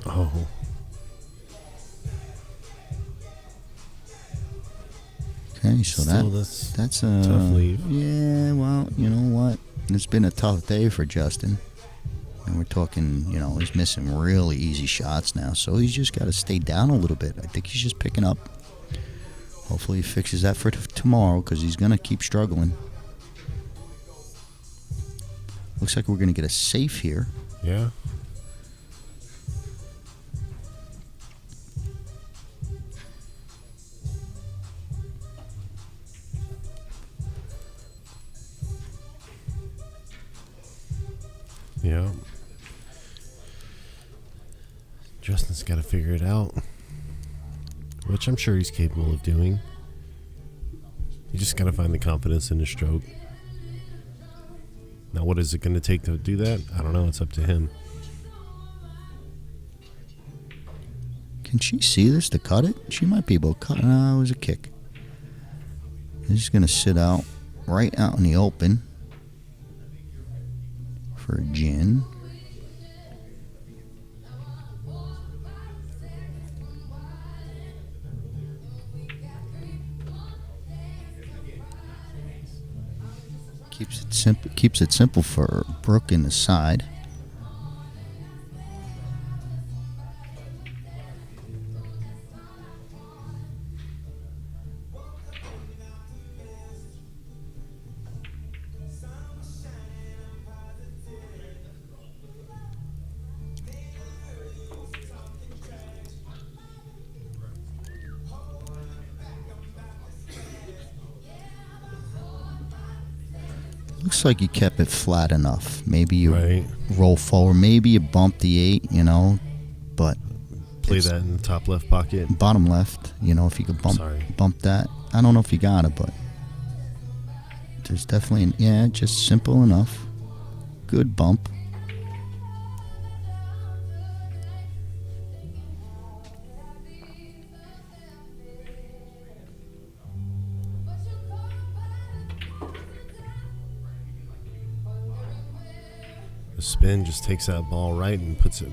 Oh. Okay, so Still, that's a tough lead. Yeah, well, you know what? It's been a tough day for Justin. And we're talking, he's missing really easy shots now. So he's just got to stay down a little bit. I think he's just picking up. Hopefully he fixes that for tomorrow because he's going to keep struggling. Looks like we're going to get a safe here. Yeah. Yeah. Justin's got to figure it out, which I'm sure he's capable of doing. You just got to find the confidence in his stroke. Now, what is it going to take to do that? I don't know. It's up to him. Can she see this to cut it? She might be able to cut it. No, it was a kick. He's just going to sit out right out in the open for a gin. Keeps it simple for Brooke in the side. Looks like you kept it flat enough. Maybe you roll forward. Maybe you bump the 8, you know, but play that in the top left pocket. Bottom left, you know, if you could bump that. I don't know if you got it, but there's definitely, just simple enough. Good bump. The spin just takes that ball right and puts it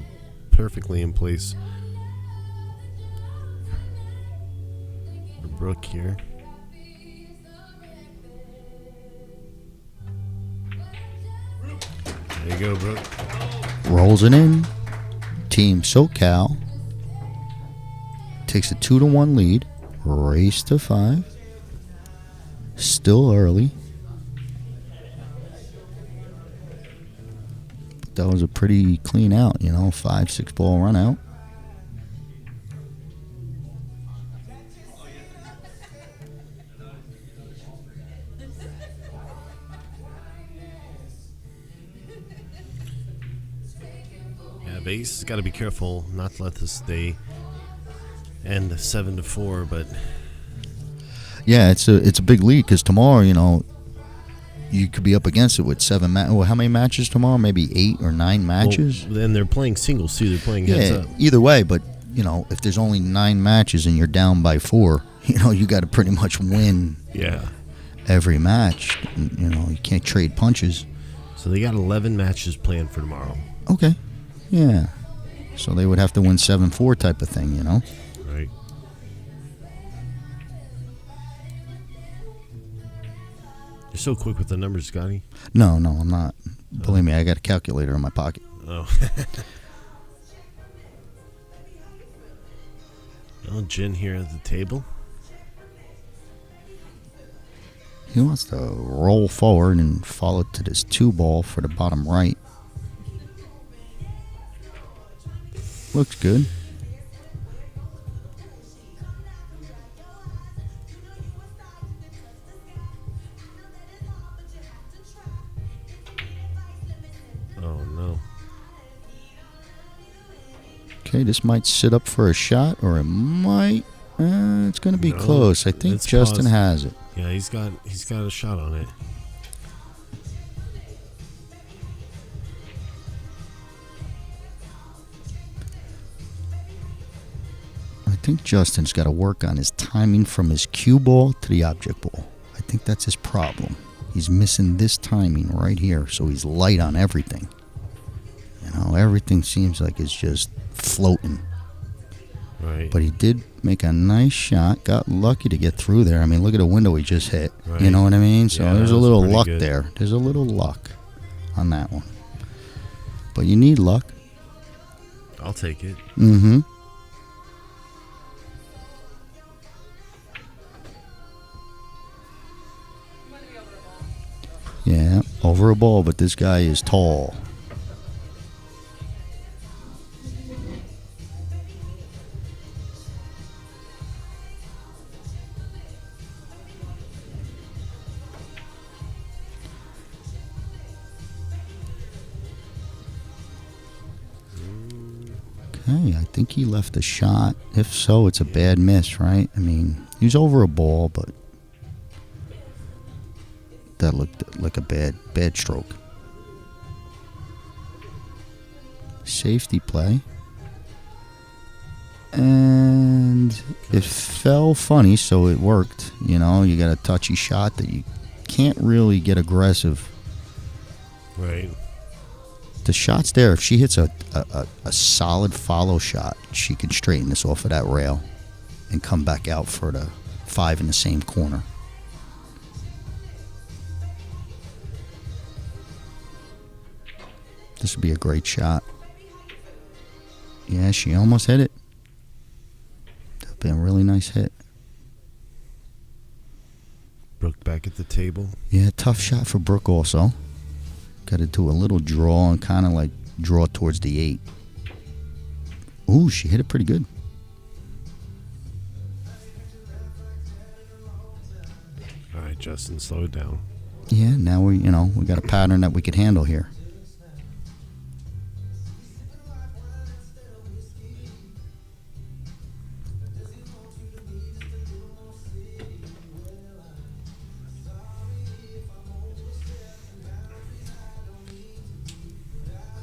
perfectly in place for Brooke here. There you go, Brooke. Rolls it in. Team SoCal takes a 2-1 lead. Race to 5. Still early. That was a pretty clean out, you know, 5-6 ball run out. Yeah, Base has got to be careful not to let this stay end 7-4, but yeah, it's a big lead because tomorrow, you know, you could be up against it with 7 well, how many matches tomorrow? Maybe 8 or 9 matches. Well, then they're playing singles too. They're playing heads up. Either way, but you know, if there's only 9 matches and you're down by 4, you know, you got to pretty much win. Every match. You know, you can't trade punches. So they got 11 matches planned for tomorrow. Okay. Yeah. So they would have to win 7-4 type of thing, you know. Right. You're so quick with the numbers, Scotty. No, I'm not. Believe me, I got a calculator in my pocket. Oh. Well, Jin here at the table. He wants to roll forward and follow to this 2 ball for the bottom right. Looks good. Oh, no. Okay, this might sit up for a shot, or it might. It's going to be close. I think Justin has it. Yeah, he's got a shot on it. I think Justin's got to work on his timing from his cue ball to the object ball. I think that's his problem. He's missing this timing right here, so he's light on everything. You know, everything seems like it's just floating. Right. But he did make a nice shot. Got lucky to get through there. I mean, look at the window he just hit. Right. You know what I mean? So there's a little luck there. There's a little luck on that one. But you need luck. I'll take it. Mm-hmm. Yeah, over a ball, but this guy is tall. Okay, I think he left a shot. If so, it's a bad miss, right? I mean, he's over a ball, but that looked like a bad stroke. Safety play. And it fell funny, so it worked. You know, you got a touchy shot that you can't really get aggressive. Right. The shot's there. If she hits a solid follow shot, she can straighten this off of that rail and come back out for the 5 in the same corner. This would be a great shot. Yeah, she almost hit it. That would be a really nice hit. Brooke back at the table. Yeah, tough shot for Brooke also. Got to do a little draw and kind of like draw towards the 8. Ooh, she hit it pretty good. All right, Justin, slow it down. Yeah, now we got a pattern that we could handle here.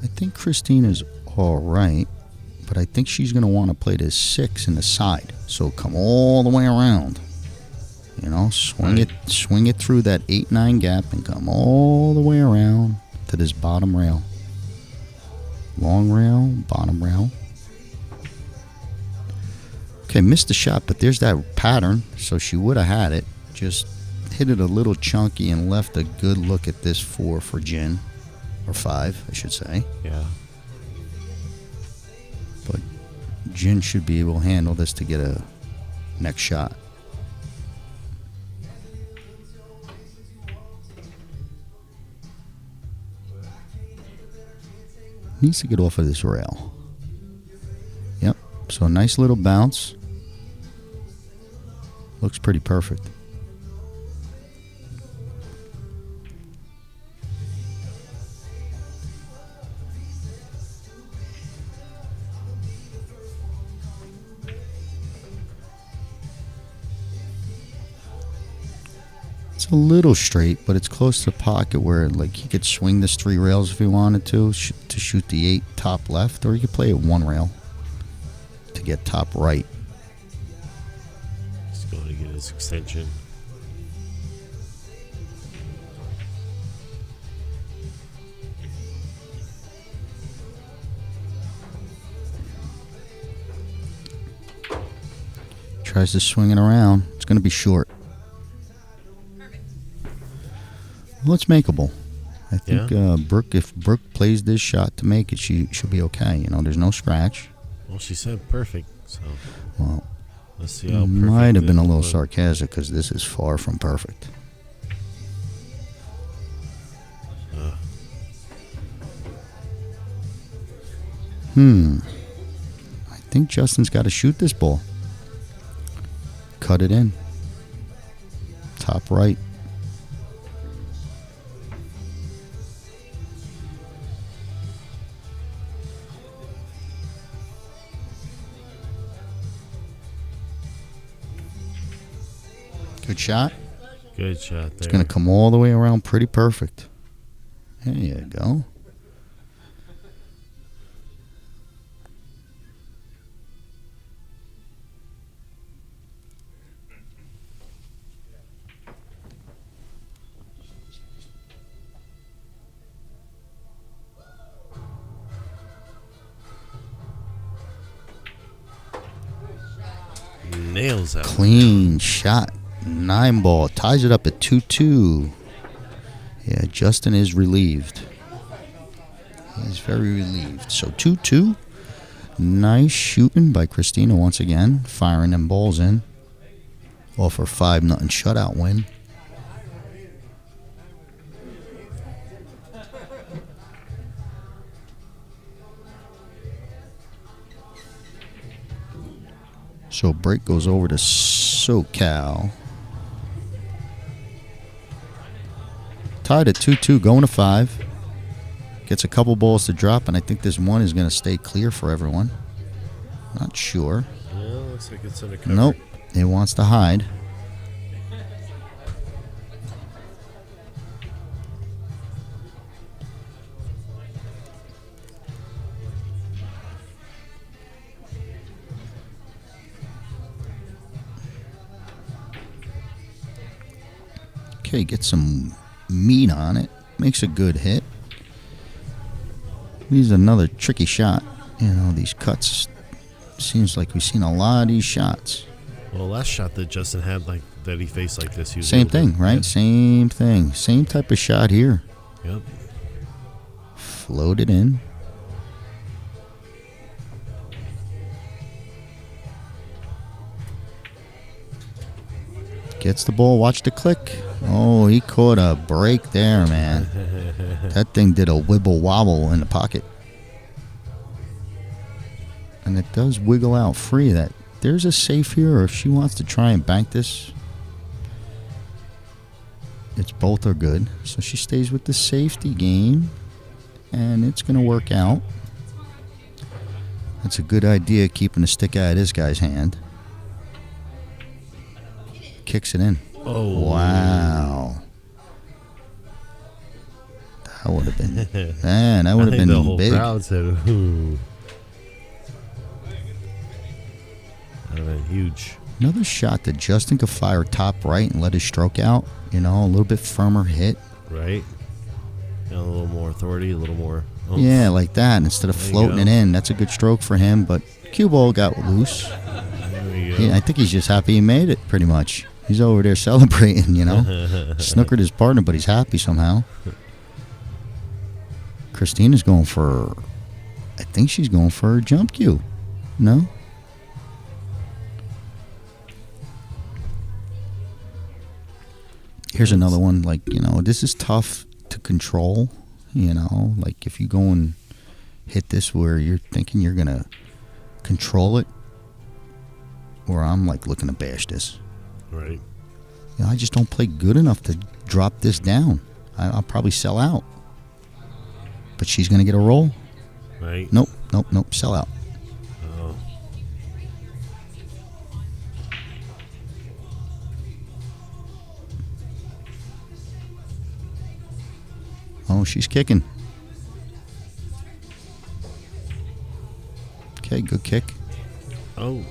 I think Christina's all right, but I think she's going to want to play this 6 in the side. So come all the way around. Swing it through that 8-9 gap and come all the way around to this bottom rail. Long rail, bottom rail. Okay, missed the shot, but there's that pattern, so she would have had it. Just hit it a little chunky and left a good look at this 4 for Jin. Or 5, I should say. Yeah. But Jin should be able to handle this to get a next shot. Needs to get off of this rail. Yep. So a nice little bounce. Looks pretty perfect. It's a little straight, but it's close to the pocket where he could swing this 3 rails if he wanted to shoot the 8 top left, or he could play it 1 rail to get top right. He's going to get his extension. Tries to swing it around. It's going to be short. Well, it's makeable. I think Brooke, if Brooke plays this shot to make it, she'll be okay. There's no scratch. Well, she said perfect. So, well, let's see how perfect. Might have been a little sarcastic because this is far from perfect. I think Justin's got to shoot this ball. Cut it in. Top right. Good shot. Good shot there. It's going to come all the way around pretty perfect. There you go. Nails out. Clean shot. 9 ball. Ties it up at 2-2. Yeah, Justin is relieved. He's very relieved. So 2-2. Nice shooting by Christina once again. Firing them balls in. Off her 5-0 shutout win. So break goes over to SoCal. Tied at 2-2, going to 5. Gets a couple balls to drop, and I think this one is going to stay clear for everyone. Not sure. Yeah, looks like it's under cover. Nope, it wants to hide. Okay, get some meat on it. Makes a good hit. He's another tricky shot. These cuts. Seems like we've seen a lot of these shots. Well, last shot that Justin had, that he faced like this, he was same thing, right? Yeah. Same thing. Same type of shot here. Yep. Float it in. Gets the ball. Watch the click. Oh, he caught a break there, man. That thing did a wibble wobble in the pocket. And it does wiggle out free. That there's a safe here, or if she wants to try and bank this. It's both are good. So she stays with the safety game, and it's going to work out. That's a good idea, keeping the stick out of this guy's hand. Kicks it in. Oh. Wow. That would have been, man, that would have been the whole big. crowd said, ooh. That would have been huge. Another shot that Justin could fire top right and let his stroke out. You know, a little bit firmer hit. Right. A little more authority, a little more. Oomph. Yeah, like that. Instead of floating it in, that's a good stroke for him. But cue ball got loose. I think he's just happy he made it, pretty much. He's over there celebrating, you know. Snookered his partner, but he's happy somehow. Christina's going for, I think she's going for a jump cue. No? Here's another one, like, you know, this is tough to control, you know, like if you go and hit this where you're thinking you're going to control it, or I'm like looking to bash this. Right. You know, I just don't play good enough to drop this down. I'll probably sell out. But she's going to get a roll. Right. Nope, sell out. Oh. Oh, she's kicking. Okay, good kick. Oh.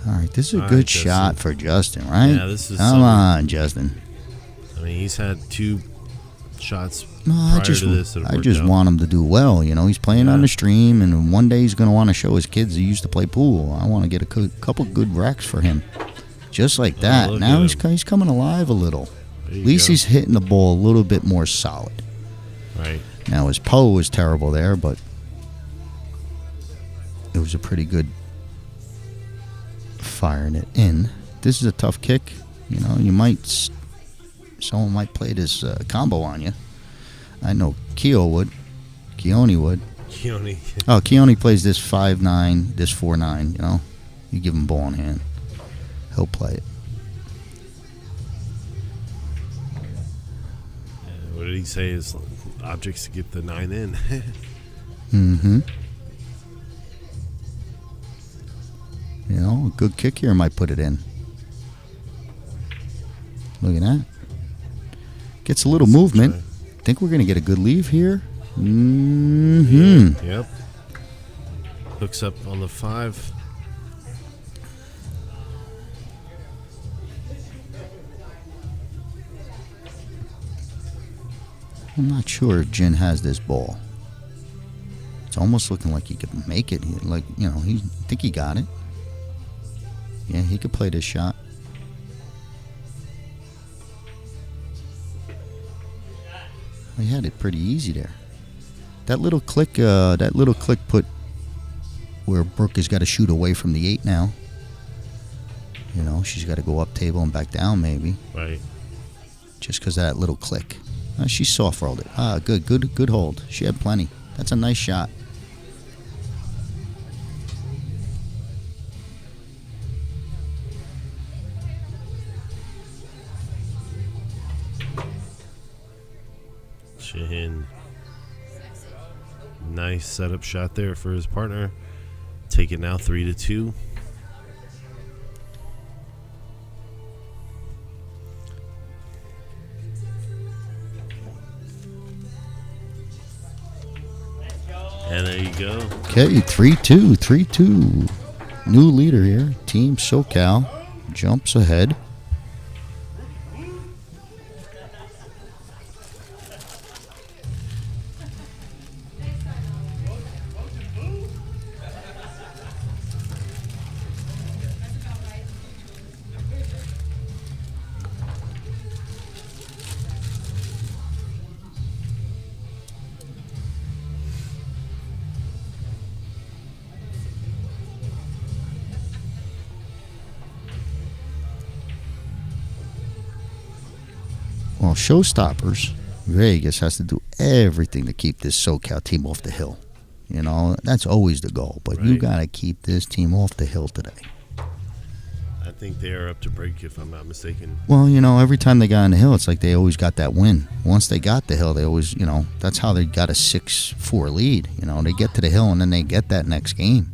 All right, this is a All good right, shot for Justin, right? Yeah, this is. Come on, Justin. I mean, he's had 2 shots No, prior I just to this. That I just want him to do well. You know, he's playing on the stream, and one day he's going to want to show his kids he used to play pool. I want to get a couple good racks for him, just like that. look Now at he's coming alive a little. At you least go. he's hitting the ball a little bit more solid. Right. Now his Poe was terrible there, but it was a pretty good firing it in. This is a tough kick. You know, someone might play this combo on you. I know Keone would. Keone. Oh, Keone plays this 5-9, this 4-9. You know, you give him ball in hand, he'll play it. What did he say? Is objects to get the 9 in. Mm-hmm. You know, a good kick here might put it in. Look at that. Gets a little movement. Think we're going to get a good leave here. Mm-hmm. Yep. Hooks up on the 5. I'm not sure if Jin has this ball. It's almost looking like he could make it. Like, you know, I think he got it. Yeah, he could play this shot. He had it pretty easy there. That little click put where Brooke has got to shoot away from the 8 now. You know, she's got to go up table and back down maybe. Right. Just because of that little click. She soft rolled it. Good hold. She had plenty. That's a nice shot. Chin. Nice setup shot there for his partner. Take it now 3-2. And there you go. Okay, 3-2, 3-2. New leader here. Team SoCal jumps ahead. Well, ShowStoppers Vegas has to do everything to keep this SoCal team off the hill. You know, that's always the goal. But you got to keep this team off the hill today. I think they are up to break, if I'm not mistaken. Well, every time they got on the hill, it's like they always got that win. Once they got the hill, they always, that's how they got a 6-4 lead. They get to the hill and then they get that next game.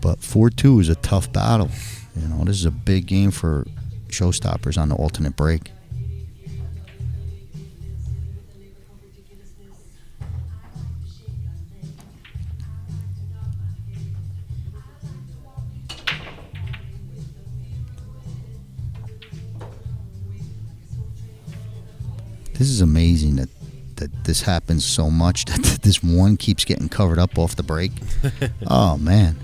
But 4-2 is a tough battle. This is a big game for ShowStoppers on the alternate break. This is amazing that this happens so much that this one keeps getting covered up off the break. Oh, man.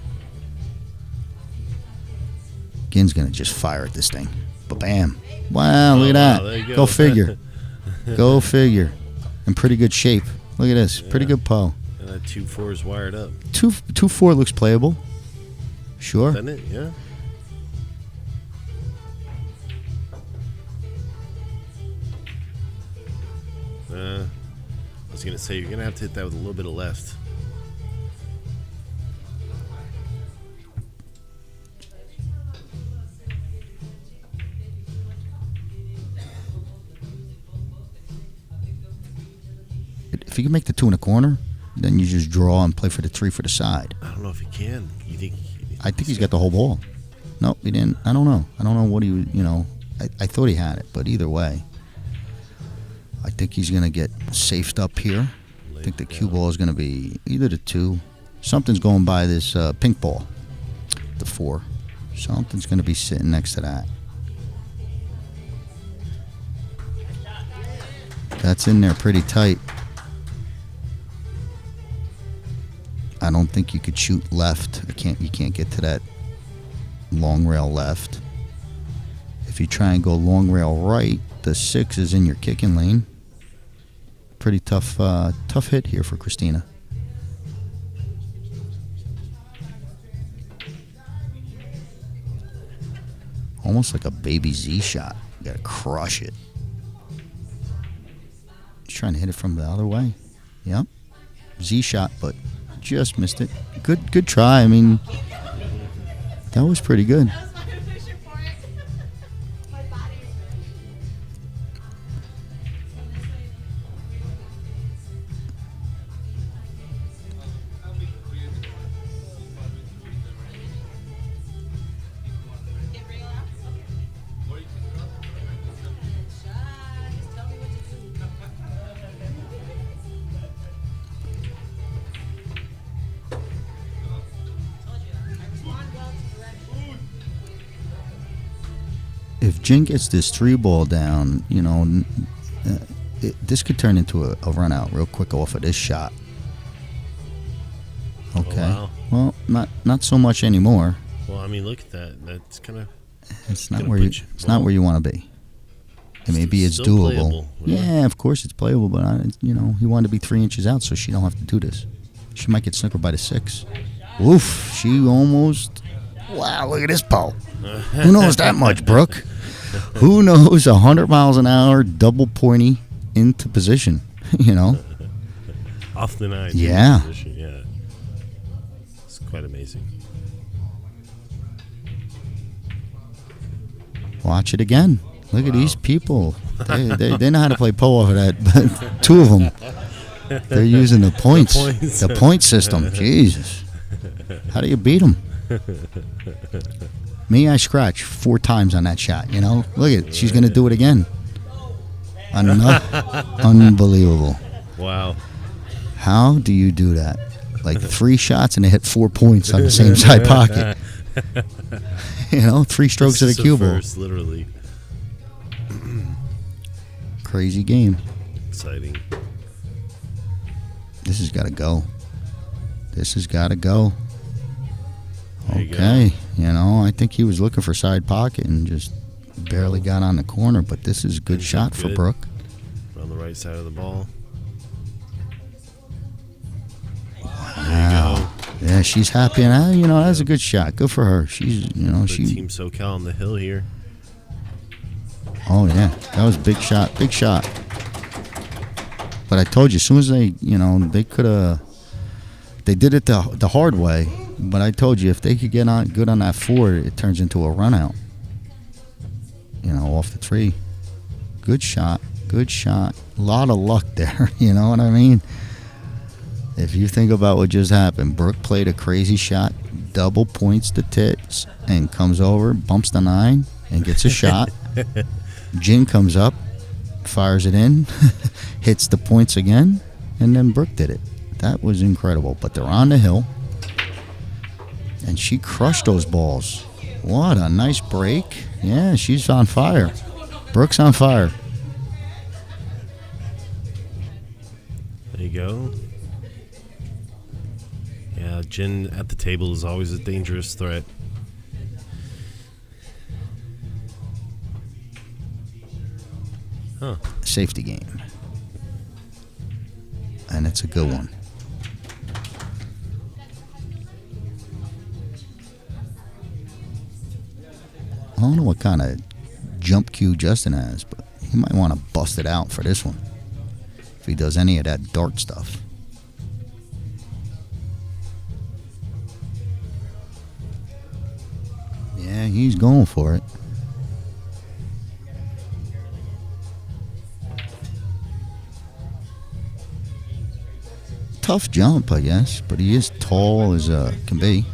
Gin's going to just fire at this thing. Ba-bam. Wow, look at that. Wow, go figure. Go figure. In pretty good shape. Look at this. Pretty good Poe. And that 2-4 is wired up. 2-4 looks playable. Sure. Doesn't it? Yeah. I was going to say, you're going to have to hit that with a little bit of left. If you can make the 2 in the corner, then you just draw and play for the 3 for the side. I don't know if he can. You think? I think he's got the whole ball. Nope, he didn't. I don't know. I don't know what he, I thought he had it, but either way, I think he's going to get safed up here. I think the cue ball is going to be either the 2. Something's going by this pink ball, the 4. Something's going to be sitting next to that. That's in there pretty tight. I don't think you could shoot left. You can't get to that long rail left. If you try and go long rail right, the 6 is in your kicking lane. Pretty tough hit here for Christina. Almost like a baby Z shot. You gotta crush it. He's trying to hit it from the other way. Yep. Z shot, but just missed it. Good try. I mean, that was pretty good. If Jin gets this 3 ball down, this could turn into a run out real quick off of this shot. Okay. Oh, wow. Well, not so much anymore. Well, I mean, look at that. That's kind of. It's not where not where you want to be. And maybe it's doable. Playable, yeah, of course it's playable, but he wanted to be 3 inches out, so she don't have to do this. She might get snookered by the 6. Oof! She almost. Wow! Look at this Poe. Who knows that much, Brooke? Who knows 100 miles an hour, double pointy into position, Off the 9. Yeah. Yeah. It's quite amazing. Watch it again. Look at these people. They know how to play Poe off of that, but 2 of them, they're using the points. The point system. Jesus. How do you beat them? Me, I scratched 4 times on that shot, Look at it. She's going to do it again. Unbelievable. Wow. How do you do that? Like 3 shots and they hit 4 points on the same side pocket. 3 strokes of the cue ball. Literally. Crazy game. Exciting. This has got to go. This has got to go. Okay. I think he was looking for side pocket and just barely got on the corner, but this is a good shot for Brooke. On the right side of the ball. Wow. Yeah, she's happy, and that's a good shot. Good for her. She's, Team SoCal on the hill here. Oh yeah, that was a big shot. Big shot. But I told you, as soon as they, they could have. They did it the hard way. But I told you, if they could get on good on that 4, it turns into a run out. You know, off the 3. Good shot. Good shot. A lot of luck there. You know what I mean? If you think about what just happened, Brooke played a crazy shot, double points the tits, and comes over, bumps the 9, and gets a shot. Jin comes up, fires it in, hits the points again, and then Brooke did it. That was incredible. But they're on the hill, and she crushed those balls. What a nice break. Yeah, she's on fire. Brooke's on fire. There you go. Yeah, Jin at the table is always a dangerous threat. Huh. Safety game. And it's a good one. I don't know what kind of jump cue Justin has, but he might want to bust it out for this one. If he does any of that dart stuff. Yeah, he's going for it. Tough jump, I guess, but he is tall as can be.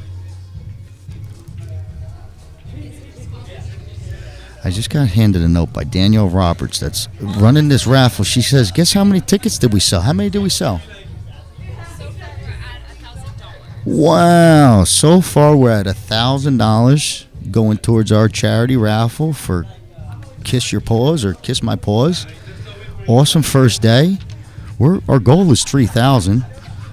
I just got handed a note by Danielle Roberts that's running this raffle. She says, guess how many tickets did we sell? How many did we sell? Wow. So far, we're at $1,000 going towards our charity raffle for Kiss Your Paws or Kiss My Paws. Awesome first day. Our goal is $3,000,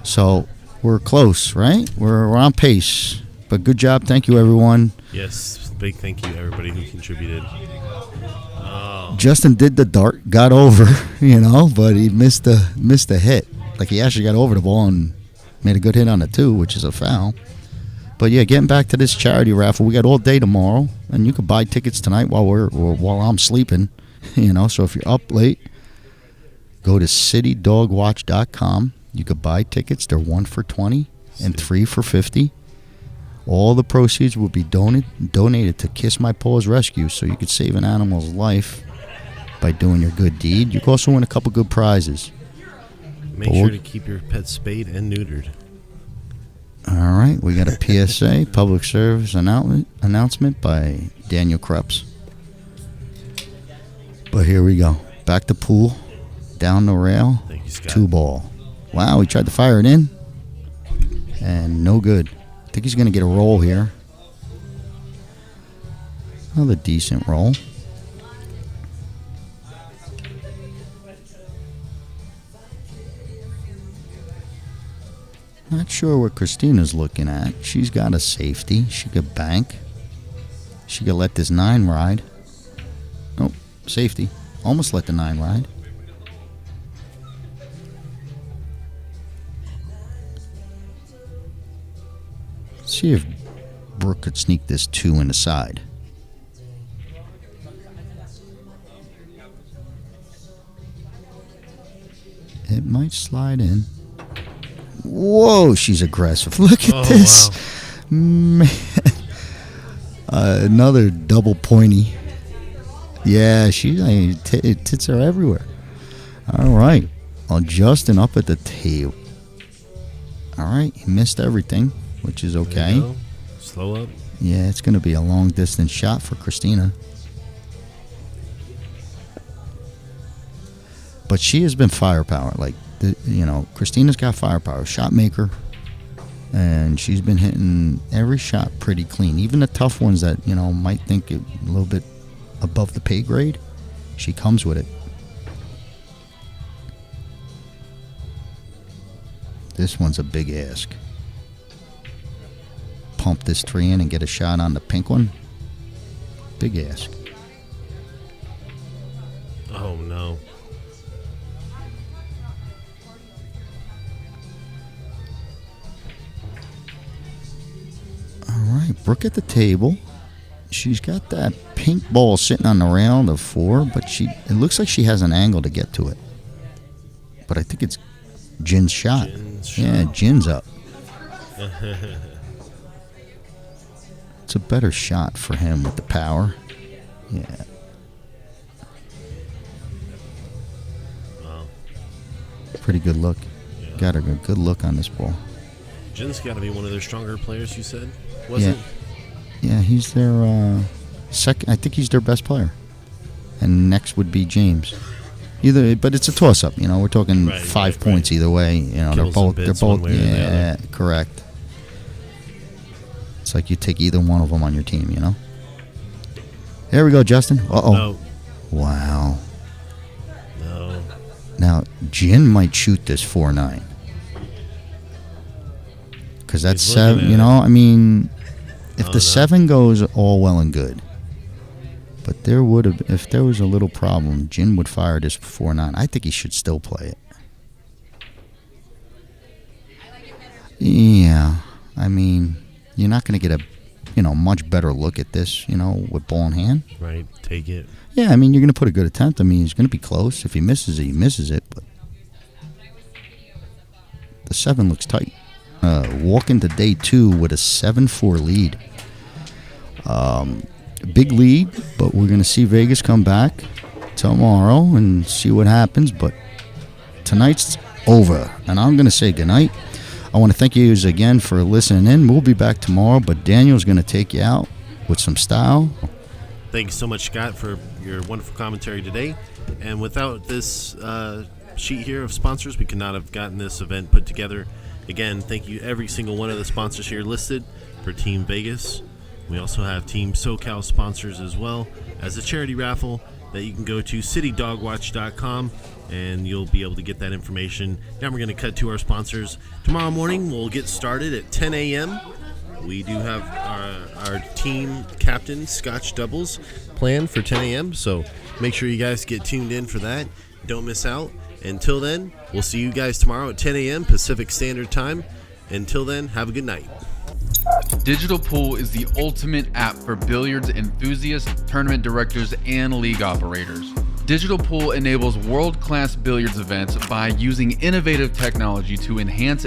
so we're close, right? We're on pace. But good job. Thank you, everyone. Yes. Big thank you to everybody who contributed. Oh. Justin did the dart, got over, but he missed the hit. Like, he actually got over the ball and made a good hit on the 2, which is a foul. But yeah, getting back to this charity raffle, we got all day tomorrow, and you can buy tickets tonight while I'm sleeping. So if you're up late, go to citydogwatch.com. You could buy tickets. They're 1 for $20 and 3 for $50. All the proceeds will be donated to Kiss My Paws Rescue, so you could save an animal's life by doing your good deed. You can also win a couple good prizes. Make sure to keep your pet spayed and neutered. All right, we got a PSA, public service announcement by Daniel Krebs. But here we go. Back to pool, down the rail, Thank you, Scott. 2 ball. Wow, he tried to fire it in, and no good. I think he's going to get a roll here. Another decent roll. Not sure what Christina's looking at. She's got a safety. She could bank. She could let this 9 ride. Oh, safety. Almost let the 9 ride. See if Brooke could sneak this 2 in the side. It might slide in. Whoa, she's aggressive. Look at this. Wow. Man. Another double pointy. Yeah, tits are everywhere. All right. Well, Justin up at the table. All right, he missed everything, which is okay. Slow up. Yeah, it's going to be a long distance shot for Christina. But she has been firepower. Like, Christina's got firepower. Shot maker. And she's been hitting every shot pretty clean. Even the tough ones that, might think a little bit above the pay grade, she comes with it. This one's a big ask. Pump this 3 in and get a shot on the pink one. Big ask. Oh, no. All right, Brooke at the table. She's got that pink ball sitting on the rail, the 4, but it looks like she has an angle to get to it. But I think it's Jin's shot. Yeah, Jin's up. It's a better shot for him with the power. Yeah. Wow. Pretty good look. Yeah. Got a good look on this ball. Jin's got to be one of their stronger players, you said? Yeah, he's their second. I think he's their best player. And next would be James. But it's a toss-up. You know, we're talking 5 points either way. You know, they're both. Yeah, correct. It's like you take either one of them on your team. You know. There we go, Justin. Uh-oh. No. Wow. No. Now, Jin might shoot this 4-9. Because that's 7. You know, I mean, if the 7 goes, all well and good. But there would have, if there was a little problem, Jin would fire this 4-9. I think he should still play it. Yeah, I mean, you're not going to get a, much better look at this, with ball in hand. Right, take it. Yeah, I mean, you're going to put a good attempt. I mean, he's going to be close. If he misses it, he misses it. But the 7 looks tight. Walk into day 2 with a 7-4 lead. Big lead, but we're going to see Vegas come back tomorrow and see what happens. But tonight's over, and I'm going to say goodnight. I want to thank you again for listening in. We'll be back tomorrow, but Daniel's going to take you out with some style. Thanks so much, Scott, for your wonderful commentary today. And without this sheet here of sponsors, we could not have gotten this event put together. Again, thank you every single one of the sponsors here listed for Team Vegas. We also have Team SoCal sponsors as well as a charity raffle that you can go to citydogwatch.com and you'll be able to get that information. Now we're going to cut to our sponsors. Tomorrow morning we'll get started at 10 a.m. We do have our team captain Scotch doubles planned for 10 a.m. So make sure you guys get tuned in for that. Don't miss out. Until then, we'll see you guys tomorrow at 10 a.m. Pacific Standard Time. Until then, have a good night. Digital Pool is the ultimate app for billiards enthusiasts, tournament directors, and league operators. Digital Pool enables world-class billiards events by using innovative technology to enhance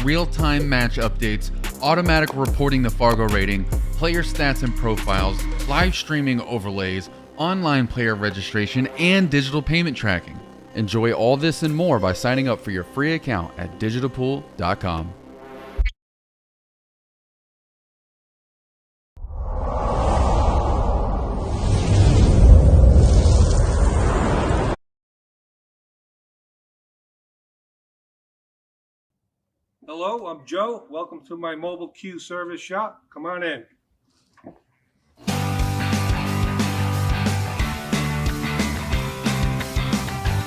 real-time match updates, automatic reporting the Fargo rating, player stats and profiles, live streaming overlays, online player registration, and digital payment tracking. Enjoy all this and more by signing up for your free account at digitalpool.com. Hello, I'm Joe. Welcome to my mobile Q service shop. Come on in.